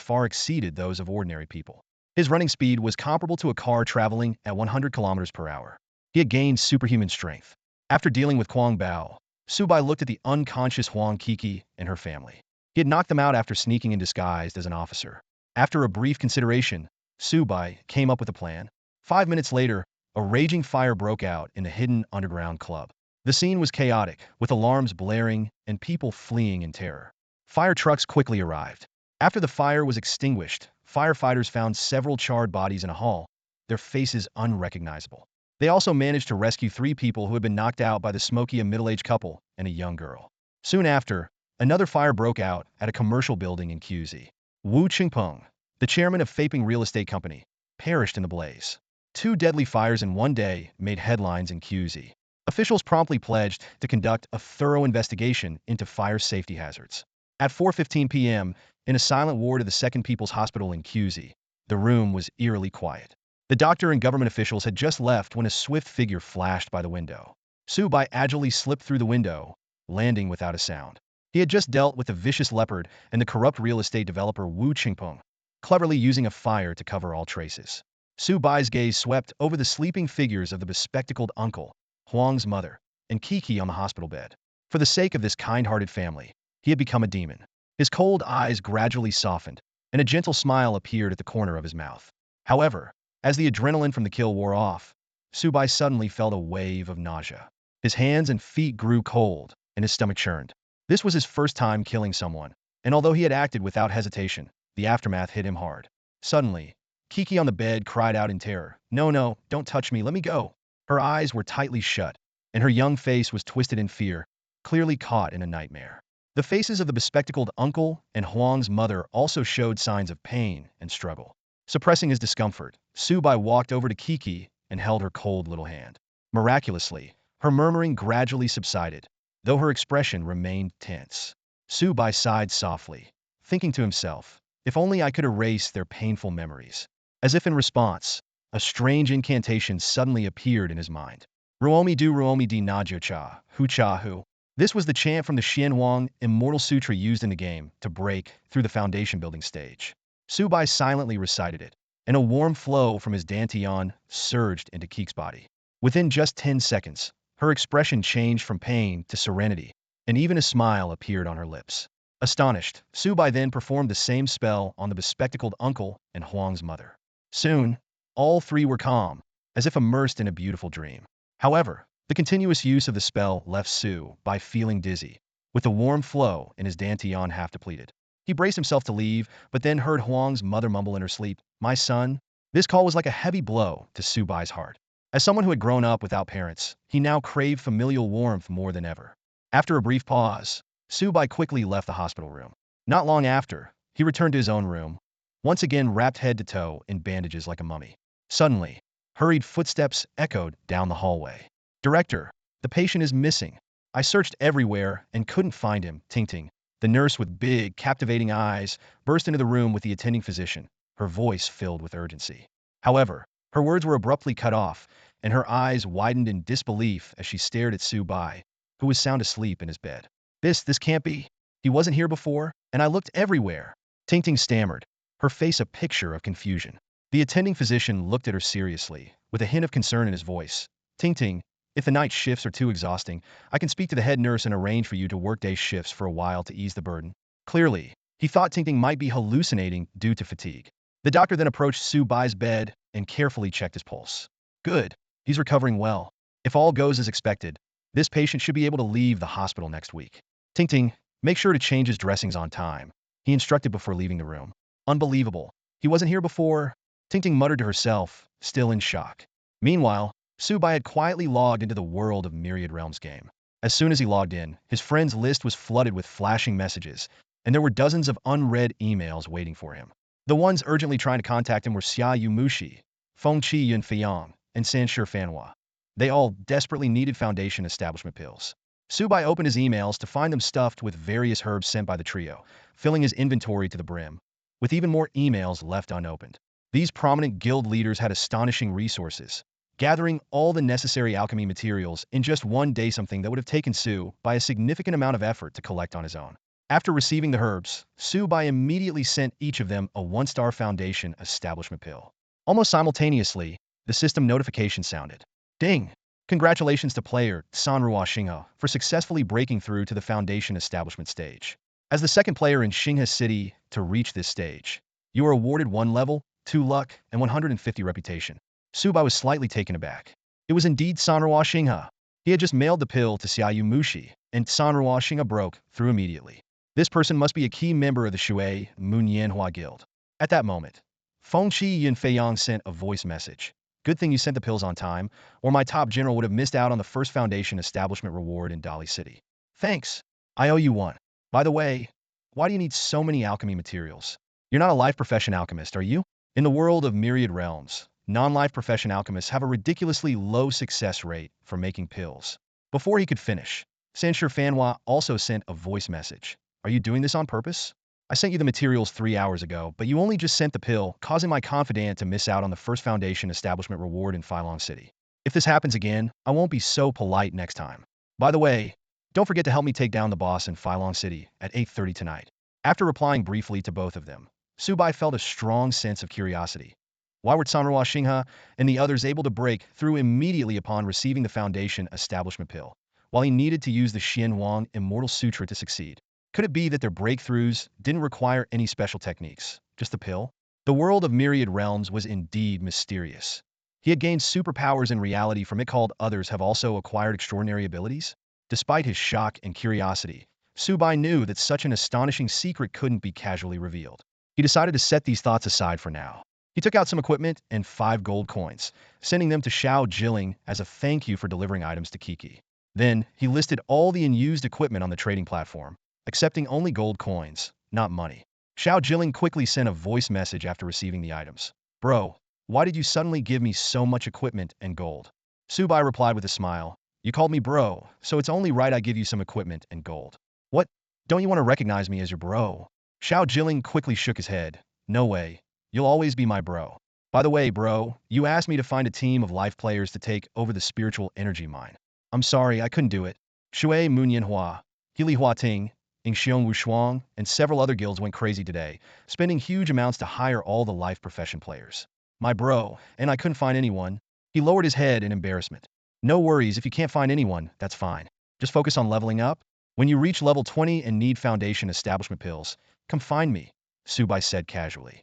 far exceeded those of ordinary people. His running speed was comparable to a car traveling at 100 kilometers per hour. He had gained superhuman strength. After dealing with Kwang Bao, Su Bai looked at the unconscious Huang Kiki and her family. He had knocked them out after sneaking in disguised as an officer. After a brief consideration, Su Bai came up with a plan. 5 minutes later, a raging fire broke out in a hidden underground club. The scene was chaotic, with alarms blaring and people fleeing in terror. Fire trucks quickly arrived. After the fire was extinguished, firefighters found several charred bodies in a hall, their faces unrecognizable. They also managed to rescue 3 people who had been knocked out by the smoky, a middle-aged couple and a young girl. Soon after, another fire broke out at a commercial building in QZ. Wu Qingpeng, the chairman of Faping Real Estate Company, perished in the blaze. 2 deadly fires in one day made headlines in QZ. Officials promptly pledged to conduct a thorough investigation into fire safety hazards. At 4:15 p.m., in a silent ward of the Second People's Hospital in QZ, the room was eerily quiet. The doctor and government officials had just left when a swift figure flashed by the window. Su Bai agilely slipped through the window, landing without a sound. He had just dealt with the vicious leopard and the corrupt real estate developer Wu Qingpeng, cleverly using a fire to cover all traces. Su Bai's gaze swept over the sleeping figures of the bespectacled uncle, Huang's mother, and Kiki on the hospital bed. For the sake of this kind-hearted family, he had become a demon. His cold eyes gradually softened, and a gentle smile appeared at the corner of his mouth. However, as the adrenaline from the kill wore off, Su Bai suddenly felt a wave of nausea. His hands and feet grew cold, and his stomach churned. This was his first time killing someone, and although he had acted without hesitation, the aftermath hit him hard. Suddenly, Kiki on the bed cried out in terror, No, don't touch me, let me go. Her eyes were tightly shut, and her young face was twisted in fear, clearly caught in a nightmare. The faces of the bespectacled uncle and Huang's mother also showed signs of pain and struggle. Suppressing his discomfort, Su Bai walked over to Kiki and held her cold little hand. Miraculously, her murmuring gradually subsided, though her expression remained tense. Su Bai sighed softly, thinking to himself, if only I could erase their painful memories. As if in response, a strange incantation suddenly appeared in his mind. Ruomi di Najio Cha, Hu Cha Hu. This was the chant from the Xianwang Immortal Sutra used in the game to break through the foundation building stage. Su Bai silently recited it, and a warm flow from his dantian surged into Keek's body. Within just 10 seconds, her expression changed from pain to serenity, and even a smile appeared on her lips. Astonished, Su Bai then performed the same spell on the bespectacled uncle and Huang's mother. Soon, all three were calm, as if immersed in a beautiful dream. However, the continuous use of the spell left Su Bai feeling dizzy, with the warm flow in his dantian half depleted. He braced himself to leave, but then heard Huang's mother mumble in her sleep, "My son." This call was like a heavy blow to Su Bai's heart. As someone who had grown up without parents, he now craved familial warmth more than ever. After a brief pause, Su Bai quickly left the hospital room. Not long after, he returned to his own room, once again wrapped head to toe in bandages like a mummy. Suddenly, hurried footsteps echoed down the hallway. "Director, the patient is missing. I searched everywhere and couldn't find him." Ting. The nurse with big, captivating eyes burst into the room with the attending physician, her voice filled with urgency. However, her words were abruptly cut off, and her eyes widened in disbelief as she stared at Su Bai, who was sound asleep in his bed. This can't be. He wasn't here before, and I looked everywhere." Ting stammered, her face a picture of confusion. The attending physician looked at her seriously, with a hint of concern in his voice. Ting, if the night shifts are too exhausting, I can speak to the head nurse and arrange for you to work day shifts for a while to ease the burden." Clearly, he thought Ting might be hallucinating due to fatigue. The doctor then approached Su Bai's bed and carefully checked his pulse. "Good. He's recovering well. If all goes as expected, this patient should be able to leave the hospital next week." Ting, make sure to change his dressings on time," he instructed before leaving the room. "Unbelievable. He wasn't here before." Ting muttered to herself, still in shock. Meanwhile, Su Bai had quietly logged into the World of Myriad Realms game. As soon as he logged in, his friends list was flooded with flashing messages, and there were dozens of unread emails waiting for him. The ones urgently trying to contact him were Xia Yu Mushi, Feng Qi Yun Feiyang, and Sanshi Fanhua. They all desperately needed foundation establishment pills. Su Bai opened his emails to find them stuffed with various herbs sent by the trio, filling his inventory to the brim, with even more emails left unopened. These prominent guild leaders had astonishing resources, gathering all the necessary alchemy materials in just one day, something that would have taken Su Bai a significant amount of effort to collect on his own. After receiving the herbs, Su Bai immediately sent each of them a 1-star foundation establishment pill. Almost simultaneously, the system notification sounded. Ding! Congratulations to player Sanrua Xinghe for successfully breaking through to the foundation establishment stage. As the second player in Xinghe City to reach this stage, you are awarded 1 level, 2 luck, and 150 reputation. Su Bai was slightly taken aback. It was indeed Sanrua Xinghe. He had just mailed the pill to Xiaoyu Mushi, and Sanrua Xinghe broke through immediately. This person must be a key member of the Shui Munyanhua Guild. At that moment, Feng Qi Yun Feiyang sent a voice message. "Good thing you sent the pills on time, or my top general would have missed out on the first foundation establishment reward in Dali City. Thanks. I owe you one. By the way, why do you need so many alchemy materials? You're not a life profession alchemist, are you?" In the world of Myriad Realms, non-life profession alchemists have a ridiculously low success rate for making pills. Before he could finish, Sanshi Fanhua also sent a voice message. "Are you doing this on purpose? I sent you the materials 3 hours ago, but you only just sent the pill, causing my confidant to miss out on the first foundation establishment reward in Phylong City. If this happens again, I won't be so polite next time. By the way, don't forget to help me take down the boss in Phylong City at 8:30 tonight." After replying briefly to both of them, Su Bai felt a strong sense of curiosity. Why were Sanrua Xinghe and the others able to break through immediately upon receiving the foundation establishment pill, while he needed to use the Xianwang Immortal Sutra to succeed? Could it be that their breakthroughs didn't require any special techniques, just the pill? The world of Myriad Realms was indeed mysterious. He had gained superpowers in reality from it, called others have also acquired extraordinary abilities? Despite his shock and curiosity, Su Bai knew that such an astonishing secret couldn't be casually revealed. He decided to set these thoughts aside for now. He took out some equipment and 5 gold coins, sending them to Xiao Jilling as a thank you for delivering items to Kiki. Then, he listed all the unused equipment on the trading platform, accepting only gold coins, not money. Xiao Jilling quickly sent a voice message after receiving the items. "Bro, why did you suddenly give me so much equipment and gold?" Su Bai replied with a smile. "You called me bro, so it's only right I give you some equipment and gold. What? Don't you want to recognize me as your bro?" Xiao Jilling quickly shook his head. No way. You'll always be my bro. By the way, bro, you asked me to find a team of life players to take over the spiritual energy mine. I'm sorry, I couldn't do it. Shui Munyanhua, Healy Hua Ting, Ingxiong Wushuang, and several other guilds went crazy today, spending huge amounts to hire all the life profession players. My bro, and I couldn't find anyone. He lowered his head in embarrassment. No worries, if you can't find anyone, that's fine. Just focus on leveling up. When you reach level 20 and need foundation establishment pills, come find me, Su Bai said casually.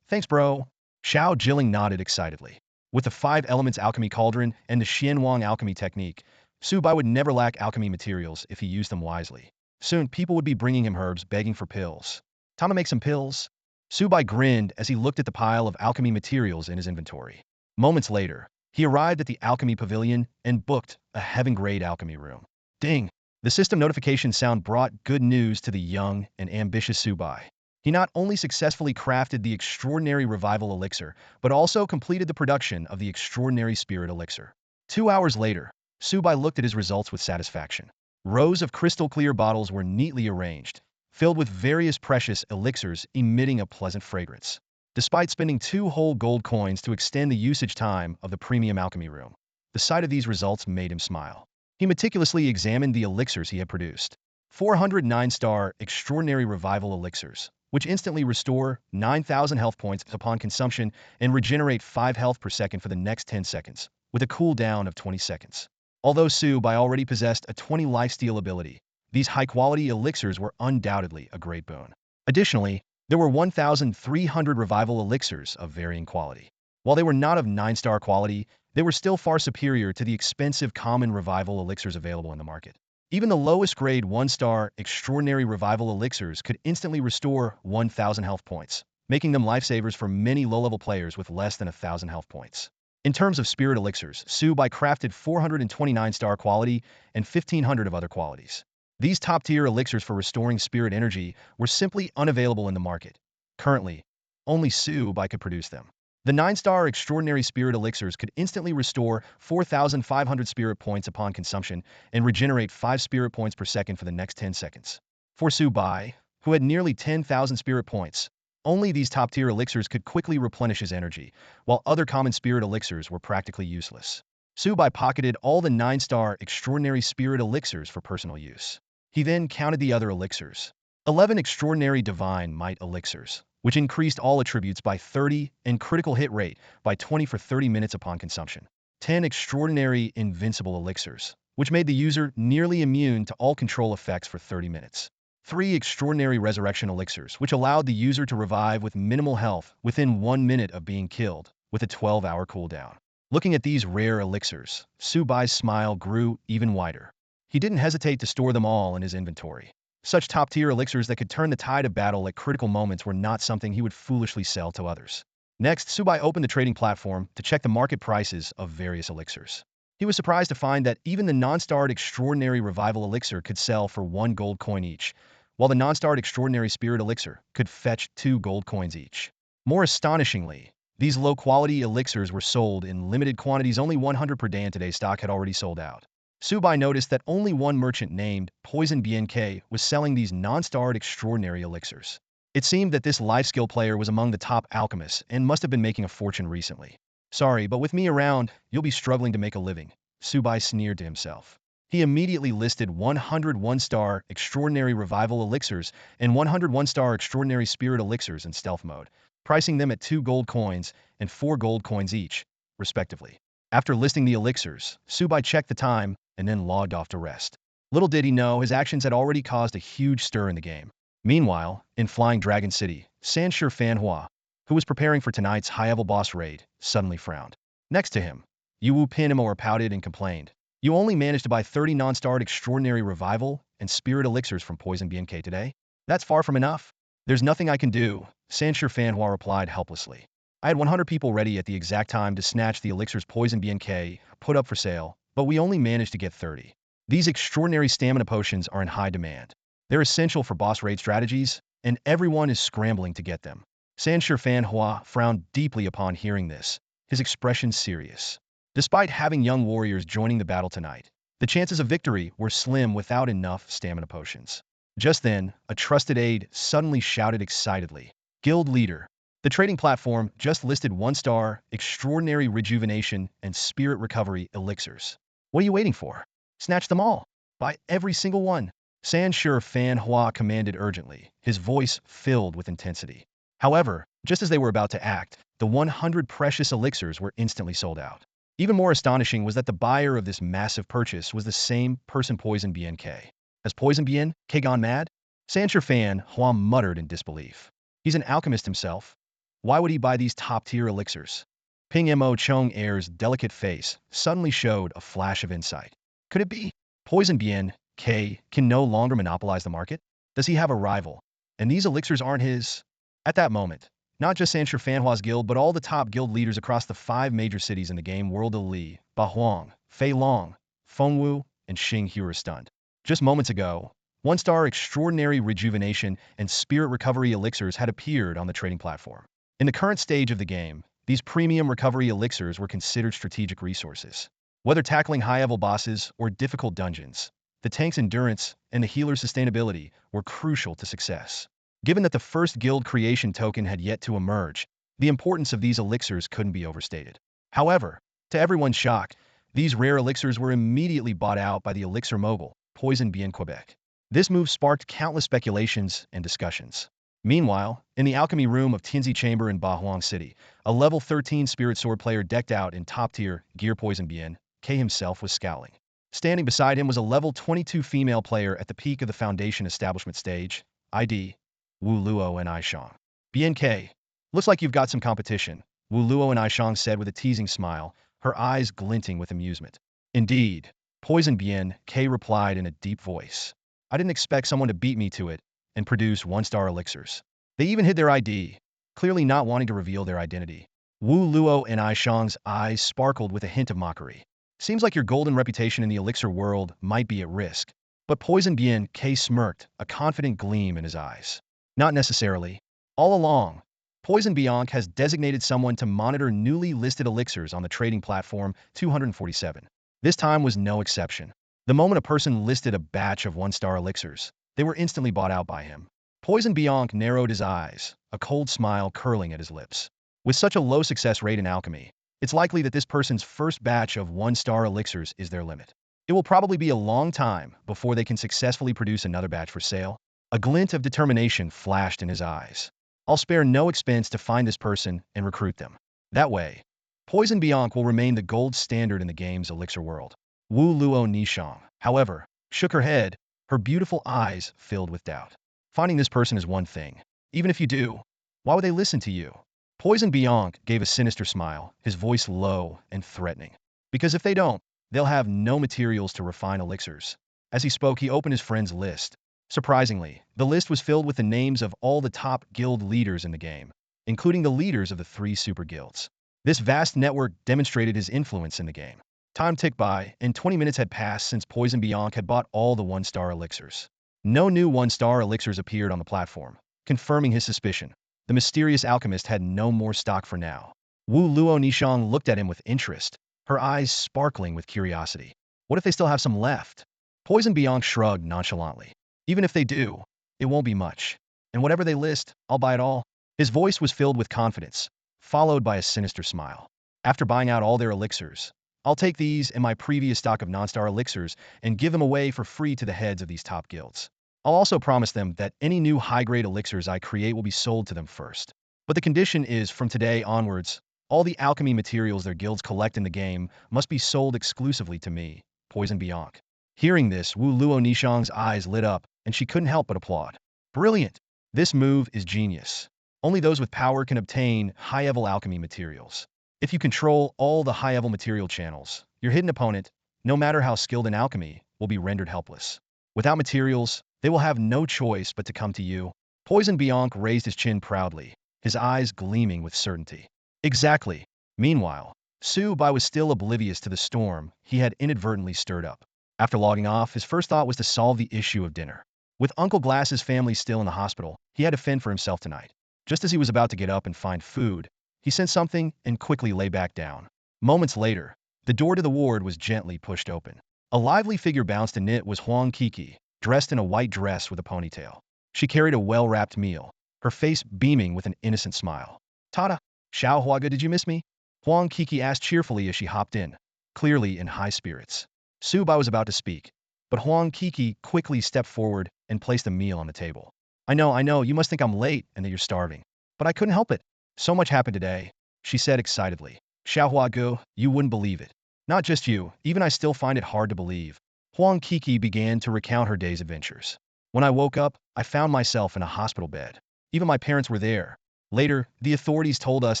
Thanks bro. Xiao Jilling nodded excitedly. With the 5 elements alchemy cauldron and the Xianwang alchemy technique, Su Bai would never lack alchemy materials if he used them wisely. Soon, people would be bringing him herbs begging for pills. Time to make some pills. Su Bai grinned as he looked at the pile of alchemy materials in his inventory. Moments later, he arrived at the alchemy pavilion and booked a heaven-grade alchemy room. Ding! The system notification sound brought good news to the young and ambitious Su Bai. He not only successfully crafted the extraordinary revival elixir, but also completed the production of the extraordinary spirit elixir. 2 hours later, Su Bai looked at his results with satisfaction. Rows of crystal-clear bottles were neatly arranged, filled with various precious elixirs emitting a pleasant fragrance. Despite spending 2 whole gold coins to extend the usage time of the premium alchemy room, the sight of these results made him smile. He meticulously examined the elixirs he had produced. 409-star extraordinary revival elixirs, which instantly restore 9,000 health points upon consumption and regenerate 5 health per second for the next 10 seconds, with a cooldown of 20 seconds. Although Su Bai already possessed a 20 lifesteal ability, these high-quality elixirs were undoubtedly a great boon. Additionally, there were 1,300 revival elixirs of varying quality. While they were not of 9-star quality, they were still far superior to the expensive common revival elixirs available in the market. Even the lowest grade 1-star extraordinary revival elixirs could instantly restore 1,000 health points, making them lifesavers for many low-level players with less than 1,000 health points. In terms of spirit elixirs, Su Bai crafted 429-star quality and 1,500 of other qualities. These top-tier elixirs for restoring spirit energy were simply unavailable in the market. Currently, only Su Bai could produce them. The 9-star extraordinary spirit elixirs could instantly restore 4,500 spirit points upon consumption and regenerate 5 spirit points per second for the next 10 seconds. For Su Bai, who had nearly 10,000 spirit points, only these top-tier elixirs could quickly replenish his energy, while other common spirit elixirs were practically useless. Su Bai pocketed all the 9-star extraordinary spirit elixirs for personal use. He then counted the other elixirs. 11 extraordinary divine might elixirs, which increased all attributes by 30 and critical hit rate by 20 for 30 minutes upon consumption. 10 extraordinary invincible elixirs, which made the user nearly immune to all control effects for 30 minutes. 3 extraordinary resurrection elixirs, which allowed the user to revive with minimal health within 1 minute of being killed, with a 12-hour cooldown. Looking at these rare elixirs, Su Bai's smile grew even wider. He didn't hesitate to store them all in his inventory. Such top-tier elixirs that could turn the tide of battle at critical moments were not something he would foolishly sell to others. Next, Su Bai opened the trading platform to check the market prices of various elixirs. He was surprised to find that even the non-starred extraordinary revival elixir could sell for 1 gold coin each, while the non-starred extraordinary spirit elixir could fetch 2 gold coins each. More astonishingly, these low-quality elixirs were sold in limited quantities, only 100 per day, and today's stock had already sold out. Su Bai noticed that only one merchant named Poison BNK was selling these non-starred extraordinary elixirs. It seemed that this life skill player was among the top alchemists and must have been making a fortune recently. Sorry, but with me around, you'll be struggling to make a living, Su Bai sneered to himself. He immediately listed 101-star extraordinary revival elixirs and 101-star extraordinary spirit elixirs in stealth mode, pricing them at 2 gold coins and 4 gold coins each, respectively. After listing the elixirs, Su Bai checked the time and then logged off to rest. Little did he know his actions had already caused a huge stir in the game. Meanwhile, in Flying Dragon City, Sanshi Fanhua, who was preparing for tonight's high-level boss raid, suddenly frowned. Next to him, Yu Pinimo pouted and complained. You only managed to buy 30 non-starred extraordinary revival and spirit elixirs from Poison BNK today? That's far from enough. There's nothing I can do, Sanshi Fanhua replied helplessly. I had 100 people ready at the exact time to snatch the elixirs Poison BNK put up for sale, but we only managed to get 30. These extraordinary stamina potions are in high demand. They're essential for boss raid strategies, and everyone is scrambling to get them. Sanshi Fanhua frowned deeply upon hearing this, his expression serious. Despite having young warriors joining the battle tonight, the chances of victory were slim without enough stamina potions. Just then, a trusted aide suddenly shouted excitedly, "Guild leader! The trading platform just listed 1-star, extraordinary rejuvenation and spirit recovery elixirs. What are you waiting for? Snatch them all. Buy every single one." Sansure Fan Hua commanded urgently, his voice filled with intensity. However, just as they were about to act, the 100 precious elixirs were instantly sold out. Even more astonishing was that the buyer of this massive purchase was the same person Poison BNK. Has Poison BNK gone mad? Sansure Fan Hua muttered in disbelief. He's an alchemist himself. Why would he buy these top-tier elixirs? Ping Mo Chong Air's delicate face suddenly showed a flash of insight. Could it be Poison BNK can no longer monopolize the market? Does he have a rival? And these elixirs aren't his? At that moment, not just Sansure Fanhua's guild, but all the top guild leaders across the 5 major cities in the game world of Li, Bahuang, Fei Long, Fengwu, and Xing Hu were stunned. Just moments ago, 1-star extraordinary rejuvenation and spirit recovery elixirs had appeared on the trading platform. In the current stage of the game, these premium recovery elixirs were considered strategic resources. Whether tackling high-level bosses or difficult dungeons, the tank's endurance and the healer's sustainability were crucial to success. Given that the first guild creation token had yet to emerge, the importance of these elixirs couldn't be overstated. However, to everyone's shock, these rare elixirs were immediately bought out by the elixir mogul, Poison Bien Quebec. This move sparked countless speculations and discussions. Meanwhile, in the alchemy room of Tianzi Chamber in Bahuang City, a level 13 spirit sword player decked out in top-tier gear Poison Bien K himself was scowling. Standing beside him was a level 22 female player at the peak of the Foundation establishment stage, ID, Wu Luo and Aishang. BNK, looks like you've got some competition, Wu Luo and Aishang said with a teasing smile, her eyes glinting with amusement. Indeed, Poison BNK replied in a deep voice. I didn't expect someone to beat me to it and produce 1-star elixirs. They even hid their ID, clearly not wanting to reveal their identity. Wu Luo and Aishang's eyes sparkled with a hint of mockery. Seems like your golden reputation in the elixir world might be at risk. But Poison BNK smirked, a confident gleam in his eyes. Not necessarily. All along, Poison Bianc has designated someone to monitor newly listed elixirs on the trading platform 247. This time was no exception. The moment a person listed a batch of 1-star elixirs, they were instantly bought out by him. Poison Bianc narrowed his eyes, a cold smile curling at his lips. With such a low success rate in alchemy, it's likely that this person's first batch of 1-star elixirs is their limit. It will probably be a long time before they can successfully produce another batch for sale. A glint of determination flashed in his eyes. I'll spare no expense to find this person and recruit them. That way, Poison Bianc will remain the gold standard in the game's elixir world. Wu Luo Nishang, however, shook her head, her beautiful eyes filled with doubt. Finding this person is one thing. Even if you do, why would they listen to you? Poison Bianc gave a sinister smile, his voice low and threatening. Because if they don't, they'll have no materials to refine elixirs. As he spoke, he opened his friend's list. Surprisingly, the list was filled with the names of all the top guild leaders in the game, including the leaders of the 3 super guilds. This vast network demonstrated his influence in the game. Time ticked by, and 20 minutes had passed since Poison Bianc had bought all the 1-star elixirs. No new 1-star elixirs appeared on the platform, confirming his suspicion. The mysterious alchemist had no more stock for now. Wu Luo Nishang looked at him with interest, her eyes sparkling with curiosity. What if they still have some left? Poison Bianc shrugged nonchalantly. Even if they do, it won't be much. And whatever they list, I'll buy it all. His voice was filled with confidence, followed by a sinister smile. After buying out all their elixirs, I'll take these and my previous stock of non-star elixirs and give them away for free to the heads of these top guilds. I'll also promise them that any new high-grade elixirs I create will be sold to them first. But the condition is, from today onwards, all the alchemy materials their guilds collect in the game must be sold exclusively to me, Poison Bianc. Hearing this, Wu Luo Nishang's eyes lit up, and she couldn't help but applaud. Brilliant! This move is genius. Only those with power can obtain high-level alchemy materials. If you control all the high-level material channels, your hidden opponent, no matter how skilled in alchemy, will be rendered helpless. Without materials, they will have no choice but to come to you. Poison Bianc raised his chin proudly, his eyes gleaming with certainty. Exactly. Meanwhile, Su Bai was still oblivious to the storm he had inadvertently stirred up. After logging off, his first thought was to solve the issue of dinner. With Uncle Glass's family still in the hospital, he had to fend for himself tonight. Just as he was about to get up and find food, he sensed something and quickly lay back down. Moments later, the door to the ward was gently pushed open. A lively figure bounced in. It was Huang Kiki, dressed in a white dress with a ponytail. She carried a well-wrapped meal, her face beaming with an innocent smile. Tada! Xiao Huaga, did you miss me? Huang Kiki asked cheerfully as she hopped in, clearly in high spirits. Su Bai was about to speak, but Huang Kiki quickly stepped forward and placed a meal on the table. I know, you must think I'm late and that you're starving. But I couldn't help it. So much happened today, she said excitedly. Xiao Huagu, you wouldn't believe it. Not just you, even I still find it hard to believe. Huang Kiki began to recount her day's adventures. When I woke up, I found myself in a hospital bed. Even my parents were there. Later, the authorities told us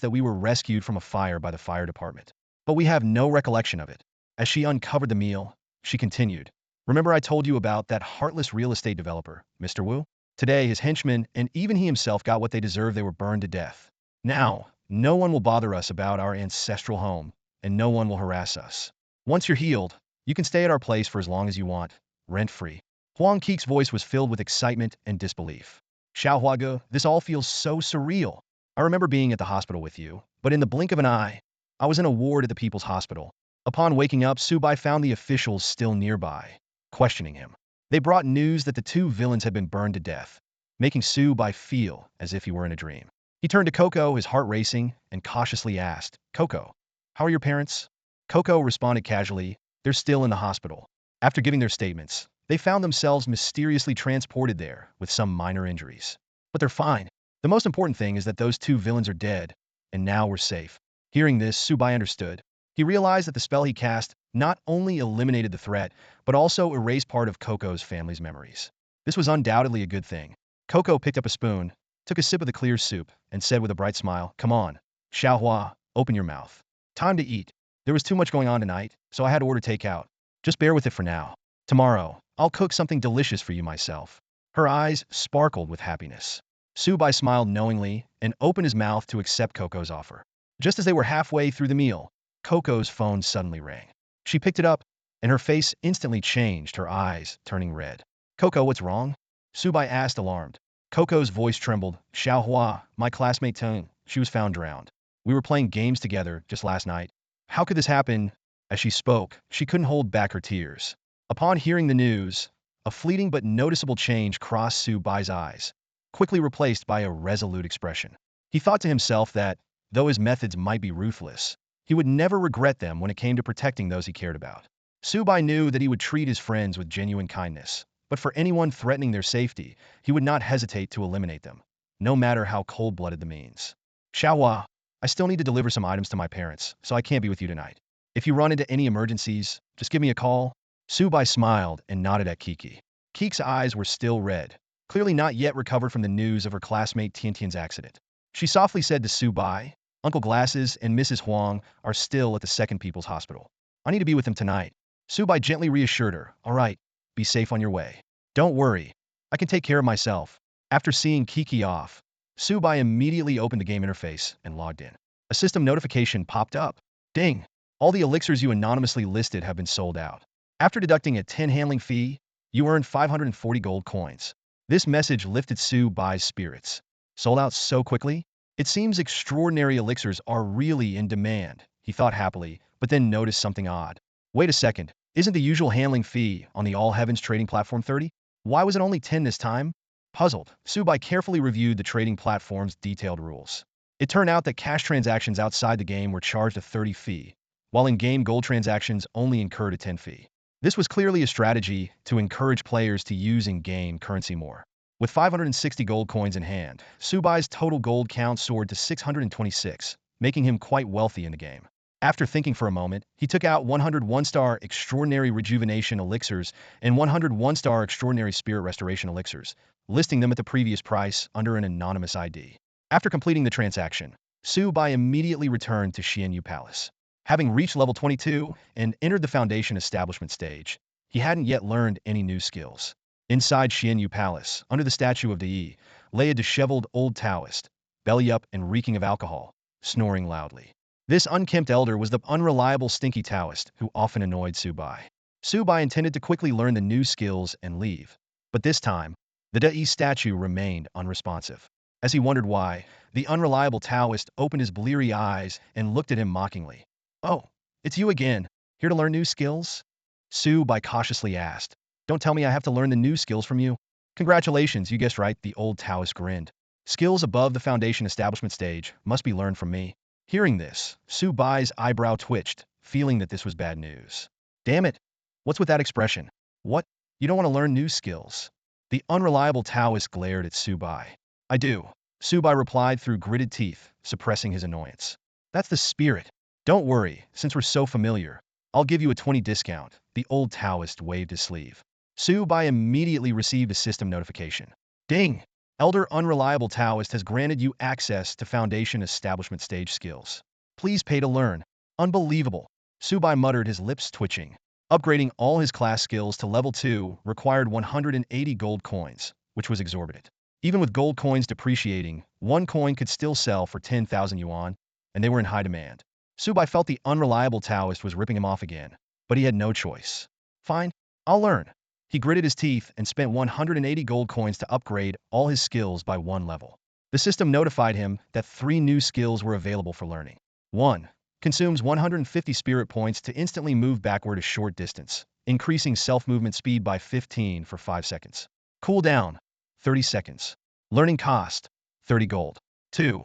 that we were rescued from a fire by the fire department. But we have no recollection of it. As she uncovered the meal, she continued. Remember I told you about that heartless real estate developer, Mr. Wu? Today, his henchmen and even he himself got what they deserved. They were burned to death. Now, no one will bother us about our ancestral home, and no one will harass us. Once you're healed, you can stay at our place for as long as you want, rent-free. Huang Qi's voice was filled with excitement and disbelief. Xiao Huagu, this all feels so surreal. I remember being at the hospital with you, but in the blink of an eye, I was in a ward at the People's Hospital. Upon waking up, Su Bai found the officials still nearby, questioning him. They brought news that the two villains had been burned to death, making Su Bai feel as if he were in a dream. He turned to Coco, his heart racing, and cautiously asked, Coco, how are your parents? Coco responded casually, they're still in the hospital. After giving their statements, they found themselves mysteriously transported there with some minor injuries. But they're fine. The most important thing is that those two villains are dead, and now we're safe. Hearing this, Su Bai understood. He realized that the spell he cast not only eliminated the threat, but also erased part of Coco's family's memories. This was undoubtedly a good thing. Coco picked up a spoon, took a sip of the clear soup, and said with a bright smile, come on, Xiaohua, open your mouth. Time to eat. There was too much going on tonight, so I had to order takeout. Just bear with it for now. Tomorrow, I'll cook something delicious for you myself. Her eyes sparkled with happiness. Su Bai smiled knowingly and opened his mouth to accept Coco's offer. Just as they were halfway through the meal, Coco's phone suddenly rang. She picked it up, and her face instantly changed, her eyes turning red. Coco, what's wrong? Su Bai asked, alarmed. Coco's voice trembled. Xiaohua, my classmate Teng, she was found drowned. We were playing games together just last night. How could this happen? As she spoke, she couldn't hold back her tears. Upon hearing the news, a fleeting but noticeable change crossed Su Bai's eyes, quickly replaced by a resolute expression. He thought to himself that, though his methods might be ruthless, he would never regret them when it came to protecting those he cared about. Su Bai knew that he would treat his friends with genuine kindness, but for anyone threatening their safety, he would not hesitate to eliminate them, no matter how cold-blooded the means. Xiaohua, I still need to deliver some items to my parents, so I can't be with you tonight. If you run into any emergencies, just give me a call. Su Bai smiled and nodded at Kiki. Kiki's eyes were still red, clearly not yet recovered from the news of her classmate Tiantian's accident. She softly said to Su Bai, Uncle Glasses and Mrs. Huang are still at the Second People's Hospital. I need to be with them tonight. Su Bai gently reassured her, all right, be safe on your way. Don't worry, I can take care of myself. After seeing Kiki off, Su Bai immediately opened the game interface and logged in. A system notification popped up. Ding! All the elixirs you anonymously listed have been sold out. After deducting a 10 handling fee, you earned 540 gold coins. This message lifted Su Bai's spirits. Sold out so quickly? It seems extraordinary elixirs are really in demand, he thought happily, but then noticed something odd. Wait a second, isn't the usual handling fee on the All Heavens trading platform 30? Why was it only 10 this time? Puzzled, Su Bai carefully reviewed the trading platform's detailed rules. It turned out that cash transactions outside the game were charged a 30 fee, while in-game gold transactions only incurred a 10 fee. This was clearly a strategy to encourage players to use in-game currency more. With 560 gold coins in hand, Su Bai's total gold count soared to 626, making him quite wealthy in the game. After thinking for a moment, he took out 100 one-star Extraordinary Rejuvenation Elixirs and 100 one-star Extraordinary Spirit Restoration Elixirs, listing them at the previous price under an anonymous ID. After completing the transaction, Su Bai immediately returned to Xianyu Palace. Having reached level 22 and entered the Foundation Establishment stage, he hadn't yet learned any new skills. Inside Xianyu Palace, under the statue of Dai, lay a disheveled old Taoist, belly up and reeking of alcohol, snoring loudly. This unkempt elder was the unreliable stinky Taoist who often annoyed Su Bai. Su Bai intended to quickly learn the new skills and leave. But this time, the Dai statue remained unresponsive. As he wondered why, the unreliable Taoist opened his bleary eyes and looked at him mockingly. Oh, it's you again, here to learn new skills? Su Bai cautiously asked. Don't tell me I have to learn the new skills from you. Congratulations, you guessed right, the old Taoist grinned. Skills above the foundation establishment stage must be learned from me. Hearing this, Su Bai's eyebrow twitched, feeling that this was bad news. Damn it! What's with that expression? What? You don't want to learn new skills? The unreliable Taoist glared at Su Bai. I do. Su Bai replied through gritted teeth, suppressing his annoyance. That's the spirit. Don't worry, since we're so familiar. I'll give you a 20 discount. The old Taoist waved his sleeve. Su Bai immediately received a system notification. Ding! Elder Unreliable Taoist has granted you access to Foundation Establishment Stage skills. Please pay to learn. Unbelievable. Su Bai muttered, his lips twitching. Upgrading all his class skills to level 2 required 180 gold coins, which was exorbitant. Even with gold coins depreciating, one coin could still sell for 10,000 yuan, and they were in high demand. Su Bai felt the unreliable Taoist was ripping him off again, but he had no choice. Fine, I'll learn. He gritted his teeth and spent 180 gold coins to upgrade all his skills by one level. The system notified him that 3 new skills were available for learning. 1. Consumes 150 spirit points to instantly move backward a short distance, increasing self-movement speed by 15 for 5 seconds. Cooldown, 30 seconds. Learning cost, 30 gold. 2.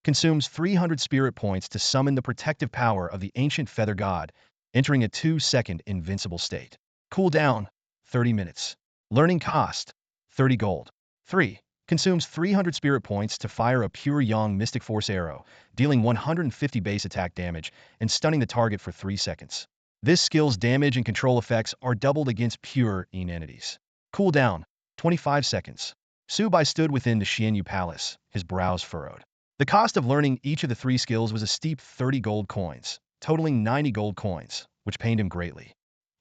Consumes 300 spirit points to summon the protective power of the ancient feather god, entering a 2-second invincible state. Cooldown, 30 minutes. Learning cost, 30 gold. 3. Consumes 300 spirit points to fire a pure yang mystic force arrow, dealing 150 base attack damage and stunning the target for 3 seconds. This skill's damage and control effects are doubled against pure Yin entities. Cooldown, 25 seconds. Su Bai stood within the Xianyu Palace, his brows furrowed. The cost of learning each of the 3 skills was a steep 30 gold coins, totaling 90 gold coins, which pained him greatly.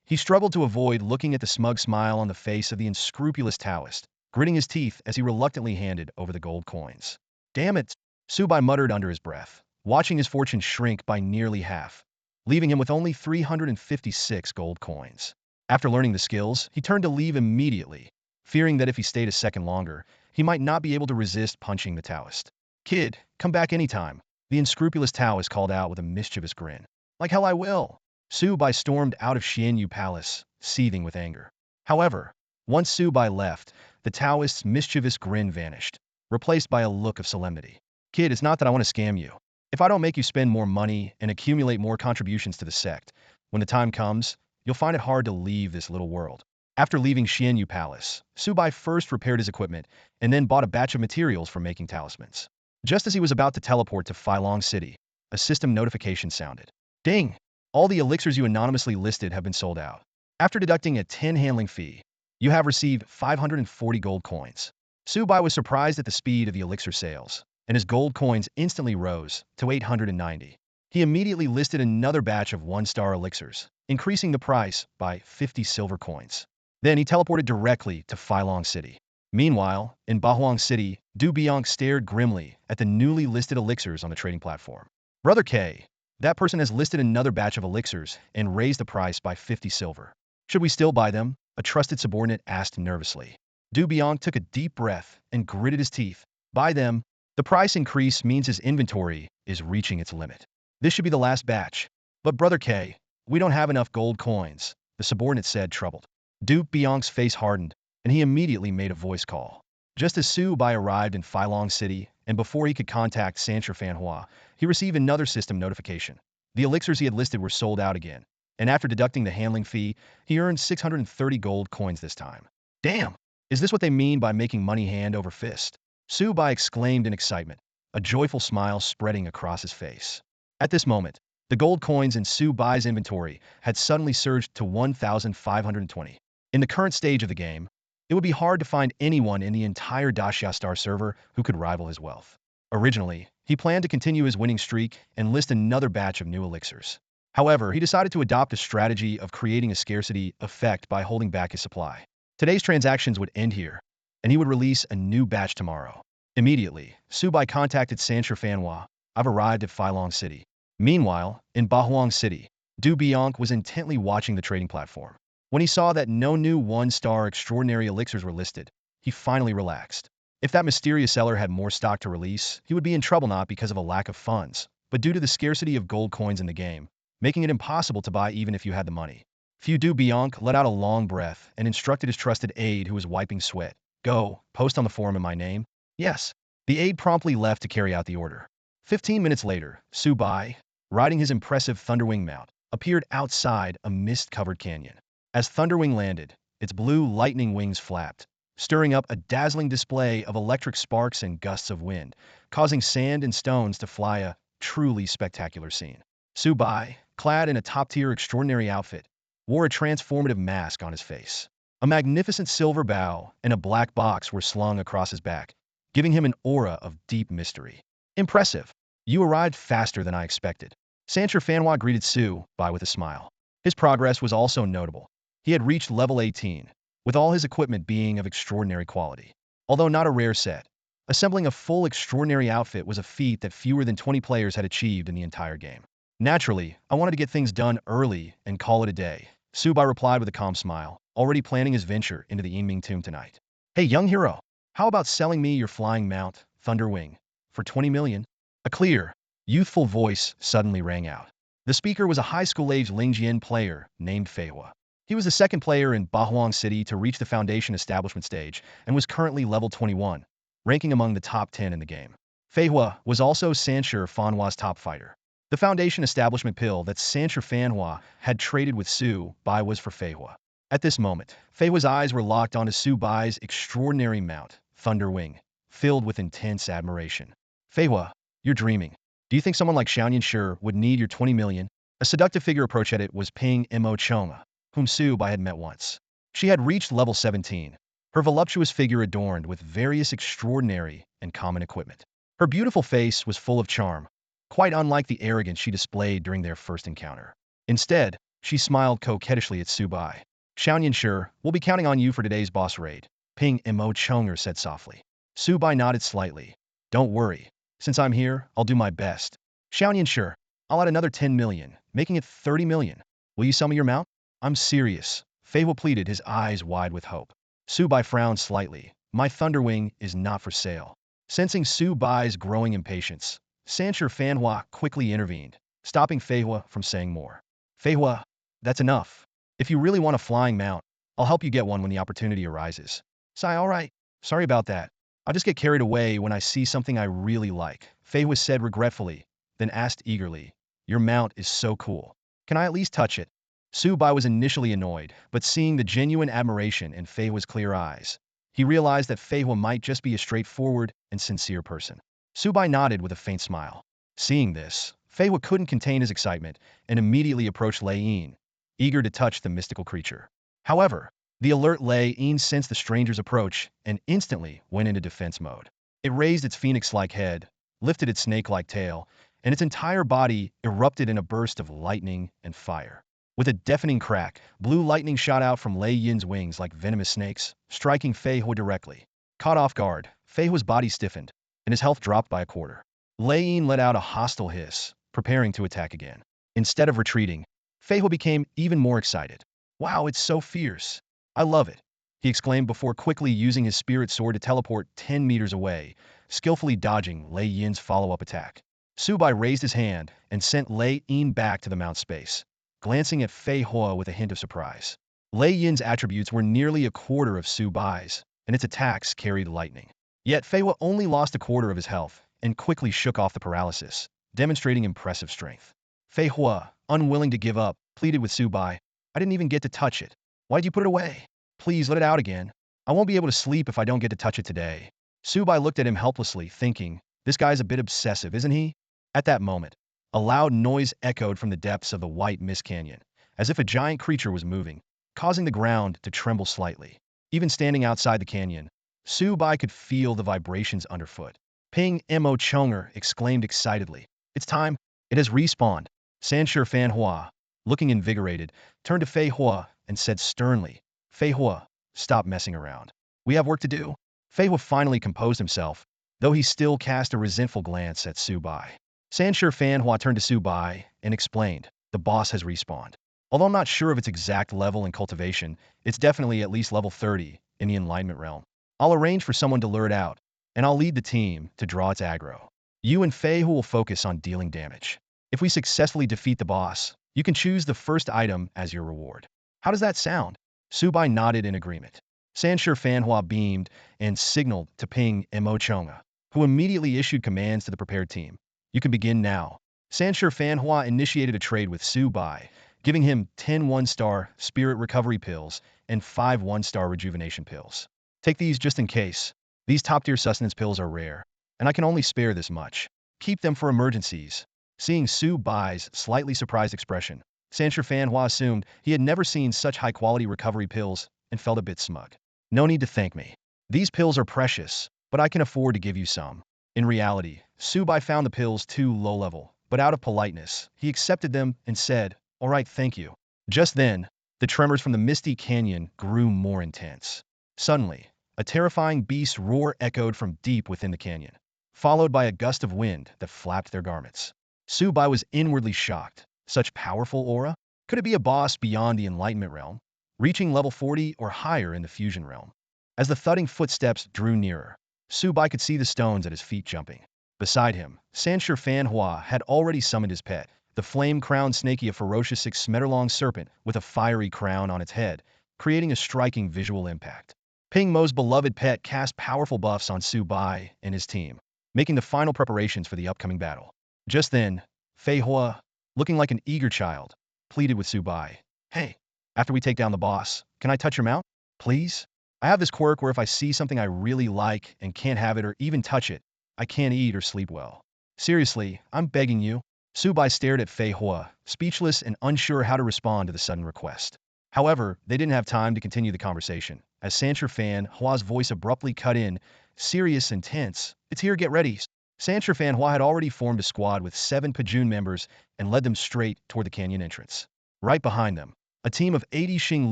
He struggled to avoid looking at the smug smile on the face of the unscrupulous Taoist, gritting his teeth as he reluctantly handed over the gold coins. Damn it! Su Bai muttered under his breath, watching his fortune shrink by nearly half, leaving him with only 356 gold coins. After learning the skills, he turned to leave immediately, fearing that if he stayed a second longer, he might not be able to resist punching the Taoist. Kid, come back anytime, the unscrupulous Taoist called out with a mischievous grin. Like hell I will! Su Bai stormed out of Xianyu Palace, seething with anger. However, once Su Bai left, the Taoist's mischievous grin vanished, replaced by a look of solemnity. Kid, it's not that I want to scam you. If I don't make you spend more money and accumulate more contributions to the sect, when the time comes, you'll find it hard to leave this little world. After leaving Xianyu Palace, Su Bai first repaired his equipment and then bought a batch of materials for making talismans. Just as he was about to teleport to Phylong City, a system notification sounded. Ding! All the elixirs you anonymously listed have been sold out. After deducting a 10 handling fee, you have received 540 gold coins. Su Bai was surprised at the speed of the elixir sales, and his gold coins instantly rose to 890. He immediately listed another batch of 1-star elixirs, increasing the price by 50 silver coins. Then he teleported directly to Phylong City. Meanwhile, in Bahuang City, Du Bianc stared grimly at the newly listed elixirs on the trading platform. Brother K, that person has listed another batch of elixirs and raised the price by 50 silver. Should we still buy them? A trusted subordinate asked nervously. Du Bianc took a deep breath and gritted his teeth. Buy them. The price increase means his inventory is reaching its limit. This should be the last batch. But Brother K, we don't have enough gold coins, the subordinate said, troubled. Du Bianc's face hardened, and he immediately made a voice call. Just as Su Bai arrived in Phylong City, and before he could contact Sancher Fanhua, he received another system notification. The elixirs he had listed were sold out again, and after deducting the handling fee, he earned 630 gold coins this time. Damn! Is this what they mean by making money hand over fist? Su Bai exclaimed in excitement, a joyful smile spreading across his face. At this moment, the gold coins in Su Bai's inventory had suddenly surged to 1,520. In the current stage of the game, it would be hard to find anyone in the entire Daxia Star server who could rival his wealth. Originally, he planned to continue his winning streak and list another batch of new elixirs. However, he decided to adopt a strategy of creating a scarcity effect by holding back his supply. Today's transactions would end here, and he would release a new batch tomorrow. Immediately, Su Bai contacted Sancher Fanhua. I've arrived at Phylong City. Meanwhile, in Bahuang City, Du Bianc was intently watching the trading platform. When he saw that no new 1-star extraordinary elixirs were listed, he finally relaxed. If that mysterious seller had more stock to release, he would be in trouble not because of a lack of funds, but due to the scarcity of gold coins in the game, making it impossible to buy even if you had the money. Fu Bianc let out a long breath and instructed his trusted aide who was wiping sweat. Go, post on the forum in my name. Yes. The aide promptly left to carry out the order. 15 minutes later, Su Bai, riding his impressive Thunderwing mount, appeared outside a mist-covered canyon. As Thunderwing landed, its blue lightning wings flapped, stirring up a dazzling display of electric sparks and gusts of wind, causing sand and stones to fly, a truly spectacular scene. Su Bai, clad in a top-tier extraordinary outfit, wore a transformative mask on his face. A magnificent silver bow and a black box were slung across his back, giving him an aura of deep mystery. Impressive. You arrived faster than I expected. Sancher Fanhua greeted Su Bai with a smile. His progress was also notable. He had reached level 18, with all his equipment being of extraordinary quality. Although not a rare set, assembling a full extraordinary outfit was a feat that fewer than 20 players had achieved in the entire game. Naturally, I wanted to get things done early and call it a day. Su Bai replied with a calm smile, already planning his venture into the Yinming tomb tonight. Hey, young hero, how about selling me your flying mount, Thunderwing, for 20 million? A clear, youthful voice suddenly rang out. The speaker was a high school-age Lingjian player named Feihua. He was the second player in Bahuang City to reach the Foundation establishment stage and was currently level 21, ranking among the top 10 in the game. Feihua was also Sancher Fanhua's top fighter. The Foundation establishment pill that Sancher Fanhua had traded with Su Bai was for Feihua. At this moment, Feihua's eyes were locked onto Su Bai's extraordinary mount, Thunderwing, filled with intense admiration. Feihua, you're dreaming. Do you think someone like Xiaoyan Shi would need your 20 million? A seductive figure approached it was Ping Mo Chonga, whom Su Bai had met once. She had reached level 17, her voluptuous figure adorned with various extraordinary and common equipment. Her beautiful face was full of charm, quite unlike the arrogance she displayed during their first encounter. Instead, she smiled coquettishly at Su Bai. Xiaoyan Shi, we'll be counting on you for today's boss raid, Ping Mo Chonga said softly. Su Bai nodded slightly. Don't worry. Since I'm here, I'll do my best. Xiaoyan Shi, I'll add another 10 million, making it 30 million. Will you sell me your mount? I'm serious. Feihua pleaded, his eyes wide with hope. Su Bai frowned slightly. My Thunderwing is not for sale. Sensing Su Bai's growing impatience, Sancher Fanhua quickly intervened, stopping Feihua from saying more. Feihua, that's enough. If you really want a flying mount, I'll help you get one when the opportunity arises. Sigh, all right. Sorry about that. I'll just get carried away when I see something I really like, Feihua said regretfully, then asked eagerly, your mount is so cool. Can I at least touch it? Su Bai was initially annoyed, but seeing the genuine admiration in Feihua's clear eyes, he realized that Feihua might just be a straightforward and sincere person. Su Bai nodded with a faint smile. Seeing this, Feihua couldn't contain his excitement and immediately approached Lei Yin, eager to touch the mystical creature. However, the alert Lei Yin sensed the stranger's approach and instantly went into defense mode. It raised its phoenix-like head, lifted its snake-like tail, and its entire body erupted in a burst of lightning and fire. With a deafening crack, blue lightning shot out from Lei Yin's wings like venomous snakes, striking Feihua directly. Caught off guard, Feihua's body stiffened, and his health dropped by a quarter. Lei Yin let out a hostile hiss, preparing to attack again. Instead of retreating, Feihua became even more excited. Wow, it's so fierce. I love it, he exclaimed before quickly using his spirit sword to teleport 10 meters away, skillfully dodging Lei Yin's follow-up attack. Su Bai raised his hand and sent Lei Yin back to the mount space, glancing at Feihua with a hint of surprise. Lei Yin's attributes were nearly a quarter of Su Bai's, and its attacks carried lightning. Yet Feihua only lost a quarter of his health and quickly shook off the paralysis, demonstrating impressive strength. Feihua, unwilling to give up, pleaded with Su Bai. I didn't even get to touch it. Why did you put it away? Please let it out again. I won't be able to sleep if I don't get to touch it today. Su Bai looked at him helplessly, thinking, this guy's a bit obsessive, isn't he? At that moment, a loud noise echoed from the depths of the white mist canyon, as if a giant creature was moving, causing the ground to tremble slightly. Even standing outside the canyon, Su Bai could feel the vibrations underfoot. Ping Mo Chonga exclaimed excitedly. It's time. It has respawned. Sancher Fanhua, looking invigorated, turned to Feihua and said sternly, Feihua, stop messing around. We have work to do. Feihua finally composed himself, though he still cast a resentful glance at Su Bai. Sancher Fanhua turned to Su Bai and explained, the boss has respawned. Although I'm not sure of its exact level in cultivation, it's definitely at least level 30 in the enlightenment realm. I'll arrange for someone to lure it out, and I'll lead the team to draw its aggro. You and Feihua will focus on dealing damage. If we successfully defeat the boss, you can choose the first item as your reward. How does that sound? Su Bai nodded in agreement. Sanshi Fanhua beamed and signaled to ping Mo Chonga, who immediately issued commands to the prepared team. You can begin now. Sanshi Fanhua initiated a trade with Su Bai, giving him 10 one-star spirit recovery pills and 5 one-star rejuvenation pills. Take these just in case. These top-tier sustenance pills are rare, and I can only spare this much. Keep them for emergencies. Seeing Su Bai's slightly surprised expression, Sanshi Fanhua assumed he had never seen such high-quality recovery pills and felt a bit smug. No need to thank me. These pills are precious, but I can afford to give you some. In reality, Su Bai found the pills too low-level, but out of politeness, he accepted them and said, "All right, thank you." Just then, the tremors from the misty canyon grew more intense. Suddenly, a terrifying beast's roar echoed from deep within the canyon, followed by a gust of wind that flapped their garments. Su Bai was inwardly shocked. Such powerful aura? Could it be a boss beyond the enlightenment realm, reaching level 40 or higher in the fusion realm? As the thudding footsteps drew nearer, Su Bai could see the stones at his feet jumping. Beside him, Sanshi Fanhua had already summoned his pet, the flame-crowned snakey, a ferocious 6-meter-long serpent with a fiery crown on its head, creating a striking visual impact. Ping Mo's beloved pet cast powerful buffs on Su Bai and his team, making the final preparations for the upcoming battle. Just then, Fei Hua, looking like an eager child, pleaded with Su Bai. "Hey, after we take down the boss, can I touch your mount? Please? I have this quirk where if I see something I really like and can't have it or even touch it, I can't eat or sleep well. Seriously, I'm begging you." Su Bai stared at Fei Hua, speechless and unsure how to respond to the sudden request. However, they didn't have time to continue the conversation, as Sanshi Fanhua's voice abruptly cut in, serious and tense. "It's here, get ready." Sanshi Fanhua had already formed a squad with 7 Pajun members and led them straight toward the canyon entrance. Right behind them, a team of 80 Xing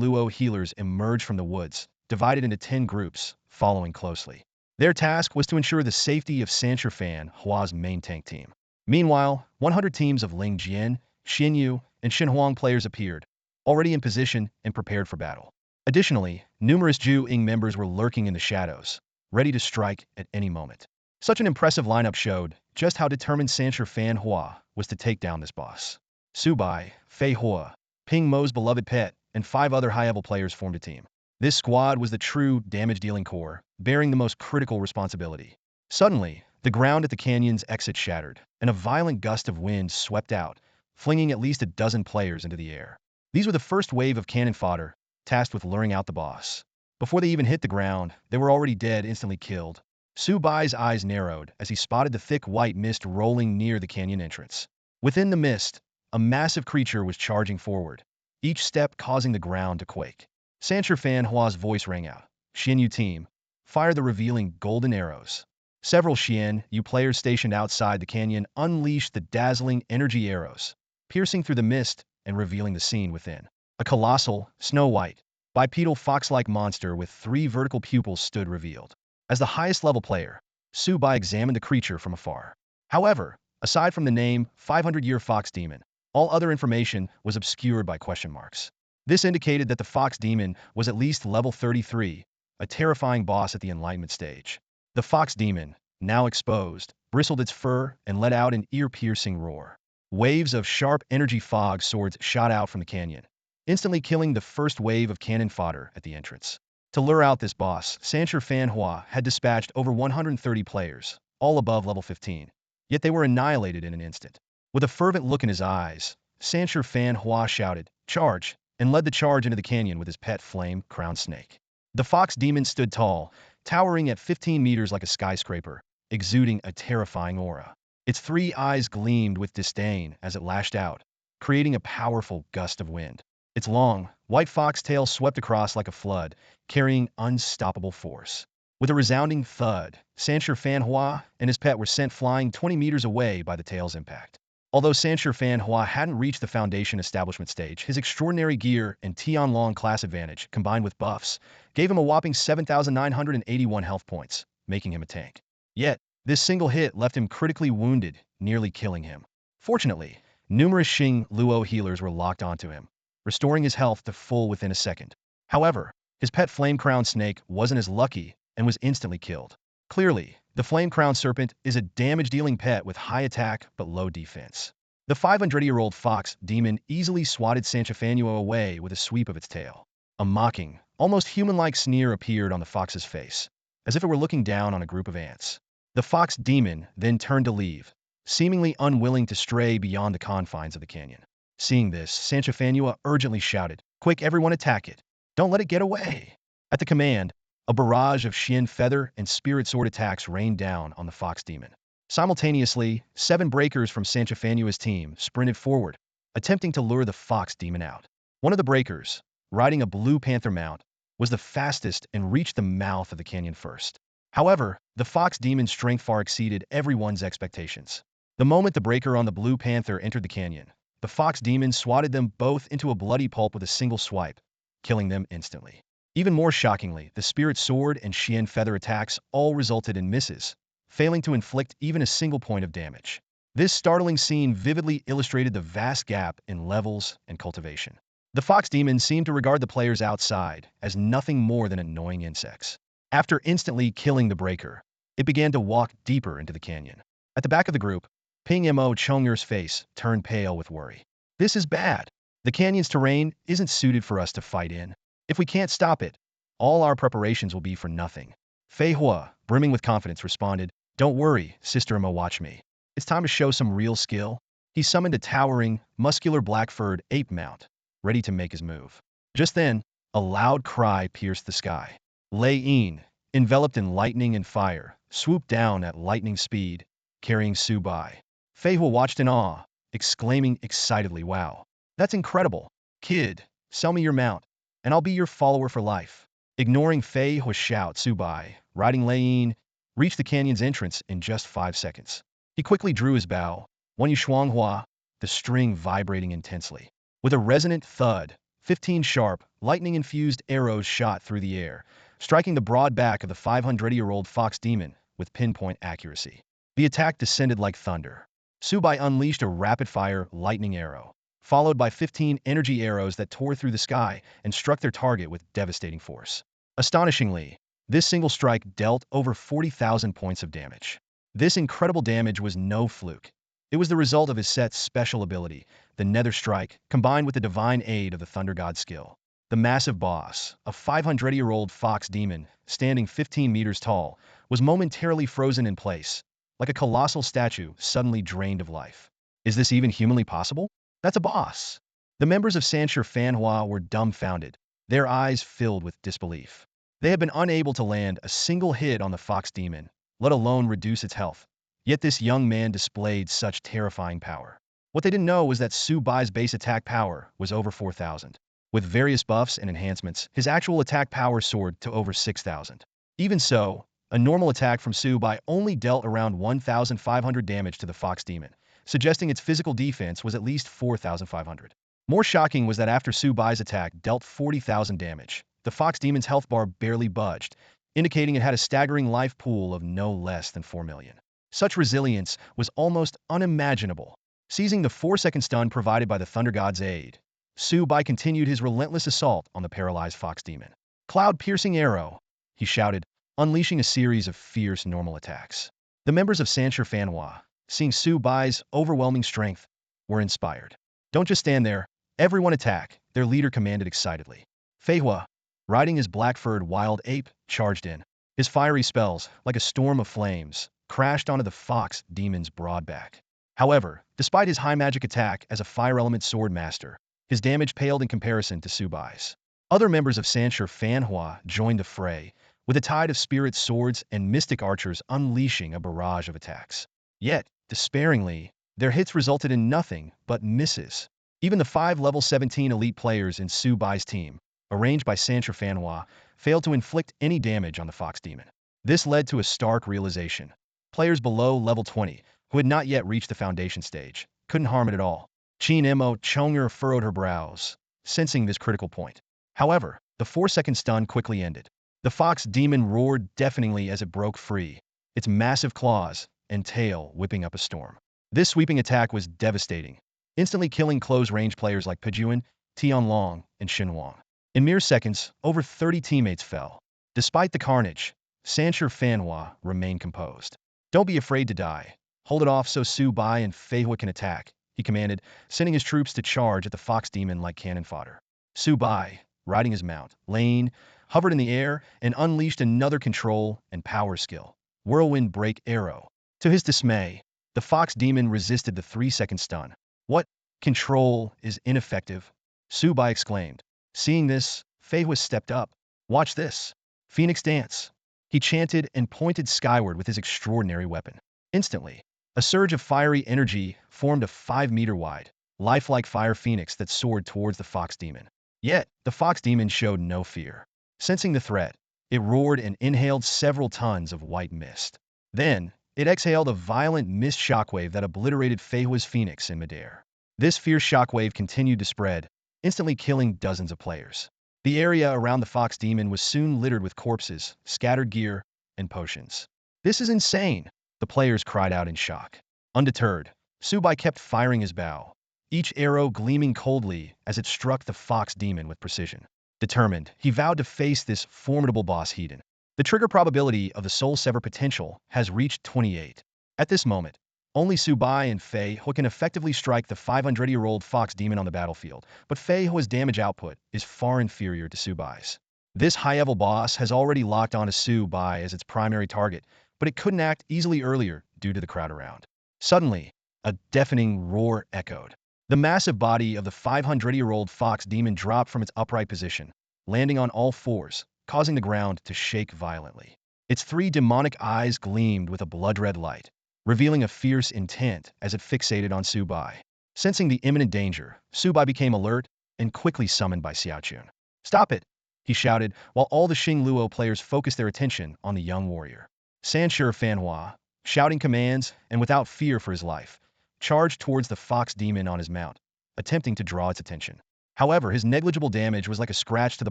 Luo healers emerged from the woods, divided into 10 groups, following closely. Their task was to ensure the safety of Sanshi Fanhua's main tank team. Meanwhile, 100 teams of Ling Jian, Xinyu, and Xinhuang players appeared, already in position and prepared for battle. Additionally, numerous Ju Ying members were lurking in the shadows, ready to strike at any moment. Such an impressive lineup showed just how determined Sanshi Fanhua was to take down this boss. Su Bai, Fei Hua, Ping Mo's beloved pet, and 5 other high-level players formed a team. This squad was the true damage-dealing core, bearing the most critical responsibility. Suddenly, the ground at the canyon's exit shattered, and a violent gust of wind swept out, flinging at least a dozen players into the air. These were the first wave of cannon fodder, tasked with luring out the boss. Before they even hit the ground, they were already dead, instantly killed. Su Bai's eyes narrowed as he spotted the thick white mist rolling near the canyon entrance. Within the mist, a massive creature was charging forward, each step causing the ground to quake. Sanshi Fanhua's voice rang out. "Xinyu team, fire the revealing golden arrows." Several Xian-Yu players stationed outside the canyon unleashed the dazzling energy arrows, piercing through the mist and revealing the scene within. A colossal, snow-white, bipedal fox-like monster with 3 vertical pupils stood revealed. As the highest level player, Su Bai examined the creature from afar. However, aside from the name 500-year fox demon, all other information was obscured by question marks. This indicated that the fox demon was at least level 33, a terrifying boss at the enlightenment stage. The fox demon, now exposed, bristled its fur and let out an ear-piercing roar. Waves of sharp energy fog swords shot out from the canyon, instantly killing the first wave of cannon fodder at the entrance. To lure out this boss, Sanshi Fanhua had dispatched over 130 players, all above level 15. Yet they were annihilated in an instant. With a fervent look in his eyes, Sanshi Fanhua shouted, "Charge!" and led the charge into the canyon with his pet flame-crowned snake. The fox demon stood tall, towering at 15 meters like a skyscraper, exuding a terrifying aura. Its 3 eyes gleamed with disdain as it lashed out, creating a powerful gust of wind. Its long, white fox tail swept across like a flood, carrying unstoppable force. With a resounding thud, Sanshi Fanhua and his pet were sent flying 20 meters away by the tail's impact. Although Sanshi Fanhua hadn't reached the Foundation establishment stage, his extraordinary gear and Tianlong class advantage, combined with buffs, gave him a whopping 7,981 health points, making him a tank. Yet, this single hit left him critically wounded, nearly killing him. Fortunately, numerous Xing Luo healers were locked onto him, restoring his health to full within a second. However, his pet flame-crowned snake wasn't as lucky and was instantly killed. Clearly, the flame-crowned serpent is a damage-dealing pet with high attack but low defense. The 500-year-old fox demon easily swatted Sanchifanua away with a sweep of its tail. A mocking, almost human-like sneer appeared on the fox's face, as if it were looking down on a group of ants. The fox demon then turned to leave, seemingly unwilling to stray beyond the confines of the canyon. Seeing this, Sanchifanua urgently shouted, "Quick, everyone attack it! Don't let it get away!" At the command, a barrage of Xian feather and spirit sword attacks rained down on the fox demon. Simultaneously, 7 breakers from Sanchifanua's team sprinted forward, attempting to lure the fox demon out. One of the breakers, riding a blue panther mount, was the fastest and reached the mouth of the canyon first. However, the fox demon's strength far exceeded everyone's expectations. The moment the breaker on the blue panther entered the canyon, the fox demon swatted them both into a bloody pulp with a single swipe, killing them instantly. Even more shockingly, the spirit sword and Xian feather attacks all resulted in misses, failing to inflict even a single point of damage. This startling scene vividly illustrated the vast gap in levels and cultivation. The fox demon seemed to regard the players outside as nothing more than annoying insects. After instantly killing the breaker, it began to walk deeper into the canyon. At the back of the group, Ping Mo Chongyer's face turned pale with worry. "This is bad. The canyon's terrain isn't suited for us to fight in. If we can't stop it, all our preparations will be for nothing." Fei Hua, brimming with confidence, responded, "Don't worry, Sister Mo, watch me. It's time to show some real skill." He summoned a towering, muscular black-furred ape mount, ready to make his move. Just then, a loud cry pierced the sky. Lei Yin, enveloped in lightning and fire, swooped down at lightning speed, carrying Su Bai. Fei Hua watched in awe, exclaiming excitedly, "Wow, that's incredible. Kid, sell me your mount, and I'll be your follower for life." Ignoring Fei Hua's shout, Su Bai, riding Lei Yin, reached the canyon's entrance in just 5 seconds. He quickly drew his bow, Wan Yu Shuanghua, the string vibrating intensely. With a resonant thud, 15 sharp, lightning-infused arrows shot through the air, striking the broad back of the 500-year-old fox demon with pinpoint accuracy. The attack descended like thunder. Su Bai unleashed a rapid-fire lightning arrow, followed by 15 energy arrows that tore through the sky and struck their target with devastating force. Astonishingly, this single strike dealt over 40,000 points of damage. This incredible damage was no fluke. It was the result of his set's special ability, the Nether Strike, combined with the divine aid of the Thunder God skill. The massive boss, a 500-year-old fox demon, standing 15 meters tall, was momentarily frozen in place, like a colossal statue suddenly drained of life. Is this even humanly possible? That's a boss. The members of Sanshur Fanhua were dumbfounded, their eyes filled with disbelief. They had been unable to land a single hit on the fox demon, let alone reduce its health. Yet this young man displayed such terrifying power. What they didn't know was that Su Bai's base attack power was over 4,000. With various buffs and enhancements, his actual attack power soared to over 6,000. Even so, a normal attack from Su Bai only dealt around 1,500 damage to the fox demon, suggesting its physical defense was at least 4,500. More shocking was that after Su Bai's attack dealt 40,000 damage, the fox demon's health bar barely budged, indicating it had a staggering life pool of no less than 4 million. Such resilience was almost unimaginable. Seizing the 4-second stun provided by the Thunder God's aid, Su Bai continued his relentless assault on the paralyzed fox demon. "Cloud-piercing arrow," he shouted, unleashing a series of fierce normal attacks. The members of Sanshur Fanhua, seeing Su Bai's overwhelming strength, were inspired. "Don't just stand there, everyone attack," their leader commanded excitedly. Fei Hua, riding his black-furred wild ape, charged in. His fiery spells, like a storm of flames, crashed onto the fox demon's broad back. However, despite his high magic attack as a fire element sword master, his damage paled in comparison to Su Bai's. Other members of Sanshur Fanhua joined the fray, with a tide of spirit swords and mystic archers unleashing a barrage of attacks. Yet, despairingly, their hits resulted in nothing but misses. Even the 5 level 17 elite players in Su Bai's team, arranged by Sanshur Fanhua, failed to inflict any damage on the fox demon. This led to a stark realization. Players below level 20, who had not yet reached the foundation stage, couldn't harm it at all. Qin Mo Chong'er furrowed her brows, sensing this critical point. However, the 4-second stun quickly ended. The fox demon roared deafeningly as it broke free, its massive claws and tail whipping up a storm. This sweeping attack was devastating, instantly killing close-range players like Pejuan, Tianlong, and Xinhuang. In mere seconds, over 30 teammates fell. Despite the carnage, Sanshur Fanhua remained composed. "Don't be afraid to die. Hold it off so Su Bai and Fei Hua can attack," he commanded, sending his troops to charge at the fox demon like cannon fodder. Su Bai, riding his mount, Lane, hovered in the air and unleashed another control and power skill. Whirlwind Break Arrow. To his dismay, the fox demon resisted the 3-second stun. What? Control is ineffective, Su Bai exclaimed. Seeing this, Fei stepped up. Watch this. Phoenix Dance. He chanted and pointed skyward with his extraordinary weapon. Instantly, a surge of fiery energy formed a 5-meter wide, lifelike fire phoenix that soared towards the fox demon. Yet, the fox demon showed no fear. Sensing the threat, it roared and inhaled several tons of white mist. Then, it exhaled a violent mist shockwave that obliterated Feihua's phoenix in midair. This fierce shockwave continued to spread, instantly killing dozens of players. The area around the fox demon was soon littered with corpses, scattered gear, and potions. This is insane, the players cried out in shock. Undeterred, Su Bai kept firing his bow, each arrow gleaming coldly as it struck the fox demon with precision. Determined, he vowed to face this formidable boss heathen. The trigger probability of the Soul Sever potential has reached 28. At this moment, only Su Bai and Fei Hui can effectively strike the 500-year-old fox demon on the battlefield, but Fei Hui's damage output is far inferior to Su Bai's. This high-level boss has already locked onto Su Bai as its primary target, but it couldn't act easily earlier due to the crowd around. Suddenly, a deafening roar echoed. The massive body of the 500-year-old fox demon dropped from its upright position, landing on all fours, causing the ground to shake violently. Its 3 demonic eyes gleamed with a blood-red light, revealing a fierce intent as it fixated on Su Bai. Sensing the imminent danger, Su Bai became alert and quickly summoned by Xiaochun. Stop it, he shouted, while all the Xing Luo players focused their attention on the young warrior. Sanshi Fanhua, shouting commands and without fear for his life, charged towards the fox demon on his mount, attempting to draw its attention. However, his negligible damage was like a scratch to the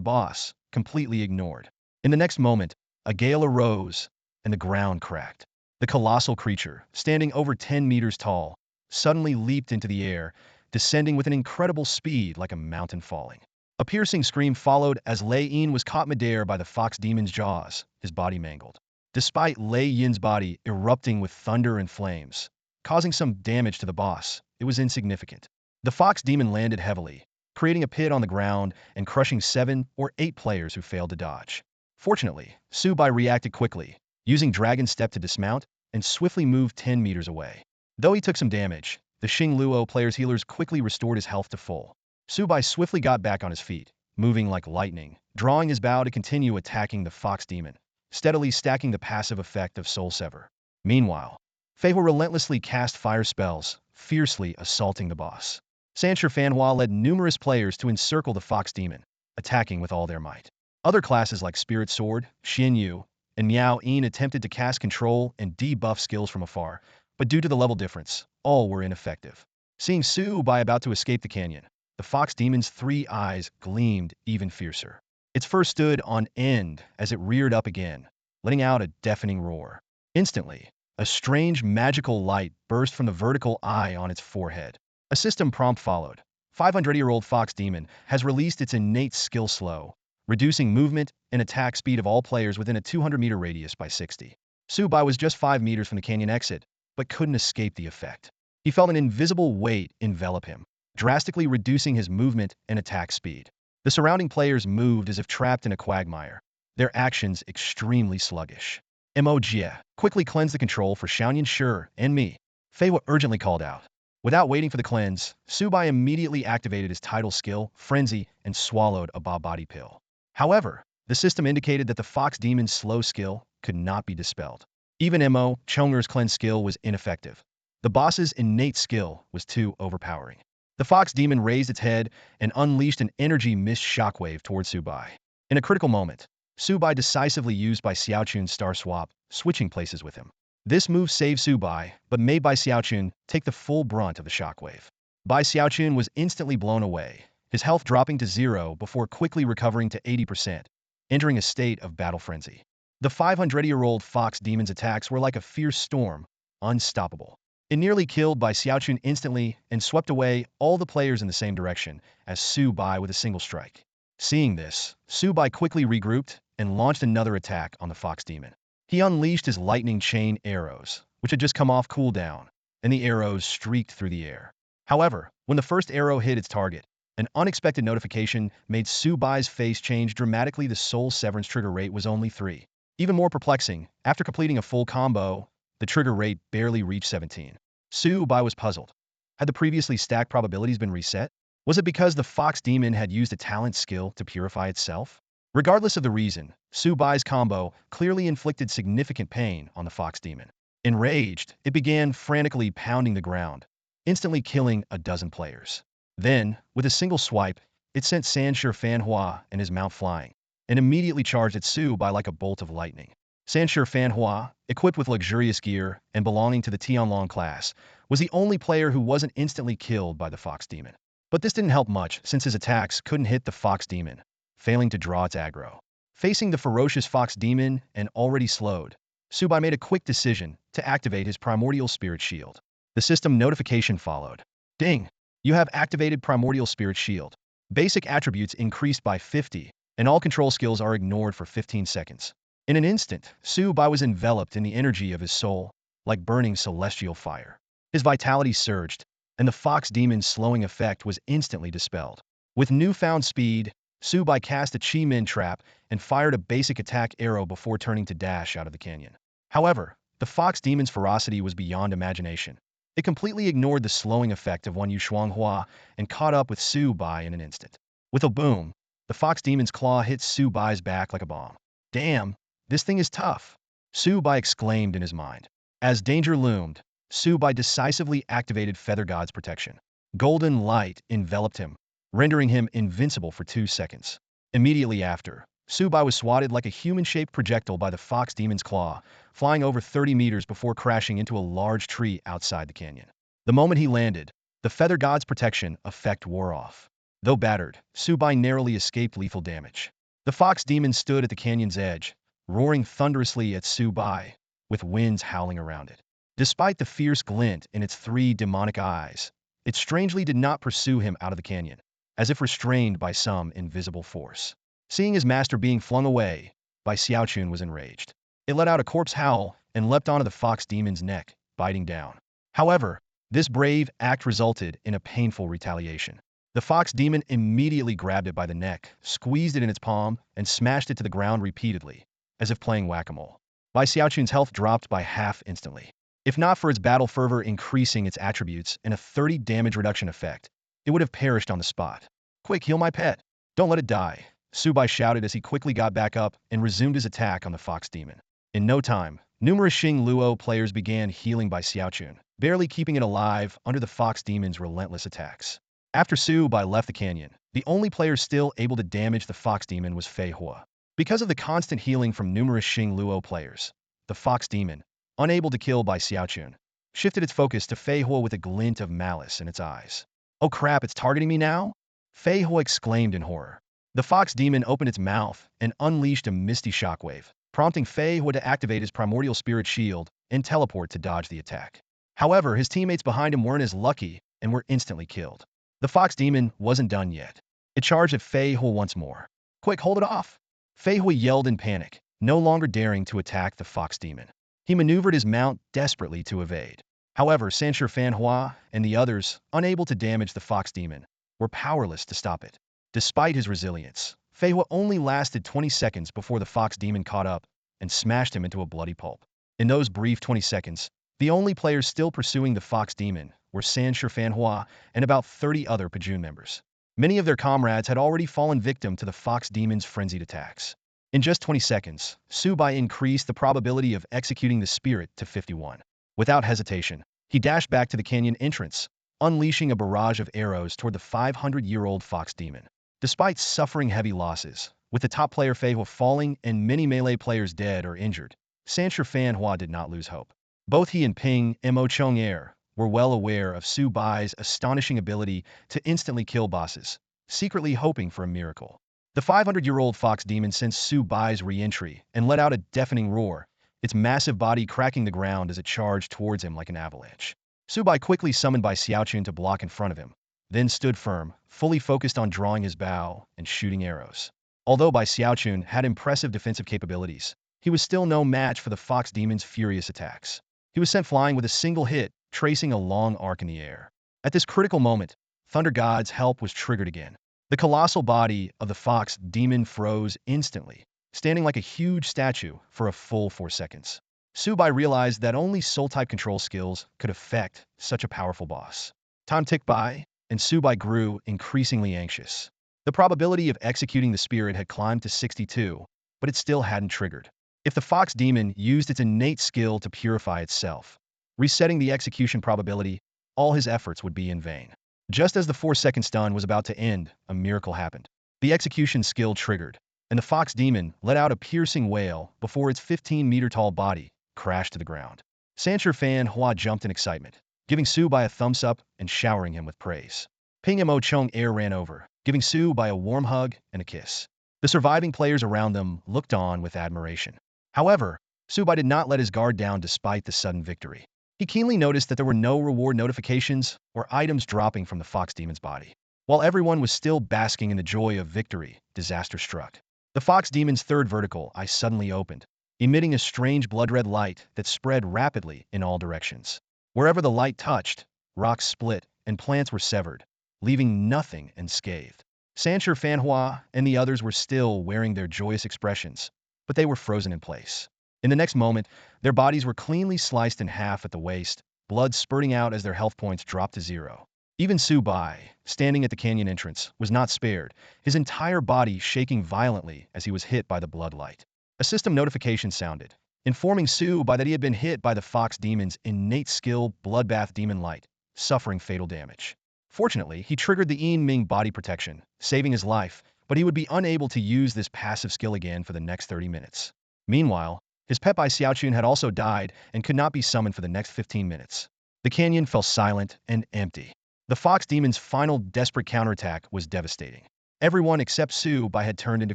boss, completely ignored. In the next moment, a gale arose, and the ground cracked. The colossal creature, standing over 10 meters tall, suddenly leaped into the air, descending with an incredible speed like a mountain falling. A piercing scream followed as Lei Yin was caught midair by the fox demon's jaws, his body mangled. Despite Lei Yin's body erupting with thunder and flames, causing some damage to the boss, it was insignificant. The fox demon landed heavily, creating a pit on the ground and crushing 7 or 8 players who failed to dodge. Fortunately, Su Bai reacted quickly, using Dragon Step to dismount and swiftly moved 10 meters away. Though he took some damage, the Xing Luo player's healers quickly restored his health to full. Su Bai swiftly got back on his feet, moving like lightning, drawing his bow to continue attacking the fox demon, steadily stacking the passive effect of Soul Sever. Meanwhile, Fei Hui relentlessly cast fire spells, fiercely assaulting the boss. Sanshi Fanhua led numerous players to encircle the fox demon, attacking with all their might. Other classes like Spirit Sword, Xin Yu, and Miao Yin attempted to cast control and debuff skills from afar, but due to the level difference, all were ineffective. Seeing Su Bai about to escape the canyon, the fox demon's 3 eyes gleamed even fiercer. Its fur stood on end as it reared up again, letting out a deafening roar. Instantly, a strange magical light burst from the vertical eye on its forehead. A system prompt followed. 500-year-old fox demon has released its innate skill slow, reducing movement and attack speed of all players within a 200-meter radius by 60. Su Bai was just 5 meters from the canyon exit, but couldn't escape the effect. He felt an invisible weight envelop him, drastically reducing his movement and attack speed. The surrounding players moved as if trapped in a quagmire, their actions extremely sluggish. Mo.Jie, quickly cleanse the control for Xiaoyan Shi and me, Fei Hui urgently called out. Without waiting for the cleanse, Su Bai immediately activated his title skill, Frenzy, and swallowed a body pill. However, the system indicated that the fox demon's slow skill could not be dispelled. Even Mo. Chonger's cleanse skill was ineffective. The boss's innate skill was too overpowering. The fox demon raised its head and unleashed an energy mist shockwave towards Su Bai. In a critical moment, Su Bai decisively used Bai Xiaochun's star swap, switching places with him. This move saved Su Bai, but made Bai Xiaochun take the full brunt of the shockwave. Bai Xiaochun was instantly blown away, his health dropping to 0 before quickly recovering to 80%, entering a state of battle frenzy. The 500-year-old fox demon's attacks were like a fierce storm, unstoppable. It nearly killed Bai Xiaochun instantly and swept away all the players in the same direction as Su Bai with a single strike. Seeing this, Su Bai quickly regrouped and launched another attack on the fox demon. He unleashed his lightning chain arrows, which had just come off cooldown, and the arrows streaked through the air. However, when the first arrow hit its target, an unexpected notification made Su Bai's face change dramatically. The soul severance trigger rate was only 3. Even more perplexing, after completing a full combo, the trigger rate barely reached 17. Su Bai was puzzled. Had the previously stacked probabilities been reset? Was it because the fox demon had used a talent skill to purify itself? Regardless of the reason, Su Bai's combo clearly inflicted significant pain on the fox demon. Enraged, it began frantically pounding the ground, instantly killing a dozen players. Then, with a single swipe, it sent Sanshi Fanhua and his mount flying, and immediately charged at Su Bai like a bolt of lightning. Sanshi Fanhua, equipped with luxurious gear and belonging to the Tianlong class, was the only player who wasn't instantly killed by the fox demon. But this didn't help much, since his attacks couldn't hit the fox demon, failing to draw its aggro. Facing the ferocious fox demon and already slowed, Su Bai made a quick decision to activate his primordial spirit shield. The system notification followed. Ding! You have activated primordial spirit shield. Basic attributes increased by 50, and all control skills are ignored for 15 seconds. In an instant, Su Bai was enveloped in the energy of his soul, like burning celestial fire. His vitality surged, and the fox demon's slowing effect was instantly dispelled. With newfound speed, Su Bai cast a Chi Min trap and fired a basic attack arrow before turning to dash out of the canyon. However, the fox demon's ferocity was beyond imagination. It completely ignored the slowing effect of one Yu Shuanghua and caught up with Su Bai in an instant. With a boom, the fox demon's claw hit Su Bai's back like a bomb. Damn, this thing is tough, Su Bai exclaimed in his mind. As danger loomed, Su Bai decisively activated Feather God's protection. Golden light enveloped him, rendering him invincible for 2 seconds. Immediately after, Su Bai was swatted like a human-shaped projectile by the fox demon's claw, flying over 30 meters before crashing into a large tree outside the canyon. The moment he landed, the Feather God's protection effect wore off. Though battered, Su Bai narrowly escaped lethal damage. The fox demon stood at the canyon's edge, roaring thunderously at Su Bai, with winds howling around it. Despite the fierce glint in its 3 demonic eyes, it strangely did not pursue him out of the canyon, as if restrained by some invisible force. Seeing his master being flung away, Bai Xiaochun was enraged. It let out a corpse howl and leapt onto the fox demon's neck, biting down. However, this brave act resulted in a painful retaliation. The fox demon immediately grabbed it by the neck, squeezed it in its palm, and smashed it to the ground repeatedly, as if playing whack-a-mole. Bai Xiaochun's health dropped by half instantly. If not for its battle fervor increasing its attributes and a 30 damage reduction effect, it would have perished on the spot. Quick, heal my pet. Don't let it die, Su Bai shouted as he quickly got back up and resumed his attack on the fox demon. In no time, numerous Xing Luo players began healing Bai Xiaochun, barely keeping it alive under the fox demon's relentless attacks. After Su Bai left the canyon, the only player still able to damage the fox demon was Fei Hua. Because of the constant healing from numerous Xing Luo players, the fox demon, unable to kill Bai Xiaochun, shifted its focus to Fei Hua with a glint of malice in its eyes. Oh crap, it's targeting me now? Fei Hua exclaimed in horror. The fox demon opened its mouth and unleashed a misty shockwave, prompting Fei Hua to activate his primordial spirit shield and teleport to dodge the attack. However, his teammates behind him weren't as lucky and were instantly killed. The fox demon wasn't done yet. It charged at Fei Hua once more. Quick, hold it off! Fei Hua yelled in panic, no longer daring to attack the fox demon. He maneuvered his mount desperately to evade. However, Sanshi Fanhua and the others, unable to damage the fox demon, were powerless to stop it. Despite his resilience, Fei Hua only lasted 20 seconds before the fox demon caught up and smashed him into a bloody pulp. In those brief 20 seconds, the only players still pursuing the fox demon were Sanshi Fanhua and about 30 other Pajun members. Many of their comrades had already fallen victim to the fox demon's frenzied attacks. In just 20 seconds, Su Bai increased the probability of executing the spirit to 51. Without hesitation, he dashed back to the canyon entrance, unleashing a barrage of arrows toward the 500-year-old fox demon. Despite suffering heavy losses, with the top player Fei Hua falling and many melee players dead or injured, Sanshi Fanhua did not lose hope. Both he and Ping Mo Chong-er were well aware of Su Bai's astonishing ability to instantly kill bosses, secretly hoping for a miracle. The 500-year-old fox demon sensed Su Bai's re-entry and let out a deafening roar, its massive body cracking the ground as it charged towards him like an avalanche. Su Bai quickly summoned Bai Xiaochun to block in front of him, then stood firm, fully focused on drawing his bow and shooting arrows. Although Bai Xiaochun had impressive defensive capabilities, he was still no match for the fox demon's furious attacks. He was sent flying with a single hit, tracing a long arc in the air. At this critical moment, Thunder God's help was triggered again. The colossal body of the fox demon froze instantly, standing like a huge statue for a full 4 seconds. Su Bai realized that only soul-type control skills could affect such a powerful boss. Time ticked by, and Su Bai grew increasingly anxious. The probability of executing the spirit had climbed to 62, but it still hadn't triggered. If the fox demon used its innate skill to purify itself, resetting the execution probability, all his efforts would be in vain. Just as the 4-second stun was about to end, a miracle happened. The execution skill triggered, and the fox demon let out a piercing wail before its 15-meter-tall body crashed to the ground. Sancher Fan Hua jumped in excitement, giving Su Bai a thumbs up and showering him with praise. Ping Mo Chung Air ran over, giving Su Bai a warm hug and a kiss. The surviving players around them looked on with admiration. However, Su Bai did not let his guard down despite the sudden victory. He keenly noticed that there were no reward notifications or items dropping from the fox demon's body. While everyone was still basking in the joy of victory, disaster struck. The fox demon's third vertical eye suddenly opened, emitting a strange blood-red light that spread rapidly in all directions. Wherever the light touched, rocks split and plants were severed, leaving nothing unscathed. Sancher Fanhua and the others were still wearing their joyous expressions, but they were frozen in place. In the next moment, their bodies were cleanly sliced in half at the waist, blood spurting out as their health points dropped to 0. Even Su Bai, standing at the canyon entrance, was not spared, his entire body shaking violently as he was hit by the blood light. A system notification sounded, informing Su Bai that he had been hit by the fox demon's innate skill Bloodbath Demon Light, suffering fatal damage. Fortunately, he triggered the Yin Ming body protection, saving his life, but he would be unable to use this passive skill again for the next 30 minutes. Meanwhile, his pet by Xiaochun had also died and could not be summoned for the next 15 minutes. The canyon fell silent and empty. The fox demon's final desperate counterattack was devastating. Everyone except Su Bai had turned into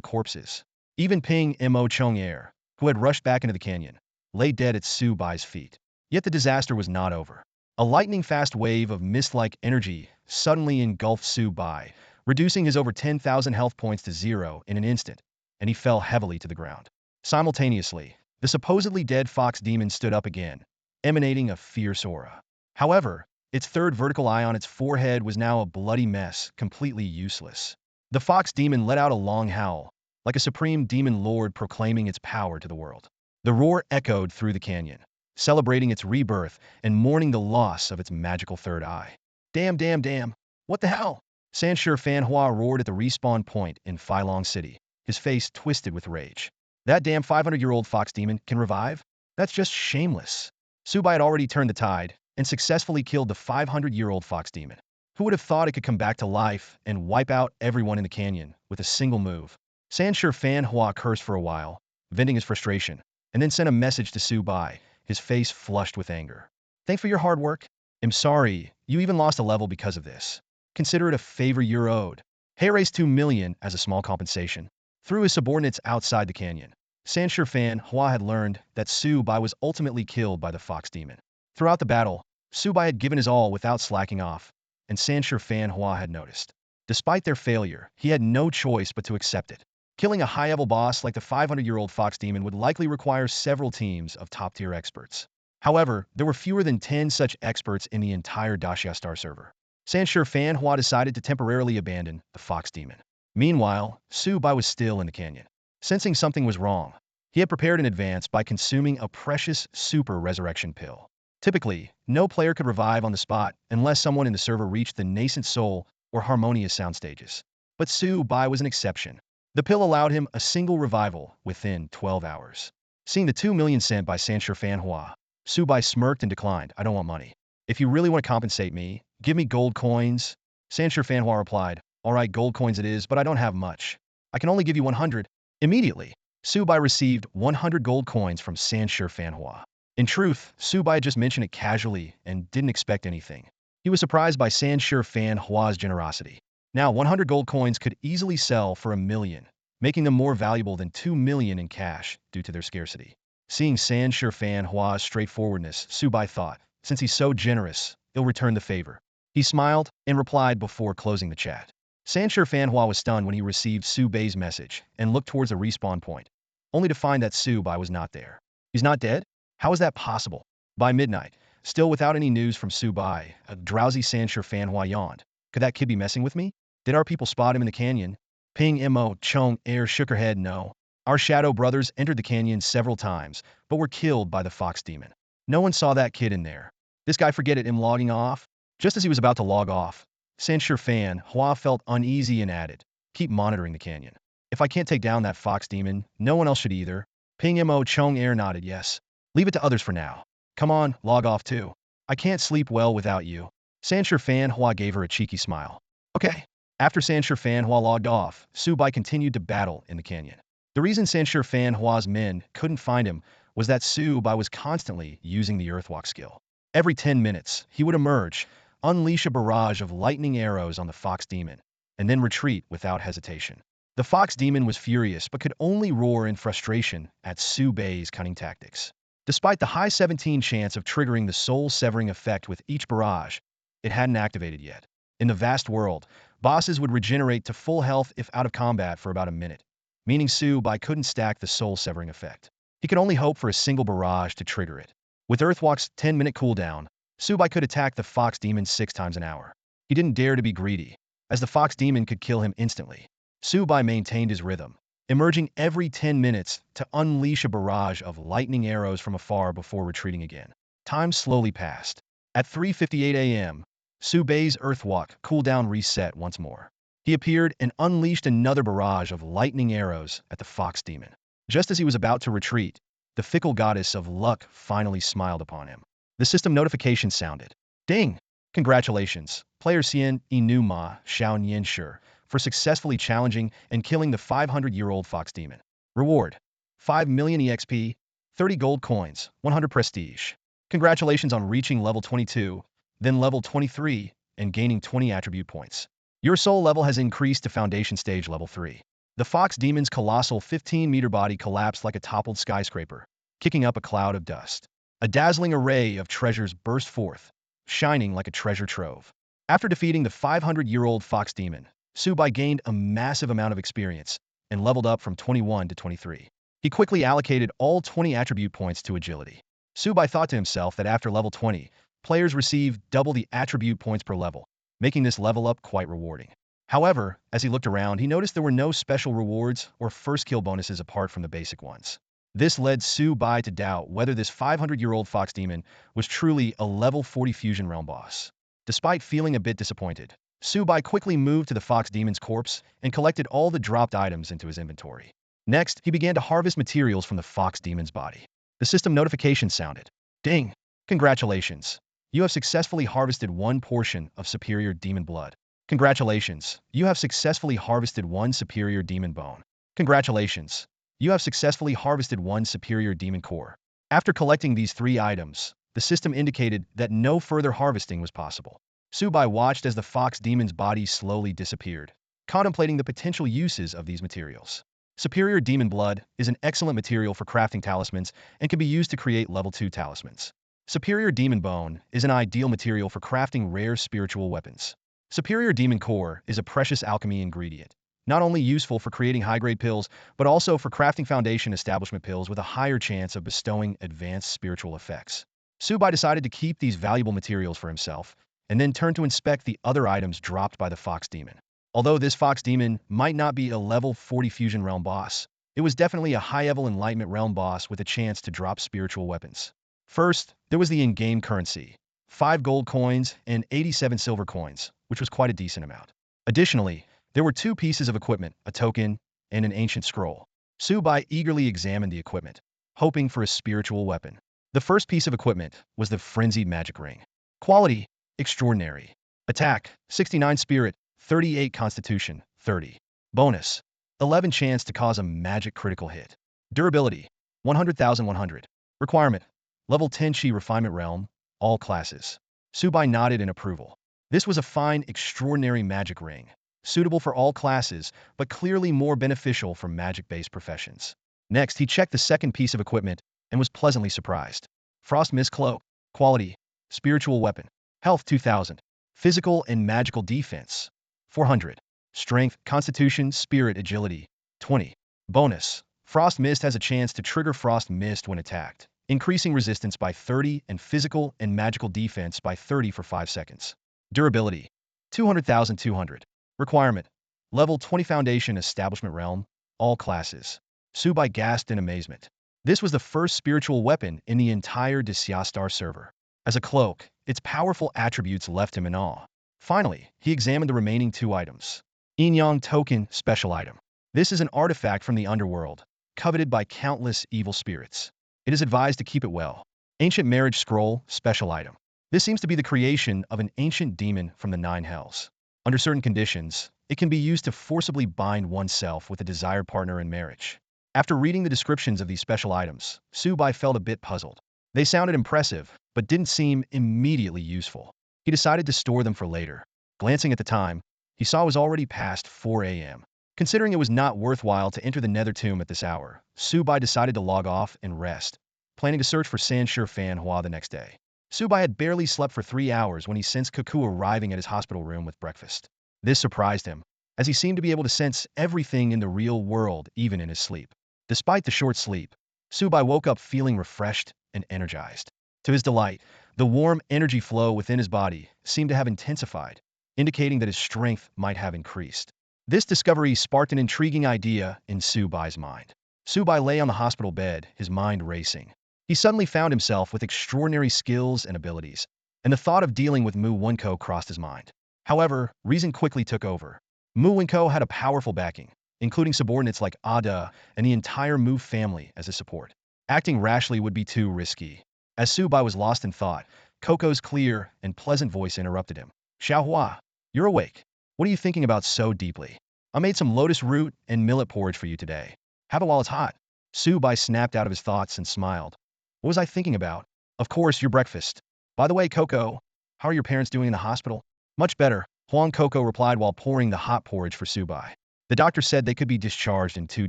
corpses. Even Ping Mo Chung Air, who had rushed back into the canyon, lay dead at Su Bai's feet. Yet the disaster was not over. A lightning-fast wave of mist-like energy suddenly engulfed Su Bai, reducing his over 10,000 health points to 0 in an instant, and he fell heavily to the ground. Simultaneously, the supposedly dead fox demon stood up again, emanating a fierce aura. However, its third vertical eye on its forehead was now a bloody mess, completely useless. The fox demon let out a long howl, like a supreme demon lord proclaiming its power to the world. The roar echoed through the canyon, celebrating its rebirth and mourning the loss of its magical third eye. Damn, damn, damn. What the hell? Sancher Fanhua roared at the respawn point in Phylong City, his face twisted with rage. That damn 500-year-old fox demon can revive? That's just shameless. Su Bai had already turned the tide and successfully killed the 500-year-old fox demon. Who would have thought it could come back to life and wipe out everyone in the canyon with a single move? Sancher Fanhua cursed for a while, venting his frustration, and then sent a message to Su Bai, his face flushed with anger. Thanks for your hard work. I'm sorry, you even lost a level because of this. Consider it a favor you're owed. He raised 2 million as a small compensation. Through his subordinates outside the canyon, Sancher Fan Hua had learned that Su Bai was ultimately killed by the fox demon. Throughout the battle, Su Bai had given his all without slacking off, and Sancher Fan Hua had noticed. Despite their failure, he had no choice but to accept it. Killing a high-level boss like the 500-year-old fox demon would likely require several teams of top-tier experts. However, there were fewer than 10 such experts in the entire Daxia Star server. Sancher Fan Hua decided to temporarily abandon the fox demon. Meanwhile, Su Bai was still in the canyon. Sensing something was wrong, he had prepared in advance by consuming a precious super resurrection pill. Typically, no player could revive on the spot unless someone in the server reached the nascent soul or harmonious sound stages. But Su Bai was an exception. The pill allowed him a single revival within 12 hours. Seeing the 2 million sent by Sancher Fanhua, Su Bai smirked and declined. I don't want money. If you really want to compensate me, give me gold coins. Sancher Fanhua replied, all right, gold coins it is, but I don't have much. I can only give you 100. Immediately, Su Bai received 100 gold coins from Sancher Fanhua. In truth, Su Bai had just mentioned it casually and didn't expect anything. He was surprised by Sancher Fanhua's generosity. Now, 100 gold coins could easily sell for 1 million, making them more valuable than 2 million in cash due to their scarcity. Seeing Sancher Fanhua's straightforwardness, Su Bai thought, since he's so generous, he'll return the favor. He smiled and replied before closing the chat. Sancher Fanhua was stunned when he received Su Bai's message and looked towards the respawn point, only to find that Su Bai was not there. He's not dead? How is that possible? By midnight, Still without any news from Su Bai, a drowsy Sanshire Fanhua yawned. Could that kid be messing with me? Did our people spot him in the canyon? Ping Mo Chong Air shook her head no. Our shadow brothers entered the canyon several times, but were killed by the fox demon. No one saw that kid in there. This guy forget it him logging off? Just as he was about to log off, Sanshire Fan Hua felt uneasy and added, keep monitoring the canyon. If I can't take down that fox demon, no one else should either. Ping Mo Chong Air nodded yes. Leave it to others for now. Come on, log off too. I can't sleep well without you. Sanshire Fan Hua gave her a cheeky smile. Okay. After Sanshire Fan Hua logged off, Su Bai continued to battle in the canyon. The reason Sanshire Fan Hua's men couldn't find him was that Su Bai was constantly using the Earthwalk skill. Every 10 minutes, he would emerge, unleash a barrage of lightning arrows on the fox demon, and then retreat without hesitation. The fox demon was furious but could only roar in frustration at Su Bai's cunning tactics. Despite the high 17 chance of triggering the soul-severing effect with each barrage, it hadn't activated yet. In the vast world, bosses would regenerate to full health if out of combat for about a minute, meaning Su Bai couldn't stack the soul-severing effect. He could only hope for a single barrage to trigger it. With Earthwalk's 10-minute cooldown, Su Bai could attack the fox demon 6 times an hour. He didn't dare to be greedy, as the fox demon could kill him instantly. Su Bai maintained his rhythm, emerging every 10 minutes to unleash a barrage of lightning arrows from afar before retreating again. Time slowly passed. At 3:58 a.m., Su Bai's Earthwalk cooldown reset once more. He appeared and unleashed another barrage of lightning arrows at the fox demon. Just as he was about to retreat, the fickle goddess of luck finally smiled upon him. The system notification sounded. Ding! Congratulations, player Xian Inu Ma Xiao Nian Shi, for successfully challenging and killing the 500-year-old fox demon. Reward: 5 million EXP, 30 gold coins, 100 prestige. Congratulations on reaching level 22, then level 23, and gaining 20 attribute points. Your soul level has increased to foundation stage level 3. The fox demon's colossal 15-meter body collapsed like a toppled skyscraper, kicking up a cloud of dust. A dazzling array of treasures burst forth, shining like a treasure trove. After defeating the 500-year-old fox demon, Su Bai gained a massive amount of experience and leveled up from 21 to 23. He quickly allocated all 20 attribute points to agility. Su Bai thought to himself that after level 20, players receive double the attribute points per level, making this level up quite rewarding. However, as he looked around, he noticed there were no special rewards or first kill bonuses apart from the basic ones. This led Su Bai to doubt whether this 500-year-old fox demon was truly a level 40 fusion realm boss. Despite feeling a bit disappointed, Su Bai quickly moved to the fox demon's corpse and collected all the dropped items into his inventory. Next, he began to harvest materials from the fox demon's body. The system notification sounded. Ding! Congratulations! You have successfully harvested one portion of superior demon blood. Congratulations! You have successfully harvested one superior demon bone. Congratulations! You have successfully harvested one superior demon core. After collecting these 3 items, the system indicated that no further harvesting was possible. Su Bai watched as the fox demon's body slowly disappeared, contemplating the potential uses of these materials. Superior demon blood is an excellent material for crafting talismans and can be used to create level 2 talismans. Superior demon bone is an ideal material for crafting rare spiritual weapons. Superior demon core is a precious alchemy ingredient, not only useful for creating high-grade pills, but also for crafting foundation establishment pills with a higher chance of bestowing advanced spiritual effects. Su Bai decided to keep these valuable materials for himself, and then turned to inspect the other items dropped by the fox demon. Although this fox demon might not be a level 40 fusion realm boss, it was definitely a high-level enlightenment realm boss with a chance to drop spiritual weapons. First, there was the in-game currency, 5 gold coins and 87 silver coins, which was quite a decent amount. Additionally, there were 2 pieces of equipment, a token, and an ancient scroll. Su Bai eagerly examined the equipment, hoping for a spiritual weapon. The first piece of equipment was the Frenzied Magic Ring. Quality: extraordinary. Attack: 69 Spirit, 38 Constitution, 30. Bonus: 11 chance to cause a magic critical hit. Durability: 100,100. Requirement: level 10 Chi Refinement Realm, all classes. Su Bai nodded in approval. This was a fine, extraordinary magic ring, suitable for all classes, but clearly more beneficial for magic-based professions. Next, he checked the second piece of equipment and was pleasantly surprised. Frost Mist Cloak. Quality: spiritual weapon. Health 2000. Physical and magical defense 400. Strength, Constitution, Spirit, Agility 20. Bonus: Frost Mist has a chance to trigger Frost Mist when attacked, increasing resistance by 30 and physical and magical defense by 30 for 5 seconds. Durability, 200,200. Requirement, level 20 foundation establishment realm, all classes. Su Bai gasped in amazement. This was the first spiritual weapon in the entire Disya Star server. As a cloak, its powerful attributes left him in awe. Finally, he examined the remaining 2 items. Yin-Yang Token Special Item. This is an artifact from the underworld, coveted by countless evil spirits. It is advised to keep it well. Ancient Marriage Scroll Special Item. This seems to be the creation of an ancient demon from the 9 hells. Under certain conditions, it can be used to forcibly bind oneself with a desired partner in marriage. After reading the descriptions of these special items, Su Bai felt a bit puzzled. They sounded impressive, but didn't seem immediately useful. He decided to store them for later. Glancing at the time, he saw it was already past 4 a.m. Considering it was not worthwhile to enter the Nether Tomb at this hour, Su Bai decided to log off and rest, planning to search for Sanshur Fan Hua the next day. Su Bai had barely slept for 3 hours when he sensed Cuckoo arriving at his hospital room with breakfast. This surprised him, as he seemed to be able to sense everything in the real world even in his sleep. Despite the short sleep, Su Bai woke up feeling refreshed and energized. To his delight, the warm energy flow within his body seemed to have intensified, indicating that his strength might have increased. This discovery sparked an intriguing idea in Su Bai's mind. Su Bai lay on the hospital bed, his mind racing. He suddenly found himself with extraordinary skills and abilities, and the thought of dealing with Mu Wenko crossed his mind. However, reason quickly took over. Mu Wenko had a powerful backing, including subordinates like Ada and the entire Mu family as his support. Acting rashly would be too risky. As Su Bai was lost in thought, Coco's clear and pleasant voice interrupted him. Xiaohua, you're awake. What are you thinking about so deeply? I made some lotus root and millet porridge for you today. Have it while it's hot. Su Bai snapped out of his thoughts and smiled. What was I thinking about? Of course, your breakfast. By the way, Coco, how are your parents doing in the hospital? Much better, Huang Coco replied while pouring the hot porridge for Su Bai. The doctor said they could be discharged in 2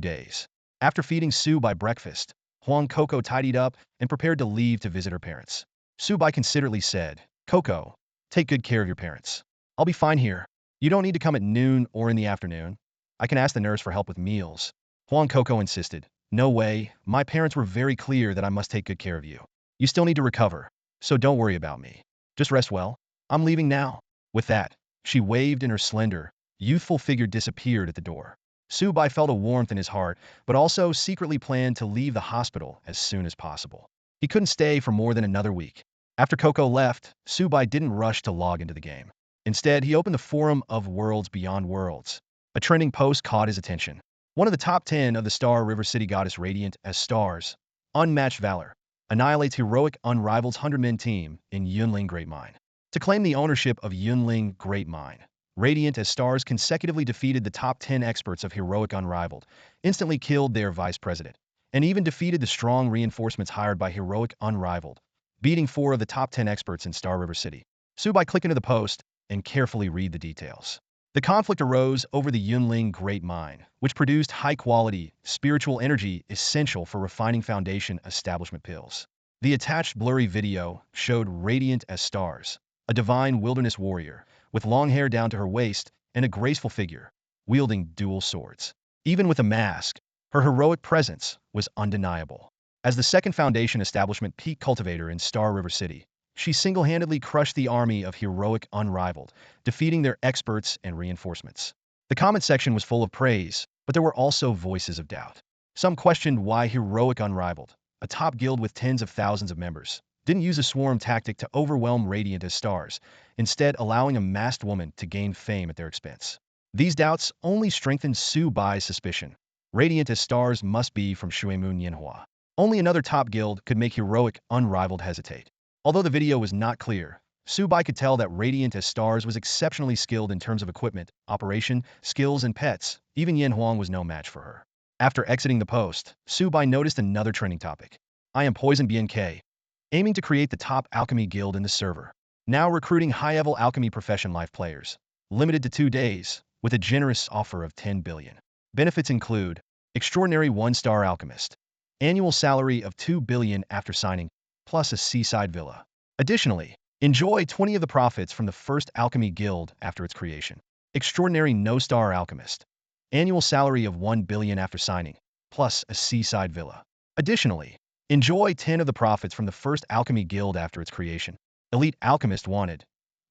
days. After feeding Su Bai breakfast, Huang Coco tidied up and prepared to leave to visit her parents. Su Bai considerately said, Coco, take good care of your parents. I'll be fine here. You don't need to come at noon or in the afternoon. I can ask the nurse for help with meals. Huang Coco insisted. No way, my parents were very clear that I must take good care of you. You still need to recover, so don't worry about me. Just rest well. I'm leaving now. With that, she waved and her slender, youthful figure disappeared at the door. Su Bai felt a warmth in his heart, but also secretly planned to leave the hospital as soon as possible. He couldn't stay for more than another week. After Coco left, Su Bai didn't rush to log into the game. Instead, he opened the forum of Worlds Beyond Worlds. A trending post caught his attention. One of the top 10 of the Star River City goddess radiant as stars, unmatched valor, annihilates heroic unrivaled 100-man team in Yunling Great Mine. To claim the ownership of Yunling Great Mine, Radiant as stars consecutively defeated the top 10 experts of heroic unrivaled, instantly killed their vice president, and even defeated the strong reinforcements hired by heroic unrivaled, beating 4 of the top 10 experts in Star River City. Su Bai click into the post and carefully read the details. The conflict arose over the Yunling Great Mine, which produced high-quality, spiritual energy essential for refining foundation establishment pills. The attached blurry video showed Radiant as stars, a divine wilderness warrior, with long hair down to her waist and a graceful figure, wielding dual swords. Even with a mask, her heroic presence was undeniable. As the second foundation establishment peak cultivator in Star River City, she single-handedly crushed the army of heroic unrivaled, defeating their experts and reinforcements. The comment section was full of praise, but there were also voices of doubt. Some questioned why heroic unrivaled, a top guild with tens of thousands of members, didn't use a swarm tactic to overwhelm Radiant as stars, instead allowing a masked woman to gain fame at their expense. These doubts only strengthened Su Bai's suspicion. Radiant as stars must be from Shuemun Yanhua. Only another top guild could make heroic unrivaled hesitate. Although the video was not clear, Su Bai could tell that Radiant as stars was exceptionally skilled in terms of equipment, operation, skills, and pets. Even Yan Huang was no match for her. After exiting the post, Su Bai noticed another trending topic. I am Poison BNK, aiming to create the top alchemy guild in the server. Now recruiting high-level alchemy profession life players. Limited to 2 days, with a generous offer of 10 billion. Benefits include extraordinary 1-star alchemist, annual salary of 2 billion after signing, plus a seaside villa. Additionally, enjoy 20 of the profits from the first alchemy guild after its creation. Extraordinary no-star alchemist, annual salary of 1 billion after signing, plus a seaside villa. Additionally, Enjoy 10 of the profits from the first alchemy guild after its creation. Elite alchemist wanted.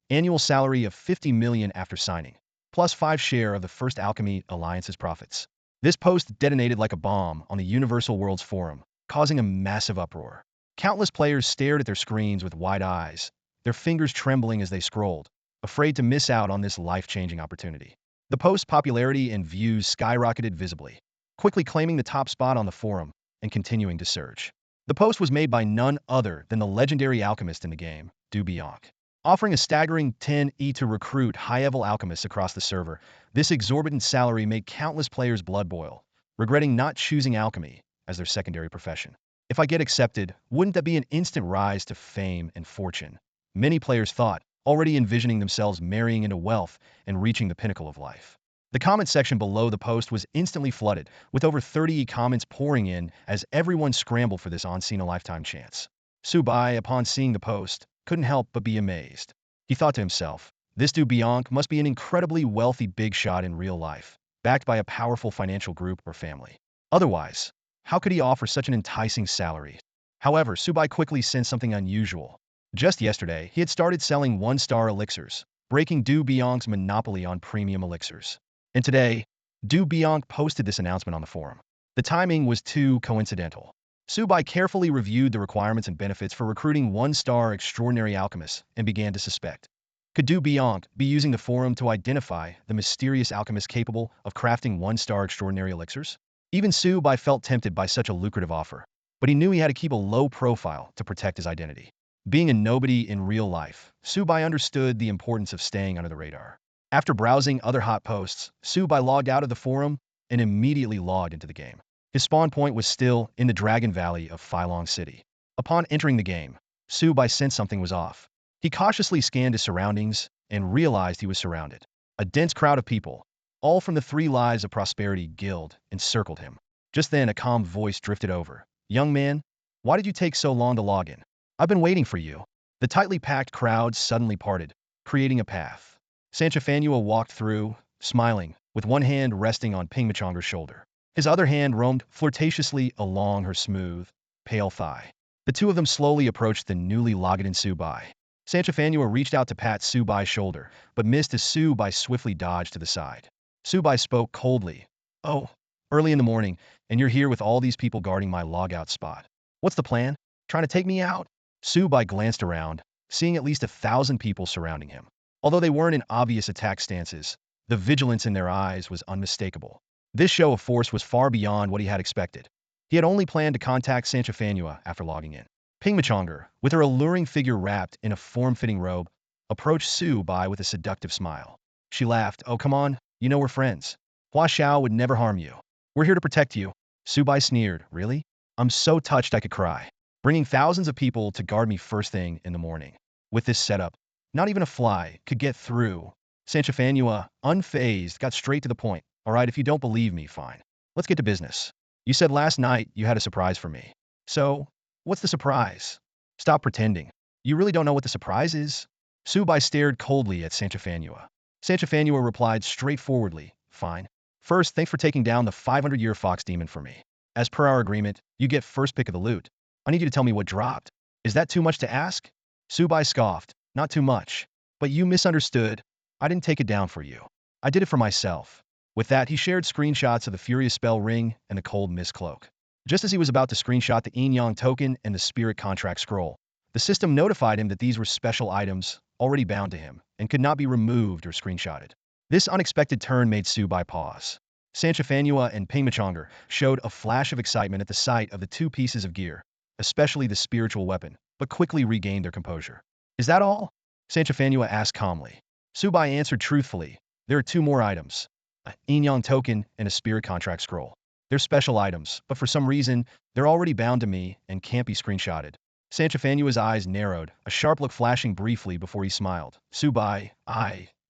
Annual salary of 50 million after signing. Plus 5 share of the first alchemy alliance's profits. This post detonated like a bomb on the Universal Worlds forum, causing a massive uproar. Countless players stared at their screens with wide eyes, their fingers trembling as they scrolled, afraid to miss out on this life-changing opportunity. The post's popularity and views skyrocketed visibly, quickly claiming the top spot on the forum and continuing to surge. The post was made by none other than the legendary alchemist in the game, Du Bianc. Offering a staggering 10 to recruit high-level alchemists across the server, this exorbitant salary made countless players blood boil, regretting not choosing alchemy as their secondary profession. If I get accepted, wouldn't that be an instant rise to fame and fortune? Many players thought, already envisioning themselves marrying into wealth and reaching the pinnacle of life. The comment section below the post was instantly flooded, with over 30 comments pouring in as everyone scrambled for this once-in-a-lifetime chance. Su Bai, upon seeing the post, couldn't help but be amazed. He thought to himself, this Du Bianc must be an incredibly wealthy big shot in real life, backed by a powerful financial group or family. Otherwise, how could he offer such an enticing salary? However, Su Bai quickly sensed something unusual. Just yesterday, he had started selling one-star elixirs, breaking Du Bianc's monopoly on premium elixirs. And today, Du Bianc posted this announcement on the forum. The timing was too coincidental. Su Bai carefully reviewed the requirements and benefits for recruiting one-star extraordinary alchemists and began to suspect. Could Du Bianc be using the forum to identify the mysterious alchemist capable of crafting one-star extraordinary elixirs? Even Su Bai felt tempted by such a lucrative offer, but he knew he had to keep a low profile to protect his identity. Being a nobody in real life, Su Bai understood the importance of staying under the radar. After browsing other hot posts, Su Bai logged out of the forum and immediately logged into the game. His spawn point was still in the Dragon Valley of Phylong City. Upon entering the game, Su Bai sensed something was off. He cautiously scanned his surroundings and realized he was surrounded. A dense crowd of people, all from the Three Lives of Prosperity Guild, encircled him. Just then, a calm voice drifted over. Young man, why did you take so long to log in? I've been waiting for you. The tightly packed crowd suddenly parted, creating a path. Sanchafanua walked through, smiling, with one hand resting on Pingmachonger's shoulder. His other hand roamed flirtatiously along her smooth, pale thigh. The two of them slowly approached the newly logged in Su Bai. Sanchafanua reached out to pat Su Bai's shoulder, but missed as Su Bai swiftly dodged to the side. Su Bai spoke coldly. Oh, early in the morning, and you're here with all these people guarding my logout spot. What's the plan? Trying to take me out? Su Bai glanced around, seeing at least 1,000 people surrounding him. Although they weren't in obvious attack stances, the vigilance in their eyes was unmistakable. This show of force was far beyond what he had expected. He had only planned to contact Sanchafanua after logging in. Pingmachonger, with her alluring figure wrapped in a form-fitting robe, approached Su Bai with a seductive smile. She laughed. Oh, come on, you know we're friends. Hua Xiao would never harm you. We're here to protect you. Su Bai sneered. Really? I'm so touched I could cry. Bringing thousands of people to guard me first thing in the morning. With this setup, not even a fly could get through. Sanchafanua, unfazed, got straight to the point. All right, if you don't believe me, fine. Let's get to business. You said last night you had a surprise for me. So, what's the surprise? Stop pretending. You really don't know what the surprise is? Su Bai stared coldly at Sanchafanua. Sanchafanua replied straightforwardly, fine. First, thanks for taking down the 500-year fox demon for me. As per our agreement, you get first pick of the loot. I need you to tell me what dropped. Is that too much to ask? Su Bai scoffed. Not too much. But you misunderstood. I didn't take it down for you. I did it for myself. With that, he shared screenshots of the Furious Spell Ring and the Cold Mist Cloak. Just as he was about to screenshot the Yin Yang token and the Spirit Contract Scroll, the system notified him that these were special items already bound to him and could not be removed or screenshotted. This unexpected turn made Su Bai pause. Sanchafanua and Pingmachonger showed a flash of excitement at the sight of the two pieces of gear, especially the spiritual weapon, but quickly regained their composure. Is that all? Sanchafanua asked calmly. Su Bai answered truthfully. There are two more items. A Yin Yang token and a Spirit Contract Scroll. They're special items, but for some reason, they're already bound to me and can't be screenshotted. Sanchafanua's eyes narrowed, a sharp look flashing briefly before he smiled. Su Bai,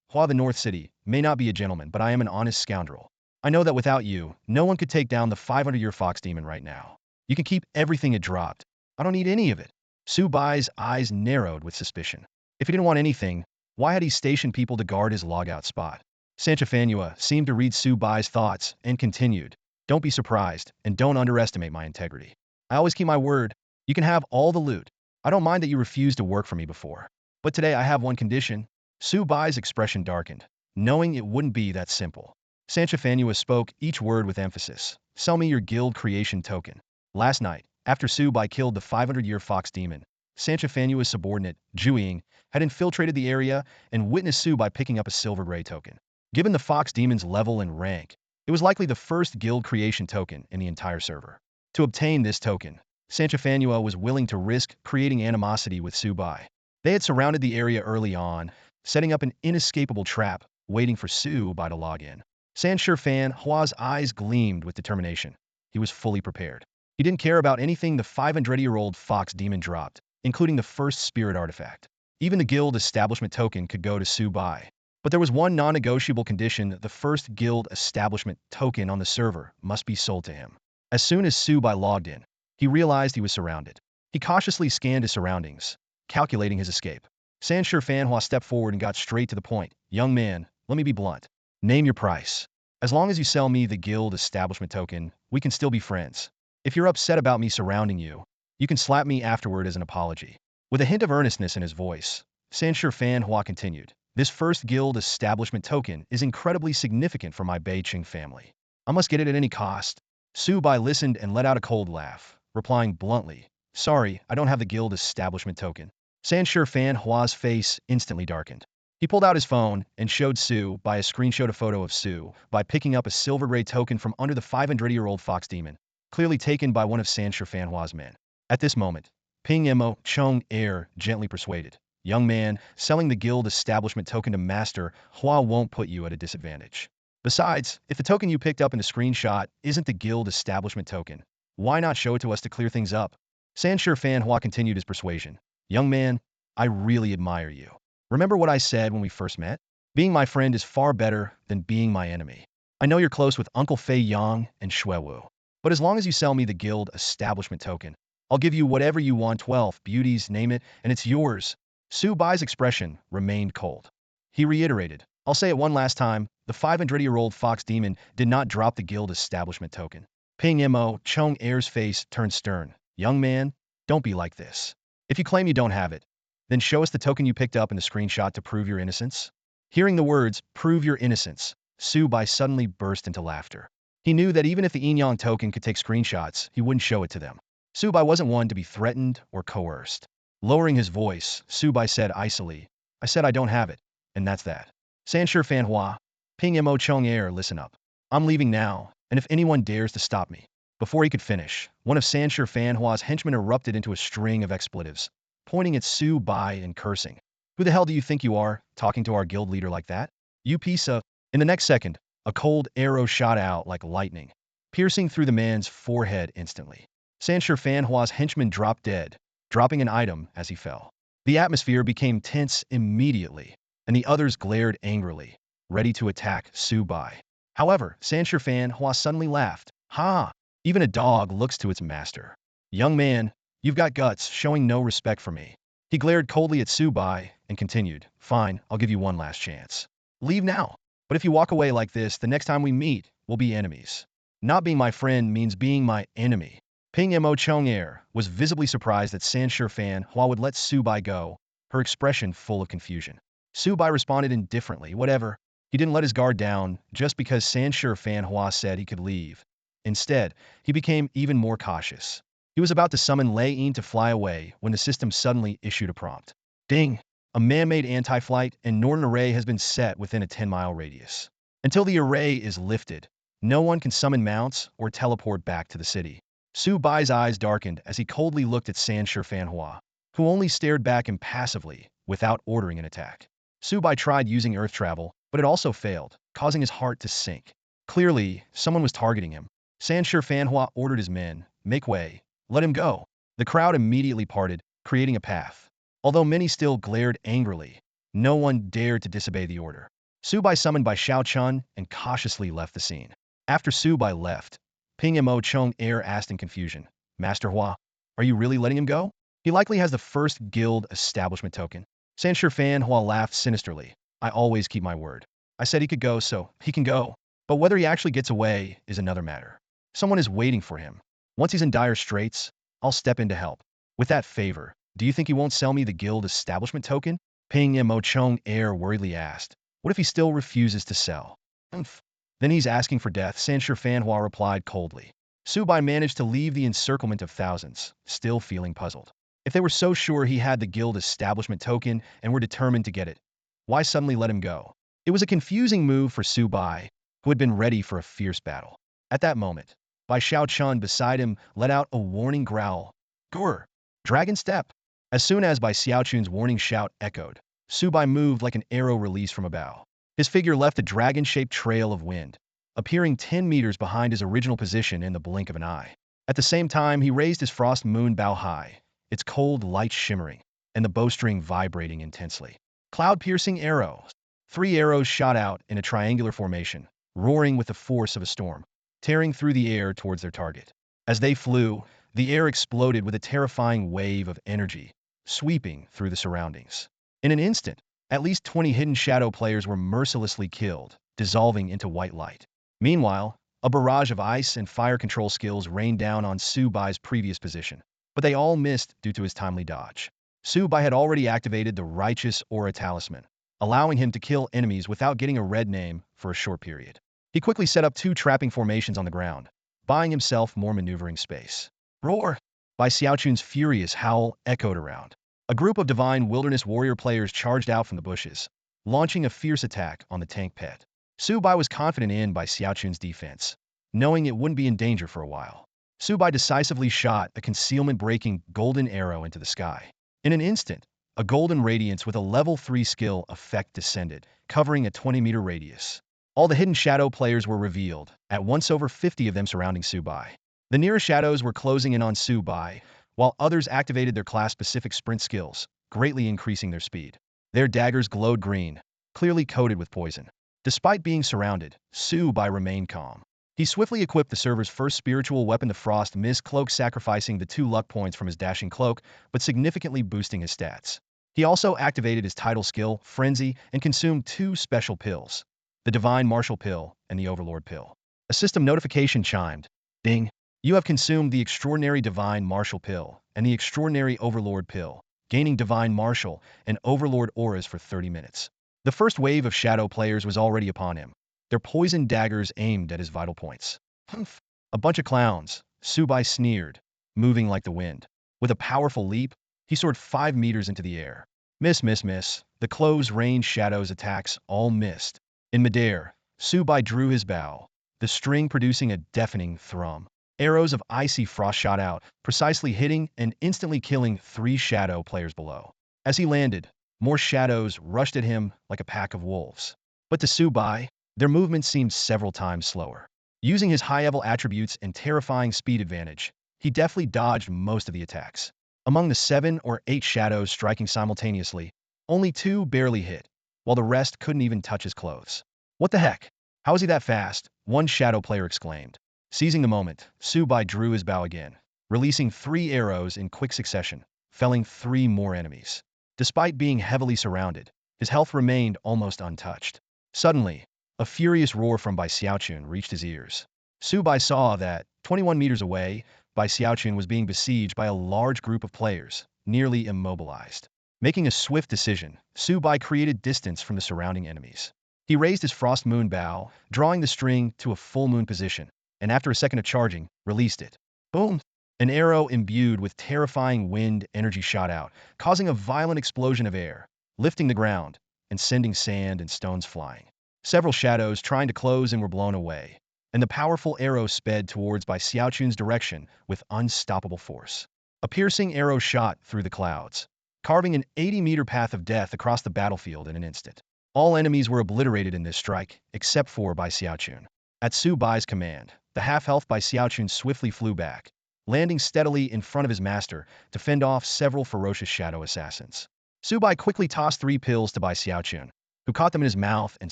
Hua the North City, may not be a gentleman, but I am an honest scoundrel. I know that without you, no one could take down the 500-year fox demon right now. You can keep everything it dropped. I don't need any of it. Su Bai's eyes narrowed with suspicion. If he didn't want anything, why had he stationed people to guard his logout spot? Sanchafanua seemed to read Su Bai's thoughts and continued. Don't be surprised, and don't underestimate my integrity. I always keep my word. You can have all the loot. I don't mind that you refused to work for me before. But today I have one condition. Su Bai's expression darkened, knowing it wouldn't be that simple. Sanchifanua spoke each word with emphasis. Sell me your guild creation token. Last night, after Su Bai killed the 500-year fox demon, Sanchifanua's subordinate, Juiying, had infiltrated the area and witnessed Su Bai picking up a silver gray token. Given the fox demon's level and rank, it was likely the first guild creation token in the entire server. To obtain this token, Sanchifanua was willing to risk creating animosity with Su Bai. They had surrounded the area early on, setting up an inescapable trap, waiting for Su Bai to log in. Fan Hua's eyes gleamed with determination. He was fully prepared. He didn't care about anything the 500-year-old fox demon dropped, including the first spirit artifact. Even the guild establishment token could go to Su Bai. But there was one non-negotiable condition: the first guild establishment token on the server must be sold to him. As soon as Su Bai logged in, he realized he was surrounded. He cautiously scanned his surroundings, calculating his escape. Fan Hua stepped forward and got straight to the point. Young man, let me be blunt. Name your price. As long as you sell me the guild establishment token, we can still be friends. If you're upset about me surrounding you, you can slap me afterward as an apology. With a hint of earnestness in his voice, Fan Hua continued. This first guild establishment token is incredibly significant for my Beiqing family. I must get it at any cost. Su Bai listened and let out a cold laugh, replying bluntly, sorry, I don't have the guild establishment token. Fan Hua's face instantly darkened. He pulled out his phone and showed Su Bai a screenshot a photo of Su Bai picking up a silver gray token from under the 500-year-old fox demon, clearly taken by one of Fan Hua's men. At this moment, Ping Mo Chong Air gently persuaded, young man, selling the guild establishment token to Master Hua won't put you at a disadvantage. Besides, if the token you picked up in the screenshot isn't the guild establishment token, why not show it to us to clear things up? Fan Hua continued his persuasion. Young man, I really admire you. Remember what I said when we first met? Being my friend is far better than being my enemy. I know you're close with Uncle Fei Yang and Shui Wu, but as long as you sell me the guild establishment token, I'll give you whatever you want, 12 beauties, name it, and it's yours. Su Bai's expression remained cold. He reiterated, I'll say it one last time, the 500-year-old fox demon did not drop the guild establishment token. Ping Mo Chong Air's face turned stern. Young man, don't be like this. If you claim you don't have it, then show us the token you picked up in the screenshot to prove your innocence. Hearing the words, prove your innocence, Su Bai suddenly burst into laughter. He knew that even if the Yin token could take screenshots, he wouldn't show it to them. Su Bai wasn't one to be threatened or coerced. Lowering his voice, Su Bai said icily, I said I don't have it, and that's that. Fan Hua, Ping Mo Chong Air, listen up. I'm leaving now, and if anyone dares to stop me. Before he could finish, one of Fan Hua's henchmen erupted into a string of expletives, pointing at Su Bai and cursing. Who the hell do you think you are, talking to our guild leader like that? You piece of... In the next second, a cold arrow shot out like lightning, piercing through the man's forehead instantly. Fan Hua's henchman dropped dead, dropping an item as he fell. The atmosphere became tense immediately, and the others glared angrily, ready to attack Su Bai. However, Fan Hua suddenly laughed. Ha! Even a dog looks to its master. Young man, you've got guts, showing no respect for me. He glared coldly at Su Bai and continued, fine, I'll give you one last chance. Leave now. But if you walk away like this, the next time we meet, we'll be enemies. Not being my friend means being my enemy. Ping Mo Chong Air was visibly surprised that Fan Hua would let Su Bai go, her expression full of confusion. Su Bai responded indifferently, whatever. He didn't let his guard down just because Fan Hua said he could leave. Instead, he became even more cautious. He was about to summon Lei Yin to fly away when the system suddenly issued a prompt. Ding! A man-made anti-flight and Norton array has been set within a 10-mile radius. Until the array is lifted, no one can summon mounts or teleport back to the city. Su Bai's eyes darkened as he coldly looked at Fan Hua, who only stared back impassively without ordering an attack. Su Bai tried using earth travel, but it also failed, causing his heart to sink. Clearly, someone was targeting him. Fan Hua ordered his men, make way, let him go. The crowd immediately parted, creating a path. Although many still glared angrily, no one dared to disobey the order. Su Bai summoned by Xiao Chun and cautiously left the scene. After Su Bai left, Ping Mo Chong Air asked in confusion, Master Hua, are you really letting him go? He likely has the first guild establishment token. Fan Hua laughed sinisterly. I always keep my word. I said he could go, so he can go. But whether he actually gets away is another matter. Someone is waiting for him. Once he's in dire straits, I'll step in to help. With that favor, do you think he won't sell me the guild establishment token? Ping Mo Chong Air worriedly asked. What if he still refuses to sell? Umph. Then he's asking for death, Sanshir Fanhua replied coldly. Su Bai managed to leave the encirclement of thousands, still feeling puzzled. If they were so sure he had the guild establishment token and were determined to get it, why suddenly let him go? It was a confusing move for Su Bai, who had been ready for a fierce battle. At that moment, Bai Xiao Chun beside him let out a warning growl. Grr! Dragon step! As soon as Bai Xiaochun's warning shout echoed, Su Bai moved like an arrow released from a bow. His figure left a dragon-shaped trail of wind, appearing 10 meters behind his original position in the blink of an eye. At the same time, he raised his frost moon bow high, its cold light shimmering, and the bowstring vibrating intensely. Cloud-piercing arrows. 3 arrows shot out in a triangular formation, roaring with the force of a storm, tearing through the air towards their target. As they flew, the air exploded with a terrifying wave of energy, sweeping through the surroundings. In an instant, at least 20 hidden shadow players were mercilessly killed, dissolving into white light. Meanwhile, a barrage of ice and fire control skills rained down on Su Bai's previous position, but they all missed due to his timely dodge. Su Bai had already activated the Righteous Aura Talisman, allowing him to kill enemies without getting a red name for a short period. He quickly set up 2 trapping formations on the ground, buying himself more maneuvering space. Roar! Bai Xiaochun's furious howl echoed around. A group of divine wilderness warrior players charged out from the bushes, launching a fierce attack on the tank pet. Su Bai was confident in Bai Xiaochun's defense, knowing it wouldn't be in danger for a while. Su Bai decisively shot a concealment-breaking golden arrow into the sky. In an instant, a golden radiance with a level 3 skill effect descended, covering a 20-meter radius. All the hidden shadow players were revealed, at once over 50 of them surrounding Su Bai. The nearest shadows were closing in on Su Bai, while others activated their class-specific sprint skills, greatly increasing their speed. Their daggers glowed green, clearly coated with poison. Despite being surrounded, Su Bai remained calm. He swiftly equipped the server's first spiritual weapon, the Frost Mist Cloak, sacrificing the 2 luck points from his dashing cloak, but significantly boosting his stats. He also activated his title skill, Frenzy, and consumed 2 special pills, the Divine Martial Pill and the Overlord Pill. A system notification chimed. Ding! You have consumed the Extraordinary Divine Martial Pill and the Extraordinary Overlord Pill, gaining Divine Martial and Overlord auras for 30 minutes. The first wave of shadow players was already upon him, their poisoned daggers aimed at his vital points. Humph! A bunch of clowns, Su Bai sneered, moving like the wind. With a powerful leap, he soared 5 meters into the air. Miss, miss, miss. The close-range shadows attacks all missed. In midair, Su Bai drew his bow, the string producing a deafening thrum. Arrows of icy frost shot out, precisely hitting and instantly killing 3 shadow players below. As he landed, more shadows rushed at him like a pack of wolves. But to Su Bai, their movement seemed several times slower. Using his high-level attributes and terrifying speed advantage, he deftly dodged most of the attacks. Among the 7 or 8 shadows striking simultaneously, only 2 barely hit, while the rest couldn't even touch his clothes. What the heck? How is he that fast? One shadow player exclaimed. Seizing the moment, Su Bai drew his bow again, releasing 3 arrows in quick succession, felling 3 more enemies. Despite being heavily surrounded, his health remained almost untouched. Suddenly, a furious roar from Bai Xiaochun reached his ears. Su Bai saw that, 21 meters away, Bai Xiaochun was being besieged by a large group of players, nearly immobilized. Making a swift decision, Su Bai created distance from the surrounding enemies. He raised his frost moon bow, drawing the string to a full moon position, and after a second of charging, released it. Boom! An arrow imbued with terrifying wind energy shot out, causing a violent explosion of air, lifting the ground, and sending sand and stones flying. Several shadows trying to close in were blown away, and the powerful arrow sped towards Bai Xiaochun's direction with unstoppable force. A piercing arrow shot through the clouds, carving an 80-meter path of death across the battlefield in an instant. All enemies were obliterated in this strike, except for Bai Xiaochun. At Su Bai's command, the half-health Bai Xiaochun swiftly flew back, landing steadily in front of his master to fend off several ferocious shadow assassins. Su Bai quickly tossed 3 pills to Bai Xiaochun, who caught them in his mouth and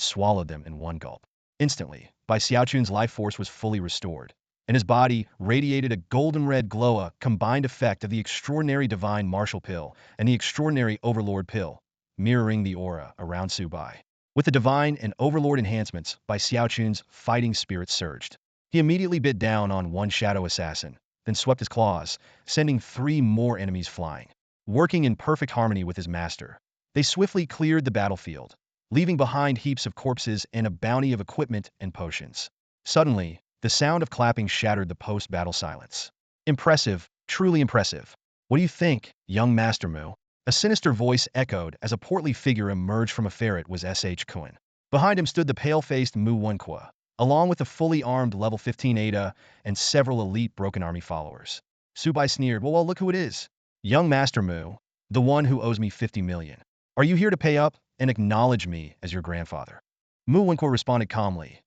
swallowed them in one gulp. Instantly, Bai Xiaochun's life force was fully restored, and his body radiated a golden-red glow, a combined effect of the Extraordinary Divine Martial Pill and the Extraordinary Overlord Pill, mirroring the aura around Su Bai. With the Divine and Overlord enhancements, Bai Xiaochun's fighting spirit surged. He immediately bit down on one shadow assassin, then swept his claws, sending 3 more enemies flying. Working in perfect harmony with his master, they swiftly cleared the battlefield, leaving behind heaps of corpses and a bounty of equipment and potions. Suddenly, the sound of clapping shattered the post-battle silence. Impressive, truly impressive. What do you think, young Master Mu? A sinister voice echoed as a portly figure emerged from a ferret was Sh Kuan. Behind him stood the pale-faced Mu Wenqua, along with a fully armed level 15 Ada and several elite Broken Army followers. Su Bai sneered, well, look who it is. Young Master Mu, the one who owes me 50 million. Are you here to pay up and acknowledge me as your grandfather? Mu Wenqua responded calmly.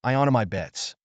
I honor my bets.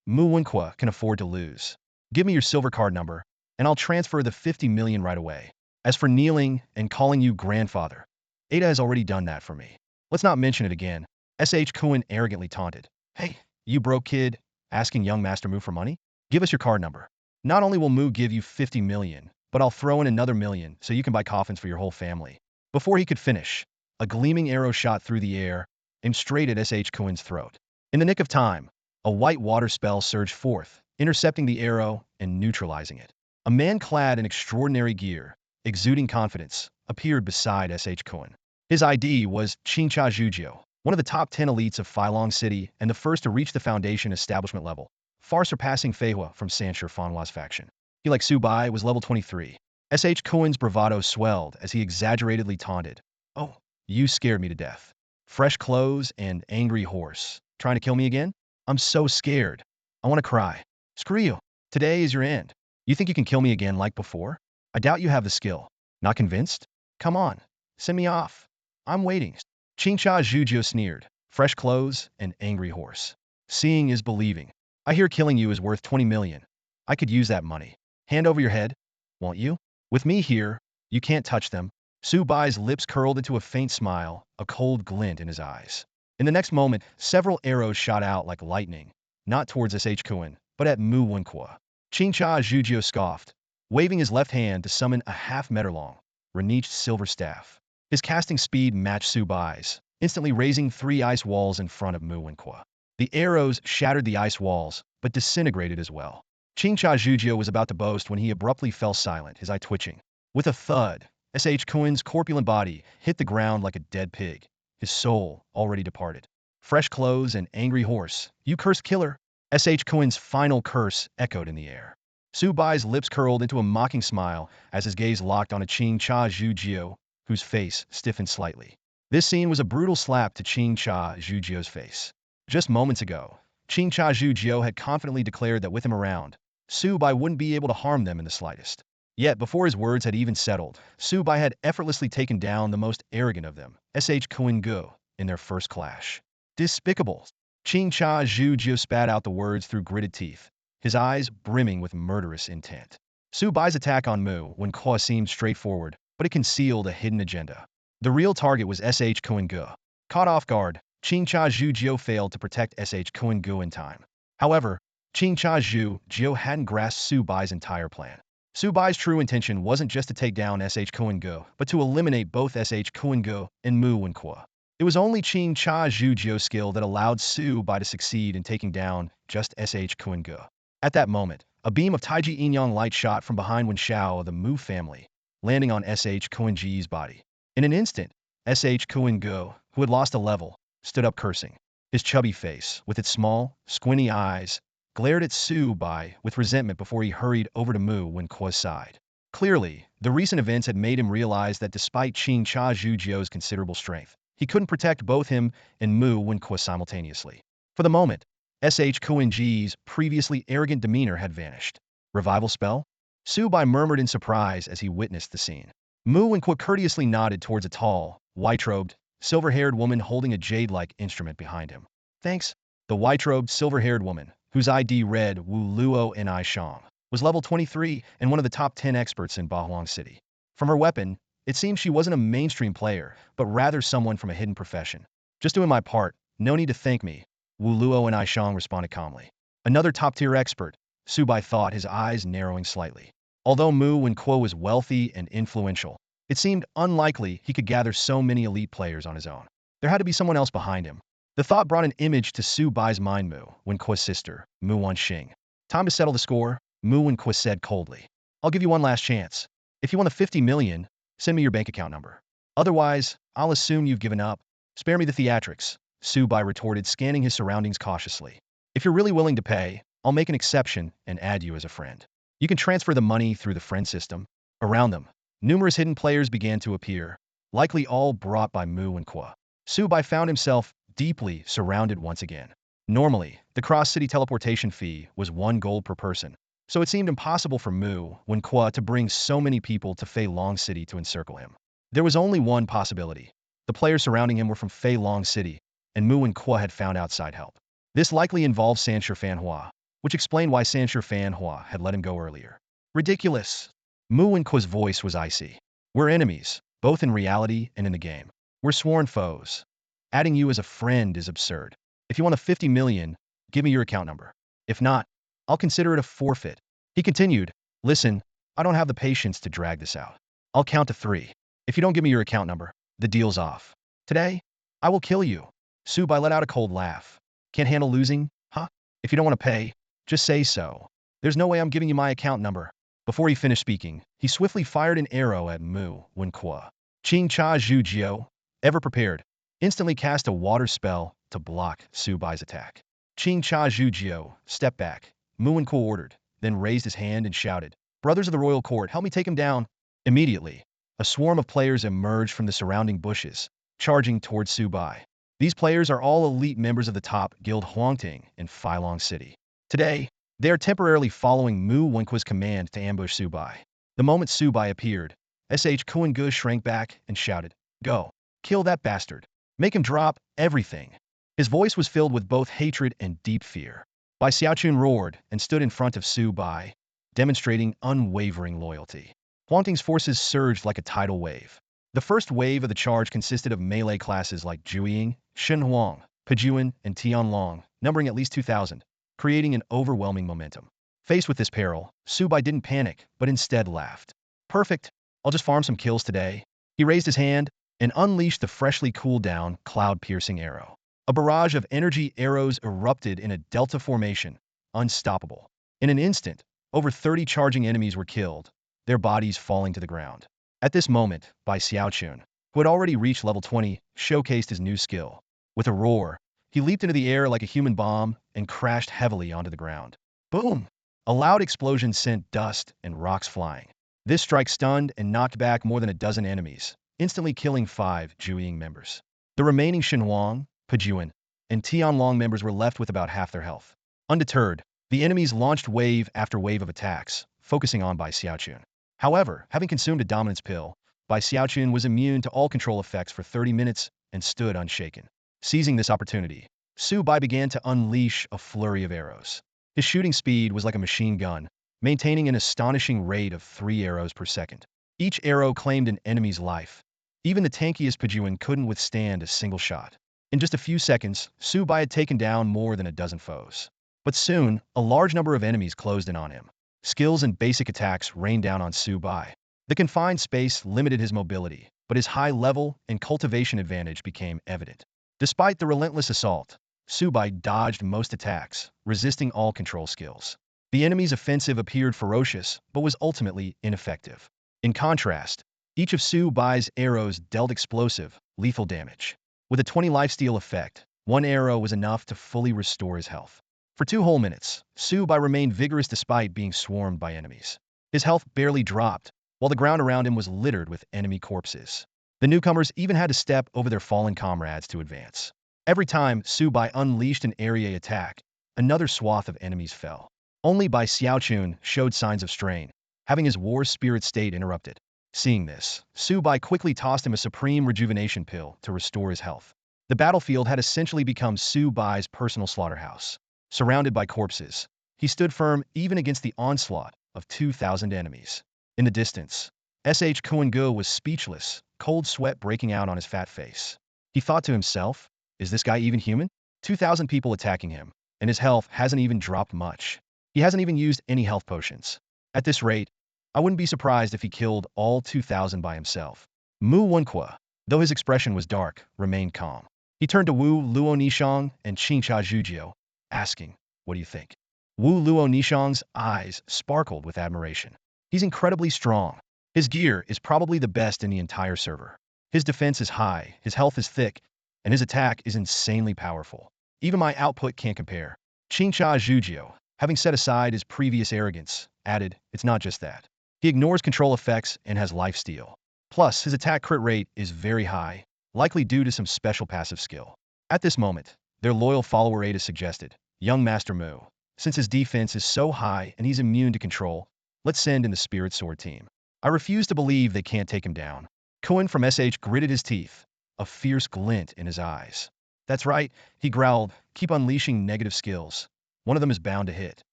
Mu Wenqua, can afford to lose. Give me your silver card number, and I'll transfer the 50 million right away. As for kneeling and calling you grandfather, Ada has already done that for me. Let's not mention it again. Sh Kuan arrogantly taunted. Hey, you broke kid, asking young Master Mu for money? Give us your card number. Not only will Mu give you 50 million, but I'll throw in another million so you can buy coffins for your whole family. Before he could finish, a gleaming arrow shot through the air, aimed straight at Sh Kuan's throat. In the nick of time, a white water spell surged forth, intercepting the arrow and neutralizing it. A man clad in extraordinary gear, exuding confidence, appeared beside Sh Kuan. His ID was Qingcha Zhujiu, one of the top 10 elites of Feilong City and the first to reach the Foundation establishment level, far surpassing Fei Hua from Sanshi Fanhua's faction. He, like Su Bai, was level 23. Sh Kuan's bravado swelled as he exaggeratedly taunted. Oh, you scared me to death. Fresh clothes and angry horse. Trying to kill me again? I'm so scared. I want to cry. Screw you. Today is your end. You think you can kill me again like before? I doubt you have the skill. Not convinced? Come on. Send me off. I'm waiting. Qingcha Zhujiu sneered. Fresh clothes and angry horse. Seeing is believing. I hear killing you is worth 20 million. I could use that money. Hand over your head. Won't you? With me here, you can't touch them. Su Bai's lips curled into a faint smile, a cold glint in his eyes. In the next moment, several arrows shot out like lightning, not towards Sh Kuan, but at Mu Wenqua. Qingcha Zhujiu scoffed, waving his left hand to summon a half-meter-long, reniched silver staff. His casting speed matched Su Bai's, instantly raising 3 ice walls in front of Mu Wenqua. The arrows shattered the ice walls, but disintegrated as well. Qingcha Zhujiu was about to boast when he abruptly fell silent, his eye twitching. With a thud, Sh Kuan's corpulent body hit the ground like a dead pig, his soul already departed. Fresh clothes and angry horse, you cursed killer. Sh Kuan's final curse echoed in the air. Su Bai's lips curled into a mocking smile as his gaze locked on a Qingcha Zhujiu, whose face stiffened slightly. This scene was a brutal slap to Qingcha Zhujiu's face. Just moments ago, Qingcha Zhujiu had confidently declared that with him around, Su Bai wouldn't be able to harm them in the slightest. Yet, before his words had even settled, Su Bai had effortlessly taken down the most arrogant of them, Sh Kuan Gu, in their first clash. Despicable. Qingcha Zhujiu spat out the words through gritted teeth, his eyes brimming with murderous intent. Su Bai's attack on Mu Wenqua seemed straightforward, but it concealed a hidden agenda. The real target was Sh Kuan Gu. Caught off guard, Qingcha Zhujiu failed to protect Sh Kuan Gu in time. However, Qingcha Zhujiu hadn't grasped Su Bai's entire plan. Su Bai's true intention wasn't just to take down Sh Kuan Gu, but to eliminate both Sh Kuan Gu and Mu Wenqua. It was only Qingcha Zhujiu's skill that allowed Su Bai to succeed in taking down just Sh Kuan Gu. At that moment, a beam of Taiji Inyang light shot from behind Wen Shao of the Mu family, landing on Sh Kuan Ji's body. In an instant, Sh Kuan Gu, who had lost a level, stood up cursing. His chubby face, with its small, squinty eyes, glared at Su Bai with resentment before he hurried over to Mu Wenqua's side. Clearly, the recent events had made him realize that despite Qingcha Zhujiu's considerable strength, he couldn't protect both him and Mu Wenqua simultaneously. For the moment, Sh Kuan Ji's previously arrogant demeanor had vanished. Revival spell? Su Bai murmured in surprise as he witnessed the scene. Mu Wenqua courteously nodded towards a tall, white-robed, silver-haired woman holding a jade-like instrument behind him. Thanks. The white-robed, silver-haired woman, whose ID read Wu Luo Ni Shang, was level 23 and one of the top 10 experts in Bahuang City. From her weapon, it seemed she wasn't a mainstream player, but rather someone from a hidden profession. Just doing my part, no need to thank me, Wu Luo Ni Shang responded calmly. Another top-tier expert, Su Bai thought, his eyes narrowing slightly. Although Mu Wenqua was wealthy and influential, it seemed unlikely he could gather so many elite players on his own. There had to be someone else behind him. The thought brought an image to Su Bai's mind. Mu Wenqua's sister, Mu Wanxing. Time to settle the score. Mu Wenqua said coldly. I'll give you one last chance. If you want the 50 million, send me your bank account number. Otherwise, I'll assume you've given up. Spare me the theatrics, Su Bai retorted, scanning his surroundings cautiously. If you're really willing to pay, I'll make an exception and add you as a friend. You can transfer the money through the friend system. Around them, numerous hidden players began to appear, likely all brought by Mu Wenqua. Su Bai found himself deeply surrounded once again. Normally, the cross-city teleportation fee was 1 gold per person, so it seemed impossible for Mu Wenqua to bring so many people to Fei Long City to encircle him. There was only one possibility. The players surrounding him were from Fei Long City, and Mu Wenqua had found outside help. This likely involved Sanshir Fanhua, which explained why Sanshir Fanhua had let him go earlier. Ridiculous! Mu Wenqua's voice was icy. We're enemies, both in reality and in the game. We're sworn foes. Adding you as a friend is absurd. If you want a 50 million, give me your account number. If not, I'll consider it a forfeit. He continued, listen, I don't have the patience to drag this out. I'll count to 3. If you don't give me your account number, the deal's off. Today, I will kill you. Su Bai let out a cold laugh. Can't handle losing, huh? If you don't want to pay, just say so. There's no way I'm giving you my account number. Before he finished speaking, he swiftly fired an arrow at Mu Wenqua. Qing Cha Zhu Jiu, ever prepared, instantly cast a water spell to block Su Bai's attack. Qing Cha Zhu Jiu, step back, Mu Wenqua ordered, then raised his hand and shouted, Brothers of the royal court, help me take him down. Immediately, a swarm of players emerged from the surrounding bushes, charging towards Su Bai. These players are all elite members of the top guild Huangting in Fei Long City. Today, they are temporarily following Mu Wenqua's command to ambush Su Bai. The moment Su Bai appeared, Sh Kuan-gu shrank back and shouted, Go! Kill that bastard! Make him drop everything! His voice was filled with both hatred and deep fear. Bai Xiaochun roared and stood in front of Su Bai, demonstrating unwavering loyalty. Huangting's forces surged like a tidal wave. The first wave of the charge consisted of melee classes like Zhuiying, Shenhuang, Pejuan, and Tianlong, numbering at least 2,000, creating an overwhelming momentum. Faced with this peril, Su Bai didn't panic, but instead laughed. Perfect. I'll just farm some kills today. He raised his hand and unleashed the freshly cooled down cloud-piercing arrow. A barrage of energy arrows erupted in a delta formation, unstoppable. In an instant, over 30 charging enemies were killed, their bodies falling to the ground. At this moment, Bai Xiaochun, who had already reached level 20, showcased his new skill. With a roar, he leaped into the air like a human bomb and crashed heavily onto the ground. Boom! A loud explosion sent dust and rocks flying. This strike stunned and knocked back more than a dozen enemies, instantly killing 5 Zhuiying members. The remaining Shenhuang, Pejuan, and Tianlong members were left with about half their health. Undeterred, the enemies launched wave after wave of attacks, focusing on Bai Xiaochun. However, having consumed a dominance pill, Bai Xiaochun was immune to all control effects for 30 minutes and stood unshaken. Seizing this opportunity, Su Bai began to unleash a flurry of arrows. His shooting speed was like a machine gun, maintaining an astonishing rate of 3 arrows per second. Each arrow claimed an enemy's life. Even the tankiest Pejuan couldn't withstand a single shot. In just a few seconds, Su Bai had taken down more than a dozen foes. But soon, a large number of enemies closed in on him. Skills and basic attacks rained down on Su Bai. The confined space limited his mobility, but his high level and cultivation advantage became evident. Despite the relentless assault, Su Bai dodged most attacks, resisting all control skills. The enemy's offensive appeared ferocious, but was ultimately ineffective. In contrast, each of Su Bai's arrows dealt explosive, lethal damage. With a 20 lifesteal effect, one arrow was enough to fully restore his health. For 2 whole minutes, Su Bai remained vigorous despite being swarmed by enemies. His health barely dropped, while the ground around him was littered with enemy corpses. The newcomers even had to step over their fallen comrades to advance. Every time Su Bai unleashed an area attack, another swath of enemies fell. Only Bai Xiaochun showed signs of strain, having his war spirit state interrupted. Seeing this, Su Bai quickly tossed him a supreme rejuvenation pill to restore his health. The battlefield had essentially become Su Bai's personal slaughterhouse. Surrounded by corpses, he stood firm even against the onslaught of 2,000 enemies. In the distance, Sh Kuan-gu was speechless, cold sweat breaking out on his fat face. He thought to himself, is this guy even human? 2,000 people attacking him, and his health hasn't even dropped much. He hasn't even used any health potions. At this rate, I wouldn't be surprised if he killed all 2,000 by himself. Mu Wenqua, though his expression was dark, remained calm. He turned to Wu Luonishang and Qingcha Zhujiu, asking, what do you think? Wu Luo Nishang's eyes sparkled with admiration. He's incredibly strong. His gear is probably the best in the entire server. His defense is high, his health is thick, and his attack is insanely powerful. Even my output can't compare. Qingcha Zhujiu, having set aside his previous arrogance, added, it's not just that. He ignores control effects and has lifesteal. Plus, his attack crit rate is very high, likely due to some special passive skill. At this moment, their loyal follower Ada suggested, young Master Mu, since his defense is so high and he's immune to control, let's send in the Spirit Sword team. I refuse to believe they can't take him down. Cohen from SH gritted his teeth, a fierce glint in his eyes. That's right, he growled, keep unleashing negative skills. One of them is bound to hit.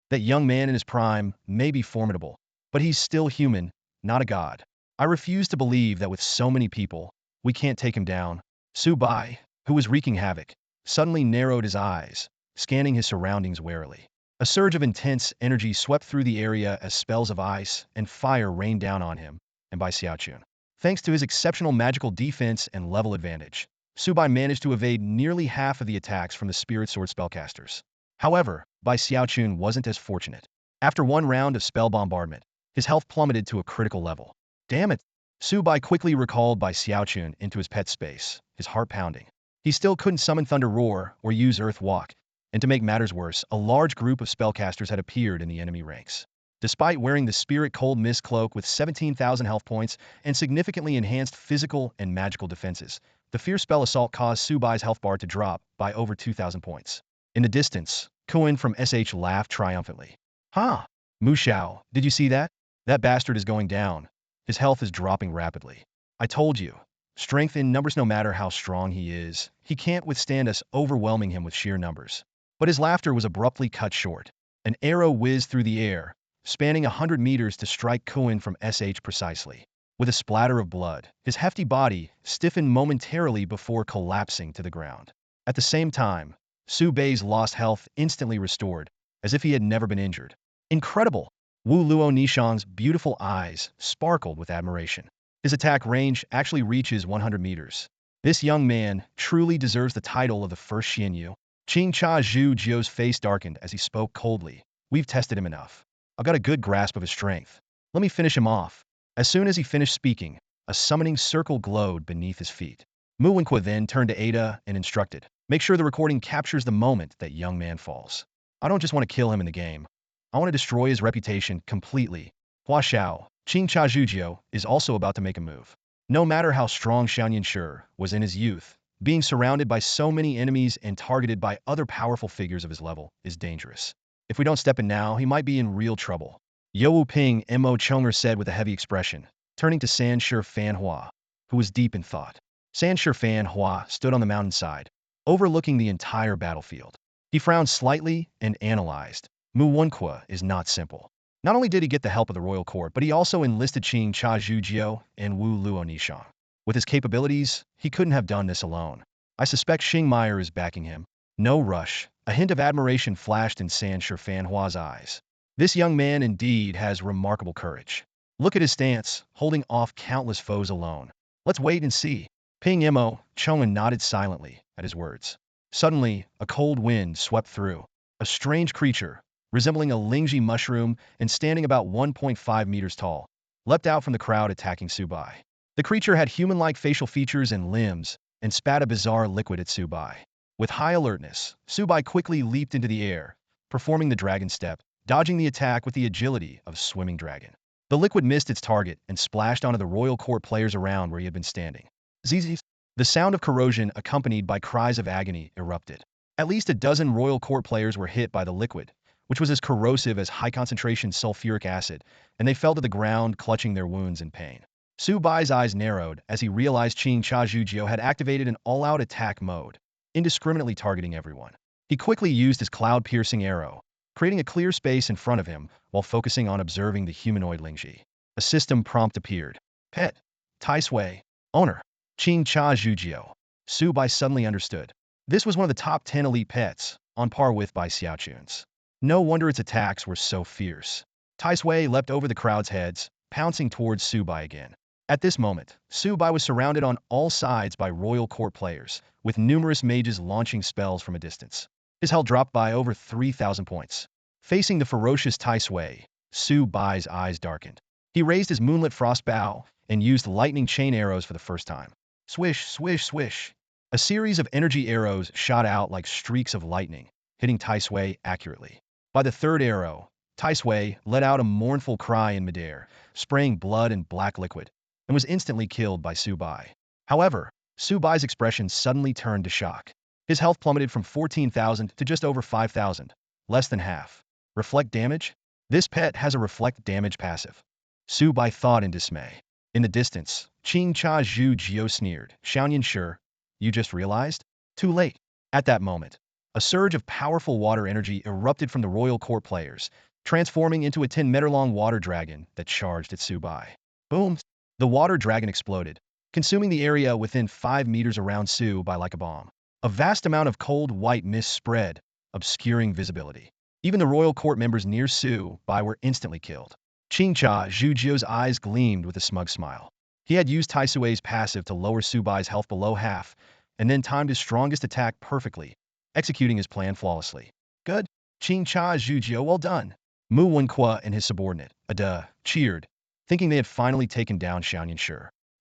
That young man in his prime may be formidable, but he's still human, not a god. I refuse to believe that with so many people, we can't take him down. Su Bai, who was wreaking havoc, suddenly narrowed his eyes, scanning his surroundings warily. A surge of intense energy swept through the area as spells of ice and fire rained down on him and by Xiaochun. Thanks to his exceptional magical defense and level advantage, Su Bai managed to evade nearly half of the attacks from the Spirit Sword spellcasters. However, Bai Xiaochun wasn't as fortunate. After one round of spell bombardment, his health plummeted to a critical level. Damn it! Su Bai quickly recalled Bai Xiaochun into his pet space, his heart pounding. He still couldn't summon Thunder Roar or use Earth Walk, and to make matters worse, a large group of spellcasters had appeared in the enemy ranks. Despite wearing the Spirit Cold Mist Cloak with 17,000 health points and significantly enhanced physical and magical defenses, the fierce spell assault caused Su Bai's health bar to drop by over 2,000 points. In the distance, Cohen from SH laughed triumphantly. Huh? Mu Xiao, did you see that? That bastard is going down. His health is dropping rapidly. I told you. Strength in numbers, no matter how strong he is, he can't withstand us overwhelming him with sheer numbers. But his laughter was abruptly cut short. An arrow whizzed through the air, spanning 100 meters to strike Cohen from SH precisely. With a splatter of blood, his hefty body stiffened momentarily before collapsing to the ground. At the same time, Su Bai's lost health instantly restored, as if he had never been injured. Incredible! Wu Luo Nishang's beautiful eyes sparkled with admiration. His attack range actually reaches 100 meters. This young man truly deserves the title of the first Xianyu. Qing Cha Zhu Jiu's face darkened as he spoke coldly. We've tested him enough. I've got a good grasp of his strength. Let me finish him off. As soon as he finished speaking, a summoning circle glowed beneath his feet. Mu Wenqua then turned to Ada and instructed, make sure the recording captures the moment that young man falls. I don't just want to kill him in the game. I want to destroy his reputation completely. Hua Xiao, Qing Cha Zhujiu, is also about to make a move. No matter how strong Xianyan Shi was in his youth, being surrounded by so many enemies and targeted by other powerful figures of his level is dangerous. If we don't step in now, he might be in real trouble. Yo Ping Mo Chonger said with a heavy expression, turning to San Shi Fan Hua, who was deep in thought. San Shi Fan Hua stood on the mountainside, overlooking the entire battlefield. He frowned slightly and analyzed. Mu Wenqua is not simple. Not only did he get the help of the royal court, but he also enlisted Qing Cha Zhujiu and Wu Luo Nishang. With his capabilities, he couldn't have done this alone. I suspect Xing Meyer is backing him. No rush. A hint of admiration flashed in San Shi Fan Hua's eyes. This young man indeed has remarkable courage. Look at his stance, holding off countless foes alone. Let's wait and see. Ping Mo Chongwen nodded silently at his words. Suddenly, a cold wind swept through. A strange creature, resembling a Lingji mushroom and standing about 1.5 meters tall, leapt out from the crowd attacking Su Bai. The creature had human-like facial features and limbs and spat a bizarre liquid at Su Bai. With high alertness, Su Bai quickly leaped into the air, performing the dragon step, dodging the attack with the agility of a swimming dragon. The liquid missed its target and splashed onto the royal court players around where he had been standing. Zzz. The sound of corrosion accompanied by cries of agony erupted. At least a dozen royal court players were hit by the liquid, which was as corrosive as high-concentration sulfuric acid, and they fell to the ground clutching their wounds in pain. Su Bai's eyes narrowed as he realized Qing Cha Zhujiu had activated an all-out attack mode, indiscriminately targeting everyone. He quickly used his cloud-piercing arrow, creating a clear space in front of him while focusing on observing the humanoid Lingji. A system prompt appeared. Pet. Tai Sui. Owner. Qing Cha Zhujiu. Su Bai suddenly understood. This was one of the top 10 elite pets, on par with Bai Xiaochun's. No wonder its attacks were so fierce. Tai Sui leapt over the crowd's heads, pouncing towards Su Bai again. At this moment, Su Bai was surrounded on all sides by royal court players, with numerous mages launching spells from a distance. His health dropped by over 3,000 points. Facing the ferocious Tai Sui, Su Bai's eyes darkened. He raised his moonlit frost bow and used lightning chain arrows for the first time. Swish, swish, swish. A series of energy arrows shot out like streaks of lightning, hitting Tai Sui accurately. By the third arrow, Tai Sui let out a mournful cry in midair, spraying blood and black liquid, and was instantly killed by Su Bai. However, Su Bai's expression suddenly turned to shock. His health plummeted from 14,000 to just over 5,000, less than half. Reflect damage? This pet has a reflect damage passive. Su Bai thought in dismay. In the distance, Qing Cha Zhu Jiao sneered. Xiaoyan sure, you just realized? Too late. At that moment, a surge of powerful water energy erupted from the royal court players, transforming into a 10-meter-long water dragon that charged at Su Bai. Boom! The water dragon exploded, consuming the area within 5 meters around Su Bai like a bomb. A vast amount of cold white mist spread, obscuring visibility. Even the royal court members near Su Bai were instantly killed. Qingcha Zhujiao's eyes gleamed with a smug smile. He had used Tai Sui's passive to lower Su Bai's health below half, and then timed his strongest attack perfectly, executing his plan flawlessly. Good. Qingcha Zhujiao, well done. Mu Wenqua and his subordinate, Ada, cheered, thinking they had finally taken down Xiaoyan Shi.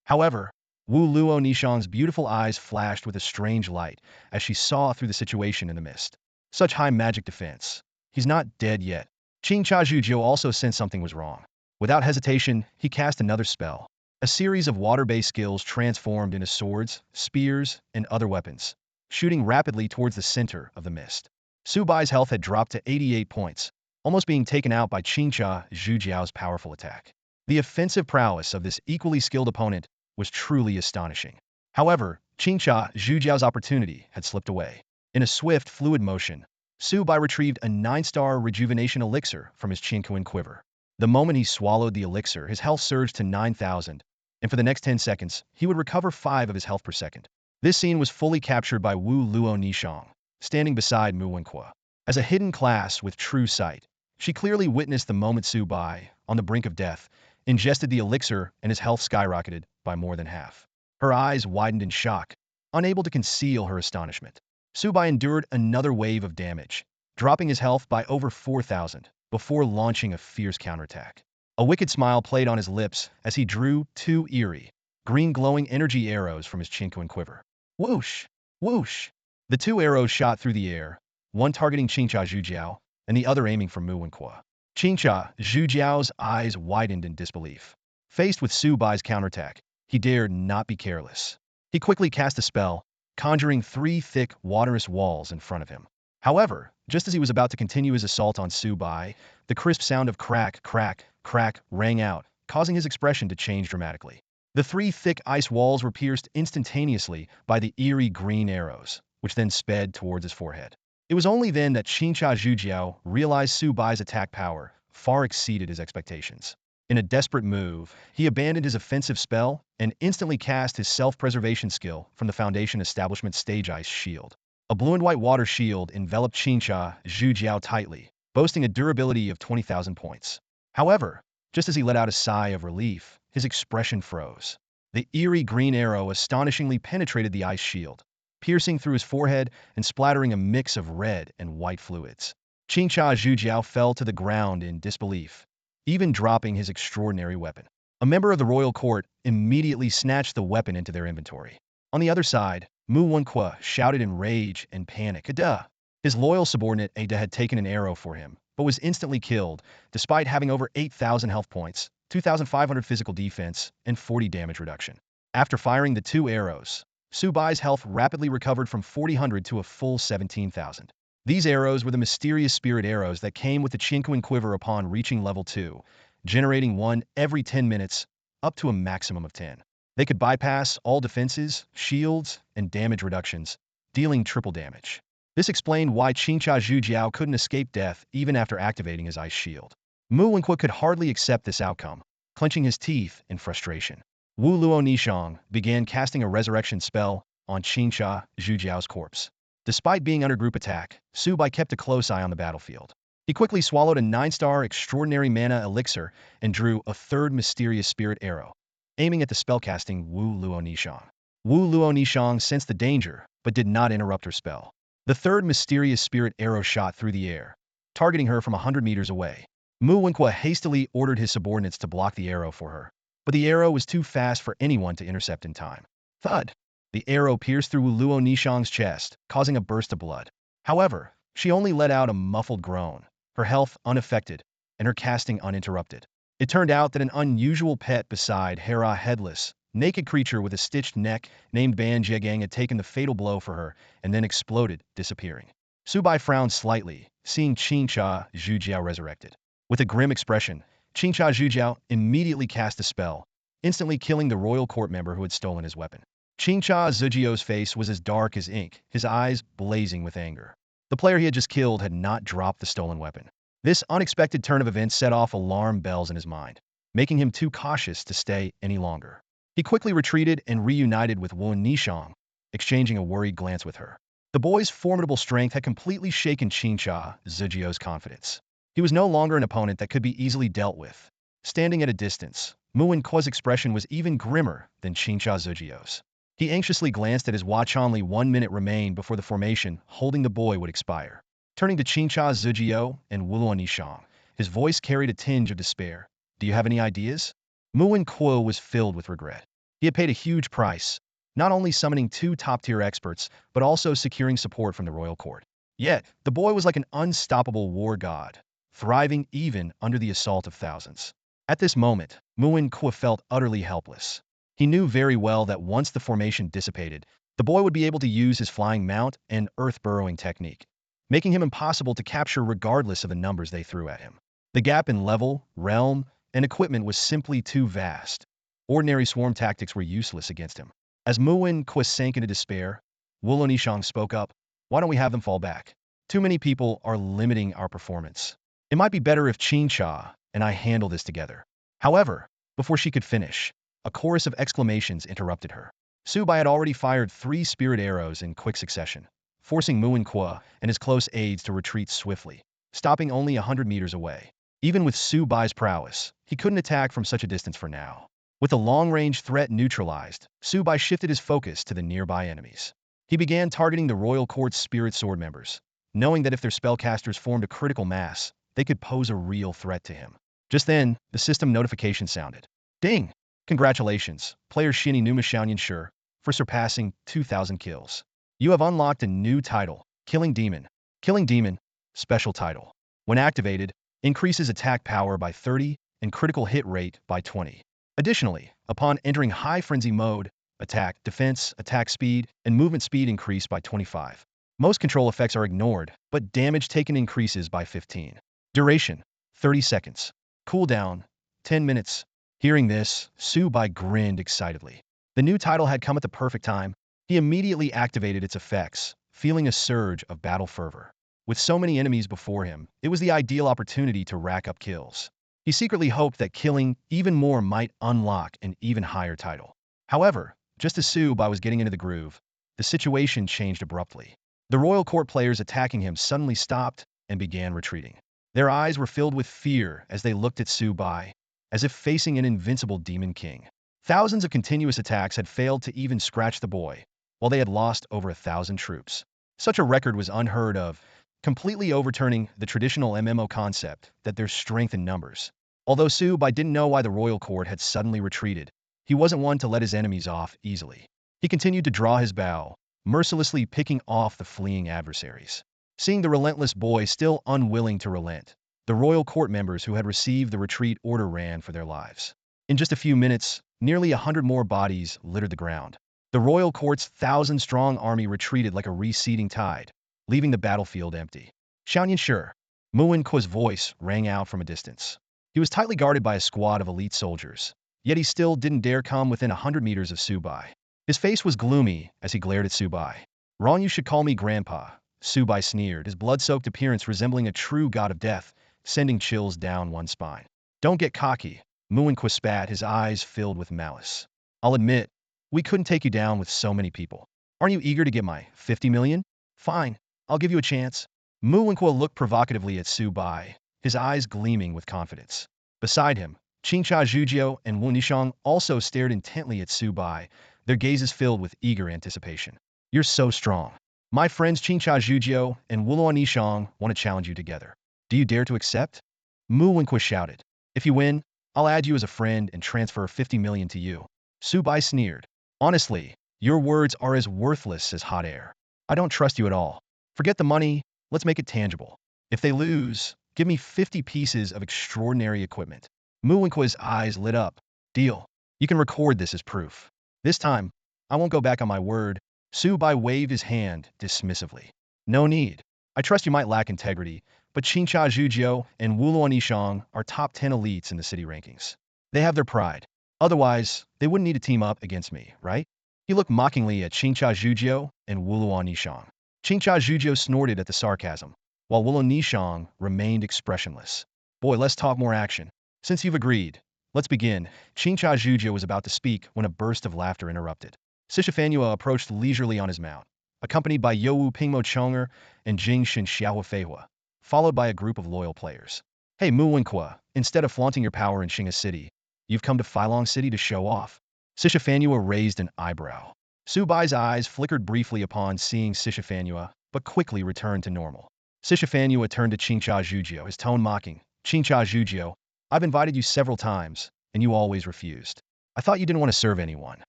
However, Wu Luo Nishang's beautiful eyes flashed with a strange light as she saw through the situation in the mist. Such high magic defense. He's not dead yet. Qingcha Zhujiao also sensed something was wrong. Without hesitation, he cast another spell. A series of water-based skills transformed into swords, spears, and other weapons, shooting rapidly towards the center of the mist. Su Bai's health had dropped to 88 points, almost being taken out by Qingcha Zhujiao's powerful attack. The offensive prowess of this equally skilled opponent was truly astonishing. However, Qingcha Zhujiao's opportunity had slipped away. In a swift, fluid motion, Su Bai retrieved a 9-star rejuvenation elixir from his Qinquan quiver. The moment he swallowed the elixir, his health surged to 9,000, and for the next 10 seconds, he would recover 5 of his health per second. This scene was fully captured by Wu Luo Nishang, standing beside Mu Wenqua. As a hidden class with true sight, she clearly witnessed the moment Su Bai, on the brink of death, ingested the elixir and his health skyrocketed by more than half. Her eyes widened in shock, unable to conceal her astonishment. Su Bai endured another wave of damage, dropping his health by over 4,000 before launching a fierce counterattack. A wicked smile played on his lips as he drew 2 eerie, green glowing energy arrows from his Qinquan quiver. Whoosh! Whoosh! The 2 arrows shot through the air, one targeting Qingcha Zhujiao and the other aiming for Mu Wenqua. Qingcha Zhujiao's eyes widened in disbelief. Faced with Su Bai's counterattack, he dared not be careless. He quickly cast a spell, conjuring 3 thick, waterous walls in front of him. However, just as he was about to continue his assault on Su Bai, the crisp sound of crack, crack, crack rang out, causing his expression to change dramatically. The 3 thick ice walls were pierced instantaneously by the eerie green arrows, which then sped towards his forehead. It was only then that Qingcha Zhujiao realized Su Bai's attack power far exceeded his expectations. In a desperate move, he abandoned his offensive spell and instantly cast his self-preservation skill from the Foundation Establishment Stage Ice Shield. A blue and white water shield enveloped Qingcha Zhujiao tightly, boasting a durability of 20,000 points. However, just as he let out a sigh of relief, his expression froze. The eerie green arrow astonishingly penetrated the ice shield, piercing through his forehead and splattering a mix of red and white fluids. Qingcha Zhujiao fell to the ground in disbelief, even dropping his extraordinary weapon. A member of the royal court immediately snatched the weapon into their inventory. On the other side, Mu Wenqua shouted in rage and panic. Ada! His loyal subordinate Ada had taken an arrow for him, but was instantly killed, despite having over 8,000 health points, 2,500 physical defense, and 40 damage reduction. After firing the 2 arrows, Su Bai's health rapidly recovered from 4,000 to a full 17,000. These arrows were the mysterious spirit arrows that came with the Qinquan quiver upon reaching level 2, generating 1 every 10 minutes, up to a maximum of 10. They could bypass all defenses, shields, and damage reductions, dealing triple damage. This explained why Qingcha Zhujiao couldn't escape death even after activating his ice shield. Mu Wenqua could hardly accept this outcome, clenching his teeth in frustration. Wu Luo Nishang began casting a resurrection spell on Qingcha Zhujiao's corpse. Despite being under group attack, Su Bai kept a close eye on the battlefield. He quickly swallowed a 9-star extraordinary mana elixir and drew a 3rd mysterious spirit arrow, aiming at the spellcasting Wu Luo Nishang. Wu Luo Nishang sensed the danger, but did not interrupt her spell. The 3rd mysterious spirit arrow shot through the air, targeting her from 100 meters away. Mu Wenqua hastily ordered his subordinates to block the arrow for her, but the arrow was too fast for anyone to intercept in time. Thud! The arrow pierced through Luo Nishang's chest, causing a burst of blood. However, she only let out a muffled groan, her health unaffected, and her casting uninterrupted. It turned out that an unusual pet beside Hera headless, naked creature with a stitched neck named Ban Zhegang had taken the fatal blow for her and then exploded, disappearing. Su Bai frowned slightly, seeing Qingcha Zhujiao resurrected. With a grim expression, Qingcha Zhujiao immediately cast a spell, instantly killing the royal court member who had stolen his weapon. Qingcha Zhujiao's face was as dark as ink, his eyes blazing with anger. The player he had just killed had not dropped the stolen weapon. This unexpected turn of events set off alarm bells in his mind, making him too cautious to stay any longer. He quickly retreated and reunited with Wu Nishang, exchanging a worried glance with her. The boy's formidable strength had completely shaken Qingcha Zhujiao's confidence. He was no longer an opponent that could be easily dealt with. Standing at a distance, Mu Wenqua's expression was even grimmer than Qingcha Zhujiao's. He anxiously glanced at his watch. Only 1 minute remained before the formation holding the boy would expire. Turning to Qingcha Zhujiao and Wuluo Nishang, his voice carried a tinge of despair. Do you have any ideas? Mu Wenqua was filled with regret. He had paid a huge price, not only summoning 2 top-tier experts, but also securing support from the royal court. Yet, the boy was like an unstoppable war god, thriving even under the assault of thousands. At this moment, Mu Wenqua felt utterly helpless. He knew very well that once the formation dissipated, the boy would be able to use his flying mount and earth-burrowing technique, making him impossible to capture regardless of the numbers they threw at him. The gap in level, realm, and equipment was simply too vast. Ordinary swarm tactics were useless against him. As Mu Wenqua sank into despair, Wuluo Nishang spoke up. Why don't we have them fall back? Too many people are limiting our performance. It might be better if Qingcha and I handle this together. However, before she could finish, a chorus of exclamations interrupted her. Su Bai had already fired 3 spirit arrows in quick succession, forcing Mu Wenqua and his close aides to retreat swiftly, stopping only 100 meters away. Even with Su Bai's prowess, he couldn't attack from such a distance for now. With the long-range threat neutralized, Su Bai shifted his focus to the nearby enemies. He began targeting the royal court's spirit sword members, knowing that if their spellcasters formed a critical mass, they could pose a real threat to him. Just then, the system notification sounded. Ding! Congratulations, player Shini Numa Xiaoyan Shi, for surpassing 2,000 kills. You have unlocked a new title, Killing Demon. Killing Demon, special title. When activated, increases attack power by 30 and critical hit rate by 20. Additionally, upon entering high frenzy mode, attack, defense, attack speed, and movement speed increase by 25. Most control effects are ignored, but damage taken increases by 15. Duration, 30 seconds. Cooldown, 10 minutes. Hearing this, Su Bai grinned excitedly. The new title had come at the perfect time. He immediately activated its effects, feeling a surge of battle fervor. With so many enemies before him, it was the ideal opportunity to rack up kills. He secretly hoped that killing even more might unlock an even higher title. However, just as Su Bai was getting into the groove, the situation changed abruptly. The royal court players attacking him suddenly stopped and began retreating. Their eyes were filled with fear as they looked at Su Bai, as if facing an invincible demon king. Thousands of continuous attacks had failed to even scratch the boy, while they had lost over 1,000 troops. Such a record was unheard of, completely overturning the traditional MMO concept that there's strength in numbers. Although Su Bai didn't know why the royal court had suddenly retreated, he wasn't one to let his enemies off easily. He continued to draw his bow, mercilessly picking off the fleeing adversaries. Seeing the relentless boy still unwilling to relent, the royal court members who had received the retreat order ran for their lives. In just a few minutes, nearly 100 more bodies littered the ground. The royal court's 1,000-strong army retreated like a receding tide, leaving the battlefield empty. Xiaoyan Shi, Mu Wenqua's voice rang out from a distance. He was tightly guarded by a squad of elite soldiers, yet he still didn't dare come within 100 meters of Su Bai. His face was gloomy as he glared at Su Bai. Wrong, you should call me Grandpa, Su Bai sneered, his blood-soaked appearance resembling a true god of death, sending chills down one spine. Don't get cocky, Mu Wenqua spat, his eyes filled with malice. I'll admit, we couldn't take you down with so many people. Aren't you eager to get my 50 million? Fine, I'll give you a chance. Mu Wenqua looked provocatively at Su Bai, his eyes gleaming with confidence. Beside him, Qingcha Zhujiao and Wu Nishang also stared intently at Su Bai, their gazes filled with eager anticipation. You're so strong. My friends Qingcha Zhujiao and Wuluo Nishang want to challenge you together. Do you dare to accept? Mu Wenqua shouted. If you win, I'll add you as a friend and transfer 50 million to you. Su Bai sneered. Honestly, your words are as worthless as hot air. I don't trust you at all. Forget the money, let's make it tangible. If they lose, give me 50 pieces of extraordinary equipment. Mu Wenqua's eyes lit up. Deal. You can record this as proof. This time, I won't go back on my word. Su Bai waved his hand dismissively. No need. I trust you might lack integrity, but Qingxia Zhujiu and Wuluan Yishang are top 10 elites in the city rankings. They have their pride. Otherwise, they wouldn't need to team up against me, right? He looked mockingly at Qingxia Zhujiu and Wuluan Yishang. Qingxia Zhujiu snorted at the sarcasm, while Wuluan Yishang remained expressionless. Boy, let's talk more action. Since you've agreed, let's begin. Qingxia Zhujiu was about to speak when a burst of laughter interrupted. Sishifanua approached leisurely on his mount, accompanied by Youwu Pingmo Chonger and Jing Shin Xiahua Feihua, followed by a group of loyal players. Hey Mu Wenqua, instead of flaunting your power in Xing'a City, you've come to Filong City to show off. Sishifanua raised an eyebrow. Su Bai's eyes flickered briefly upon seeing Sishifanua, but quickly returned to normal. Sishifanua turned to Qingxia Zhujiu, his tone mocking. Qingxia Zhujiu, I've invited you several times, and you always refused. I thought you didn't want to serve anyone.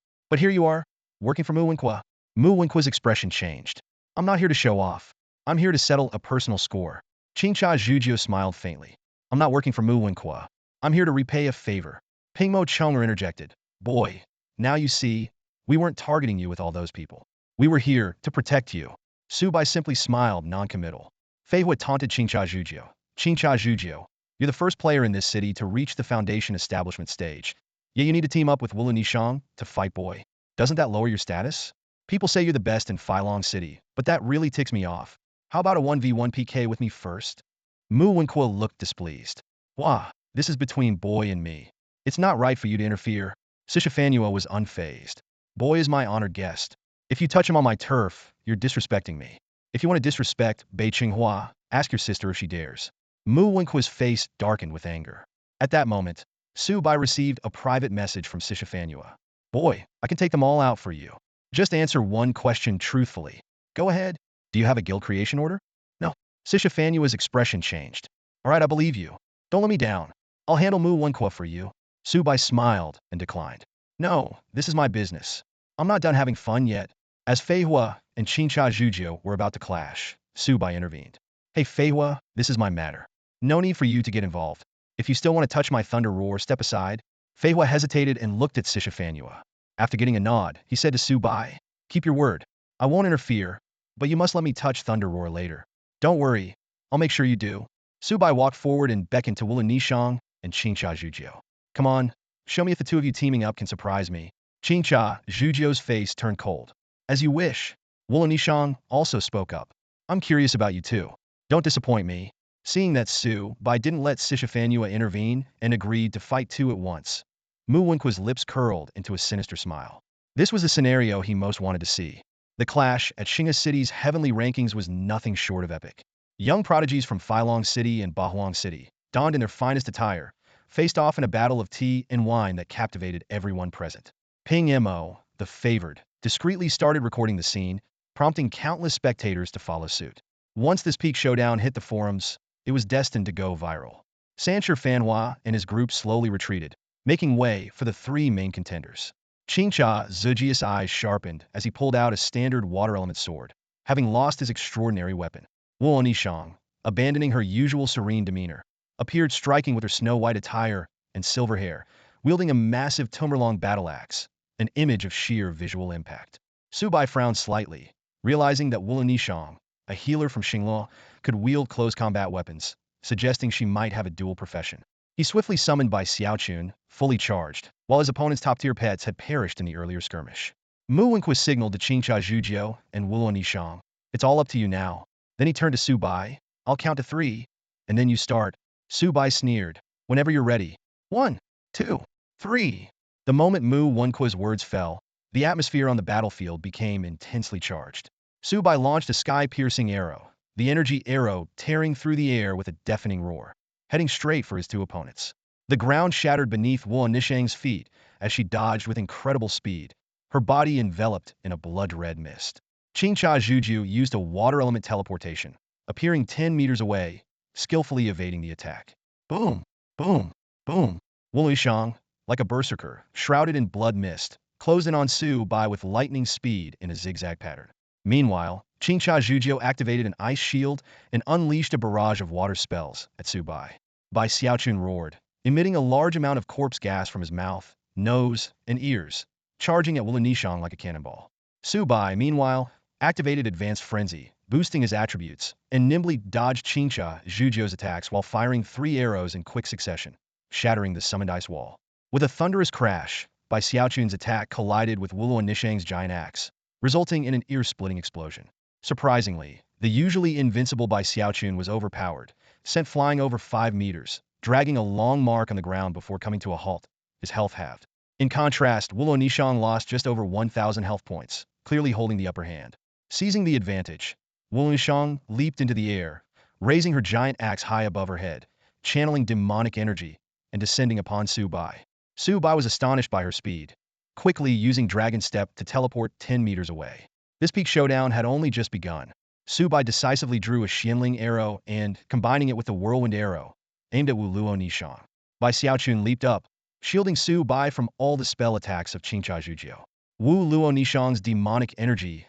But here you are, working for Mu Wenqua. Mu Wenqua's expression changed. I'm not here to show off. I'm here to settle a personal score. Qingxia Zhujiu smiled faintly. I'm not working for Mu Wenqua. I'm here to repay a favor. Pingmo Chonger interjected. Boy, now you see, we weren't targeting you with all those people. We were here to protect you. Su Bai simply smiled, non-committal. Feihua taunted Qingxia Zhujiu. Qingxia Zhujiu, you're the first player in this city to reach the foundation establishment stage. Yet you need to team up with Wuluan Yishang to fight Boy. Doesn't that lower your status? People say you're the best in Filong City, but that really ticks me off. How about a 1v1 PK with me first? Mu Wenqua looked displeased. Wah, this is between Boy and me. It's not right for you to interfere. Sishifanua was unfazed. Boy is my honored guest. If you touch him on my turf, you're disrespecting me. If you want to disrespect Bei Qinghua, ask your sister if she dares. Mu Wenqua's face darkened with anger. At that moment, Su Bai received a private message from Sishifanua. Boy, I can take them all out for you. Just answer one question truthfully. Go ahead. Do you have a guild creation order? No. Sishifanua's expression changed. Alright, I believe you. Don't let me down. I'll handle Mu Wenqua for you. Su Bai smiled and declined. No, this is my business. I'm not done having fun yet. As Feihua and Qingxia Zhujiu were about to clash, Su Bai intervened. Hey Feihua, this is my matter. No need for you to get involved. If you still want to touch my thunder roar, step aside. Feihua hesitated and looked at Sishifanua. After getting a nod, he said to Su Bai, keep your word. I won't interfere, but you must let me touch thunder roar later. Don't worry, I'll make sure you do. Su Bai walked forward and beckoned to Wuluan Yishang and Qingxia Zhujiu. Come on, show me if the two of you teaming up can surprise me. Qingxia Zhujiu's face turned cold. As you wish. Wuluan Yishang also spoke up. I'm curious about you too. Don't disappoint me. Seeing that Su Bai didn't let Sishifanua intervene and agreed to fight two at once, Mu Wenqua's lips curled into a sinister smile. This was the scenario he most wanted to see. The clash at Xing'a City's heavenly rankings was nothing short of epic. Young prodigies from Filong City and Bahuang City, donned in their finest attire, faced off in a battle of tea and wine that captivated everyone present. Ping Mo, the favored, discreetly started recording the scene, prompting countless spectators to follow suit. Once this peak showdown hit the forums, it was destined to go viral. Sancher Fanhua and his group slowly retreated, making way for the three main contenders. Qingxia Zhujiu's eyes sharpened as he pulled out a standard water element sword, having lost his extraordinary weapon. Wuluan Yishang, abandoning her usual serene demeanor, appeared striking with her snow-white attire and silver hair, wielding a massive Tumberlong battle axe, an image of sheer visual impact. Su Bai frowned slightly, realizing that Wuluan Yishang, a healer from Xingluo, could wield close combat weapons, suggesting she might have a dual profession. He swiftly summoned Bai Xiaochun, fully charged, while his opponent's top-tier pets had perished in the earlier skirmish. Mu Wenqua signaled to Qingxia Zhujiu and Wuluan Yishang. It's all up to you now. Then he turned to Su Bai. I'll count to 3, and then you start. Su Bai sneered. Whenever you're ready. 1, 2, 3. The moment Mu Wenqua's words fell, the atmosphere on the battlefield became intensely charged. Su Bai launched a sky-piercing arrow, the energy arrow tearing through the air with a deafening roar, heading straight for his two opponents. The ground shattered beneath Wuluan Yishang's feet as she dodged with incredible speed, her body enveloped in a blood-red mist. Qingxia Zhujiu used a water element teleportation, appearing 10 meters away, skillfully evading the attack. Boom! Boom! Boom! Wu Lishang, like a berserker, shrouded in blood mist, closed in on Su Bai with lightning speed in a zigzag pattern. Meanwhile, Qingxia Zhujiu activated an ice shield and unleashed a barrage of water spells at Su Bai. Bai Xiaochun roared, emitting a large amount of corpse gas from his mouth, nose, and ears, charging at Wu Nishang like a cannonball. Su Bai, meanwhile, activated Advanced Frenzy, boosting his attributes, and nimbly dodged Qingxia Zhujiu's attacks while firing 3 arrows in quick succession, shattering the summoned ice wall. With a thunderous crash, Bai Xiaochun's attack collided with Wu Nishang's giant axe, resulting in an ear-splitting explosion. Surprisingly, the usually invincible Bai Xiaochun was overpowered, sent flying over 5 meters, dragging a long mark on the ground before coming to a halt, his health halved. In contrast, Wu Nishang lost just over 1,000 health points, clearly holding the upper hand. Seizing the advantage, Wu Nishang leaped into the air, raising her giant axe high above her head, channeling demonic energy, and descending upon Su Bai. Su Bai was astonished by her speed, quickly using Dragon Step to teleport 10 meters away. This peak showdown had only just begun. Su Bai decisively drew a Xianling arrow and, combining it with the whirlwind arrow, aimed at Wu Nishang. Bai Xiaochun leaped up, shielding Su Bai from all the spell attacks of Qingxia Zhujiu. Wu Nishang's demonic energy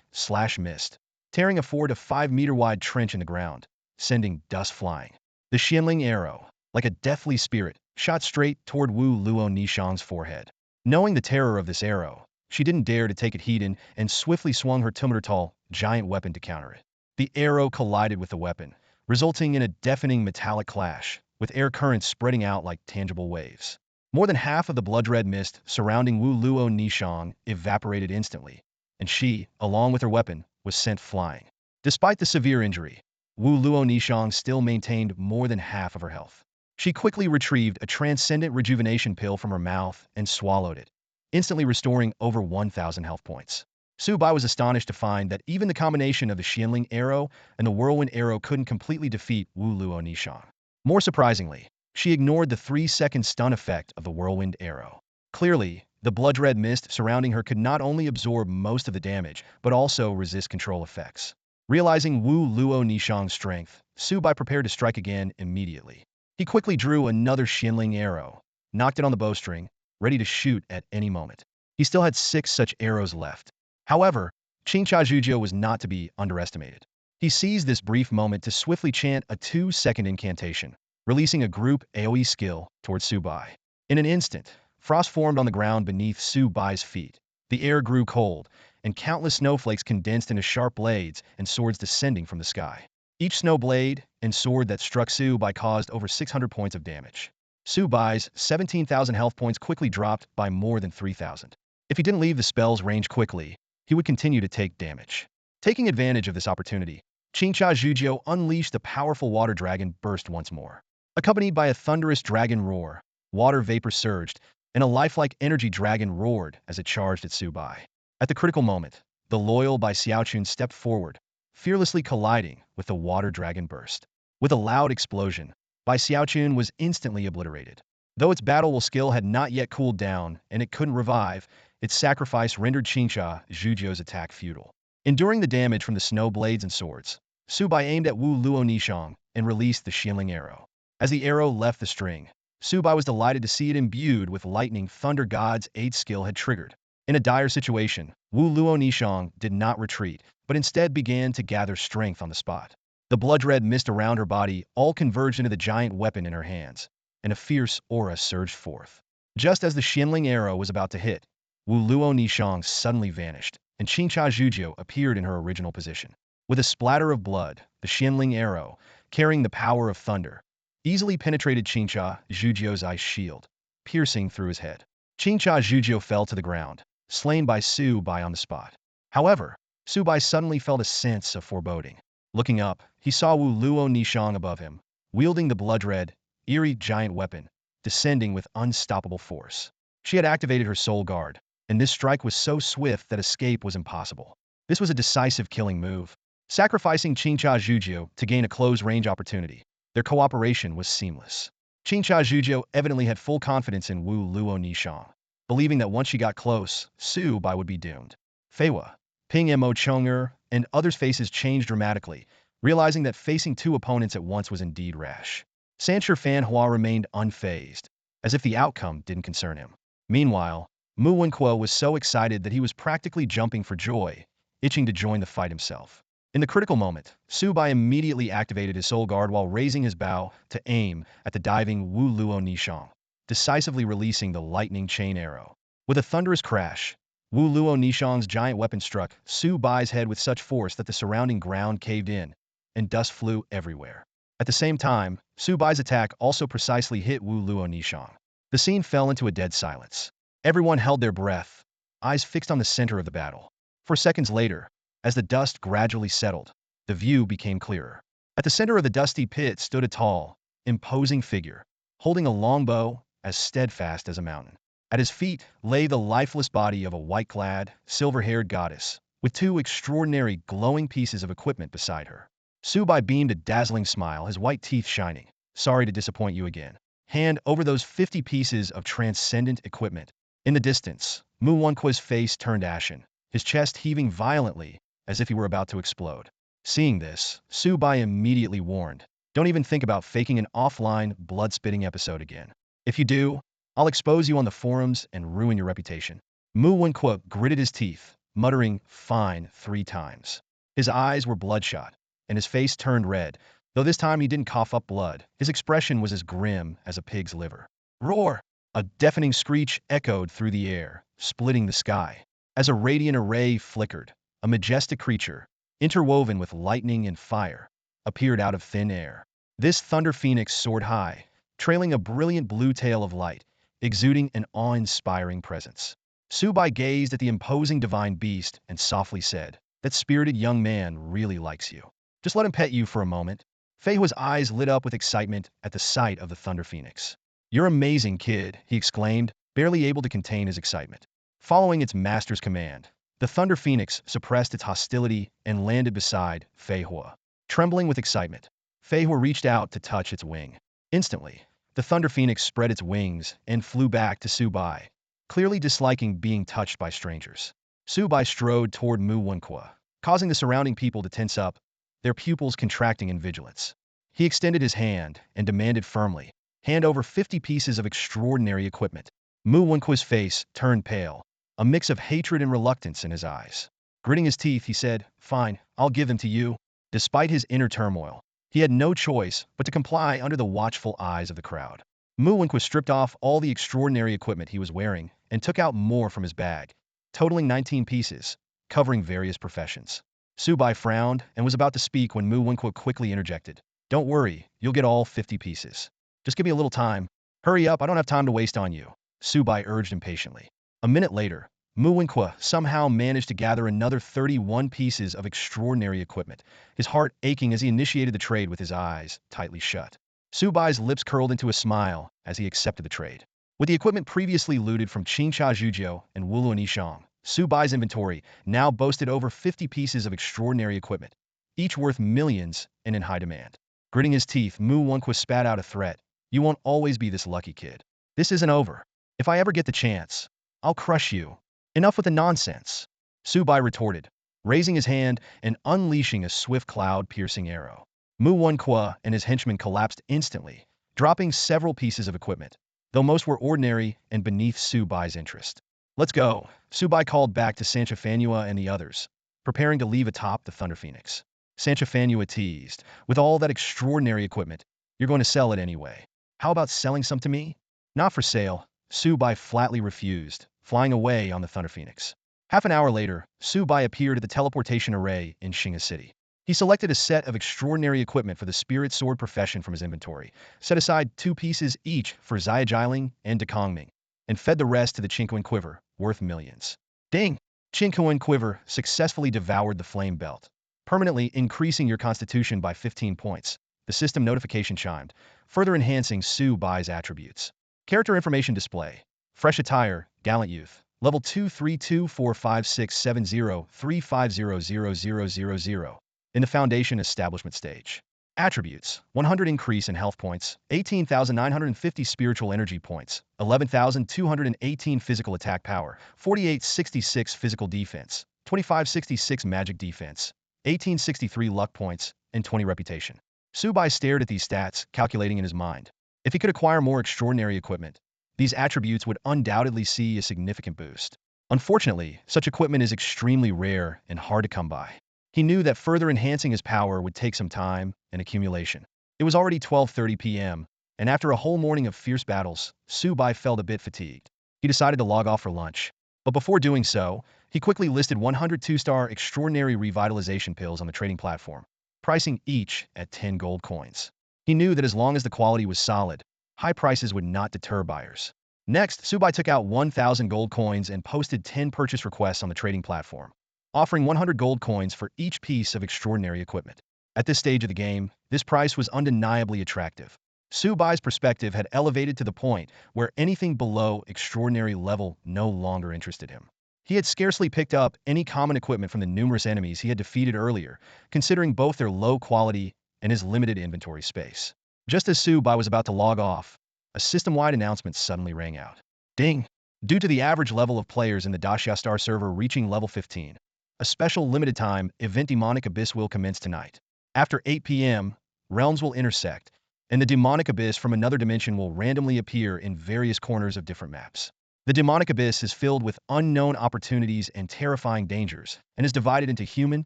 missed, tearing a 4 to 5 meter wide trench in the ground, sending dust flying. The Xianling arrow, like a deathly spirit, shot straight toward Wu Nishang's forehead. Knowing the terror of this arrow, she didn't dare to take it heed and swiftly swung her 2-meter-tall, giant weapon to counter it. The arrow collided with the weapon, resulting in a deafening metallic clash, with air currents spreading out like tangible waves. More than half of the blood-red mist surrounding Wu Nishang evaporated instantly, and she, along with her weapon, was sent flying. Despite the severe injury, Wu Nishang still maintained more than half of her health. She quickly retrieved a transcendent rejuvenation pill from her mouth and swallowed it, instantly restoring over 1,000 health points. Su Bai was astonished to find that even the combination of the Xianling arrow and the whirlwind arrow couldn't completely defeat Wu Nishang. More surprisingly, she ignored the 3-second stun effect of the whirlwind arrow. Clearly, the blood-red mist surrounding her could not only absorb most of the damage, but also resist control effects. Realizing Wu Nishang's strength, Su Bai prepared to strike again immediately. He quickly drew another Xianling arrow, knocked it on the bowstring, ready to shoot at any moment. He still had 6 such arrows left. However, Qingxia Zhujiu was not to be underestimated. He seized this brief moment to swiftly chant a 2-second incantation, releasing a group AoE skill towards Su Bai. In an instant, frost formed on the ground beneath Su Bai's feet. The air grew cold, and countless snowflakes condensed into sharp blades and swords descending from the sky. Each snow blade and sword that struck Su Bai caused over 600 points of damage. Su Bai's 17,000 health points quickly dropped by more than 3,000. If he didn't leave the spell's range quickly, he would continue to take damage. Taking advantage of this opportunity, Qingxia Zhujiu unleashed the powerful water dragon burst once more. Accompanied by a thunderous dragon roar, water vapor surged, and a lifelike energy dragon roared as it charged at Su Bai. At the critical moment, the loyal Bai Xiaochun stepped forward, fearlessly colliding with the water dragon burst. With a loud explosion, Bai Xiaochun was instantly obliterated. Though its battle skill had not yet cooled down and it couldn't revive, its sacrifice rendered Qingxia Zhujiu's attack futile. Enduring the damage from the snow blades and swords, Su Bai aimed at Wu Nishang and released the Xianling arrow. As the arrow left the string, Su Bai was delighted to see it imbued with lightning Thunder God's 8 skill had triggered. In a dire situation, Wu Nishang did not retreat, but instead began to gather strength on the spot. The blood-red mist around her body all converged into the giant weapon in her hands, and a fierce aura surged forth. Just as the Xianling arrow was about to hit, Wu Nishang suddenly vanished, and Qingxia Zhujiu appeared in her original position. With a splatter of blood, the Xianling arrow, carrying the power of thunder, easily penetrated Qingxia Zhujiu's ice shield, piercing through his head. Qingxia Zhujiu fell to the ground, slain by Su Bai on the spot. However, Su Bai suddenly felt a sense of foreboding. Looking up, he saw Wu Nishang above him, wielding the blood-red, eerie giant weapon, descending with unstoppable force. She had activated her soul guard, and this strike was so swift that escape was impossible. This was a decisive killing move, sacrificing Qingxia Zhujiu to gain a close-range opportunity. Their cooperation was seamless. Qingxia Zhujiu evidently had full confidence in Wu Nishang, believing that once she got close, Su Bai would be doomed. Feiwa, Ping Mo Chong'er, and others' faces changed dramatically, realizing that facing two opponents at once was indeed rash. Sancher Fanhua remained unfazed, as if the outcome didn't concern him. Meanwhile, Mu Wenkuo was so excited that he was practically jumping for joy, itching to join the fight himself. In the critical moment, Su Bai immediately activated his soul guard while raising his bow to aim at the diving Wu Luo Nishang, decisively releasing the lightning chain arrow. With a thunderous crash, Wu Luo Nishang's giant weapon struck Su Bai's head with such force that the surrounding ground caved in, and dust flew everywhere. At the same time, Su Bai's attack also precisely hit Wu Luo Nishang. The scene fell into a dead silence. Everyone held their breath, eyes fixed on the center of the battle. 4 seconds later, as the dust gradually settled, the view became clearer. At the center of the dusty pit stood a tall, imposing figure, holding a longbow as steadfast as a mountain. At his feet lay the lifeless body of a white-clad, silver-haired goddess, with two extraordinary glowing pieces of equipment beside her. Su Bai beamed a dazzling smile, his white teeth shining. Sorry to disappoint you again. Hand over those 50 pieces of transcendent equipment. In the distance, Mu Wenkuo's face turned ashen, his chest heaving violently as if he were about to explode. Seeing this, Su Bai immediately warned, don't even think about faking an offline, blood-spitting episode again. If you do, I'll expose you on the forums and ruin your reputation. Mu Wenkuo gritted his teeth, muttering, fine, 3 times. His eyes were bloodshot, and his face turned red, though this time he didn't cough up blood. His expression was as grim as a pig's liver. Roar! A deafening screech echoed through the air, splitting the sky. As a radiant array flickered, a majestic creature, interwoven with lightning and fire, appeared out of thin air. This thunder phoenix soared high, trailing a brilliant blue tail of light, exuding an awe-inspiring presence. Su Bai gazed at the imposing divine beast and softly said, that spirited young man really likes you. Just let him pet you for a moment. Fei Hua's eyes lit up with excitement at the sight of the thunder phoenix. You're amazing, kid, he exclaimed, barely able to contain his excitement. Following its master's command, the thunder phoenix suppressed its hostility and landed beside Fei Hua. Trembling with excitement, Fei Hua reached out to touch its wing. Instantly, the thunder phoenix spread its wings and flew back to Su Bai, clearly disliking being touched by strangers. Su Bai strode toward Mu Wenkuo, causing the surrounding people to tense up, their pupils contracting in vigilance. He extended his hand and demanded firmly, hand over 50 pieces of extraordinary equipment. Mu Wenkuo's face turned pale, a mix of hatred and reluctance in his eyes. Gritting his teeth, he said, fine, I'll give them to you. Despite his inner turmoil, he had no choice but to comply under the watchful eyes of the crowd. Mu Wenkuo stripped off all the extraordinary equipment he was wearing and took out more from his bag, totaling 19 pieces, covering various professions. Su Bai frowned and was about to speak when Mu Wenkuo quickly interjected. Don't worry, you'll get all 50 pieces. Just give me a little time. Hurry up, I don't have time to waste on you, Su Bai urged impatiently. A minute later, Mu Wenkuo somehow managed to gather another 31 pieces of extraordinary equipment, his heart aching as he initiated the trade with his eyes tightly shut. Su Bai's lips curled into a smile as he accepted the trade. With the equipment previously looted from Qingcha Zhujiu and Wuluo Nishang, Su Bai's inventory now boasted over 50 pieces of extraordinary equipment, each worth millions and in high demand. Gritting his teeth, Mu Wenkuo spat out a threat. You won't always be this lucky, kid. This isn't over. If I ever get the chance, I'll crush you. Enough with the nonsense, Su Bai retorted, raising his hand and unleashing a swift cloud-piercing arrow. Mu Wenkuo and his henchmen collapsed instantly, dropping several pieces of equipment, though most were ordinary and beneath Su Bai's interest. Let's go, Su Bai called back to Sancha Fanhua and the others, preparing to leave atop the Thunder Phoenix. Sancha Fanhua teased, with all that extraordinary equipment, you're going to sell it anyway. How about selling some to me? Not for sale, Su Bai flatly refused, flying away on the Thunder Phoenix. Half an hour later, Su Bai appeared at the teleportation array in Xinga City. He selected a set of extraordinary equipment for the spirit sword profession from his inventory, set aside 2 pieces each for Xia Jiling and Dekongming, and fed the rest to the Qingquan quiver, worth millions. Ding! Qingquan quiver successfully devoured the flame belt, permanently increasing your constitution by 15 points. The system notification chimed, further enhancing Su Bai's attributes. Character information display. Fresh attire, gallant youth. Level 232456703500000. In the Foundation Establishment stage. Attributes: 100 increase in health points, 18,950 spiritual energy points, 11,218 physical attack power, 4866 physical defense, 2566 magic defense, 1863 luck points, and 20 reputation. Su Bai stared at these stats, calculating in his mind. If he could acquire more extraordinary equipment, these attributes would undoubtedly see a significant boost. Unfortunately, such equipment is extremely rare and hard to come by. He knew that further enhancing his power would take some time and accumulation. It was already 12:30 p.m., and after a whole morning of fierce battles, Su Bai felt a bit fatigued. He decided to log off for lunch. But before doing so, he quickly listed 102-star extraordinary revitalization pills on the trading platform, pricing each at 10 gold coins. He knew that as long as the quality was solid, high prices would not deter buyers. Next, Su Bai took out 1,000 gold coins and posted 10 purchase requests on the trading platform, offering 100 gold coins for each piece of extraordinary equipment. At this stage of the game, this price was undeniably attractive. Su Bai's perspective had elevated to the point where anything below extraordinary level no longer interested him. He had scarcely picked up any common equipment from the numerous enemies he had defeated earlier, considering both their low quality and his limited inventory space. Just as Su Bai was about to log off, a system-wide announcement suddenly rang out. Ding! Due to the average level of players in the Daxia Star server reaching level 15, a special limited-time event Demonic Abyss will commence tonight. After 8 p.m., realms will intersect, and the demonic abyss from another dimension will randomly appear in various corners of different maps. The demonic abyss is filled with unknown opportunities and terrifying dangers, and is divided into human,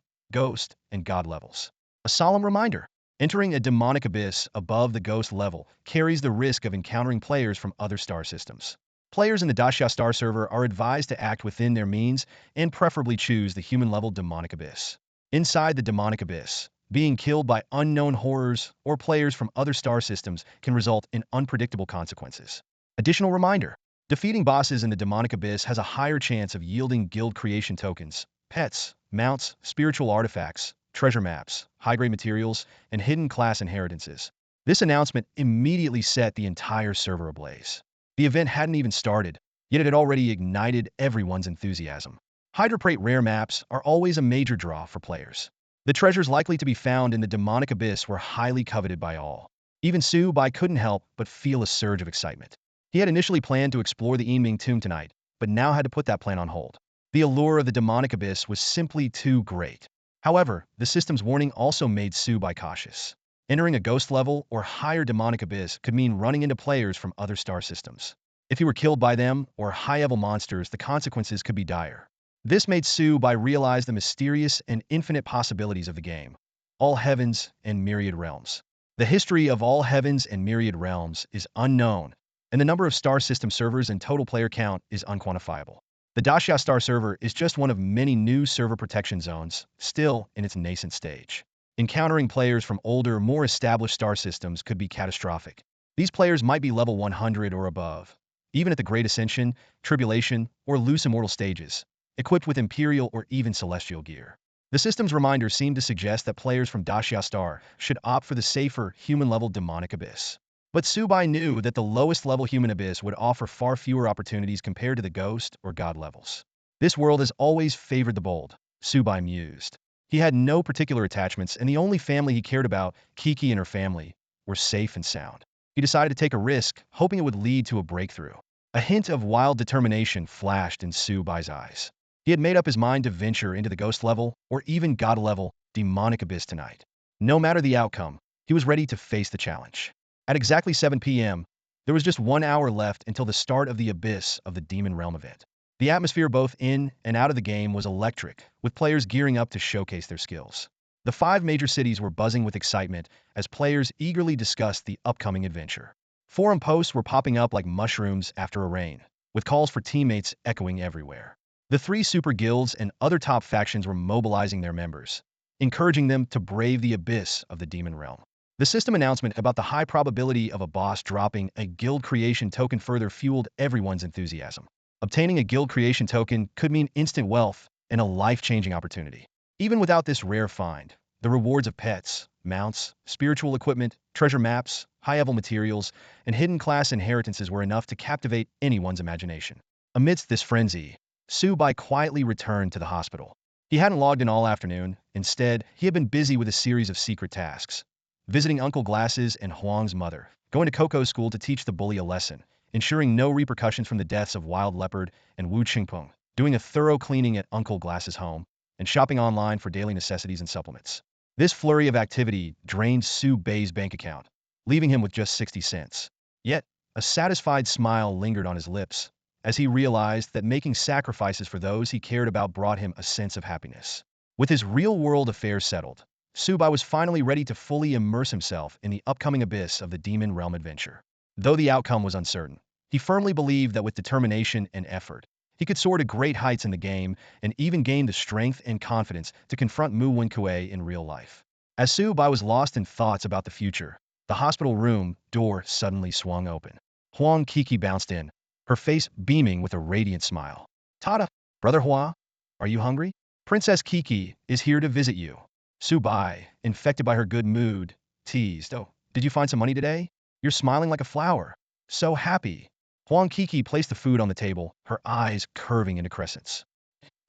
ghost, and god levels. A solemn reminder: entering a demonic abyss above the ghost level carries the risk of encountering players from other star systems. Players in the Daxia Star server are advised to act within their means and preferably choose the human-level demonic abyss. Inside the demonic abyss, being killed by unknown horrors or players from other star systems can result in unpredictable consequences. Additional reminder: defeating bosses in the demonic abyss has a higher chance of yielding guild creation tokens, pets, mounts, spiritual artifacts, treasure maps, high-grade materials, and hidden class inheritances. This announcement immediately set the entire server ablaze. The event hadn't even started, yet it had already ignited everyone's enthusiasm. Hydraprate rare maps are always a major draw for players. The treasures likely to be found in the demonic abyss were highly coveted by all. Even Su Bai couldn't help but feel a surge of excitement. He had initially planned to explore the Yiming tomb tonight, but now had to put that plan on hold. The allure of the demonic abyss was simply too great. However, the system's warning also made Su Bai cautious. Entering a ghost level or higher demonic abyss could mean running into players from other star systems. If he were killed by them or high-level monsters, the consequences could be dire. This made Su Bai realize the mysterious and infinite possibilities of the game. All Heavens and Myriad Realms. The history of All Heavens and Myriad Realms is unknown, and the number of star system servers and total player count is unquantifiable. The Daxia Star server is just one of many new server protection zones, still in its nascent stage. Encountering players from older, more established star systems could be catastrophic. These players might be level 100 or above, even at the Great Ascension, Tribulation, or Loose Immortal stages, equipped with Imperial or even Celestial gear. The system's reminder seemed to suggest that players from Daxia Star should opt for the safer, human-level Demonic Abyss. But Su Bai knew that the lowest-level Human Abyss would offer far fewer opportunities compared to the Ghost or God levels. This world has always favored the bold, Su Bai mused. He had no particular attachments, and the only family he cared about, Kiki and her family, were safe and sound. He decided to take a risk, hoping it would lead to a breakthrough. A hint of wild determination flashed in Su Bai's eyes. He had made up his mind to venture into the ghost level, or even god level, demonic abyss tonight. No matter the outcome, he was ready to face the challenge. At exactly 7 p.m., there was just 1 hour left until the start of the Abyss of the Demon Realm event. The atmosphere both in and out of the game was electric, with players gearing up to showcase their skills. The 5 major cities were buzzing with excitement as players eagerly discussed the upcoming adventure. Forum posts were popping up like mushrooms after a rain, with calls for teammates echoing everywhere. The 3 super guilds and other top factions were mobilizing their members, encouraging them to brave the abyss of the Demon Realm. The system announcement about the high probability of a boss dropping a guild creation token further fueled everyone's enthusiasm. Obtaining a guild creation token could mean instant wealth and a life-changing opportunity. Even without this rare find, the rewards of pets, mounts, spiritual equipment, treasure maps, high-level materials, and hidden class inheritances were enough to captivate anyone's imagination. Amidst this frenzy, Su Bai quietly returned to the hospital. He hadn't logged in all afternoon. Instead, he had been busy with a series of secret tasks. Visiting Uncle Glasses and Huang's mother, going to Coco's school to teach the bully a lesson, ensuring no repercussions from the deaths of Wild Leopard and Wu Qingpeng, doing a thorough cleaning at Uncle Glass's home, and shopping online for daily necessities and supplements. This flurry of activity drained Su Bai's bank account, leaving him with just 60 cents. Yet, a satisfied smile lingered on his lips as he realized that making sacrifices for those he cared about brought him a sense of happiness. With his real-world affairs settled, Su Bai was finally ready to fully immerse himself in the upcoming abyss of the Demon Realm adventure. Though the outcome was uncertain, he firmly believed that with determination and effort, he could soar to great heights in the game and even gain the strength and confidence to confront Mu Wenkui in real life. As Su Bai was lost in thoughts about the future, the hospital room door suddenly swung open. Huang Kiki bounced in, her face beaming with a radiant smile. Tada, Brother Hua, are you hungry? Princess Kiki is here to visit you. Su Bai, infected by her good mood, teased. Oh, did you find some money today? You're smiling like a flower. So happy. Huang Kiki placed the food on the table, her eyes curving into crescents.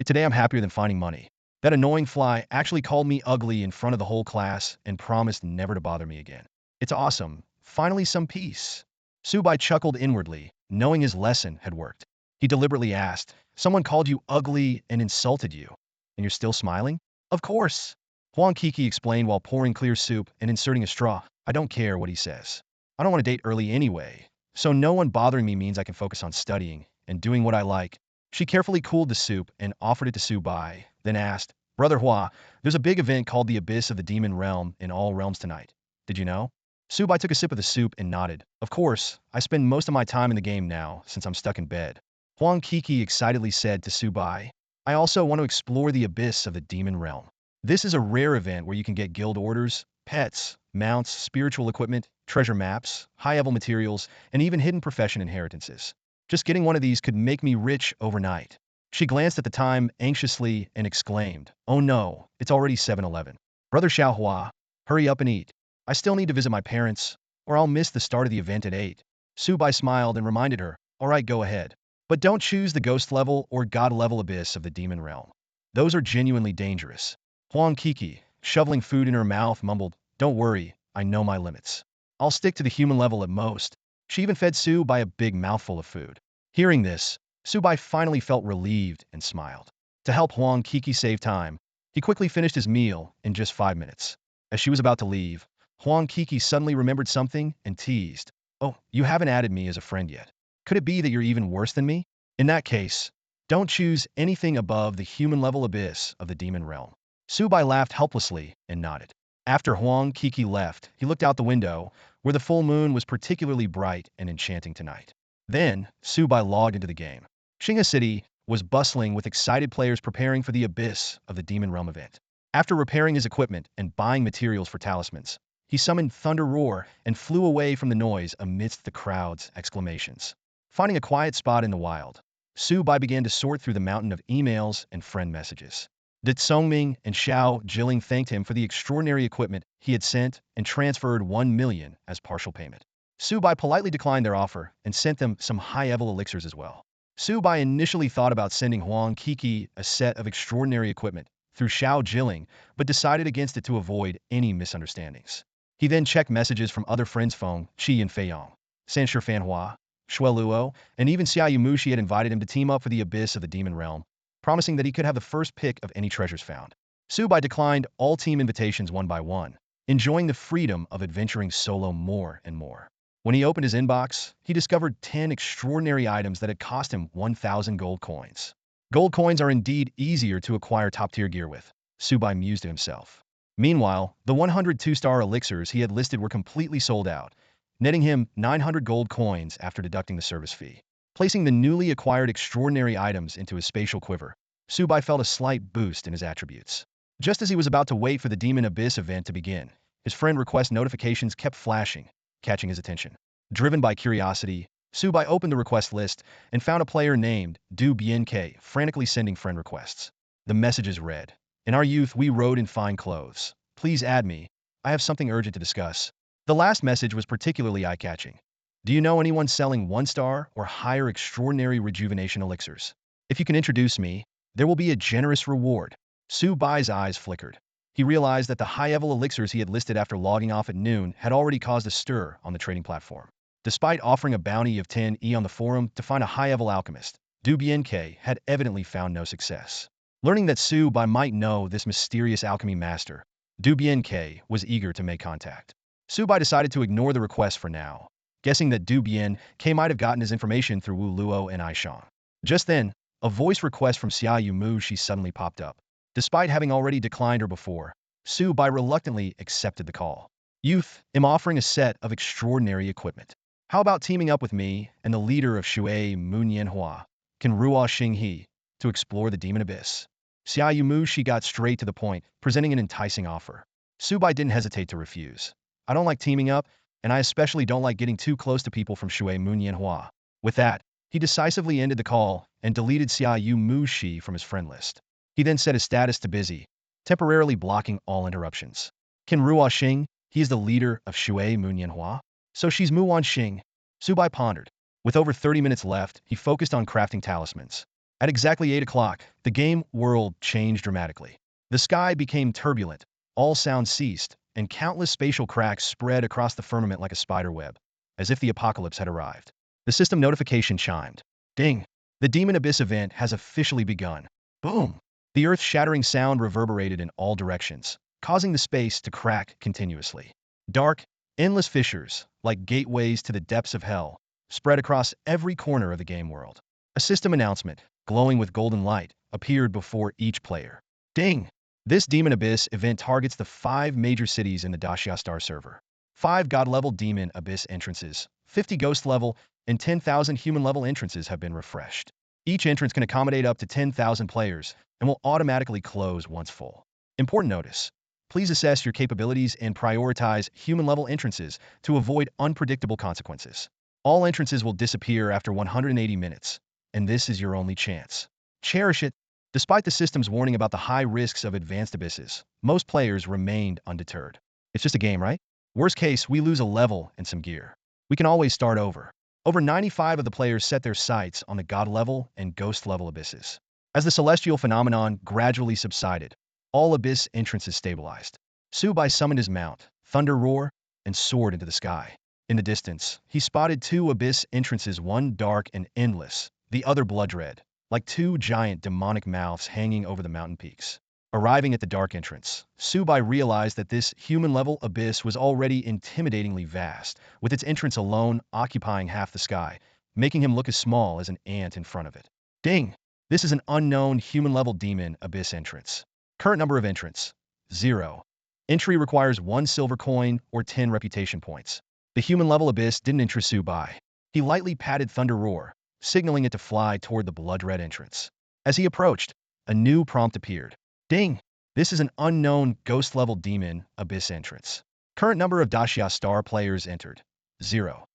Today I'm happier than finding money. That annoying fly actually called me ugly in front of the whole class and promised never to bother me again. It's awesome. Finally some peace. Su Bai chuckled inwardly, knowing his lesson had worked. He deliberately asked, someone called you ugly and insulted you, and you're still smiling? Of course. Huang Kiki explained while pouring clear soup and inserting a straw. I don't care what he says. I don't want to date early anyway, so no one bothering me means I can focus on studying and doing what I like. She carefully cooled the soup and offered it to Su Bai, then asked, Brother Hua, there's a big event called the Abyss of the Demon Realm in all realms tonight. Did you know? Su Bai took a sip of the soup and nodded. Of course, I spend most of my time in the game now since I'm stuck in bed. Huang Kiki excitedly said to Su Bai, I also want to explore the Abyss of the Demon Realm. This is a rare event where you can get guild orders, pets, mounts, spiritual equipment, treasure maps, high-level materials, and even hidden profession inheritances. Just getting one of these could make me rich overnight. She glanced at the time anxiously and exclaimed, Oh no, it's already 7:11. Brother Xiaohua, hurry up and eat. I still need to visit my parents, or I'll miss the start of the event at 8. Su Bai smiled and reminded her, All right, go ahead. But don't choose the ghost level or god level abyss of the demon realm. Those are genuinely dangerous. Huang Kiki, shoveling food in her mouth, mumbled, Don't worry, I know my limits. I'll stick to the human level at most. She even fed Su Bai a big mouthful of food. Hearing this, Su Bai finally felt relieved and smiled. To help Huang Kiki save time, he quickly finished his meal in just 5 minutes. As she was about to leave, Huang Kiki suddenly remembered something and teased, Oh, you haven't added me as a friend yet. Could it be that you're even worse than me? In that case, don't choose anything above the human level abyss of the demon realm. Su Bai laughed helplessly and nodded. After Huang Kiki left, he looked out the window, where the full moon was particularly bright and enchanting tonight. Then, Su Bai logged into the game. Xinghe City was bustling with excited players preparing for the Abyss of the Demon Realm event. After repairing his equipment and buying materials for talismans, he summoned Thunder Roar and flew away from the noise amidst the crowd's exclamations. Finding a quiet spot in the wild, Su Bai began to sort through the mountain of emails and friend messages. That Songming and Xiao Jilling thanked him for the extraordinary equipment he had sent and transferred 1 million as partial payment. Su Bai politely declined their offer and sent them some high-level elixirs as well. Su Bai initially thought about sending Huang Kiki a set of extraordinary equipment through Xiao Jilling, but decided against it to avoid any misunderstandings. He then checked messages from other friends Feng, Qi and Feiyong. Sanshi Fanhua, Shui Luo, and even Xia Yumushi had invited him to team up for the Abyss of the Demon Realm, promising that he could have the first pick of any treasures found. Su Bai declined all team invitations one by one, enjoying the freedom of adventuring solo more and more. When he opened his inbox, he discovered 10 extraordinary items that had cost him 1,000 gold coins. Gold coins are indeed easier to acquire top-tier gear with, Su Bai mused to himself. Meanwhile, the 100 2-star elixirs he had listed were completely sold out, netting him 900 gold coins after deducting the service fee. Placing the newly acquired extraordinary items into his spatial quiver, Su Bai felt a slight boost in his attributes. Just as he was about to wait for the Demon Abyss event to begin, his friend request notifications kept flashing, catching his attention. Driven by curiosity, Su Bai opened the request list and found a player named Du Bianke frantically sending friend requests. The messages read, In our youth we rode in fine clothes. Please add me. I have something urgent to discuss. The last message was particularly eye-catching. Do you know anyone selling 1-star or higher extraordinary rejuvenation elixirs? If you can introduce me, there will be a generous reward. Su Bai's eyes flickered. He realized that the high-level elixirs he had listed after logging off at noon had already caused a stir on the trading platform. Despite offering a bounty of 10 on the forum to find a high-level alchemist, Du Bianke had evidently found no success. Learning that Su Bai might know this mysterious alchemy master, Du Bien was eager to make contact. Su Bai decided to ignore the request for now, guessing that Du Bien might have gotten his information through Wu Luo and Aishang. Just then, a voice request from Xiaoyu Mushi suddenly popped up. Despite having already declined her before, Su Bai reluctantly accepted the call. Youth, am offering a set of extraordinary equipment. How about teaming up with me and the leader of Shui Munyanhua, Can Ruo Xinghe, to explore the demon abyss? Xiaoyu Mushi got straight to the point, presenting an enticing offer. Su Bai didn't hesitate to refuse. I don't like teaming up, and I especially don't like getting too close to people from Shui Munyanhua. With that, he decisively ended the call and deleted Xiaoyu Mushi from his friend list. He then set his status to busy, temporarily blocking all interruptions. Can Ruo Xing, he is the leader of Shui Munyanhua? So she's Muan Xing. Su Bai pondered. With over 30 minutes left, he focused on crafting talismans. At exactly 8 o'clock, the game world changed dramatically. The sky became turbulent, all sounds ceased, and countless spatial cracks spread across the firmament like a spider web, as if the apocalypse had arrived. The system notification chimed. Ding! The Demon Abyss event has officially begun. Boom! The earth-shattering sound reverberated in all directions, causing the space to crack continuously. Dark, endless fissures, like gateways to the depths of hell, spread across every corner of the game world. A system announcement, glowing with golden light, appeared before each player. Ding! This Demon Abyss event targets the 5 major cities in the Daxia Star server. 5 God-level Demon Abyss entrances, 50 Ghost-level, and 10,000 human-level entrances have been refreshed. Each entrance can accommodate up to 10,000 players and will automatically close once full. Important notice. Please assess your capabilities and prioritize human-level entrances to avoid unpredictable consequences. All entrances will disappear after 180 minutes, and this is your only chance. Cherish it. Despite the system's warning about the high risks of advanced abysses, most players remained undeterred. It's just a game, right? Worst case, we lose a level and some gear. We can always start over. Over 95 of the players set their sights on the God level and Ghost level abysses. As the celestial phenomenon gradually subsided, all abyss entrances stabilized. Su Bai summoned his mount, thunder roar, and soared into the sky. In the distance, he spotted 2 abyss entrances, one dark and endless, the other blood red, like 2 giant demonic mouths hanging over the mountain peaks. Arriving at the dark entrance, Su Bai realized that this human-level abyss was already intimidatingly vast, with its entrance alone occupying half the sky, making him look as small as an ant in front of it. Ding! This is an unknown human-level demon abyss entrance. Current number of entrants, 0. Entry requires 1 silver coin or 10 reputation points. The human-level abyss didn't interest Su Bai. He lightly patted Thunder Roar, signaling it to fly toward the blood-red entrance. As he approached, a new prompt appeared. Ding! This is an unknown ghost-level demon abyss entrance. Current number of Daxia Star players entered, 0.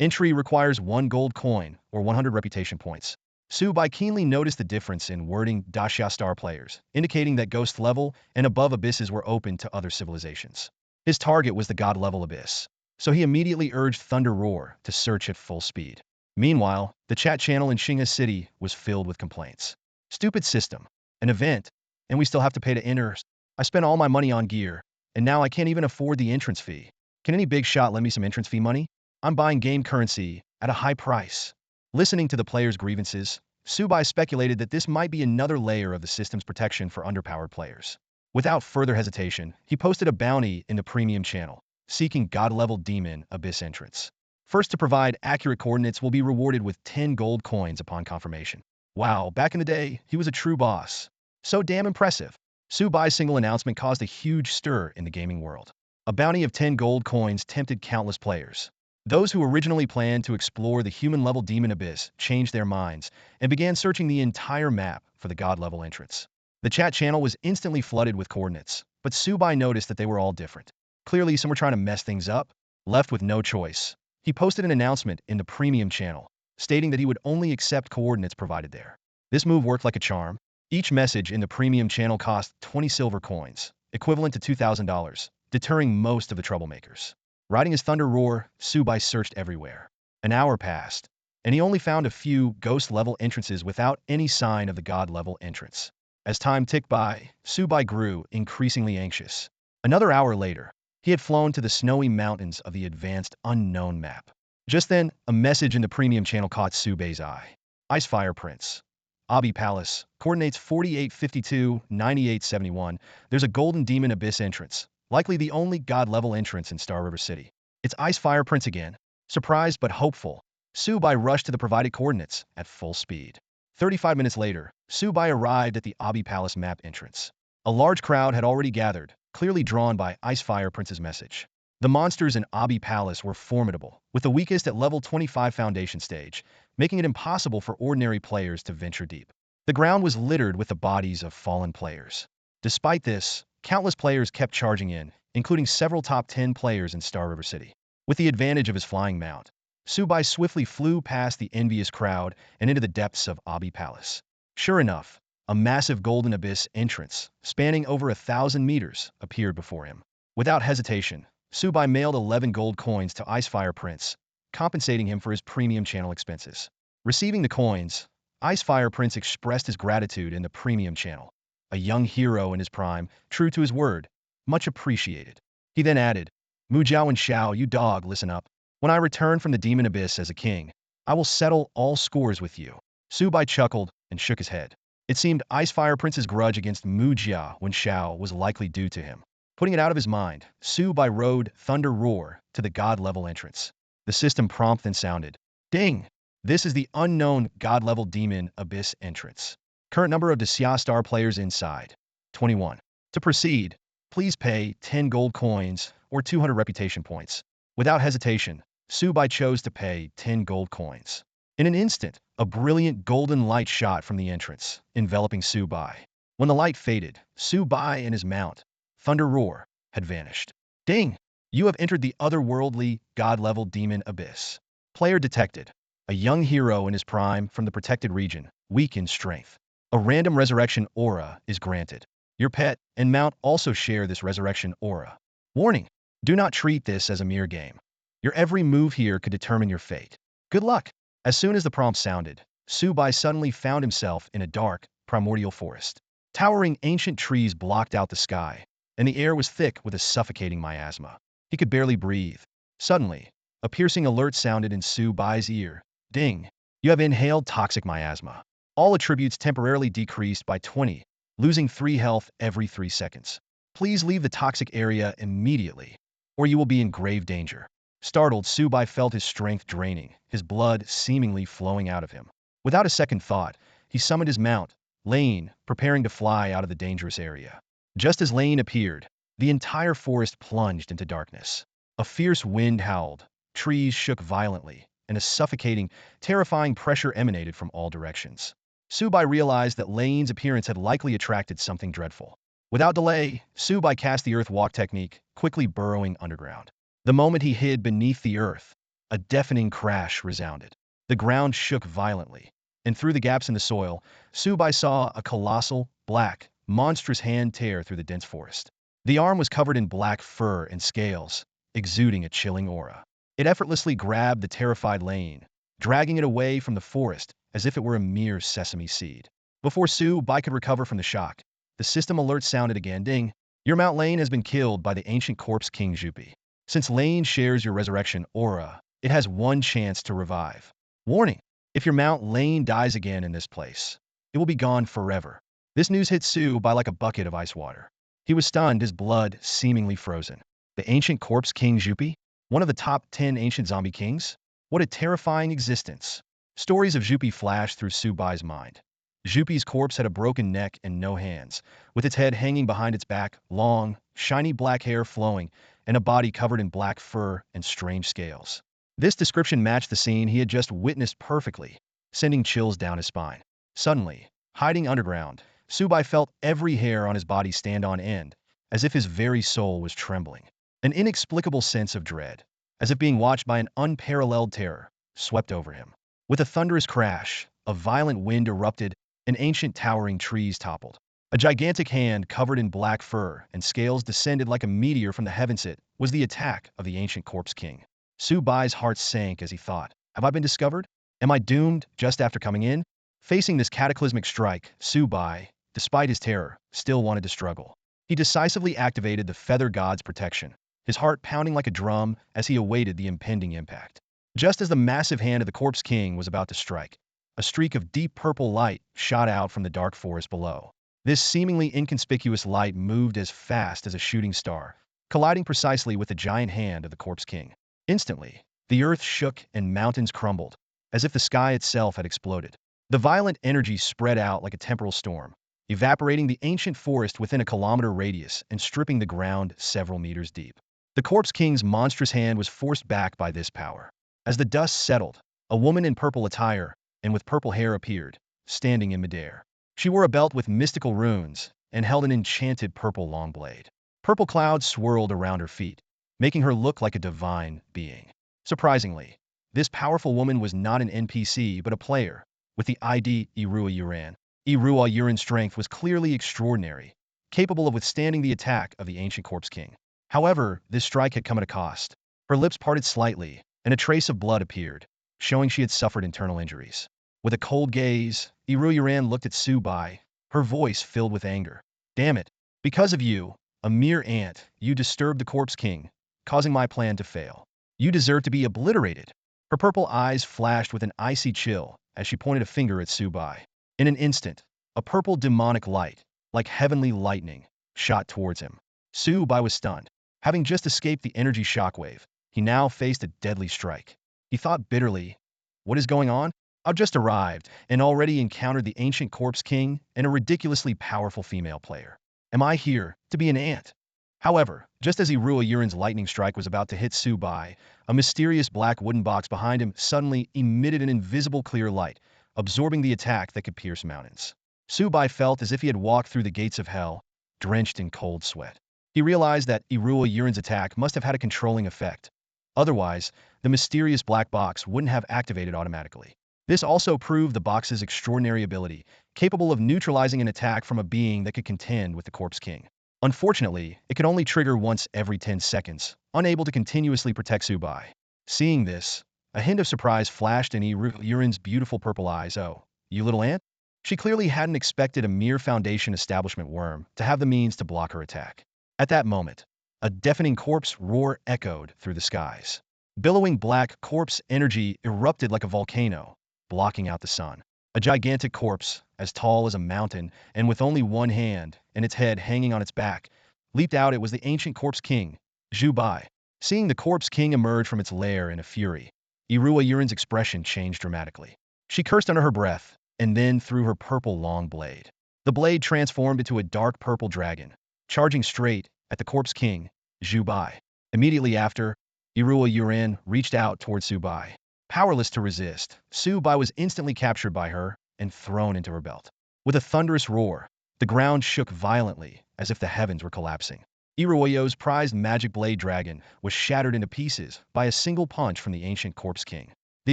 Entry requires 1 gold coin or 100 reputation points. Su Bai keenly noticed the difference in wording Daxia Star players, indicating that ghost level and above abysses were open to other civilizations. His target was the god level abyss, so he immediately urged Thunder Roar to search at full speed. Meanwhile, the chat channel in Xinghe City was filled with complaints. Stupid system, an event, and we still have to pay to enter. I spent all my money on gear, and now I can't even afford the entrance fee. Can any big shot lend me some entrance fee money? I'm buying game currency at a high price. Listening to the players' grievances, Su Bai speculated that this might be another layer of the system's protection for underpowered players. Without further hesitation, he posted a bounty in the premium channel, seeking god-level demon abyss entrance. First to provide accurate coordinates will be rewarded with 10 gold coins upon confirmation. Wow, back in the day, he was a true boss. So damn impressive. Su Bai's single announcement caused a huge stir in the gaming world. A bounty of 10 gold coins tempted countless players. Those who originally planned to explore the human-level demon abyss changed their minds and began searching the entire map for the god-level entrance. The chat channel was instantly flooded with coordinates, but Su Bai noticed that they were all different. Clearly, some were trying to mess things up. Left with no choice, he posted an announcement in the premium channel, stating that he would only accept coordinates provided there. This move worked like a charm. Each message in the premium channel cost 20 silver coins, equivalent to $2,000, deterring most of the troublemakers. Riding his Thunder Roar, Su Bai searched everywhere. An hour passed, and he only found a few ghost-level entrances without any sign of the god-level entrance. As time ticked by, Su Bai grew increasingly anxious. Another hour later, he had flown to the snowy mountains of the advanced unknown map. Just then, a message in the premium channel caught Su Bai's eye. Icefire Prince. Abi Palace, coordinates 4852-9871. There's a golden demon abyss entrance. likely the only god-level entrance in Star River City. It's Ice Fire Prince again. Surprised but hopeful, Su Bai rushed to the provided coordinates at full speed. 35 minutes later, Su Bai arrived at the Abi Palace map entrance. A large crowd had already gathered, clearly drawn by Ice Fire Prince's message. The monsters in Abi Palace were formidable, with the weakest at level 25 foundation stage, making it impossible for ordinary players to venture deep. The ground was littered with the bodies of fallen players. Despite this, countless players kept charging in, including several top 10 players in Star River City. With the advantage of his flying mount, Su Bai swiftly flew past the envious crowd and into the depths of Abi Palace. Sure enough, a massive golden abyss entrance, spanning over 1,000 meters, appeared before him. Without hesitation, Su Bai mailed 11 gold coins to Icefire Prince, compensating him for his premium channel expenses. Receiving the coins, Icefire Prince expressed his gratitude in the premium channel. A young hero in his prime, true to his word, much appreciated. He then added, Mu Jiao and Xiao, you dog, listen up. When I return from the Demon Abyss as a king, I will settle all scores with you. Su Bai chuckled and shook his head. It seemed Icefire Prince's grudge against Mu Jia when Xiao was likely due to him. Putting it out of his mind, Su Bai rode Thunder Roar to the god-level entrance. The system prompt then sounded. Ding! This is the unknown god-level Demon Abyss entrance. Current number of Xia Star players inside. 21. To proceed, please pay 10 gold coins or 200 reputation points. Without hesitation, Su Bai chose to pay 10 gold coins. In an instant, a brilliant golden light shot from the entrance, enveloping Su Bai. When the light faded, Su Bai and his mount, Thunder Roar, had vanished. Ding! You have entered the otherworldly, god-level demon abyss. Player detected. A young hero in his prime from the protected region, weak in strength. A random resurrection aura is granted. Your pet and mount also share this resurrection aura. Warning! Do not treat this as a mere game. Your every move here could determine your fate. Good luck! As soon as the prompt sounded, Su Bai suddenly found himself in a dark, primordial forest. Towering ancient trees blocked out the sky, and the air was thick with a suffocating miasma. He could barely breathe. Suddenly, a piercing alert sounded in Su Bai's ear. Ding! You have inhaled toxic miasma. All attributes temporarily decreased by 20, losing 3 health every 3 seconds. Please leave the toxic area immediately, or you will be in grave danger. Startled, Su Bai felt his strength draining, his blood seemingly flowing out of him. Without a second thought, he summoned his mount, Lane, preparing to fly out of the dangerous area. Just as Lane appeared, the entire forest plunged into darkness. A fierce wind howled, trees shook violently, and a suffocating, terrifying pressure emanated from all directions. Su Bai realized that Lane's appearance had likely attracted something dreadful. Without delay, Su Bai cast the Earth Walk technique, quickly burrowing underground. The moment he hid beneath the earth, a deafening crash resounded. The ground shook violently, and through the gaps in the soil, Su Bai saw a colossal, black, monstrous hand tear through the dense forest. The arm was covered in black fur and scales, exuding a chilling aura. It effortlessly grabbed the terrified Lane, dragging it away from the forest as if it were a mere sesame seed. Before Su Bai could recover from the shock, the system alert sounded again. Ding! Your Mount Lane has been killed by the ancient corpse King Su Bai. Since Lane shares your resurrection aura, it has 1 chance to revive. Warning! If your Mount Lane dies again in this place, it will be gone forever. This news hit Su Bai like a bucket of ice water. He was stunned, his blood seemingly frozen. The ancient corpse King Su Bai? One of the top 10 ancient zombie kings? What a terrifying existence. Stories of Su Bai flashed through Su Bai's mind. Su Bai's corpse had a broken neck and no hands, with its head hanging behind its back, long, shiny black hair flowing, and a body covered in black fur and strange scales. This description matched the scene he had just witnessed perfectly, sending chills down his spine. Suddenly, hiding underground, Su Bai felt every hair on his body stand on end, as if his very soul was trembling. An inexplicable sense of dread, as if being watched by an unparalleled terror, swept over him. With a thunderous crash, a violent wind erupted, and ancient towering trees toppled. A gigantic hand covered in black fur and scales descended like a meteor from the heavens. It was the attack of the ancient corpse king. Su Bai's heart sank as he thought, have I been discovered? Am I doomed just after coming in? Facing this cataclysmic strike, Su Bai, despite his terror, still wanted to struggle. He decisively activated the Feather God's protection, his heart pounding like a drum as he awaited the impending impact. Just as the massive hand of the corpse king was about to strike, a streak of deep purple light shot out from the dark forest below. This seemingly inconspicuous light moved as fast as a shooting star, colliding precisely with the giant hand of the Corpse King. Instantly, the earth shook and mountains crumbled, as if the sky itself had exploded. The violent energy spread out like a temporal storm, evaporating the ancient forest within a kilometer radius and stripping the ground several meters deep. The Corpse King's monstrous hand was forced back by this power. As the dust settled, a woman in purple attire and with purple hair appeared, standing in midair. She wore a belt with mystical runes and held an enchanted purple long blade. Purple clouds swirled around her feet, making her look like a divine being. Surprisingly, this powerful woman was not an NPC but a player, with the ID Irua Yuran. Irua Yuran's strength was clearly extraordinary, capable of withstanding the attack of the ancient Corpse King. However, this strike had come at a cost. Her lips parted slightly, and a trace of blood appeared, showing she had suffered internal injuries. With a cold gaze, Irua Yuran looked at Su Bai, her voice filled with anger. Damn it! Because of you, a mere ant, you disturbed the Corpse King, causing my plan to fail. You deserve to be obliterated. Her purple eyes flashed with an icy chill as she pointed a finger at Su Bai. In an instant, a purple demonic light, like heavenly lightning, shot towards him. Su Bai was stunned. Having just escaped the energy shockwave, he now faced a deadly strike. He thought bitterly, what is going on? I've just arrived and already encountered the ancient Corpse King and a ridiculously powerful female player. Am I here to be an ant? However, just as Irua Yuran's lightning strike was about to hit Su Bai, a mysterious black wooden box behind him suddenly emitted an invisible clear light, absorbing the attack that could pierce mountains. Su Bai felt as if he had walked through the gates of hell, drenched in cold sweat. He realized that Irua Yuran's attack must have had a controlling effect. Otherwise, the mysterious black box wouldn't have activated automatically. This also proved the box's extraordinary ability, capable of neutralizing an attack from a being that could contend with the Corpse King. Unfortunately, it could only trigger once every 10 seconds, unable to continuously protect Su Bai. Seeing this, a hint of surprise flashed in Yurin's beautiful purple eyes. Oh, you little ant? She clearly hadn't expected a mere Foundation establishment worm to have the means to block her attack. At that moment, a deafening corpse roar echoed through the skies. Billowing black corpse energy erupted like a volcano, blocking out the sun. A gigantic corpse, as tall as a mountain and with only one hand and its head hanging on its back, leaped out. It was the ancient Corpse King, Su Bai. Seeing the Corpse King emerge from its lair in a fury, Irua Yurin's expression changed dramatically. She cursed under her breath, and then threw her purple long blade. The blade transformed into a dark purple dragon, charging straight at the Corpse King, Su Bai. Immediately after, Irua Yurin reached out towards Su Bai. Powerless to resist, Su Bai was instantly captured by her and thrown into her belt. With a thunderous roar, the ground shook violently as if the heavens were collapsing. Iruoyo's prized magic blade dragon was shattered into pieces by a single punch from the ancient Corpse King. The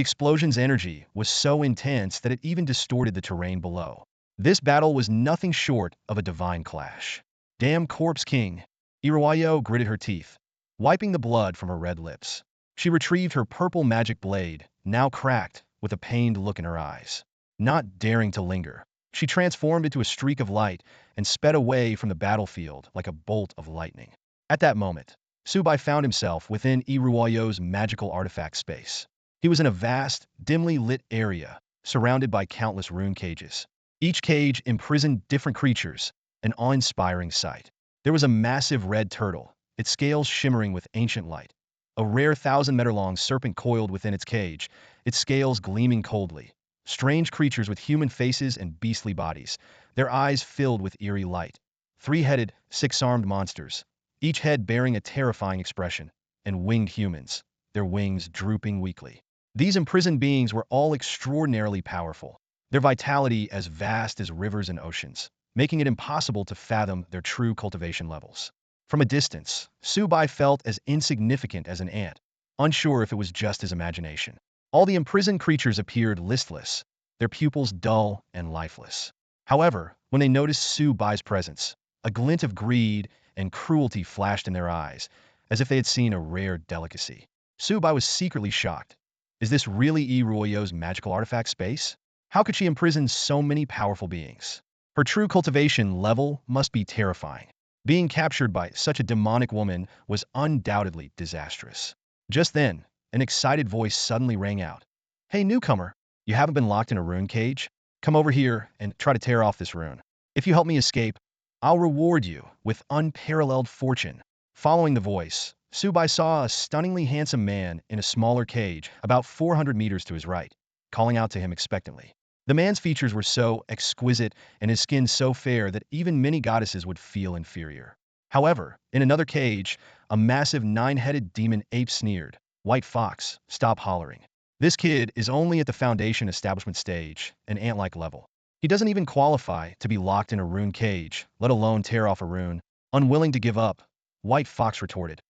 explosion's energy was so intense that it even distorted the terrain below. This battle was nothing short of a divine clash. Damn Corpse King! Iruoyo gritted her teeth, wiping the blood from her red lips. She retrieved her purple magic blade, now cracked, with a pained look in her eyes. Not daring to linger, she transformed into a streak of light and sped away from the battlefield like a bolt of lightning. At that moment, Su Bai found himself within Iruoyo's magical artifact space. He was in a vast, dimly lit area, surrounded by countless rune cages. Each cage imprisoned different creatures, an awe-inspiring sight. There was a massive red turtle, its scales shimmering with ancient light. A rare 1,000-meter-long serpent coiled within its cage, its scales gleaming coldly. Strange creatures with human faces and beastly bodies, their eyes filled with eerie light. 3-headed, 6-armed monsters, each head bearing a terrifying expression, and winged humans, their wings drooping weakly. These imprisoned beings were all extraordinarily powerful, their vitality as vast as rivers and oceans, making it impossible to fathom their true cultivation levels. From a distance, Su Bai felt as insignificant as an ant, unsure if it was just his imagination. All the imprisoned creatures appeared listless, their pupils dull and lifeless. However, when they noticed Su Bai's presence, a glint of greed and cruelty flashed in their eyes, as if they had seen a rare delicacy. Su Bai was secretly shocked. Is this really Iruoyo's magical artifact space? How could she imprison so many powerful beings? Her true cultivation level must be terrifying. Being captured by such a demonic woman was undoubtedly disastrous. Just then, an excited voice suddenly rang out. Hey newcomer, you haven't been locked in a rune cage? Come over here and try to tear off this rune. If you help me escape, I'll reward you with unparalleled fortune. Following the voice, Su Bai saw a stunningly handsome man in a smaller cage about 400 meters to his right, calling out to him expectantly. The man's features were so exquisite and his skin so fair that even many goddesses would feel inferior. However, in another cage, a massive nine-headed demon ape sneered, "White Fox, stop hollering. This kid is only at the foundation establishment stage, an ant-like level. He doesn't even qualify to be locked in a rune cage, let alone tear off a rune." Unwilling to give up, White Fox retorted,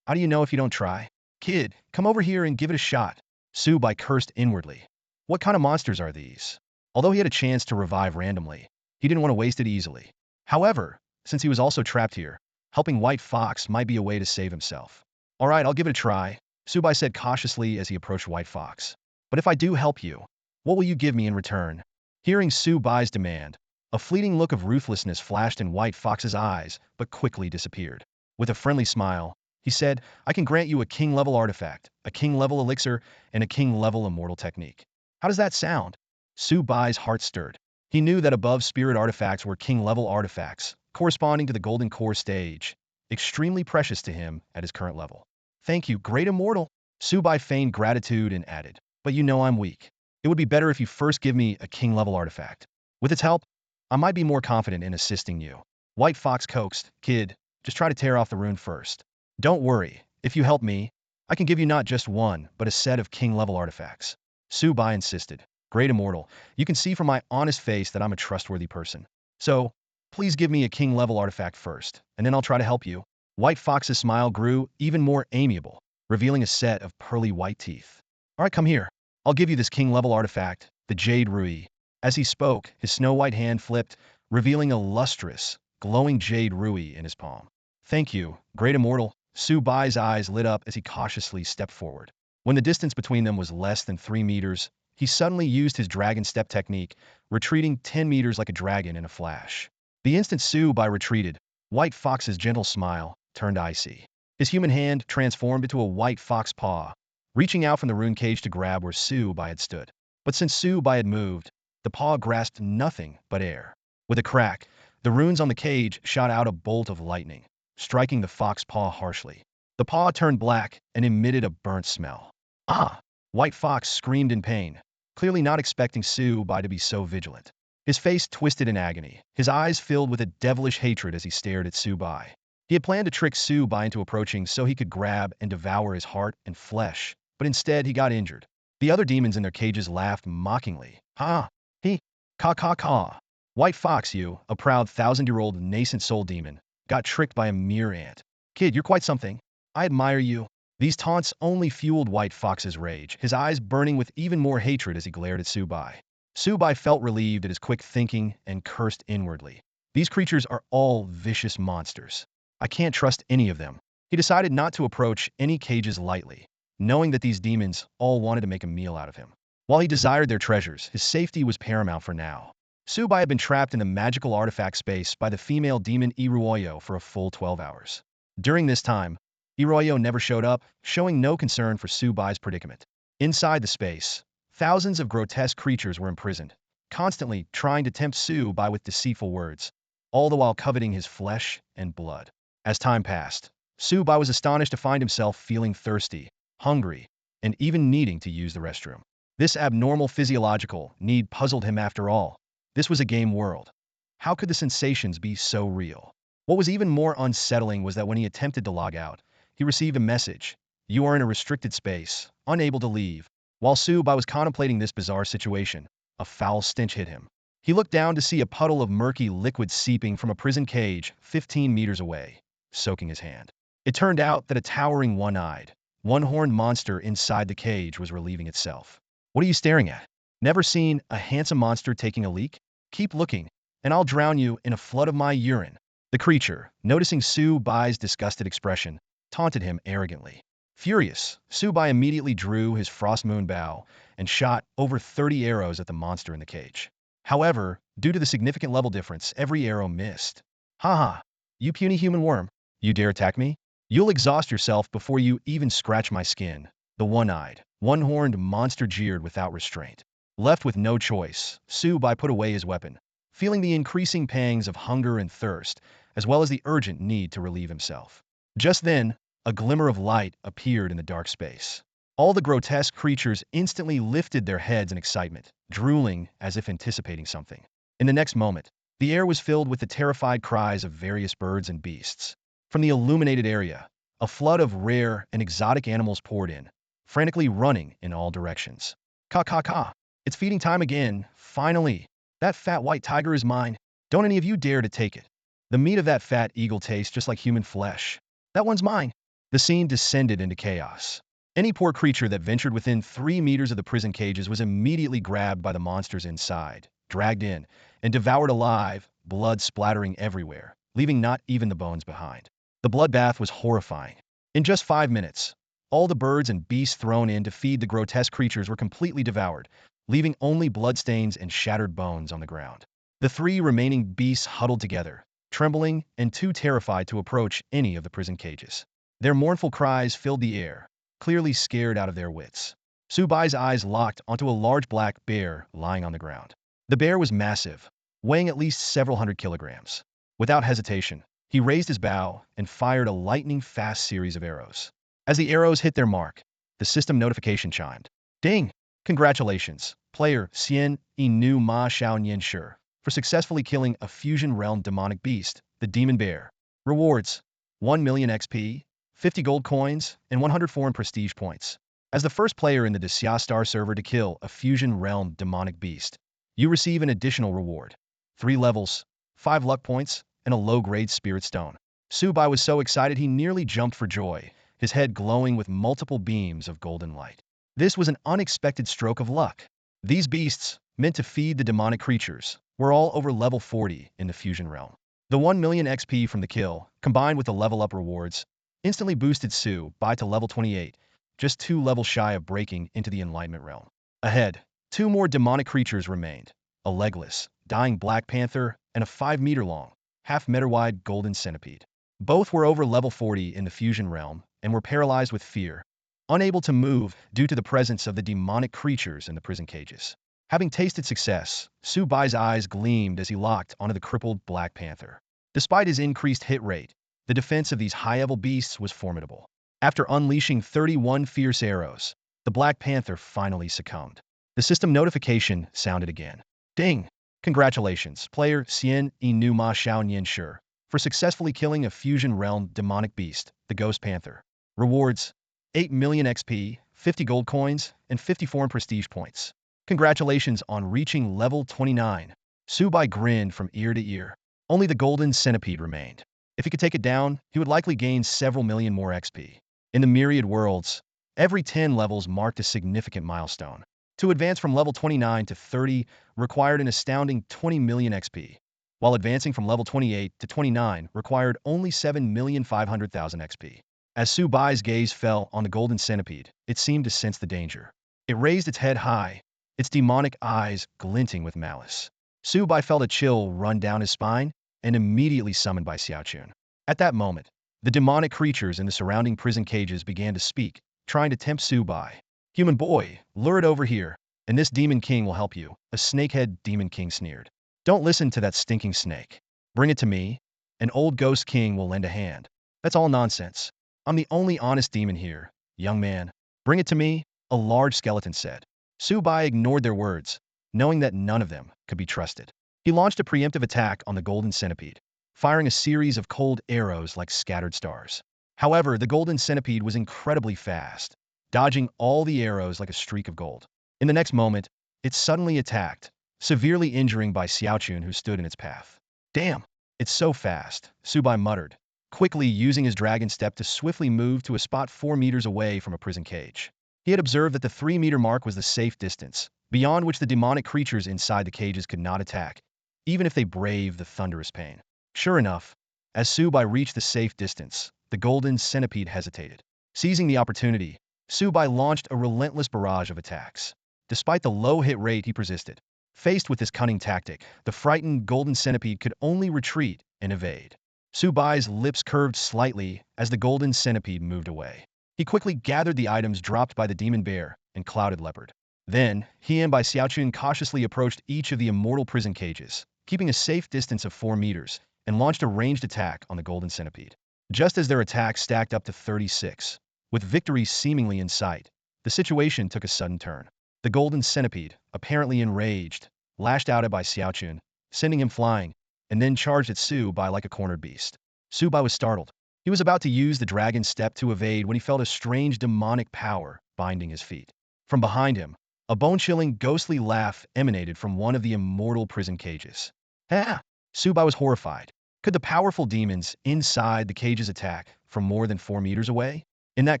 "How do you know if you don't try? Kid, come over here and give it a shot." Su Bai cursed inwardly. What kind of monsters are these? Although he had a chance to revive randomly, he didn't want to waste it easily. However, since he was also trapped here, helping White Fox might be a way to save himself. "All right, I'll give it a try," Su Bai said cautiously as he approached White Fox. "But if I do help you, what will you give me in return?" Hearing Su Bai's demand, a fleeting look of ruthlessness flashed in White Fox's eyes, but quickly disappeared. With a friendly smile, he said, "I can grant you a king-level artifact, a king-level elixir, and a king-level immortal technique. How does that sound?" Su Bai's heart stirred. He knew that above spirit artifacts were king-level artifacts, corresponding to the golden core stage, extremely precious to him at his current level. "Thank you, great immortal." Su Bai feigned gratitude and added, "But you know I'm weak. It would be better if you first give me a king-level artifact. With its help, I might be more confident in assisting you." White Fox coaxed, "Kid, just try to tear off the rune first. Don't worry, if you help me, I can give you not just one, but a set of king-level artifacts." Su Bai insisted, "Great immortal, you can see from my honest face that I'm a trustworthy person. So, please give me a king-level artifact first, and then I'll try to help you." White Fox's smile grew even more amiable, revealing a set of pearly white teeth. "All right, come here. I'll give you this king-level artifact, the Jade Rui." As he spoke, his snow-white hand flipped, revealing a lustrous, glowing Jade Rui in his palm. "Thank you, great immortal." Su Bai's eyes lit up as he cautiously stepped forward. When the distance between them was less than 3 meters, he suddenly used his dragon step technique, retreating 10 meters like a dragon in a flash. The instant Su Bai retreated, White Fox's gentle smile turned icy. His human hand transformed into a white fox paw, reaching out from the rune cage to grab where Su Bai had stood. But since Su Bai had moved, the paw grasped nothing but air. With a crack, the runes on the cage shot out a bolt of lightning, striking the fox paw harshly. The paw turned black and emitted a burnt smell. "Ah!" White Fox screamed in pain, clearly not expecting Su Bai to be so vigilant. His face twisted in agony, his eyes filled with a devilish hatred as he stared at Su Bai. He had planned to trick Su Bai into approaching so he could grab and devour his heart and flesh, but instead he got injured. The other demons in their cages laughed mockingly. "Ha! He! Caw. White Fox, you, a proud 1,000-year-old nascent soul demon, got tricked by a mere ant. Kid, you're quite something. I admire you." These taunts only fueled White Fox's rage, his eyes burning with even more hatred as he glared at Su Bai. Su Bai felt relieved at his quick thinking and cursed inwardly. These creatures are all vicious monsters. I can't trust any of them. He decided not to approach any cages lightly, knowing that these demons all wanted to make a meal out of him. While he desired their treasures, his safety was paramount for now. Su Bai had been trapped in the magical artifact space by the female demon Iruoyo for a full 12 hours. During this time, Iruoyo never showed up, showing no concern for Su Bai's predicament. Inside the space, thousands of grotesque creatures were imprisoned, constantly trying to tempt Su Bai with deceitful words, all the while coveting his flesh and blood. As time passed, Su Bai was astonished to find himself feeling thirsty, hungry, and even needing to use the restroom. This abnormal physiological need puzzled him after all. This was a game world. How could the sensations be so real? What was even more unsettling was that when he attempted to log out, he received a message. "You are in a restricted space, unable to leave." While Su Bai was contemplating this bizarre situation, a foul stench hit him. He looked down to see a puddle of murky liquid seeping from a prison cage 15 meters away, soaking his hand. It turned out that a towering one-eyed, one-horned monster inside the cage was relieving itself. "What are you staring at? Never seen a handsome monster taking a leak? Keep looking, and I'll drown you in a flood of my urine." The creature, noticing Su Bai's disgusted expression, taunted him arrogantly. Furious, Su Bai immediately drew his frost moon bow and shot over 30 arrows at the monster in the cage. However, due to the significant level difference, every arrow missed. "Ha! You puny human worm. You dare attack me? You'll exhaust yourself before you even scratch my skin." The one-eyed, one-horned monster jeered without restraint. Left with no choice, Su Bai put away his weapon, feeling the increasing pangs of hunger and thirst, as well as the urgent need to relieve himself. Just then, a glimmer of light appeared in the dark space. All the grotesque creatures instantly lifted their heads in excitement, drooling as if anticipating something. In the next moment, the air was filled with the terrified cries of various birds and beasts. From the illuminated area, a flood of rare and exotic animals poured in, frantically running in all directions. Ka ka ka! It's feeding time again, finally! That fat white tiger is mine. Don't any of you dare to take it. The meat of that fat eagle tastes just like human flesh. That one's mine. The scene descended into chaos. Any poor creature that ventured within 3 meters of the prison cages was immediately grabbed by the monsters inside, dragged in, and devoured alive, blood splattering everywhere, leaving not even the bones behind. The bloodbath was horrifying. In just 5 minutes, all the birds and beasts thrown in to feed the grotesque creatures were completely devoured, leaving only bloodstains and shattered bones on the ground. The 3 remaining beasts huddled together, trembling and too terrified to approach any of the prison cages. Their mournful cries filled the air, clearly scared out of their wits. Su Bai's eyes locked onto a large black bear lying on the ground. The bear was massive, weighing at least several hundred kilograms. Without hesitation, he raised his bow and fired a lightning-fast series of arrows. As the arrows hit their mark, the system notification chimed. Ding! Congratulations, player Xian Inu Ma Xiao Nian Shi, for successfully killing a fusion realm demonic beast, the demon bear. Rewards: 1 million XP, 50 gold coins, and 100 foreign prestige points. As the first player in the Desya Star server to kill a fusion realm demonic beast, you receive an additional reward: 3 levels, 5 luck points, and a low-grade spirit stone. Su Bai was so excited he nearly jumped for joy, his head glowing with multiple beams of golden light. This was an unexpected stroke of luck. These beasts, meant to feed the demonic creatures, were all over level 40 in the fusion realm. The 1 million XP from the kill, combined with the level-up rewards, instantly boosted Su Bai to level 28, just 2 levels shy of breaking into the enlightenment realm. Ahead, 2 more demonic creatures remained: a legless, dying black panther and a 5-meter-long, half-meter-wide golden centipede. Both were over level 40 in the fusion realm and were paralyzed with fear, unable to move due to the presence of the demonic creatures in the prison cages. Having tasted success, Su Bai's eyes gleamed as he locked onto the crippled black panther. Despite his increased hit rate, the defense of these high-level beasts was formidable. After unleashing 31 fierce arrows, the Black Panther finally succumbed. The system notification sounded again. Ding! Congratulations, player Xian Inu Ma Xiao Nian Shi, for successfully killing a fusion realm demonic beast, the Ghost Panther. Rewards: 8 million XP, 50 gold coins, and 50 foreign prestige points. Congratulations on reaching level 29. Su Bai grinned from ear to ear. Only the golden centipede remained. If he could take it down, he would likely gain several million more XP. In the Myriad Worlds, every 10 levels marked a significant milestone. To advance from level 29 to 30 required an astounding 20 million XP, while advancing from level 28 to 29 required only 7,500,000 XP. As Su Bai's gaze fell on the golden centipede, it seemed to sense the danger. It raised its head high, its demonic eyes glinting with malice. Su Bai felt a chill run down his spine and immediately summoned by Xiaochun. At that moment, the demonic creatures in the surrounding prison cages began to speak, trying to tempt Su Bai. Human boy, lure it over here, and this demon king will help you, a snakehead demon king sneered. Don't listen to that stinking snake. Bring it to me. An old ghost king will lend a hand. That's all nonsense. I'm the only honest demon here, young man. Bring it to me, a large skeleton said. Su Bai ignored their words, knowing that none of them could be trusted. He launched a preemptive attack on the golden centipede, firing a series of cold arrows like scattered stars. However, the golden centipede was incredibly fast, dodging all the arrows like a streak of gold. In the next moment, it suddenly attacked, severely injuring by Xiaochun, who stood in its path. Damn, it's so fast, Su Bai muttered, quickly using his dragon step to swiftly move to a spot 4 meters away from a prison cage. He had observed that the 3-meter mark was the safe distance, beyond which the demonic creatures inside the cages could not attack, even if they braved the thunderous pain. Sure enough, as Su Bai reached the safe distance, the golden centipede hesitated. Seizing the opportunity, Su Bai launched a relentless barrage of attacks. Despite the low hit rate, he persisted. Faced with this cunning tactic, the frightened golden centipede could only retreat and evade. Su Bai's lips curved slightly as the golden centipede moved away. He quickly gathered the items dropped by the demon bear and clouded leopard. Then, he and Bai Xiaochun cautiously approached each of the immortal prison cages, keeping a safe distance of 4 meters, and launched a ranged attack on the golden centipede. Just as their attack stacked up to 36, with victory seemingly in sight, the situation took a sudden turn. The golden centipede, apparently enraged, lashed out at Bai Xiaochun, sending him flying, and then charged at Su Bai like a cornered beast. Su Bai was startled. He was about to use the dragon step to evade when he felt a strange demonic power binding his feet. From behind him, a bone-chilling, ghostly laugh emanated from one of the immortal prison cages. Ah! Su Bai was horrified. Could the powerful demons inside the cages attack from more than 4 meters away? In that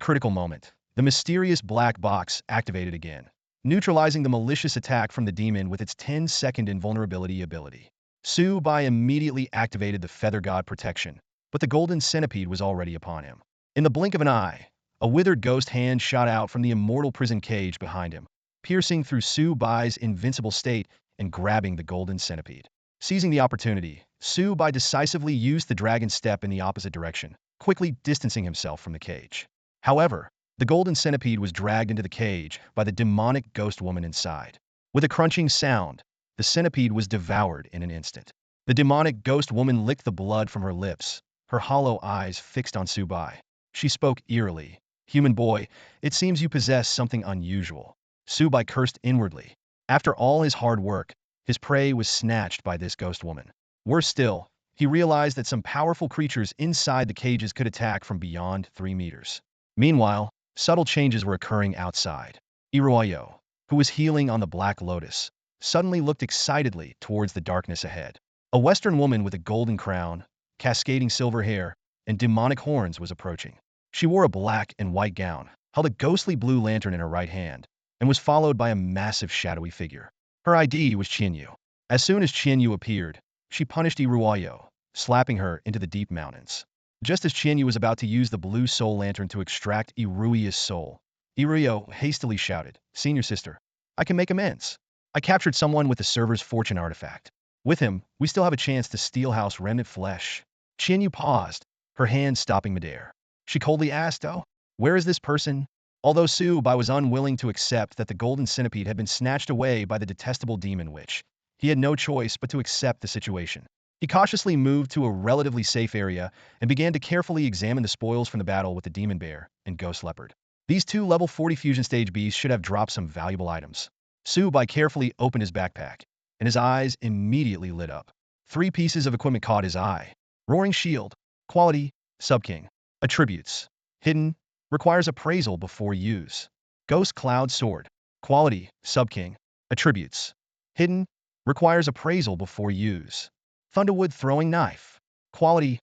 critical moment, the mysterious black box activated again, neutralizing the malicious attack from the demon with its 10-second invulnerability ability. Su Bai immediately activated the Feather God protection, but the golden centipede was already upon him. In the blink of an eye, a withered ghost hand shot out from the immortal prison cage behind him, piercing through Su Bai's invincible state and grabbing the golden centipede. Seizing the opportunity, Su Bai decisively used the dragon step in the opposite direction, quickly distancing himself from the cage. However, the golden centipede was dragged into the cage by the demonic ghost woman inside. With a crunching sound, the centipede was devoured in an instant. The demonic ghost woman licked the blood from her lips, her hollow eyes fixed on Su Bai. She spoke eerily. "Human boy, it seems you possess something unusual." Su Bai cursed inwardly. After all his hard work, his prey was snatched by this ghost woman. Worse still, he realized that some powerful creatures inside the cages could attack from beyond 3 meters. Meanwhile, subtle changes were occurring outside. Iruayo, who was healing on the Black Lotus, suddenly looked excitedly towards the darkness ahead. A Western woman with a golden crown, cascading silver hair, and demonic horns was approaching. She wore a black and white gown, held a ghostly blue lantern in her right hand, and was followed by a massive shadowy figure. Her ID was Qianyu. As soon as Qianyu appeared, she punished Iruayo, slapping her into the deep mountains. Just as Qianyu was about to use the blue soul lantern to extract Iruya's soul, Iruyo hastily shouted, "Senior sister, I can make amends. I captured someone with the server's fortune artifact. With him, we still have a chance to steal House Remnant flesh." Qianyu paused, her hand stopping midair. She coldly asked, "Oh, where is this person?" Although Su Bai was unwilling to accept that the golden centipede had been snatched away by the detestable demon witch, he had no choice but to accept the situation. He cautiously moved to a relatively safe area and began to carefully examine the spoils from the battle with the demon bear and ghost leopard. These 2 level 40 fusion stage beasts should have dropped some valuable items. Su Bai carefully opened his backpack, and his eyes immediately lit up. 3 pieces of equipment caught his eye. Roaring Shield. Quality, Subking. Attributes. Hidden. Requires appraisal before use. Ghost Cloud Sword. Quality, Subking. Attributes. Hidden. Requires appraisal before use. Thunderwood Throwing Knife. Quality,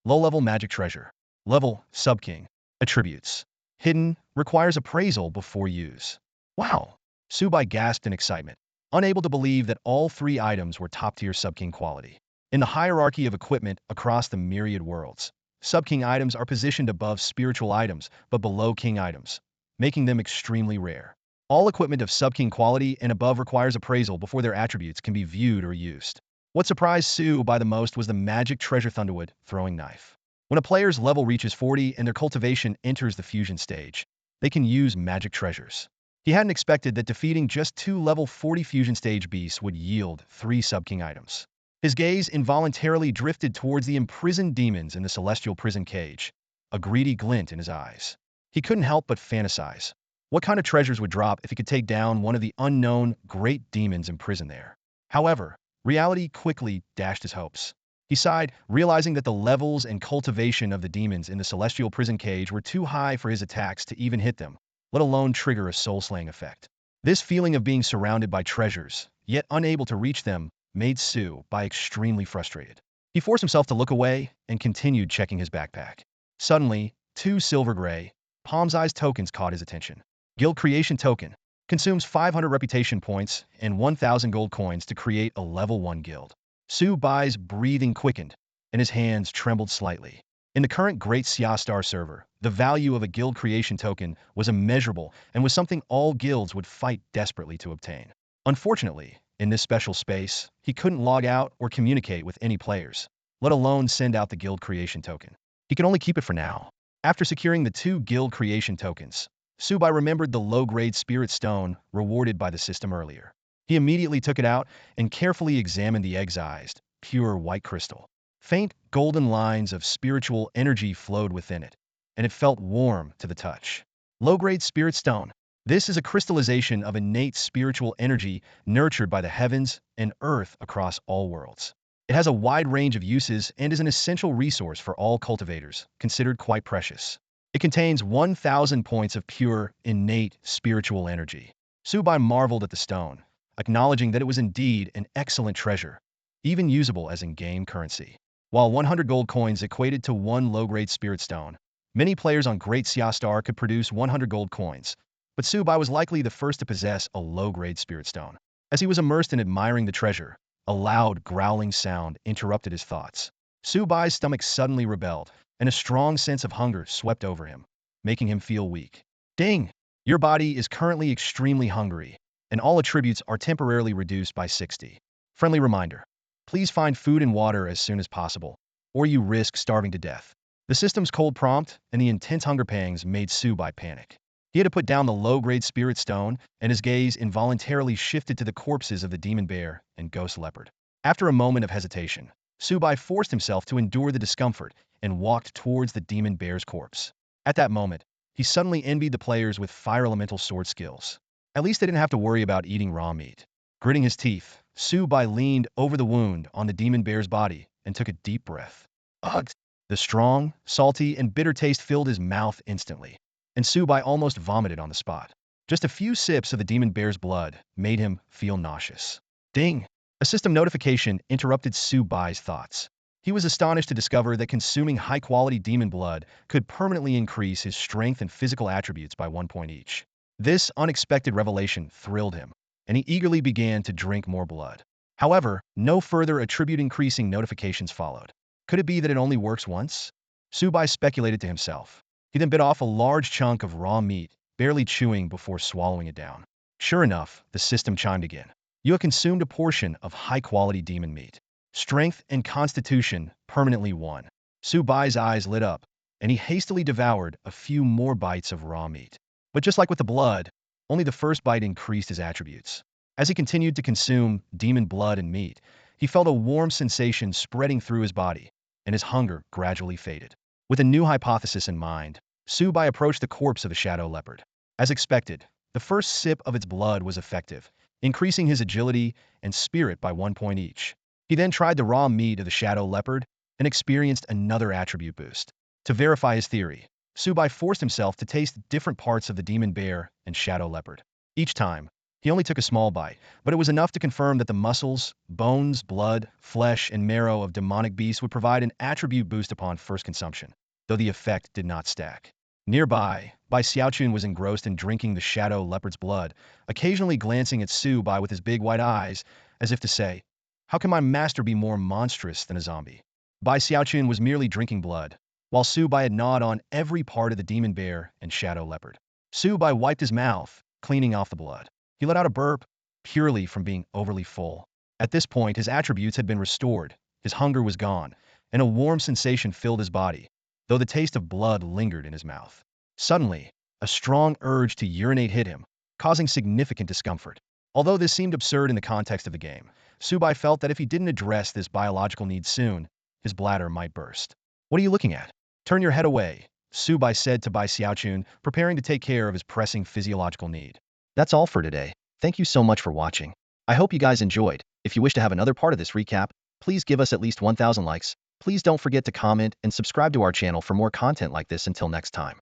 low-level magic treasure. Level, Subking. Attributes. Hidden. Requires appraisal before use. Wow! Su Bai gasped in excitement, unable to believe that all 3 items were top-tier Subking quality. In the hierarchy of equipment across the Myriad Worlds, Sub-King items are positioned above spiritual items, but below King items, making them extremely rare. All equipment of Sub-King quality and above requires appraisal before their attributes can be viewed or used. What surprised Su Bai the most was the magic treasure Thunderwood Throwing Knife. When a player's level reaches 40 and their cultivation enters the fusion stage, they can use magic treasures. He hadn't expected that defeating just 2 level 40 fusion stage beasts would yield 3 Sub-King items. His gaze involuntarily drifted towards the imprisoned demons in the celestial prison cage, a greedy glint in his eyes. He couldn't help but fantasize. What kind of treasures would drop if he could take down one of the unknown great demons imprisoned there? However, reality quickly dashed his hopes. He sighed, realizing that the levels and cultivation of the demons in the celestial prison cage were too high for his attacks to even hit them, let alone trigger a soul-slaying effect. This feeling of being surrounded by treasures, yet unable to reach them, made Su Bai extremely frustrated. He forced himself to look away and continued checking his backpack. Suddenly, 2 silver gray, palm-sized tokens caught his attention. Guild Creation Token. Consumes 500 reputation points and 1,000 gold coins to create a level 1 guild. Su Bai's breathing quickened, and his hands trembled slightly. In the current Great Xia Star server, the value of a guild creation token was immeasurable and was something all guilds would fight desperately to obtain. Unfortunately, in this special space, he couldn't log out or communicate with any players, let alone send out the guild creation token. He could only keep it for now. After securing the 2 guild creation tokens, Su Bai remembered the low-grade spirit stone rewarded by the system earlier. He immediately took it out and carefully examined the excised, pure white crystal. Faint golden lines of spiritual energy flowed within it, and it felt warm to the touch. Low-grade spirit stone. This is a crystallization of innate spiritual energy nurtured by the heavens and earth across all worlds. It has a wide range of uses and is an essential resource for all cultivators, considered quite precious. It contains 1,000 points of pure, innate spiritual energy. Su Bai marveled at the stone, acknowledging that it was indeed an excellent treasure, even usable as in-game currency. While 100 gold coins equated to one low-grade spirit stone, many players on Great Xia Star could produce 100 gold coins, but Su Bai was likely the first to possess a low-grade spirit stone. As he was immersed in admiring the treasure, a loud, growling sound interrupted his thoughts. Su Bai's stomach suddenly rebelled, and a strong sense of hunger swept over him, making him feel weak. Ding! Your body is currently extremely hungry, and all attributes are temporarily reduced by 60. Friendly reminder. Please find food and water as soon as possible, or you risk starving to death. The system's cold prompt and the intense hunger pangs made Su Bai panic. He had to put down the low-grade spirit stone, and his gaze involuntarily shifted to the corpses of the demon bear and ghost leopard. After a moment of hesitation, Su Bai forced himself to endure the discomfort and walked towards the demon bear's corpse. At that moment, he suddenly envied the players with fire elemental sword skills. At least they didn't have to worry about eating raw meat. Gritting his teeth, Su Bai leaned over the wound on the demon bear's body and took a deep breath. Ugh! The strong, salty, and bitter taste filled his mouth instantly, and Su Bai almost vomited on the spot. Just a few sips of the demon bear's blood made him feel nauseous. Ding! A system notification interrupted Su Bai's thoughts. He was astonished to discover that consuming high-quality demon blood could permanently increase his strength and physical attributes by 1 point each. This unexpected revelation thrilled him, and he eagerly began to drink more blood. However, no further attribute-increasing notifications followed. Could it be that it only works once? Su Bai speculated to himself. He then bit off a large chunk of raw meat, barely chewing before swallowing it down. Sure enough, the system chimed again. You have consumed a portion of high-quality demon meat. Strength and constitution permanently won. Su Bai's eyes lit up, and he hastily devoured a few more bites of raw meat. But just like with the blood, only the first bite increased his attributes. As he continued to consume demon blood and meat, he felt a warm sensation spreading through his body, and his hunger gradually faded. With a new hypothesis in mind, Su Bai approached the corpse of the shadow leopard. As expected, the first sip of its blood was effective, increasing his agility and spirit by 1 point each. He then tried the raw meat of the shadow leopard and experienced another attribute boost. To verify his theory, Su Bai forced himself to taste different parts of the demon bear and shadow leopard. Each time, he only took a small bite, but it was enough to confirm that the muscles, bones, blood, flesh, and marrow of demonic beasts would provide an attribute boost upon first consumption, though the effect did not stack. Nearby, Bai Xiaochun was engrossed in drinking the shadow leopard's blood, occasionally glancing at Su Bai with his big white eyes, as if to say, "How can my master be more monstrous than a zombie?" Bai Xiaochun was merely drinking blood, while Su Bai had gnawed on every part of the demon bear and shadow leopard. Su Bai wiped his mouth, cleaning off the blood. He let out a burp, purely from being overly full. At this point, his attributes had been restored, his hunger was gone, and a warm sensation filled his body, though the taste of blood lingered in his mouth. Suddenly, a strong urge to urinate hit him, causing significant discomfort. Although this seemed absurd in the context of the game, Su Bai felt that if he didn't address this biological need soon, his bladder might burst. "What are you looking at? Turn your head away," Su Bai said to Bai Xiaochun, preparing to take care of his pressing physiological need. That's all for today. Thank you so much for watching. I hope you guys enjoyed. If you wish to have another part of this recap, please give us at least 1,000 likes. Please don't forget to comment and subscribe to our channel for more content like this. Until next time.